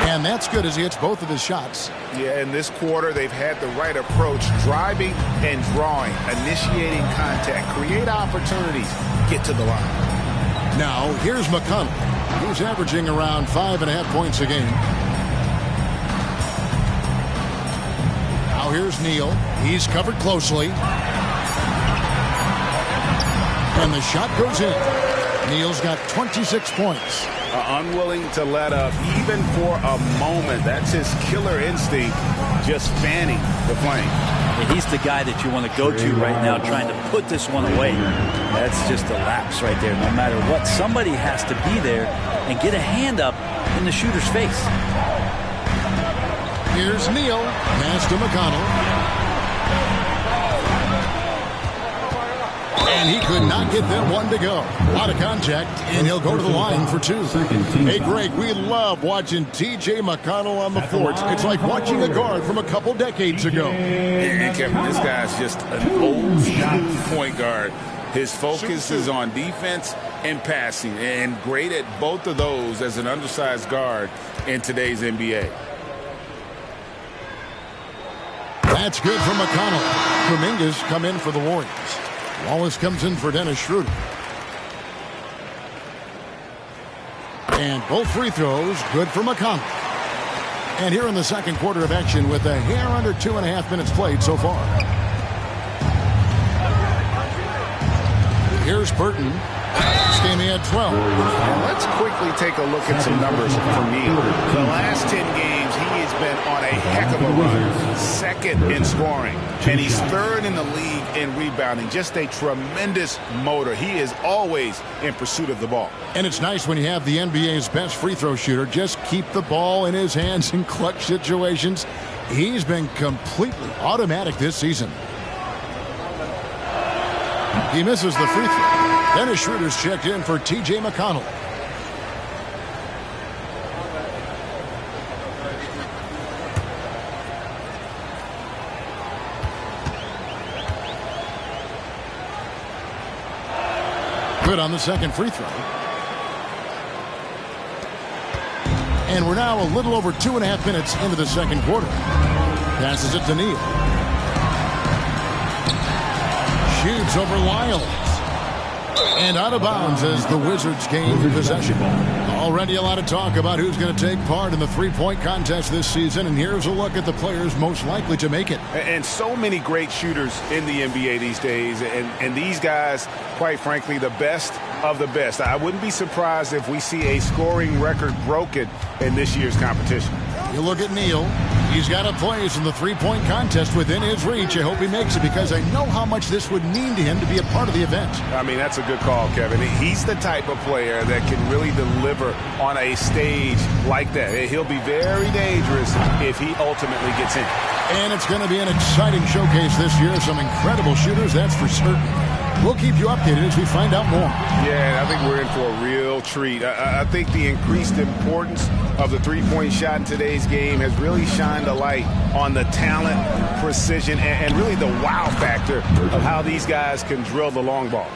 And that's good as he hits both of his shots. Yeah, in this quarter, they've had the right approach, driving and drawing, initiating contact, create opportunities, get to the line. Now, here's McConnell, who's averaging around 5.5 points a game. Now here's Neal. He's covered closely. And the shot goes in. Neal's got 26 points. Unwilling to let up, even for a moment. That's his killer instinct, just fanning the flame. Yeah, he's the guy that you want to go to right now, trying to put this one away. That's just a lapse right there. No matter what, somebody has to be there and get a hand up in the shooter's face. Here's Neal. Pass to McConnell. And he could not get that one to go. A lot of contact, and he'll go to the line for 2. Hey, Greg, we love watching T.J. McConnell on the floor. It's like watching a guard from a couple decades ago. And Kevin, this guy's just an old school point guard. His focus is on defense and passing, and great at both of those as an undersized guard in today's NBA. That's good for McConnell. Kuminga's come in for the Warriors. Wallace comes in for Dennis Schroeder. And both free throws good for McConnell. And here in the second quarter of action with a hair under 2.5 minutes played so far. Here's Burton. This game he had 12. And let's quickly take a look at some numbers from Neal. The last 10 games, he has been on a heck of a run. Second in scoring, and he's third in the league in rebounding. Just a tremendous motor. He is always in pursuit of the ball. And it's nice when you have the NBA's best free throw shooter just keep the ball in his hands in clutch situations. He's been completely automatic this season. He misses the free throw. Dennis Schroeder's checked in for T.J. McConnell. Good on the second free throw. And we're now a little over 2.5 minutes into the second quarter. Passes it to Neal. Shoots over Lyles. And out of bounds as the Wizards gain possession. Already a lot of talk about who's going to take part in the three-point contest this season. And here's a look at the players most likely to make it. And so many great shooters in the NBA these days. And these guys, quite frankly, the best of the best. I wouldn't be surprised if we see a scoring record broken in this year's competition. You look at Neal. He's got a place in the three-point contest within his reach. I hope he makes it because I know how much this would mean to him to be a part of the event. I mean, that's a good call, Kevin. He's the type of player that can really deliver on a stage like that. He'll be very dangerous if he ultimately gets in. And it's going to be an exciting showcase this year. Some incredible shooters, that's for certain. We'll keep you updated as we find out more. Yeah, I think we're in for a real treat. I think the increased importance of the three-point shot in today's game has really shined a light on the talent, precision, and really the wow factor of how these guys can drill the long ball.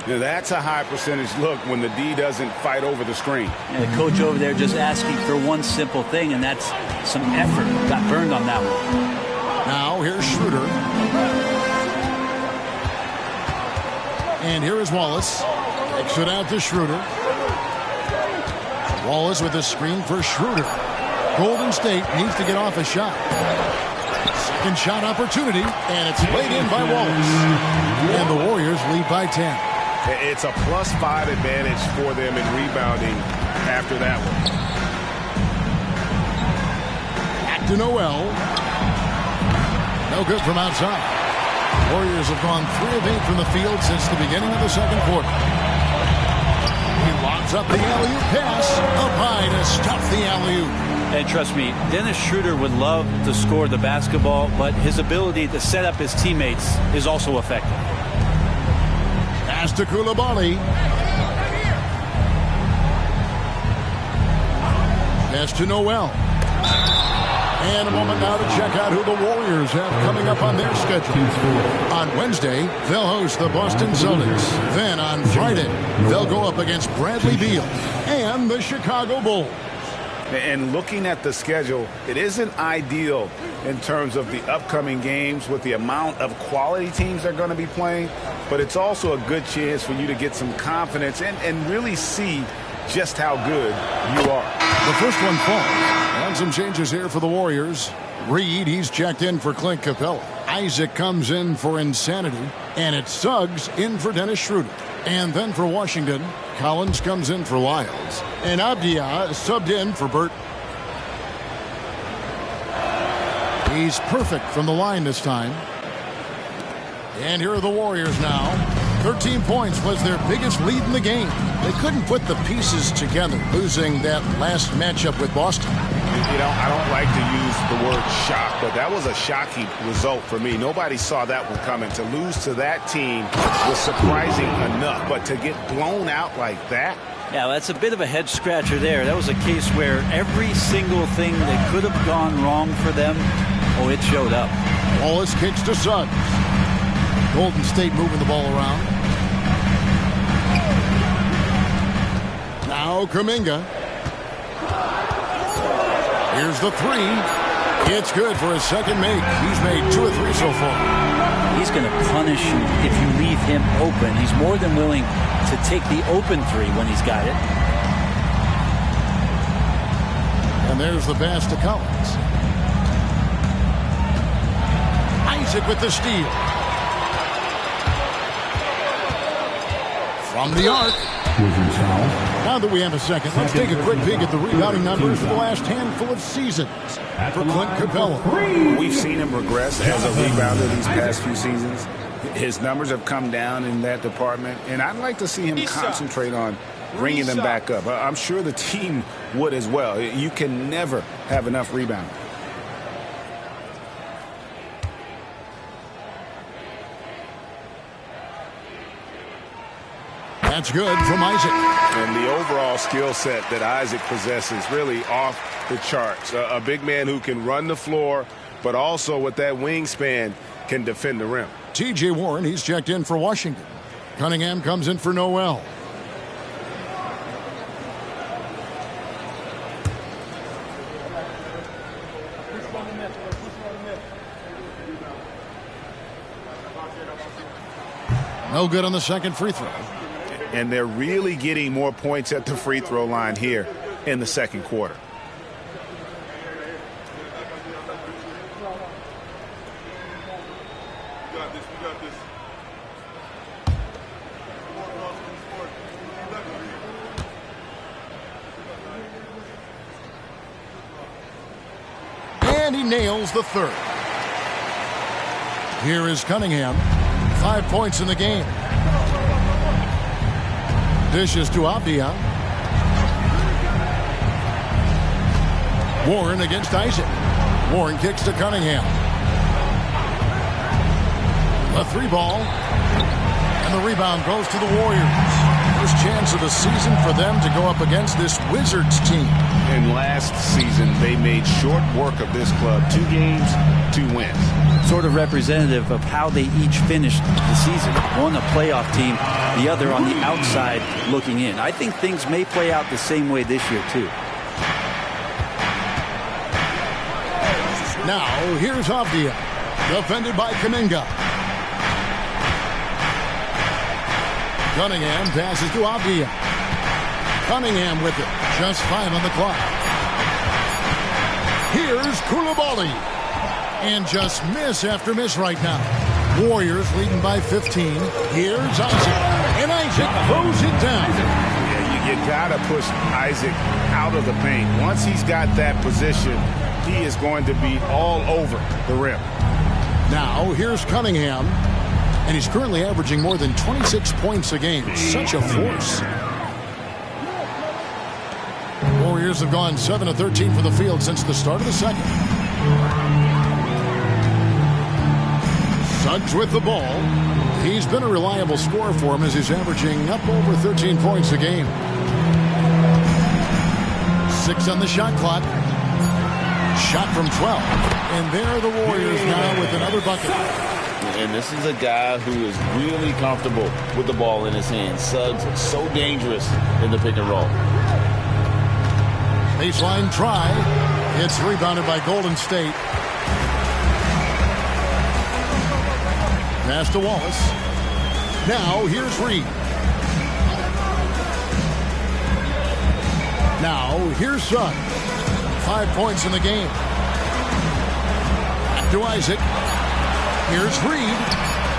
You know, that's a high percentage look when the D doesn't fight over the screen. And the coach over there just asking for one simple thing, and that's some effort. Got burned on that one. Now here's Schroeder. And here is Wallace. Takes it out to Schroeder. Wallace with a screen for Schroeder. Golden State needs to get off a shot. Second shot opportunity, and it's played in by Wallace. And the Warriors lead by 10. It's a +5 advantage for them in rebounding after that one. Back to Noel. No good from outside. Warriors have gone 3 of 8 from the field since the beginning of the second quarter. He lobs up the alley-oop pass. Up high to stuff the alley-oop. And trust me, Dennis Schroeder would love to score the basketball, but his ability to set up his teammates is also effective. Pass to Coulibaly. Pass to Noel. And a moment now to check out who the Warriors have coming up on their schedule. On Wednesday, they'll host the Boston Celtics. Then on Friday, they'll go up against Bradley Beal and the Chicago Bulls. And looking at the schedule, it isn't ideal in terms of the upcoming games with the amount of quality teams they're going to be playing. But it's also a good chance for you to get some confidence and really see just how good you are. The first one falls. And some changes here for the Warriors. Reed, he's checked in for Clint Capella. Isaac comes in for Insanity. And it's Suggs in for Dennis Schroeder. And then for Washington, Collins comes in for Lyles. And Abdia subbed in for Burt. He's perfect from the line this time. And here are the Warriors now. 13 points was their biggest lead in the game. They couldn't put the pieces together, losing that last matchup with Boston. You know, I don't like to use the word shock, but that was a shocking result for me. Nobody saw that one coming. To lose to that team was surprising enough, but to get blown out like that? Yeah, that's a bit of a head scratcher there. That was a case where every single thing that could have gone wrong for them, it showed up. Wallace kicks to Suggs. Golden State moving the ball around. Now Kuminga. Here's the three. It's good for his second make. He's made 2 of 3 so far. He's going to punish you if you leave him open. He's more than willing to take the open three when he's got it. And there's the pass to Collins. Isaac with the steal. From the arc. Now that we have a second, let's take a quick peek at the rebounding numbers for the last handful of seasons for Clint Capella. We've seen him regress as a rebounder these past few seasons. His numbers have come down in that department, and I'd like to see him concentrate on bringing them back up. I'm sure the team would as well. You can never have enough rebounding. That's good from Isaac. And the overall skill set that Isaac possesses really off the charts. A big man who can run the floor, but also with that wingspan can defend the rim. T.J. Warren, he's checked in for Washington. Cunningham comes in for Noel. No good on the second free throw. And they're really getting more points at the free throw line here in the second quarter. And he nails the third. Here is Cunningham. 5 points in the game. Dishes to Avdia. Warren against Isaac. Warren kicks to Cunningham. A three ball. And the rebound goes to the Warriors. First chance of the season for them to go up against this Wizards team. And last season, they made short work of this club. 2 games, 2 wins. Sort of representative of how they each finished the season. One a playoff team, the other on the outside looking in. I think things may play out the same way this year, too. Now, here's Avdia. Defended by Kuminga. Cunningham passes to Avdia. Cunningham with it. Just 5 on the clock. Here's Coulibaly. And just miss after miss right now. Warriors leading by 15. Here's Isaac. And Isaac throws it down. Yeah, you got to push Isaac out of the paint. Once he's got that position, he is going to be all over the rim. Now, here's Cunningham. And he's currently averaging more than 26 points a game. Such a force. Warriors have gone 7 of 13 for the field since the start of the second. Suggs with the ball. He's been a reliable scorer for him as he's averaging up over 13 points a game. 6 on the shot clock. Shot from 12. And there are the Warriors now with another bucket. And this is a guy who is really comfortable with the ball in his hands. Suggs so dangerous in the pick and roll. Baseline try. It's rebounded by Golden State. Pass to Wallace. Now here's Reed. Now here's Suggs. 5 points in the game. To Isaac. Here's Reed.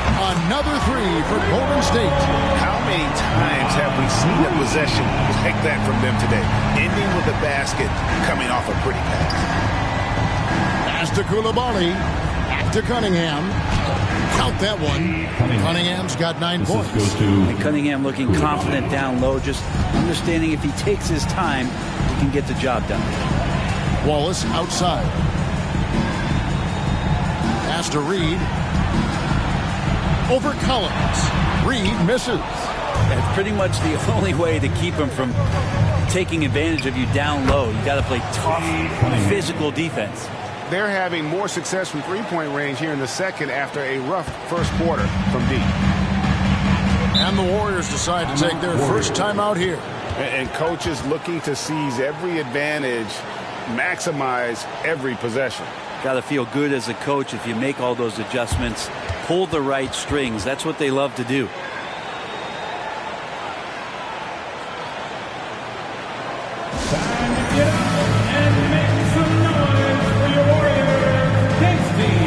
Another 3 for Golden State. How many times have we seen a possession like that from them today? Ending with a basket, coming off a pretty pass. Pass to Coulibaly. Back to Cunningham. Count that one. Cunningham's got 9 points. And Cunningham looking confident down low, just understanding if he takes his time, he can get the job done. Wallace outside. Pass to Reed. Over Collins. Reed misses. That's pretty much the only way to keep him from taking advantage of you down low. You got to play tough, physical defense. They're having more success from three-point range here in the second after a rough first quarter from deep. And the Warriors decide to take their first time out here. And coaches looking to seize every advantage, maximize every possession. Got to feel good as a coach if you make all those adjustments, pull the right strings. That's what they love to do. Time to get up and make some noise for your Warriors, Casey.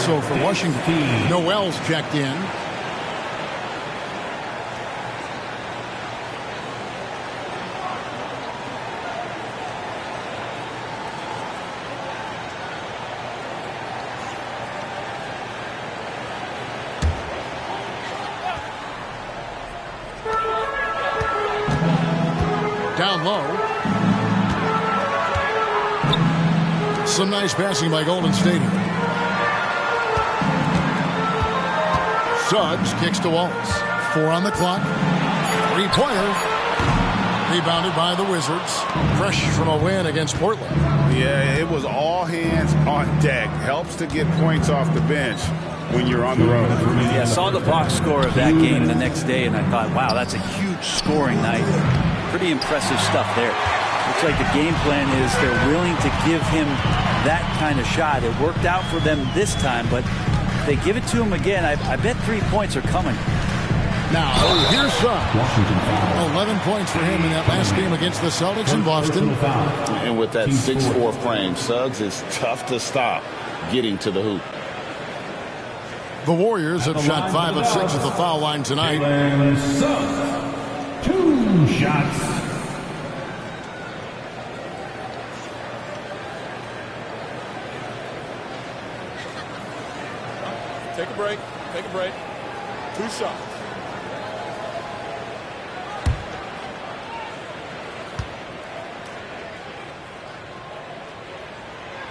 also for Washington. Noel's checked in. Down low. Some nice passing by Golden State here. Suggs kicks to Wallace. 4 on the clock. 3-pointer. Rebounded by the Wizards. Fresh from a win against Portland. Yeah, it was all hands on deck. Helps to get points off the bench when you're on the road. Yeah, I saw the box score of that game the next day, and I thought, wow, that's a huge scoring night. Pretty impressive stuff there. Looks like the game plan is they're willing to give him that kind of shot. It worked out for them this time, but if they give it to him again, I bet 3 points are coming. Now, here's Suggs. 11 points for him in that last game against the Celtics in Boston. And with that 6'4" frame, Suggs is tough to stop getting to the hoop. The Warriors have shot 5 of 6 at the foul line tonight. 2 shots. Take a break. Take a break. 2 shots.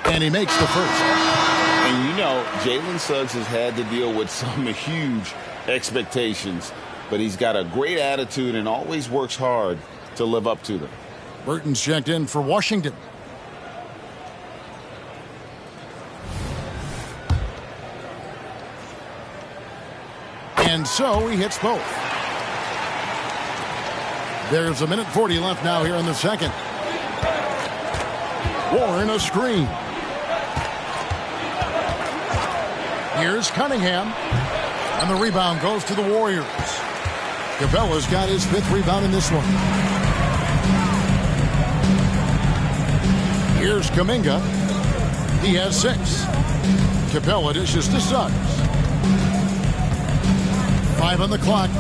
And he makes the first. And you know, Jalen Suggs has had to deal with some huge expectations, but he's got a great attitude and always works hard to live up to them. Burton's checked in for Washington. And so he hits both. There's 1:40 left now here in the second. Warren a screen. Here's Cunningham. And the rebound goes to the Warriors. Capella's got his 5th rebound in this one. Here's Kuminga. He has 6. Capella dishes to Suggs. 5 on the clock.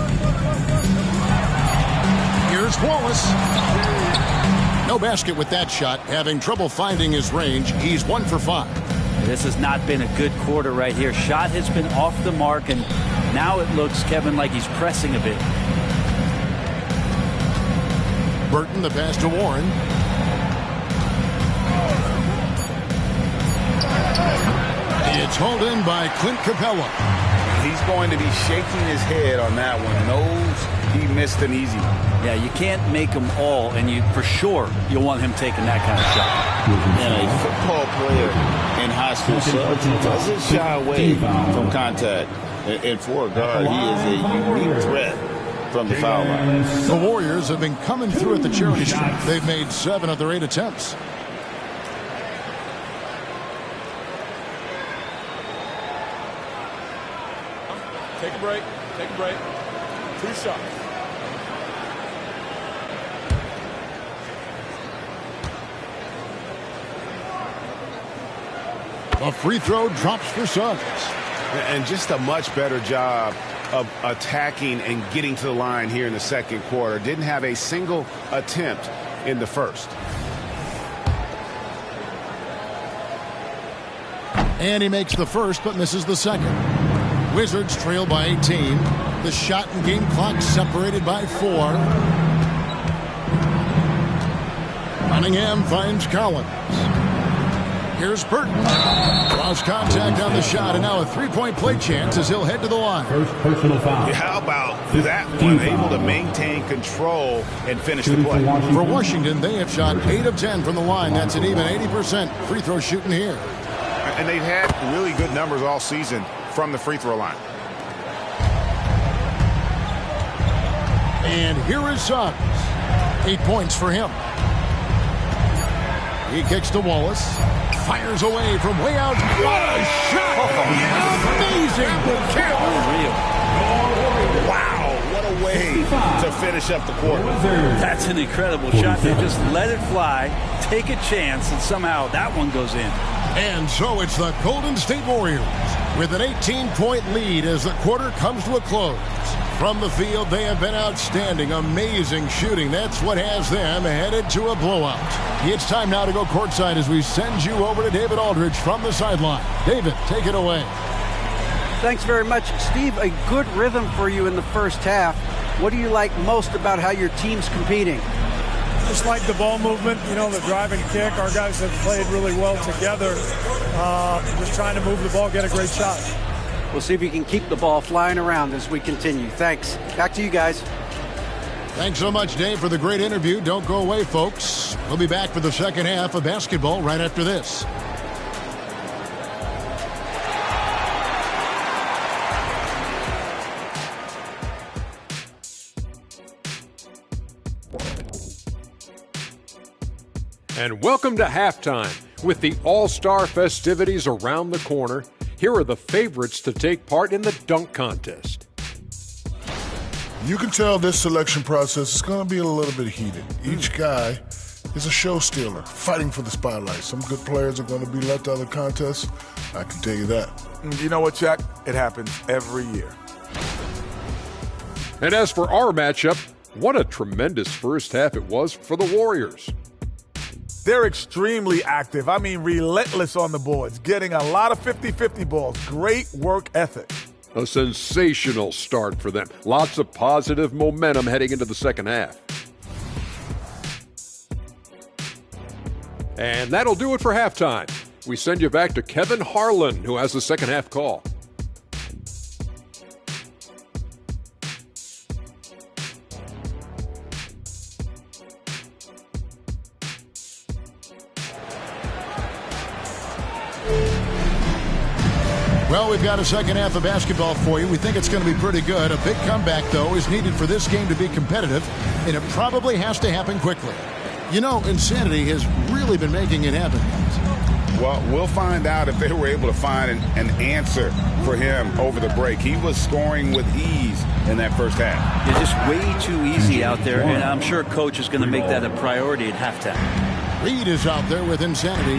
Here's Wallace. No basket with that shot. Having trouble finding his range. He's 1 for 5. This has not been a good quarter right here. Shot has been off the mark, and now it looks, Kevin, like he's pressing a bit. Burton, the pass to Warren. It's hauled in by Clint Capella. He's going to be shaking his head on that one. Knows he missed an easy one. Yeah, you can't make them all, and you for sure you'll want him taking that kind of shot. And a football player in high school doesn't shy away from contact. And for a guard, he is a unique threat from the foul line. The Warriors have been coming through at the charity stripe. They've made 7 of their 8 attempts. Take a break. Take a break. 2 shots. A free throw drops for Suggs. And just a much better job of attacking and getting to the line here in the second quarter. Didn't have a single attempt in the first. And he makes the first but misses the second. Wizards trail by 18. The shot and game clock separated by 4. Cunningham finds Collins. Here's Burton. Lost contact on the shot, and now a 3-point play chance as he'll head to the line. First personal foul. How about that one? Able to maintain control and finish the play. For Washington, they have shot 8 of 10 from the line. That's an even 80% free throw shooting here. And they've had really good numbers all season from the free throw line. And here is Suggs. 8 points for him. He kicks to Wallace. Fires away from way out. What a shot! Amazing! Wow, what a way to finish up the quarter. That's an incredible shot. They just let it fly, take a chance, and somehow that one goes in. And so it's the Golden State Warriors with an 18-point lead as the quarter comes to a close. From the field, they have been outstanding, amazing shooting. That's what has them headed to a blowout. It's time now to go courtside as we send you over to David Aldridge from the sideline. David, take it away. Thanks very much, Steve. A good rhythm for you in the first half. What do you like most about how your team's competing? Just like the ball movement, the drive and kick. Our guys have played really well together. Just trying to move the ball, get a great shot. We'll see if you can keep the ball flying around as we continue. Thanks. Back to you guys. Thanks so much, Dave, for the great interview. Don't go away, folks. We'll be back for the second half of basketball right after this. And welcome to halftime. With the All-Star festivities around the corner, here are the favorites to take part in the dunk contest. You can tell this selection process is going to be a little bit heated. Each guy is a show stealer, fighting for the spotlight. Some good players are going to be left out of the contest. I can tell you that. You know what, Jack? It happens every year. And as for our matchup, what a tremendous first half it was for the Warriors. They're extremely active. I mean, relentless on the boards, getting a lot of 50-50 balls. Great work ethic. A sensational start for them. Lots of positive momentum heading into the second half. And that'll do it for halftime. We send you back to Kevin Harlan, who has the second half call. Well, we've got a second half of basketball for you. We think it's going to be pretty good. A big comeback, though, is needed for this game to be competitive, and it probably has to happen quickly. Insanity has really been making it happen. Well, we'll find out if they were able to find an answer for him over the break. He was scoring with ease in that first half. It's just way too easy out there, and I'm sure Coach is going to make that a priority at halftime. Reed is out there with Insanity.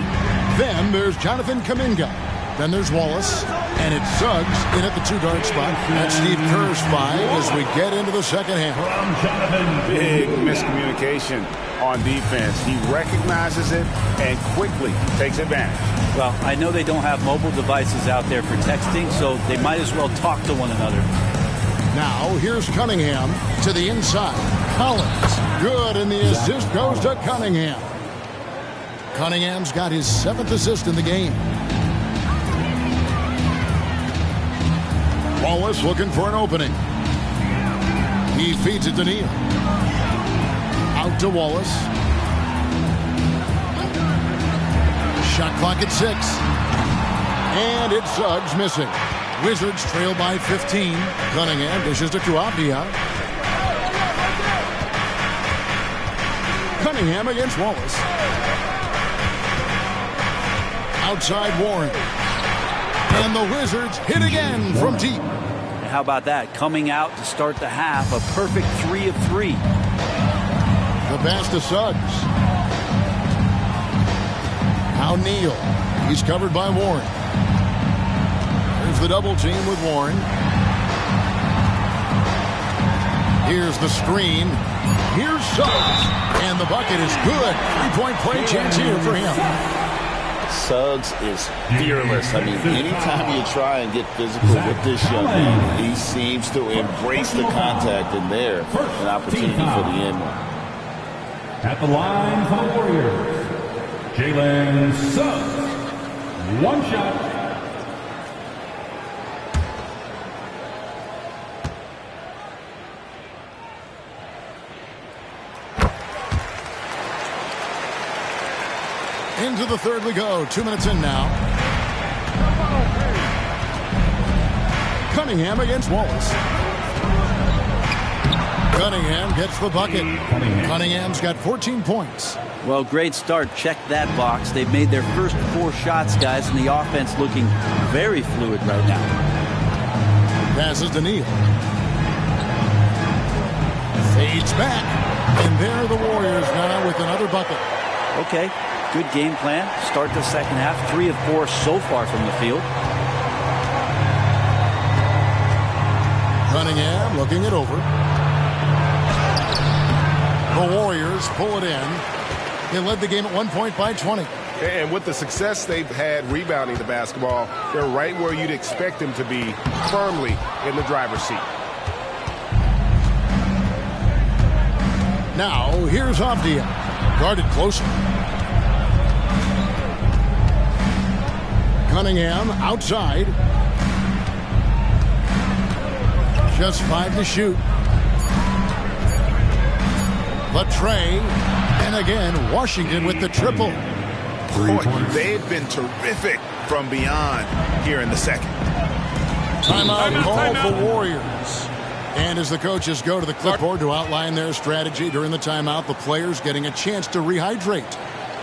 Then there's Jonathan Kuminga. Then there's Wallace, and it's Suggs in at the two-guard spot. That's Steve Kerr's 5 as we get into the second half. Big miscommunication on defense. He recognizes it and quickly takes advantage. Well, I know they don't have mobile devices out there for texting, so they might as well talk to one another. Now, here's Cunningham to the inside. Collins, good, and the assist goes to Cunningham. Cunningham's got his 7th assist in the game. Wallace looking for an opening. He feeds it to Neal. Out to Wallace. Shot clock at 6. And it's Suggs missing. Wizards trail by 15. Cunningham dishes it to Avdia. Cunningham against Wallace. Outside Warren. And the Wizards hit again from deep. And how about that? Coming out to start the half, a perfect 3 of 3. The pass to Suggs. Now Neal. He's covered by Warren. There's the double team with Warren. Here's the screen. Here's Suggs. And the bucket is good. 3-point play chance here for him. Suggs is fearless. I mean, anytime you try and get physical with this young man, he seems to embrace the contact, and there, an opportunity for the end one. At the line for the Warriors, Jalen Suggs. One shot. Into the third we go. 2 minutes in now. Cunningham against Wallace. Cunningham gets the bucket. Cunningham's got 14 points. Well, great start. Check that box. They've made their first 4 shots, guys, and the offense looking very fluid right now. Passes to Neal. Fades back. And there are the Warriors now with another bucket. Okay. Good game plan. Start the second half. 3 of 4 so far from the field. Cunningham looking it over. The Warriors pull it in. They led the game at 1 point by 20. And with the success they've had rebounding the basketball, they're right where you'd expect them to be, firmly in the driver's seat. Now, here's Avdia. Guarded closer. Cunningham outside. Just 5 to shoot. But Trey, and again, Washington with the triple. Boy, they've been terrific from beyond here in the second. Timeout call for Warriors. And as the coaches go to the clipboard to outline their strategy during the timeout, the players getting a chance to rehydrate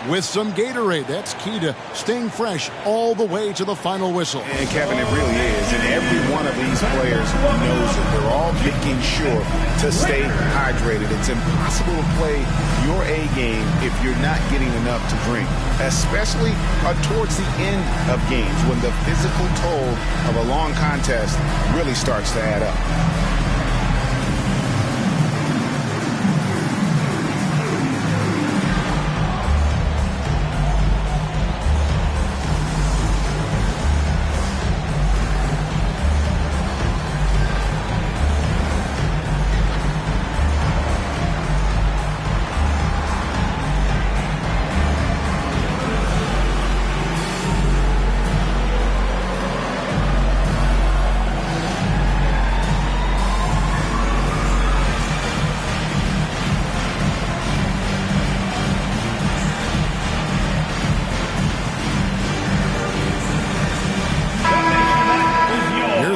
with some Gatorade. That's key to staying fresh all the way to the final whistle. And Kevin, it really is. And every one of these players knows it. They're all making sure to stay hydrated. It's impossible to play your A game if you're not getting enough to drink, especially towards the end of games when the physical toll of a long contest really starts to add up.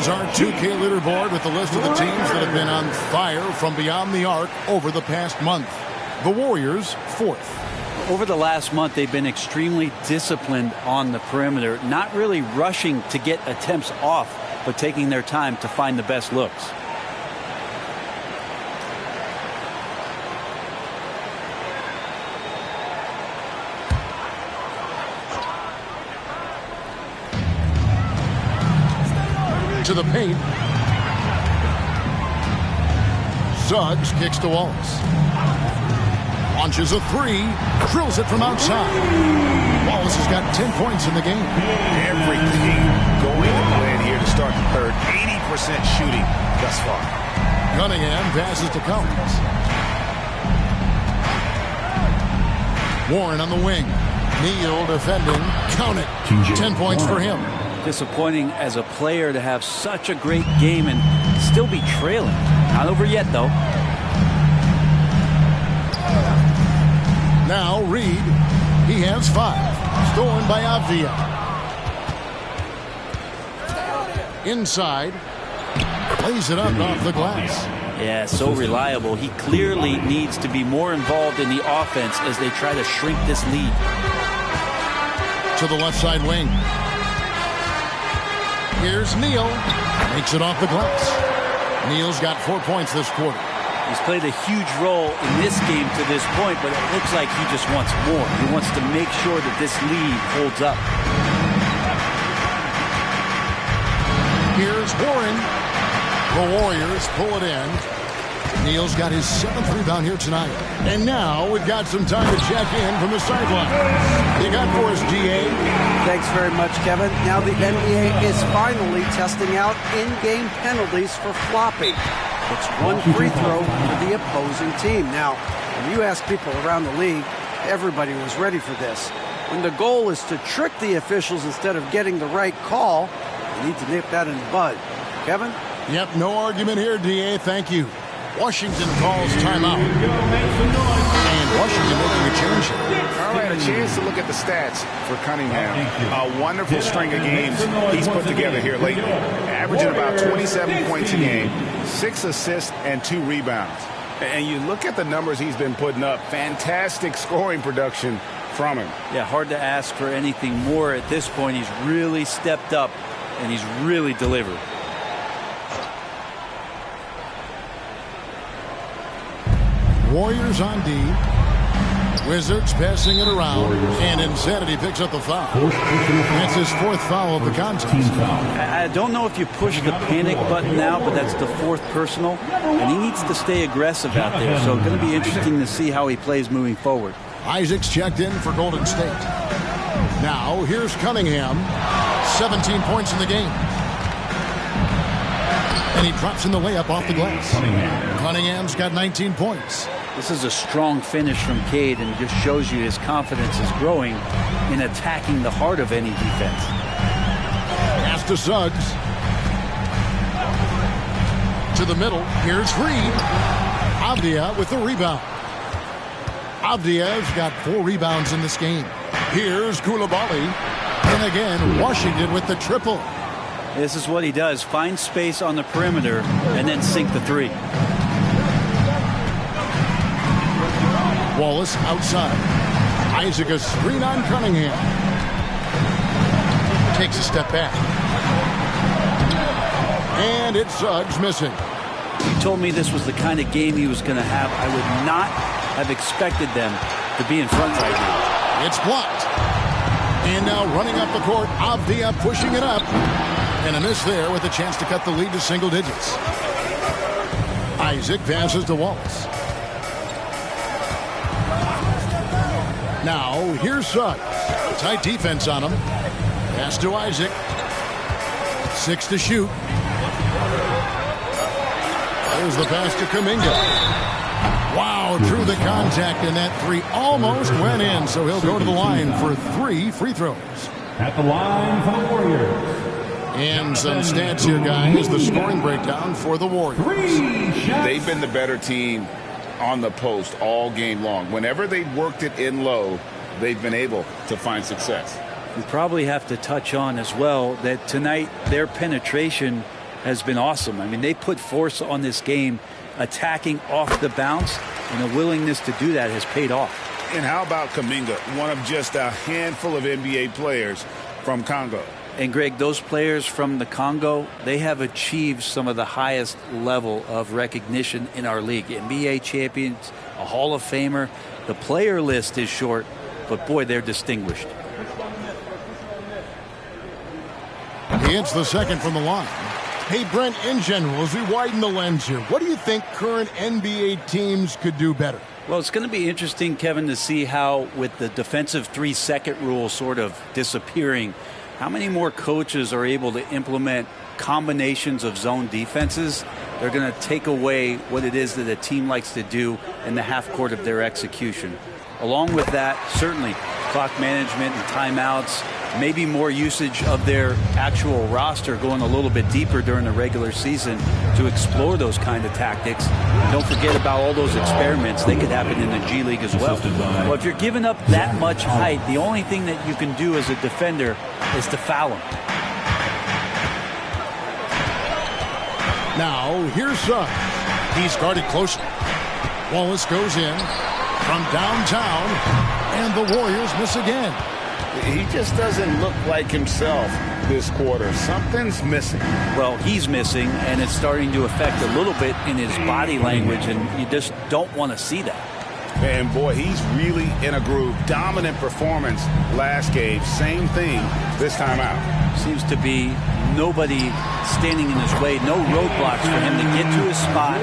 Our 2K leaderboard with the list of the teams that have been on fire from beyond the arc over the past month. The Warriors, 4th. Over the last month, they've been extremely disciplined on the perimeter, not really rushing to get attempts off, but taking their time to find the best looks. To the paint. Suggs kicks to Wallace. Launches a 3. Drills it from outside. Wallace has got 10 points in the game. Everything going to plan here to start the third. 80% shooting thus far. Cunningham passes to Collins. Warren on the wing. Neal defending. Count it. 10 points for him. Disappointing as a player to have such a great game and still be trailing. Not over yet, though. Now Reed. He has 5. Stolen by Avdia. Inside. Plays it up off the glass. Yeah, so reliable. He clearly needs to be more involved in the offense as they try to shrink this lead. To the left side wing. Here's Neal. Makes it off the glass. Neal's got 4 points this quarter. He's played a huge role in this game to this point, but it looks like he just wants more. He wants to make sure that this lead holds up. Here's Warren. The Warriors pull it in. Neal's got his 7th rebound here tonight. And now we've got some time to check in from the sideline. You got for us, GA. Thanks very much, Kevin. Now the NBA is finally testing out in-game penalties for flopping. It's 1 free throw for the opposing team. Now, when you ask people around the league, everybody was ready for this. When the goal is to trick the officials instead of getting the right call, you need to nip that in the bud. Kevin? Yep, no argument here, DA. Thank you. Washington calls timeout. And Washington making a change. All right, a chance to look at the stats for Cunningham. A wonderful string of games he's put together here lately. Averaging about 27 points a game, 6 assists, and 2 rebounds. And you look at the numbers he's been putting up. Fantastic scoring production from him. Yeah, hard to ask for anything more at this point. He's really stepped up, and he's really delivered. Warriors on D. Wizards passing it around, and Insanity picks up the foul. That's his 4th foul of the contest. I don't know if you push the panic button now, but that's the 4th personal, and he needs to stay aggressive out there. So it's going to be interesting to see how he plays moving forward. Isaac's checked in for Golden State. Now, here's Cunningham. 17 points in the game. And he drops in the layup off the glass. Cunningham's got 19 points. This is a strong finish from Cade, and just shows you his confidence is growing in attacking the heart of any defense. Pass to Suggs. To the middle. Here's Reed. Avdia with the rebound. Avdia's got 4 rebounds in this game. Here's Koulibaly. And again, Washington with the triple. This is what he does. Find space on the perimeter and then sink the 3. Wallace outside. Isaac a screen on Cunningham. Takes a step back. And it's Suggs missing. You told me this was the kind of game he was going to have. I would not have expected them to be in front right now. It's blocked. And now running up the court, Avdia pushing it up. And a miss there with a chance to cut the lead to single digits. Isaac passes to Wallace. Now, here's Suggs. Tight defense on him. Pass to Isaac. 6 to shoot. There's the pass to Kuminga. Wow, through the contact, and that 3 almost went in, so he'll go to the line for 3 free throws. At the line for the Warriors. And some stats here, guys. The scoring breakdown for the Warriors. They've been the better team on the post all game long. Whenever they've worked it in low, they've been able to find success. We probably have to touch on as well that tonight their penetration has been awesome. I mean, they put force on this game, attacking off the bounce, and a willingness to do that has paid off. And how about Kuminga, one of just a handful of NBA players from Congo? And Greg, those players from the Congo, they have achieved some of the highest level of recognition in our league. NBA champions, a Hall of Famer. The player list is short, but boy, they're distinguished. He hits the second from the line. Hey, Brent, in general, as we widen the lens here, what do you think current NBA teams could do better? Well, it's going to be interesting, Kevin, to see how, with the defensive 3-second rule sort of disappearing, how many more coaches are able to implement combinations of zone defenses. They're going to take away what it is that a team likes to do in the half court of their execution. Along with that, certainly clock management and timeouts, maybe more usage of their actual roster going a little bit deeper during the regular season to explore those kind of tactics. And don't forget about all those experiments. They could happen in the G League as well. Well, if you're giving up that much height, the only thing that you can do as a defender is to foul him. Now, here's Suggs. He's guarded closely. Wallace goes in from downtown, and the Warriors miss again. He just doesn't look like himself this quarter. Something's missing. Well, he's missing, and it's starting to affect a little bit in his body language, and you just don't want to see that. And boy, he's really in a groove. Dominant performance last game. Same thing this time out. Seems to be nobody standing in his way. No roadblocks for him to get to his spot,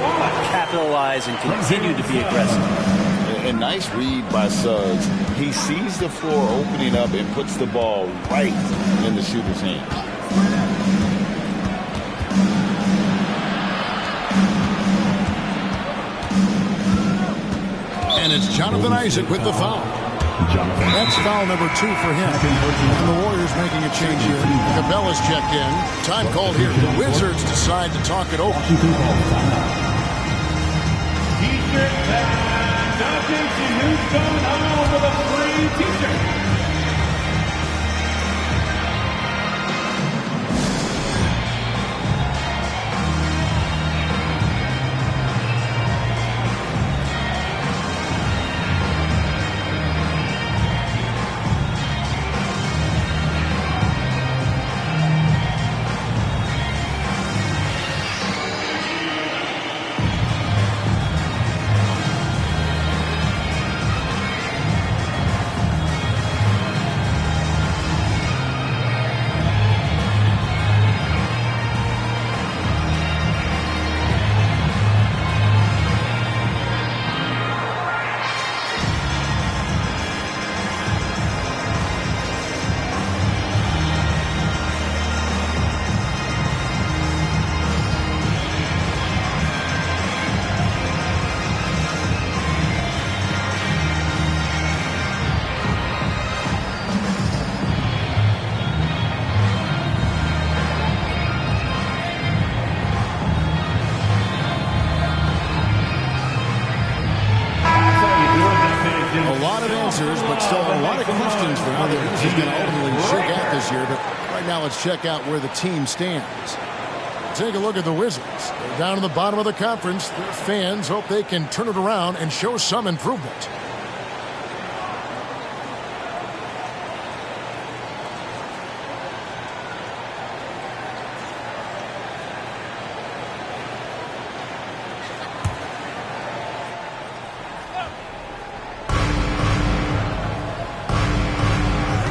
capitalize, and continue to be aggressive. A nice read by Suggs. He sees the floor opening up and puts the ball right in the shooter's hands. And it's Jonathan Isaac with the foul. That's foul number 2 for him. And the Warriors making a change here. Cabela's checked in. Time called here. The Wizards decide to talk it over. Who's going home with a free t-shirt? answers, but still a lot of questions for how the East is going to ultimately shake out this year. But right now, let's check out where the team stands. Take a look at the Wizards. They're down in the bottom of the conference. Their fans hope they can turn it around and show some improvement.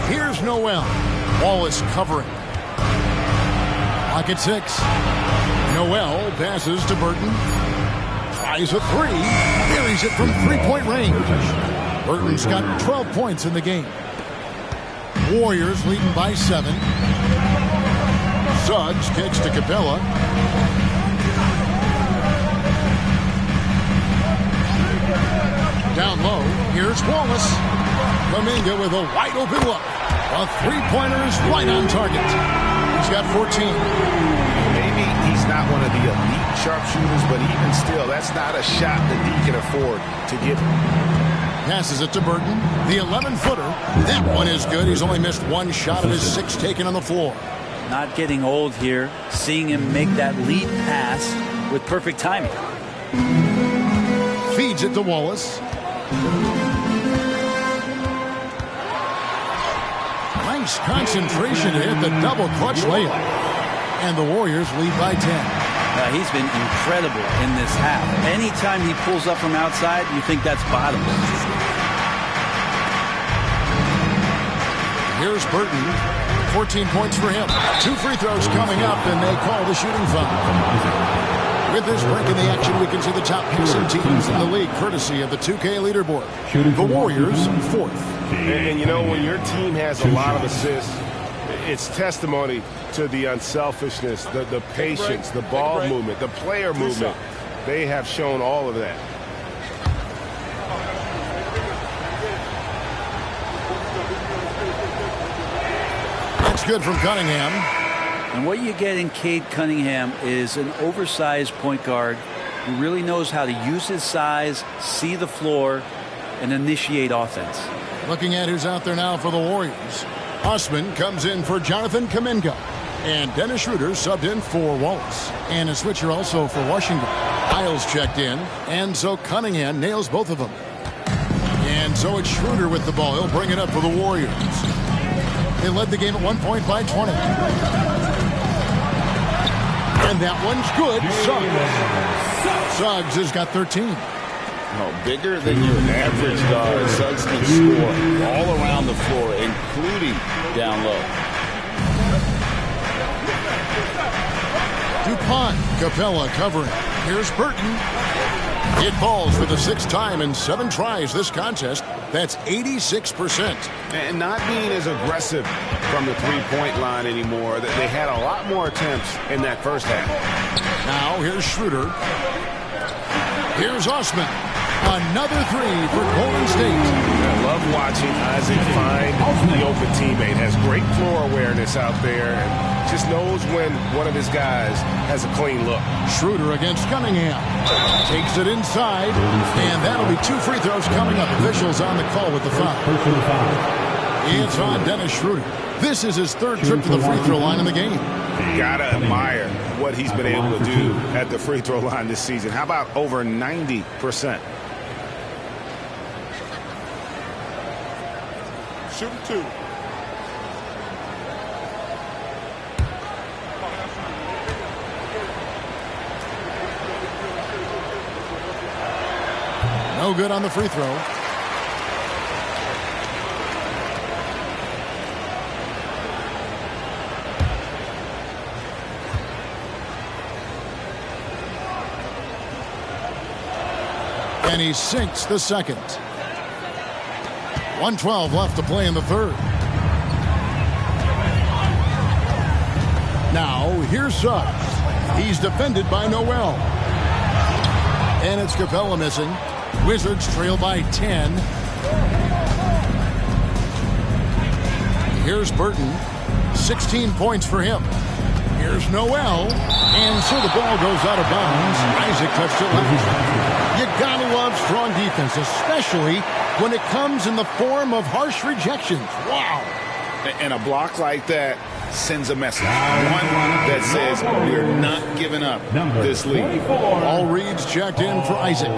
Here's Noel. Wallace covering. Clock at 6. Noel passes to Burton. Tries a three. Buries it from three-point range. Burton's got 12 points in the game. Warriors leading by 7. Suggs kicks to Capella. Down low, here's Wallace. Kuminga with a wide open look. A three-pointer is right on target. He's got 14. Maybe he's not one of the elite sharpshooters, but even still, that's not a shot that he can afford to give him. Passes it to Burton. The 11-footer. That one is good. He's only missed one shot of his 6 taken on the floor. Not getting old here. Seeing him make that lead pass with perfect timing. Feeds it to Wallace. Nice concentration to hit the double clutch layup. And the Warriors lead by 10. He's been incredible in this half. Anytime he pulls up from outside, you think that's bottom. Here's Burton. 14 points for him. 2 free throws coming up, and they call the shooting foul. With this break in the action, we can see the top passing teams in the league, courtesy of the 2K leaderboard. The Warriors, 4th. And you know, when your team has a lot of assists, it's testimony to the unselfishness, the patience, the ball movement, the player movement. They have shown all of that. That's good from Cunningham. And what you get in Cade Cunningham is an oversized point guard who really knows how to use his size, see the floor, and initiate offense. Looking at who's out there now for the Warriors. Osman comes in for Jonathan Kuminga. And Dennis Schroeder subbed in for Wallace. And a switcher also for Washington. Hiles checked in. And so Cunningham nails both of them. And so it's Schroeder with the ball. He'll bring it up for the Warriors. They led the game at 1 point by 20. And that one's good. Suggs has got 13. Bigger than your average guard, Suggs can score all around the floor, including down low. DuPont, Capella covering. Here's Burton. It falls for the 6th time in 7 tries this contest. That's 86%. And not being as aggressive from the three-point line anymore. They had a lot more attempts in that first half. Now here's Schroeder. Here's Osman. Another 3 for Golden State. I love watching Isaac find the open teammate. Has great floor awareness out there and just knows when one of his guys has a clean look. Schroeder against Cunningham. Takes it inside, and that'll be 2 free throws coming up. Officials on the call with the foul. It's on Dennis Schroeder. This is his 3rd trip to the free throw line in the game. You gotta admire what he's been able to do at the free throw line this season. How about over 90%? Shooting 2. No good on the free throw. And he sinks the second. 1:12 left to play in the 3rd. Now, here's Suggs. He's defended by Noel. And it's Capella missing. Wizards trail by 10. Here's Burton. 16 points for him. Here's Noel. And so the ball goes out of bounds. Isaac touched it last. You gotta love strong defense, especially when it comes in the form of harsh rejections. Wow. And a block like that sends a message. One that says we're not giving up this lead. All reads checked in for Isaac.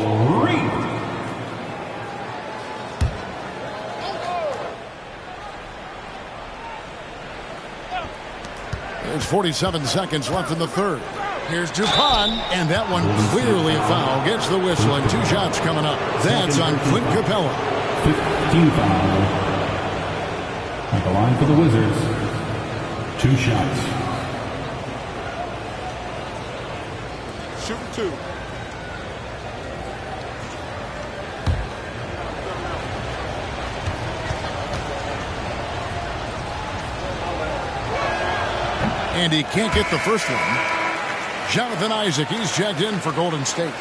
There's 47 seconds left in the third. Here's Dupont, and that one clearly a foul. Gets the whistle, and 2 shots coming up. That's on Clint Capella. 15 foul. At the line for the Wizards, 2 shots. Shoot 2. And he can't get the first one. Jonathan Isaac, he's checked in for Golden State.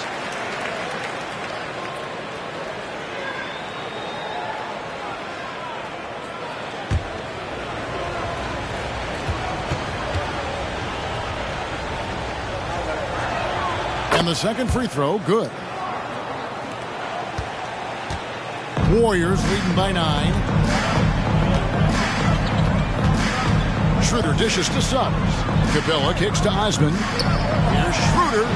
And the second free throw, good. Warriors leading by 9. Schroeder dishes to Suggs. Capella kicks to Osman. Here's Schroeder.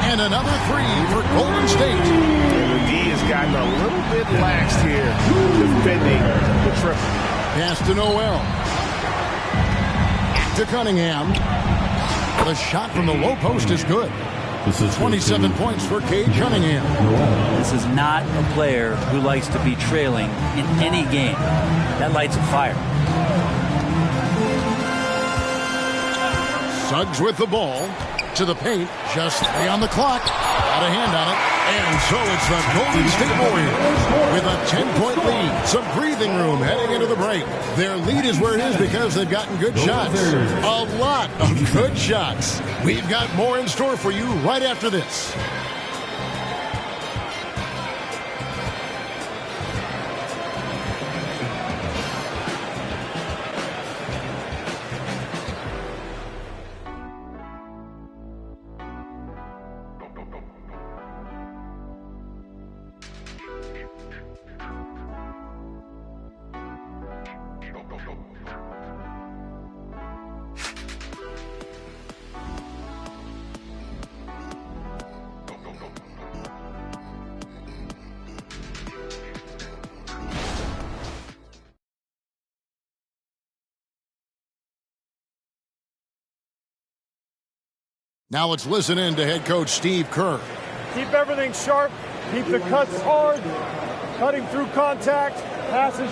And another 3 for Golden State. The D has gotten a little bit laxed here defending the triple. Pass to Noel. To Cunningham. The shot from the low post is good. This is 27 points for Cade Cunningham. This is not a player who likes to be trailing in any game. That lights a fire. Suggs with the ball to the paint. Just 3 on the clock. Got a hand on it. And so it's the Golden State Warriors with a 10-point lead. Some breathing room heading into the break. Their lead is where it is because they've gotten good shots. A lot of good shots. We've got more in store for you right after this. Now let's listen in to head coach Steve Kerr. Keep everything sharp. Keep the cuts hard. Cutting through contact. Passes.